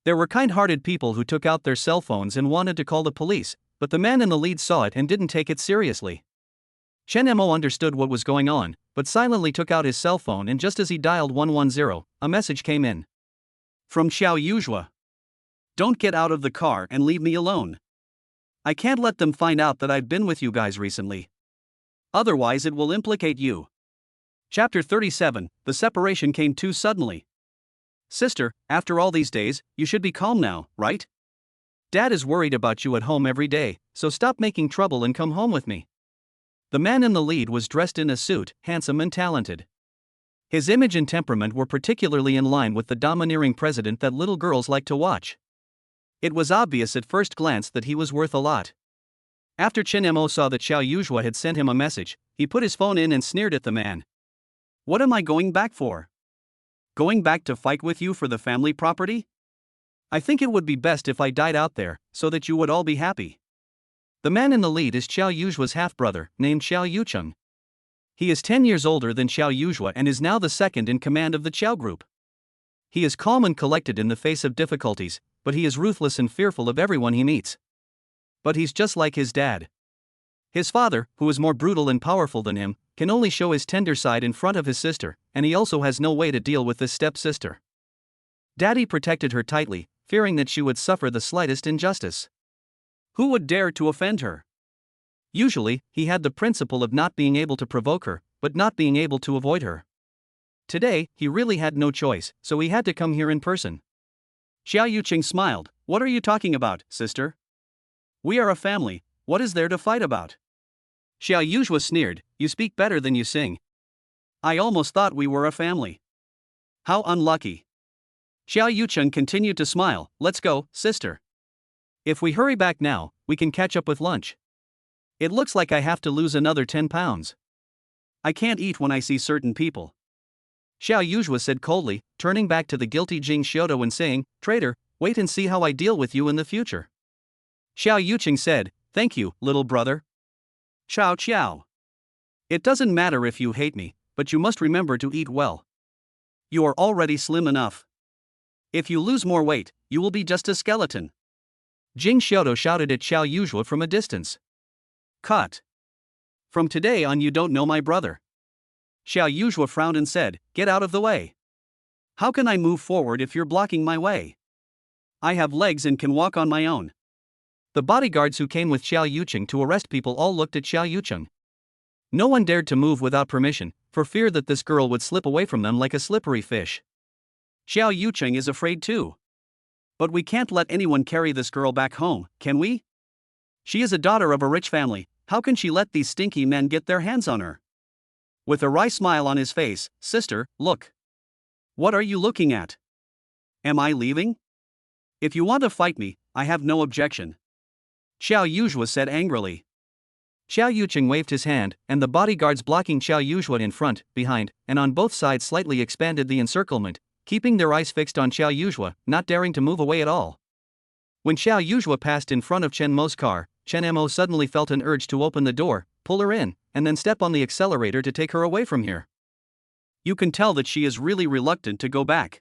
There were kind-hearted people who took out their cell phones and wanted to call the police, but the man in the lead saw it and didn't take it seriously. Chen Mo understood what was going on, but silently took out his cell phone, and just as he dialed 110, a message came in. From Xiao Yuzhua. Don't get out of the car and leave me alone. I can't let them find out that I've been with you guys recently. Otherwise it will implicate you. Chapter 37, The separation came too suddenly. Sister, after all these days, you should be calm now, right? Dad is worried about you at home every day, so stop making trouble and come home with me. The man in the lead was dressed in a suit, handsome and talented. His image and temperament were particularly in line with the domineering president that little girls like to watch. It was obvious at first glance that he was worth a lot. After Chen Mo saw that Xiao Yuzhua had sent him a message, he put his phone in and sneered at the man. What am I going back for? Going back to fight with you for the family property? I think it would be best if I died out there, so that you would all be happy. The man in the lead is Xiao Yuzhua's half-brother, named Xiao Yucheng. He is 10 years older than Xiao Yuzhua and is now the second in command of the Qiao group. He is calm and collected in the face of difficulties, but he is ruthless and fearful of everyone he meets. But he's just like his dad. His father, who is more brutal and powerful than him, can only show his tender side in front of his sister, and he also has no way to deal with this stepsister. Daddy protected her tightly, fearing that she would suffer the slightest injustice. Who would dare to offend her? Usually, he had the principle of not being able to provoke her, but not being able to avoid her. Today, he really had no choice, so he had to come here in person. Xiao Yuqing smiled. What are you talking about, sister? We are a family, what is there to fight about? Xiao Yuzhua sneered, you speak better than you sing. I almost thought we were a family. How unlucky. Xiao Yucheng continued to smile, let's go, sister. If we hurry back now, we can catch up with lunch. It looks like I have to lose another 10 pounds. I can't eat when I see certain people. Xiao Yuzhua said coldly, turning back to the guilty Jing Xiaodo and saying, traitor, wait and see how I deal with you in the future. Xiao Yuqing said, thank you, little brother. Xiao Qiao. It doesn't matter if you hate me, but you must remember to eat well. You are already slim enough. If you lose more weight, you will be just a skeleton. Jing Xiaodo shouted at Xiao Yuzhua from a distance. Cut. From today on you don't know my brother. Xiao Yuzhua frowned and said, get out of the way. How can I move forward if you're blocking my way? I have legs and can walk on my own. The bodyguards who came with Xiao Yuqing to arrest people all looked at Xiao Yuqing. No one dared to move without permission, for fear that this girl would slip away from them like a slippery fish. Xiao Yuqing is afraid too. But we can't let anyone carry this girl back home, can we? She is a daughter of a rich family, how can she let these stinky men get their hands on her? With a wry smile on his face, sister, look. What are you looking at? Am I leaving? If you want to fight me, I have no objection. Xiao Yuzhua said angrily. Xiao Yuqing waved his hand, and the bodyguards blocking Xiao Yuzhua in front, behind, and on both sides slightly expanded the encirclement, keeping their eyes fixed on Xiao Yuzhua, not daring to move away at all. When Xiao Yuzhua passed in front of Chen Mo's car, Chen Mo suddenly felt an urge to open the door, pull her in, and then step on the accelerator to take her away from here. You can tell that she is really reluctant to go back.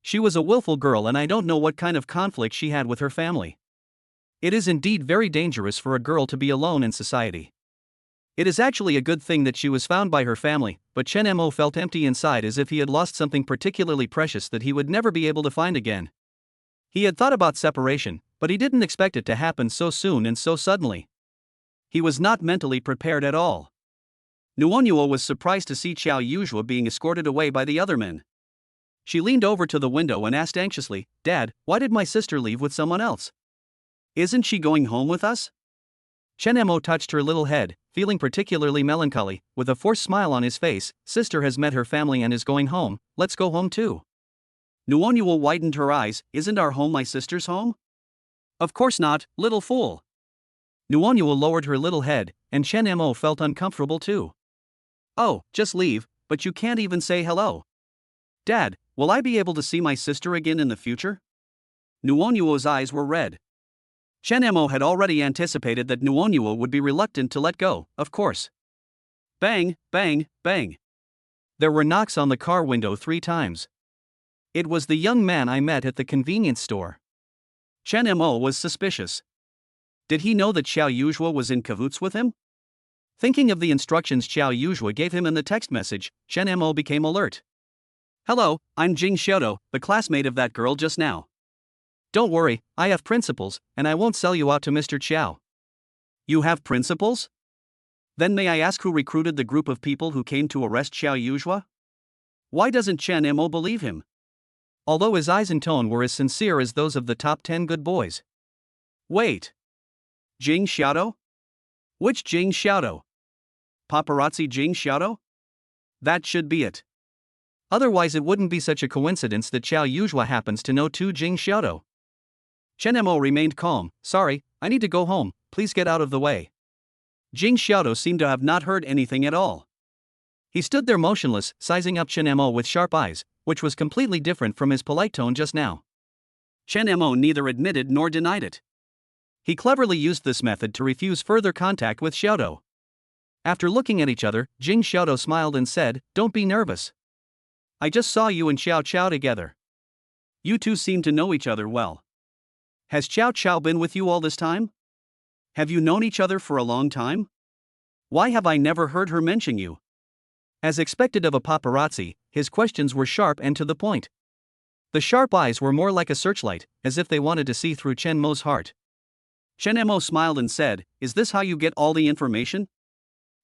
She was a willful girl and I don't know what kind of conflict she had with her family. It is indeed very dangerous for a girl to be alone in society. It is actually a good thing that she was found by her family, but Chen Mo felt empty inside as if he had lost something particularly precious that he would never be able to find again. He had thought about separation, but he didn't expect it to happen so soon and so suddenly. He was not mentally prepared at all. Nuonyuo was surprised to see Xiao Yuzhua being escorted away by the other men. She leaned over to the window and asked anxiously, Dad, why did my sister leave with someone else? Isn't she going home with us? Chen Mo touched her little head, feeling particularly melancholy, with a forced smile on his face. Sister has met her family and is going home, let's go home too. Nuonyuo widened her eyes, isn't our home my sister's home? Of course not, little fool. Nuonyuo lowered her little head, and Chen Mo felt uncomfortable too. Oh, just leave, but you can't even say hello. Dad, will I be able to see my sister again in the future? Nuonyuo's eyes were red. Chen Mo had already anticipated that Nuonyuo would be reluctant to let go, of course. Bang, bang, bang. There were knocks on the car window 3 times. It was the young man I met at the convenience store. Chen Mo was suspicious. Did he know that Xiao Yuzhua was in cahoots with him? Thinking of the instructions Xiao Yuzhua gave him in the text message, Chen Mo became alert. Hello, I'm Jing Xiaodo, the classmate of that girl just now. Don't worry, I have principles, and I won't sell you out to Mr. Qiao. You have principles? Then may I ask who recruited the group of people who came to arrest Xiao Yuzhua? Why doesn't Chen Mo believe him? Although his eyes and tone were as sincere as those of the top 10 good boys. Wait. Jing Xiaodo? Which Jing Xiaodo? Paparazzi Jing Xiaodo? That should be it. Otherwise it wouldn't be such a coincidence that Xiao Yuzhua happens to know 2 Jing Xiaodo. Chen Mo remained calm. Sorry, I need to go home, please get out of the way. Jing Xiaodo seemed to have not heard anything at all. He stood there motionless, sizing up Chen Mo with sharp eyes, which was completely different from his polite tone just now. Chen Mo neither admitted nor denied it. He cleverly used this method to refuse further contact with Xiaodo. After looking at each other, Jing Xiaodo smiled and said, Don't be nervous. I just saw you and Xiao Qiao together. You two seem to know each other well. Has Xiao Qiao been with you all this time? Have you known each other for a long time? Why have I never heard her mention you? As expected of a paparazzi, his questions were sharp and to the point. The sharp eyes were more like a searchlight, as if they wanted to see through Chen Mo's heart. Chen Mo smiled and said, Is this how you get all the information?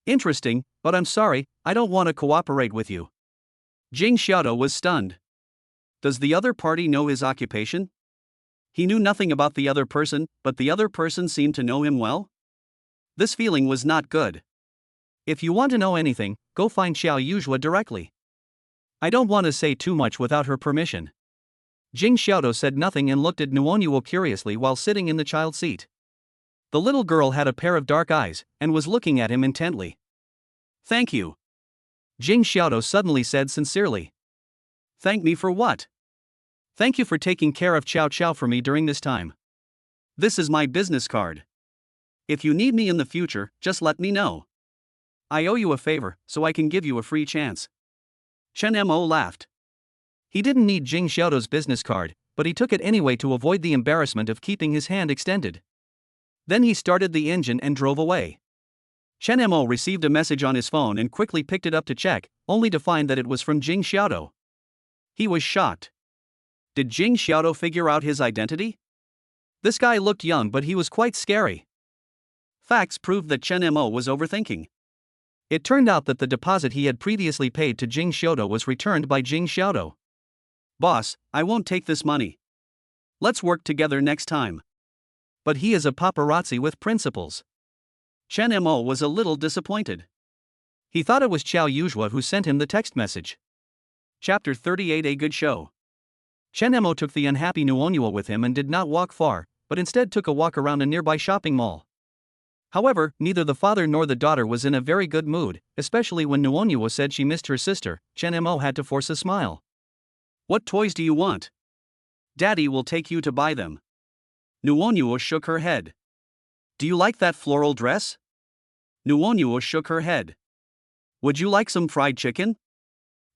Interesting, but I'm sorry, I don't want to cooperate with you. Jing Xiaodo was stunned. Does the other party know his occupation? He knew nothing about the other person, but the other person seemed to know him well? This feeling was not good. If you want to know anything, go find Xiao Yuzhua directly. I don't want to say too much without her permission. Jing Xiaodo said nothing and looked at Nuonyuo curiously while sitting in the child seat. The little girl had a pair of dark eyes, and was looking at him intently. Thank you. Jing Xiaodo suddenly said sincerely. Thank me for what? Thank you for taking care of Chow Chow for me during this time. This is my business card. If you need me in the future, just let me know. I owe you a favor, so I can give you a free chance. Chen Mo laughed. He didn't need Jing Xiaodo's business card, but he took it anyway to avoid the embarrassment of keeping his hand extended. Then he started the engine and drove away. Chen Mo received a message on his phone and quickly picked it up to check, only to find that it was from Jing Xiaodo. He was shocked. Did Jing Xiaodo figure out his identity? This guy looked young, but he was quite scary. Facts proved that Chen Mo was overthinking. It turned out that the deposit he had previously paid to Jing Xiaodo was returned by Jing Xiaodo. Boss, I won't take this money. Let's work together next time. But he is a paparazzi with principles. Chen Mo was a little disappointed. He thought it was Xiao Yuzhua who sent him the text message. Chapter 38. A good show. Chen Mo took the unhappy Nuonyuo with him and did not walk far, but instead took a walk around a nearby shopping mall. However, neither the father nor the daughter was in a very good mood, especially when Nuonyuo said she missed her sister. Chen Mo had to force a smile. What toys do you want? Daddy will take you to buy them. Nuonyuo shook her head. Do you like that floral dress? Nuonyuo shook her head. Would you like some fried chicken?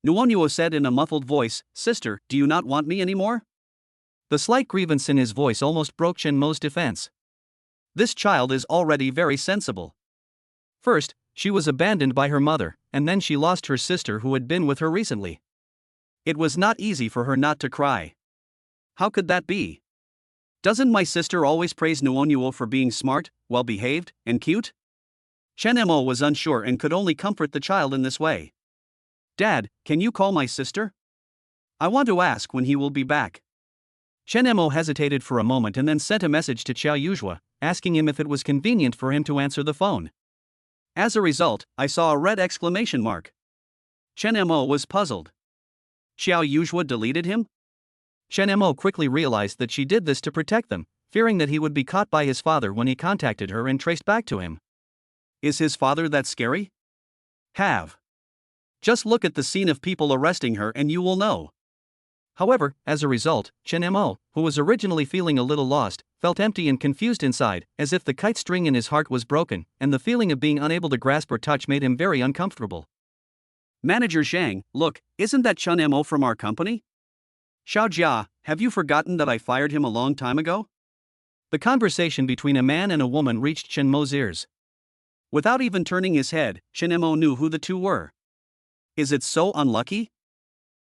Nuonyuo said in a muffled voice, Sister, do you not want me anymore? The slight grievance in his voice almost broke Chen Mo's defense. This child is already very sensible. First, she was abandoned by her mother, and then she lost her sister who had been with her recently. It was not easy for her not to cry. How could that be? Doesn't my sister always praise Nuonyuo for being smart, well-behaved, and cute? Chen Mo was unsure and could only comfort the child in this way. Dad, can you call my sister? I want to ask when he will be back. Chen Mo hesitated for a moment and then sent a message to Xiao Yuzhua, asking him if it was convenient for him to answer the phone. As a result, I saw a red exclamation mark. Chen Mo was puzzled. Xiao Yuzhua deleted him? Chen Mo quickly realized that she did this to protect them, fearing that he would be caught by his father when he contacted her and traced back to him. Is his father that scary? Just look at the scene of people arresting her and you will know. However, as a result, Chen Mo, who was originally feeling a little lost, felt empty and confused inside, as if the kite string in his heart was broken, and the feeling of being unable to grasp or touch made him very uncomfortable. Manager Zhang, look, isn't that Chen Mo from our company? Xiao Jia, have you forgotten that I fired him a long time ago? The conversation between a man and a woman reached Chen Mo's ears. Without even turning his head, Chen Mo knew who the two were. Is it so unlucky?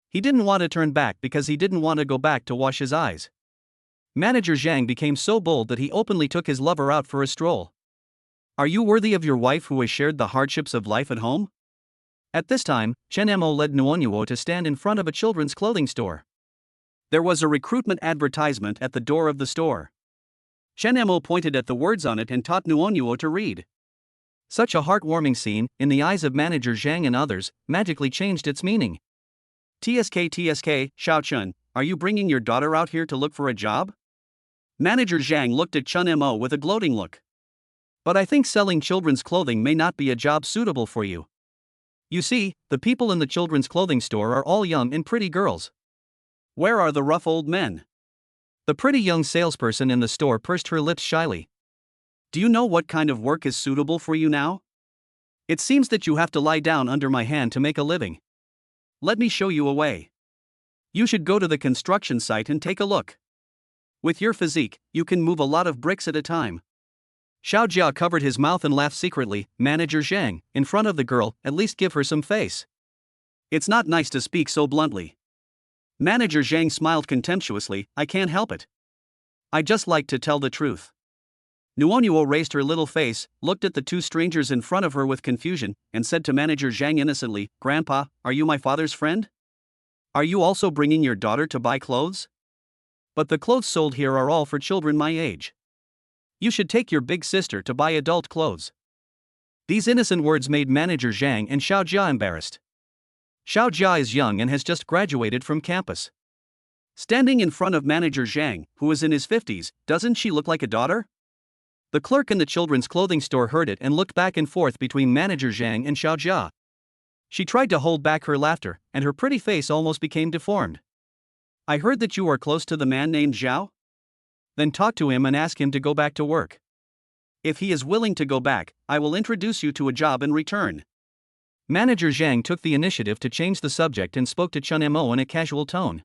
He didn't want to turn back because he didn't want to go back to wash his eyes. Manager Zhang became so bold that he openly took his lover out for a stroll. Are you worthy of your wife who has shared the hardships of life at home? At this time, Chen Mo led Nuonyuo to stand in front of a children's clothing store. There was a recruitment advertisement at the door of the store. Chen Mo pointed at the words on it and taught Nuonyuo to read. Such a heartwarming scene, in the eyes of Manager Zhang and others, magically changed its meaning. TSK, Xiao Chun, are you bringing your daughter out here to look for a job? Manager Zhang looked at Chen Mo with a gloating look. But I think selling children's clothing may not be a job suitable for you. You see, the people in the children's clothing store are all young and pretty girls. Where are the rough old men? The pretty young salesperson in the store pursed her lips shyly. Do you know what kind of work is suitable for you now? It seems that you have to lie down under my hand to make a living. Let me show you a way. You should go to the construction site and take a look. With your physique, you can move a lot of bricks at a time. Xiao Jia covered his mouth and laughed secretly. Manager Zhang, in front of the girl, at least give her some face. It's not nice to speak so bluntly. Manager Zhang smiled contemptuously. I can't help it. I just like to tell the truth. Nuonyuo raised her little face, looked at the two strangers in front of her with confusion, and said to Manager Zhang innocently, Grandpa, are you my father's friend? Are you also bringing your daughter to buy clothes? But the clothes sold here are all for children my age. You should take your big sister to buy adult clothes. These innocent words made Manager Zhang and Xiao Jia embarrassed. Xiao Jia is young and has just graduated from campus. Standing in front of Manager Zhang, who is in his 50s, doesn't she look like a daughter? The clerk in the children's clothing store heard it and looked back and forth between Manager Zhang and Xiao Jia. She tried to hold back her laughter, and her pretty face almost became deformed. I heard that you are close to the man named Zhao? Then talk to him and ask him to go back to work. If he is willing to go back, I will introduce you to a job in return. Manager Zhang took the initiative to change the subject and spoke to Chen Mo in a casual tone.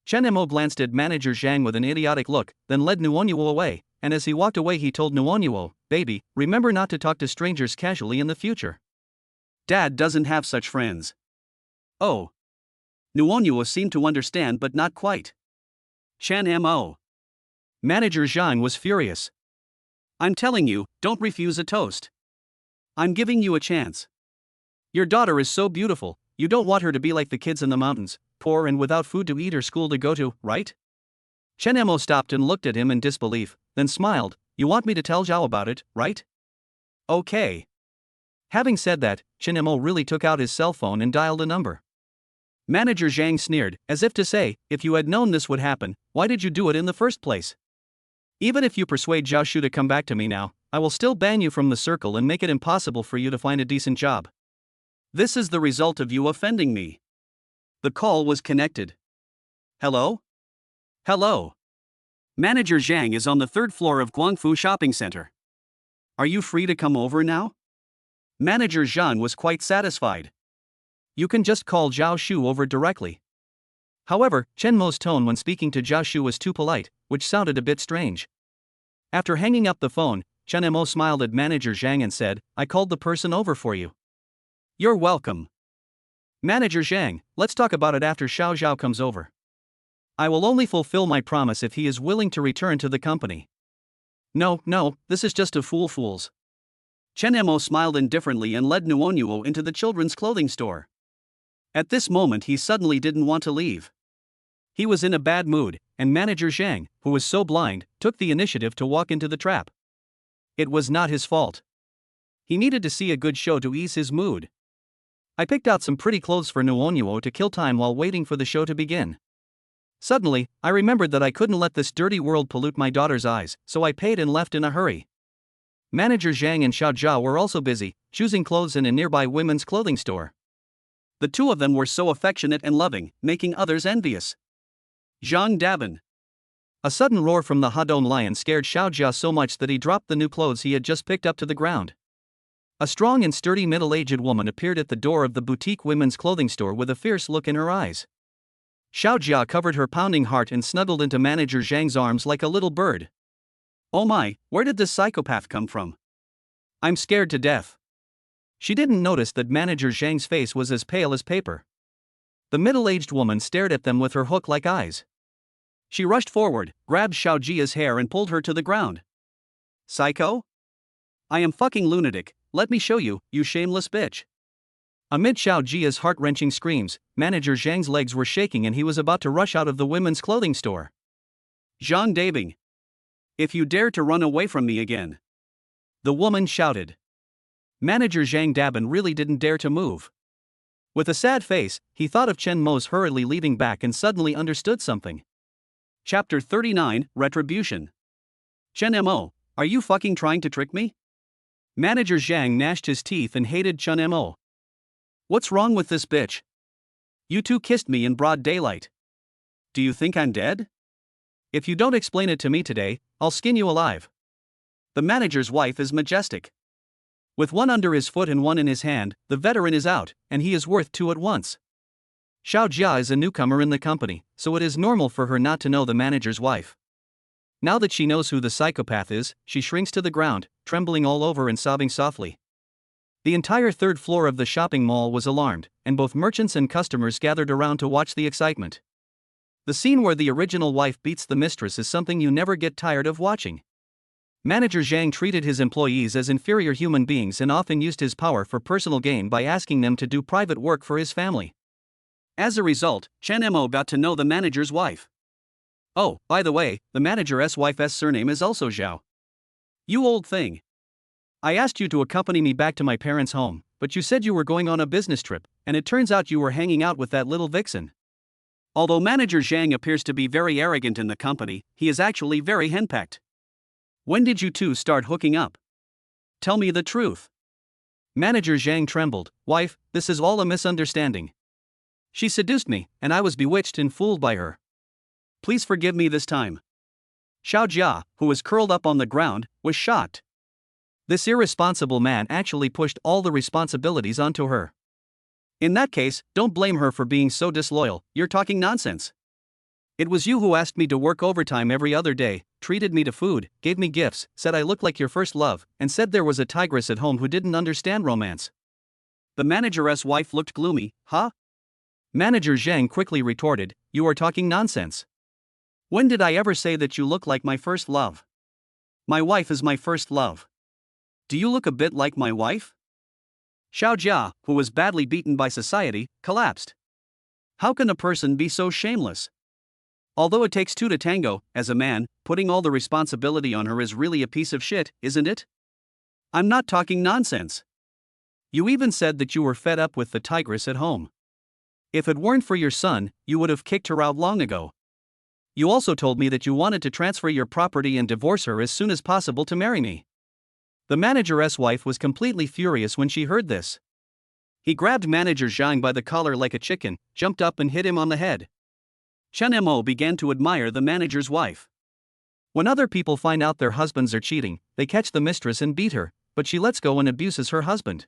Chen Mo glanced at Manager Zhang with an idiotic look, then led Nuonyuo away, and as he walked away he told Nuonyuo, "Baby, remember not to talk to strangers casually in the future. Dad doesn't have such friends." Oh. Nuonyuo seemed to understand but not quite. Chen Mo. Manager Zhang was furious. I'm telling you, don't refuse a toast. I'm giving you a chance. Your daughter is so beautiful, you don't want her to be like the kids in the mountains, poor and without food to eat or school to go to, right? Chen Mo stopped and looked at him in disbelief, then smiled. You want me to tell Zhao about it, right? Okay. Having said that, Chen Mo really took out his cell phone and dialed a number. Manager Zhang sneered, as if to say, if you had known this would happen, why did you do it in the first place? Even if you persuade Zhao Shu to come back to me now, I will still ban you from the circle and make it impossible for you to find a decent job. This is the result of you offending me. The call was connected. Hello? Hello. Manager Zhang is on the third floor of Guangfu Shopping Center. Are you free to come over now? Manager Zhang was quite satisfied. You can just call Zhao Shu over directly. However, Chen Mo's tone when speaking to Zhao Shu was too polite, which sounded a bit strange. After hanging up the phone, Chen Mo smiled at Manager Zhang and said, I called the person over for you. You're welcome. Manager Zhang, let's talk about it after Xiao Zhao comes over. I will only fulfill my promise if he is willing to return to the company. No, this is just a fools. Chen Mo smiled indifferently and led Nuonyuo into the children's clothing store. At this moment he suddenly didn't want to leave. He was in a bad mood, and Manager Zhang, who was so blind, took the initiative to walk into the trap. It was not his fault. He needed to see a good show to ease his mood. I picked out some pretty clothes for Nuonyuo to kill time while waiting for the show to begin. Suddenly, I remembered that I couldn't let this dirty world pollute my daughter's eyes, so I paid and left in a hurry. Manager Zhang and Xiao Jia were also busy, choosing clothes in a nearby women's clothing store. The two of them were so affectionate and loving, making others envious. Zhang Dabin. A sudden roar from the Hadong lion scared Xiao Jia so much that he dropped the new clothes he had just picked up to the ground. A strong and sturdy middle-aged woman appeared at the door of the boutique women's clothing store with a fierce look in her eyes. Xiao Jia covered her pounding heart and snuggled into Manager Zhang's arms like a little bird. Oh my, where did this psychopath come from? I'm scared to death. She didn't notice that Manager Zhang's face was as pale as paper. The middle-aged woman stared at them with her hook-like eyes. She rushed forward, grabbed Xiao Jia's hair and pulled her to the ground. Psycho? I am fucking lunatic, let me show you, you shameless bitch. Amid Xiao Jia's heart-wrenching screams, Manager Zhang's legs were shaking and he was about to rush out of the women's clothing store. Zhang Dabing. If you dare to run away from me again. The woman shouted. Manager Zhang Dabin really didn't dare to move. With a sad face, he thought of Chen Mo's hurriedly leading back and suddenly understood something. Chapter 39, Retribution. Chen Mo, are you fucking trying to trick me? Manager Zhang gnashed his teeth and hated Chen Mo. What's wrong with this bitch? You two kissed me in broad daylight. Do you think I'm dead? If you don't explain it to me today, I'll skin you alive. The manager's wife is majestic. With one under his foot and one in his hand, the veteran is out, and he is worth two at once. Xiao Jia is a newcomer in the company, so it is normal for her not to know the manager's wife. Now that she knows who the psychopath is, she shrinks to the ground, trembling all over and sobbing softly. The entire third floor of the shopping mall was alarmed, and both merchants and customers gathered around to watch the excitement. The scene where the original wife beats the mistress is something you never get tired of watching. Manager Zhang treated his employees as inferior human beings and often used his power for personal gain by asking them to do private work for his family. As a result, Chen Mo got to know the manager's wife. Oh, by the way, the manager's wife's surname is also Zhao. You old thing. I asked you to accompany me back to my parents' home, but you said you were going on a business trip, and it turns out you were hanging out with that little vixen. Although Manager Zhang appears to be very arrogant in the company, he is actually very henpecked. When did you two start hooking up? Tell me the truth. Manager Zhang trembled. Wife, this is all a misunderstanding. She seduced me, and I was bewitched and fooled by her. Please forgive me this time. Xiao Jia, who was curled up on the ground, was shocked. This irresponsible man actually pushed all the responsibilities onto her. In that case, don't blame her for being so disloyal, you're talking nonsense. It was you who asked me to work overtime every other day, treated me to food, gave me gifts, said I looked like your first love, and said there was a tigress at home who didn't understand romance. The manager's wife looked gloomy. Huh? Manager Zhang quickly retorted, you are talking nonsense. When did I ever say that you look like my first love? My wife is my first love. Do you look a bit like my wife? Xiao Jia, who was badly beaten by society, collapsed. How can a person be so shameless? Although it takes two to tango, as a man, putting all the responsibility on her is really a piece of shit, isn't it? I'm not talking nonsense. You even said that you were fed up with the tigress at home. If it weren't for your son, you would have kicked her out long ago. You also told me that you wanted to transfer your property and divorce her as soon as possible to marry me. The manager's wife was completely furious when she heard this. He grabbed Manager Zhang by the collar like a chicken, jumped up and hit him on the head. Chen Mo began to admire the manager's wife. When other people find out their husbands are cheating, they catch the mistress and beat her, but she lets go and abuses her husband.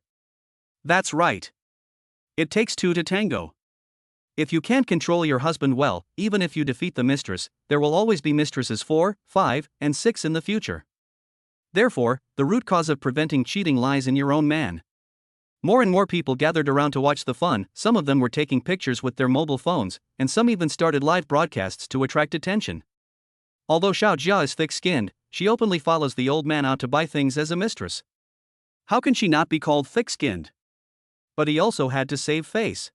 That's right. It takes two to tango. If you can't control your husband well, even if you defeat the mistress, there will always be mistresses 4, 5, and 6 in the future. Therefore, the root cause of preventing cheating lies in your own man. More and more people gathered around to watch the fun, some of them were taking pictures with their mobile phones, and some even started live broadcasts to attract attention. Although Xiao Jia is thick-skinned, she openly follows the old man out to buy things as a mistress. How can she not be called thick-skinned? But he also had to save face.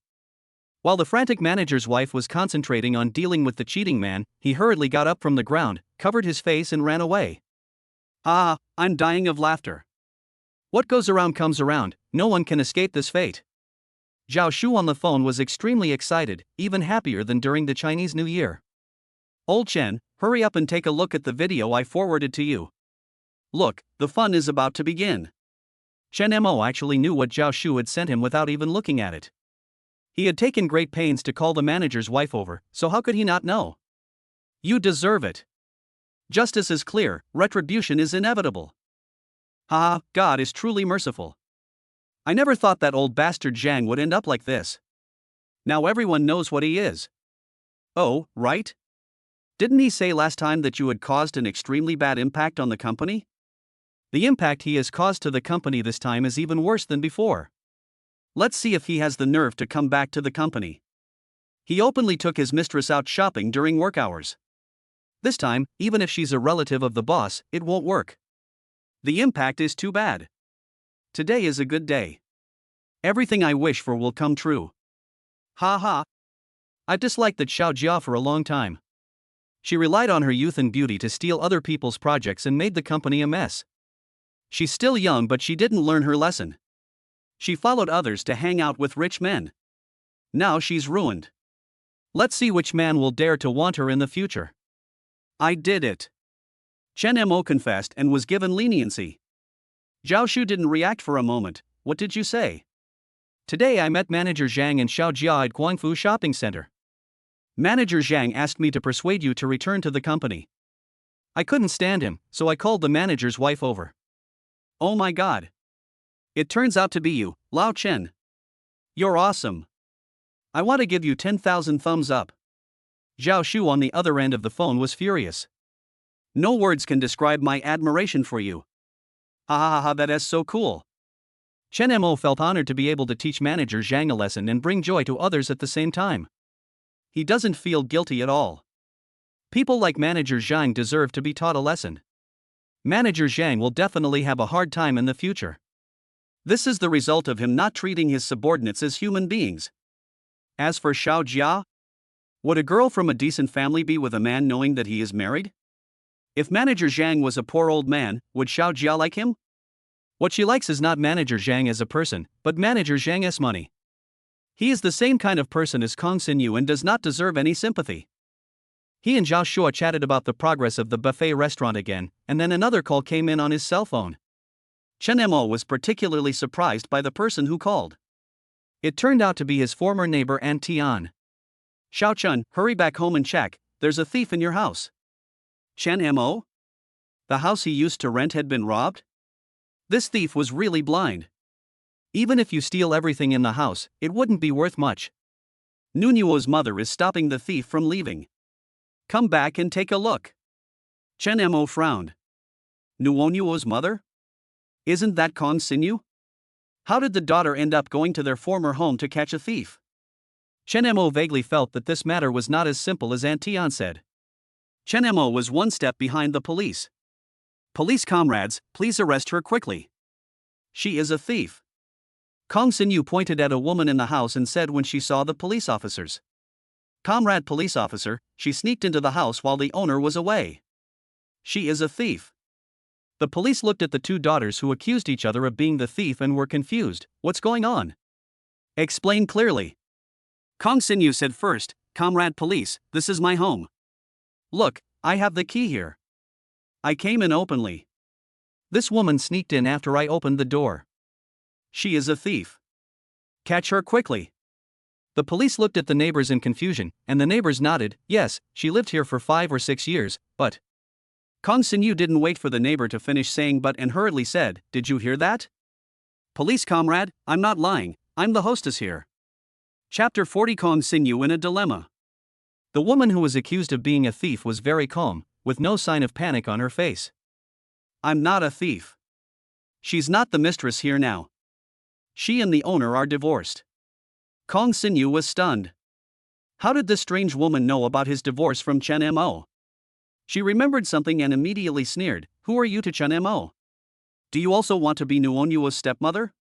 While the frantic manager's wife was concentrating on dealing with the cheating man, he hurriedly got up from the ground, covered his face and ran away. Ah, I'm dying of laughter. What goes around comes around, no one can escape this fate. Zhao Shu on the phone was extremely excited, even happier than during the Chinese New Year. Old Chen, hurry up and take a look at the video I forwarded to you. Look, the fun is about to begin. Chen Mo actually knew what Zhao Shu had sent him without even looking at it. He had taken great pains to call the manager's wife over, so how could he not know? You deserve it. Justice is clear, retribution is inevitable. Haha, God is truly merciful. I never thought that old bastard Zhang would end up like this. Now everyone knows what he is. Oh, right? Didn't he say last time that you had caused an extremely bad impact on the company? The impact he has caused to the company this time is even worse than before. Let's see if he has the nerve to come back to the company. He openly took his mistress out shopping during work hours. This time, even if she's a relative of the boss, it won't work. The impact is too bad. Today is a good day. Everything I wish for will come true. Ha ha. I've disliked that Xiao Jia for a long time. She relied on her youth and beauty to steal other people's projects and made the company a mess. She's still young, but she didn't learn her lesson. She followed others to hang out with rich men. Now she's ruined. Let's see which man will dare to want her in the future. I did it. Chen Mo confessed and was given leniency. Zhao Shu didn't react for a moment. What did you say? Today I met Manager Zhang and Xiao Jia at Guangfu Shopping Center. Manager Zhang asked me to persuade you to return to the company. I couldn't stand him, so I called the manager's wife over. Oh my god. It turns out to be you, Lao Chen. You're awesome. I want to give you 10,000 thumbs up. Zhao Shu on the other end of the phone was furious. No words can describe my admiration for you. Ha ha ha, that is so cool. Chen Mo felt honored to be able to teach Manager Zhang a lesson and bring joy to others at the same time. He doesn't feel guilty at all. People like Manager Zhang deserve to be taught a lesson. Manager Zhang will definitely have a hard time in the future. This is the result of him not treating his subordinates as human beings. As for Xiao Jia, would a girl from a decent family be with a man knowing that he is married? If Manager Zhang was a poor old man, would Xiao Jia like him? What she likes is not Manager Zhang as a person, but Manager Zhang's money. He is the same kind of person as Kong Xinyu and does not deserve any sympathy. He and Zhao Shua chatted about the progress of the buffet restaurant again, and then another call came in on his cell phone. Chen Mo was particularly surprised by the person who called. It turned out to be his former neighbor Aunt Tian. Xiao Chun, hurry back home and check, there's a thief in your house. Chen Mo? The house he used to rent had been robbed? This thief was really blind. Even if you steal everything in the house, it wouldn't be worth much. Nunuo's mother is stopping the thief from leaving. Come back and take a look. Chen Mo frowned. Nuonuo's mother? Isn't that Kong Xinyu? How did the daughter end up going to their former home to catch a thief? Chen Mo vaguely felt that this matter was not as simple as Aunt Tian said. Chen Mo was one step behind the police. Police comrades, please arrest her quickly. She is a thief. Kong Xinyu pointed at a woman in the house and said when she saw the police officers. Comrade police officer, she sneaked into the house while the owner was away. She is a thief. The police looked at the two daughters who accused each other of being the thief and were confused. What's going on? Explain clearly. Kong Xinyu said first, Comrade police, this is my home. Look, I have the key here. I came in openly. This woman sneaked in after I opened the door. She is a thief. Catch her quickly. The police looked at the neighbors in confusion, and the neighbors nodded. Yes, she lived here for 5 or 6 years, but... Kong Xinyu didn't wait for the neighbor to finish saying but and hurriedly said, did you hear that? Police comrade, I'm not lying, I'm the hostess here. Chapter 40 Kong Xinyu in a dilemma. The woman who was accused of being a thief was very calm, with no sign of panic on her face. I'm not a thief. She's not the mistress here now. She and the owner are divorced. Kong Xinyu was stunned. How did this strange woman know about his divorce from Chen Mo? She remembered something and immediately sneered, who are you to Chen Mo? Do you also want to be Nuonuo's stepmother?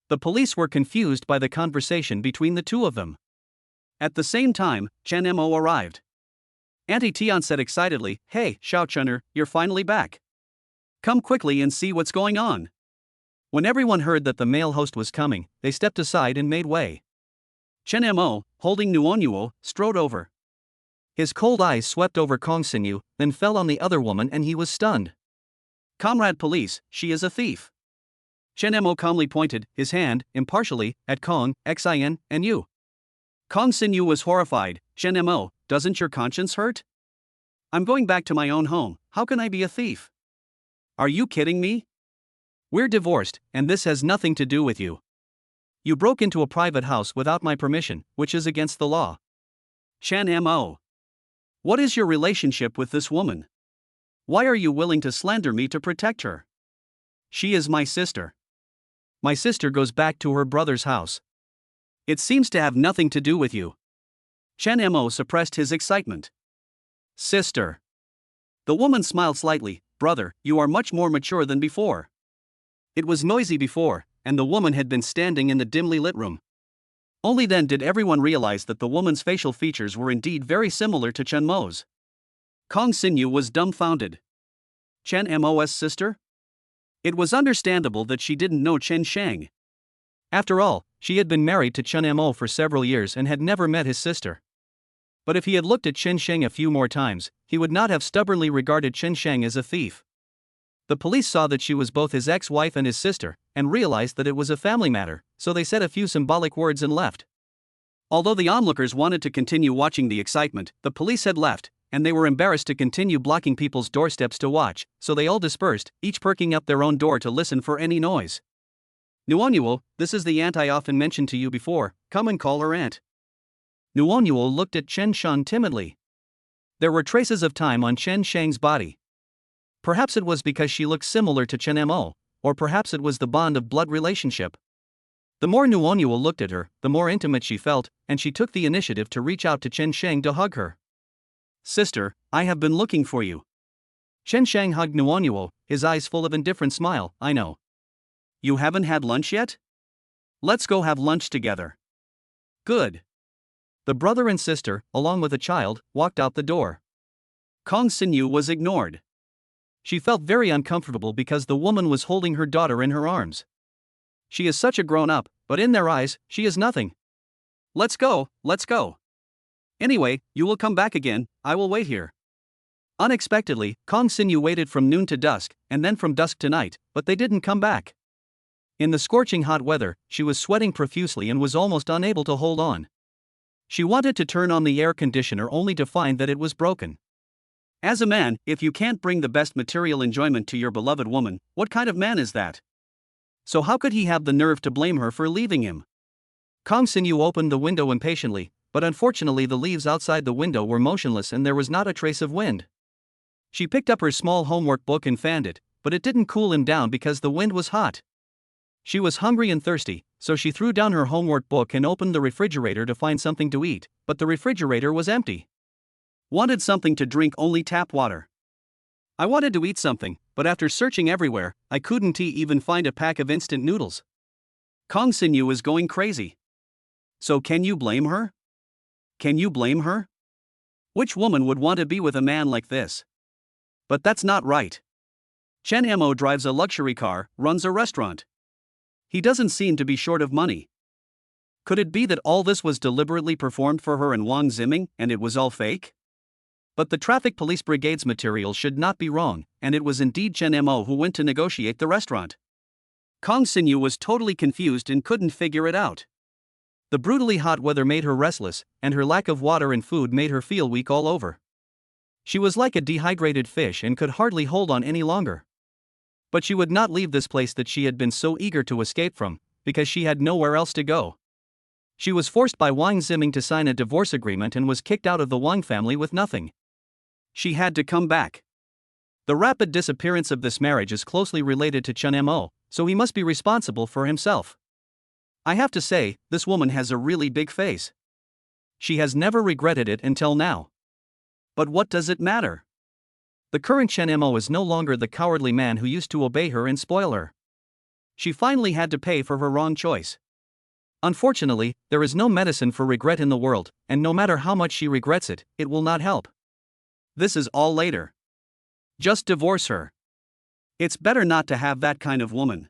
The police were confused by the conversation between the two of them. At the same time, Chen Mo arrived. Auntie Tian said excitedly, hey, Xiao Chunner, you're finally back. Come quickly and see what's going on. When everyone heard that the male host was coming, they stepped aside and made way. Chen Mo, holding Nuonuo, strode over. His cold eyes swept over Kong Xinyu, then fell on the other woman and he was stunned. Comrade police, she is a thief. Chen Mo calmly pointed his hand, impartially, at Kong, Xin, and you. Kong Xinyu was horrified. Chen Mo, doesn't your conscience hurt? I'm going back to my own home, how can I be a thief? Are you kidding me? We're divorced, and this has nothing to do with you. You broke into a private house without my permission, which is against the law. Chen Mo. What is your relationship with this woman? Why are you willing to slander me to protect her? She is my sister. My sister goes back to her brother's house. It seems to have nothing to do with you. Chen Mo suppressed his excitement. Sister. The woman smiled slightly. Brother, you are much more mature than before. It was noisy before, and the woman had been standing in the dimly lit room. Only then did everyone realize that the woman's facial features were indeed very similar to Chen Mo's. Kong Xinyu was dumbfounded. Chen Mo's sister? It was understandable that she didn't know Chen Shang. After all, she had been married to Chen Mo for several years and had never met his sister. But if he had looked at Chen Shang a few more times, he would not have stubbornly regarded Chen Shang as a thief. The police saw that she was both his ex-wife and his sister, and realized that it was a family matter, so they said a few symbolic words and left. Although the onlookers wanted to continue watching the excitement, the police had left, and they were embarrassed to continue blocking people's doorsteps to watch, so they all dispersed, each perking up their own door to listen for any noise. Nuonuo, this is the aunt I often mentioned to you before, come and call her aunt. Nuonuo looked at Chen Shan timidly. There were traces of time on Chen Shang's body. Perhaps it was because she looked similar to Chen Mo, or perhaps it was the bond of blood relationship. The more Nuonuo looked at her, the more intimate she felt, and she took the initiative to reach out to Chen Shang to hug her. Sister, I have been looking for you. Chen Shang hugged Nuonuo, his eyes full of indifferent smile. I know. You haven't had lunch yet? Let's go have lunch together. Good. The brother and sister, along with a child, walked out the door. Kong Xinyu was ignored. She felt very uncomfortable because the woman was holding her daughter in her arms. She is such a grown-up, but in their eyes, she is nothing. Let's go, let's go. Anyway, you will come back again, I will wait here. Unexpectedly, Kong Xinyu waited from noon to dusk, and then from dusk to night, but they didn't come back. In the scorching hot weather, she was sweating profusely and was almost unable to hold on. She wanted to turn on the air conditioner only to find that it was broken. As a man, if you can't bring the best material enjoyment to your beloved woman, what kind of man is that? So how could he have the nerve to blame her for leaving him? Kong Xinyu opened the window impatiently, but unfortunately the leaves outside the window were motionless and there was not a trace of wind. She picked up her small homework book and fanned it, but it didn't cool him down because the wind was hot. She was hungry and thirsty, so she threw down her homework book and opened the refrigerator to find something to eat, but the refrigerator was empty. Wanted something to drink, only tap water. I wanted to eat something, but after searching everywhere, I couldn't even find a pack of instant noodles. Kong Xinyu is going crazy. So can you blame her? Can you blame her? Which woman would want to be with a man like this? But that's not right. Chen Mo drives a luxury car, runs a restaurant. He doesn't seem to be short of money. Could it be that all this was deliberately performed for her and Wang Ziming, and it was all fake? But the traffic police brigade's material should not be wrong, and it was indeed Chen Mo who went to negotiate the restaurant. Kong Xinyu was totally confused and couldn't figure it out. The brutally hot weather made her restless, and her lack of water and food made her feel weak all over. She was like a dehydrated fish and could hardly hold on any longer. But she would not leave this place that she had been so eager to escape from, because she had nowhere else to go. She was forced by Wang Ziming to sign a divorce agreement and was kicked out of the Wang family with nothing. She had to come back. The rapid disappearance of this marriage is closely related to Chen Mo, so he must be responsible for himself. I have to say, this woman has a really big face. She has never regretted it until now. But what does it matter? The current Chen Mo is no longer the cowardly man who used to obey her and spoil her. She finally had to pay for her wrong choice. Unfortunately, there is no medicine for regret in the world, and no matter how much she regrets it, it will not help. This is all later. Just divorce her. It's better not to have that kind of woman.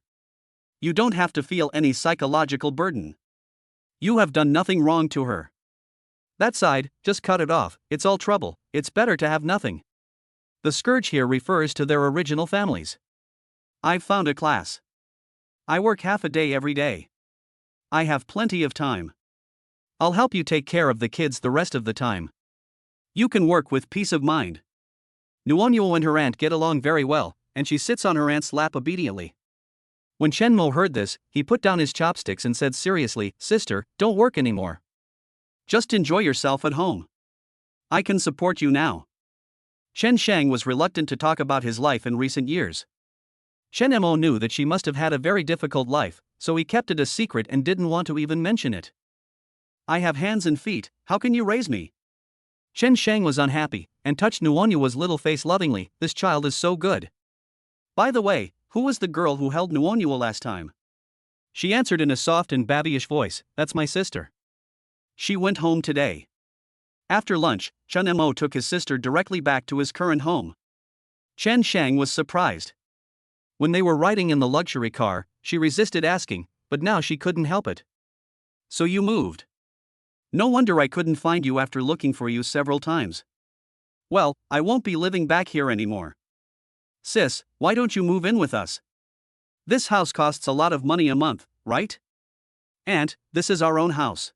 You don't have to feel any psychological burden. You have done nothing wrong to her. That side, just cut it off, it's all trouble, it's better to have nothing. The scourge here refers to their original families. I've found a class. I work half a day every day. I have plenty of time. I'll help you take care of the kids the rest of the time. You can work with peace of mind. Nuonyuo and her aunt get along very well, and she sits on her aunt's lap obediently. When Chen Mo heard this, he put down his chopsticks and said seriously, "Sister, don't work anymore. Just enjoy yourself at home. I can support you now." Chen Shang was reluctant to talk about his life in recent years. Chen Mo knew that she must have had a very difficult life, so he kept it a secret and didn't want to even mention it. "I have hands and feet, how can you raise me?" Chen Shang was unhappy, and touched Nuonyuo's little face lovingly. "This child is so good. By the way, who was the girl who held Nuonyuo last time?" She answered in a soft and babyish voice, "That's my sister. She went home today." After lunch, Chen Mo took his sister directly back to his current home. Chen Shang was surprised. When they were riding in the luxury car, she resisted asking, but now she couldn't help it. "So you moved? No wonder I couldn't find you after looking for you several times. Well, I won't be living back here anymore. Sis, why don't you move in with us? This house costs a lot of money a month, right? Aunt, this is our own house.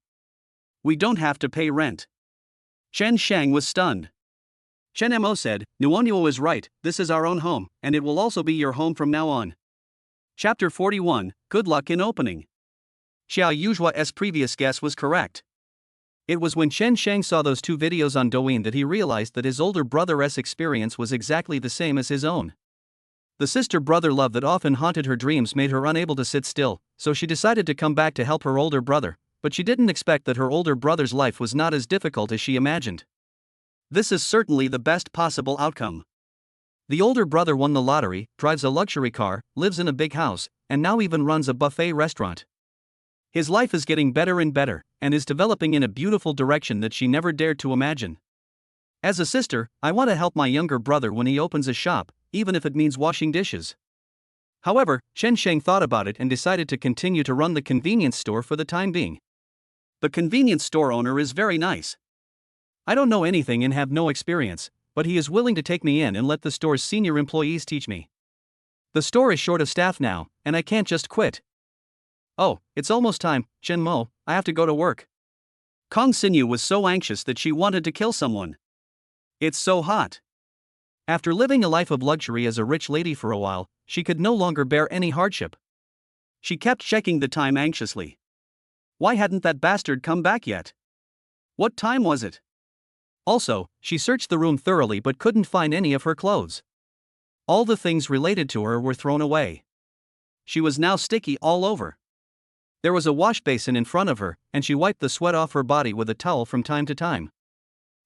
We don't have to pay rent." Chen Shang was stunned. Chen Mo said, "Nuonyuo is right, this is our own home, and it will also be your home from now on." Chapter 41, Good Luck in Opening. Xia Yujua's previous guess was correct. It was when Chen Shang saw those two videos on Douyin that he realized that his older brother's experience was exactly the same as his own. The sister-brother love that often haunted her dreams made her unable to sit still, so she decided to come back to help her older brother, but she didn't expect that her older brother's life was not as difficult as she imagined. This is certainly the best possible outcome. The older brother won the lottery, drives a luxury car, lives in a big house, and now even runs a buffet restaurant. His life is getting better and better, and is developing in a beautiful direction that she never dared to imagine. As a sister, I want to help my younger brother when he opens a shop, even if it means washing dishes. However, Chen Sheng thought about it and decided to continue to run the convenience store for the time being. The convenience store owner is very nice. I don't know anything and have no experience, but he is willing to take me in and let the store's senior employees teach me. The store is short of staff now, and I can't just quit. Oh, it's almost time, Chen Mo, I have to go to work. Kong Xinyu was so anxious that she wanted to kill someone. It's so hot. After living a life of luxury as a rich lady for a while, she could no longer bear any hardship. She kept checking the time anxiously. Why hadn't that bastard come back yet? What time was it? Also, she searched the room thoroughly but couldn't find any of her clothes. All the things related to her were thrown away. She was now sticky all over. There was a wash basin in front of her, and she wiped the sweat off her body with a towel from time to time.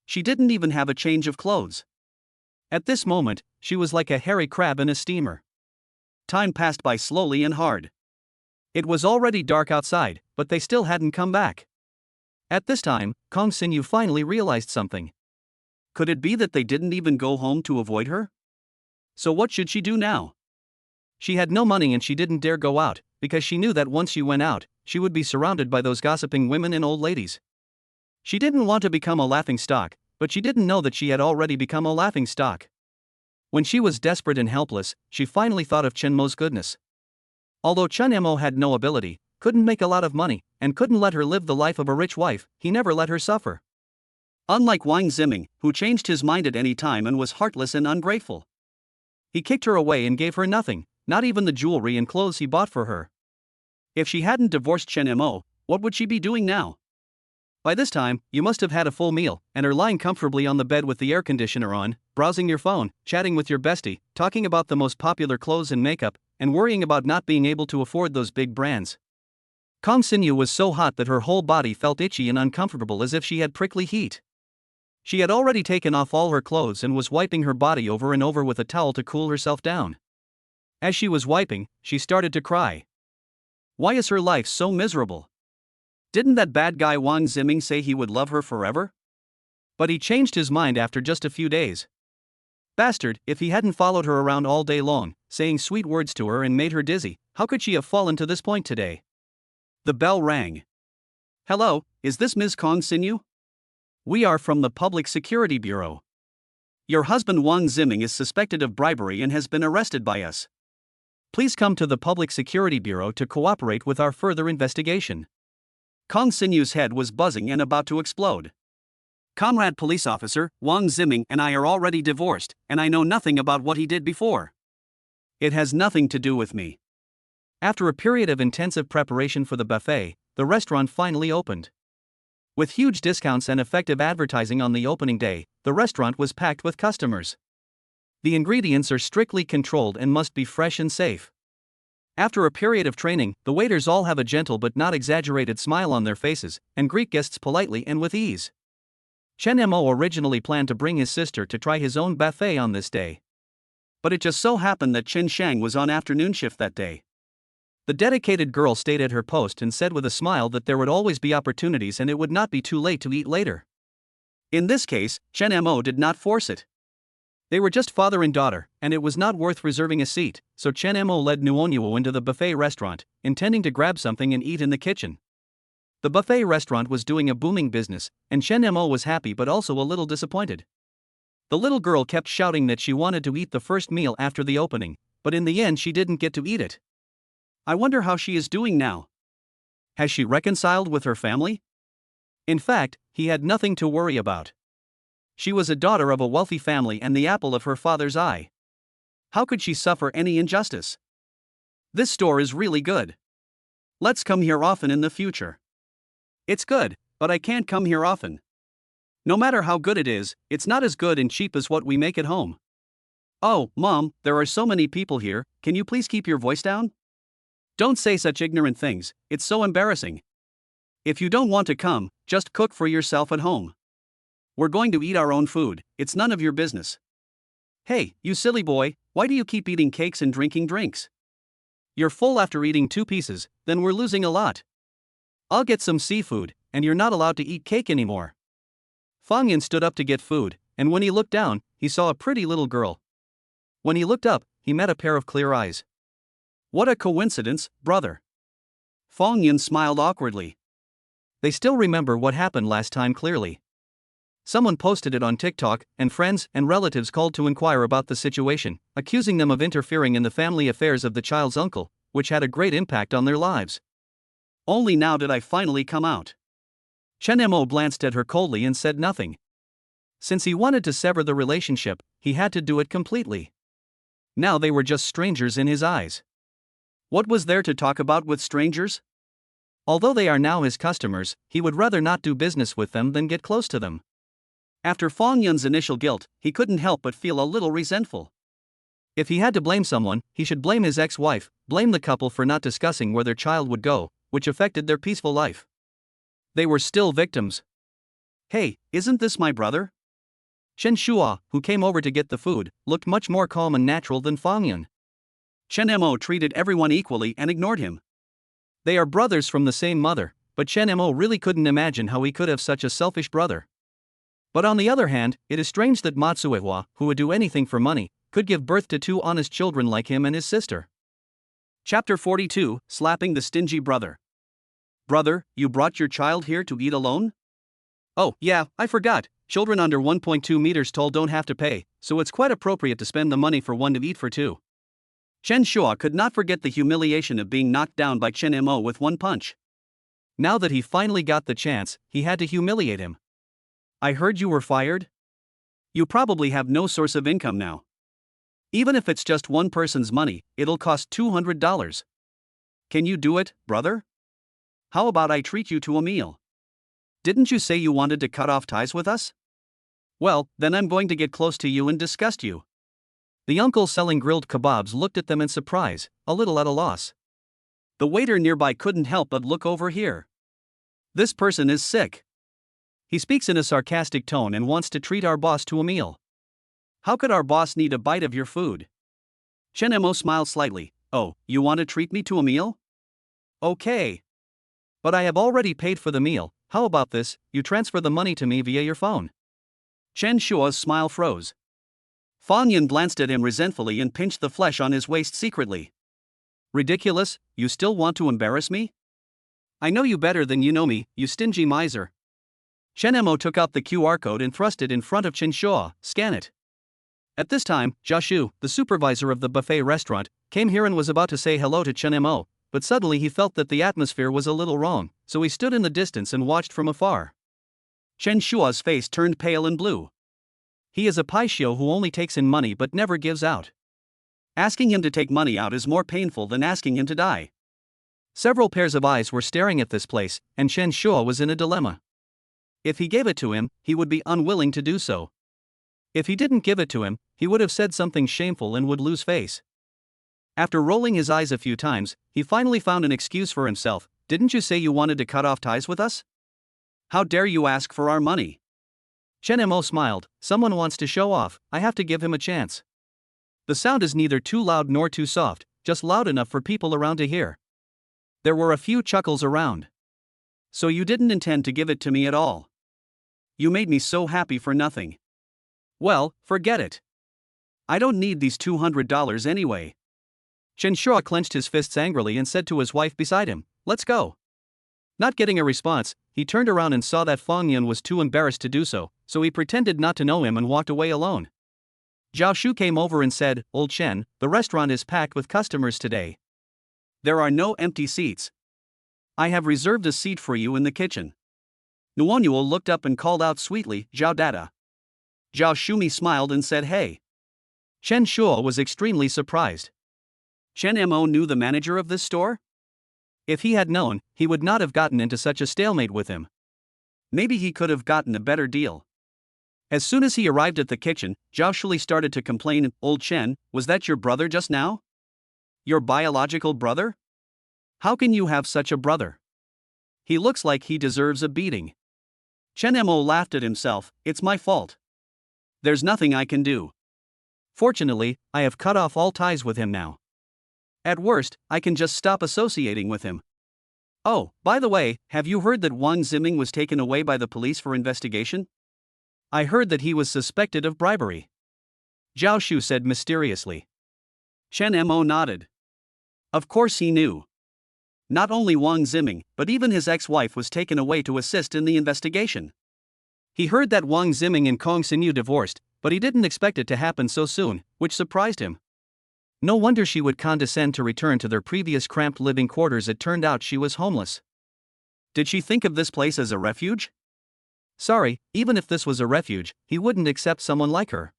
She didn't even have a change of clothes. At this moment, she was like a hairy crab in a steamer. Time passed by slowly and hard. It was already dark outside, but they still hadn't come back. At this time, Kong Xinyu finally realized something. Could it be that they didn't even go home to avoid her? So what should she do now? She had no money and she didn't dare go out, because she knew that once she went out, she would be surrounded by those gossiping women and old ladies. She didn't want to become a laughingstock, but she didn't know that she had already become a laughingstock. When she was desperate and helpless, she finally thought of Chen Mo's goodness. Although Chen Mo had no ability, couldn't make a lot of money, and couldn't let her live the life of a rich wife, he never let her suffer. Unlike Wang Ziming, who changed his mind at any time and was heartless and ungrateful. He kicked her away and gave her nothing, not even the jewelry and clothes he bought for her. If she hadn't divorced Chen Mo, what would she be doing now? By this time, you must have had a full meal, and are lying comfortably on the bed with the air conditioner on, browsing your phone, chatting with your bestie, talking about the most popular clothes and makeup, and worrying about not being able to afford those big brands. Kong Xinyu was so hot that her whole body felt itchy and uncomfortable as if she had prickly heat. She had already taken off all her clothes and was wiping her body over and over with a towel to cool herself down. As she was wiping, she started to cry. Why is her life so miserable? Didn't that bad guy Wang Ziming say he would love her forever? But he changed his mind after just a few days. Bastard, if he hadn't followed her around all day long, saying sweet words to her and made her dizzy, how could she have fallen to this point today? The bell rang. Hello, is this Ms. Kong Xinyu? We are from the Public Security Bureau. Your husband Wang Ziming is suspected of bribery and has been arrested by us. Please come to the Public Security Bureau to cooperate with our further investigation. Kong Xinyu's head was buzzing and about to explode. Comrade police officer, Wang Ziming and I are already divorced, and I know nothing about what he did before. It has nothing to do with me. After a period of intensive preparation for the buffet, the restaurant finally opened. With huge discounts and effective advertising on the opening day, the restaurant was packed with customers. The ingredients are strictly controlled and must be fresh and safe. After a period of training, the waiters all have a gentle but not exaggerated smile on their faces, and greet guests politely and with ease. Chen Mo originally planned to bring his sister to try his own buffet on this day. But it just so happened that Chen Shang was on afternoon shift that day. The dedicated girl stayed at her post and said with a smile that there would always be opportunities and it would not be too late to eat later. In this case, Chen Mo did not force it. They were just father and daughter, and it was not worth reserving a seat, so Chen Mo led Nuonyuo into the buffet restaurant, intending to grab something and eat in the kitchen. The buffet restaurant was doing a booming business, and Chen Mo was happy but also a little disappointed. The little girl kept shouting that she wanted to eat the first meal after the opening, but in the end she didn't get to eat it. I wonder how she is doing now. Has she reconciled with her family? In fact, he had nothing to worry about. She was a daughter of a wealthy family and the apple of her father's eye. How could she suffer any injustice? This store is really good. Let's come here often in the future. It's good, but I can't come here often. No matter how good it is, it's not as good and cheap as what we make at home. Oh, Mom, there are so many people here, can you please keep your voice down? Don't say such ignorant things, it's so embarrassing. If you don't want to come, just cook for yourself at home. We're going to eat our own food, it's none of your business. Hey, you silly boy, why do you keep eating cakes and drinking drinks? You're full after eating 2 pieces, then we're losing a lot. I'll get some seafood, and you're not allowed to eat cake anymore. Fang Yan stood up to get food, and when he looked down, he saw a pretty little girl. When he looked up, he met a pair of clear eyes. What a coincidence, brother. Fang Yan smiled awkwardly. They still remember what happened last time clearly. Someone posted it on TikTok, and friends and relatives called to inquire about the situation, accusing them of interfering in the family affairs of the child's uncle, which had a great impact on their lives. Only now did I finally come out. Chen Mo glanced at her coldly and said nothing. Since he wanted to sever the relationship, he had to do it completely. Now they were just strangers in his eyes. What was there to talk about with strangers? Although they are now his customers, he would rather not do business with them than get close to them. After Fang Yan's initial guilt, he couldn't help but feel a little resentful. If he had to blame someone, he should blame his ex-wife, blame the couple for not discussing where their child would go, which affected their peaceful life. They were still victims. Hey, isn't this my brother? Chen Shua, who came over to get the food, looked much more calm and natural than Fang Yan. Chen Mo treated everyone equally and ignored him. They are brothers from the same mother, but Chen Mo really couldn't imagine how he could have such a selfish brother. But on the other hand, it is strange that Matsuehua, who would do anything for money, could give birth to two honest children like him and his sister. Chapter 42, Slapping the Stingy Brother. Brother, you brought your child here to eat alone? Oh, yeah, I forgot. Children under 1.2 meters tall don't have to pay, so it's quite appropriate to spend the money for one to eat for two. Chen Shua could not forget the humiliation of being knocked down by Chen Mo with one punch. Now that he finally got the chance, he had to humiliate him. I heard you were fired? You probably have no source of income now. Even if it's just one person's money, it'll cost $200. Can you do it, brother? How about I treat you to a meal? Didn't you say you wanted to cut off ties with us? Well, then I'm going to get close to you and disgust you. The uncle selling grilled kebabs looked at them in surprise, a little at a loss. The waiter nearby couldn't help but look over here. This person is sick. He speaks in a sarcastic tone and wants to treat our boss to a meal. How could our boss need a bite of your food? Chen Mo smiled slightly. Oh, you want to treat me to a meal? Okay. But I have already paid for the meal. How about this, you transfer the money to me via your phone? Chen Shua's smile froze. Fang Yan glanced at him resentfully and pinched the flesh on his waist secretly. Ridiculous, you still want to embarrass me? I know you better than you know me, you stingy miser. Chen Mo took out the QR code and thrust it in front of Chen Shua. Scan it. At this time, Jia Shu, the supervisor of the buffet restaurant, came here and was about to say hello to Chen Mo, but suddenly he felt that the atmosphere was a little wrong, so he stood in the distance and watched from afar. Chen Shua's face turned pale and blue. He is a paishio who only takes in money but never gives out. Asking him to take money out is more painful than asking him to die. Several pairs of eyes were staring at this place, and Chen Shua was in a dilemma. If he gave it to him, he would be unwilling to do so. If he didn't give it to him, he would have said something shameful and would lose face. After rolling his eyes a few times, he finally found an excuse for himself. Didn't you say you wanted to cut off ties with us? How dare you ask for our money? Chen Mo smiled. Someone wants to show off, I have to give him a chance. The sound is neither too loud nor too soft, just loud enough for people around to hear. There were a few chuckles around. So you didn't intend to give it to me at all. You made me so happy for nothing. Well, forget it. I don't need these $200 anyway. Chen Shua clenched his fists angrily and said to his wife beside him, let's go. Not getting a response, he turned around and saw that Fang Yan was too embarrassed to do so he pretended not to know him and walked away alone. Zhao Shu came over and said, Old Chen, the restaurant is packed with customers today. There are no empty seats. I have reserved a seat for you in the kitchen. Nuonuo looked up and called out sweetly, Zhao Dada. Zhao Shumi smiled and said hey. Chen Shua was extremely surprised. Chen Mo knew the manager of this store? If he had known, he would not have gotten into such a stalemate with him. Maybe he could have gotten a better deal. As soon as he arrived at the kitchen, Zhao Shuli started to complain, Old Chen, was that your brother just now? Your biological brother? How can you have such a brother? He looks like he deserves a beating. Chen Mo laughed at himself, it's my fault. There's nothing I can do. Fortunately, I have cut off all ties with him now. At worst, I can just stop associating with him. Oh, by the way, have you heard that Wang Ziming was taken away by the police for investigation? I heard that he was suspected of bribery. Zhao Shu said mysteriously. Chen Mo nodded. Of course he knew. Not only Wang Ziming, but even his ex-wife was taken away to assist in the investigation. He heard that Wang Ziming and Kong Xinyu divorced, but he didn't expect it to happen so soon, which surprised him. No wonder she would condescend to return to their previous cramped living quarters. It turned out she was homeless. Did she think of this place as a refuge? Sorry, even if this was a refuge, he wouldn't accept someone like her.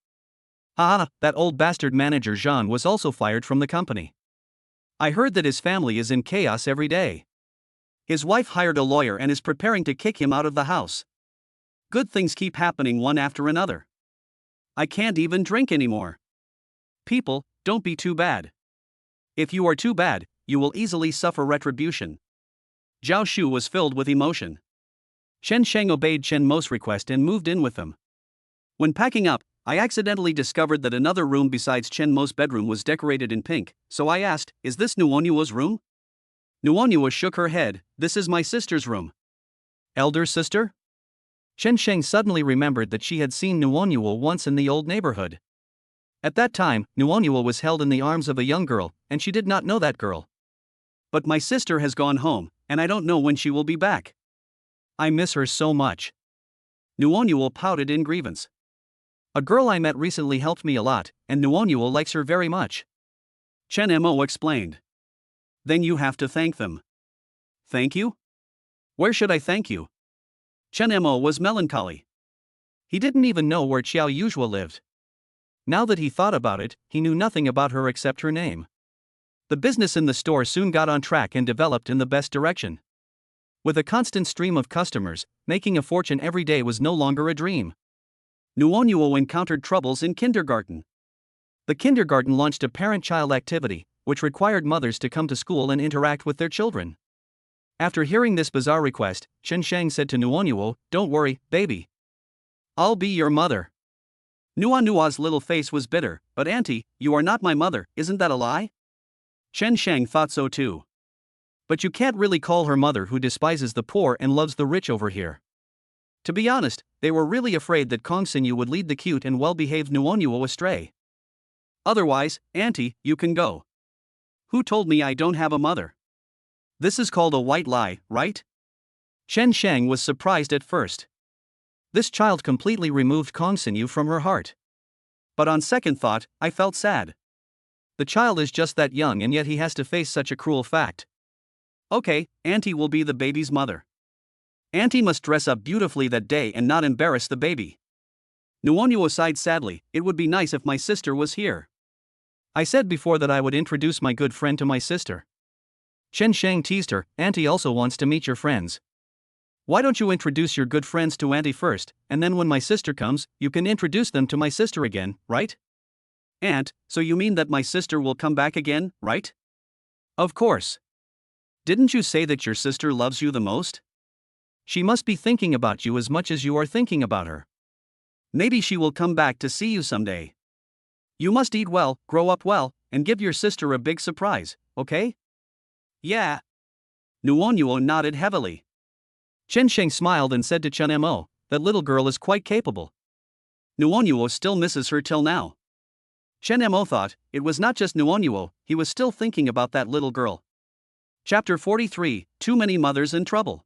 That old bastard manager Jean was also fired from the company. I heard that his family is in chaos every day. His wife hired a lawyer and is preparing to kick him out of the house. Good things keep happening one after another. I can't even drink anymore. People, don't be too bad. If you are too bad, you will easily suffer retribution. Zhao Shu was filled with emotion. Chen Sheng obeyed Chen Mo's request and moved in with them. When packing up, I accidentally discovered that another room besides Chen Mo's bedroom was decorated in pink, so I asked, "Is this Nuonyuo's room?" Nuonyuo shook her head. "This is my sister's room." Elder sister? Chen Sheng suddenly remembered that she had seen Nuonyuo once in the old neighborhood. At that time, Nuonyuo was held in the arms of a young girl, and she did not know that girl. But my sister has gone home, and I don't know when she will be back. I miss her so much. Nuonyuo pouted in grievance. A girl I met recently helped me a lot, and Nuonyuo likes her very much. Chen Mo explained. Then you have to thank them. Thank you? Where should I thank you? Chen Mo was melancholy. He didn't even know where Xiao Yuzhua lived. Now that he thought about it, he knew nothing about her except her name. The business in the store soon got on track and developed in the best direction. With a constant stream of customers, making a fortune every day was no longer a dream. Nuonyuo encountered troubles in kindergarten. The kindergarten launched a parent-child activity, which required mothers to come to school and interact with their children. After hearing this bizarre request, Chen Sheng said to Nuonyuo, "Don't worry, baby. I'll be your mother." Nuonyuo's little face was bitter. "But auntie, you are not my mother, isn't that a lie?" Chen Sheng thought so too. "But you can't really call her mother who despises the poor and loves the rich over here." To be honest, they were really afraid that Kong Xinyu would lead the cute and well-behaved Nuonyuo astray. "Otherwise, auntie, you can go. Who told me I don't have a mother? This is called a white lie, right?" Chen Sheng was surprised at first. This child completely removed Kong Xinyu from her heart. But on second thought, I felt sad. The child is just that young and yet he has to face such a cruel fact. Okay, auntie will be the baby's mother. Auntie must dress up beautifully that day and not embarrass the baby. Nuonyuo sighed sadly. "It would be nice if my sister was here. I said before that I would introduce my good friend to my sister." Chen Sheng teased her. "Auntie also wants to meet your friends. Why don't you introduce your good friends to auntie first, and then when my sister comes, you can introduce them to my sister again, right?" "Aunt, so you mean that my sister will come back again, right?" "Of course. Didn't you say that your sister loves you the most? She must be thinking about you as much as you are thinking about her. Maybe she will come back to see you someday. You must eat well, grow up well, and give your sister a big surprise, okay?" "Yeah." Nuonyuo nodded heavily. Chen Sheng smiled and said to Chen Mo, "That little girl is quite capable. Nuonyuo still misses her till now." Chen Mo thought, it was not just Nuonyuo, he was still thinking about that little girl. Chapter 43, Too Many Mothers in Trouble.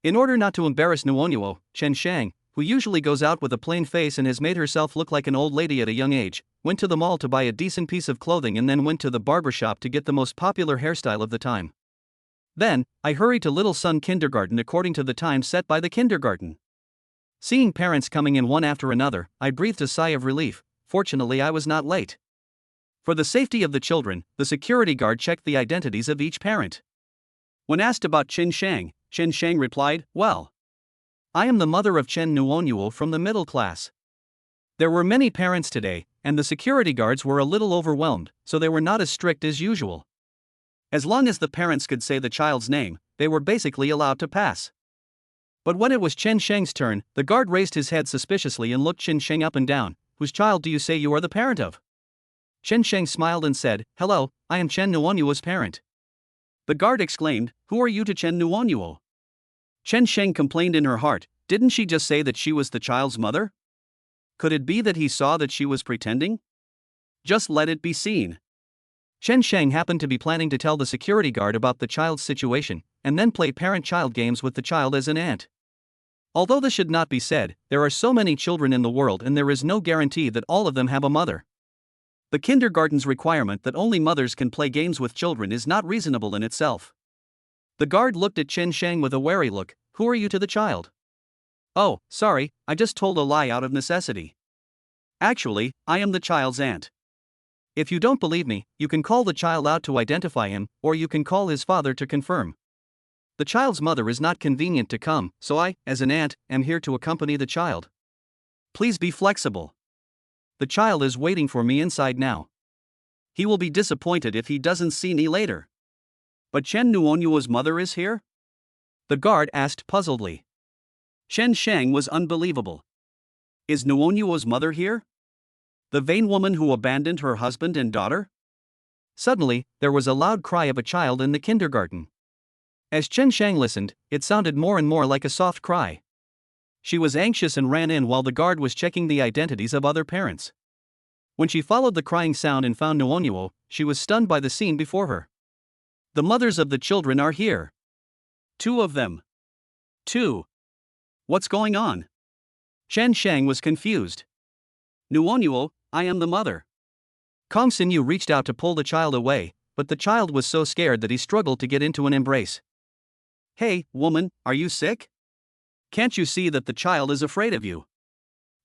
In order not to embarrass Nuonyuo, Chen Sheng, who usually goes out with a plain face and has made herself look like an old lady at a young age, went to the mall to buy a decent piece of clothing and then went to the barber shop to get the most popular hairstyle of the time. Then, I hurried to Little Sun Kindergarten according to the time set by the kindergarten. Seeing parents coming in one after another, I breathed a sigh of relief. Fortunately, I was not late. For the safety of the children, the security guard checked the identities of each parent. When asked about Chen Sheng replied, "Well, I am the mother of Chen Nuonyuo from the middle class." There were many parents today, and the security guards were a little overwhelmed, so they were not as strict as usual. As long as the parents could say the child's name, they were basically allowed to pass. But when it was Chen Sheng's turn, the guard raised his head suspiciously and looked Chen Sheng up and down. "Whose child do you say you are the parent of?" Chen Sheng smiled and said, "Hello, I am Chen Nuonyuo's parent." The guard exclaimed, "Who are you to Chen Nuonyuo?" Chen Sheng complained in her heart, didn't she just say that she was the child's mother? Could it be that he saw that she was pretending? Just let it be seen. Chen Sheng happened to be planning to tell the security guard about the child's situation, and then play parent-child games with the child as an aunt. Although this should not be said, there are so many children in the world and there is no guarantee that all of them have a mother. The kindergarten's requirement that only mothers can play games with children is not reasonable in itself. The guard looked at Chen Sheng with a wary look. "Who are you to the child?" "Oh, sorry, I just told a lie out of necessity. Actually, I am the child's aunt. If you don't believe me, you can call the child out to identify him, or you can call his father to confirm. The child's mother is not convenient to come, so I, as an aunt, am here to accompany the child. Please be flexible. The child is waiting for me inside now. He will be disappointed if he doesn't see me later." "But Chen Nuonyuo's mother is here?" the guard asked puzzledly. Chen Sheng was unbelievable. "Is Nuonyuo's mother here? The vain woman who abandoned her husband and daughter?" Suddenly, there was a loud cry of a child in the kindergarten. As Chen Sheng listened, it sounded more and more like a soft cry. She was anxious and ran in while the guard was checking the identities of other parents. When she followed the crying sound and found Nuonyuo, she was stunned by the scene before her. "The mothers of the children are here. 2 of them. 2. What's going on?" Chen Sheng was confused. "Nuonyuo, I am the mother." Kong Xinyu reached out to pull the child away, but the child was so scared that he struggled to get into an embrace. "Hey, woman, are you sick? Can't you see that the child is afraid of you?"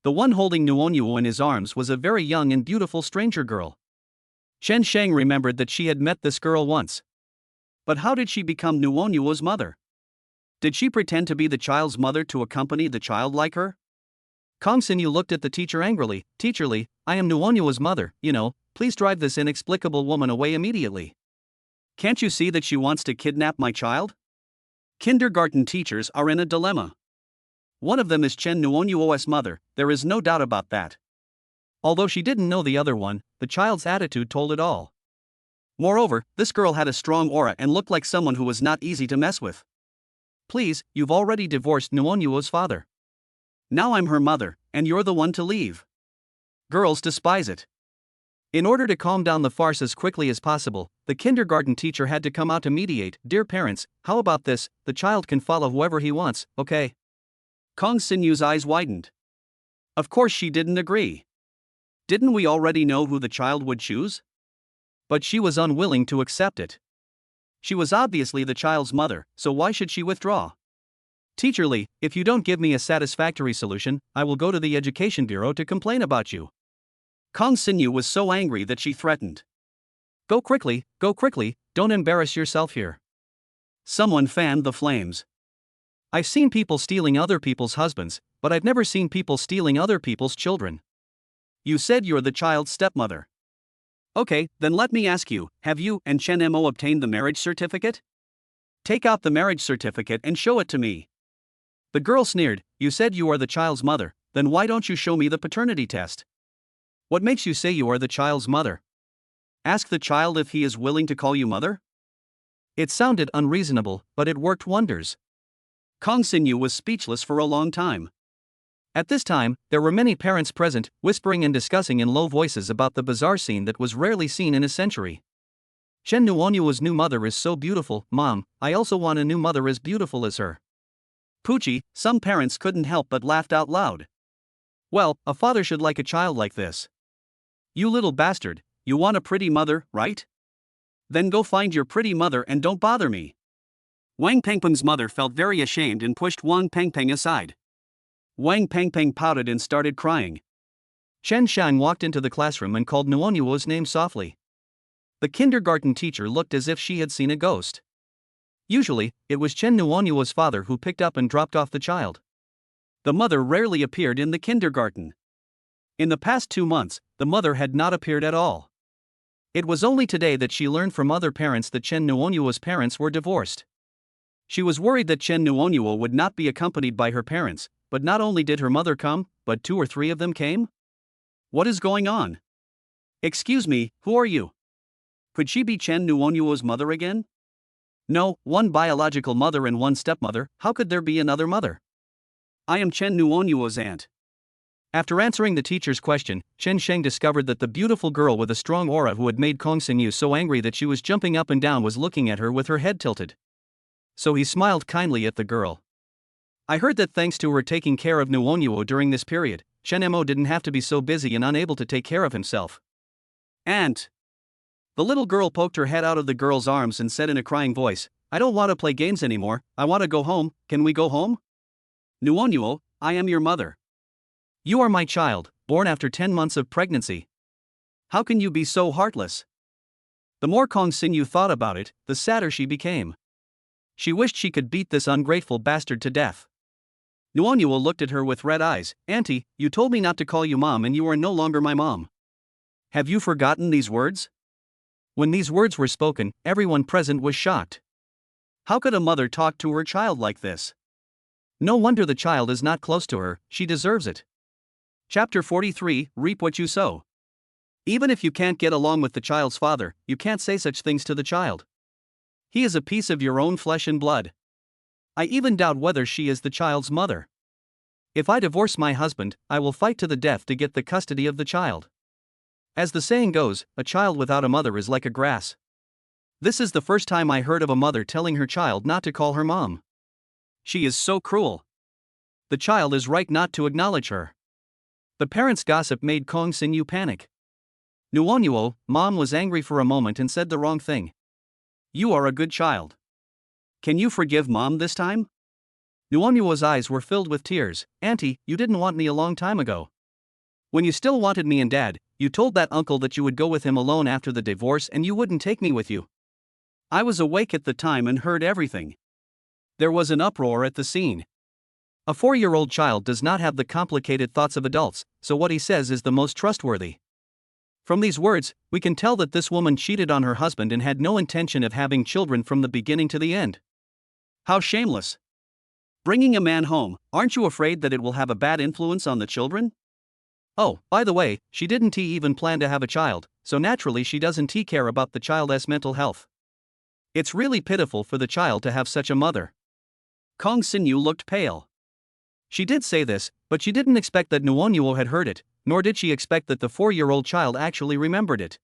The one holding Nuonyuo in his arms was a very young and beautiful stranger girl. Chen Sheng remembered that she had met this girl once. But how did she become Nuonyuo's mother? Did she pretend to be the child's mother to accompany the child like her? Kong Xinyu looked at the teacher angrily. "Teacherly, I am Nuonyuo's mother, please drive this inexplicable woman away immediately. Can't you see that she wants to kidnap my child?" Kindergarten teachers are in a dilemma. One of them is Chen Nuonyuo's mother, there is no doubt about that. Although she didn't know the other one, the child's attitude told it all. Moreover, this girl had a strong aura and looked like someone who was not easy to mess with. "Please, you've already divorced Nuonyuo's father. Now I'm her mother, and you're the one to leave." Girls despise it. In order to calm down the farce as quickly as possible, the kindergarten teacher had to come out to mediate. "Dear parents, how about this? The child can follow whoever he wants, okay?" Kong Xinyu's eyes widened. Of course she didn't agree. Didn't we already know who the child would choose? But she was unwilling to accept it. She was obviously the child's mother, so why should she withdraw? "Teacherly, if you don't give me a satisfactory solution, I will go to the education bureau to complain about you." Kong Xinyu was so angry that she threatened. Go quickly, don't embarrass yourself here." Someone fanned the flames. "I've seen people stealing other people's husbands, but I've never seen people stealing other people's children." "You said you're the child's stepmother. Okay, then let me ask you, have you and Chen Mo obtained the marriage certificate? Take out the marriage certificate and show it to me." The girl sneered. "You said you are the child's mother, then why don't you show me the paternity test? What makes you say you are the child's mother? Ask the child if he is willing to call you mother." It sounded unreasonable, but it worked wonders. Kong Xinyu was speechless for a long time. At this time, there were many parents present, whispering and discussing in low voices about the bizarre scene that was rarely seen in a century. "Chen Nuonyuo's new mother is so beautiful, Mom, I also want a new mother as beautiful as her." Poochie, some parents couldn't help but laughed out loud. Well, a father should like a child like this. "You little bastard, you want a pretty mother, right? Then go find your pretty mother and don't bother me." Wang Pengpeng's mother felt very ashamed and pushed Wang Pengpeng aside. Wang Pengpeng pouted and started crying. Chen Shang walked into the classroom and called Nuonyuo's name softly. The kindergarten teacher looked as if she had seen a ghost. Usually, it was Chen Nuonyuo's father who picked up and dropped off the child. The mother rarely appeared in the kindergarten. In the past 2 months, the mother had not appeared at all. It was only today that she learned from other parents that Chen Nuonyuo's parents were divorced. She was worried that Chen Nuonyuo would not be accompanied by her parents, but not only did her mother come, but 2 or 3 of them came? What is going on? "Excuse me, who are you? Could she be Chen Nuonyuo's mother again?" No, one biological mother and one stepmother. How could there be another mother? I am Chen Nuonyuo's aunt. After answering the teacher's question, Chen Sheng discovered that the beautiful girl with a strong aura who had made Kong Xinyu so angry that she was jumping up and down was looking at her with her head tilted. So he smiled kindly at the girl. I heard that thanks to her taking care of Nuonyuo during this period, Chen Mo didn't have to be so busy and unable to take care of himself. Aunt! The little girl poked her head out of the girl's arms and said in a crying voice, I don't want to play games anymore, I want to go home. Can we go home? Nuonyuo, I am your mother. You are my child, born after 10 months of pregnancy. How can you be so heartless? The more Kong Xinyu thought about it, the sadder she became. She wished she could beat this ungrateful bastard to death. Nuonyuo looked at her with red eyes. Auntie, you told me not to call you mom and you are no longer my mom. Have you forgotten these words? When these words were spoken, everyone present was shocked. How could a mother talk to her child like this? No wonder the child is not close to her, she deserves it. Chapter 43, Reap What You Sow. Even if you can't get along with the child's father, you can't say such things to the child. He is a piece of your own flesh and blood. I even doubt whether she is the child's mother. If I divorce my husband, I will fight to the death to get the custody of the child. As the saying goes, a child without a mother is like a grass. This is the first time I heard of a mother telling her child not to call her mom. She is so cruel. The child is right not to acknowledge her. The parents' gossip made Kong Xinyu panic. Nuonyuo, mom was angry for a moment and said the wrong thing. You are a good child. Can you forgive mom this time? Nuonyuo's eyes were filled with tears. Auntie, you didn't want me a long time ago. When you still wanted me and dad, you told that uncle that you would go with him alone after the divorce and you wouldn't take me with you. I was awake at the time and heard everything. There was an uproar at the scene. A 4-year-old child does not have the complicated thoughts of adults, so what he says is the most trustworthy. From these words, we can tell that this woman cheated on her husband and had no intention of having children from the beginning to the end. How shameless. Bringing a man home, aren't you afraid that it will have a bad influence on the children? Oh, by the way, she didn't even plan to have a child, so naturally she doesn't care about the child's mental health. It's really pitiful for the child to have such a mother. Kong Xinyu looked pale. She did say this, but she didn't expect that Nuonyuo had heard it, nor did she expect that the 4-year-old child actually remembered it.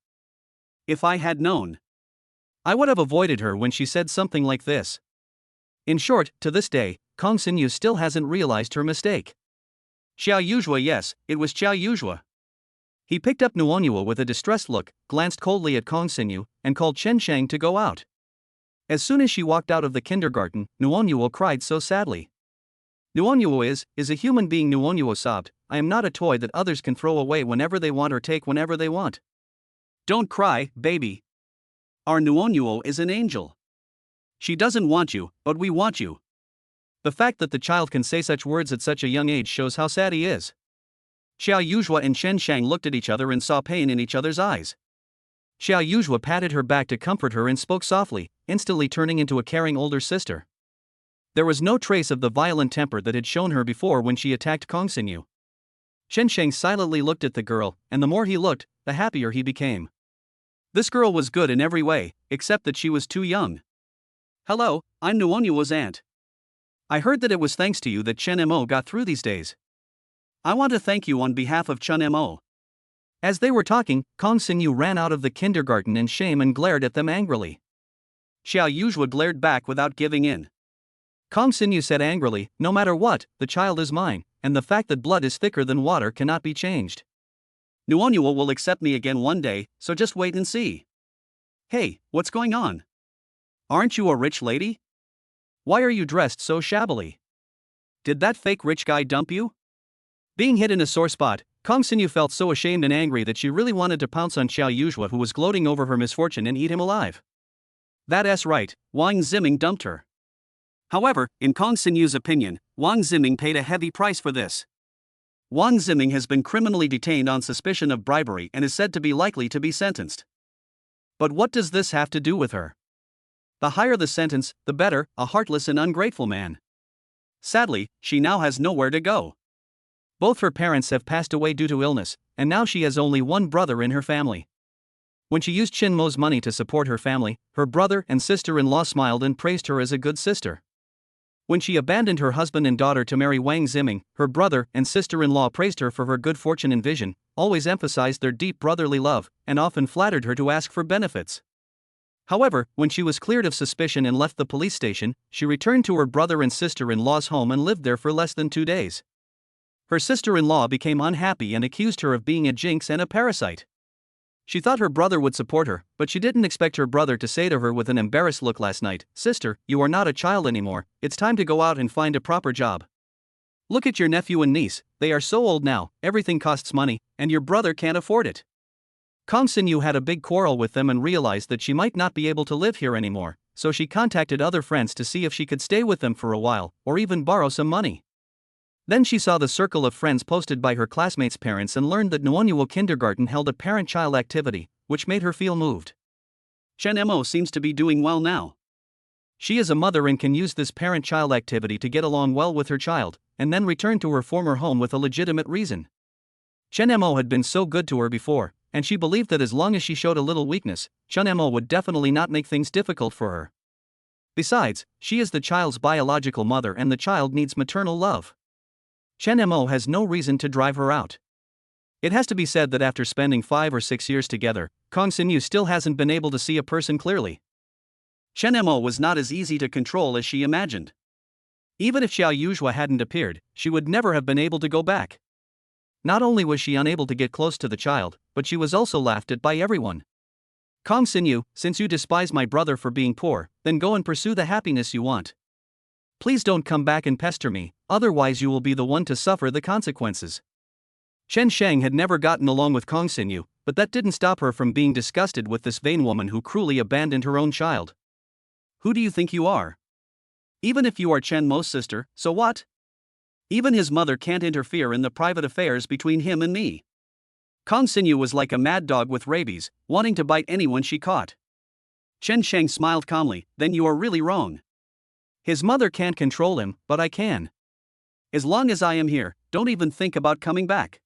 If I had known, I would have avoided her when she said something like this. In short, to this day, Kong Xinyu still hasn't realized her mistake. Xiao Yuzhua, yes, it was Xiao Yuzhua. He picked up Nuonyuo with a distressed look, glanced coldly at Kong Xinyu, and called Chen Sheng to go out. As soon as she walked out of the kindergarten, Nuonyuo cried so sadly. Nuonyuo is a human being. Nuonyuo sobbed. I am not a toy that others can throw away whenever they want or take whenever they want. Don't cry, baby. Our Nuonyuo is an angel. She doesn't want you, but we want you. The fact that the child can say such words at such a young age shows how sad he is. Xiao Yuzhua and Chen Sheng looked at each other and saw pain in each other's eyes. Xiao Yuzhua patted her back to comfort her and spoke softly, instantly turning into a caring older sister. There was no trace of the violent temper that had shown her before when she attacked Kong Xinyu. Chen Sheng silently looked at the girl, and the more he looked, the happier he became. This girl was good in every way, except that she was too young. Hello, I'm Nuonyuo's aunt. I heard that it was thanks to you that Chen Mo got through these days. I want to thank you on behalf of Chen Mo. As they were talking, Kong Xinyu ran out of the kindergarten in shame and glared at them angrily. Xiao Yuzhua glared back without giving in. Kong Xinyu said angrily, no matter what, the child is mine, and the fact that blood is thicker than water cannot be changed. Nuonyuo will accept me again one day, so just wait and see. Hey, what's going on? Aren't you a rich lady? Why are you dressed so shabbily? Did that fake rich guy dump you? Being hit in a sore spot, Kong Xinyu felt so ashamed and angry that she really wanted to pounce on Xiao Yuzhua, who was gloating over her misfortune, and eat him alive. That's right, Wang Ziming dumped her. However, in Kong Xinyu's opinion, Wang Ziming paid a heavy price for this. Wang Ziming has been criminally detained on suspicion of bribery and is said to be likely to be sentenced. But what does this have to do with her? The higher the sentence, the better, a heartless and ungrateful man. Sadly, she now has nowhere to go. Both her parents have passed away due to illness, and now she has only one brother in her family. When she used Chen Mo's money to support her family, her brother and sister-in-law smiled and praised her as a good sister. When she abandoned her husband and daughter to marry Wang Ziming, her brother and sister-in-law praised her for her good fortune and vision, always emphasized their deep brotherly love, and often flattered her to ask for benefits. However, when she was cleared of suspicion and left the police station, she returned to her brother and sister-in-law's home and lived there for less than 2 days. Her sister-in-law became unhappy and accused her of being a jinx and a parasite. She thought her brother would support her, but she didn't expect her brother to say to her with an embarrassed look last night, "Sister, you are not a child anymore, it's time to go out and find a proper job. Look at your nephew and niece, they are so old now, everything costs money, and your brother can't afford it." Kong Xinyu had a big quarrel with them and realized that she might not be able to live here anymore, so she contacted other friends to see if she could stay with them for a while, or even borrow some money. Then she saw the circle of friends posted by her classmates' parents and learned that Nuonyuo Kindergarten held a parent-child activity, which made her feel moved. Chen Mo seems to be doing well now. She is a mother and can use this parent-child activity to get along well with her child, and then return to her former home with a legitimate reason. Chen Mo had been so good to her before, and she believed that as long as she showed a little weakness, Chen Mo would definitely not make things difficult for her. Besides, she is the child's biological mother and the child needs maternal love. Chen Mo has no reason to drive her out. It has to be said that after spending 5 or 6 years together, Kong Xinyu still hasn't been able to see a person clearly. Chen Mo was not as easy to control as she imagined. Even if Xiao Yuzhua hadn't appeared, she would never have been able to go back. Not only was she unable to get close to the child, but she was also laughed at by everyone. "Kong Xinyu, since you despise my brother for being poor, then go and pursue the happiness you want. Please don't come back and pester me, otherwise you will be the one to suffer the consequences." Chen Sheng had never gotten along with Kong Xinyu, but that didn't stop her from being disgusted with this vain woman who cruelly abandoned her own child. "Who do you think you are? Even if you are Chen Mo's sister, so what? Even his mother can't interfere in the private affairs between him and me." Kong Xinyu was like a mad dog with rabies, wanting to bite anyone she caught. Chen Sheng smiled calmly, "Then you are really wrong. His mother can't control him, but I can. As long as I am here, don't even think about coming back."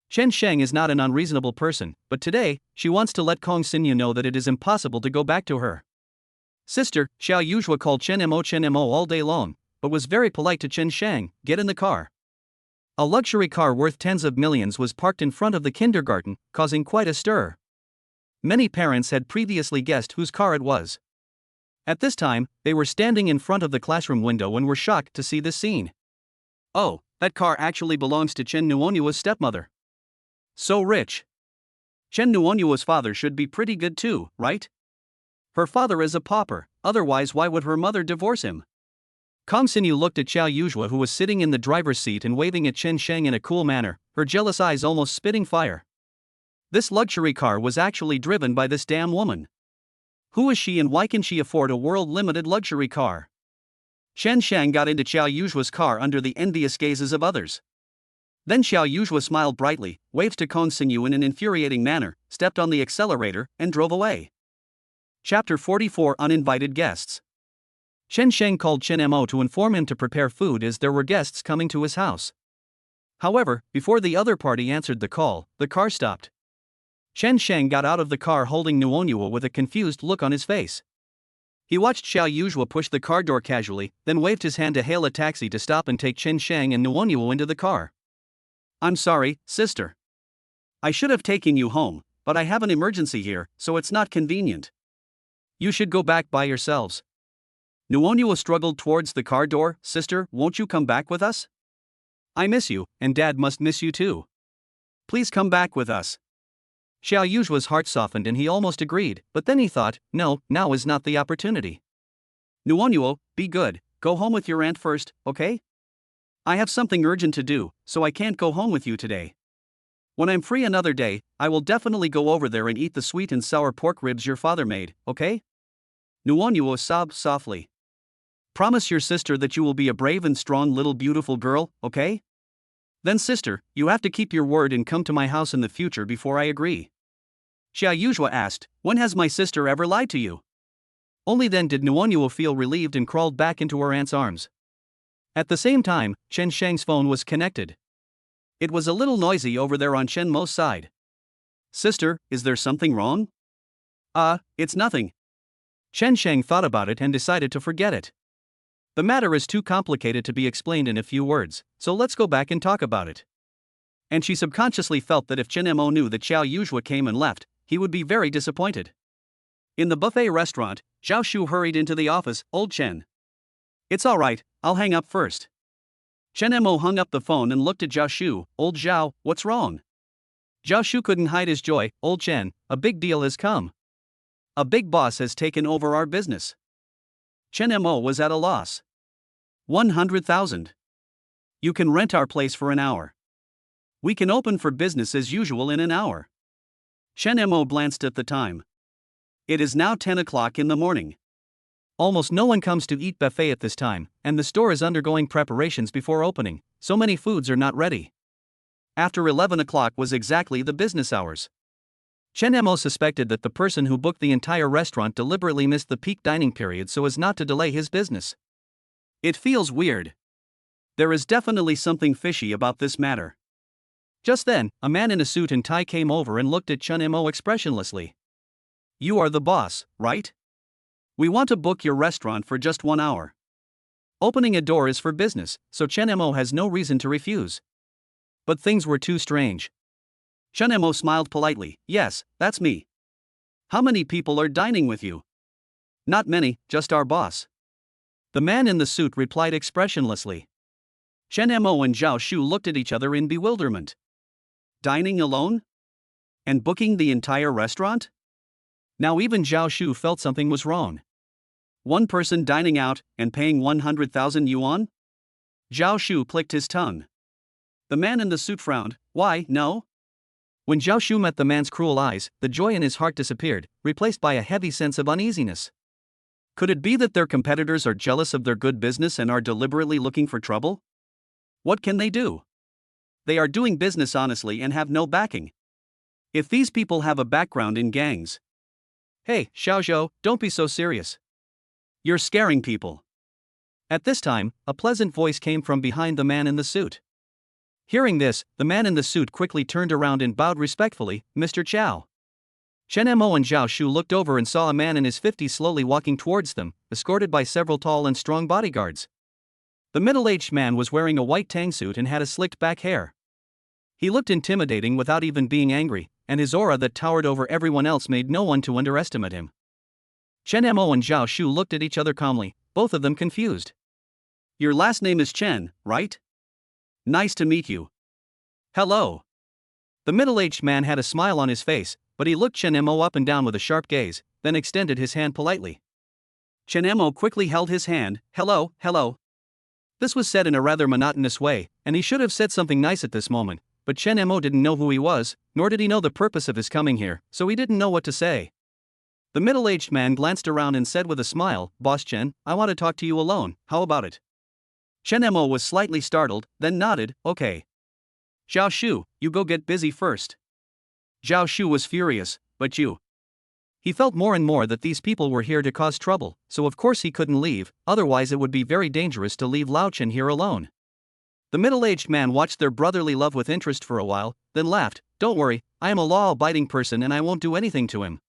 Chen Sheng is not an unreasonable person, but today, she wants to let Kong Xinyu know that it is impossible to go back to her. Sister, Xiao Yuzhua called Chen Mo all day long, but was very polite to Chen Sheng, "Get in the car." A luxury car worth tens of millions was parked in front of the kindergarten, causing quite a stir. Many parents had previously guessed whose car it was. At this time, they were standing in front of the classroom window and were shocked to see this scene. "Oh, that car actually belongs to Chen Nuonyuo's stepmother. So rich. Chen Nuonyuo's father should be pretty good too, right? Her father is a pauper, otherwise why would her mother divorce him?" Kong Xinyu looked at Xiao Yuzhua who was sitting in the driver's seat and waving at Chen Sheng in a cool manner, her jealous eyes almost spitting fire. This luxury car was actually driven by this damn woman. Who is she and why can she afford a world-limited luxury car? Chen Sheng got into Xiao Yuzhua's car under the envious gazes of others. Then Xiao Yuzhua smiled brightly, waved to Kong Xinyu in an infuriating manner, stepped on the accelerator, and drove away. Chapter 44 Uninvited Guests. Chen Sheng called Chen Mo to inform him to prepare food as there were guests coming to his house. However, before the other party answered the call, the car stopped. Chen Sheng got out of the car holding Nuonyuo with a confused look on his face. He watched Xiao Yuzhua push the car door casually, then waved his hand to hail a taxi to stop and take Chen Sheng and Nuonyuo into the car. "I'm sorry, sister. I should have taken you home, but I have an emergency here, so it's not convenient. You should go back by yourselves." Nuonyuo struggled towards the car door. "Sister, won't you come back with us? I miss you, and Dad must miss you too. Please come back with us." Xiao Yuzhua's heart softened and he almost agreed, but then he thought, no, now is not the opportunity. "Nuonyuo, be good, go home with your aunt first, okay? I have something urgent to do, so I can't go home with you today. When I'm free another day, I will definitely go over there and eat the sweet and sour pork ribs your father made, okay?" Nuonyuo sobbed softly. "Promise your sister that you will be a brave and strong little beautiful girl, okay? Then sister, you have to keep your word and come to my house in the future before I agree." Xiao Yuzhua asked, "When has my sister ever lied to you?" Only then did Nuonyuo feel relieved and crawled back into her aunt's arms. At the same time, Chen Sheng's phone was connected. It was a little noisy over there on Chen Mo's side. "Sister, is there something wrong?" It's nothing. Chen Shang thought about it and decided to forget it. The matter is too complicated to be explained in a few words, so let's go back and talk about it. And she subconsciously felt that if Chen Mo knew that Xiao Yuzhua came and left, he would be very disappointed. In the buffet restaurant, Zhao Shu hurried into the office. Old Chen. It's alright, I'll hang up first. Chen Mo hung up the phone and looked at Zhao Shu. Old Zhao, what's wrong? Zhao Shu couldn't hide his joy. Old Chen, a big deal has come. A big boss has taken over our business. Chen Mo was at a loss. 100,000. You can rent our place for an hour. We can open for business as usual in an hour. Chen Mo glanced at the time. It is now 10 o'clock in the morning. Almost no one comes to eat buffet at this time, and the store is undergoing preparations before opening, so many foods are not ready. After 11 o'clock was exactly the business hours. Chen Mo suspected that the person who booked the entire restaurant deliberately missed the peak dining period so as not to delay his business. It feels weird. There is definitely something fishy about this matter. Just then, a man in a suit and tie came over and looked at Chen Mo expressionlessly. You are the boss, right? We want to book your restaurant for just 1 hour. Opening a door is for business, so Chen Mo has no reason to refuse. But things were too strange. Chen Mo smiled politely. Yes, that's me. How many people are dining with you? Not many, just our boss. The man in the suit replied expressionlessly. Chen Mo and Zhao Shu looked at each other in bewilderment. Dining alone? And booking the entire restaurant? Now even Zhao Shu felt something was wrong. One person dining out and paying 100,000 yuan? Zhao Shu clicked his tongue. The man in the suit frowned. Why, no? When Zhao Shu met the man's cruel eyes, the joy in his heart disappeared, replaced by a heavy sense of uneasiness. Could it be that their competitors are jealous of their good business and are deliberately looking for trouble? What can they do? They are doing business honestly and have no backing. If these people have a background in gangs. Hey, Xiaozhou, don't be so serious. You're scaring people. At this time, a pleasant voice came from behind the man in the suit. Hearing this, the man in the suit quickly turned around and bowed respectfully. Mr. Chow. Chen Mo and Zhao Shu looked over and saw a man in his 50s slowly walking towards them, escorted by several tall and strong bodyguards. The middle-aged man was wearing a white tang suit and had a slicked back hair. He looked intimidating without even being angry, and his aura that towered over everyone else made no one to underestimate him. Chen Mo and Zhao Shu looked at each other calmly, both of them confused. Your last name is Chen, right? Nice to meet you. Hello. The middle-aged man had a smile on his face, but he looked Chen Mo up and down with a sharp gaze, then extended his hand politely. Chen Mo quickly held his hand. Hello, hello. This was said in a rather monotonous way, and he should have said something nice at this moment, but Chen Mo didn't know who he was, nor did he know the purpose of his coming here, so he didn't know what to say. The middle-aged man glanced around and said with a smile, Boss Chen, I want to talk to you alone, how about it? Chen Mo was slightly startled, then nodded, okay. Zhao Shu, you go get busy first. Zhao Shu was furious, but you. He felt more and more that these people were here to cause trouble, so of course he couldn't leave, otherwise it would be very dangerous to leave Lao Chen here alone. The middle-aged man watched their brotherly love with interest for a while, then laughed. Don't worry, I am a law-abiding person and I won't do anything to him.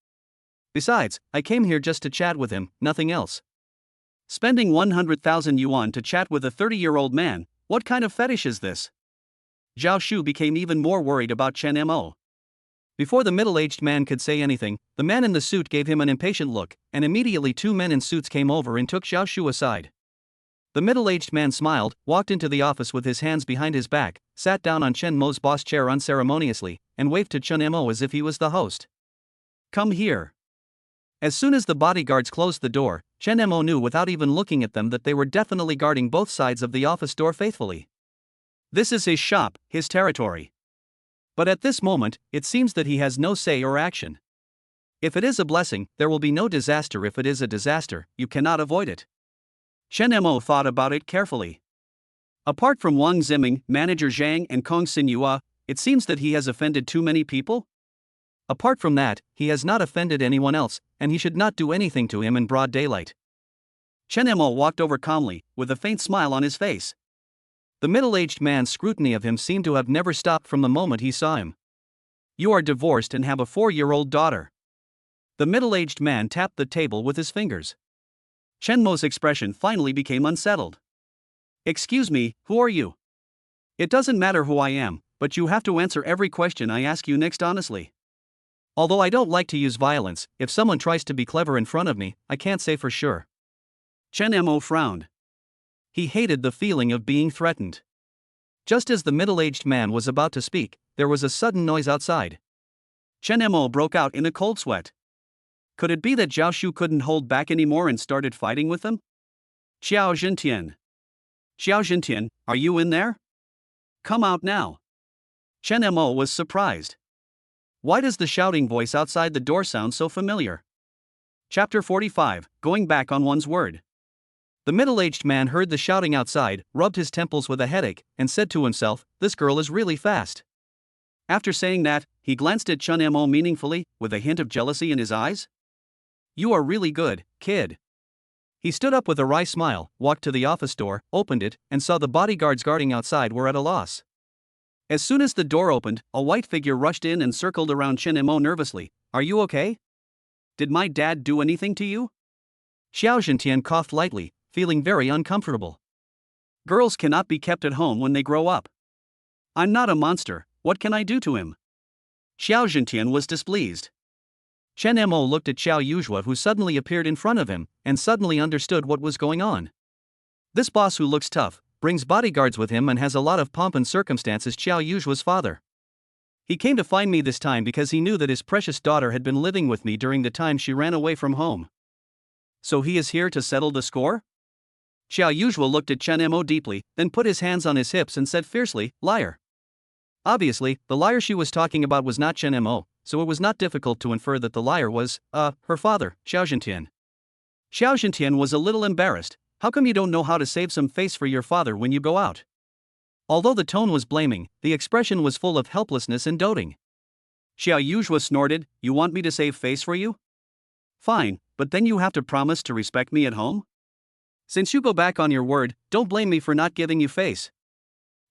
Besides, I came here just to chat with him, nothing else. Spending 100,000 yuan to chat with a 30-year-old man, what kind of fetish is this? Zhao Shu became even more worried about Chen Mo. Before the middle-aged man could say anything, the man in the suit gave him an impatient look, and immediately two men in suits came over and took Zhao Shu aside. The middle-aged man smiled, walked into the office with his hands behind his back, sat down on Chen Mo's boss chair unceremoniously, and waved to Chen Mo as if he was the host. Come here. As soon as the bodyguards closed the door, Chen Mo knew without even looking at them that they were definitely guarding both sides of the office door faithfully. This is his shop, his territory. But at this moment, it seems that he has no say or action. If it is a blessing, there will be no disaster. If it is a disaster, you cannot avoid it. Chen Mo thought about it carefully. Apart from Wang Ziming, manager Zhang and Kong Xinyu, it seems that he has offended too many people? Apart from that, he has not offended anyone else, and he should not do anything to him in broad daylight. Chen Mo walked over calmly, with a faint smile on his face. The middle-aged man's scrutiny of him seemed to have never stopped from the moment he saw him. You are divorced and have a 4-year-old daughter. The middle-aged man tapped the table with his fingers. Chen Mo's expression finally became unsettled. Excuse me, who are you? It doesn't matter who I am, but you have to answer every question I ask you next honestly. Although I don't like to use violence, if someone tries to be clever in front of me, I can't say for sure. Chen Mo frowned. He hated the feeling of being threatened. Just as the middle-aged man was about to speak, there was a sudden noise outside. Chen Mo broke out in a cold sweat. Could it be that Zhao Shu couldn't hold back anymore and started fighting with them? Xiao Zhentian. Xiao Zhentian, are you in there? Come out now. Chen Mo was surprised. Why does the shouting voice outside the door sound so familiar? Chapter 45, Going Back on One's Word. The middle-aged man heard the shouting outside, rubbed his temples with a headache, and said to himself, "This girl is really fast." After saying that, he glanced at Chen Mo meaningfully, with a hint of jealousy in his eyes. "You are really good, kid." He stood up with a wry smile, walked to the office door, opened it, and saw the bodyguards guarding outside were at a loss. As soon as the door opened, a white figure rushed in and circled around Chen Mo nervously. "Are you okay? Did my dad do anything to you?" Xiao Zhentian coughed lightly, feeling very uncomfortable. Girls cannot be kept at home when they grow up. I'm not a monster, what can I do to him? Xiao Zhentian was displeased. Chen Mo looked at Xiao Yuzhua, who suddenly appeared in front of him, and suddenly understood what was going on. This boss who looks tough, brings bodyguards with him and has a lot of pomp and circumstance is Xiao Yuzhua's father. He came to find me this time because he knew that his precious daughter had been living with me during the time she ran away from home. So he is here to settle the score? Xiao Yuzhua looked at Chen Mo deeply, then put his hands on his hips and said fiercely, "Liar." Obviously, the liar she was talking about was not Chen Mo, so it was not difficult to infer that the liar was, her father, Xiao Zhentian. Xiao Zhentian was a little embarrassed. How come you don't know how to save some face for your father when you go out? Although the tone was blaming, the expression was full of helplessness and doting. Xiao Yuzhua snorted, "You want me to save face for you? Fine, but then you have to promise to respect me at home? Since you go back on your word, don't blame me for not giving you face."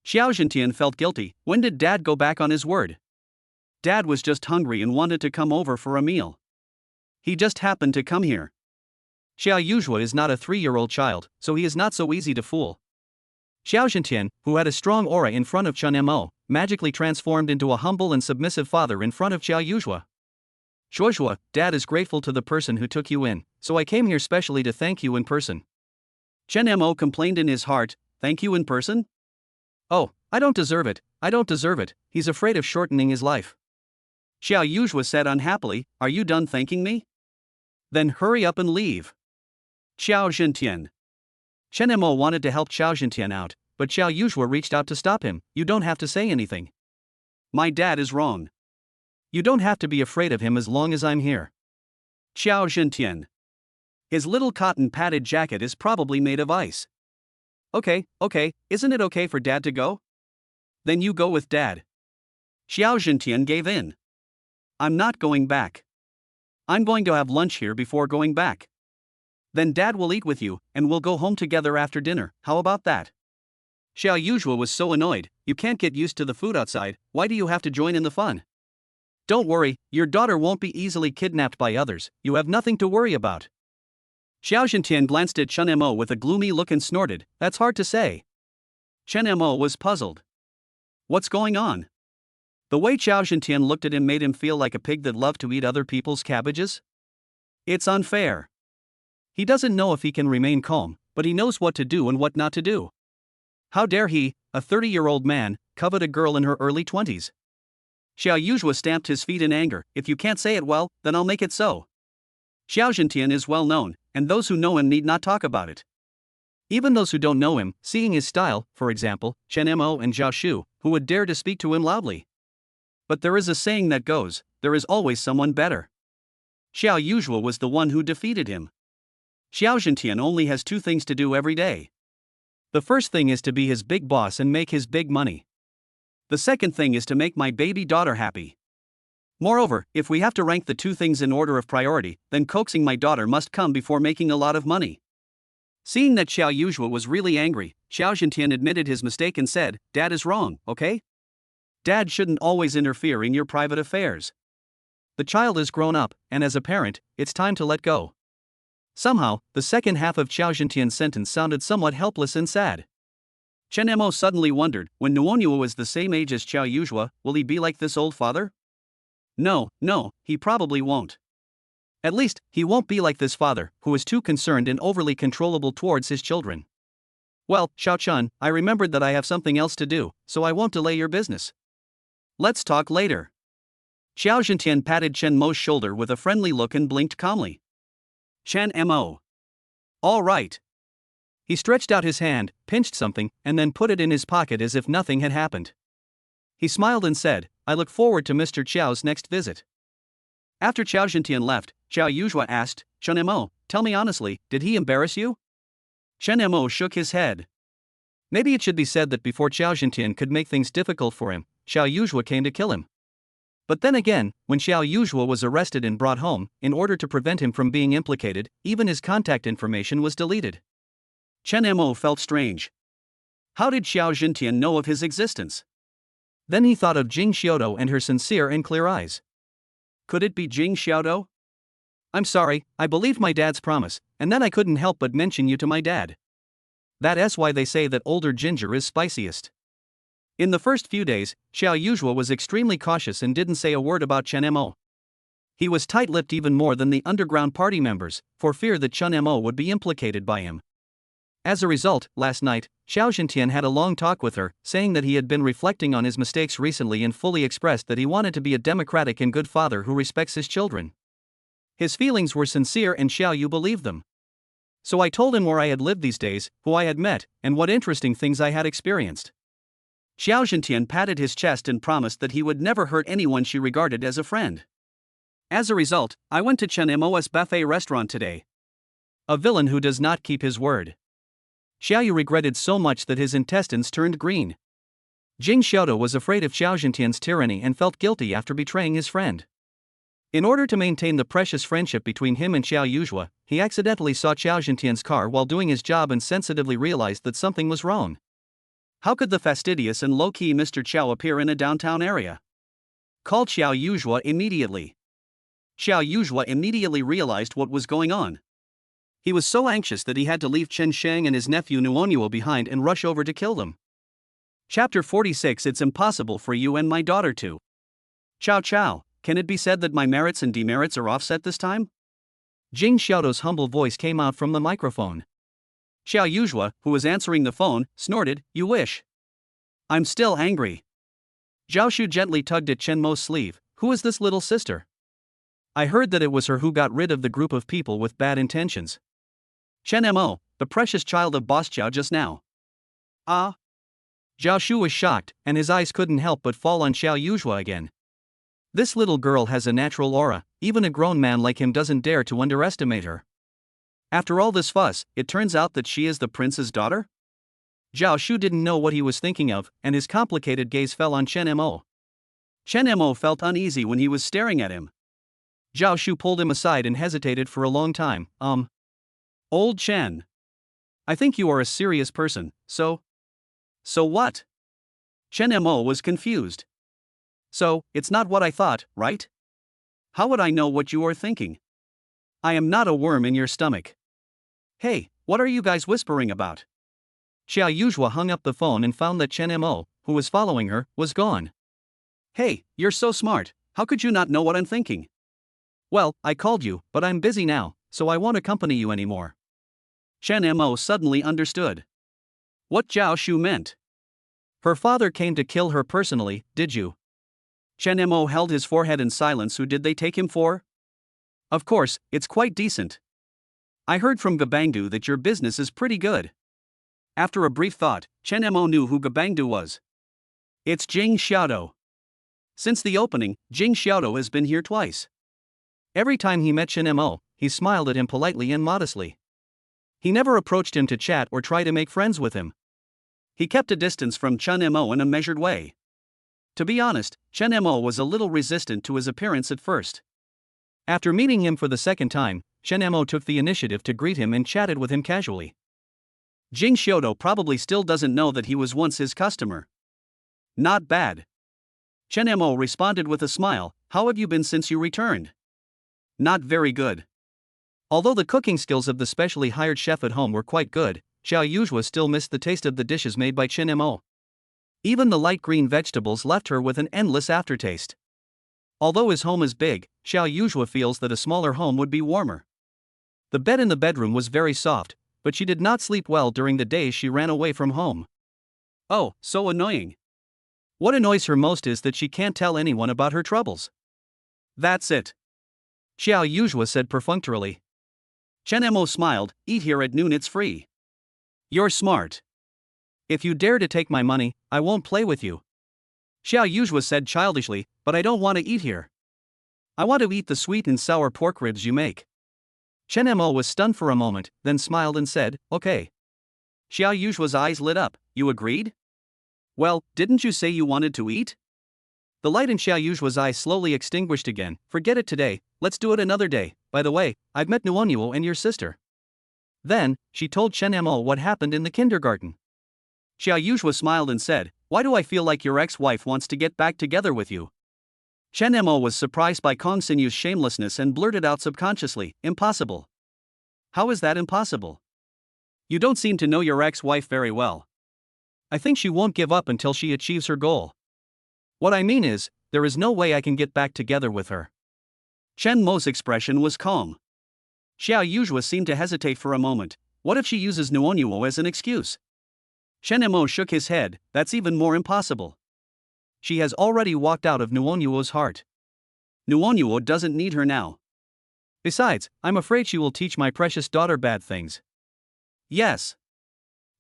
Xiao Zhentian felt guilty. When did Dad go back on his word? Dad was just hungry and wanted to come over for a meal. He just happened to come here. Xiao Yuzhua is not a 3-year-old child, so he is not so easy to fool. Xiao Zhentian, who had a strong aura in front of Chen Mo, magically transformed into a humble and submissive father in front of Xiao Yuzhua. "Zhuozhua, Dad is grateful to the person who took you in, so I came here specially to thank you in person." Chen Mo complained in his heart, "Thank you in person? Oh, I don't deserve it, I don't deserve it." He's afraid of shortening his life. Xiao Yuzhua said unhappily, "Are you done thanking me? Then hurry up and leave." Xiao Zhentian. Chen Mo wanted to help Xiao Zhentian out, but Xiao Yuzhua reached out to stop him. "You don't have to say anything. My dad is wrong. You don't have to be afraid of him as long as I'm here." Xiao Zhentian. His little cotton padded jacket is probably made of ice. Okay, isn't it okay for Dad to go? Then you go with Dad." Xiao Zhentian gave in. "I'm not going back. I'm going to have lunch here before going back. Then Dad will eat with you, and we'll go home together after dinner, how about that?" Xiao Yuzhua was so annoyed. "You can't get used to the food outside, why do you have to join in the fun? Don't worry, your daughter won't be easily kidnapped by others, you have nothing to worry about." Xiao Zhentian glanced at Chen Mo with a gloomy look and snorted, "That's hard to say." Chen Mo was puzzled. What's going on? The way Xiao Zhentian looked at him made him feel like a pig that loved to eat other people's cabbages. It's unfair. He doesn't know if he can remain calm, but he knows what to do and what not to do. How dare he, a 30-year-old man, covet a girl in her early 20s? Xiao Yuzhua stamped his feet in anger. "If you can't say it well, then I'll make it so." Xiao Zhentian is well known, and those who know him need not talk about it. Even those who don't know him, seeing his style, for example, Chen Mo and Zhao Shu, who would dare to speak to him loudly. But there is a saying that goes, there is always someone better. Xiao Yuzhua was the one who defeated him. Xiao Zhentian only has 2 things to do every day. The first thing is to be his big boss and make his big money. The second thing is to make my baby daughter happy. Moreover, if we have to rank the 2 things in order of priority, then coaxing my daughter must come before making a lot of money. Seeing that Xiao Yuzhua was really angry, Xiao Zhentian admitted his mistake and said, "Dad is wrong, okay? Dad shouldn't always interfere in your private affairs. the child is grown up, and as a parent, it's time to let go. Somehow, the second half of Xiao Zhentian's sentence sounded somewhat helpless and sad. Chen Mo suddenly wondered, when Nuonyuo is the same age as Xiao Yuzhua, will he be like this old father? No, he probably won't. At least, he won't be like this father, who is too concerned and overly controllable towards his children. Well, Xiao Chun, I remembered that I have something else to do, so I won't delay your business. Let's talk later. Xiao Zhentian patted Chen Mo's shoulder with a friendly look and blinked calmly. Chen Mo. All right. He stretched out his hand, pinched something, and then put it in his pocket as if nothing had happened. He smiled and said, I look forward to Mr. Qiao's next visit. After Xiao Zhentian left, Xiao Yuzhua asked, Chen Mo, tell me honestly, did he embarrass you? Chen Mo shook his head. Maybe it should be said that before Xiao Zhentian could make things difficult for him, Xiao Yuzhua came to kill him. But then again, when Xiao Yuzhua was arrested and brought home, in order to prevent him from being implicated, even his contact information was deleted. Chen Mo felt strange. How did Xiao Zhentian know of his existence? Then he thought of Jing Xiaodo and her sincere and clear eyes. Could it be Jing Xiaodo? I'm sorry, I believed my dad's promise, and then I couldn't help but mention you to my dad. That's why they say that older ginger is spiciest. In the first few days, Xiao Yuzhua was extremely cautious and didn't say a word about Chen Mo. He was tight-lipped even more than the underground party members, for fear that Chen Mo would be implicated by him. As a result, last night, Xiao Zhentian had a long talk with her, saying that he had been reflecting on his mistakes recently and fully expressed that he wanted to be a democratic and good father who respects his children. His feelings were sincere and Xiao Yu believed them. So I told him where I had lived these days, who I had met, and what interesting things I had experienced. Xiao Zhentian patted his chest and promised that he would never hurt anyone she regarded as a friend. As a result, I went to Chen Mo's buffet restaurant today. A villain who does not keep his word. Xiao Yu regretted so much that his intestines turned green. Jing Xiaodo was afraid of Xiao Zhentian's tyranny and felt guilty after betraying his friend. In order to maintain the precious friendship between him and Xiao Yuzhua, he accidentally saw Xiao Zhentian's car while doing his job and sensitively realized that something was wrong. How could the fastidious and low-key Mr. Qiao appear in a downtown area? Called Xiao Yuzhua immediately. Xiao Yuzhua immediately realized what was going on. He was so anxious that he had to leave Chen Sheng and his nephew Nuonyuo behind and rush over to kill them. Chapter 46. It's impossible for you and my daughter to. Chow, can it be said that my merits and demerits are offset this time? Jing Xiaodo's humble voice came out from the microphone. Xiao Yuzhua, who was answering the phone, snorted, You wish. I'm still angry. Zhao Shu gently tugged at Chen Mo's sleeve. Who is this little sister? I heard that it was her who got rid of the group of people with bad intentions. Chen Mo, the precious child of Boss Qiao just now. Ah. Zhao Shu was shocked, and his eyes couldn't help but fall on Xiao Yuzhua again. This little girl has a natural aura, even a grown man like him doesn't dare to underestimate her. After all this fuss, it turns out that she is the prince's daughter? Zhao Shu didn't know what he was thinking of, and his complicated gaze fell on Chen Mo. Chen Mo felt uneasy when he was staring at him. Zhao Shu pulled him aside and hesitated for a long time. Old Chen. I think you are a serious person, so what? Chen Mo was confused. So, it's not what I thought, right? How would I know what you are thinking? I am not a worm in your stomach. Hey, what are you guys whispering about? Xiao Yuzhua hung up the phone and found that Chen Mo, who was following her, was gone. Hey, you're so smart, how could you not know what I'm thinking? Well, I called you, but I'm busy now, so I won't accompany you anymore. Chen Mo suddenly understood what Zhao Shu meant. Her father came to kill her personally, did you? Chen Mo held his forehead in silence. Who did they take him for? Of course, it's quite decent. I heard from Gabangdu that your business is pretty good. After a brief thought, Chen Mo knew who Gabangdu was. It's Jing Xiaodo. Since the opening, Jing Xiaodo has been here twice. Every time he met Chen Mo, he smiled at him politely and modestly. He never approached him to chat or try to make friends with him. He kept a distance from Chen Mo in a measured way. To be honest, Chen Mo was a little resistant to his appearance at first. After meeting him for the second time, Chen Mo took the initiative to greet him and chatted with him casually. Jing Xiaodo probably still doesn't know that he was once his customer. Not bad. Chen Mo responded with a smile. how have you been since you returned? Not very good. Although the cooking skills of the specially hired chef at home were quite good, Xiao Yuzhua still missed the taste of the dishes made by Chen Mo. Even the light green vegetables left her with an endless aftertaste. Although his home is big, Xiao Yuzhua feels that a smaller home would be warmer. The bed in the bedroom was very soft, but she did not sleep well during the days she ran away from home. Oh, so annoying. What annoys her most is that she can't tell anyone about her troubles. That's it. Xiao Yuzhua said perfunctorily. Chen Mo smiled, eat here at noon, it's free. You're smart. If you dare to take my money, I won't play with you. Xiao Yuzhua said childishly, but I don't want to eat here. I want to eat the sweet and sour pork ribs you make. Chen Mo was stunned for a moment, then smiled and said, okay. Xiao Yuzhua's eyes lit up, you agreed? Well, didn't you say you wanted to eat? The light in Xiao Yuzhua's eyes slowly extinguished again. Forget it today, let's do it another day. By the way, I've met Nuonyuo and your sister. Then, she told Chen Mo what happened in the kindergarten. Xiao Yuzhua smiled and said, why do I feel like your ex-wife wants to get back together with you? Chen Mo was surprised by Kong Xinyu's shamelessness and blurted out subconsciously, impossible. How is that impossible? You don't seem to know your ex-wife very well. I think she won't give up until she achieves her goal. What I mean is, there is no way I can get back together with her. Chen Mo's expression was calm. Xiao Yuzhua seemed to hesitate for a moment. What if she uses Nuonyuo as an excuse? Chen Mo shook his head, that's even more impossible. She has already walked out of Nuonyuo's heart. Nuonyuo doesn't need her now. Besides, I'm afraid she will teach my precious daughter bad things. Yes.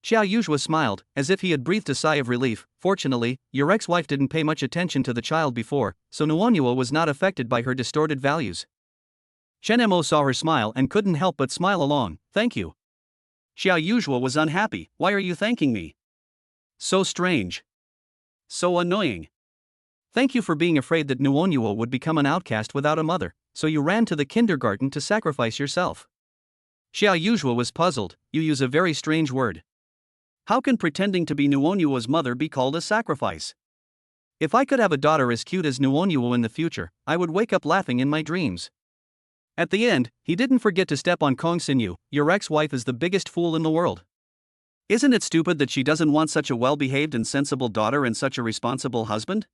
Xiao Yuzhua smiled, as if he had breathed a sigh of relief. Fortunately, your ex-wife didn't pay much attention to the child before, so Nuonyuo was not affected by her distorted values. Chen Mo saw her smile and couldn't help but smile along. Thank you. Xiao Yuzhua was unhappy. Why are you thanking me? So strange. So annoying. Thank you for being afraid that Nuonyuo would become an outcast without a mother, so you ran to the kindergarten to sacrifice yourself. Xiao Yuzhua was puzzled. You use a very strange word. How can pretending to be Nuonyuo's mother be called a sacrifice? If I could have a daughter as cute as Nuonyuo in the future, I would wake up laughing in my dreams. At the end, he didn't forget to step on Kong Xinyu. Your ex-wife is the biggest fool in the world. Isn't it stupid that she doesn't want such a well-behaved and sensible daughter and such a responsible husband?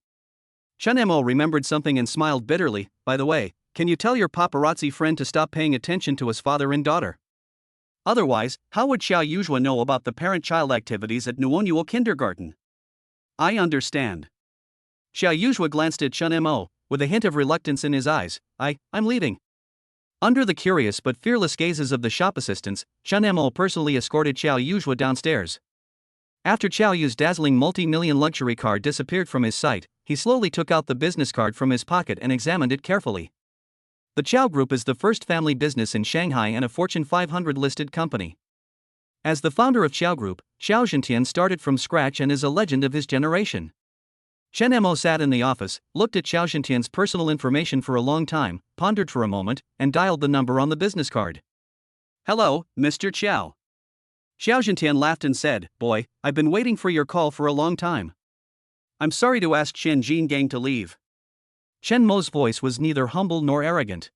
Chen Mo remembered something and smiled bitterly. By the way, can you tell your paparazzi friend to stop paying attention to his father and daughter? Otherwise, how would Xiao Yuzhua know about the parent-child activities at Nuonyuo Kindergarten? I understand. Xiao Yuzhua glanced at Chen Mo, with a hint of reluctance in his eyes. I'm leaving. Under the curious but fearless gazes of the shop assistants, Chen Mo personally escorted Xiao Yuzhua downstairs. After Xiao Yu's dazzling multi-million luxury card disappeared from his sight, he slowly took out the business card from his pocket and examined it carefully. The Qiao Group is the first family business in Shanghai and a Fortune 500 listed company. As the founder of Qiao Group, Xiao Zhentian started from scratch and is a legend of his generation. Chen Mo sat in the office, looked at Xiao Zhentian's personal information for a long time, pondered for a moment, and dialed the number on the business card. Hello, Mr. Qiao. Xiao Zhentian laughed and said, boy, I've been waiting for your call for a long time. I'm sorry to ask Chen Jingang to leave. Chen Mo's voice was neither humble nor arrogant.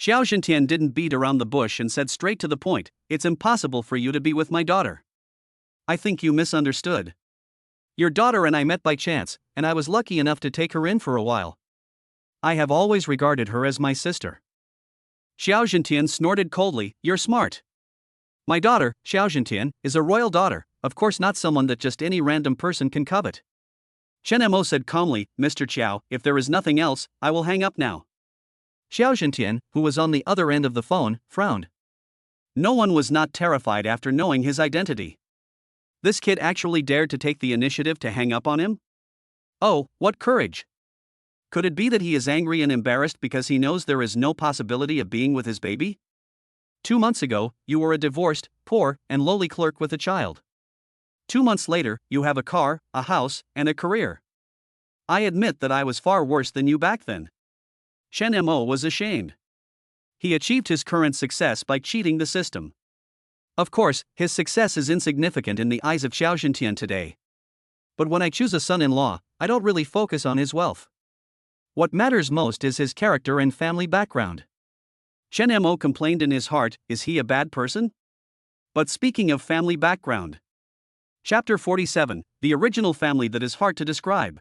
Xiao Zhentian didn't beat around the bush and said straight to the point, it's impossible for you to be with my daughter. I think you misunderstood. Your daughter and I met by chance, and I was lucky enough to take her in for a while. I have always regarded her as my sister. Xiao Zhentian snorted coldly, you're smart. My daughter, Xiao Zhentian, is a royal daughter, of course not someone that just any random person can covet. Chen Mo said calmly, Mr. Qiao, if there is nothing else, I will hang up now. Xiao Zhentian, who was on the other end of the phone, frowned. No one was not terrified after knowing his identity. This kid actually dared to take the initiative to hang up on him? Oh, what courage! Could it be that he is angry and embarrassed because he knows there is no possibility of being with his baby? 2 months ago, you were a divorced, poor, and lowly clerk with a child. 2 months later, you have a car, a house, and a career. I admit that I was far worse than you back then. Chen Mo was ashamed. He achieved his current success by cheating the system. Of course, his success is insignificant in the eyes of Xiao Zhentian today. But when I choose a son-in-law, I don't really focus on his wealth. What matters most is his character and family background. Chen Mo complained in his heart, is he a bad person? But speaking of family background. Chapter 47, the original family that is hard to describe.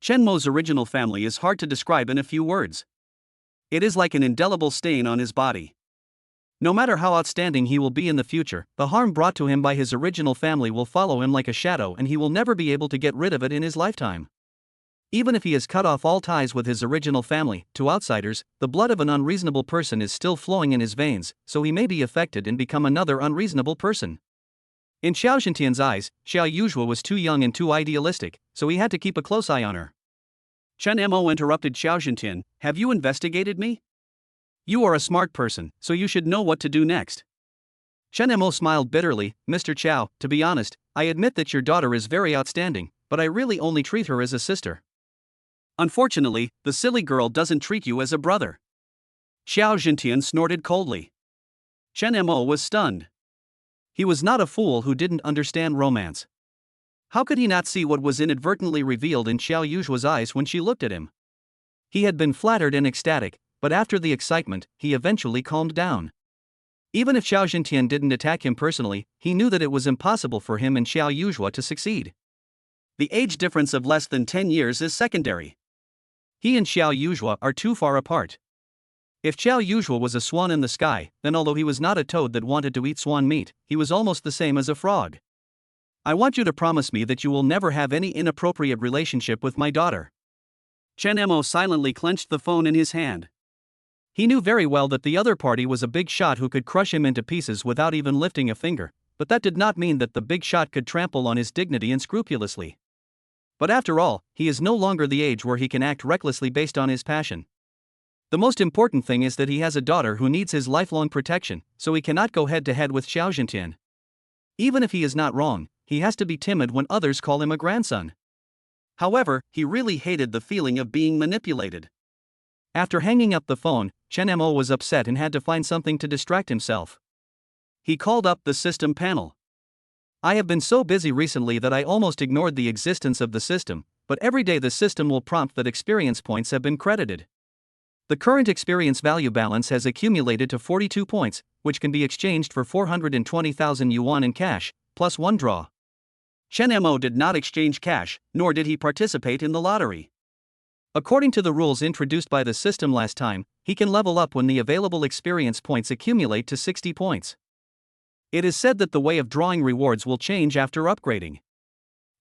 Chen Mo's original family is hard to describe in a few words. It is like an indelible stain on his body. No matter how outstanding he will be in the future, the harm brought to him by his original family will follow him like a shadow and he will never be able to get rid of it in his lifetime. Even if he has cut off all ties with his original family, to outsiders, the blood of an unreasonable person is still flowing in his veins, so he may be affected and become another unreasonable person. In Xiao Xintian's eyes, Xiao Yuzhua was too young and too idealistic, so he had to keep a close eye on her. Chen Mo interrupted Xiao Xintian, have you investigated me? You are a smart person, so you should know what to do next. Chen Mo smiled bitterly, Mr. Qiao, to be honest, I admit that your daughter is very outstanding, but I really only treat her as a sister. Unfortunately, the silly girl doesn't treat you as a brother. Xiao Xintian snorted coldly. Chen Mo was stunned. He was not a fool who didn't understand romance. How could he not see what was inadvertently revealed in Xiao Yuzhua's eyes when she looked at him? He had been flattered and ecstatic, but after the excitement, he eventually calmed down. Even if Xiao Xintian didn't attack him personally, he knew that it was impossible for him and Xiao Yuzhua to succeed. The age difference of less than 10 years is secondary. He and Xiao Yuzhua are too far apart. If Xiao Yuzhua was a swan in the sky, then although he was not a toad that wanted to eat swan meat, he was almost the same as a frog. I want you to promise me that you will never have any inappropriate relationship with my daughter. Chen Mo silently clenched the phone in his hand. He knew very well that the other party was a big shot who could crush him into pieces without even lifting a finger, but that did not mean that the big shot could trample on his dignity unscrupulously. But after all, he is no longer the age where he can act recklessly based on his passion. The most important thing is that he has a daughter who needs his lifelong protection, so he cannot go head to head with Xiao Xintian. Even if he is not wrong, he has to be timid when others call him a grandson. However, he really hated the feeling of being manipulated. After hanging up the phone, Chen Mo was upset and had to find something to distract himself. He called up the system panel. I have been so busy recently that I almost ignored the existence of the system, but every day the system will prompt that experience points have been credited. The current experience value balance has accumulated to 42 points, which can be exchanged for 420,000 yuan in cash, plus one draw. Chen Mo did not exchange cash, nor did he participate in the lottery. According to the rules introduced by the system last time, he can level up when the available experience points accumulate to 60 points. It is said that the way of drawing rewards will change after upgrading.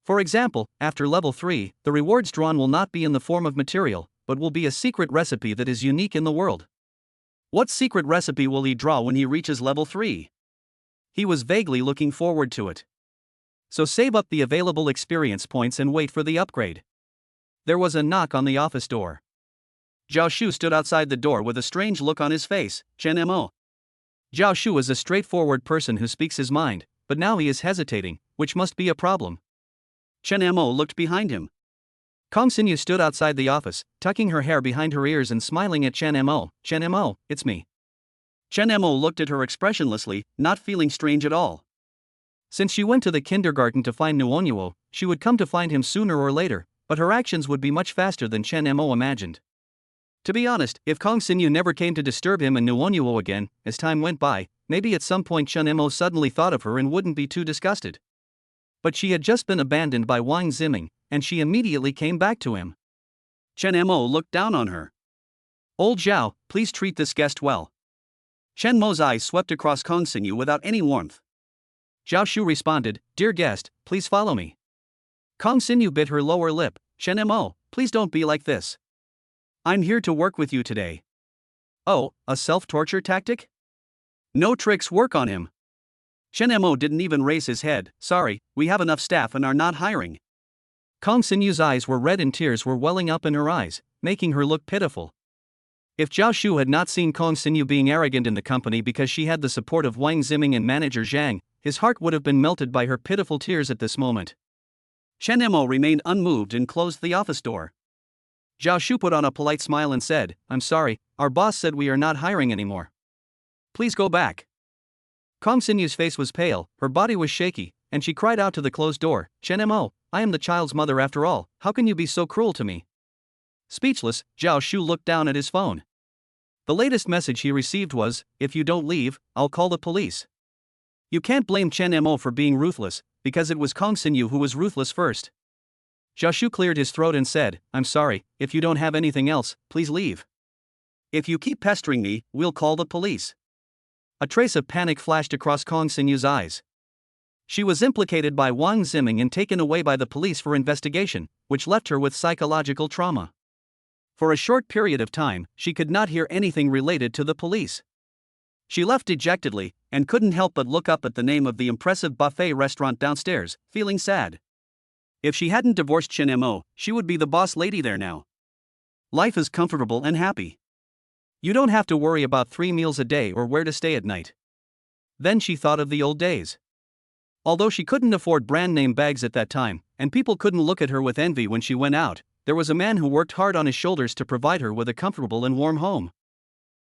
For example, after level 3, the rewards drawn will not be in the form of material, but will be a secret recipe that is unique in the world. What secret recipe will he draw when he reaches level 3? He was vaguely looking forward to it. So save up the available experience points and wait for the upgrade. There was a knock on the office door. Zhao Shu stood outside the door with a strange look on his face. Chen Mo. Zhao Shu is a straightforward person who speaks his mind, but now he is hesitating, which must be a problem. Chen Mo looked behind him. Kong Xinyu stood outside the office, tucking her hair behind her ears and smiling at Chen Mo. Chen Mo, it's me. Chen Mo looked at her expressionlessly, not feeling strange at all. Since she went to the kindergarten to find Nuonyuo, she would come to find him sooner or later, but her actions would be much faster than Chen Mo imagined. To be honest, if Kong Xinyu never came to disturb him and Nuonyuo again, as time went by, maybe at some point Chen Mo suddenly thought of her and wouldn't be too disgusted. But she had just been abandoned by Wang Ziming, and she immediately came back to him. Chen Mo looked down on her. Old Zhao, please treat this guest well. Chen Mo's eyes swept across Kong Xinyu without any warmth. Zhao Shu responded, Dear guest, please follow me. Kong Xinyu bit her lower lip. Chen Mo, please don't be like this. I'm here to work with you today. Oh, a self-torture tactic? No tricks work on him. Chen Mo didn't even raise his head. Sorry, we have enough staff and are not hiring. Kong Xinyu's eyes were red and tears were welling up in her eyes, making her look pitiful. If Zhao Shu had not seen Kong Xinyu being arrogant in the company because she had the support of Wang Ziming and manager Zhang, his heart would have been melted by her pitiful tears at this moment. Chen Mo remained unmoved and closed the office door. Zhao Shu put on a polite smile and said, I'm sorry, our boss said we are not hiring anymore. Please go back. Kong Xinyu's face was pale, her body was shaky, and she cried out to the closed door, Chen Mo, I am the child's mother after all, how can you be so cruel to me? Speechless, Zhao Shu looked down at his phone. The latest message he received was, "If you don't leave, I'll call the police." You can't blame Chen Mo for being ruthless, because it was Kong Xinyu who was ruthless first. Zhao Shu cleared his throat and said, "I'm sorry, if you don't have anything else, please leave. If you keep pestering me, we'll call the police." A trace of panic flashed across Kong Xinyu's eyes. She was implicated by Wang Ziming and taken away by the police for investigation, which left her with psychological trauma. For a short period of time, she could not hear anything related to the police. She left dejectedly, and couldn't help but look up at the name of the impressive buffet restaurant downstairs, feeling sad. If she hadn't divorced Chen Mo, she would be the boss lady there now. Life is comfortable and happy. You don't have to worry about 3 meals a day or where to stay at night. Then she thought of the old days. Although she couldn't afford brand name bags at that time, and people couldn't look at her with envy when she went out, there was a man who worked hard on his shoulders to provide her with a comfortable and warm home.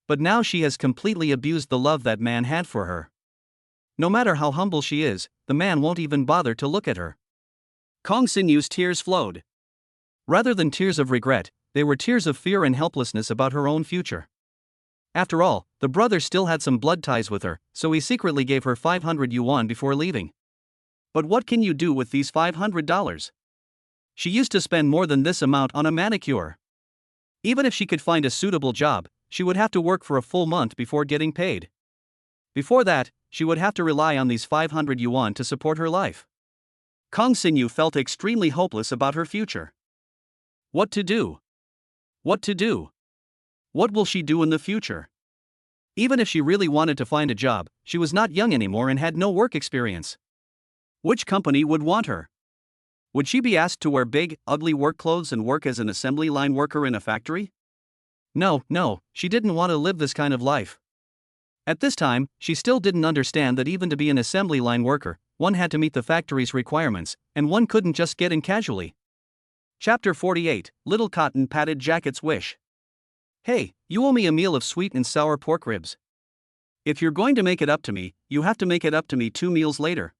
But now she has completely abused the love that man had for her. No matter how humble she is, the man won't even bother to look at her. Kong Xinyu's tears flowed. Rather than tears of regret, they were tears of fear and helplessness about her own future. After all, the brother still had some blood ties with her, so he secretly gave her 500 yuan before leaving. But what can you do with these $500? She used to spend more than this amount on a manicure. Even if she could find a suitable job, she would have to work for a full month before getting paid. Before that, she would have to rely on these 500 yuan to support her life. Kong Xinyu felt extremely hopeless about her future. What to do? What to do? What will she do in the future? Even if she really wanted to find a job, she was not young anymore and had no work experience. Which company would want her? Would she be asked to wear big, ugly work clothes and work as an assembly line worker in a factory? No, she didn't want to live this kind of life. At this time, she still didn't understand that even to be an assembly line worker, one had to meet the factory's requirements, and one couldn't just get in casually. Chapter 48, Little Cotton Padded Jacket's Wish. Hey, you owe me a meal of sweet and sour pork ribs. If you're going to make it up to me, you have to make it up to me 2 meals later.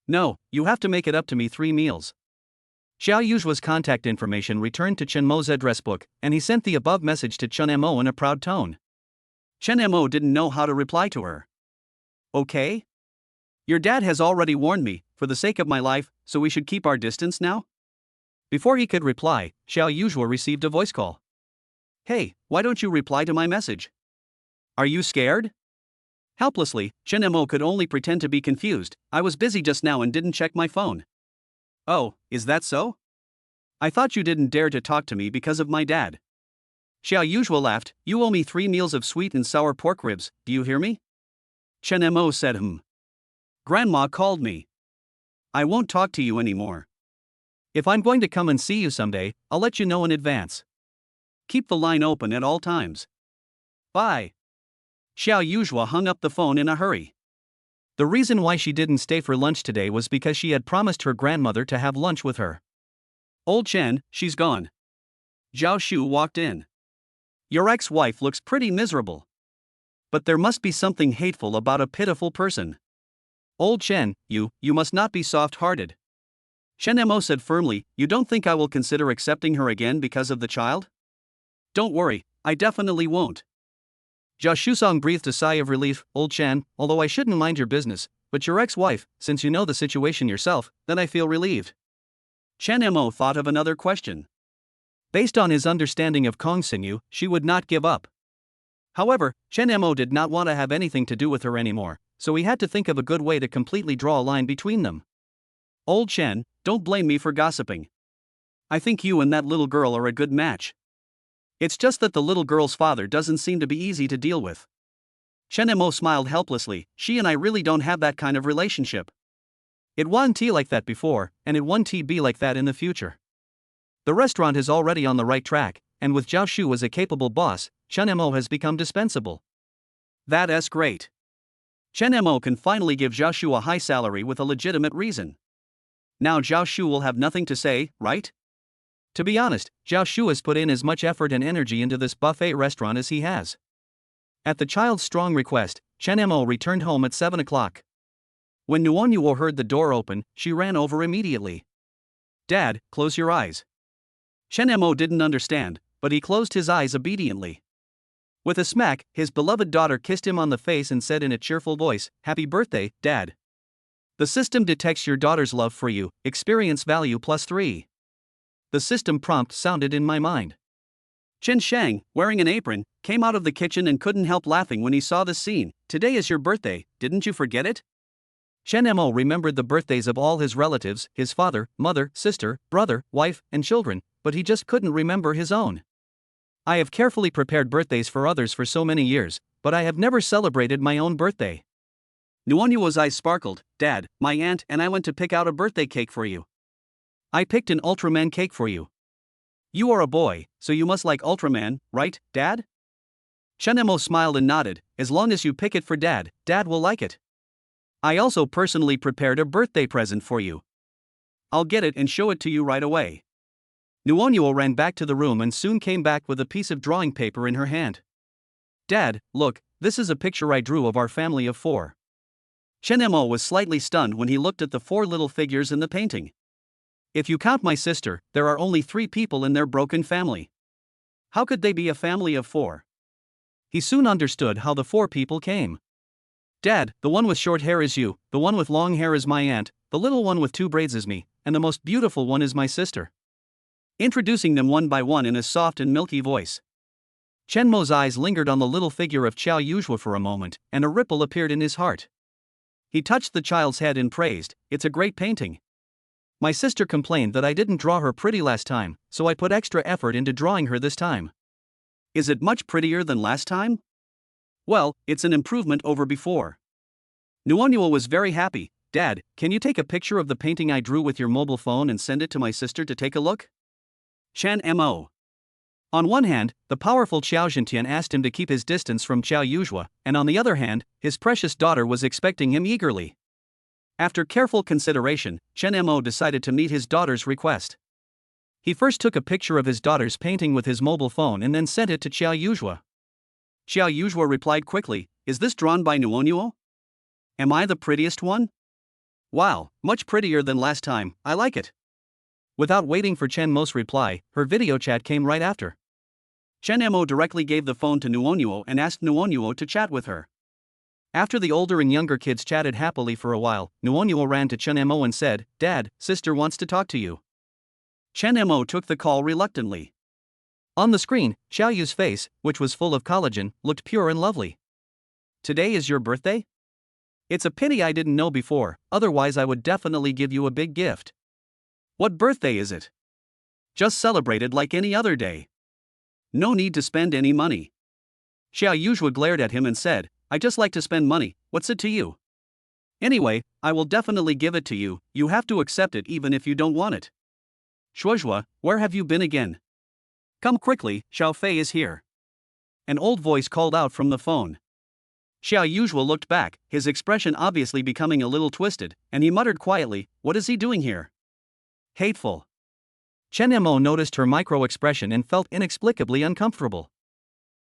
No, you have to make it up to me 3 meals. Xiao Yuzhua's contact information returned to Chen Mo's address book, and he sent the above message to Chen Mo in a proud tone. Chen Mo didn't know how to reply to her. Okay? Your dad has already warned me, for the sake of my life, so we should keep our distance now? Before he could reply, Xiao Yuzhua received a voice call. Hey, why don't you reply to my message? Are you scared? Helplessly, Chen Mo could only pretend to be confused. I was busy just now and didn't check my phone. Oh, is that so? I thought you didn't dare to talk to me because of my dad. Xiao Yuzhua laughed. You owe me 3 meals of sweet and sour pork ribs, do you hear me? Chen Mo said Grandma called me. I won't talk to you anymore. If I'm going to come and see you someday, I'll let you know in advance. Keep the line open at all times. Bye. Xiao Yuzhua hung up the phone in a hurry. The reason why she didn't stay for lunch today was because she had promised her grandmother to have lunch with her. Old Chen, she's gone. Zhao Shu walked in. Your ex-wife looks pretty miserable. But there must be something hateful about a pitiful person. Old Chen, you must not be soft-hearted. Chen Mo said firmly, you don't think I will consider accepting her again because of the child? Don't worry, I definitely won't. Zhao Shusong breathed a sigh of relief. Old Chen, although I shouldn't mind your business, but your ex-wife, since you know the situation yourself, then I feel relieved. Chen Mo thought of another question. Based on his understanding of Kong Xinyu, she would not give up. However, Chen Mo did not want to have anything to do with her anymore, so he had to think of a good way to completely draw a line between them. Old Chen, don't blame me for gossiping. I think you and that little girl are a good match. It's just that the little girl's father doesn't seem to be easy to deal with. Chen Mo smiled helplessly. She and I really don't have that kind of relationship. It won't be like that before, and it won't be like that in the future. The restaurant is already on the right track, and with Zhao Shu as a capable boss, Chen Mo has become dispensable. That's great. Chen Mo can finally give Zhao Shu a high salary with a legitimate reason. Now Zhao Shu will have nothing to say, right? To be honest, Zhao Shu has put in as much effort and energy into this buffet restaurant as he has. At the child's strong request, Chen Mo returned home at 7 o'clock. When Nuonyuo heard the door open, she ran over immediately. Dad, close your eyes. Chen Mo didn't understand, but he closed his eyes obediently. With a smack, his beloved daughter kissed him on the face and said in a cheerful voice, "Happy birthday, Dad. The system detects your daughter's love for you, experience value +3. The system prompt sounded in my mind. Chen Shang, wearing an apron, came out of the kitchen and couldn't help laughing when he saw this scene. Today is your birthday, didn't you forget it? Chen Mo remembered the birthdays of all his relatives, his father, mother, sister, brother, wife, and children, but he just couldn't remember his own. I have carefully prepared birthdays for others for so many years, but I have never celebrated my own birthday. Nuonyuo's eyes sparkled. Dad, my aunt and I went to pick out a birthday cake for you. I picked an Ultraman cake for you. You are a boy, so you must like Ultraman, right, Dad? Chen Mo smiled and nodded. As long as you pick it for Dad, Dad will like it. I also personally prepared a birthday present for you. I'll get it and show it to you right away. Nuonyuo ran back to the room and soon came back with a piece of drawing paper in her hand. Dad, look, this is a picture I drew of our family of 4. Chen Mo was slightly stunned when he looked at the 4 little figures in the painting. If you count my sister, there are only 3 people in their broken family. How could they be a family of 4? He soon understood how the 4 people came. Dad, the one with short hair is you, the one with long hair is my aunt, the little one with 2 braids is me, and the most beautiful one is my sister. Introducing them one by one in a soft and milky voice. Chen Mo's eyes lingered on the little figure of Qiao Yuzhua for a moment, and a ripple appeared in his heart. He touched the child's head and praised, "It's a great painting. My sister complained that I didn't draw her pretty last time, so I put extra effort into drawing her this time. Is it much prettier than last time? Well, it's an improvement over before." Nuonyuo was very happy. Dad, can you take a picture of the painting I drew with your mobile phone and send it to my sister to take a look? Chen Mo. On one hand, the powerful Qiao Zhentian asked him to keep his distance from Qiao Yuzhua, and on the other hand, his precious daughter was expecting him eagerly. After careful consideration, Chen Mo decided to meet his daughter's request. He first took a picture of his daughter's painting with his mobile phone and then sent it to Qiao Yuzhua. Qiao Yuzhua replied quickly, "Is this drawn by Nuonyuo? Am I the prettiest one? Wow, much prettier than last time, I like it." Without waiting for Chen Mo's reply, her video chat came right after. Chen Mo directly gave the phone to Nuonyuo and asked Nuonyuo to chat with her. After the older and younger kids chatted happily for a while, Nuonyuo ran to Chen Mo and said, "Dad, sister wants to talk to you." Chen Mo took the call reluctantly. On the screen, Qiao Yu's face, which was full of collagen, looked pure and lovely. "Today is your birthday? It's a pity I didn't know before, otherwise I would definitely give you a big gift." "What birthday is it?" "Just celebrate it like any other day. No need to spend any money." Qiao Yuzhua glared at him and said, "I just like to spend money, what's it to you? Anyway, I will definitely give it to you, you have to accept it even if you don't want it." "Shuozhua, where have you been again? Come quickly, Xiao Fei is here." An old voice called out from the phone. Xiao Yuzhua looked back, his expression obviously becoming a little twisted, and he muttered quietly, "What is he doing here? Hateful." Chen Mo noticed her micro-expression and felt inexplicably uncomfortable.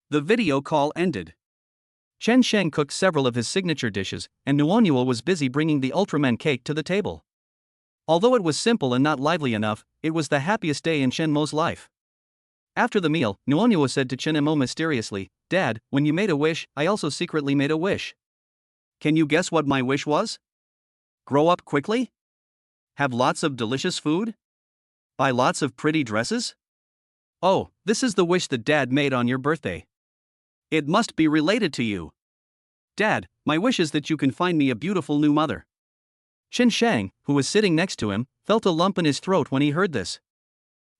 The video call ended. Chen Sheng cooked several of his signature dishes, and Nuonyuo was busy bringing the Ultraman cake to the table. Although it was simple and not lively enough, it was the happiest day in Chen Mo's life. After the meal, Nuonyuo said to Chen Mo mysteriously, "Dad, when you made a wish, I also secretly made a wish. Can you guess what my wish was? Grow up quickly? Have lots of delicious food? Buy lots of pretty dresses? Oh, this is the wish that Dad made on your birthday. It must be related to you. Dad, my wish is that you can find me a beautiful new mother." Chen Shang, who was sitting next to him, felt a lump in his throat when he heard this.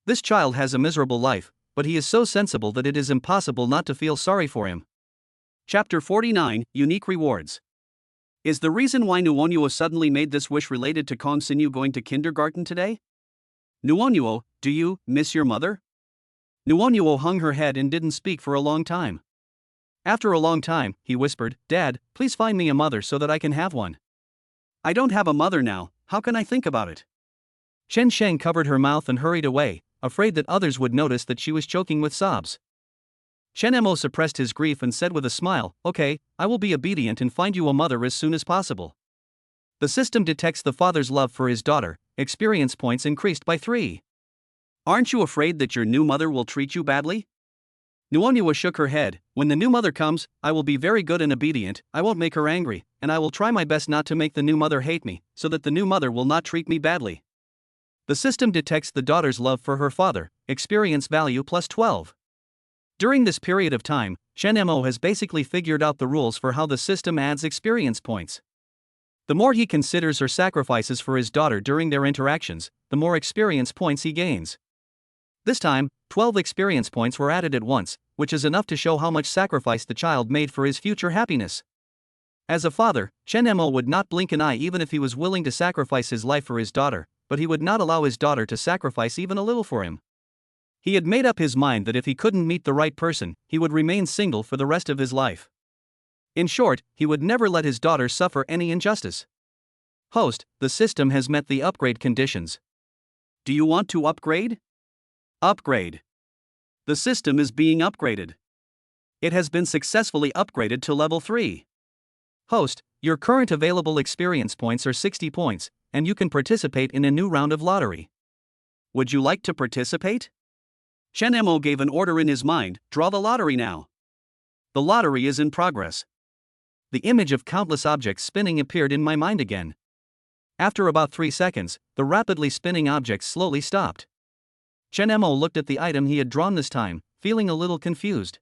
This child has a miserable life, but he is so sensible that it is impossible not to feel sorry for him. Chapter 49, Unique Rewards. Is the reason why Nuonyuo suddenly made this wish related to Kong Xinyu going to kindergarten today? Nuonyuo, do you miss your mother? Nuonyuo hung her head and didn't speak for a long time. After a long time, he whispered, "Dad, please find me a mother so that I can have one. I don't have a mother now, how can I think about it?" Chen Sheng covered her mouth and hurried away, afraid that others would notice that she was choking with sobs. Chen Mo suppressed his grief and said with a smile, "Okay, I will be obedient and find you a mother as soon as possible." The system detects the father's love for his daughter, experience points increased by 3. Aren't you afraid that your new mother will treat you badly? Nuonua shook her head. When the new mother comes, I will be very good and obedient, I won't make her angry, and I will try my best not to make the new mother hate me, so that the new mother will not treat me badly. The system detects the daughter's love for her father, experience value plus 12. During this period of time, Chen Mo has basically figured out the rules for how the system adds experience points. The more he considers or sacrifices for his daughter during their interactions, the more experience points he gains. This time, 12 experience points were added at once, which is enough to show how much sacrifice the child made for his future happiness. As a father, Chen Mo would not blink an eye even if he was willing to sacrifice his life for his daughter, but he would not allow his daughter to sacrifice even a little for him. He had made up his mind that if he couldn't meet the right person, he would remain single for the rest of his life. In short, he would never let his daughter suffer any injustice. Host, the system has met the upgrade conditions. Do you want to upgrade? Upgrade. The system is being upgraded. It has been successfully upgraded to level 3. Host, your current available experience points are 60 points, and you can participate in a new round of lottery. Would you like to participate? Chen Mo gave an order in his mind, draw the lottery now. The lottery is in progress. The image of countless objects spinning appeared in my mind again. After about 3 seconds, the rapidly spinning objects slowly stopped. Chen Mo looked at the item he had drawn this time, feeling a little confused.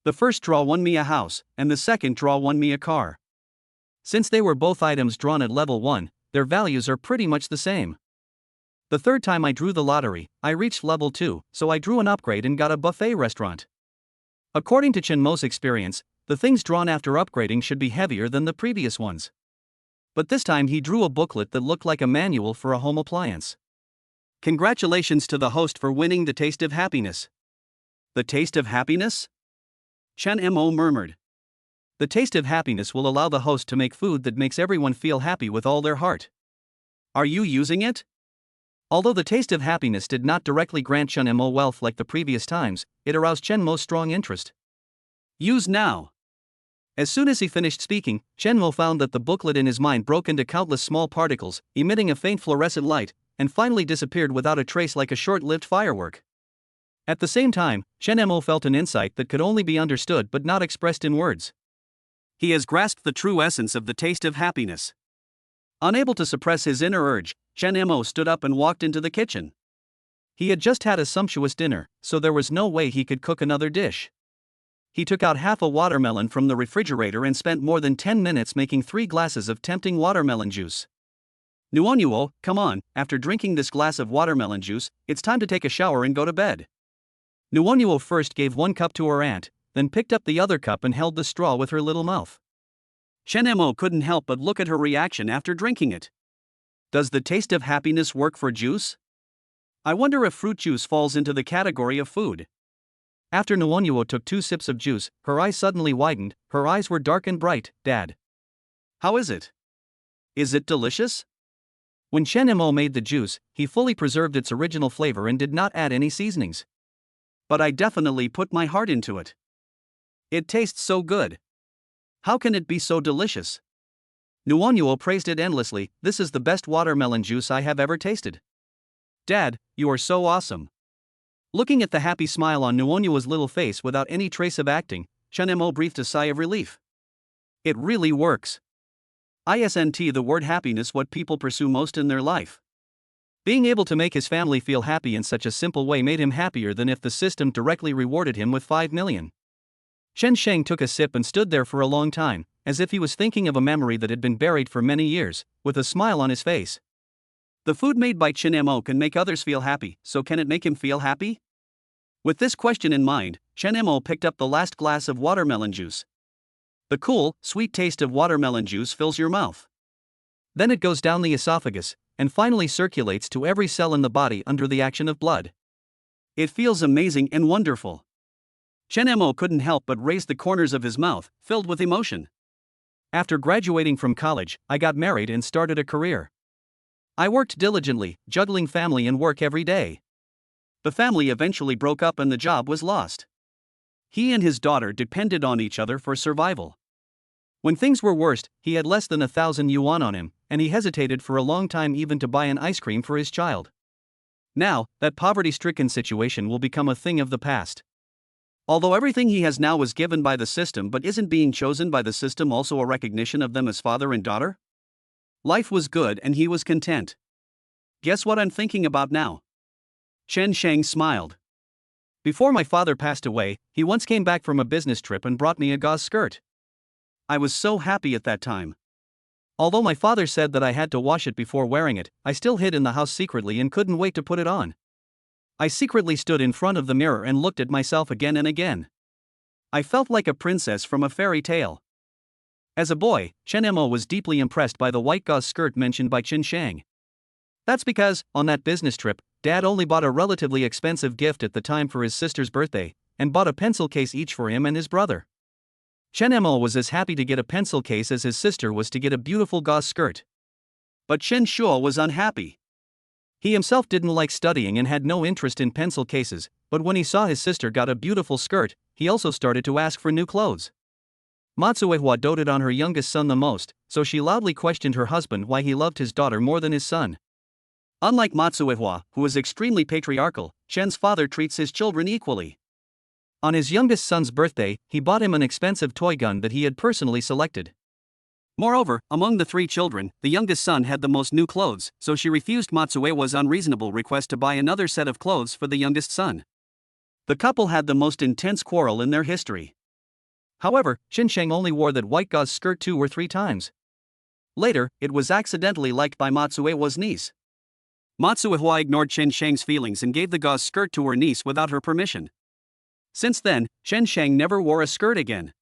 The first draw won me a house, and the second draw won me a car. Since they were both items drawn at level 1, their values are pretty much the same. The third time I drew the lottery, I reached level 2, so I drew an upgrade and got a buffet restaurant. According to Chen Mo's experience, the things drawn after upgrading should be heavier than the previous ones. But this time he drew a booklet that looked like a manual for a home appliance. Congratulations to the host for winning the Taste of Happiness. The Taste of Happiness? Chen Mo murmured. The Taste of Happiness will allow the host to make food that makes everyone feel happy with all their heart. Are you using it? Although the Taste of Happiness did not directly grant Chen Mo wealth like the previous times, it aroused Chen Mo's strong interest. Use now. As soon as he finished speaking, Chen Mo found that the booklet in his mind broke into countless small particles, emitting a faint fluorescent light, and finally disappeared without a trace like a short-lived firework. At the same time, Chen Mo felt an insight that could only be understood but not expressed in words. He has grasped the true essence of the Taste of Happiness. Unable to suppress his inner urge, Chen Mo stood up and walked into the kitchen. He had just had a sumptuous dinner, so there was no way he could cook another dish. He took out half a watermelon from the refrigerator and spent more than 10 minutes making 3 glasses of tempting watermelon juice. Nuonuo, come on, after drinking this glass of watermelon juice, it's time to take a shower and go to bed. Nuonuo first gave 1 cup to her aunt, then picked up the other cup and held the straw with her little mouth. Chen Mo couldn't help but look at her reaction after drinking it. Does the Taste of Happiness work for juice? I wonder if fruit juice falls into the category of food. After Nuonuo took 2 sips of juice, her eyes suddenly widened, her eyes were dark and bright. Dad. How is it? Is it delicious? When Chen Mo made the juice, he fully preserved its original flavor and did not add any seasonings. But I definitely put my heart into it. It tastes so good. How can it be so delicious? Nuonuo praised it endlessly. This is the best watermelon juice I have ever tasted. Dad, you are so awesome. Looking at the happy smile on Nuonuo's little face without any trace of acting, Chen Mo breathed a sigh of relief. It really works. Isn't the word happiness what people pursue most in their life? Being able to make his family feel happy in such a simple way made him happier than if the system directly rewarded him with 5 million. Chen Sheng took a sip and stood there for a long time, as if he was thinking of a memory that had been buried for many years, with a smile on his face. The food made by Chen Mo can make others feel happy, so can it make him feel happy? With this question in mind, Chen Mo picked up the last glass of watermelon juice. The cool, sweet taste of watermelon juice fills your mouth. Then it goes down the esophagus, and finally circulates to every cell in the body under the action of blood. It feels amazing and wonderful. Chen Mo couldn't help but raise the corners of his mouth, filled with emotion. After graduating from college, I got married and started a career. I worked diligently, juggling family and work every day. The family eventually broke up and the job was lost. He and his daughter depended on each other for survival. When things were worst, he had less than 1,000 yuan on him, and he hesitated for a long time even to buy an ice cream for his child. Now, that poverty-stricken situation will become a thing of the past. Although everything he has now was given by the system, but isn't being chosen by the system also a recognition of them as father and daughter? Life was good and he was content. Guess what I'm thinking about now? Chen Sheng smiled. Before my father passed away, he once came back from a business trip and brought me a gauze skirt. I was so happy at that time. Although my father said that I had to wash it before wearing it, I still hid in the house secretly and couldn't wait to put it on. I secretly stood in front of the mirror and looked at myself again and again. I felt like a princess from a fairy tale. As a boy, Chen Mo was deeply impressed by the white gauze skirt mentioned by Chen Shang. That's because, on that business trip, Dad only bought a relatively expensive gift at the time for his sister's birthday, and bought a pencil case each for him and his brother. Chen Mo was as happy to get a pencil case as his sister was to get a beautiful gauze skirt. But Chen Shuo was unhappy. He himself didn't like studying and had no interest in pencil cases, but when he saw his sister got a beautiful skirt, he also started to ask for new clothes. Matsuehua doted on her youngest son the most, so she loudly questioned her husband why he loved his daughter more than his son. Unlike Matsuehua, who is extremely patriarchal, Chen's father treats his children equally. On his youngest son's birthday, he bought him an expensive toy gun that he had personally selected. Moreover, among the three children, the youngest son had the most new clothes, so she refused Matsuewa's unreasonable request to buy another set of clothes for the youngest son. The couple had the most intense quarrel in their history. However, Chen Sheng only wore that white gauze skirt 2 or 3 times. Later, it was accidentally liked by Matsuewa's niece. Matsuehua ignored Chen Sheng's feelings and gave the gauze skirt to her niece without her permission. Since then, Chen Sheng never wore a skirt again.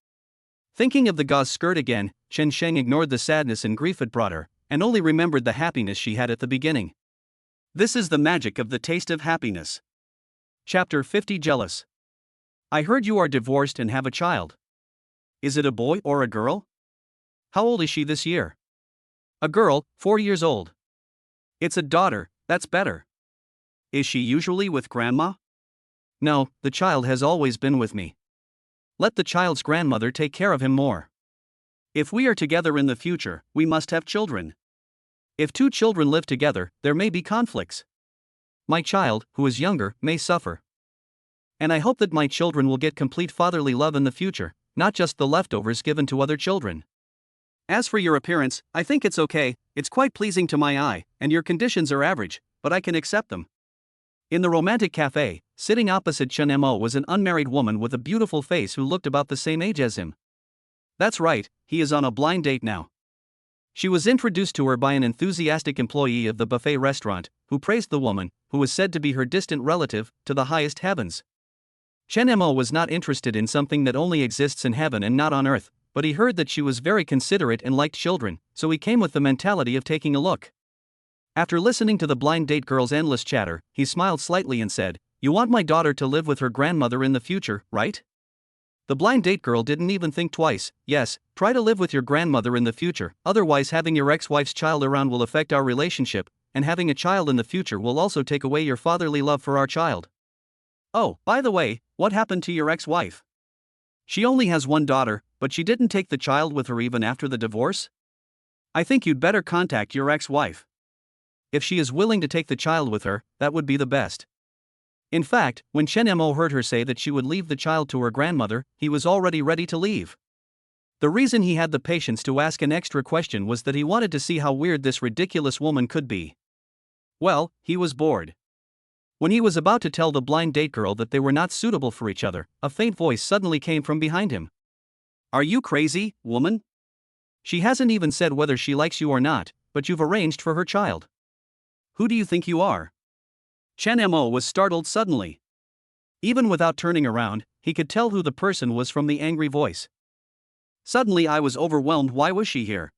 Thinking of the gauze skirt again, Chen Sheng ignored the sadness and grief it brought her, and only remembered the happiness she had at the beginning. This is the magic of the taste of happiness. Chapter 50 Jealous. I heard you are divorced and have a child. Is it a boy or a girl? How old is she this year? A girl, 4 years old. It's a daughter, that's better. Is she usually with grandma? No, the child has always been with me. Let the child's grandmother take care of him more. If we are together in the future, we must have children. If 2 children live together, there may be conflicts. My child, who is younger, may suffer. And I hope that my children will get complete fatherly love in the future, not just the leftovers given to other children. As for your appearance, I think it's okay, it's quite pleasing to my eye, and your conditions are average, but I can accept them. In the romantic cafe, sitting opposite Chen Mo was an unmarried woman with a beautiful face who looked about the same age as him. That's right, he is on a blind date now. She was introduced to her by an enthusiastic employee of the buffet restaurant, who praised the woman, who was said to be her distant relative, to the highest heavens. Chen Mo was not interested in something that only exists in heaven and not on earth, but he heard that she was very considerate and liked children, so he came with the mentality of taking a look. After listening to the blind date girl's endless chatter, he smiled slightly and said, "You want my daughter to live with her grandmother in the future, right?" The blind date girl didn't even think twice. "Yes, try to live with your grandmother in the future, otherwise having your ex-wife's child around will affect our relationship, and having a child in the future will also take away your fatherly love for our child. Oh, by the way, what happened to your ex-wife? She only has 1 daughter, but she didn't take the child with her even after the divorce? I think you'd better contact your ex-wife. If she is willing to take the child with her, that would be the best." In fact, when Chen Mo heard her say that she would leave the child to her grandmother, he was already ready to leave. The reason he had the patience to ask an extra question was that he wanted to see how weird this ridiculous woman could be. Well, he was bored. When he was about to tell the blind date girl that they were not suitable for each other, a faint voice suddenly came from behind him. "Are you crazy, woman? She hasn't even said whether she likes you or not, but you've arranged for her child. Who do you think you are?" Chen Mo was startled suddenly. Even without turning around, he could tell who the person was from the angry voice. Suddenly I was overwhelmed. Why was she here?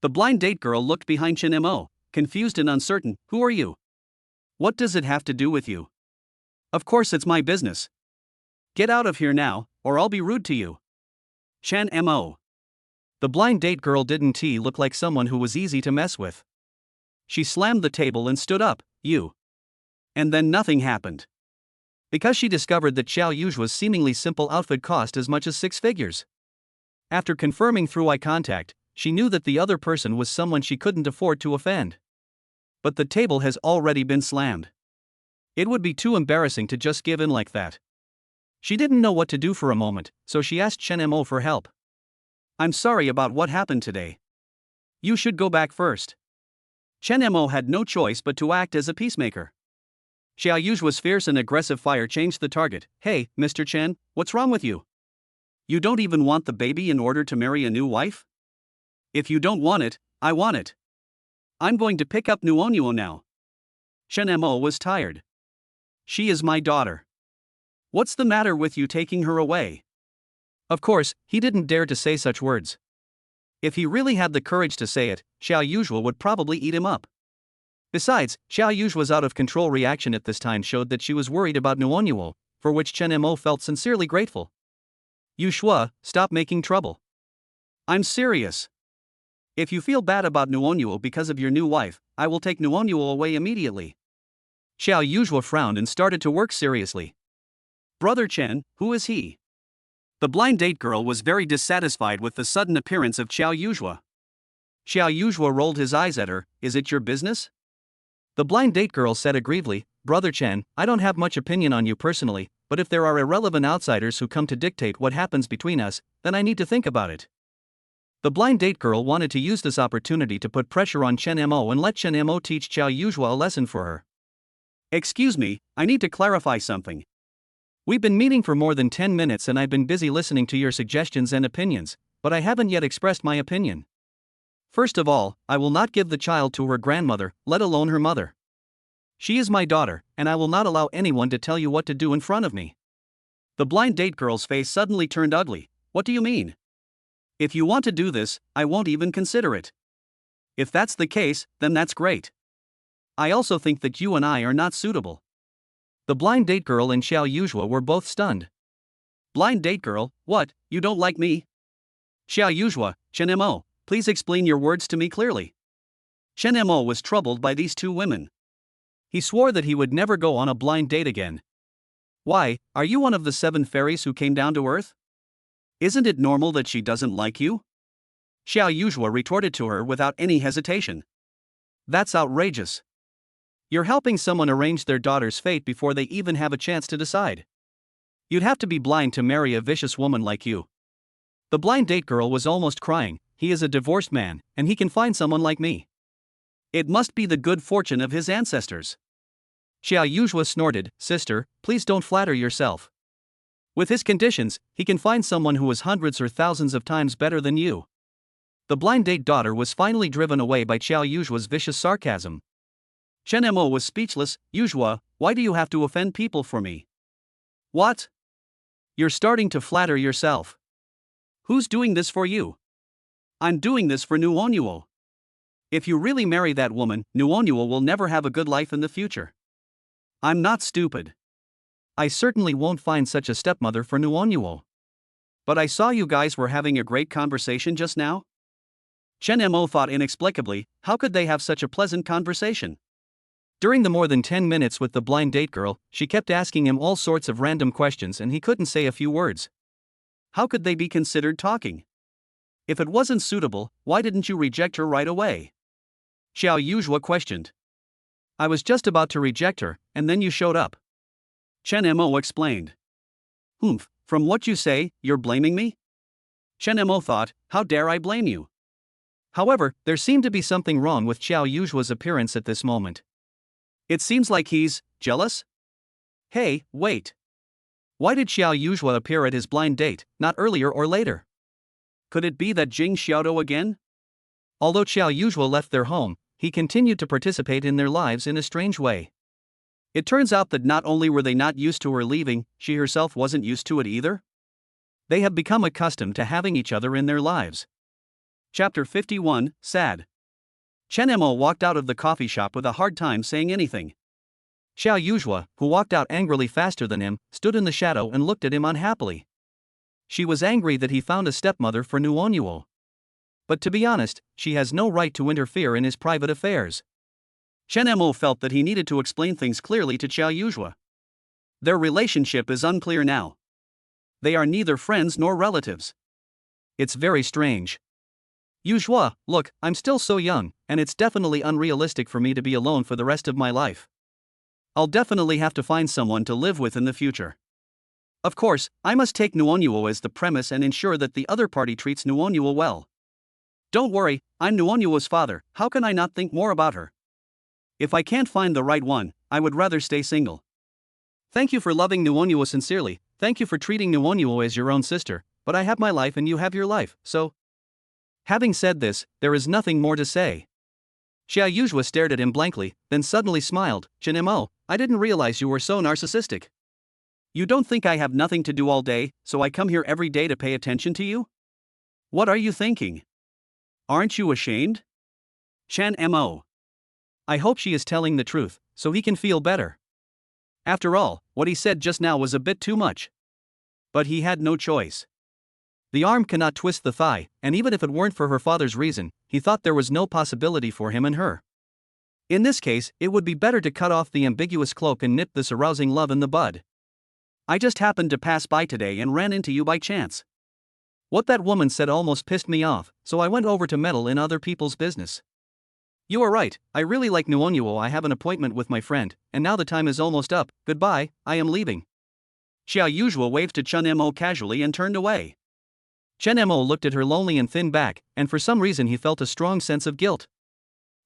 The blind date girl looked behind Chen Mo, confused and uncertain. "Who are you? What does it have to do with you?" "Of course it's my business. Get out of here now, or I'll be rude to you." Chen Mo. The blind date girl didn't look like someone who was easy to mess with. She slammed the table and stood up. "You." And then nothing happened. Because she discovered that Xiao Yujua's seemingly simple outfit cost as much as 6 figures. After confirming through eye contact, she knew that the other person was someone she couldn't afford to offend. But the table has already been slammed. It would be too embarrassing to just give in like that. She didn't know what to do for a moment, so she asked Chen Mo for help. I'm sorry about what happened today. You should go back first. Chen Mo had no choice but to act as a peacemaker. Xiao Yu's fierce and aggressive fire changed the target. Hey, Mr. Chen, what's wrong with you? You don't even want the baby in order to marry a new wife? If you don't want it, I want it. I'm going to pick up Nuonyuo now. Chen Mo was tired. She is my daughter. What's the matter with you taking her away? Of course, he didn't dare to say such words. If he really had the courage to say it, Xiao Yu would probably eat him up. Besides, Xiao Yu's out-of-control reaction at this time showed that she was worried about Nuonyuo, for which Chen Mo felt sincerely grateful. Yu Shua, stop making trouble. I'm serious. If you feel bad about Nuonyuo because of your new wife, I will take Nuonyuo away immediately. Xiao Yu frowned and started to work seriously. Brother Chen, who is he? The blind date girl was very dissatisfied with the sudden appearance of Xiao Yuzhua. Xiao Yuzhua rolled his eyes at her. Is it your business? The blind date girl said aggrievedly, Brother Chen, I don't have much opinion on you personally, but if there are irrelevant outsiders who come to dictate what happens between us, then I need to think about it. The blind date girl wanted to use this opportunity to put pressure on Chen Mo and let Chen Mo teach Xiao Yuzhua a lesson for her. Excuse me, I need to clarify something. We've been meeting for more than 10 minutes and I've been busy listening to your suggestions and opinions, but I haven't yet expressed my opinion. First of all, I will not give the child to her grandmother, let alone her mother. She is my daughter, and I will not allow anyone to tell you what to do in front of me. The blind date girl's face suddenly turned ugly. What do you mean? If you want to do this, I won't even consider it. If that's the case, then that's great. I also think that you and I are not suitable. The blind date girl and Xiao Yuzhua were both stunned. Blind date girl, what, you don't like me? Xiao Yuzhua, Chen Mo, please explain your words to me clearly. Chen Mo was troubled by these two women. He swore that he would never go on a blind date again. Why, are you one of the 7 fairies who came down to Earth? Isn't it normal that she doesn't like you? Xiao Yuzhua retorted to her without any hesitation. That's outrageous. You're helping someone arrange their daughter's fate before they even have a chance to decide. You'd have to be blind to marry a vicious woman like you. The blind date girl was almost crying. He is a divorced man, and he can find someone like me. It must be the good fortune of his ancestors. Xiao Yuzhua snorted, Sister, please don't flatter yourself. With his conditions, he can find someone who is hundreds or thousands of times better than you. The blind date daughter was finally driven away by Xiao Yuzhua's vicious sarcasm. Chen Mo was speechless. Yuzhua, why do you have to offend people for me? What? You're starting to flatter yourself. Who's doing this for you? I'm doing this for Nuonyuo. If you really marry that woman, Nuonyuo will never have a good life in the future. I'm not stupid. I certainly won't find such a stepmother for Nuonyuo. But I saw you guys were having a great conversation just now? Chen Mo thought inexplicably, how could they have such a pleasant conversation? During the more than 10 minutes with the blind date girl, she kept asking him all sorts of random questions and he couldn't say a few words. How could they be considered talking? If it wasn't suitable, why didn't you reject her right away? Xiao Yuzhua questioned. I was just about to reject her, and then you showed up. Chen Mo explained. Humph, from what you say, you're blaming me? Chen Mo thought, how dare I blame you? However, there seemed to be something wrong with Xiao Yuzhua's appearance at this moment. It seems like he's jealous? Hey, wait. Why did Xiao Yuzhua appear at his blind date, not earlier or later? Could it be that Jing Xiaodo again? Although Xiao Yuzhua left their home, he continued to participate in their lives in a strange way. It turns out that not only were they not used to her leaving, she herself wasn't used to it either. They have become accustomed to having each other in their lives. Chapter 51, Sad. Chen Mo walked out of the coffee shop with a hard time saying anything. Xiao Yuzhua, who walked out angrily faster than him, stood in the shadow and looked at him unhappily. She was angry that he found a stepmother for Nuonyuo. But to be honest, she has no right to interfere in his private affairs. Chen Mo felt that he needed to explain things clearly to Xiao Yuzhua. Their relationship is unclear now. They are neither friends nor relatives. It's very strange. Yuzhua, look, I'm still so young, and it's definitely unrealistic for me to be alone for the rest of my life. I'll definitely have to find someone to live with in the future. Of course, I must take Nuonyuo as the premise and ensure that the other party treats Nuonyuo well. Don't worry, I'm Nuonyuo's father, how can I not think more about her? If I can't find the right one, I would rather stay single. Thank you for loving Nuonyuo sincerely, thank you for treating Nuonyuo as your own sister, but I have my life and you have your life, so. Having said this, there is nothing more to say. Xia Yuzhua stared at him blankly, then suddenly smiled. Chen Mo, I didn't realize you were so narcissistic. You don't think I have nothing to do all day, so I come here every day to pay attention to you? What are you thinking? Aren't you ashamed? Chen Mo. I hope she is telling the truth, so he can feel better. After all, what he said just now was a bit too much. But he had no choice. The arm cannot twist the thigh, and even if it weren't for her father's reason, he thought there was no possibility for him and her. In this case, it would be better to cut off the ambiguous cloak and nip this arousing love in the bud. I just happened to pass by today and ran into you by chance. What that woman said almost pissed me off, so I went over to meddle in other people's business. You are right, I really like Nuonyuo. I have an appointment with my friend, and now the time is almost up. Goodbye, I am leaving. Xia Yuzhua waved to Chen Mo casually and turned away. Chen Mo looked at her lonely and thin back, and for some reason he felt a strong sense of guilt.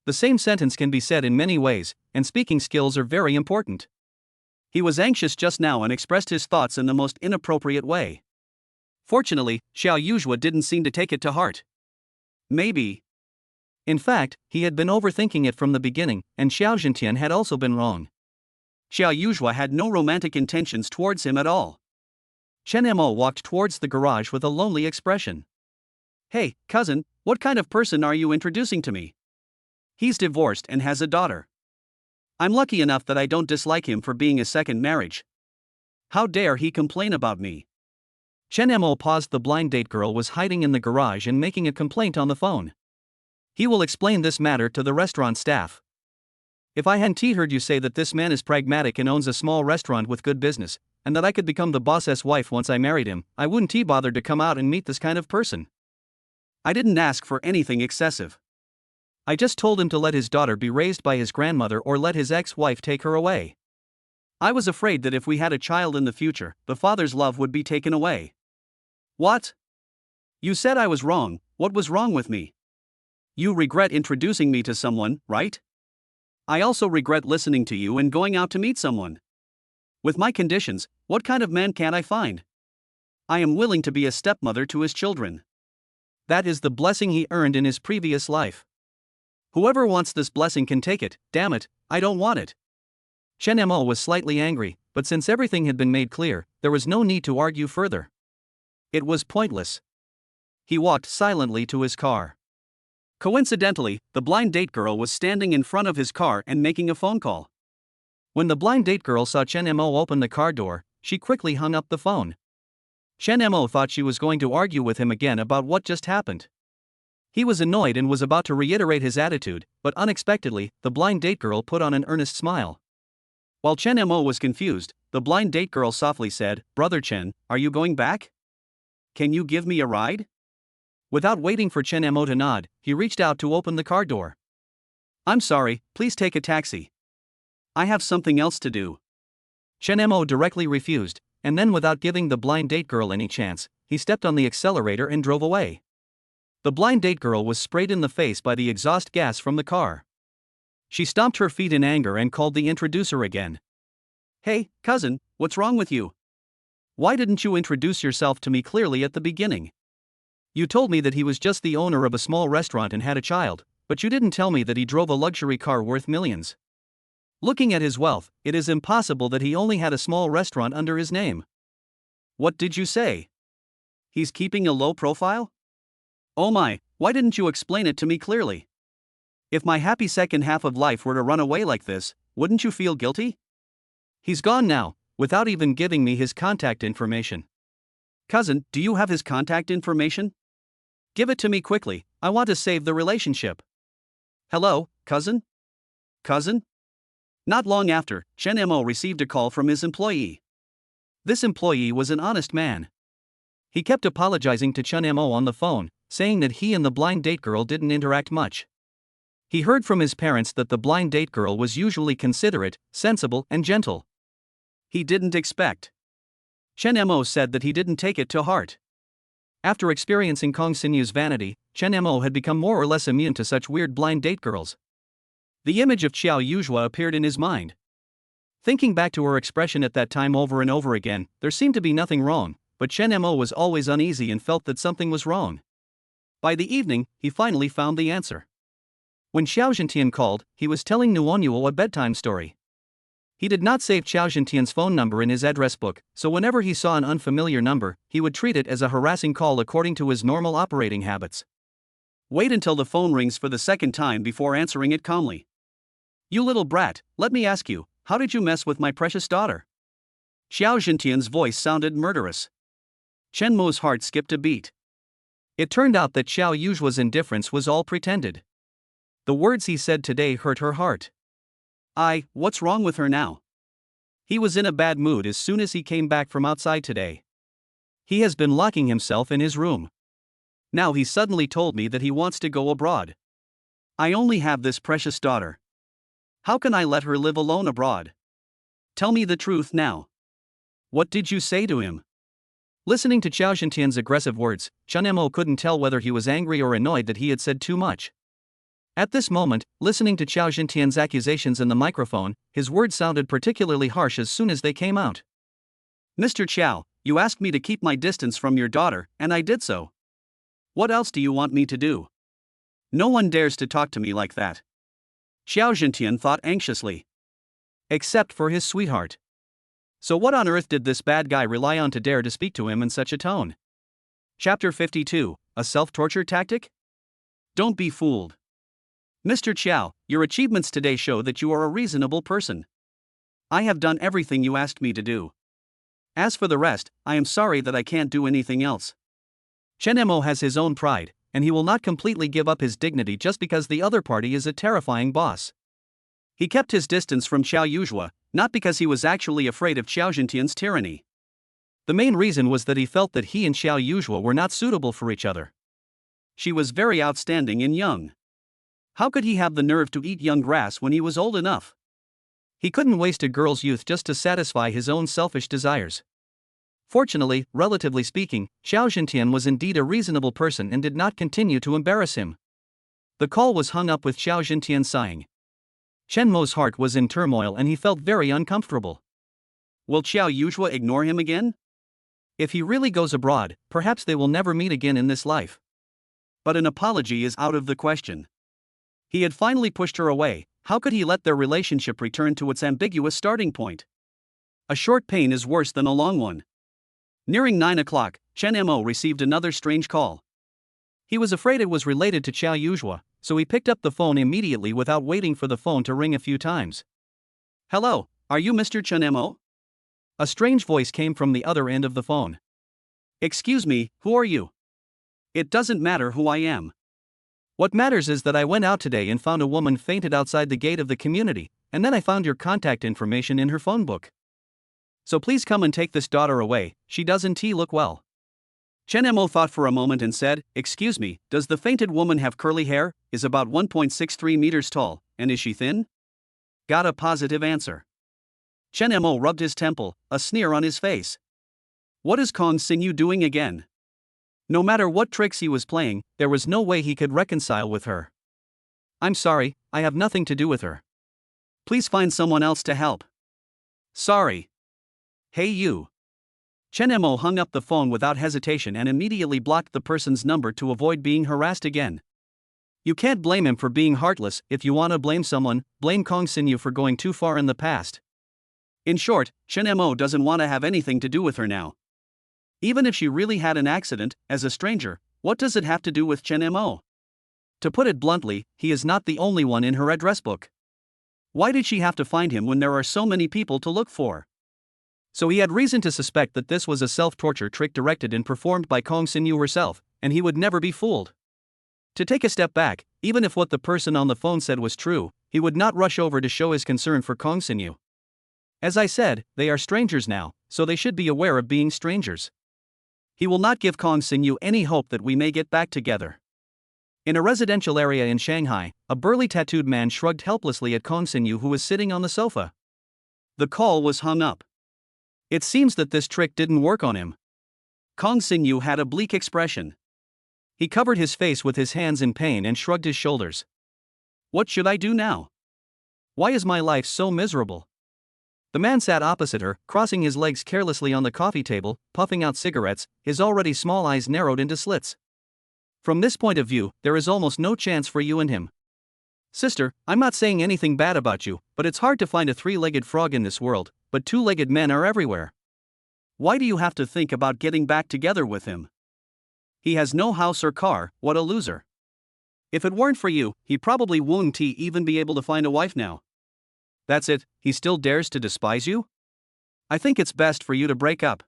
The same sentence can be said in many ways, and speaking skills are very important. He was anxious just now and expressed his thoughts in the most inappropriate way. Fortunately, Xiao Yuzhua didn't seem to take it to heart. Maybe. In fact, he had been overthinking it from the beginning, and Xiao Zhentian had also been wrong. Xiao Yuzhua had no romantic intentions towards him at all. Chen Mo walked towards the garage with a lonely expression. Hey, cousin, what kind of person are you introducing to me? He's divorced and has a daughter. I'm lucky enough that I don't dislike him for being a second marriage. How dare he complain about me? Chen Mo paused. The blind date girl was hiding in the garage and making a complaint on the phone. He will explain this matter to the restaurant staff. If I hadn't heard you say that this man is pragmatic and owns a small restaurant with good business, and that I could become the boss's wife once I married him, I wouldn't bother to come out and meet this kind of person. I didn't ask for anything excessive. I just told him to let his daughter be raised by his grandmother or let his ex-wife take her away. I was afraid that if we had a child in the future, the father's love would be taken away. What? You said I was wrong. What was wrong with me? You regret introducing me to someone, right? I also regret listening to you and going out to meet someone. With my conditions, what kind of man can I find? I am willing to be a stepmother to his children. That is the blessing he earned in his previous life. Whoever wants this blessing can take it, damn it, I don't want it. Chen Mo was slightly angry, but since everything had been made clear, there was no need to argue further. It was pointless. He walked silently to his car. Coincidentally, the blind date girl was standing in front of his car and making a phone call. When the blind date girl saw Chen Mo open the car door, she quickly hung up the phone. Chen Mo thought she was going to argue with him again about what just happened. He was annoyed and was about to reiterate his attitude, but unexpectedly, the blind date girl put on an earnest smile. While Chen Mo was confused, the blind date girl softly said, "Brother Chen, are you going back? Can you give me a ride?" Without waiting for Chen Mo to nod, he reached out to open the car door. "I'm sorry, please take a taxi. I have something else to do." Chen Mo directly refused, and then without giving the blind date girl any chance, he stepped on the accelerator and drove away. The blind date girl was sprayed in the face by the exhaust gas from the car. She stomped her feet in anger and called the introducer again. "Hey, cousin, what's wrong with you? Why didn't you introduce yourself to me clearly at the beginning? You told me that he was just the owner of a small restaurant and had a child, but you didn't tell me that he drove a luxury car worth millions. Looking at his wealth, it is impossible that he only had a small restaurant under his name. What did you say? He's keeping a low profile? Oh my, why didn't you explain it to me clearly? If my happy second half of life were to run away like this, wouldn't you feel guilty? He's gone now, without even giving me his contact information. Cousin, do you have his contact information? Give it to me quickly, I want to save the relationship." "Hello, cousin? Cousin?" Not long after, Chen Mo received a call from his employee. This employee was an honest man. He kept apologizing to Chen Mo on the phone, saying that he and the blind date girl didn't interact much. He heard from his parents that the blind date girl was usually considerate, sensible, and gentle. He didn't expect. Chen Mo said that he didn't take it to heart. After experiencing Kong Xinyu's vanity, Chen Mo had become more or less immune to such weird blind date girls. The image of Xiao Yuzhua appeared in his mind. Thinking back to her expression at that time over and over again, there seemed to be nothing wrong, but Chen Mo was always uneasy and felt that something was wrong. By the evening, he finally found the answer. When Xiao Zhentian called, he was telling Nuonyuo a bedtime story. He did not save Xiao Zhentian's phone number in his address book, so whenever he saw an unfamiliar number, he would treat it as a harassing call according to his normal operating habits. Wait until the phone rings for the second time before answering it calmly. You little brat, let me ask you, how did you mess with my precious daughter? Xiao Zhentian's voice sounded murderous. Chen Mo's heart skipped a beat. It turned out that Xiao Yuzhua's indifference was all pretended. The words he said today hurt her heart. What's wrong with her now? He was in a bad mood as soon as he came back from outside today. He has been locking himself in his room. Now he suddenly told me that he wants to go abroad. I only have this precious daughter. How can I let her live alone abroad? Tell me the truth now. What did you say to him? Listening to Xiao Zhentian's aggressive words, Chen Mo couldn't tell whether he was angry or annoyed that he had said too much. At this moment, listening to Xiao Zhentian's accusations in the microphone, his words sounded particularly harsh as soon as they came out. Mr. Xiao, you asked me to keep my distance from your daughter, and I did so. What else do you want me to do? No one dares to talk to me like that. Xiao Zhentian thought anxiously. Except for his sweetheart. So what on earth did this bad guy rely on to dare to speak to him in such a tone? Chapter 52, a self-torture tactic? Don't be fooled. Mr. Xiao, your achievements today show that you are a reasonable person. I have done everything you asked me to do. As for the rest, I am sorry that I can't do anything else. Chen Mo has his own pride, and he will not completely give up his dignity just because the other party is a terrifying boss. He kept his distance from Xiao Yuzhua, not because he was actually afraid of Xiao Zhentian's tyranny. The main reason was that he felt that he and Xiao Yuzhua were not suitable for each other. She was very outstanding and young. How could he have the nerve to eat young grass when he was old enough? He couldn't waste a girl's youth just to satisfy his own selfish desires. Fortunately, relatively speaking, Xiao Zhentian was indeed a reasonable person and did not continue to embarrass him. The call was hung up with Xiao Zhentian sighing. Chen Mo's heart was in turmoil and he felt very uncomfortable. Will Xiao Yuzhua ignore him again? If he really goes abroad, perhaps they will never meet again in this life. But an apology is out of the question. He had finally pushed her away. How could he let their relationship return to its ambiguous starting point? A short pain is worse than a long one. Nearing 9 o'clock, Chen Mo received another strange call. He was afraid it was related to Xiao Yuzhua, so he picked up the phone immediately without waiting for the phone to ring a few times. Hello, are you Mr. Chen Mo? A strange voice came from the other end of the phone. Excuse me, who are you? It doesn't matter who I am. What matters is that I went out today and found a woman fainted outside the gate of the community, and then I found your contact information in her phone book. So please come and take this daughter away, she doesn't look well. Chen Mo thought for a moment and said, Excuse me, does the fainted woman have curly hair, is about 1.63 meters tall, and is she thin? Got a positive answer. Chen Mo rubbed his temple, a sneer on his face. What is Kong Xinyu doing again? No matter what tricks he was playing, there was no way he could reconcile with her. I'm sorry, I have nothing to do with her. Please find someone else to help. Sorry. Hey you. Chen Mo hung up the phone without hesitation and immediately blocked the person's number to avoid being harassed again. You can't blame him for being heartless. If you want to blame someone, blame Kong Xinyu for going too far in the past. In short, Chen Mo doesn't want to have anything to do with her now. Even if she really had an accident, as a stranger, what does it have to do with Chen Mo? To put it bluntly, he is not the only one in her address book. Why did she have to find him when there are so many people to look for? So he had reason to suspect that this was a self-torture trick directed and performed by Kong Xinyu herself, and he would never be fooled. To take a step back, even if what the person on the phone said was true, he would not rush over to show his concern for Kong Xinyu. As I said, they are strangers now, so they should be aware of being strangers. He will not give Kong Xinyu any hope that we may get back together. In a residential area in Shanghai, a burly tattooed man shrugged helplessly at Kong Xinyu, who was sitting on the sofa. The call was hung up. It seems that this trick didn't work on him. Kong Xinyu had a bleak expression. He covered his face with his hands in pain and shrugged his shoulders. What should I do now? Why is my life so miserable? The man sat opposite her, crossing his legs carelessly on the coffee table, puffing out cigarettes, his already small eyes narrowed into slits. From this point of view, there is almost no chance for you and him. Sister, I'm not saying anything bad about you, but it's hard to find a three-legged frog in this world, but two-legged men are everywhere. Why do you have to think about getting back together with him? He has no house or car, what a loser. If it weren't for you, he probably wouldn't even be able to find a wife now. That's it, he still dares to despise you? I think it's best for you to break up.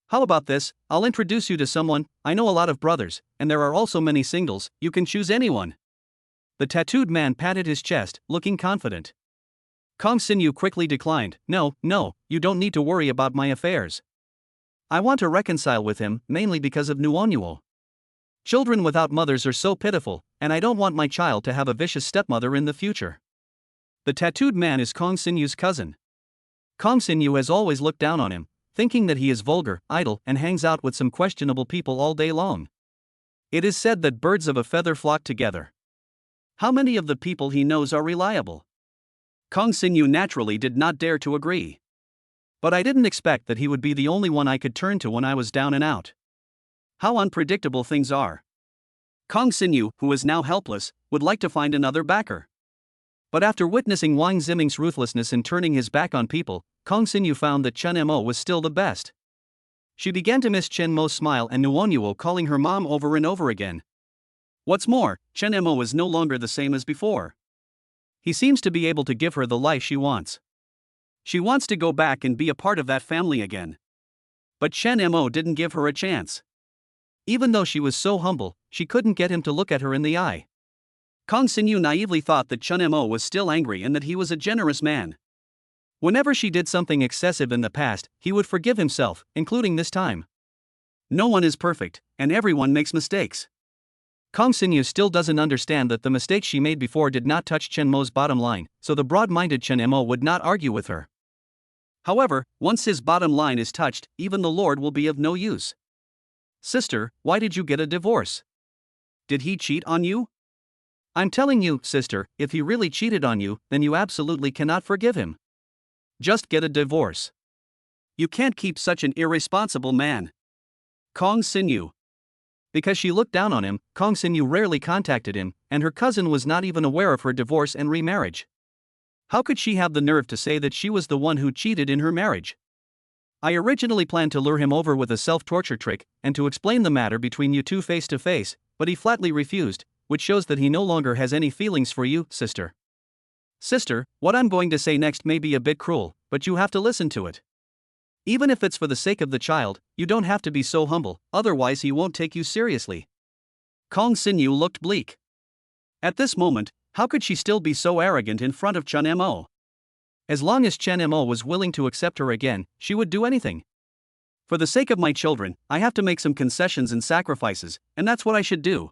How about this, I'll introduce you to someone, I know a lot of brothers, and there are also many singles, you can choose anyone. The tattooed man patted his chest, looking confident. Kong Xinyu quickly declined. No, you don't need to worry about my affairs. I want to reconcile with him, mainly because of Nuonuo. Children without mothers are so pitiful, and I don't want my child to have a vicious stepmother in the future. The tattooed man is Kong Xinyu's cousin. Kong Xinyu has always looked down on him, thinking that he is vulgar, idle, and hangs out with some questionable people all day long. It is said that birds of a feather flock together. How many of the people he knows are reliable? Kong Xinyu naturally did not dare to agree. But I didn't expect that he would be the only one I could turn to when I was down and out. How unpredictable things are. Kong Xinyu, who is now helpless, would like to find another backer. But after witnessing Wang Ziming's ruthlessness in turning his back on people, Kong Xinyu found that Chen Mo was still the best. She began to miss Chen Mo's smile and Nuonuo calling her mom over and over again. What's more, Chen Mo is no longer the same as before. He seems to be able to give her the life she wants. She wants to go back and be a part of that family again. But Chen Mo didn't give her a chance. Even though she was so humble, she couldn't get him to look at her in the eye. Kong Xinyu naively thought that Chen Mo was still angry and that he was a generous man. Whenever she did something excessive in the past, he would forgive himself, including this time. No one is perfect, and everyone makes mistakes. Kong Xinyu still doesn't understand that the mistakes she made before did not touch Chen Mo's bottom line, so the broad-minded Chen Mo would not argue with her. However, once his bottom line is touched, even the Lord will be of no use. Sister, why did you get a divorce? Did he cheat on you? I'm telling you, sister, if he really cheated on you, then you absolutely cannot forgive him. Just get a divorce. You can't keep such an irresponsible man. Kong Xinyu. Because she looked down on him, Kong Xinyu rarely contacted him, and her cousin was not even aware of her divorce and remarriage. How could she have the nerve to say that she was the one who cheated in her marriage? I originally planned to lure him over with a self-torture trick, and to explain the matter between you two face to face, but he flatly refused, which shows that he no longer has any feelings for you, sister. Sister, what I'm going to say next may be a bit cruel, but you have to listen to it. Even if it's for the sake of the child, you don't have to be so humble, otherwise he won't take you seriously. Kong Xinyu looked bleak. At this moment, how could she still be so arrogant in front of Chen Mo? As long as Chen Mo was willing to accept her again, she would do anything. For the sake of my children, I have to make some concessions and sacrifices, and that's what I should do.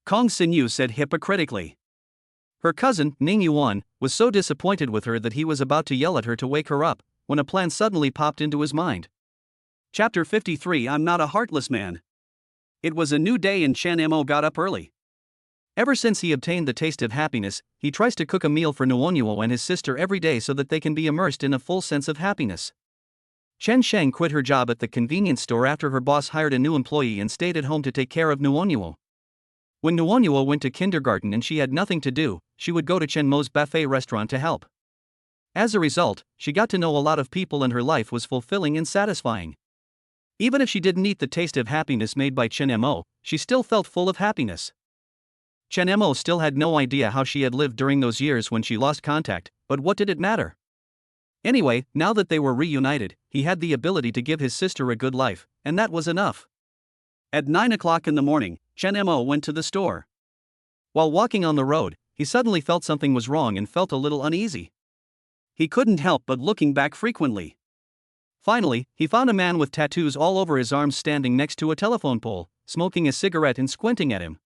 Kong Xinyu said hypocritically. Her cousin, Ning Yuan, was so disappointed with her that he was about to yell at her to wake her up, when a plan suddenly popped into his mind. Chapter 53. I'm not a heartless man. It was a new day and Chen Mo got up early. Ever since he obtained the taste of happiness, he tries to cook a meal for Nuonuo and his sister every day so that they can be immersed in a full sense of happiness. Chen Sheng quit her job at the convenience store after her boss hired a new employee and stayed at home to take care of Nuonuo. When Nuonuo went to kindergarten and she had nothing to do, she would go to Chen Mo's buffet restaurant to help. As a result, she got to know a lot of people and her life was fulfilling and satisfying. Even if she didn't eat the taste of happiness made by Chen Mo, she still felt full of happiness. Chen Mo still had no idea how she had lived during those years when she lost contact, but what did it matter? Anyway, now that they were reunited, he had the ability to give his sister a good life, and that was enough. At 9 o'clock in the morning, Chen Mo went to the store. While walking on the road, he suddenly felt something was wrong and felt a little uneasy. He couldn't help but looking back frequently. Finally, he found a man with tattoos all over his arms standing next to a telephone pole, smoking a cigarette and squinting at him.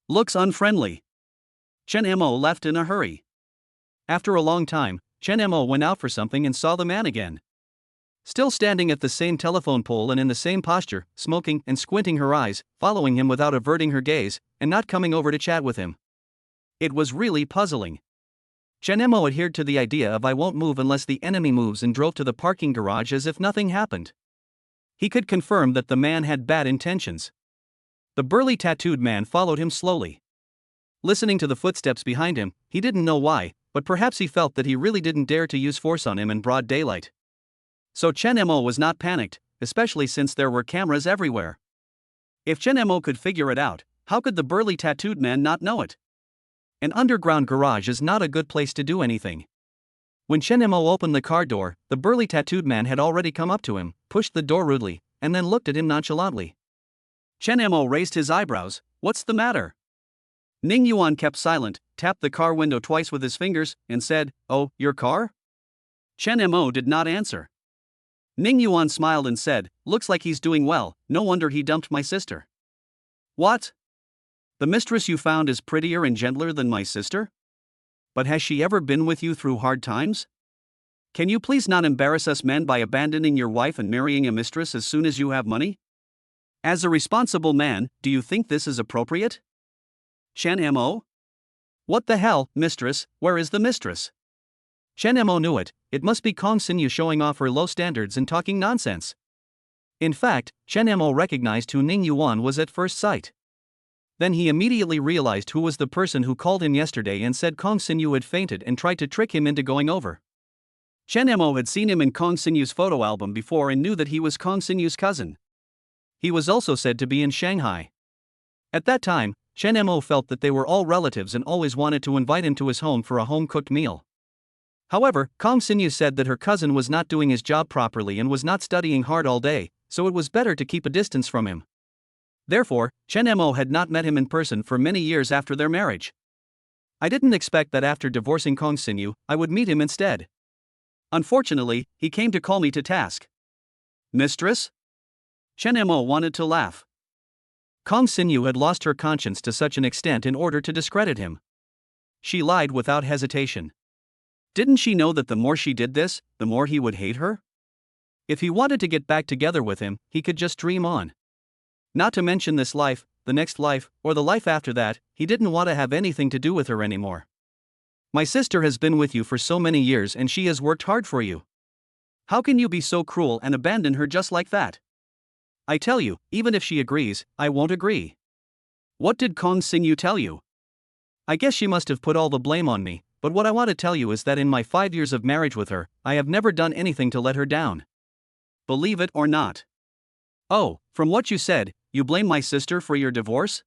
Looks unfriendly. Chen Mo left in a hurry. After a long time, Chen Mo went out for something and saw the man again. Still standing at the same telephone pole and in the same posture, smoking and squinting her eyes, following him without averting her gaze, and not coming over to chat with him. It was really puzzling. Chen Mo adhered to the idea of "I won't move unless the enemy moves" and drove to the parking garage as if nothing happened. He could confirm that the man had bad intentions. The burly tattooed man followed him slowly. Listening to the footsteps behind him, he didn't know why, but perhaps he felt that he really didn't dare to use force on him in broad daylight. So Chen Mo was not panicked, especially since there were cameras everywhere. If Chen Mo could figure it out, how could the burly tattooed man not know it? An underground garage is not a good place to do anything. When Chen Mo opened the car door, the burly tattooed man had already come up to him, pushed the door rudely, and then looked at him nonchalantly. Chen Mo raised his eyebrows. "What's the matter?" Ning Yuan kept silent, tapped the car window twice with his fingers, and said, "Oh, your car?" Chen Mo did not answer. Ning Yuan smiled and said, "Looks like he's doing well, no wonder he dumped my sister." "What? The mistress you found is prettier and gentler than my sister? But has she ever been with you through hard times? Can you please not embarrass us men by abandoning your wife and marrying a mistress as soon as you have money? As a responsible man, do you think this is appropriate?" Chen Mo? What the hell, mistress, where is the mistress? Chen Mo knew it, it must be Kong Xinyu showing off her low standards and talking nonsense. In fact, Chen Mo recognized who Ning Yuan was at first sight. Then he immediately realized who was the person who called him yesterday and said Kong Xinyu had fainted and tried to trick him into going over. Chen Mo had seen him in Kong Xinyu's photo album before and knew that he was Kong Xinyu's cousin. He was also said to be in Shanghai. At that time, Chen Mo felt that they were all relatives and always wanted to invite him to his home for a home-cooked meal. However, Kong Xinyu said that her cousin was not doing his job properly and was not studying hard all day, so it was better to keep a distance from him. Therefore, Chen Mo had not met him in person for many years after their marriage. "I didn't expect that after divorcing Kong Xinyu, I would meet him instead. Unfortunately, he came to call me to task." "Mistress?" Chen Mo wanted to laugh. Kong Xinyu had lost her conscience to such an extent in order to discredit him. She lied without hesitation. Didn't she know that the more she did this, the more he would hate her? If he wanted to get back together with him, he could just dream on. Not to mention this life, the next life, or the life after that, he didn't want to have anything to do with her anymore. "My sister has been with you for so many years and she has worked hard for you. How can you be so cruel and abandon her just like that? I tell you, even if she agrees, I won't agree." "What did Kong Xinyu tell you?" "I guess she must have put all the blame on me, but what I want to tell you is that in my 5 years of marriage with her, I have never done anything to let her down. Believe it or not." "Oh, from what you said, you blame my sister for your divorce?"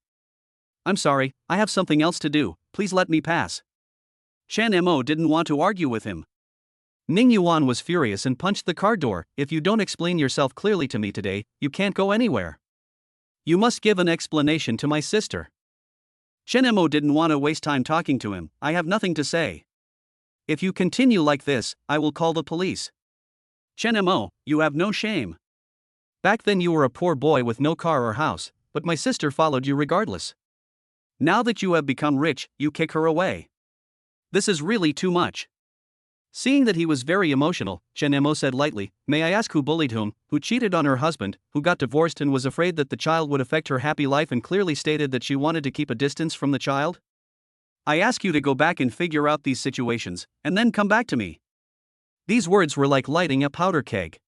"I'm sorry, I have something else to do, please let me pass." Chen Mo didn't want to argue with him. Ning Yuan was furious and punched the car door. "If you don't explain yourself clearly to me today, you can't go anywhere. You must give an explanation to my sister." Chen Mo didn't want to waste time talking to him. "I have nothing to say. If you continue like this, I will call the police." "Chen Mo, you have no shame. Back then you were a poor boy with no car or house, but my sister followed you regardless. Now that you have become rich, you kick her away. This is really too much." Seeing that he was very emotional, Chen Mo said lightly, "May I ask who bullied whom, who cheated on her husband, who got divorced and was afraid that the child would affect her happy life and clearly stated that she wanted to keep a distance from the child? I ask you to go back and figure out these situations, and then come back to me." These words were like lighting a powder keg.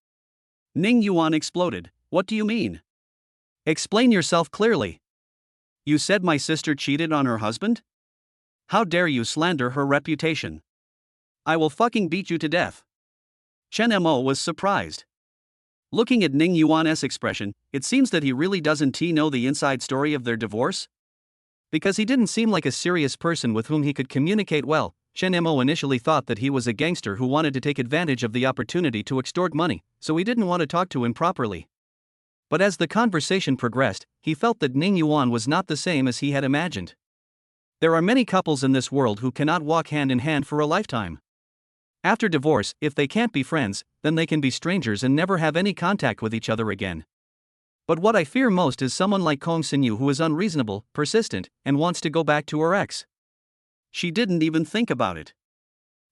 Ning Yuan exploded. "What do you mean? Explain yourself clearly. You said my sister cheated on her husband? How dare you slander her reputation? I will fucking beat you to death." Chen Mo was surprised. Looking at Ning Yuan's expression, it seems that he really doesn't know the inside story of their divorce? Because he didn't seem like a serious person with whom he could communicate well, Chen Mo initially thought that he was a gangster who wanted to take advantage of the opportunity to extort money, so he didn't want to talk to him properly. But as the conversation progressed, he felt that Ning Yuan was not the same as he had imagined. There are many couples in this world who cannot walk hand in hand for a lifetime. After divorce, if they can't be friends, then they can be strangers and never have any contact with each other again. But what I fear most is someone like Kong Xinyu who is unreasonable, persistent, and wants to go back to her ex. She didn't even think about it.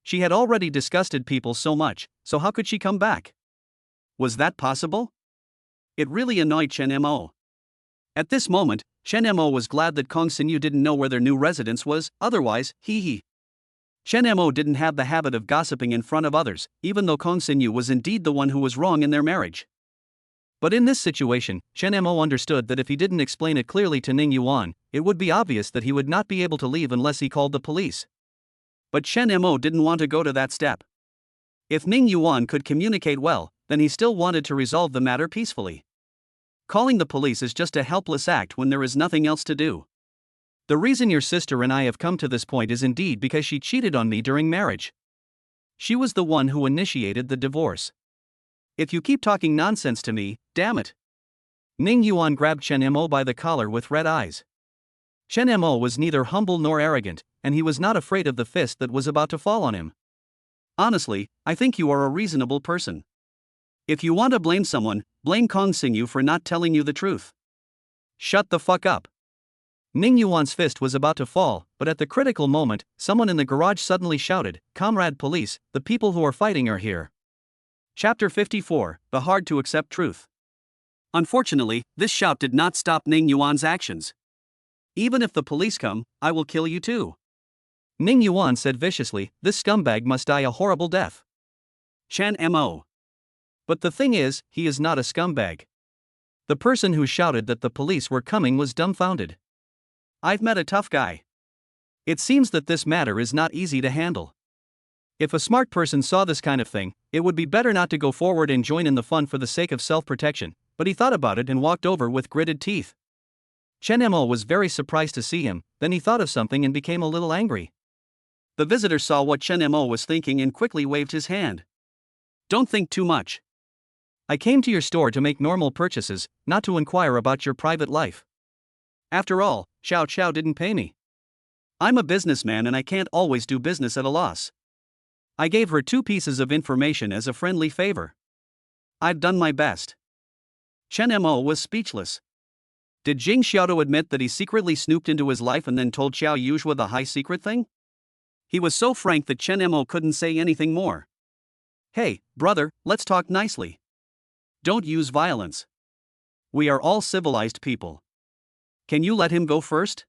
She had already disgusted people so much, so how could she come back? Was that possible? It really annoyed Chen Mo. At this moment, Chen Mo was glad that Kong Xinyu didn't know where their new residence was, otherwise, hee. Chen Mo didn't have the habit of gossiping in front of others, even though Kong Xinyu was indeed the one who was wrong in their marriage. But in this situation, Chen Mo understood that if he didn't explain it clearly to Ning Yuan, it would be obvious that he would not be able to leave unless he called the police. But Chen Mo didn't want to go to that step. If Ning Yuan could communicate well, then he still wanted to resolve the matter peacefully. Calling the police is just a helpless act when there is nothing else to do. The reason your sister and I have come to this point is indeed because she cheated on me during marriage. She was the one who initiated the divorce. If you keep talking nonsense to me, damn it. Ning Yuan grabbed Chen Mo by the collar with red eyes. Chen Mo was neither humble nor arrogant, and he was not afraid of the fist that was about to fall on him. Honestly, I think you are a reasonable person. If you want to blame someone, blame Kong Xinyu for not telling you the truth. Shut the fuck up. Ning Yuan's fist was about to fall, but at the critical moment, someone in the garage suddenly shouted, "Comrade police, the people who are fighting are here." Chapter 54, The Hard to Accept Truth. Unfortunately, this shout did not stop Ning Yuan's actions. "Even if the police come, I will kill you too." Ning Yuan said viciously, "This scumbag must die a horrible death." Chen Mo. But the thing is, he is not a scumbag. The person who shouted that the police were coming was dumbfounded. I've met a tough guy. It seems that this matter is not easy to handle. If a smart person saw this kind of thing, it would be better not to go forward and join in the fun for the sake of self-protection, but he thought about it and walked over with gritted teeth. Chen Mo was very surprised to see him, then he thought of something and became a little angry. The visitor saw what Chen Mo was thinking and quickly waved his hand. "Don't think too much. I came to your store to make normal purchases, not to inquire about your private life. After all, Xiao Xiao didn't pay me. I'm a businessman and I can't always do business at a loss. I gave her 2 pieces of information as a friendly favor. I've done my best." Chen Mo was speechless. Did Jing Xiaodo admit that he secretly snooped into his life and then told Xiao Yuzhua the high secret thing? He was so frank that Chen Mo couldn't say anything more. "Hey, brother, let's talk nicely. Don't use violence. We are all civilized people. Can you let him go first?"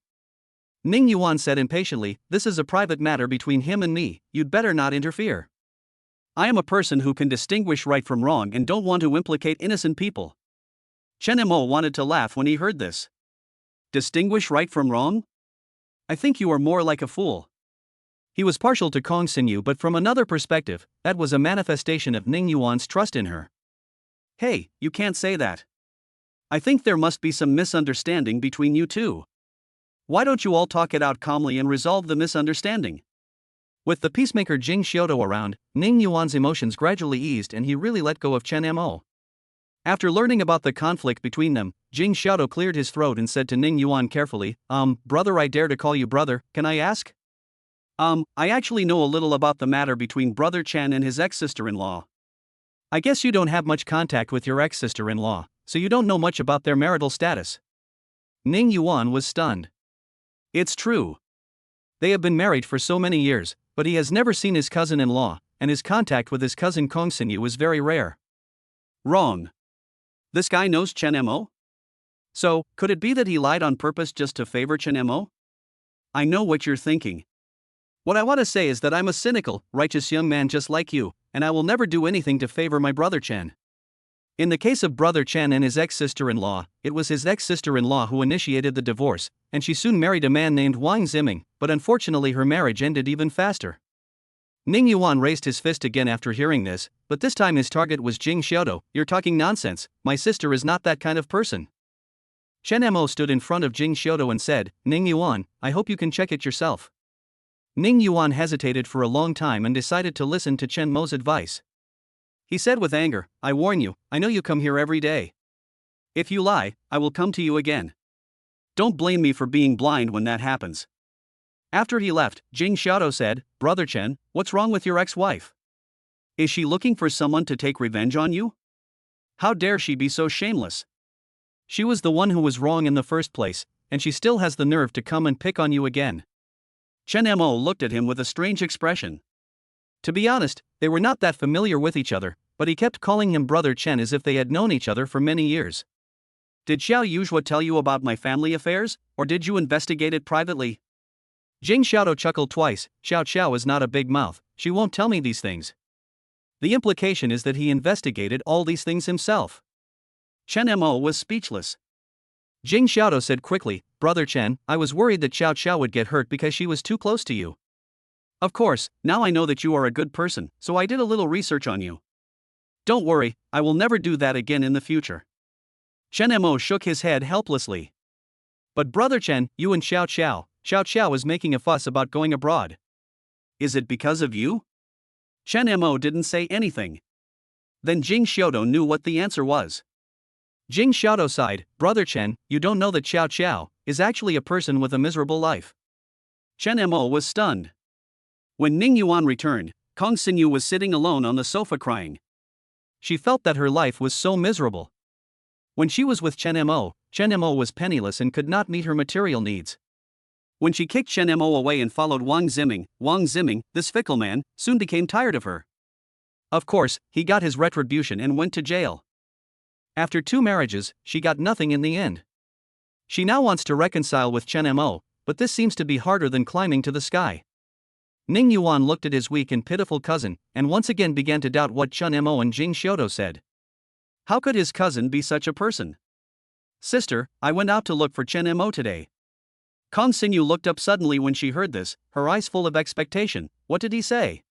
Ning Yuan said impatiently, "This is a private matter between him and me, you'd better not interfere. I am a person who can distinguish right from wrong and don't want to implicate innocent people." Chen Mo wanted to laugh when he heard this. Distinguish right from wrong? I think you are more like a fool. He was partial to Kong Xinyu, but from another perspective, that was a manifestation of Ning Yuan's trust in her. "Hey, you can't say that. I think there must be some misunderstanding between you two. Why don't you all talk it out calmly and resolve the misunderstanding?" With the peacemaker Jing Xiaodo around, Ning Yuan's emotions gradually eased and he really let go of Chen Mo. After learning about the conflict between them, Jing Xiaodo cleared his throat and said to Ning Yuan carefully, "Brother, I dare to call you brother, can I ask?" I actually know a little about the matter between Brother Chen and his ex-sister-in-law. I guess you don't have much contact with your ex-sister-in-law, so you don't know much about their marital status." Ning Yuan was stunned. It's true. They have been married for so many years, but he has never seen his cousin-in-law, and his contact with his cousin Kong Xinyu is very rare. Wrong. This guy knows Chen Mo? So, could it be that he lied on purpose just to favor Chen Mo? I know what you're thinking. What I want to say is that I'm a cynical, righteous young man just like you, and I will never do anything to favor my brother Chen. In the case of Brother Chen and his ex-sister-in-law, it was his ex-sister-in-law who initiated the divorce, and she soon married a man named Wang Ziming, but unfortunately her marriage ended even faster. Ning Yuan raised his fist again after hearing this, but this time his target was Jing Xiaodo. "You're talking nonsense, my sister is not that kind of person." Chen Mo stood in front of Jing Xiaodo and said, "Ning Yuan, I hope you can check it yourself." Ning Yuan hesitated for a long time and decided to listen to Chen Mo's advice. He said with anger, "I warn you, I know you come here every day. If you lie, I will come to you again. Don't blame me for being blind when that happens." After he left, Jing Xiaodo said, "Brother Chen, what's wrong with your ex-wife? Is she looking for someone to take revenge on you? How dare she be so shameless?" She was the one who was wrong in the first place, and she still has the nerve to come and pick on you again. Chen Mo looked at him with a strange expression. To be honest, they were not that familiar with each other, but he kept calling him Brother Chen as if they had known each other for many years. Did Xiao Yuzhua tell you about my family affairs, or did you investigate it privately? Jing Xiaodo chuckled twice. Xiao is not a big mouth, she won't tell me these things. The implication is that he investigated all these things himself. Chen Mo was speechless. Jing Xiaodo said quickly, Brother Chen, I was worried that Xiao would get hurt because she was too close to you. Of course, now I know that you are a good person, so I did a little research on you. Don't worry, I will never do that again in the future. Chen Mo shook his head helplessly. But Brother Chen, you and Xiao is making a fuss about going abroad. Is it because of you? Chen Mo didn't say anything. Then Jing Xiaodo knew what the answer was. Jing Xiaodo sighed, Brother Chen, you don't know that Xiao is actually a person with a miserable life. Chen Mo was stunned. When Ning Yuan returned, Kong Xinyu was sitting alone on the sofa crying. She felt that her life was so miserable. When she was with Chen Mo was penniless and could not meet her material needs. When she kicked Chen Mo away and followed Wang Ziming, this fickle man, soon became tired of her. Of course, he got his retribution and went to jail. After 2 marriages, she got nothing in the end. She now wants to reconcile with Chen Mo, but this seems to be harder than climbing to the sky. Ning Yuan looked at his weak and pitiful cousin, and once again began to doubt what Chen Mo and Jing Xiaodo said. How could his cousin be such a person? Sister, I went out to look for Chen Mo today. Kong Xinyu looked up suddenly when she heard this, her eyes full of expectation. What did he say?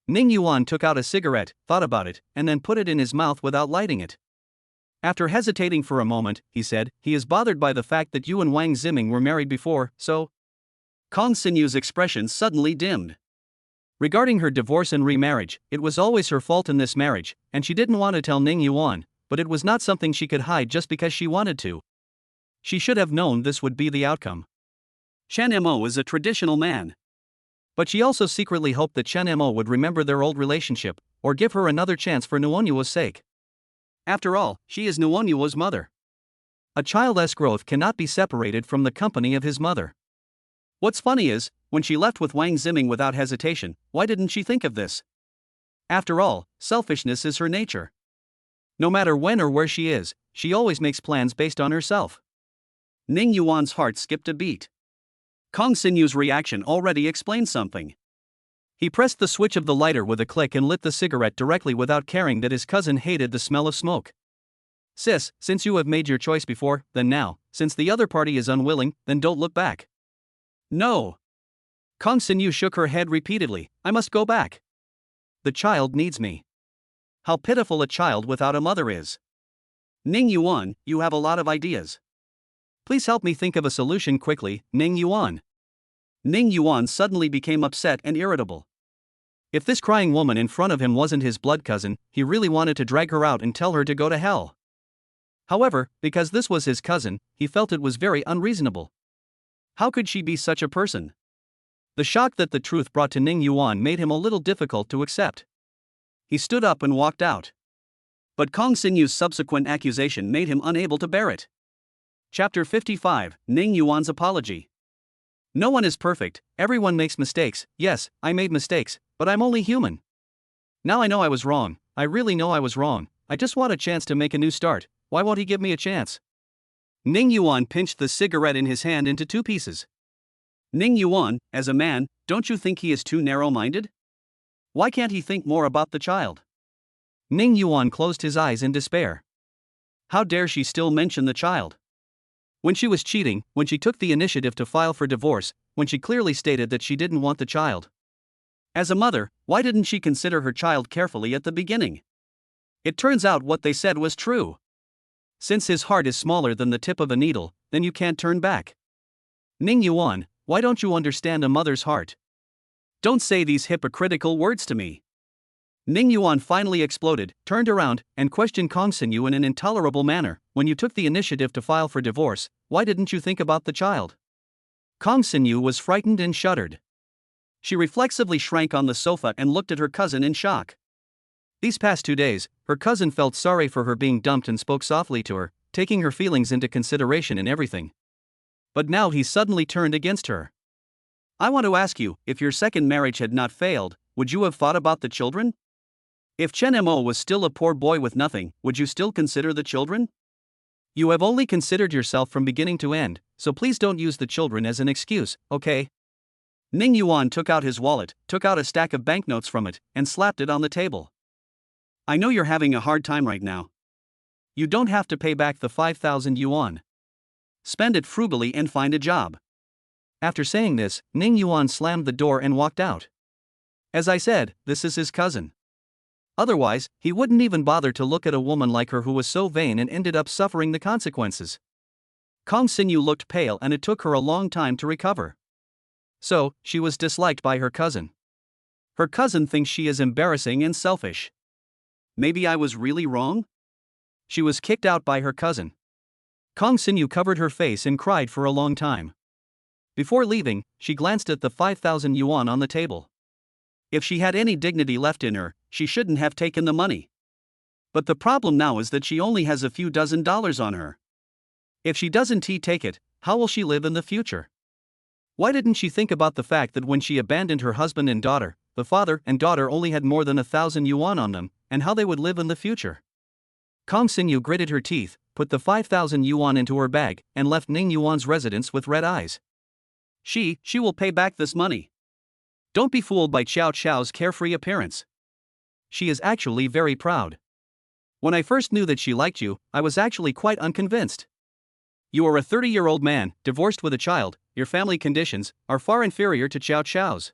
Ning Yuan took out a cigarette, thought about it, and then put it in his mouth without lighting it. After hesitating for a moment, he said, he is bothered by the fact that you and Wang Ziming were married before, so... Kong Xinyu's expression suddenly dimmed. Regarding her divorce and remarriage, it was always her fault in this marriage, and she didn't want to tell Ning Yuan, but it was not something she could hide just because she wanted to. She should have known this would be the outcome. Chen Mo is a traditional man. But she also secretly hoped that Chen Mo would remember their old relationship, or give her another chance for Nuonyua's sake. After all, she is Nuonyua's mother. A child's growth cannot be separated from the company of his mother. What's funny is, when she left with Wang Ziming without hesitation, why didn't she think of this? After all, selfishness is her nature. No matter when or where she is, she always makes plans based on herself. Ning Yuan's heart skipped a beat. Kong Xinyu's reaction already explained something. He pressed the switch of the lighter with a click and lit the cigarette directly without caring that his cousin hated the smell of smoke. Sis, since you have made your choice before, then now, since the other party is unwilling, then don't look back. No. Kong Xinyu shook her head repeatedly, I must go back. The child needs me. How pitiful a child without a mother is. Ning Yuan, you have a lot of ideas. Please help me think of a solution quickly, Ning Yuan. Ning Yuan suddenly became upset and irritable. If this crying woman in front of him wasn't his blood cousin, he really wanted to drag her out and tell her to go to hell. However, because this was his cousin, he felt it was very unreasonable. How could she be such a person? The shock that the truth brought to Ning Yuan made him a little difficult to accept. He stood up and walked out. But Kong Xinyu's subsequent accusation made him unable to bear it. Chapter 55, Ning Yuan's Apology. No one is perfect, everyone makes mistakes. Yes, I made mistakes, but I'm only human. Now I know I was wrong, I really know I was wrong, I just want a chance to make a new start, why won't he give me a chance? Ning Yuan pinched the cigarette in his hand into 2 pieces. Ning Yuan, as a man, don't you think he is too narrow-minded? Why can't he think more about the child? Ning Yuan closed his eyes in despair. How dare she still mention the child? When she was cheating, when she took the initiative to file for divorce, when she clearly stated that she didn't want the child. As a mother, why didn't she consider her child carefully at the beginning? It turns out what they said was true. Since his heart is smaller than the tip of a needle, then you can't turn back. Ning Yuan, why don't you understand a mother's heart? Don't say these hypocritical words to me. Ning Yuan finally exploded, turned around, and questioned Kong Xinyu in an intolerable manner. When you took the initiative to file for divorce, why didn't you think about the child? Kong Xinyu was frightened and shuddered. She reflexively shrank on the sofa and looked at her cousin in shock. These past 2 days, her cousin felt sorry for her being dumped and spoke softly to her, taking her feelings into consideration in everything. But now he's suddenly turned against her. I want to ask you, if your second marriage had not failed, would you have thought about the children? If Chen Mo was still a poor boy with nothing, would you still consider the children? You have only considered yourself from beginning to end, so please don't use the children as an excuse, okay? Ning Yuan took out his wallet, took out a stack of banknotes from it, and slapped it on the table. I know you're having a hard time right now. You don't have to pay back the 5,000 yuan. Spend it frugally and find a job. After saying this, Ning Yuan slammed the door and walked out. As I said, this is his cousin. Otherwise, he wouldn't even bother to look at a woman like her who was so vain and ended up suffering the consequences. Kong Xinyu looked pale and it took her a long time to recover. So, she was disliked by her cousin. Her cousin thinks she is embarrassing and selfish. Maybe I was really wrong? She was kicked out by her cousin. Kong Xinyu covered her face and cried for a long time. Before leaving, she glanced at the 5,000 yuan on the table. If she had any dignity left in her, she shouldn't have taken the money. But the problem now is that she only has a few dozen dollars on her. If she doesn't take it, how will she live in the future? Why didn't she think about the fact that when she abandoned her husband and daughter, the father and daughter only had more than 1,000 yuan on them, and how they would live in the future? Kong Xinyu gritted her teeth, put the 5,000 yuan into her bag, and left Ning Yuan's residence with red eyes. She will pay back this money. Don't be fooled by Xiao Xiao's carefree appearance. She is actually very proud. When I first knew that she liked you, I was actually quite unconvinced. You are a 30-year-old man, divorced with a child, your family conditions are far inferior to Xiao Xiao's.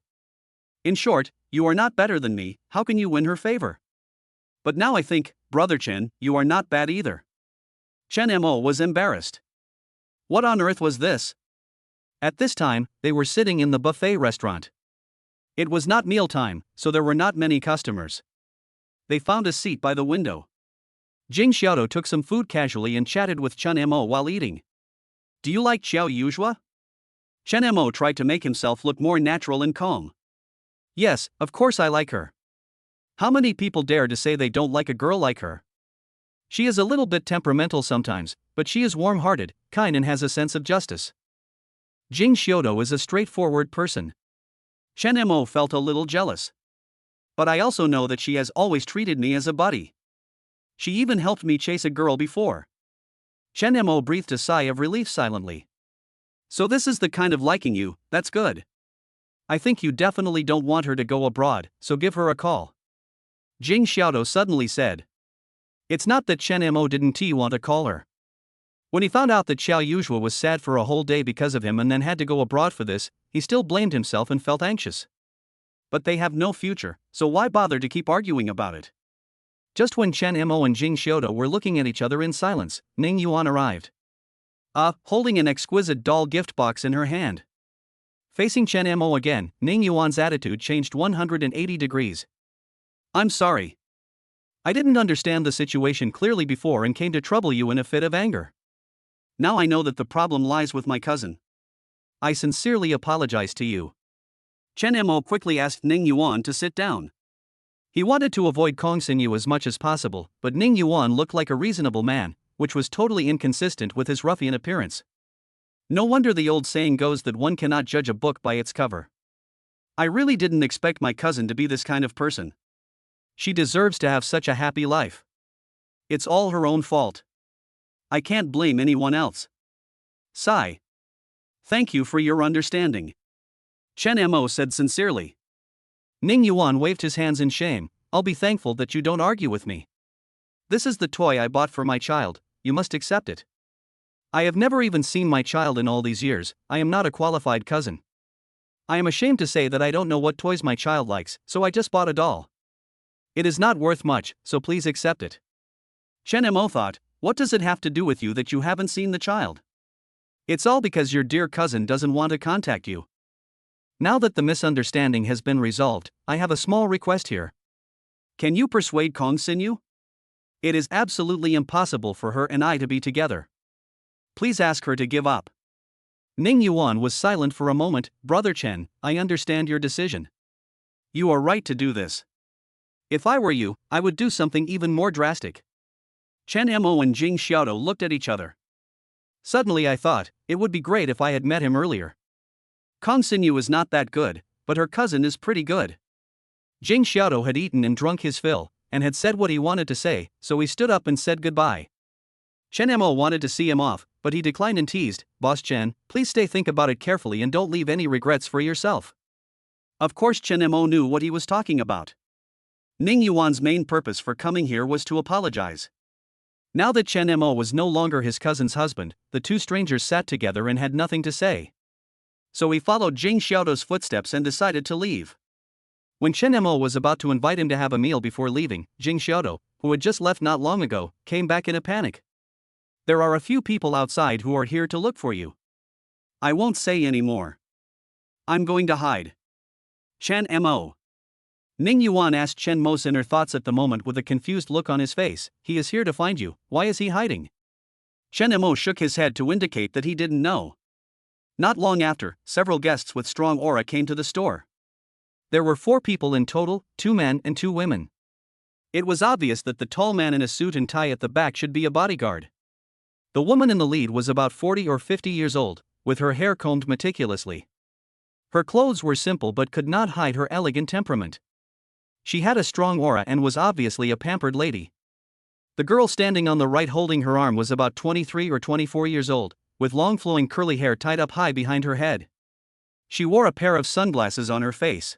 In short, you are not better than me, how can you win her favor? But now I think, Brother Chen, you are not bad either. Chen Mo was embarrassed. What on earth was this? At this time, they were sitting in the buffet restaurant. It was not mealtime, so there were not many customers. They found a seat by the window. Jing Xiaodo took some food casually and chatted with Chen Mo while eating. Do you like Xiao Yuzhua? Chen Mo tried to make himself look more natural and calm. Yes, of course I like her. How many people dare to say they don't like a girl like her? She is a little bit temperamental sometimes, but she is warm-hearted, kind and has a sense of justice. Jing Xiaodo is a straightforward person. Chen Mo felt a little jealous. But I also know that she has always treated me as a buddy. She even helped me chase a girl before. Chen Mo breathed a sigh of relief silently. So this is the kind of liking you, that's good. I think you definitely don't want her to go abroad, so give her a call. Jing Xiaodo suddenly said. It's not that Chen Mo didn't want to call her. When he found out that Xiao Yuzhua was sad for a whole day because of him and then had to go abroad for this, he still blamed himself and felt anxious. But they have no future, so why bother to keep arguing about it? Just when Chen Mo and Jing Xiaodo were looking at each other in silence, Ning Yuan arrived. Holding an exquisite doll gift box in her hand. Facing Chen Mo again, Ning Yuan's attitude changed 180 degrees. I'm sorry. I didn't understand the situation clearly before and came to trouble you in a fit of anger. Now I know that the problem lies with my cousin. I sincerely apologize to you. Chen Mo quickly asked Ning Yuan to sit down. He wanted to avoid Kong Xinyu as much as possible, but Ning Yuan looked like a reasonable man, which was totally inconsistent with his ruffian appearance. No wonder the old saying goes that one cannot judge a book by its cover. I really didn't expect my cousin to be this kind of person. She deserves to have such a happy life. It's all her own fault. I can't blame anyone else. Sigh. Thank you for your understanding. Chen Mo said sincerely. Ning Yuan waved his hands in shame. I'll be thankful that you don't argue with me. This is the toy I bought for my child, you must accept it. I have never even seen my child in all these years, I am not a qualified cousin. I am ashamed to say that I don't know what toys my child likes, so I just bought a doll. It is not worth much, so please accept it. Chen Mo thought, what does it have to do with you that you haven't seen the child? It's all because your dear cousin doesn't want to contact you. Now that the misunderstanding has been resolved, I have a small request here. Can you persuade Kong Xinyu? It is absolutely impossible for her and I to be together. Please ask her to give up. Ning Yuan was silent for a moment. Brother Chen, I understand your decision. You are right to do this. If I were you, I would do something even more drastic. Chen Mo and Jing Xiaodo looked at each other. Suddenly I thought, it would be great if I had met him earlier. Kong Xinyu is not that good, but her cousin is pretty good. Jing Xiaodo had eaten and drunk his fill, and had said what he wanted to say, so he stood up and said goodbye. Chen Mo wanted to see him off, but he declined and teased, "Boss Chen, please think about it carefully and don't leave any regrets for yourself." Of course Chen Mo knew what he was talking about. Ning Yuan's main purpose for coming here was to apologize. Now that Chen Mo was no longer his cousin's husband, the two strangers sat together and had nothing to say. So he followed Jing Xiaodo's footsteps and decided to leave. When Chen Mo was about to invite him to have a meal before leaving, Jing Xiaodo, who had just left not long ago, came back in a panic. "There are a few people outside who are here to look for you." "I won't say any more. I'm going to hide." Chen Mo. Ning Yuan asked Chen Mo's inner thoughts at the moment with a confused look on his face. "He is here to find you, why is he hiding?" Chen Mo shook his head to indicate that he didn't know. Not long after, several guests with strong aura came to the store. There were 4 people in total, 2 men and 2 women. It was obvious that the tall man in a suit and tie at the back should be a bodyguard. The woman in the lead was about 40 or 50 years old, with her hair combed meticulously. Her clothes were simple but could not hide her elegant temperament. She had a strong aura and was obviously a pampered lady. The girl standing on the right holding her arm was about 23 or 24 years old, with long flowing curly hair tied up high behind her head. She wore a pair of sunglasses on her face.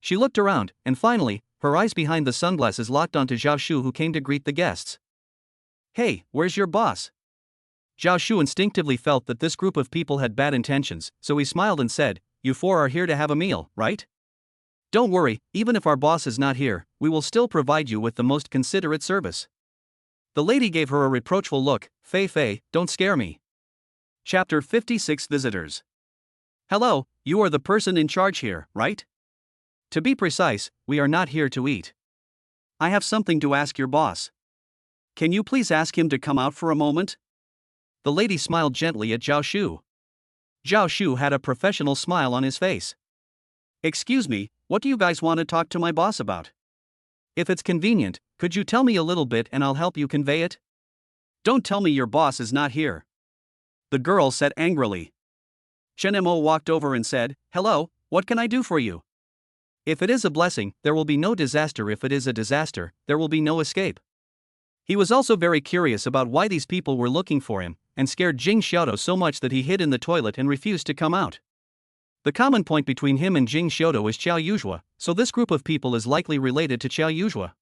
She looked around, and finally, her eyes behind the sunglasses locked onto Zhao Shu, who came to greet the guests. "Hey, where's your boss?" Zhao Shu instinctively felt that this group of people had bad intentions, so he smiled and said, "You 4 are here to have a meal, right? Don't worry, even if our boss is not here, we will still provide you with the most considerate service." The lady gave her a reproachful look. "Fei, don't scare me." Chapter 56 Visitors. "Hello, you are the person in charge here, right? To be precise, we are not here to eat. I have something to ask your boss. Can you please ask him to come out for a moment?" The lady smiled gently at Zhao Shu. Zhao Shu had a professional smile on his face. "Excuse me, what do you guys want to talk to my boss about? If it's convenient, could you tell me a little bit and I'll help you convey it? Don't tell me your boss is not here," the girl said angrily. Chen Mo walked over and said, "Hello, what can I do for you? If it is a blessing, there will be no disaster. If it is a disaster, there will be no escape." He was also very curious about why these people were looking for him, and scared Jing Xiaodo so much that he hid in the toilet and refused to come out. The common point between him and Jing Xiaodo is Qiao Yuzhua, so this group of people is likely related to Qiao Yuzhua.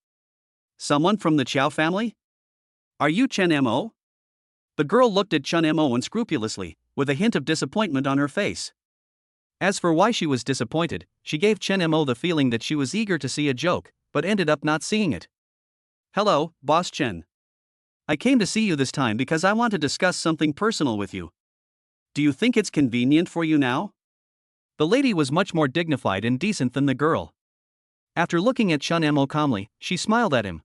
"Someone from the Qiao family? Are you Chen Mo?" The girl looked at Chen Mo unscrupulously, with a hint of disappointment on her face. As for why she was disappointed, she gave Chen Mo the feeling that she was eager to see a joke, but ended up not seeing it. "Hello, Boss Chen. I came to see you this time because I want to discuss something personal with you. Do you think it's convenient for you now?" The lady was much more dignified and decent than the girl. After looking at Chen Mo calmly, she smiled at him.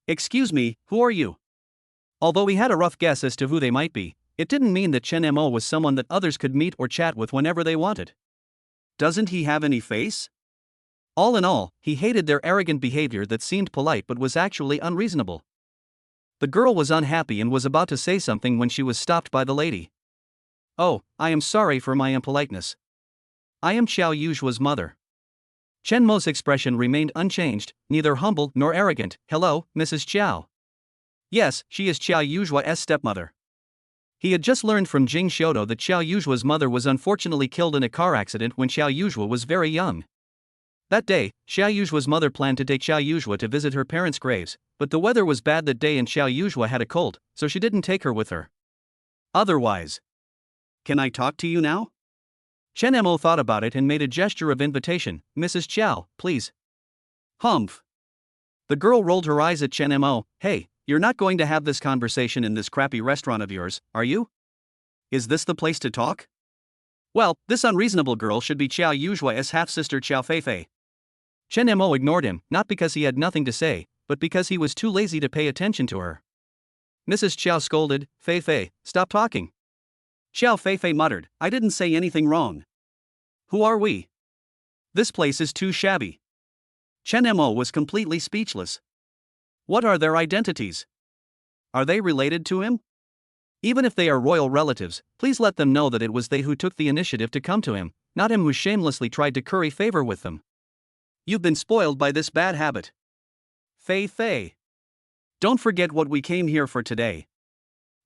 "Excuse me, who are you?" Although he had a rough guess as to who they might be, it didn't mean that Chen Mo was someone that others could meet or chat with whenever they wanted. Doesn't he have any face? All in all, he hated their arrogant behavior that seemed polite but was actually unreasonable. The girl was unhappy and was about to say something when she was stopped by the lady. "Oh, I am sorry for my impoliteness. I am Qiao Yuzhua's mother." Chen Mo's expression remained unchanged, neither humble nor arrogant. "Hello, Mrs. Qiao." Yes, she is Qiao Yuzhua's stepmother. He had just learned from Jing Xiaodo that Qiao Yuzhua's mother was unfortunately killed in a car accident when Qiao Yuzhua was very young. That day, Qiao Yuzhua's mother planned to take Qiao Yuzhua to visit her parents' graves, but the weather was bad that day and Qiao Yuzhua had a cold, so she didn't take her with her. Otherwise, "Can I talk to you now?" Chen Mo thought about it and made a gesture of invitation. "Mrs. Qiao, please." "Humph." The girl rolled her eyes at Chen Mo. "Hey, you're not going to have this conversation in this crappy restaurant of yours, are you? Is this the place to talk?" "Well, this unreasonable girl should be Qiao Yuzhua's half-sister Qiao Fei. Chen Mo ignored him, not because he had nothing to say, but because he was too lazy to pay attention to her. Mrs. Qiao scolded, "Fei, stop talking." Qiao Fei muttered, "I didn't say anything wrong. Who are we? This place is too shabby." Chen Mo was completely speechless. What are their identities? Are they related to him? Even if they are royal relatives, please let them know that it was they who took the initiative to come to him, not him who shamelessly tried to curry favor with them. You've been spoiled by this bad habit. Fei. Don't forget what we came here for today.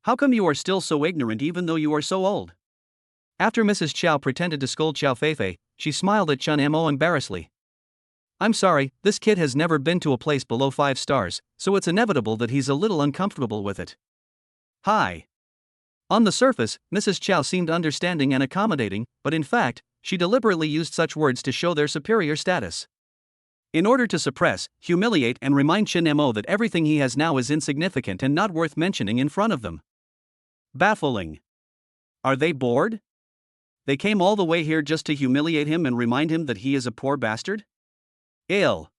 How come you are still so ignorant even though you are so old? After Mrs. Chow pretended to scold Xiao Feifei, she smiled at Chen Mo embarrassedly. I'm sorry, this kid has never been to a place below 5 stars, so it's inevitable that he's a little uncomfortable with it. Hi. On the surface, Mrs. Chow seemed understanding and accommodating, but in fact, she deliberately used such words to show their superior status. In order to suppress, humiliate and remind Chen Mo that everything he has now is insignificant and not worth mentioning in front of them. Baffling. Are they bored? They came all the way here just to humiliate him and remind him that he is a poor bastard? Ill.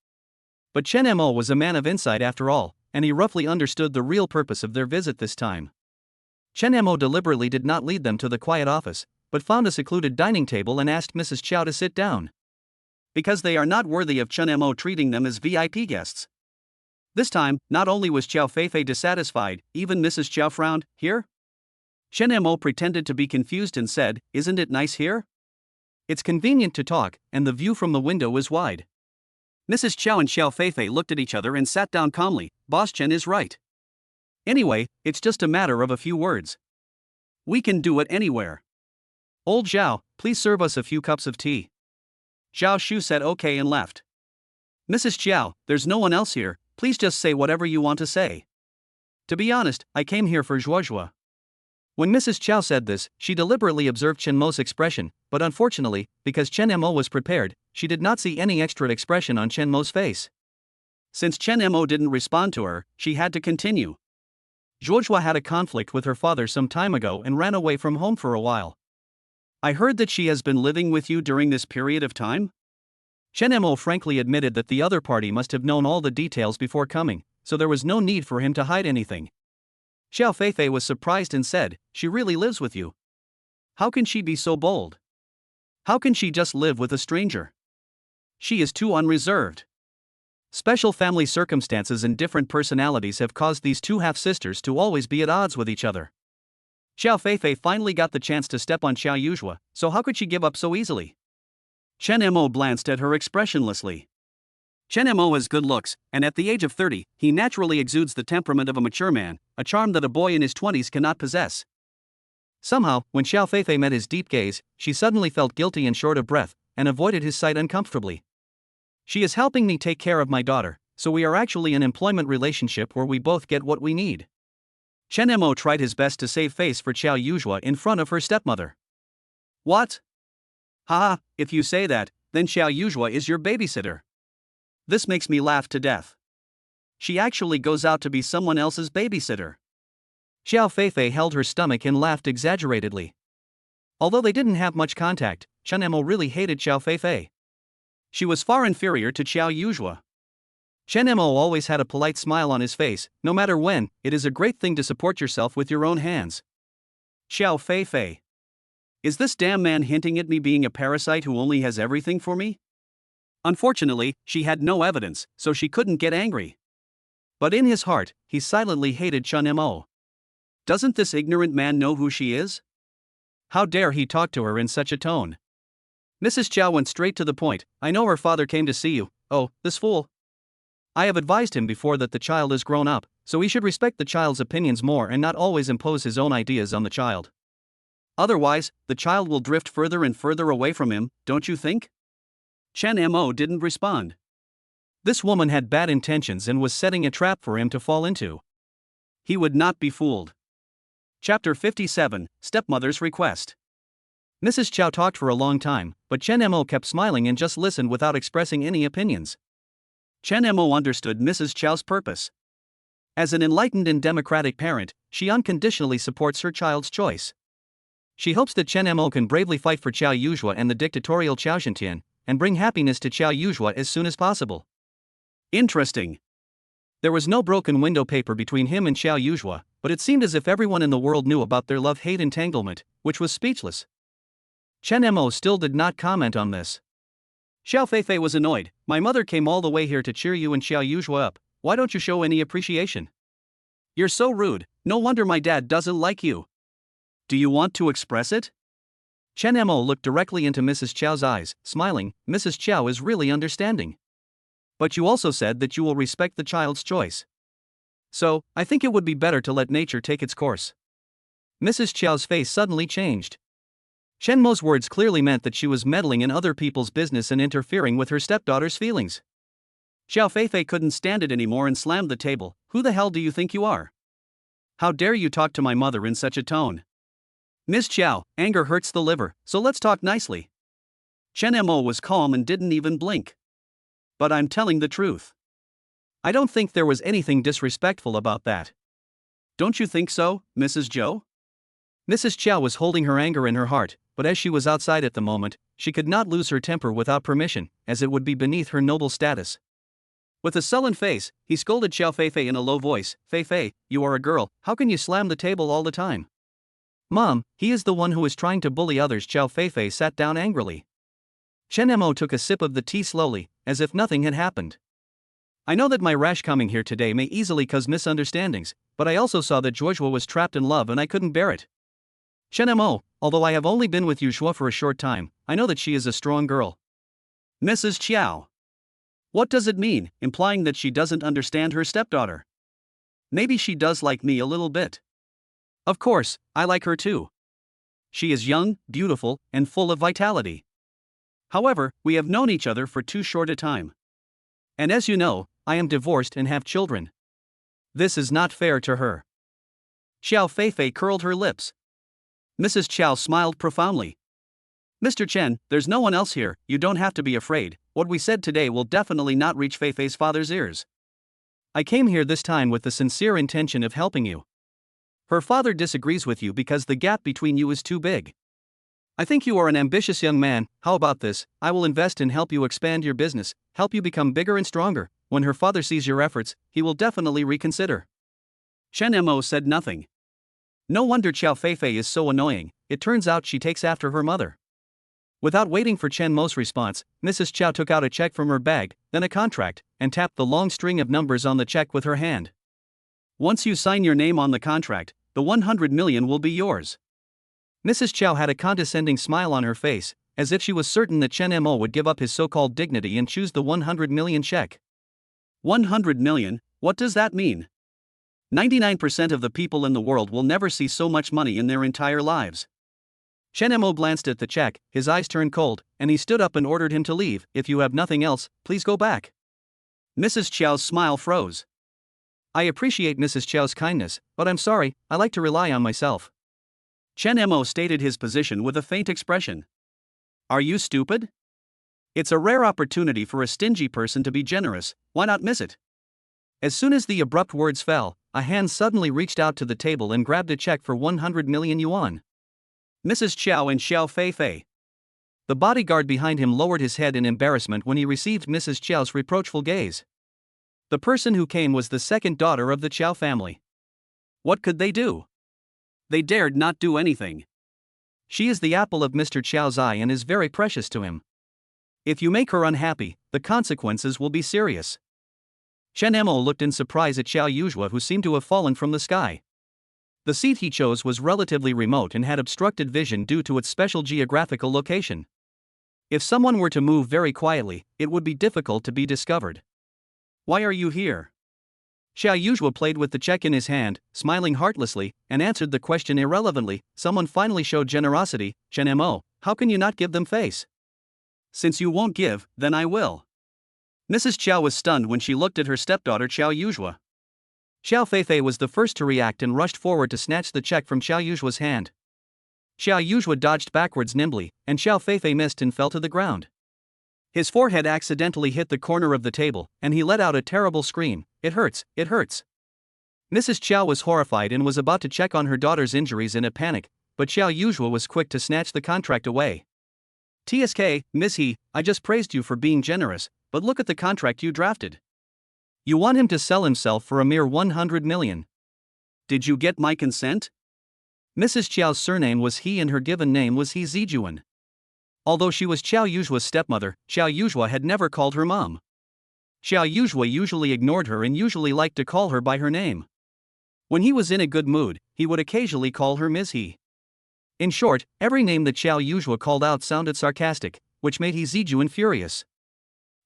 But Chen Mo was a man of insight after all, and he roughly understood the real purpose of their visit this time. Chen Mo deliberately did not lead them to the quiet office, but found a secluded dining table and asked Mrs. Chow to sit down. Because they are not worthy of Chen Mo treating them as VIP guests. This time, not only was Xiao Feifei dissatisfied, even Mrs. Chow frowned. Here? Chen Mo pretended to be confused and said, Isn't it nice here? It's convenient to talk, and the view from the window is wide. Mrs. Chow and Xiao Feifei looked at each other and sat down calmly. Boss Chen is right. Anyway, it's just a matter of a few words. We can do it anywhere. Old Zhao, please serve us a few cups of tea. Zhao Shu said okay and left. Mrs. Chow, there's no one else here, please just say whatever you want to say. To be honest, I came here for Zhuozhua. When Mrs. Chow said this, she deliberately observed Chen Mo's expression, but unfortunately, because Chen Mo was prepared, she did not see any extra expression on Chen Mo's face. Since Chen Mo didn't respond to her, she had to continue. Zhuozhua had a conflict with her father some time ago and ran away from home for a while. I heard that she has been living with you during this period of time? Chen Mo frankly admitted that the other party must have known all the details before coming, so there was no need for him to hide anything. Xiao Feifei was surprised and said, She really lives with you. How can she be so bold? How can she just live with a stranger? She is too unreserved. Special family circumstances and different personalities have caused these two half-sisters to always be at odds with each other. Xiao Feifei finally got the chance to step on Xiao Yuzhua, so how could she give up so easily? Chen Mo glanced at her expressionlessly. Chen Mo has good looks, and at the age of 30, he naturally exudes the temperament of a mature man, a charm that a boy in his 20s cannot possess. Somehow, when Xiao Feifei met his deep gaze, she suddenly felt guilty and short of breath, and avoided his sight uncomfortably. She is helping me take care of my daughter, so we are actually in an employment relationship where we both get what we need. Chen Mo tried his best to save face for Xiao Yuzhua in front of her stepmother. What? Haha, if you say that, then Xiao Yuzhua is your babysitter. This makes me laugh to death. She actually goes out to be someone else's babysitter. Xiao Feifei held her stomach and laughed exaggeratedly. Although they didn't have much contact, Chen Mo really hated Xiao Feifei. She was far inferior to Xiao Yuzhua. Chen Mo always had a polite smile on his face, no matter when. It is a great thing to support yourself with your own hands. Xiao Feifei. Is this damn man hinting at me being a parasite who only has everything for me? Unfortunately, she had no evidence, so she couldn't get angry. But in his heart, he silently hated Chen Mo. Doesn't this ignorant man know who she is? How dare he talk to her in such a tone? Mrs. Chow went straight to the point. I know her father came to see you. Oh, this fool. I have advised him before that the child is grown up, so he should respect the child's opinions more and not always impose his own ideas on the child. Otherwise, the child will drift further and further away from him, don't you think? Chen Mo didn't respond. This woman had bad intentions and was setting a trap for him to fall into. He would not be fooled. Chapter 57, Stepmother's Request. Mrs. Chow talked for a long time, but Chen Mo kept smiling and just listened without expressing any opinions. Chen Mo understood Mrs. Chow's purpose. As an enlightened and democratic parent, she unconditionally supports her child's choice. She hopes that Chen Mo can bravely fight for Xiao Yuzhua and the dictatorial Xiao Xintian, and bring happiness to Xiao Yuzhua as soon as possible. Interesting. There was no broken window paper between him and Xiao Yuzhua, but it seemed as if everyone in the world knew about their love-hate entanglement, which was speechless. Chen Mo still did not comment on this. Xiao Feifei was annoyed. My mother came all the way here to cheer you and Xiao Yuzhua up. Why don't you show any appreciation? You're so rude, no wonder my dad doesn't like you. Do you want to express it? Chen Mo looked directly into Mrs. Chow's eyes, smiling. Mrs. Chow is really understanding. But you also said that you will respect the child's choice. So, I think it would be better to let nature take its course. Mrs. Chow's face suddenly changed. Chen Mo's words clearly meant that she was meddling in other people's business and interfering with her stepdaughter's feelings. Xiao Feifei couldn't stand it anymore and slammed the table. Who the hell do you think you are? How dare you talk to my mother in such a tone? Ms. Chow, anger hurts the liver, so let's talk nicely. Chen Mo was calm and didn't even blink. But I'm telling the truth. I don't think there was anything disrespectful about that. Don't you think so, Mrs. Zhou? Mrs. Chow was holding her anger in her heart, but as she was outside at the moment, she could not lose her temper without permission, as it would be beneath her noble status. With a sullen face, he scolded Xiao Feifei in a low voice. Feifei, you are a girl, how can you slam the table all the time? Mom, he is the one who is trying to bully others. Xiao Feifei sat down angrily. Chen Mo took a sip of the tea slowly, as if nothing had happened. I know that my rash coming here today may easily cause misunderstandings, but I also saw that Joshua was trapped in love and I couldn't bear it. Chen Mo, although I have only been with Joshua for a short time, I know that she is a strong girl. Mrs. Chow. What does it mean, implying that she doesn't understand her stepdaughter? Maybe she does like me a little bit. Of course, I like her too. She is young, beautiful, and full of vitality. However, we have known each other for too short a time. And as you know, I am divorced and have children. This is not fair to her. Xiao Feifei curled her lips. Mrs. Chow smiled profoundly. Mr. Chen, there's no one else here, you don't have to be afraid, what we said today will definitely not reach Feifei's father's ears. I came here this time with the sincere intention of helping you. Her father disagrees with you because the gap between you is too big. I think you are an ambitious young man. How about this? I will invest and help you expand your business, help you become bigger and stronger. When her father sees your efforts, he will definitely reconsider. Chen Mo said nothing. No wonder Xiao Feifei is so annoying, it turns out she takes after her mother. Without waiting for Chen Mo's response, Mrs. Chow took out a check from her bag, then a contract, and tapped the long string of numbers on the check with her hand. Once you sign your name on the contract, the 100 million will be yours. Mrs. Chow had a condescending smile on her face, as if she was certain that Chen Mo would give up his so-called dignity and choose the 100 million check. 100 million, what does that mean? 99% of the people in the world will never see so much money in their entire lives. Chen Mo glanced at the check, his eyes turned cold, and he stood up and ordered him to leave. If you have nothing else, please go back. Mrs. Chow's smile froze. I appreciate Mrs. Chow's kindness, but I'm sorry, I like to rely on myself. Chen Mo stated his position with a faint expression. Are you stupid? It's a rare opportunity for a stingy person to be generous, why not miss it? As soon as the abrupt words fell, a hand suddenly reached out to the table and grabbed a check for 100 million yuan. Mrs. Chow and Xiao Feifei. The bodyguard behind him lowered his head in embarrassment when he received Mrs. Chow's reproachful gaze. The person who came was the second daughter of the Chow family. What could they do? They dared not do anything. She is the apple of Mr. Chow's eye and is very precious to him. If you make her unhappy, the consequences will be serious. Chen Mo looked in surprise at Xiao Yuzhua, who seemed to have fallen from the sky. The seat he chose was relatively remote and had obstructed vision due to its special geographical location. If someone were to move very quietly, it would be difficult to be discovered. Why are you here? Xiao Yuzhua played with the check in his hand, smiling heartlessly, and answered the question irrelevantly. Someone finally showed generosity. Chen Mo, how can you not give them face? Since you won't give, then I will. Mrs. Chow was stunned when she looked at her stepdaughter Xiao Yuzhua. Xiao Feifei was the first to react and rushed forward to snatch the check from Xiao Yuzhua's hand. Xiao Yuzhua dodged backwards nimbly, and Xiao Feifei missed and fell to the ground. His forehead accidentally hit the corner of the table, and he let out a terrible scream. It hurts, it hurts. Mrs. Chow was horrified and was about to check on her daughter's injuries in a panic, but Xiao Yuzhua was quick to snatch the contract away. TSK, Miss He, I just praised you for being generous, but look at the contract you drafted. You want him to sell himself for a mere 100 million. Did you get my consent? Mrs. Chow's surname was He and her given name was He Zijuan. Although she was Xiao Yuzhua's stepmother, Xiao Yuzhua had never called her mom. Xiao Yuzhua usually ignored her and usually liked to call her by her name. When he was in a good mood, he would occasionally call her Ms. He. In short, every name that Xiao Yuzhua called out sounded sarcastic, which made He Zijuan furious.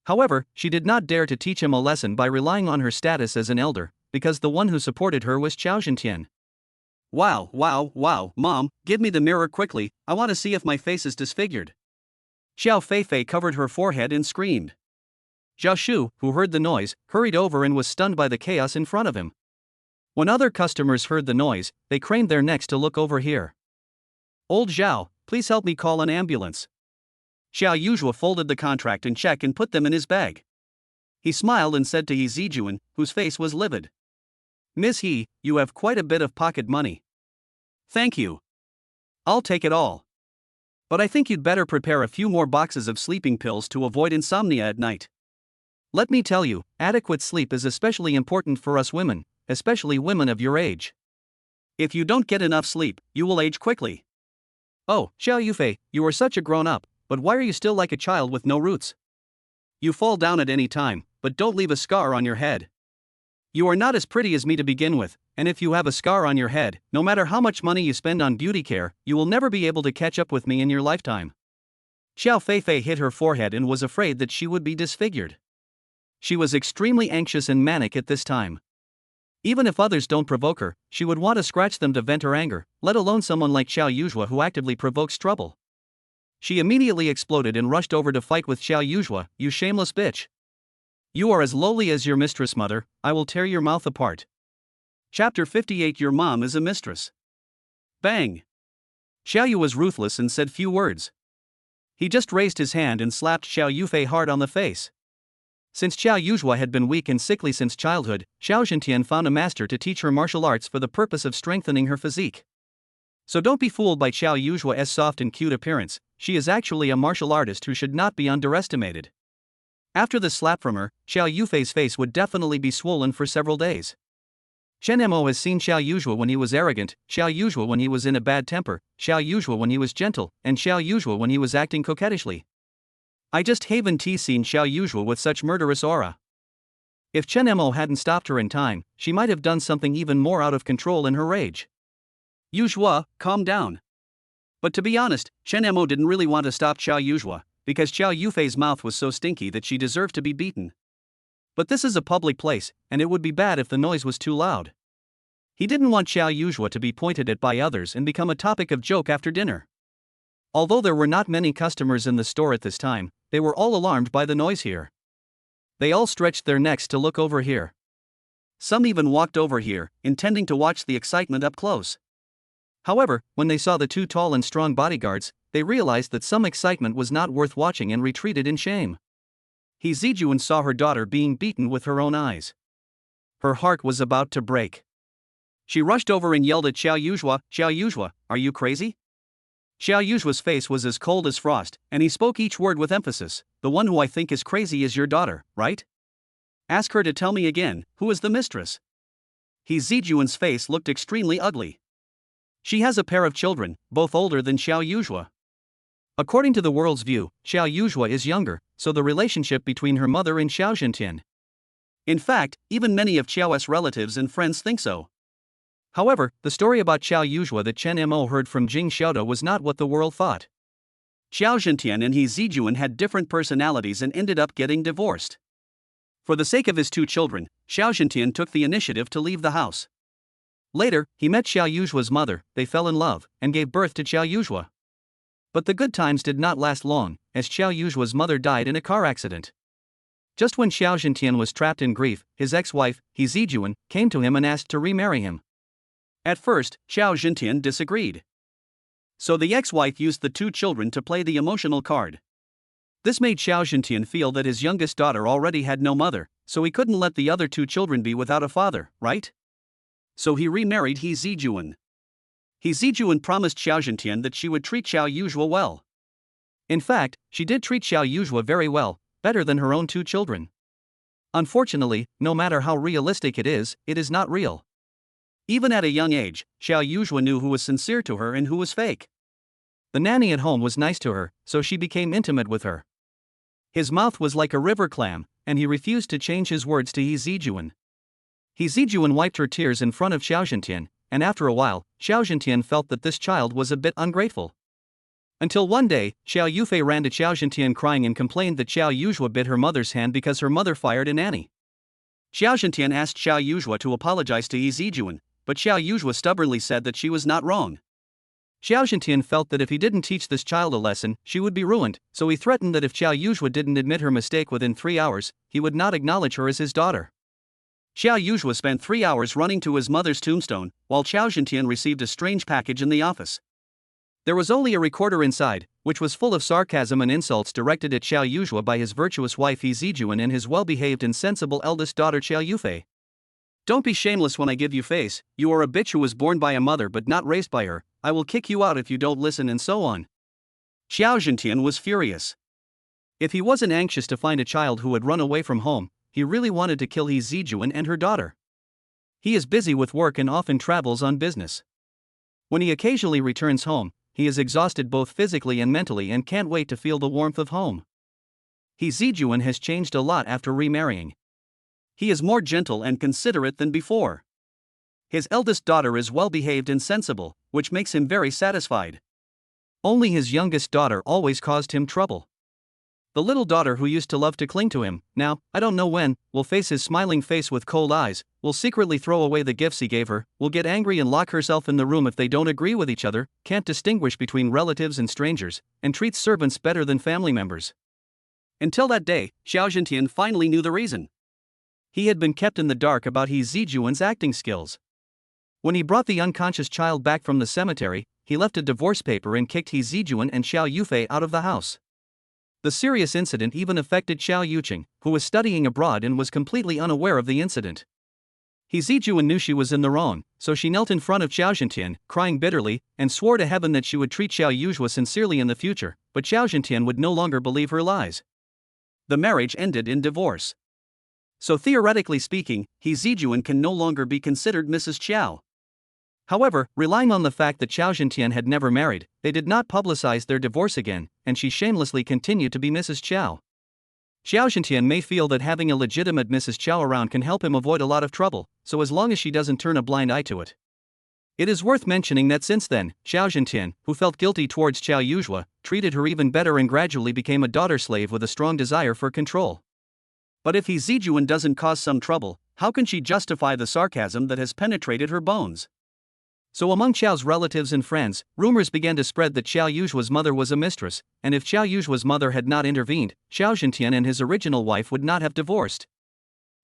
However, she did not dare to teach him a lesson by relying on her status as an elder, because the one who supported her was Xiao Zhentian. Wow, Mom, give me the mirror quickly, I want to see if my face is disfigured. Xiao Feifei covered her forehead and screamed. Zhao Shu, who heard the noise, hurried over and was stunned by the chaos in front of him. When other customers heard the noise, they craned their necks to look over here. Old Zhao, please help me call an ambulance. Xiao Yuzhua folded the contract and check and put them in his bag. He smiled and said to He Zijuan, whose face was livid. Ms. He, you have quite a bit of pocket money. Thank you. I'll take it all. But I think you'd better prepare a few more boxes of sleeping pills to avoid insomnia at night. Let me tell you, adequate sleep is especially important for us women, especially women of your age. If you don't get enough sleep, you will age quickly. Oh, Xiao Yufei, you are such a grown-up, but why are you still like a child with no roots? You fall down at any time, but don't leave a scar on your head. You are not as pretty as me to begin with, and if you have a scar on your head, no matter how much money you spend on beauty care, you will never be able to catch up with me in your lifetime. Xiao Feifei hit her forehead and was afraid that she would be disfigured. She was extremely anxious and manic at this time. Even if others don't provoke her, she would want to scratch them to vent her anger, let alone someone like Xiao Yuzhua who actively provokes trouble. She immediately exploded and rushed over to fight with Xiao Yuzhua. You shameless bitch. You are as lowly as your mistress, mother, I will tear your mouth apart. Chapter 58. Your mom is a mistress. Bang! Xiao Yu was ruthless and said few words. He just raised his hand and slapped Xiao Yufei hard on the face. Since Xiao Yuzhua had been weak and sickly since childhood, Xiao Zhentian found a master to teach her martial arts for the purpose of strengthening her physique. So don't be fooled by Xiao Yuzhua's soft and cute appearance, she is actually a martial artist who should not be underestimated. After the slap from her, Xiao Yufei's face would definitely be swollen for several days. Chen Mo has seen Xiao Yuzhua when he was arrogant, Xiao Yuzhua when he was in a bad temper, Xiao Yuzhua when he was gentle, and Xiao Yuzhua when he was acting coquettishly. I just haven't seen Xiao Yuzhua with such murderous aura. If Chen Mo hadn't stopped her in time, she might have done something even more out of control in her rage. Yuzhua, calm down. But to be honest, Chen Mo didn't really want to stop Xiao Yuzhua, because Xiao Yufei's mouth was so stinky that she deserved to be beaten. But this is a public place, and it would be bad if the noise was too loud. He didn't want Xiao Yuzhua to be pointed at by others and become a topic of joke after dinner. Although there were not many customers in the store at this time, they were all alarmed by the noise here. They all stretched their necks to look over here. Some even walked over here, intending to watch the excitement up close. However, when they saw the two tall and strong bodyguards, they realized that some excitement was not worth watching and retreated in shame. He Zijuan saw her daughter being beaten with her own eyes. Her heart was about to break. She rushed over and yelled at Xiao Yuzhua, are you crazy? Xiao Yuzhua's face was as cold as frost, and he spoke each word with emphasis. The one who I think is crazy is your daughter, right? Ask her to tell me again, who is the mistress? He Zijuan's face looked extremely ugly. She has a pair of children, both older than Xiao Yuzhua. According to the world's view, Xiao Yuzhua is younger, so the relationship between her mother and Xiao Zhentian. In fact, even many of Xiao's relatives and friends think so. However, the story about Xiao Yuzhua that Chen Mo heard from Jing Xiaoda was not what the world thought. Xiao Zhentian and He Zijuan had different personalities and ended up getting divorced. For the sake of his two children, Xiao Zhentian took the initiative to leave the house. Later, he met Xiao Yuzhua's mother, they fell in love, and gave birth to Xiao Yuzhua. But the good times did not last long, as Xiao Yuzhua's mother died in a car accident. Just when Xiao Zhentian was trapped in grief, his ex-wife, He Zijuan, came to him and asked to remarry him. At first, Xiao Zhentian disagreed. So the ex-wife used the two children to play the emotional card. This made Xiao Zhentian feel that his youngest daughter already had no mother, so he couldn't let the other two children be without a father, right? So he remarried He Zijuan. He Zijuan promised Xiao Zhentian that she would treat Xiao Yuzhua well. In fact, she did treat Xiao Yuzhua very well, better than her own two children. Unfortunately, no matter how realistic it is not real. Even at a young age, Xiao Yuzhua knew who was sincere to her and who was fake. The nanny at home was nice to her, so she became intimate with her. His mouth was like a river clam, and he refused to change his words to He Zijuan. He Zijuan wiped her tears in front of Xiao Zhentian, and after a while, Xiao Zhentian felt that this child was a bit ungrateful. Until one day, Xiao Yufei ran to Xiao Zhentian crying and complained that Xiao Yuzhua bit her mother's hand because her mother fired a nanny. Xiao Zhentian asked Xiao Yuzhua to apologize to He Zijuan, but Xiao Yuzhua stubbornly said that she was not wrong. Xiao Zhentian felt that if he didn't teach this child a lesson, she would be ruined, so he threatened that if Xiao Yuzhua didn't admit her mistake within 3 hours, he would not acknowledge her as his daughter. Xiao Yuzhua spent 3 hours running to his mother's tombstone, while Xiao Zhentian received a strange package in the office. There was only a recorder inside, which was full of sarcasm and insults directed at Xiao Yuzhua by his virtuous wife He Zijuan and his well-behaved and sensible eldest daughter Xiao Yufei. Don't be shameless when I give you face, you are a bitch who was born by a mother but not raised by her, I will kick you out if you don't listen and so on. Xiao Zhentian was furious. If he wasn't anxious to find a child who had run away from home, he really wanted to kill He Zijuan and her daughter. He is busy with work and often travels on business. When he occasionally returns home, he is exhausted both physically and mentally and can't wait to feel the warmth of home. He Zijuan has changed a lot after remarrying. He is more gentle and considerate than before. His eldest daughter is well-behaved and sensible, which makes him very satisfied. Only his youngest daughter always caused him trouble. The little daughter who used to love to cling to him, now, I don't know when, will face his smiling face with cold eyes, will secretly throw away the gifts he gave her, will get angry and lock herself in the room if they don't agree with each other, can't distinguish between relatives and strangers, and treats servants better than family members. Until that day, Xiao Zhentian finally knew the reason. He had been kept in the dark about He Zijuan's acting skills. When he brought the unconscious child back from the cemetery, he left a divorce paper and kicked He Zijuan and Xiao Yufei out of the house. The serious incident even affected Xiao Yuqing, who was studying abroad and was completely unaware of the incident. He Zijuan knew she was in the wrong, so she knelt in front of Xiao Zhentian, crying bitterly, and swore to heaven that she would treat Xiao Yuzhua sincerely in the future, but Xiao Zhentian would no longer believe her lies. The marriage ended in divorce. So theoretically speaking, He Zijuan can no longer be considered Mrs. Qiao. However, relying on the fact that Xiao Zhentian had never married, they did not publicize their divorce again, and she shamelessly continued to be Mrs. Qiao. Xiao Zhentian may feel that having a legitimate Mrs. Qiao around can help him avoid a lot of trouble, so as long as she doesn't turn a blind eye to it. It is worth mentioning that since then, Xiao Zhentian, who felt guilty towards Xiao Yuzhua, treated her even better and gradually became a daughter slave with a strong desire for control. But if He Zijuan doesn't cause some trouble, how can she justify the sarcasm that has penetrated her bones? So among Xiao's relatives and friends, rumors began to spread that Xiao Yuzhua's mother was a mistress, and if Xiao Yuzhua's mother had not intervened, Xiao Zhentian and his original wife would not have divorced.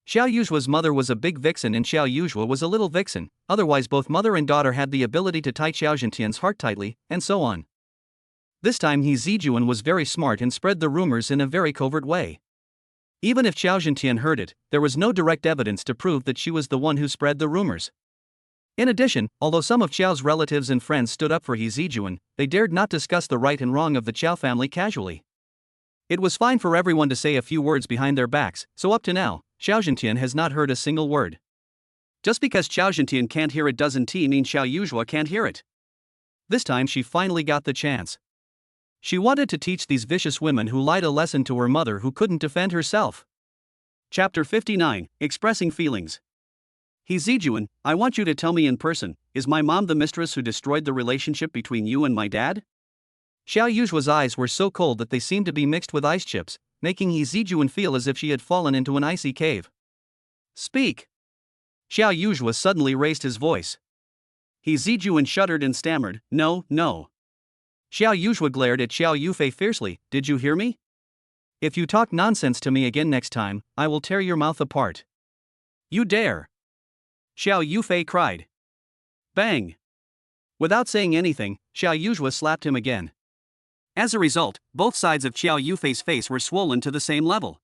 Xiao Yuzhua's mother was a big vixen and Xiao Yuzhua was a little vixen, otherwise both mother and daughter had the ability to tie Xiao Zhentian's heart tightly, and so on. This time He Zijuan was very smart and spread the rumors in a very covert way. Even if Xiao Zhentian heard it, there was no direct evidence to prove that she was the one who spread the rumors. In addition, although some of Qiao's relatives and friends stood up for He Zijuan, they dared not discuss the right and wrong of the Qiao family casually. It was fine for everyone to say a few words behind their backs, so up to now, Xiao Zhentian has not heard a single word. Just because Xiao Zhentian can't hear it doesn't mean Xiao Yuzhua can't hear it. This time she finally got the chance. She wanted to teach these vicious women who lied a lesson to her mother who couldn't defend herself. Chapter 59, Expressing Feelings. He Zijuan, I want you to tell me in person, is my mom the mistress who destroyed the relationship between you and my dad? Xiao Yuzhua's eyes were so cold that they seemed to be mixed with ice chips, making He Zijuan feel as if she had fallen into an icy cave. Speak! Xiao Yuzhua suddenly raised his voice. He Zijuan shuddered and stammered, No, no. Xiao Yuzhua glared at Xiao Yufei fiercely, Did you hear me? If you talk nonsense to me again next time, I will tear your mouth apart. You dare! Xiao Yufei cried. Bang! Without saying anything, Xiao Yuzhua slapped him again. As a result, both sides of Xiao Yufei's face were swollen to the same level.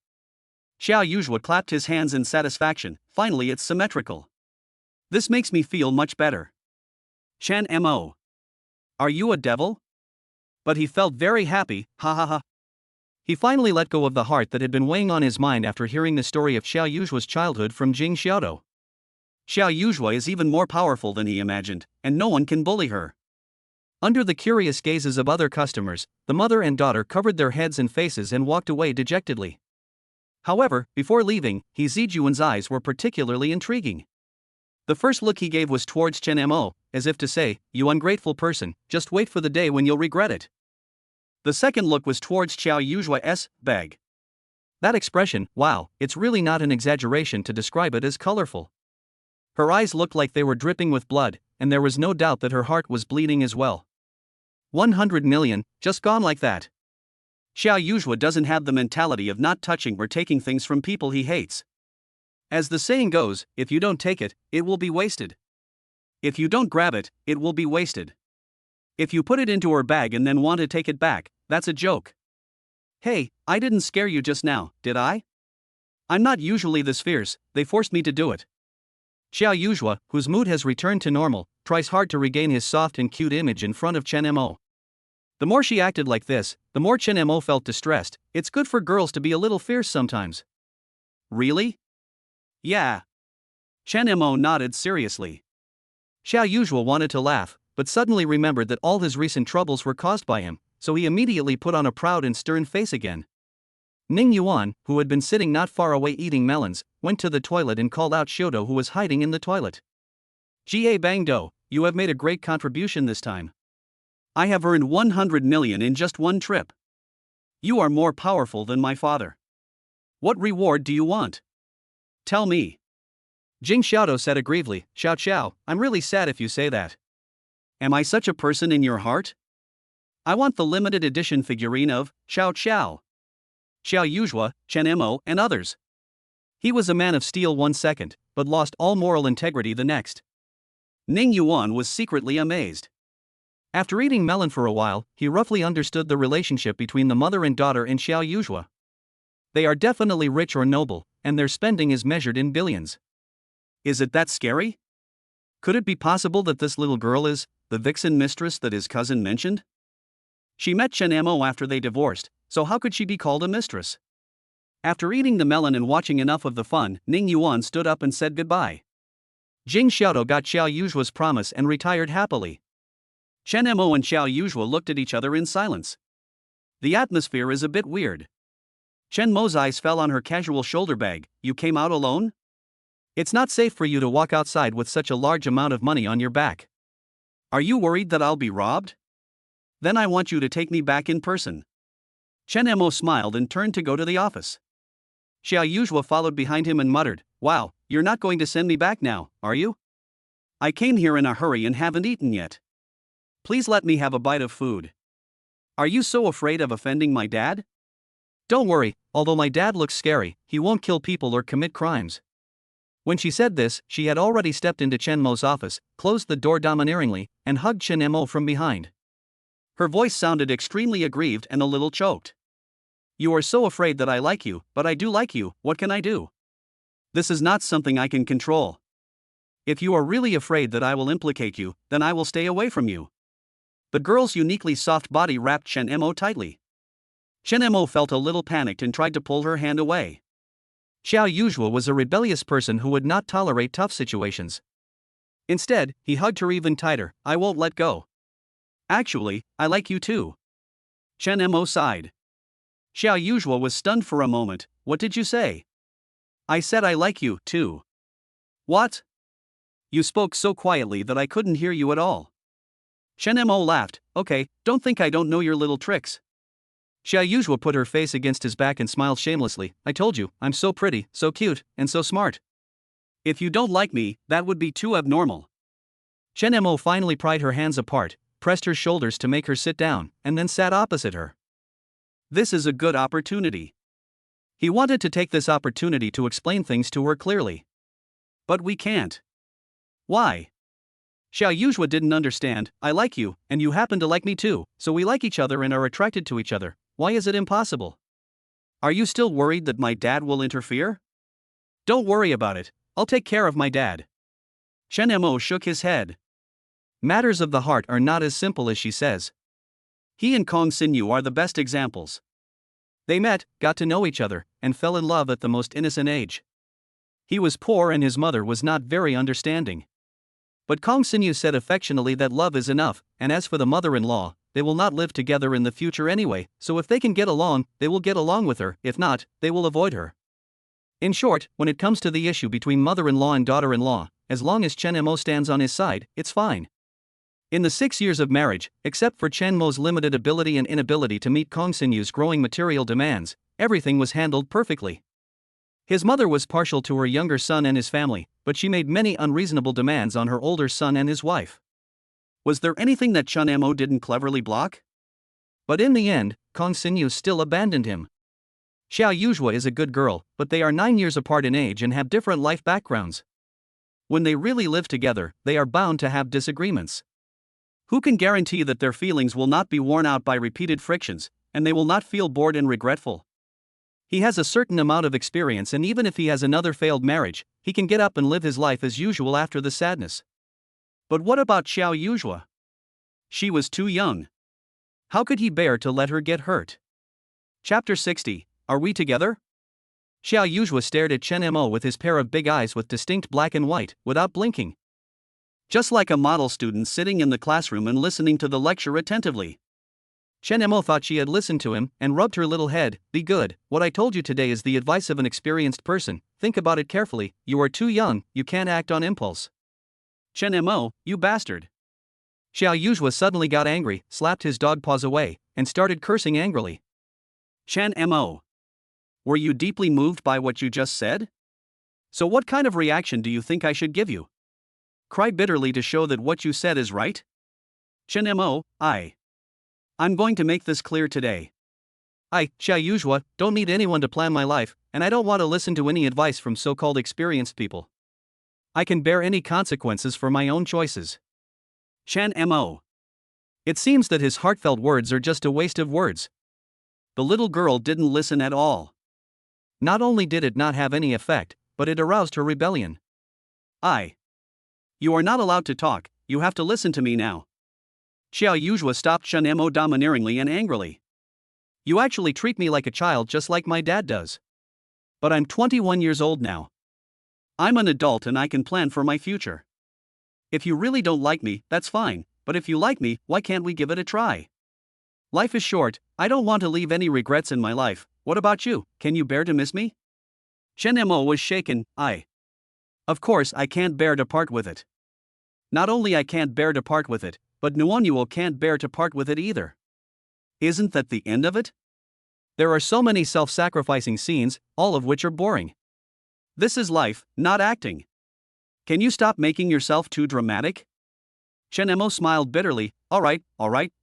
Xiao Yuzhua clapped his hands in satisfaction, finally it's symmetrical. This makes me feel much better. Shan Mo. Are you a devil? But he felt very happy, ha ha ha. He finally let go of the heart that had been weighing on his mind after hearing the story of Xiao Yuzhua's childhood from Jing Xiaodo. Xiao Yuzhua is even more powerful than he imagined, and no one can bully her. Under the curious gazes of other customers, the mother and daughter covered their heads and faces and walked away dejectedly. However, before leaving, He Zijuan's eyes were particularly intriguing. The first look he gave was towards Chen Mo, as if to say, "You ungrateful person, just wait for the day when you'll regret it." The second look was towards Xiao Yujua's bag. That expression, wow, it's really not an exaggeration to describe it as colorful. Her eyes looked like they were dripping with blood, and there was no doubt that her heart was bleeding as well. 100 million, just gone like that. Xiao Yuzhua doesn't have the mentality of not touching or taking things from people he hates. As the saying goes, if you don't take it, it will be wasted. If you don't grab it, it will be wasted. If you put it into her bag and then want to take it back, that's a joke. Hey, I didn't scare you just now, did I? I'm not usually this fierce, they forced me to do it. Xiao Yuzhua, whose mood has returned to normal, tries hard to regain his soft and cute image in front of Chen Mo. The more she acted like this, the more Chen Mo felt distressed. It's good for girls to be a little fierce sometimes. Really? Yeah. Chen Mo nodded seriously. Xiao Yuzhua wanted to laugh, but suddenly remembered that all his recent troubles were caused by him, so he immediately put on a proud and stern face again. Ning Yuan, who had been sitting not far away eating melons, went to the toilet and called out Shoto, who was hiding in the toilet. "Ga Bangdo, you have made a great contribution this time. I have earned 100 million in just one trip. You are more powerful than my father. What reward do you want? Tell me." Jing Xiaoto said aggrievedly, "Xiao Xiao, I'm really sad if you say that. Am I such a person in your heart? I want the limited edition figurine of Xiao Xiao. Xiao Yuzhua, Chen Mo, and others." He was a man of steel 1 second, but lost all moral integrity the next. Ning Yuan was secretly amazed. After eating melon for a while, he roughly understood the relationship between the mother and daughter in Xiao Yuzhua. They are definitely rich or noble, and their spending is measured in billions. Is it that scary? Could it be possible that this little girl is the vixen mistress that his cousin mentioned? She met Chen Mo after they divorced, so how could she be called a mistress? After eating the melon and watching enough of the fun, Ning Yuan stood up and said goodbye. Jing Xiaoto got Xiao Yuzhua's promise and retired happily. Chen Mo and Xiao Yuzhua looked at each other in silence. The atmosphere is a bit weird. Chen Mo's eyes fell on her casual shoulder bag. "You came out alone? It's not safe for you to walk outside with such a large amount of money on your back. Are you worried that I'll be robbed? Then I want you to take me back in person." Chen Mo smiled and turned to go to the office. Xiao Yuzhua followed behind him and muttered, "Wow, you're not going to send me back now, are you? I came here in a hurry and haven't eaten yet. Please let me have a bite of food. Are you so afraid of offending my dad?" "Don't worry, although my dad looks scary, he won't kill people or commit crimes." When she said this, she had already stepped into Chen Mo's office, closed the door domineeringly, and hugged Chen Mo from behind. Her voice sounded extremely aggrieved and a little choked. "You are so afraid that I like you, but I do like you. What can I do? This is not something I can control. If you are really afraid that I will implicate you, then I will stay away from you." The girl's uniquely soft body wrapped Chen Mo tightly. Chen Mo felt a little panicked and tried to pull her hand away. Xiao Yuzhua was a rebellious person who would not tolerate tough situations. Instead, he hugged her even tighter. "I won't let go. Actually, I like you too." Chen Mo sighed. Xiao Yuzhua was stunned for a moment. "What did you say?" "I said I like you too." "What?" "You spoke so quietly that I couldn't hear you at all." Chen Mo laughed. "Okay, don't think I don't know your little tricks." Xiao Yuzhua put her face against his back and smiled shamelessly. "I told you, I'm so pretty, so cute, and so smart. If you don't like me, that would be too abnormal." Chen Mo finally pried her hands apart, pressed her shoulders to make her sit down, and then sat opposite her. This is a good opportunity. He wanted to take this opportunity to explain things to her clearly. But we can't. Why? Xiao Yuzhua didn't understand. "I like you, and you happen to like me too, so we like each other and are attracted to each other. Why is it impossible? Are you still worried that my dad will interfere?" "Don't worry about it, I'll take care of my dad." Chen Mo shook his head. Matters of the heart are not as simple as she says. He and Kong Xinyu are the best examples. They met, got to know each other, and fell in love at the most innocent age. He was poor and his mother was not very understanding. But Kong Xinyu said affectionately that love is enough, and as for the mother-in-law, they will not live together in the future anyway, so if they can get along, they will get along with her, if not, they will avoid her. In short, when it comes to the issue between mother-in-law and daughter-in-law, as long as Chen Mo stands on his side, it's fine. In the 6 years of marriage, except for Chen Mo's limited ability and inability to meet Kong Xinyu's growing material demands, everything was handled perfectly. His mother was partial to her younger son and his family, but she made many unreasonable demands on her older son and his wife. Was there anything that Chen Mo didn't cleverly block? But in the end, Kong Xinyu still abandoned him. Xiao Yuzhua is a good girl, but they are 9 years apart in age and have different life backgrounds. When they really live together, they are bound to have disagreements. Who can guarantee that their feelings will not be worn out by repeated frictions, and they will not feel bored and regretful? He has a certain amount of experience, and even if he has another failed marriage, he can get up and live his life as usual after the sadness. But what about Xiao Yuzhua? She was too young. How could he bear to let her get hurt? Chapter 60. Are we together? Xiao Yuzhua stared at Chen Mo with his pair of big eyes with distinct black and white, without blinking. Just like a model student sitting in the classroom and listening to the lecture attentively. Chen Mo thought she had listened to him, and rubbed her little head. Be good, what I told you today is the advice of an experienced person, think about it carefully, you are too young, you can't act on impulse. Chen Mo, you bastard. Xiao Yuzhua suddenly got angry, slapped his dog paws away, and started cursing angrily. Chen Mo. Were you deeply moved by what you just said? So what kind of reaction do you think I should give you? Cry bitterly to show that what you said is right? Chen Mo, I'm going to make this clear today. Xiao Yuzhua, don't need anyone to plan my life, and I don't want to listen to any advice from so-called experienced people. I can bear any consequences for my own choices. Chen Mo. It seems that his heartfelt words are just a waste of words. The little girl didn't listen at all. Not only did it not have any effect, but it aroused her rebellion. You are not allowed to talk, you have to listen to me now. Xiao Yuzhua stopped Chen Mo domineeringly and angrily. You actually treat me like a child just like my dad does. But I'm 21 years old now. I'm an adult and I can plan for my future. If you really don't like me, that's fine, but if you like me, why can't we give it a try? Life is short, I don't want to leave any regrets in my life. What about you, can you bear to miss me? Chen Mo was shaken. Of course I can't bear to part with it. Not only I can't bear to part with it, but Nuonuo can't bear to part with it either. Isn't that the end of it? There are so many self-sacrificing scenes, all of which are boring. This is life, not acting. Can you stop making yourself too dramatic? Chen Mo smiled bitterly. All right,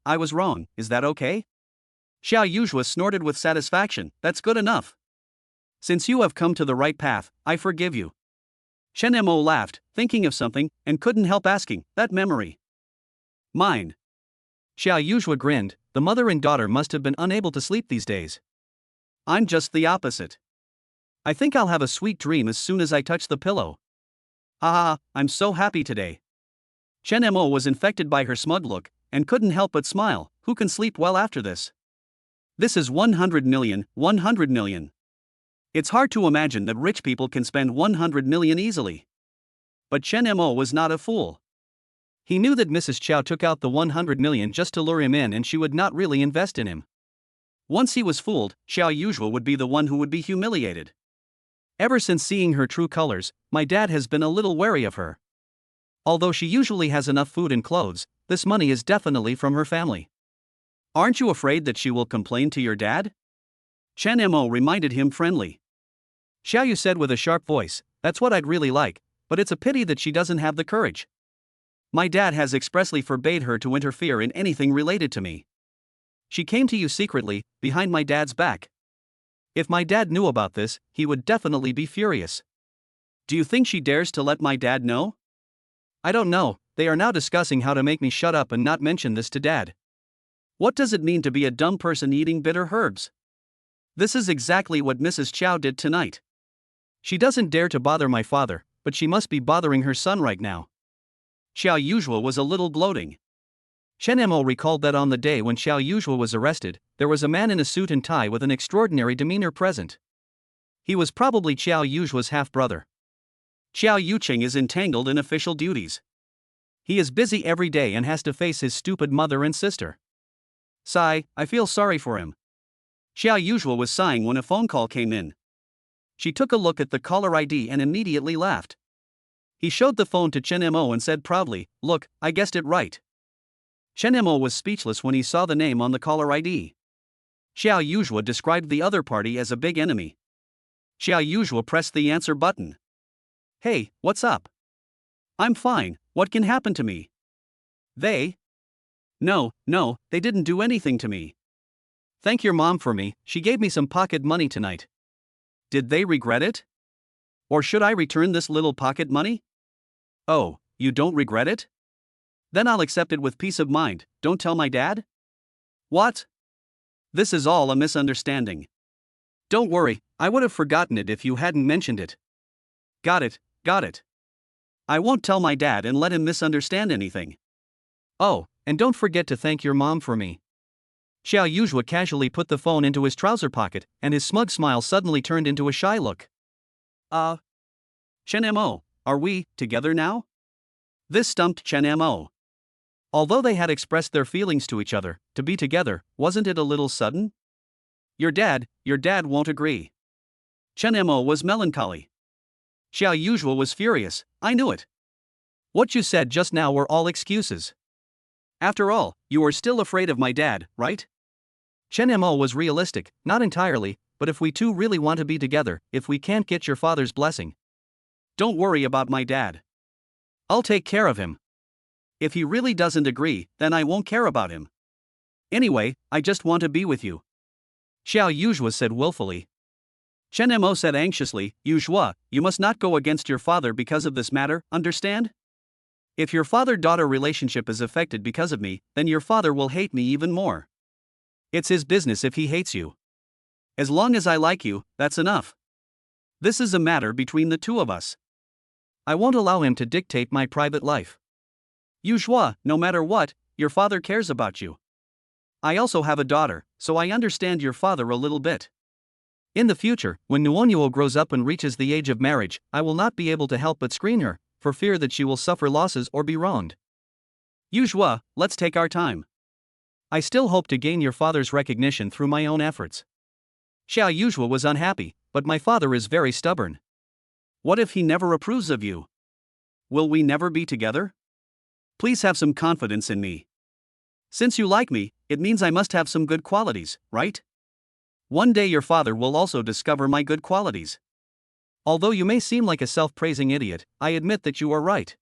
I was wrong, is that okay? Xiao Yuzhua snorted with satisfaction, that's good enough. Since you have come to the right path, I forgive you. Chen Mo laughed, thinking of something, and couldn't help asking, that memory. Mine. Xiao Yuzhua grinned, the mother and daughter must have been unable to sleep these days. I'm just the opposite. I think I'll have a sweet dream as soon as I touch the pillow. I'm so happy today. Chen Mo was infected by her smug look, and couldn't help but smile. Who can sleep well after this? This is 100 million. It's hard to imagine that rich people can spend 100 million easily. But Chen Mo was not a fool. He knew that Mrs. Chow took out the 100 million just to lure him in and she would not really invest in him. Once he was fooled, Xiao Yuzhua would be the one who would be humiliated. Ever since seeing her true colors, my dad has been a little wary of her. Although she usually has enough food and clothes, this money is definitely from her family. Aren't you afraid that she will complain to your dad? Chen Mo reminded him friendly. Xiao Yu said with a sharp voice, that's what I'd really like, but it's a pity that she doesn't have the courage. My dad has expressly forbade her to interfere in anything related to me. She came to you secretly, behind my dad's back. If my dad knew about this, he would definitely be furious. Do you think she dares to let my dad know? I don't know, they are now discussing how to make me shut up and not mention this to dad. What does it mean to be a dumb person eating bitter herbs? This is exactly what Mrs. Chow did tonight. She doesn't dare to bother my father, but she must be bothering her son right now. Xiao Yuzhua was a little gloating. Chen Mo recalled that on the day when Xiao Yuzhua was arrested, there was a man in a suit and tie with an extraordinary demeanor present. He was probably Xiao Yuzhua's half-brother. Xiao Yuqing is entangled in official duties. He is busy every day and has to face his stupid mother and sister. Sigh, I feel sorry for him. Xiao Yuzhua was sighing when a phone call came in. She took a look at the caller ID and immediately laughed. He showed the phone to Chen Mo and said proudly, "Look, I guessed it right." Chen Mo was speechless when he saw the name on the caller ID. Xiao Yuzhua described the other party as a big enemy. Xiao Yuzhua pressed the answer button. "Hey, what's up?" "I'm fine, what can happen to me?" "They? No, they didn't do anything to me. Thank your mom for me, she gave me some pocket money tonight." "Did they regret it? Or should I return this little pocket money?" "Oh, you don't regret it? Then I'll accept it with peace of mind, don't tell my dad?" "What? This is all a misunderstanding." "Don't worry, I would have forgotten it if you hadn't mentioned it." Got it. I won't tell my dad and let him misunderstand anything." "Oh, and don't forget to thank your mom for me." Xiao Yuzhua casually put the phone into his trouser pocket, and his smug smile suddenly turned into a shy look. Chen Mo, are we together now?" This stumped Chen Mo. Although they had expressed their feelings to each other, to be together, wasn't it a little sudden? Your dad won't agree." Chen Mo was melancholy. Xiao Yuzhua was furious. "I knew it. What you said just now were all excuses. After all, you are still afraid of my dad, right?" Chen Mo was realistic, not entirely, but if we two really want to be together, if we can't get your father's blessing. Don't worry about my dad. I'll take care of him. If he really doesn't agree, then I won't care about him. Anyway, I just want to be with you." Xiao Yuzhua said willfully. Chen Mo said anxiously, "Yuzhua, you must not go against your father because of this matter, understand? If your father-daughter relationship is affected because of me, then your father will hate me even more. It's his business if he hates you. As long as I like you, that's enough. This is a matter between the two of us. I won't allow him to dictate my private life. Yuzhua, no matter what, your father cares about you. I also have a daughter, so I understand your father a little bit. In the future, when Nuonyuo grows up and reaches the age of marriage, I will not be able to help but screen her, for fear that she will suffer losses or be wronged. Yuzhua, let's take our time. I still hope to gain your father's recognition through my own efforts." Xiao Yuzhua was unhappy, "But my father is very stubborn. What if he never approves of you? Will we never be together? Please have some confidence in me. Since you like me, it means I must have some good qualities, right? One day your father will also discover my good qualities. Although you may seem like a self-praising idiot, I admit that you are right.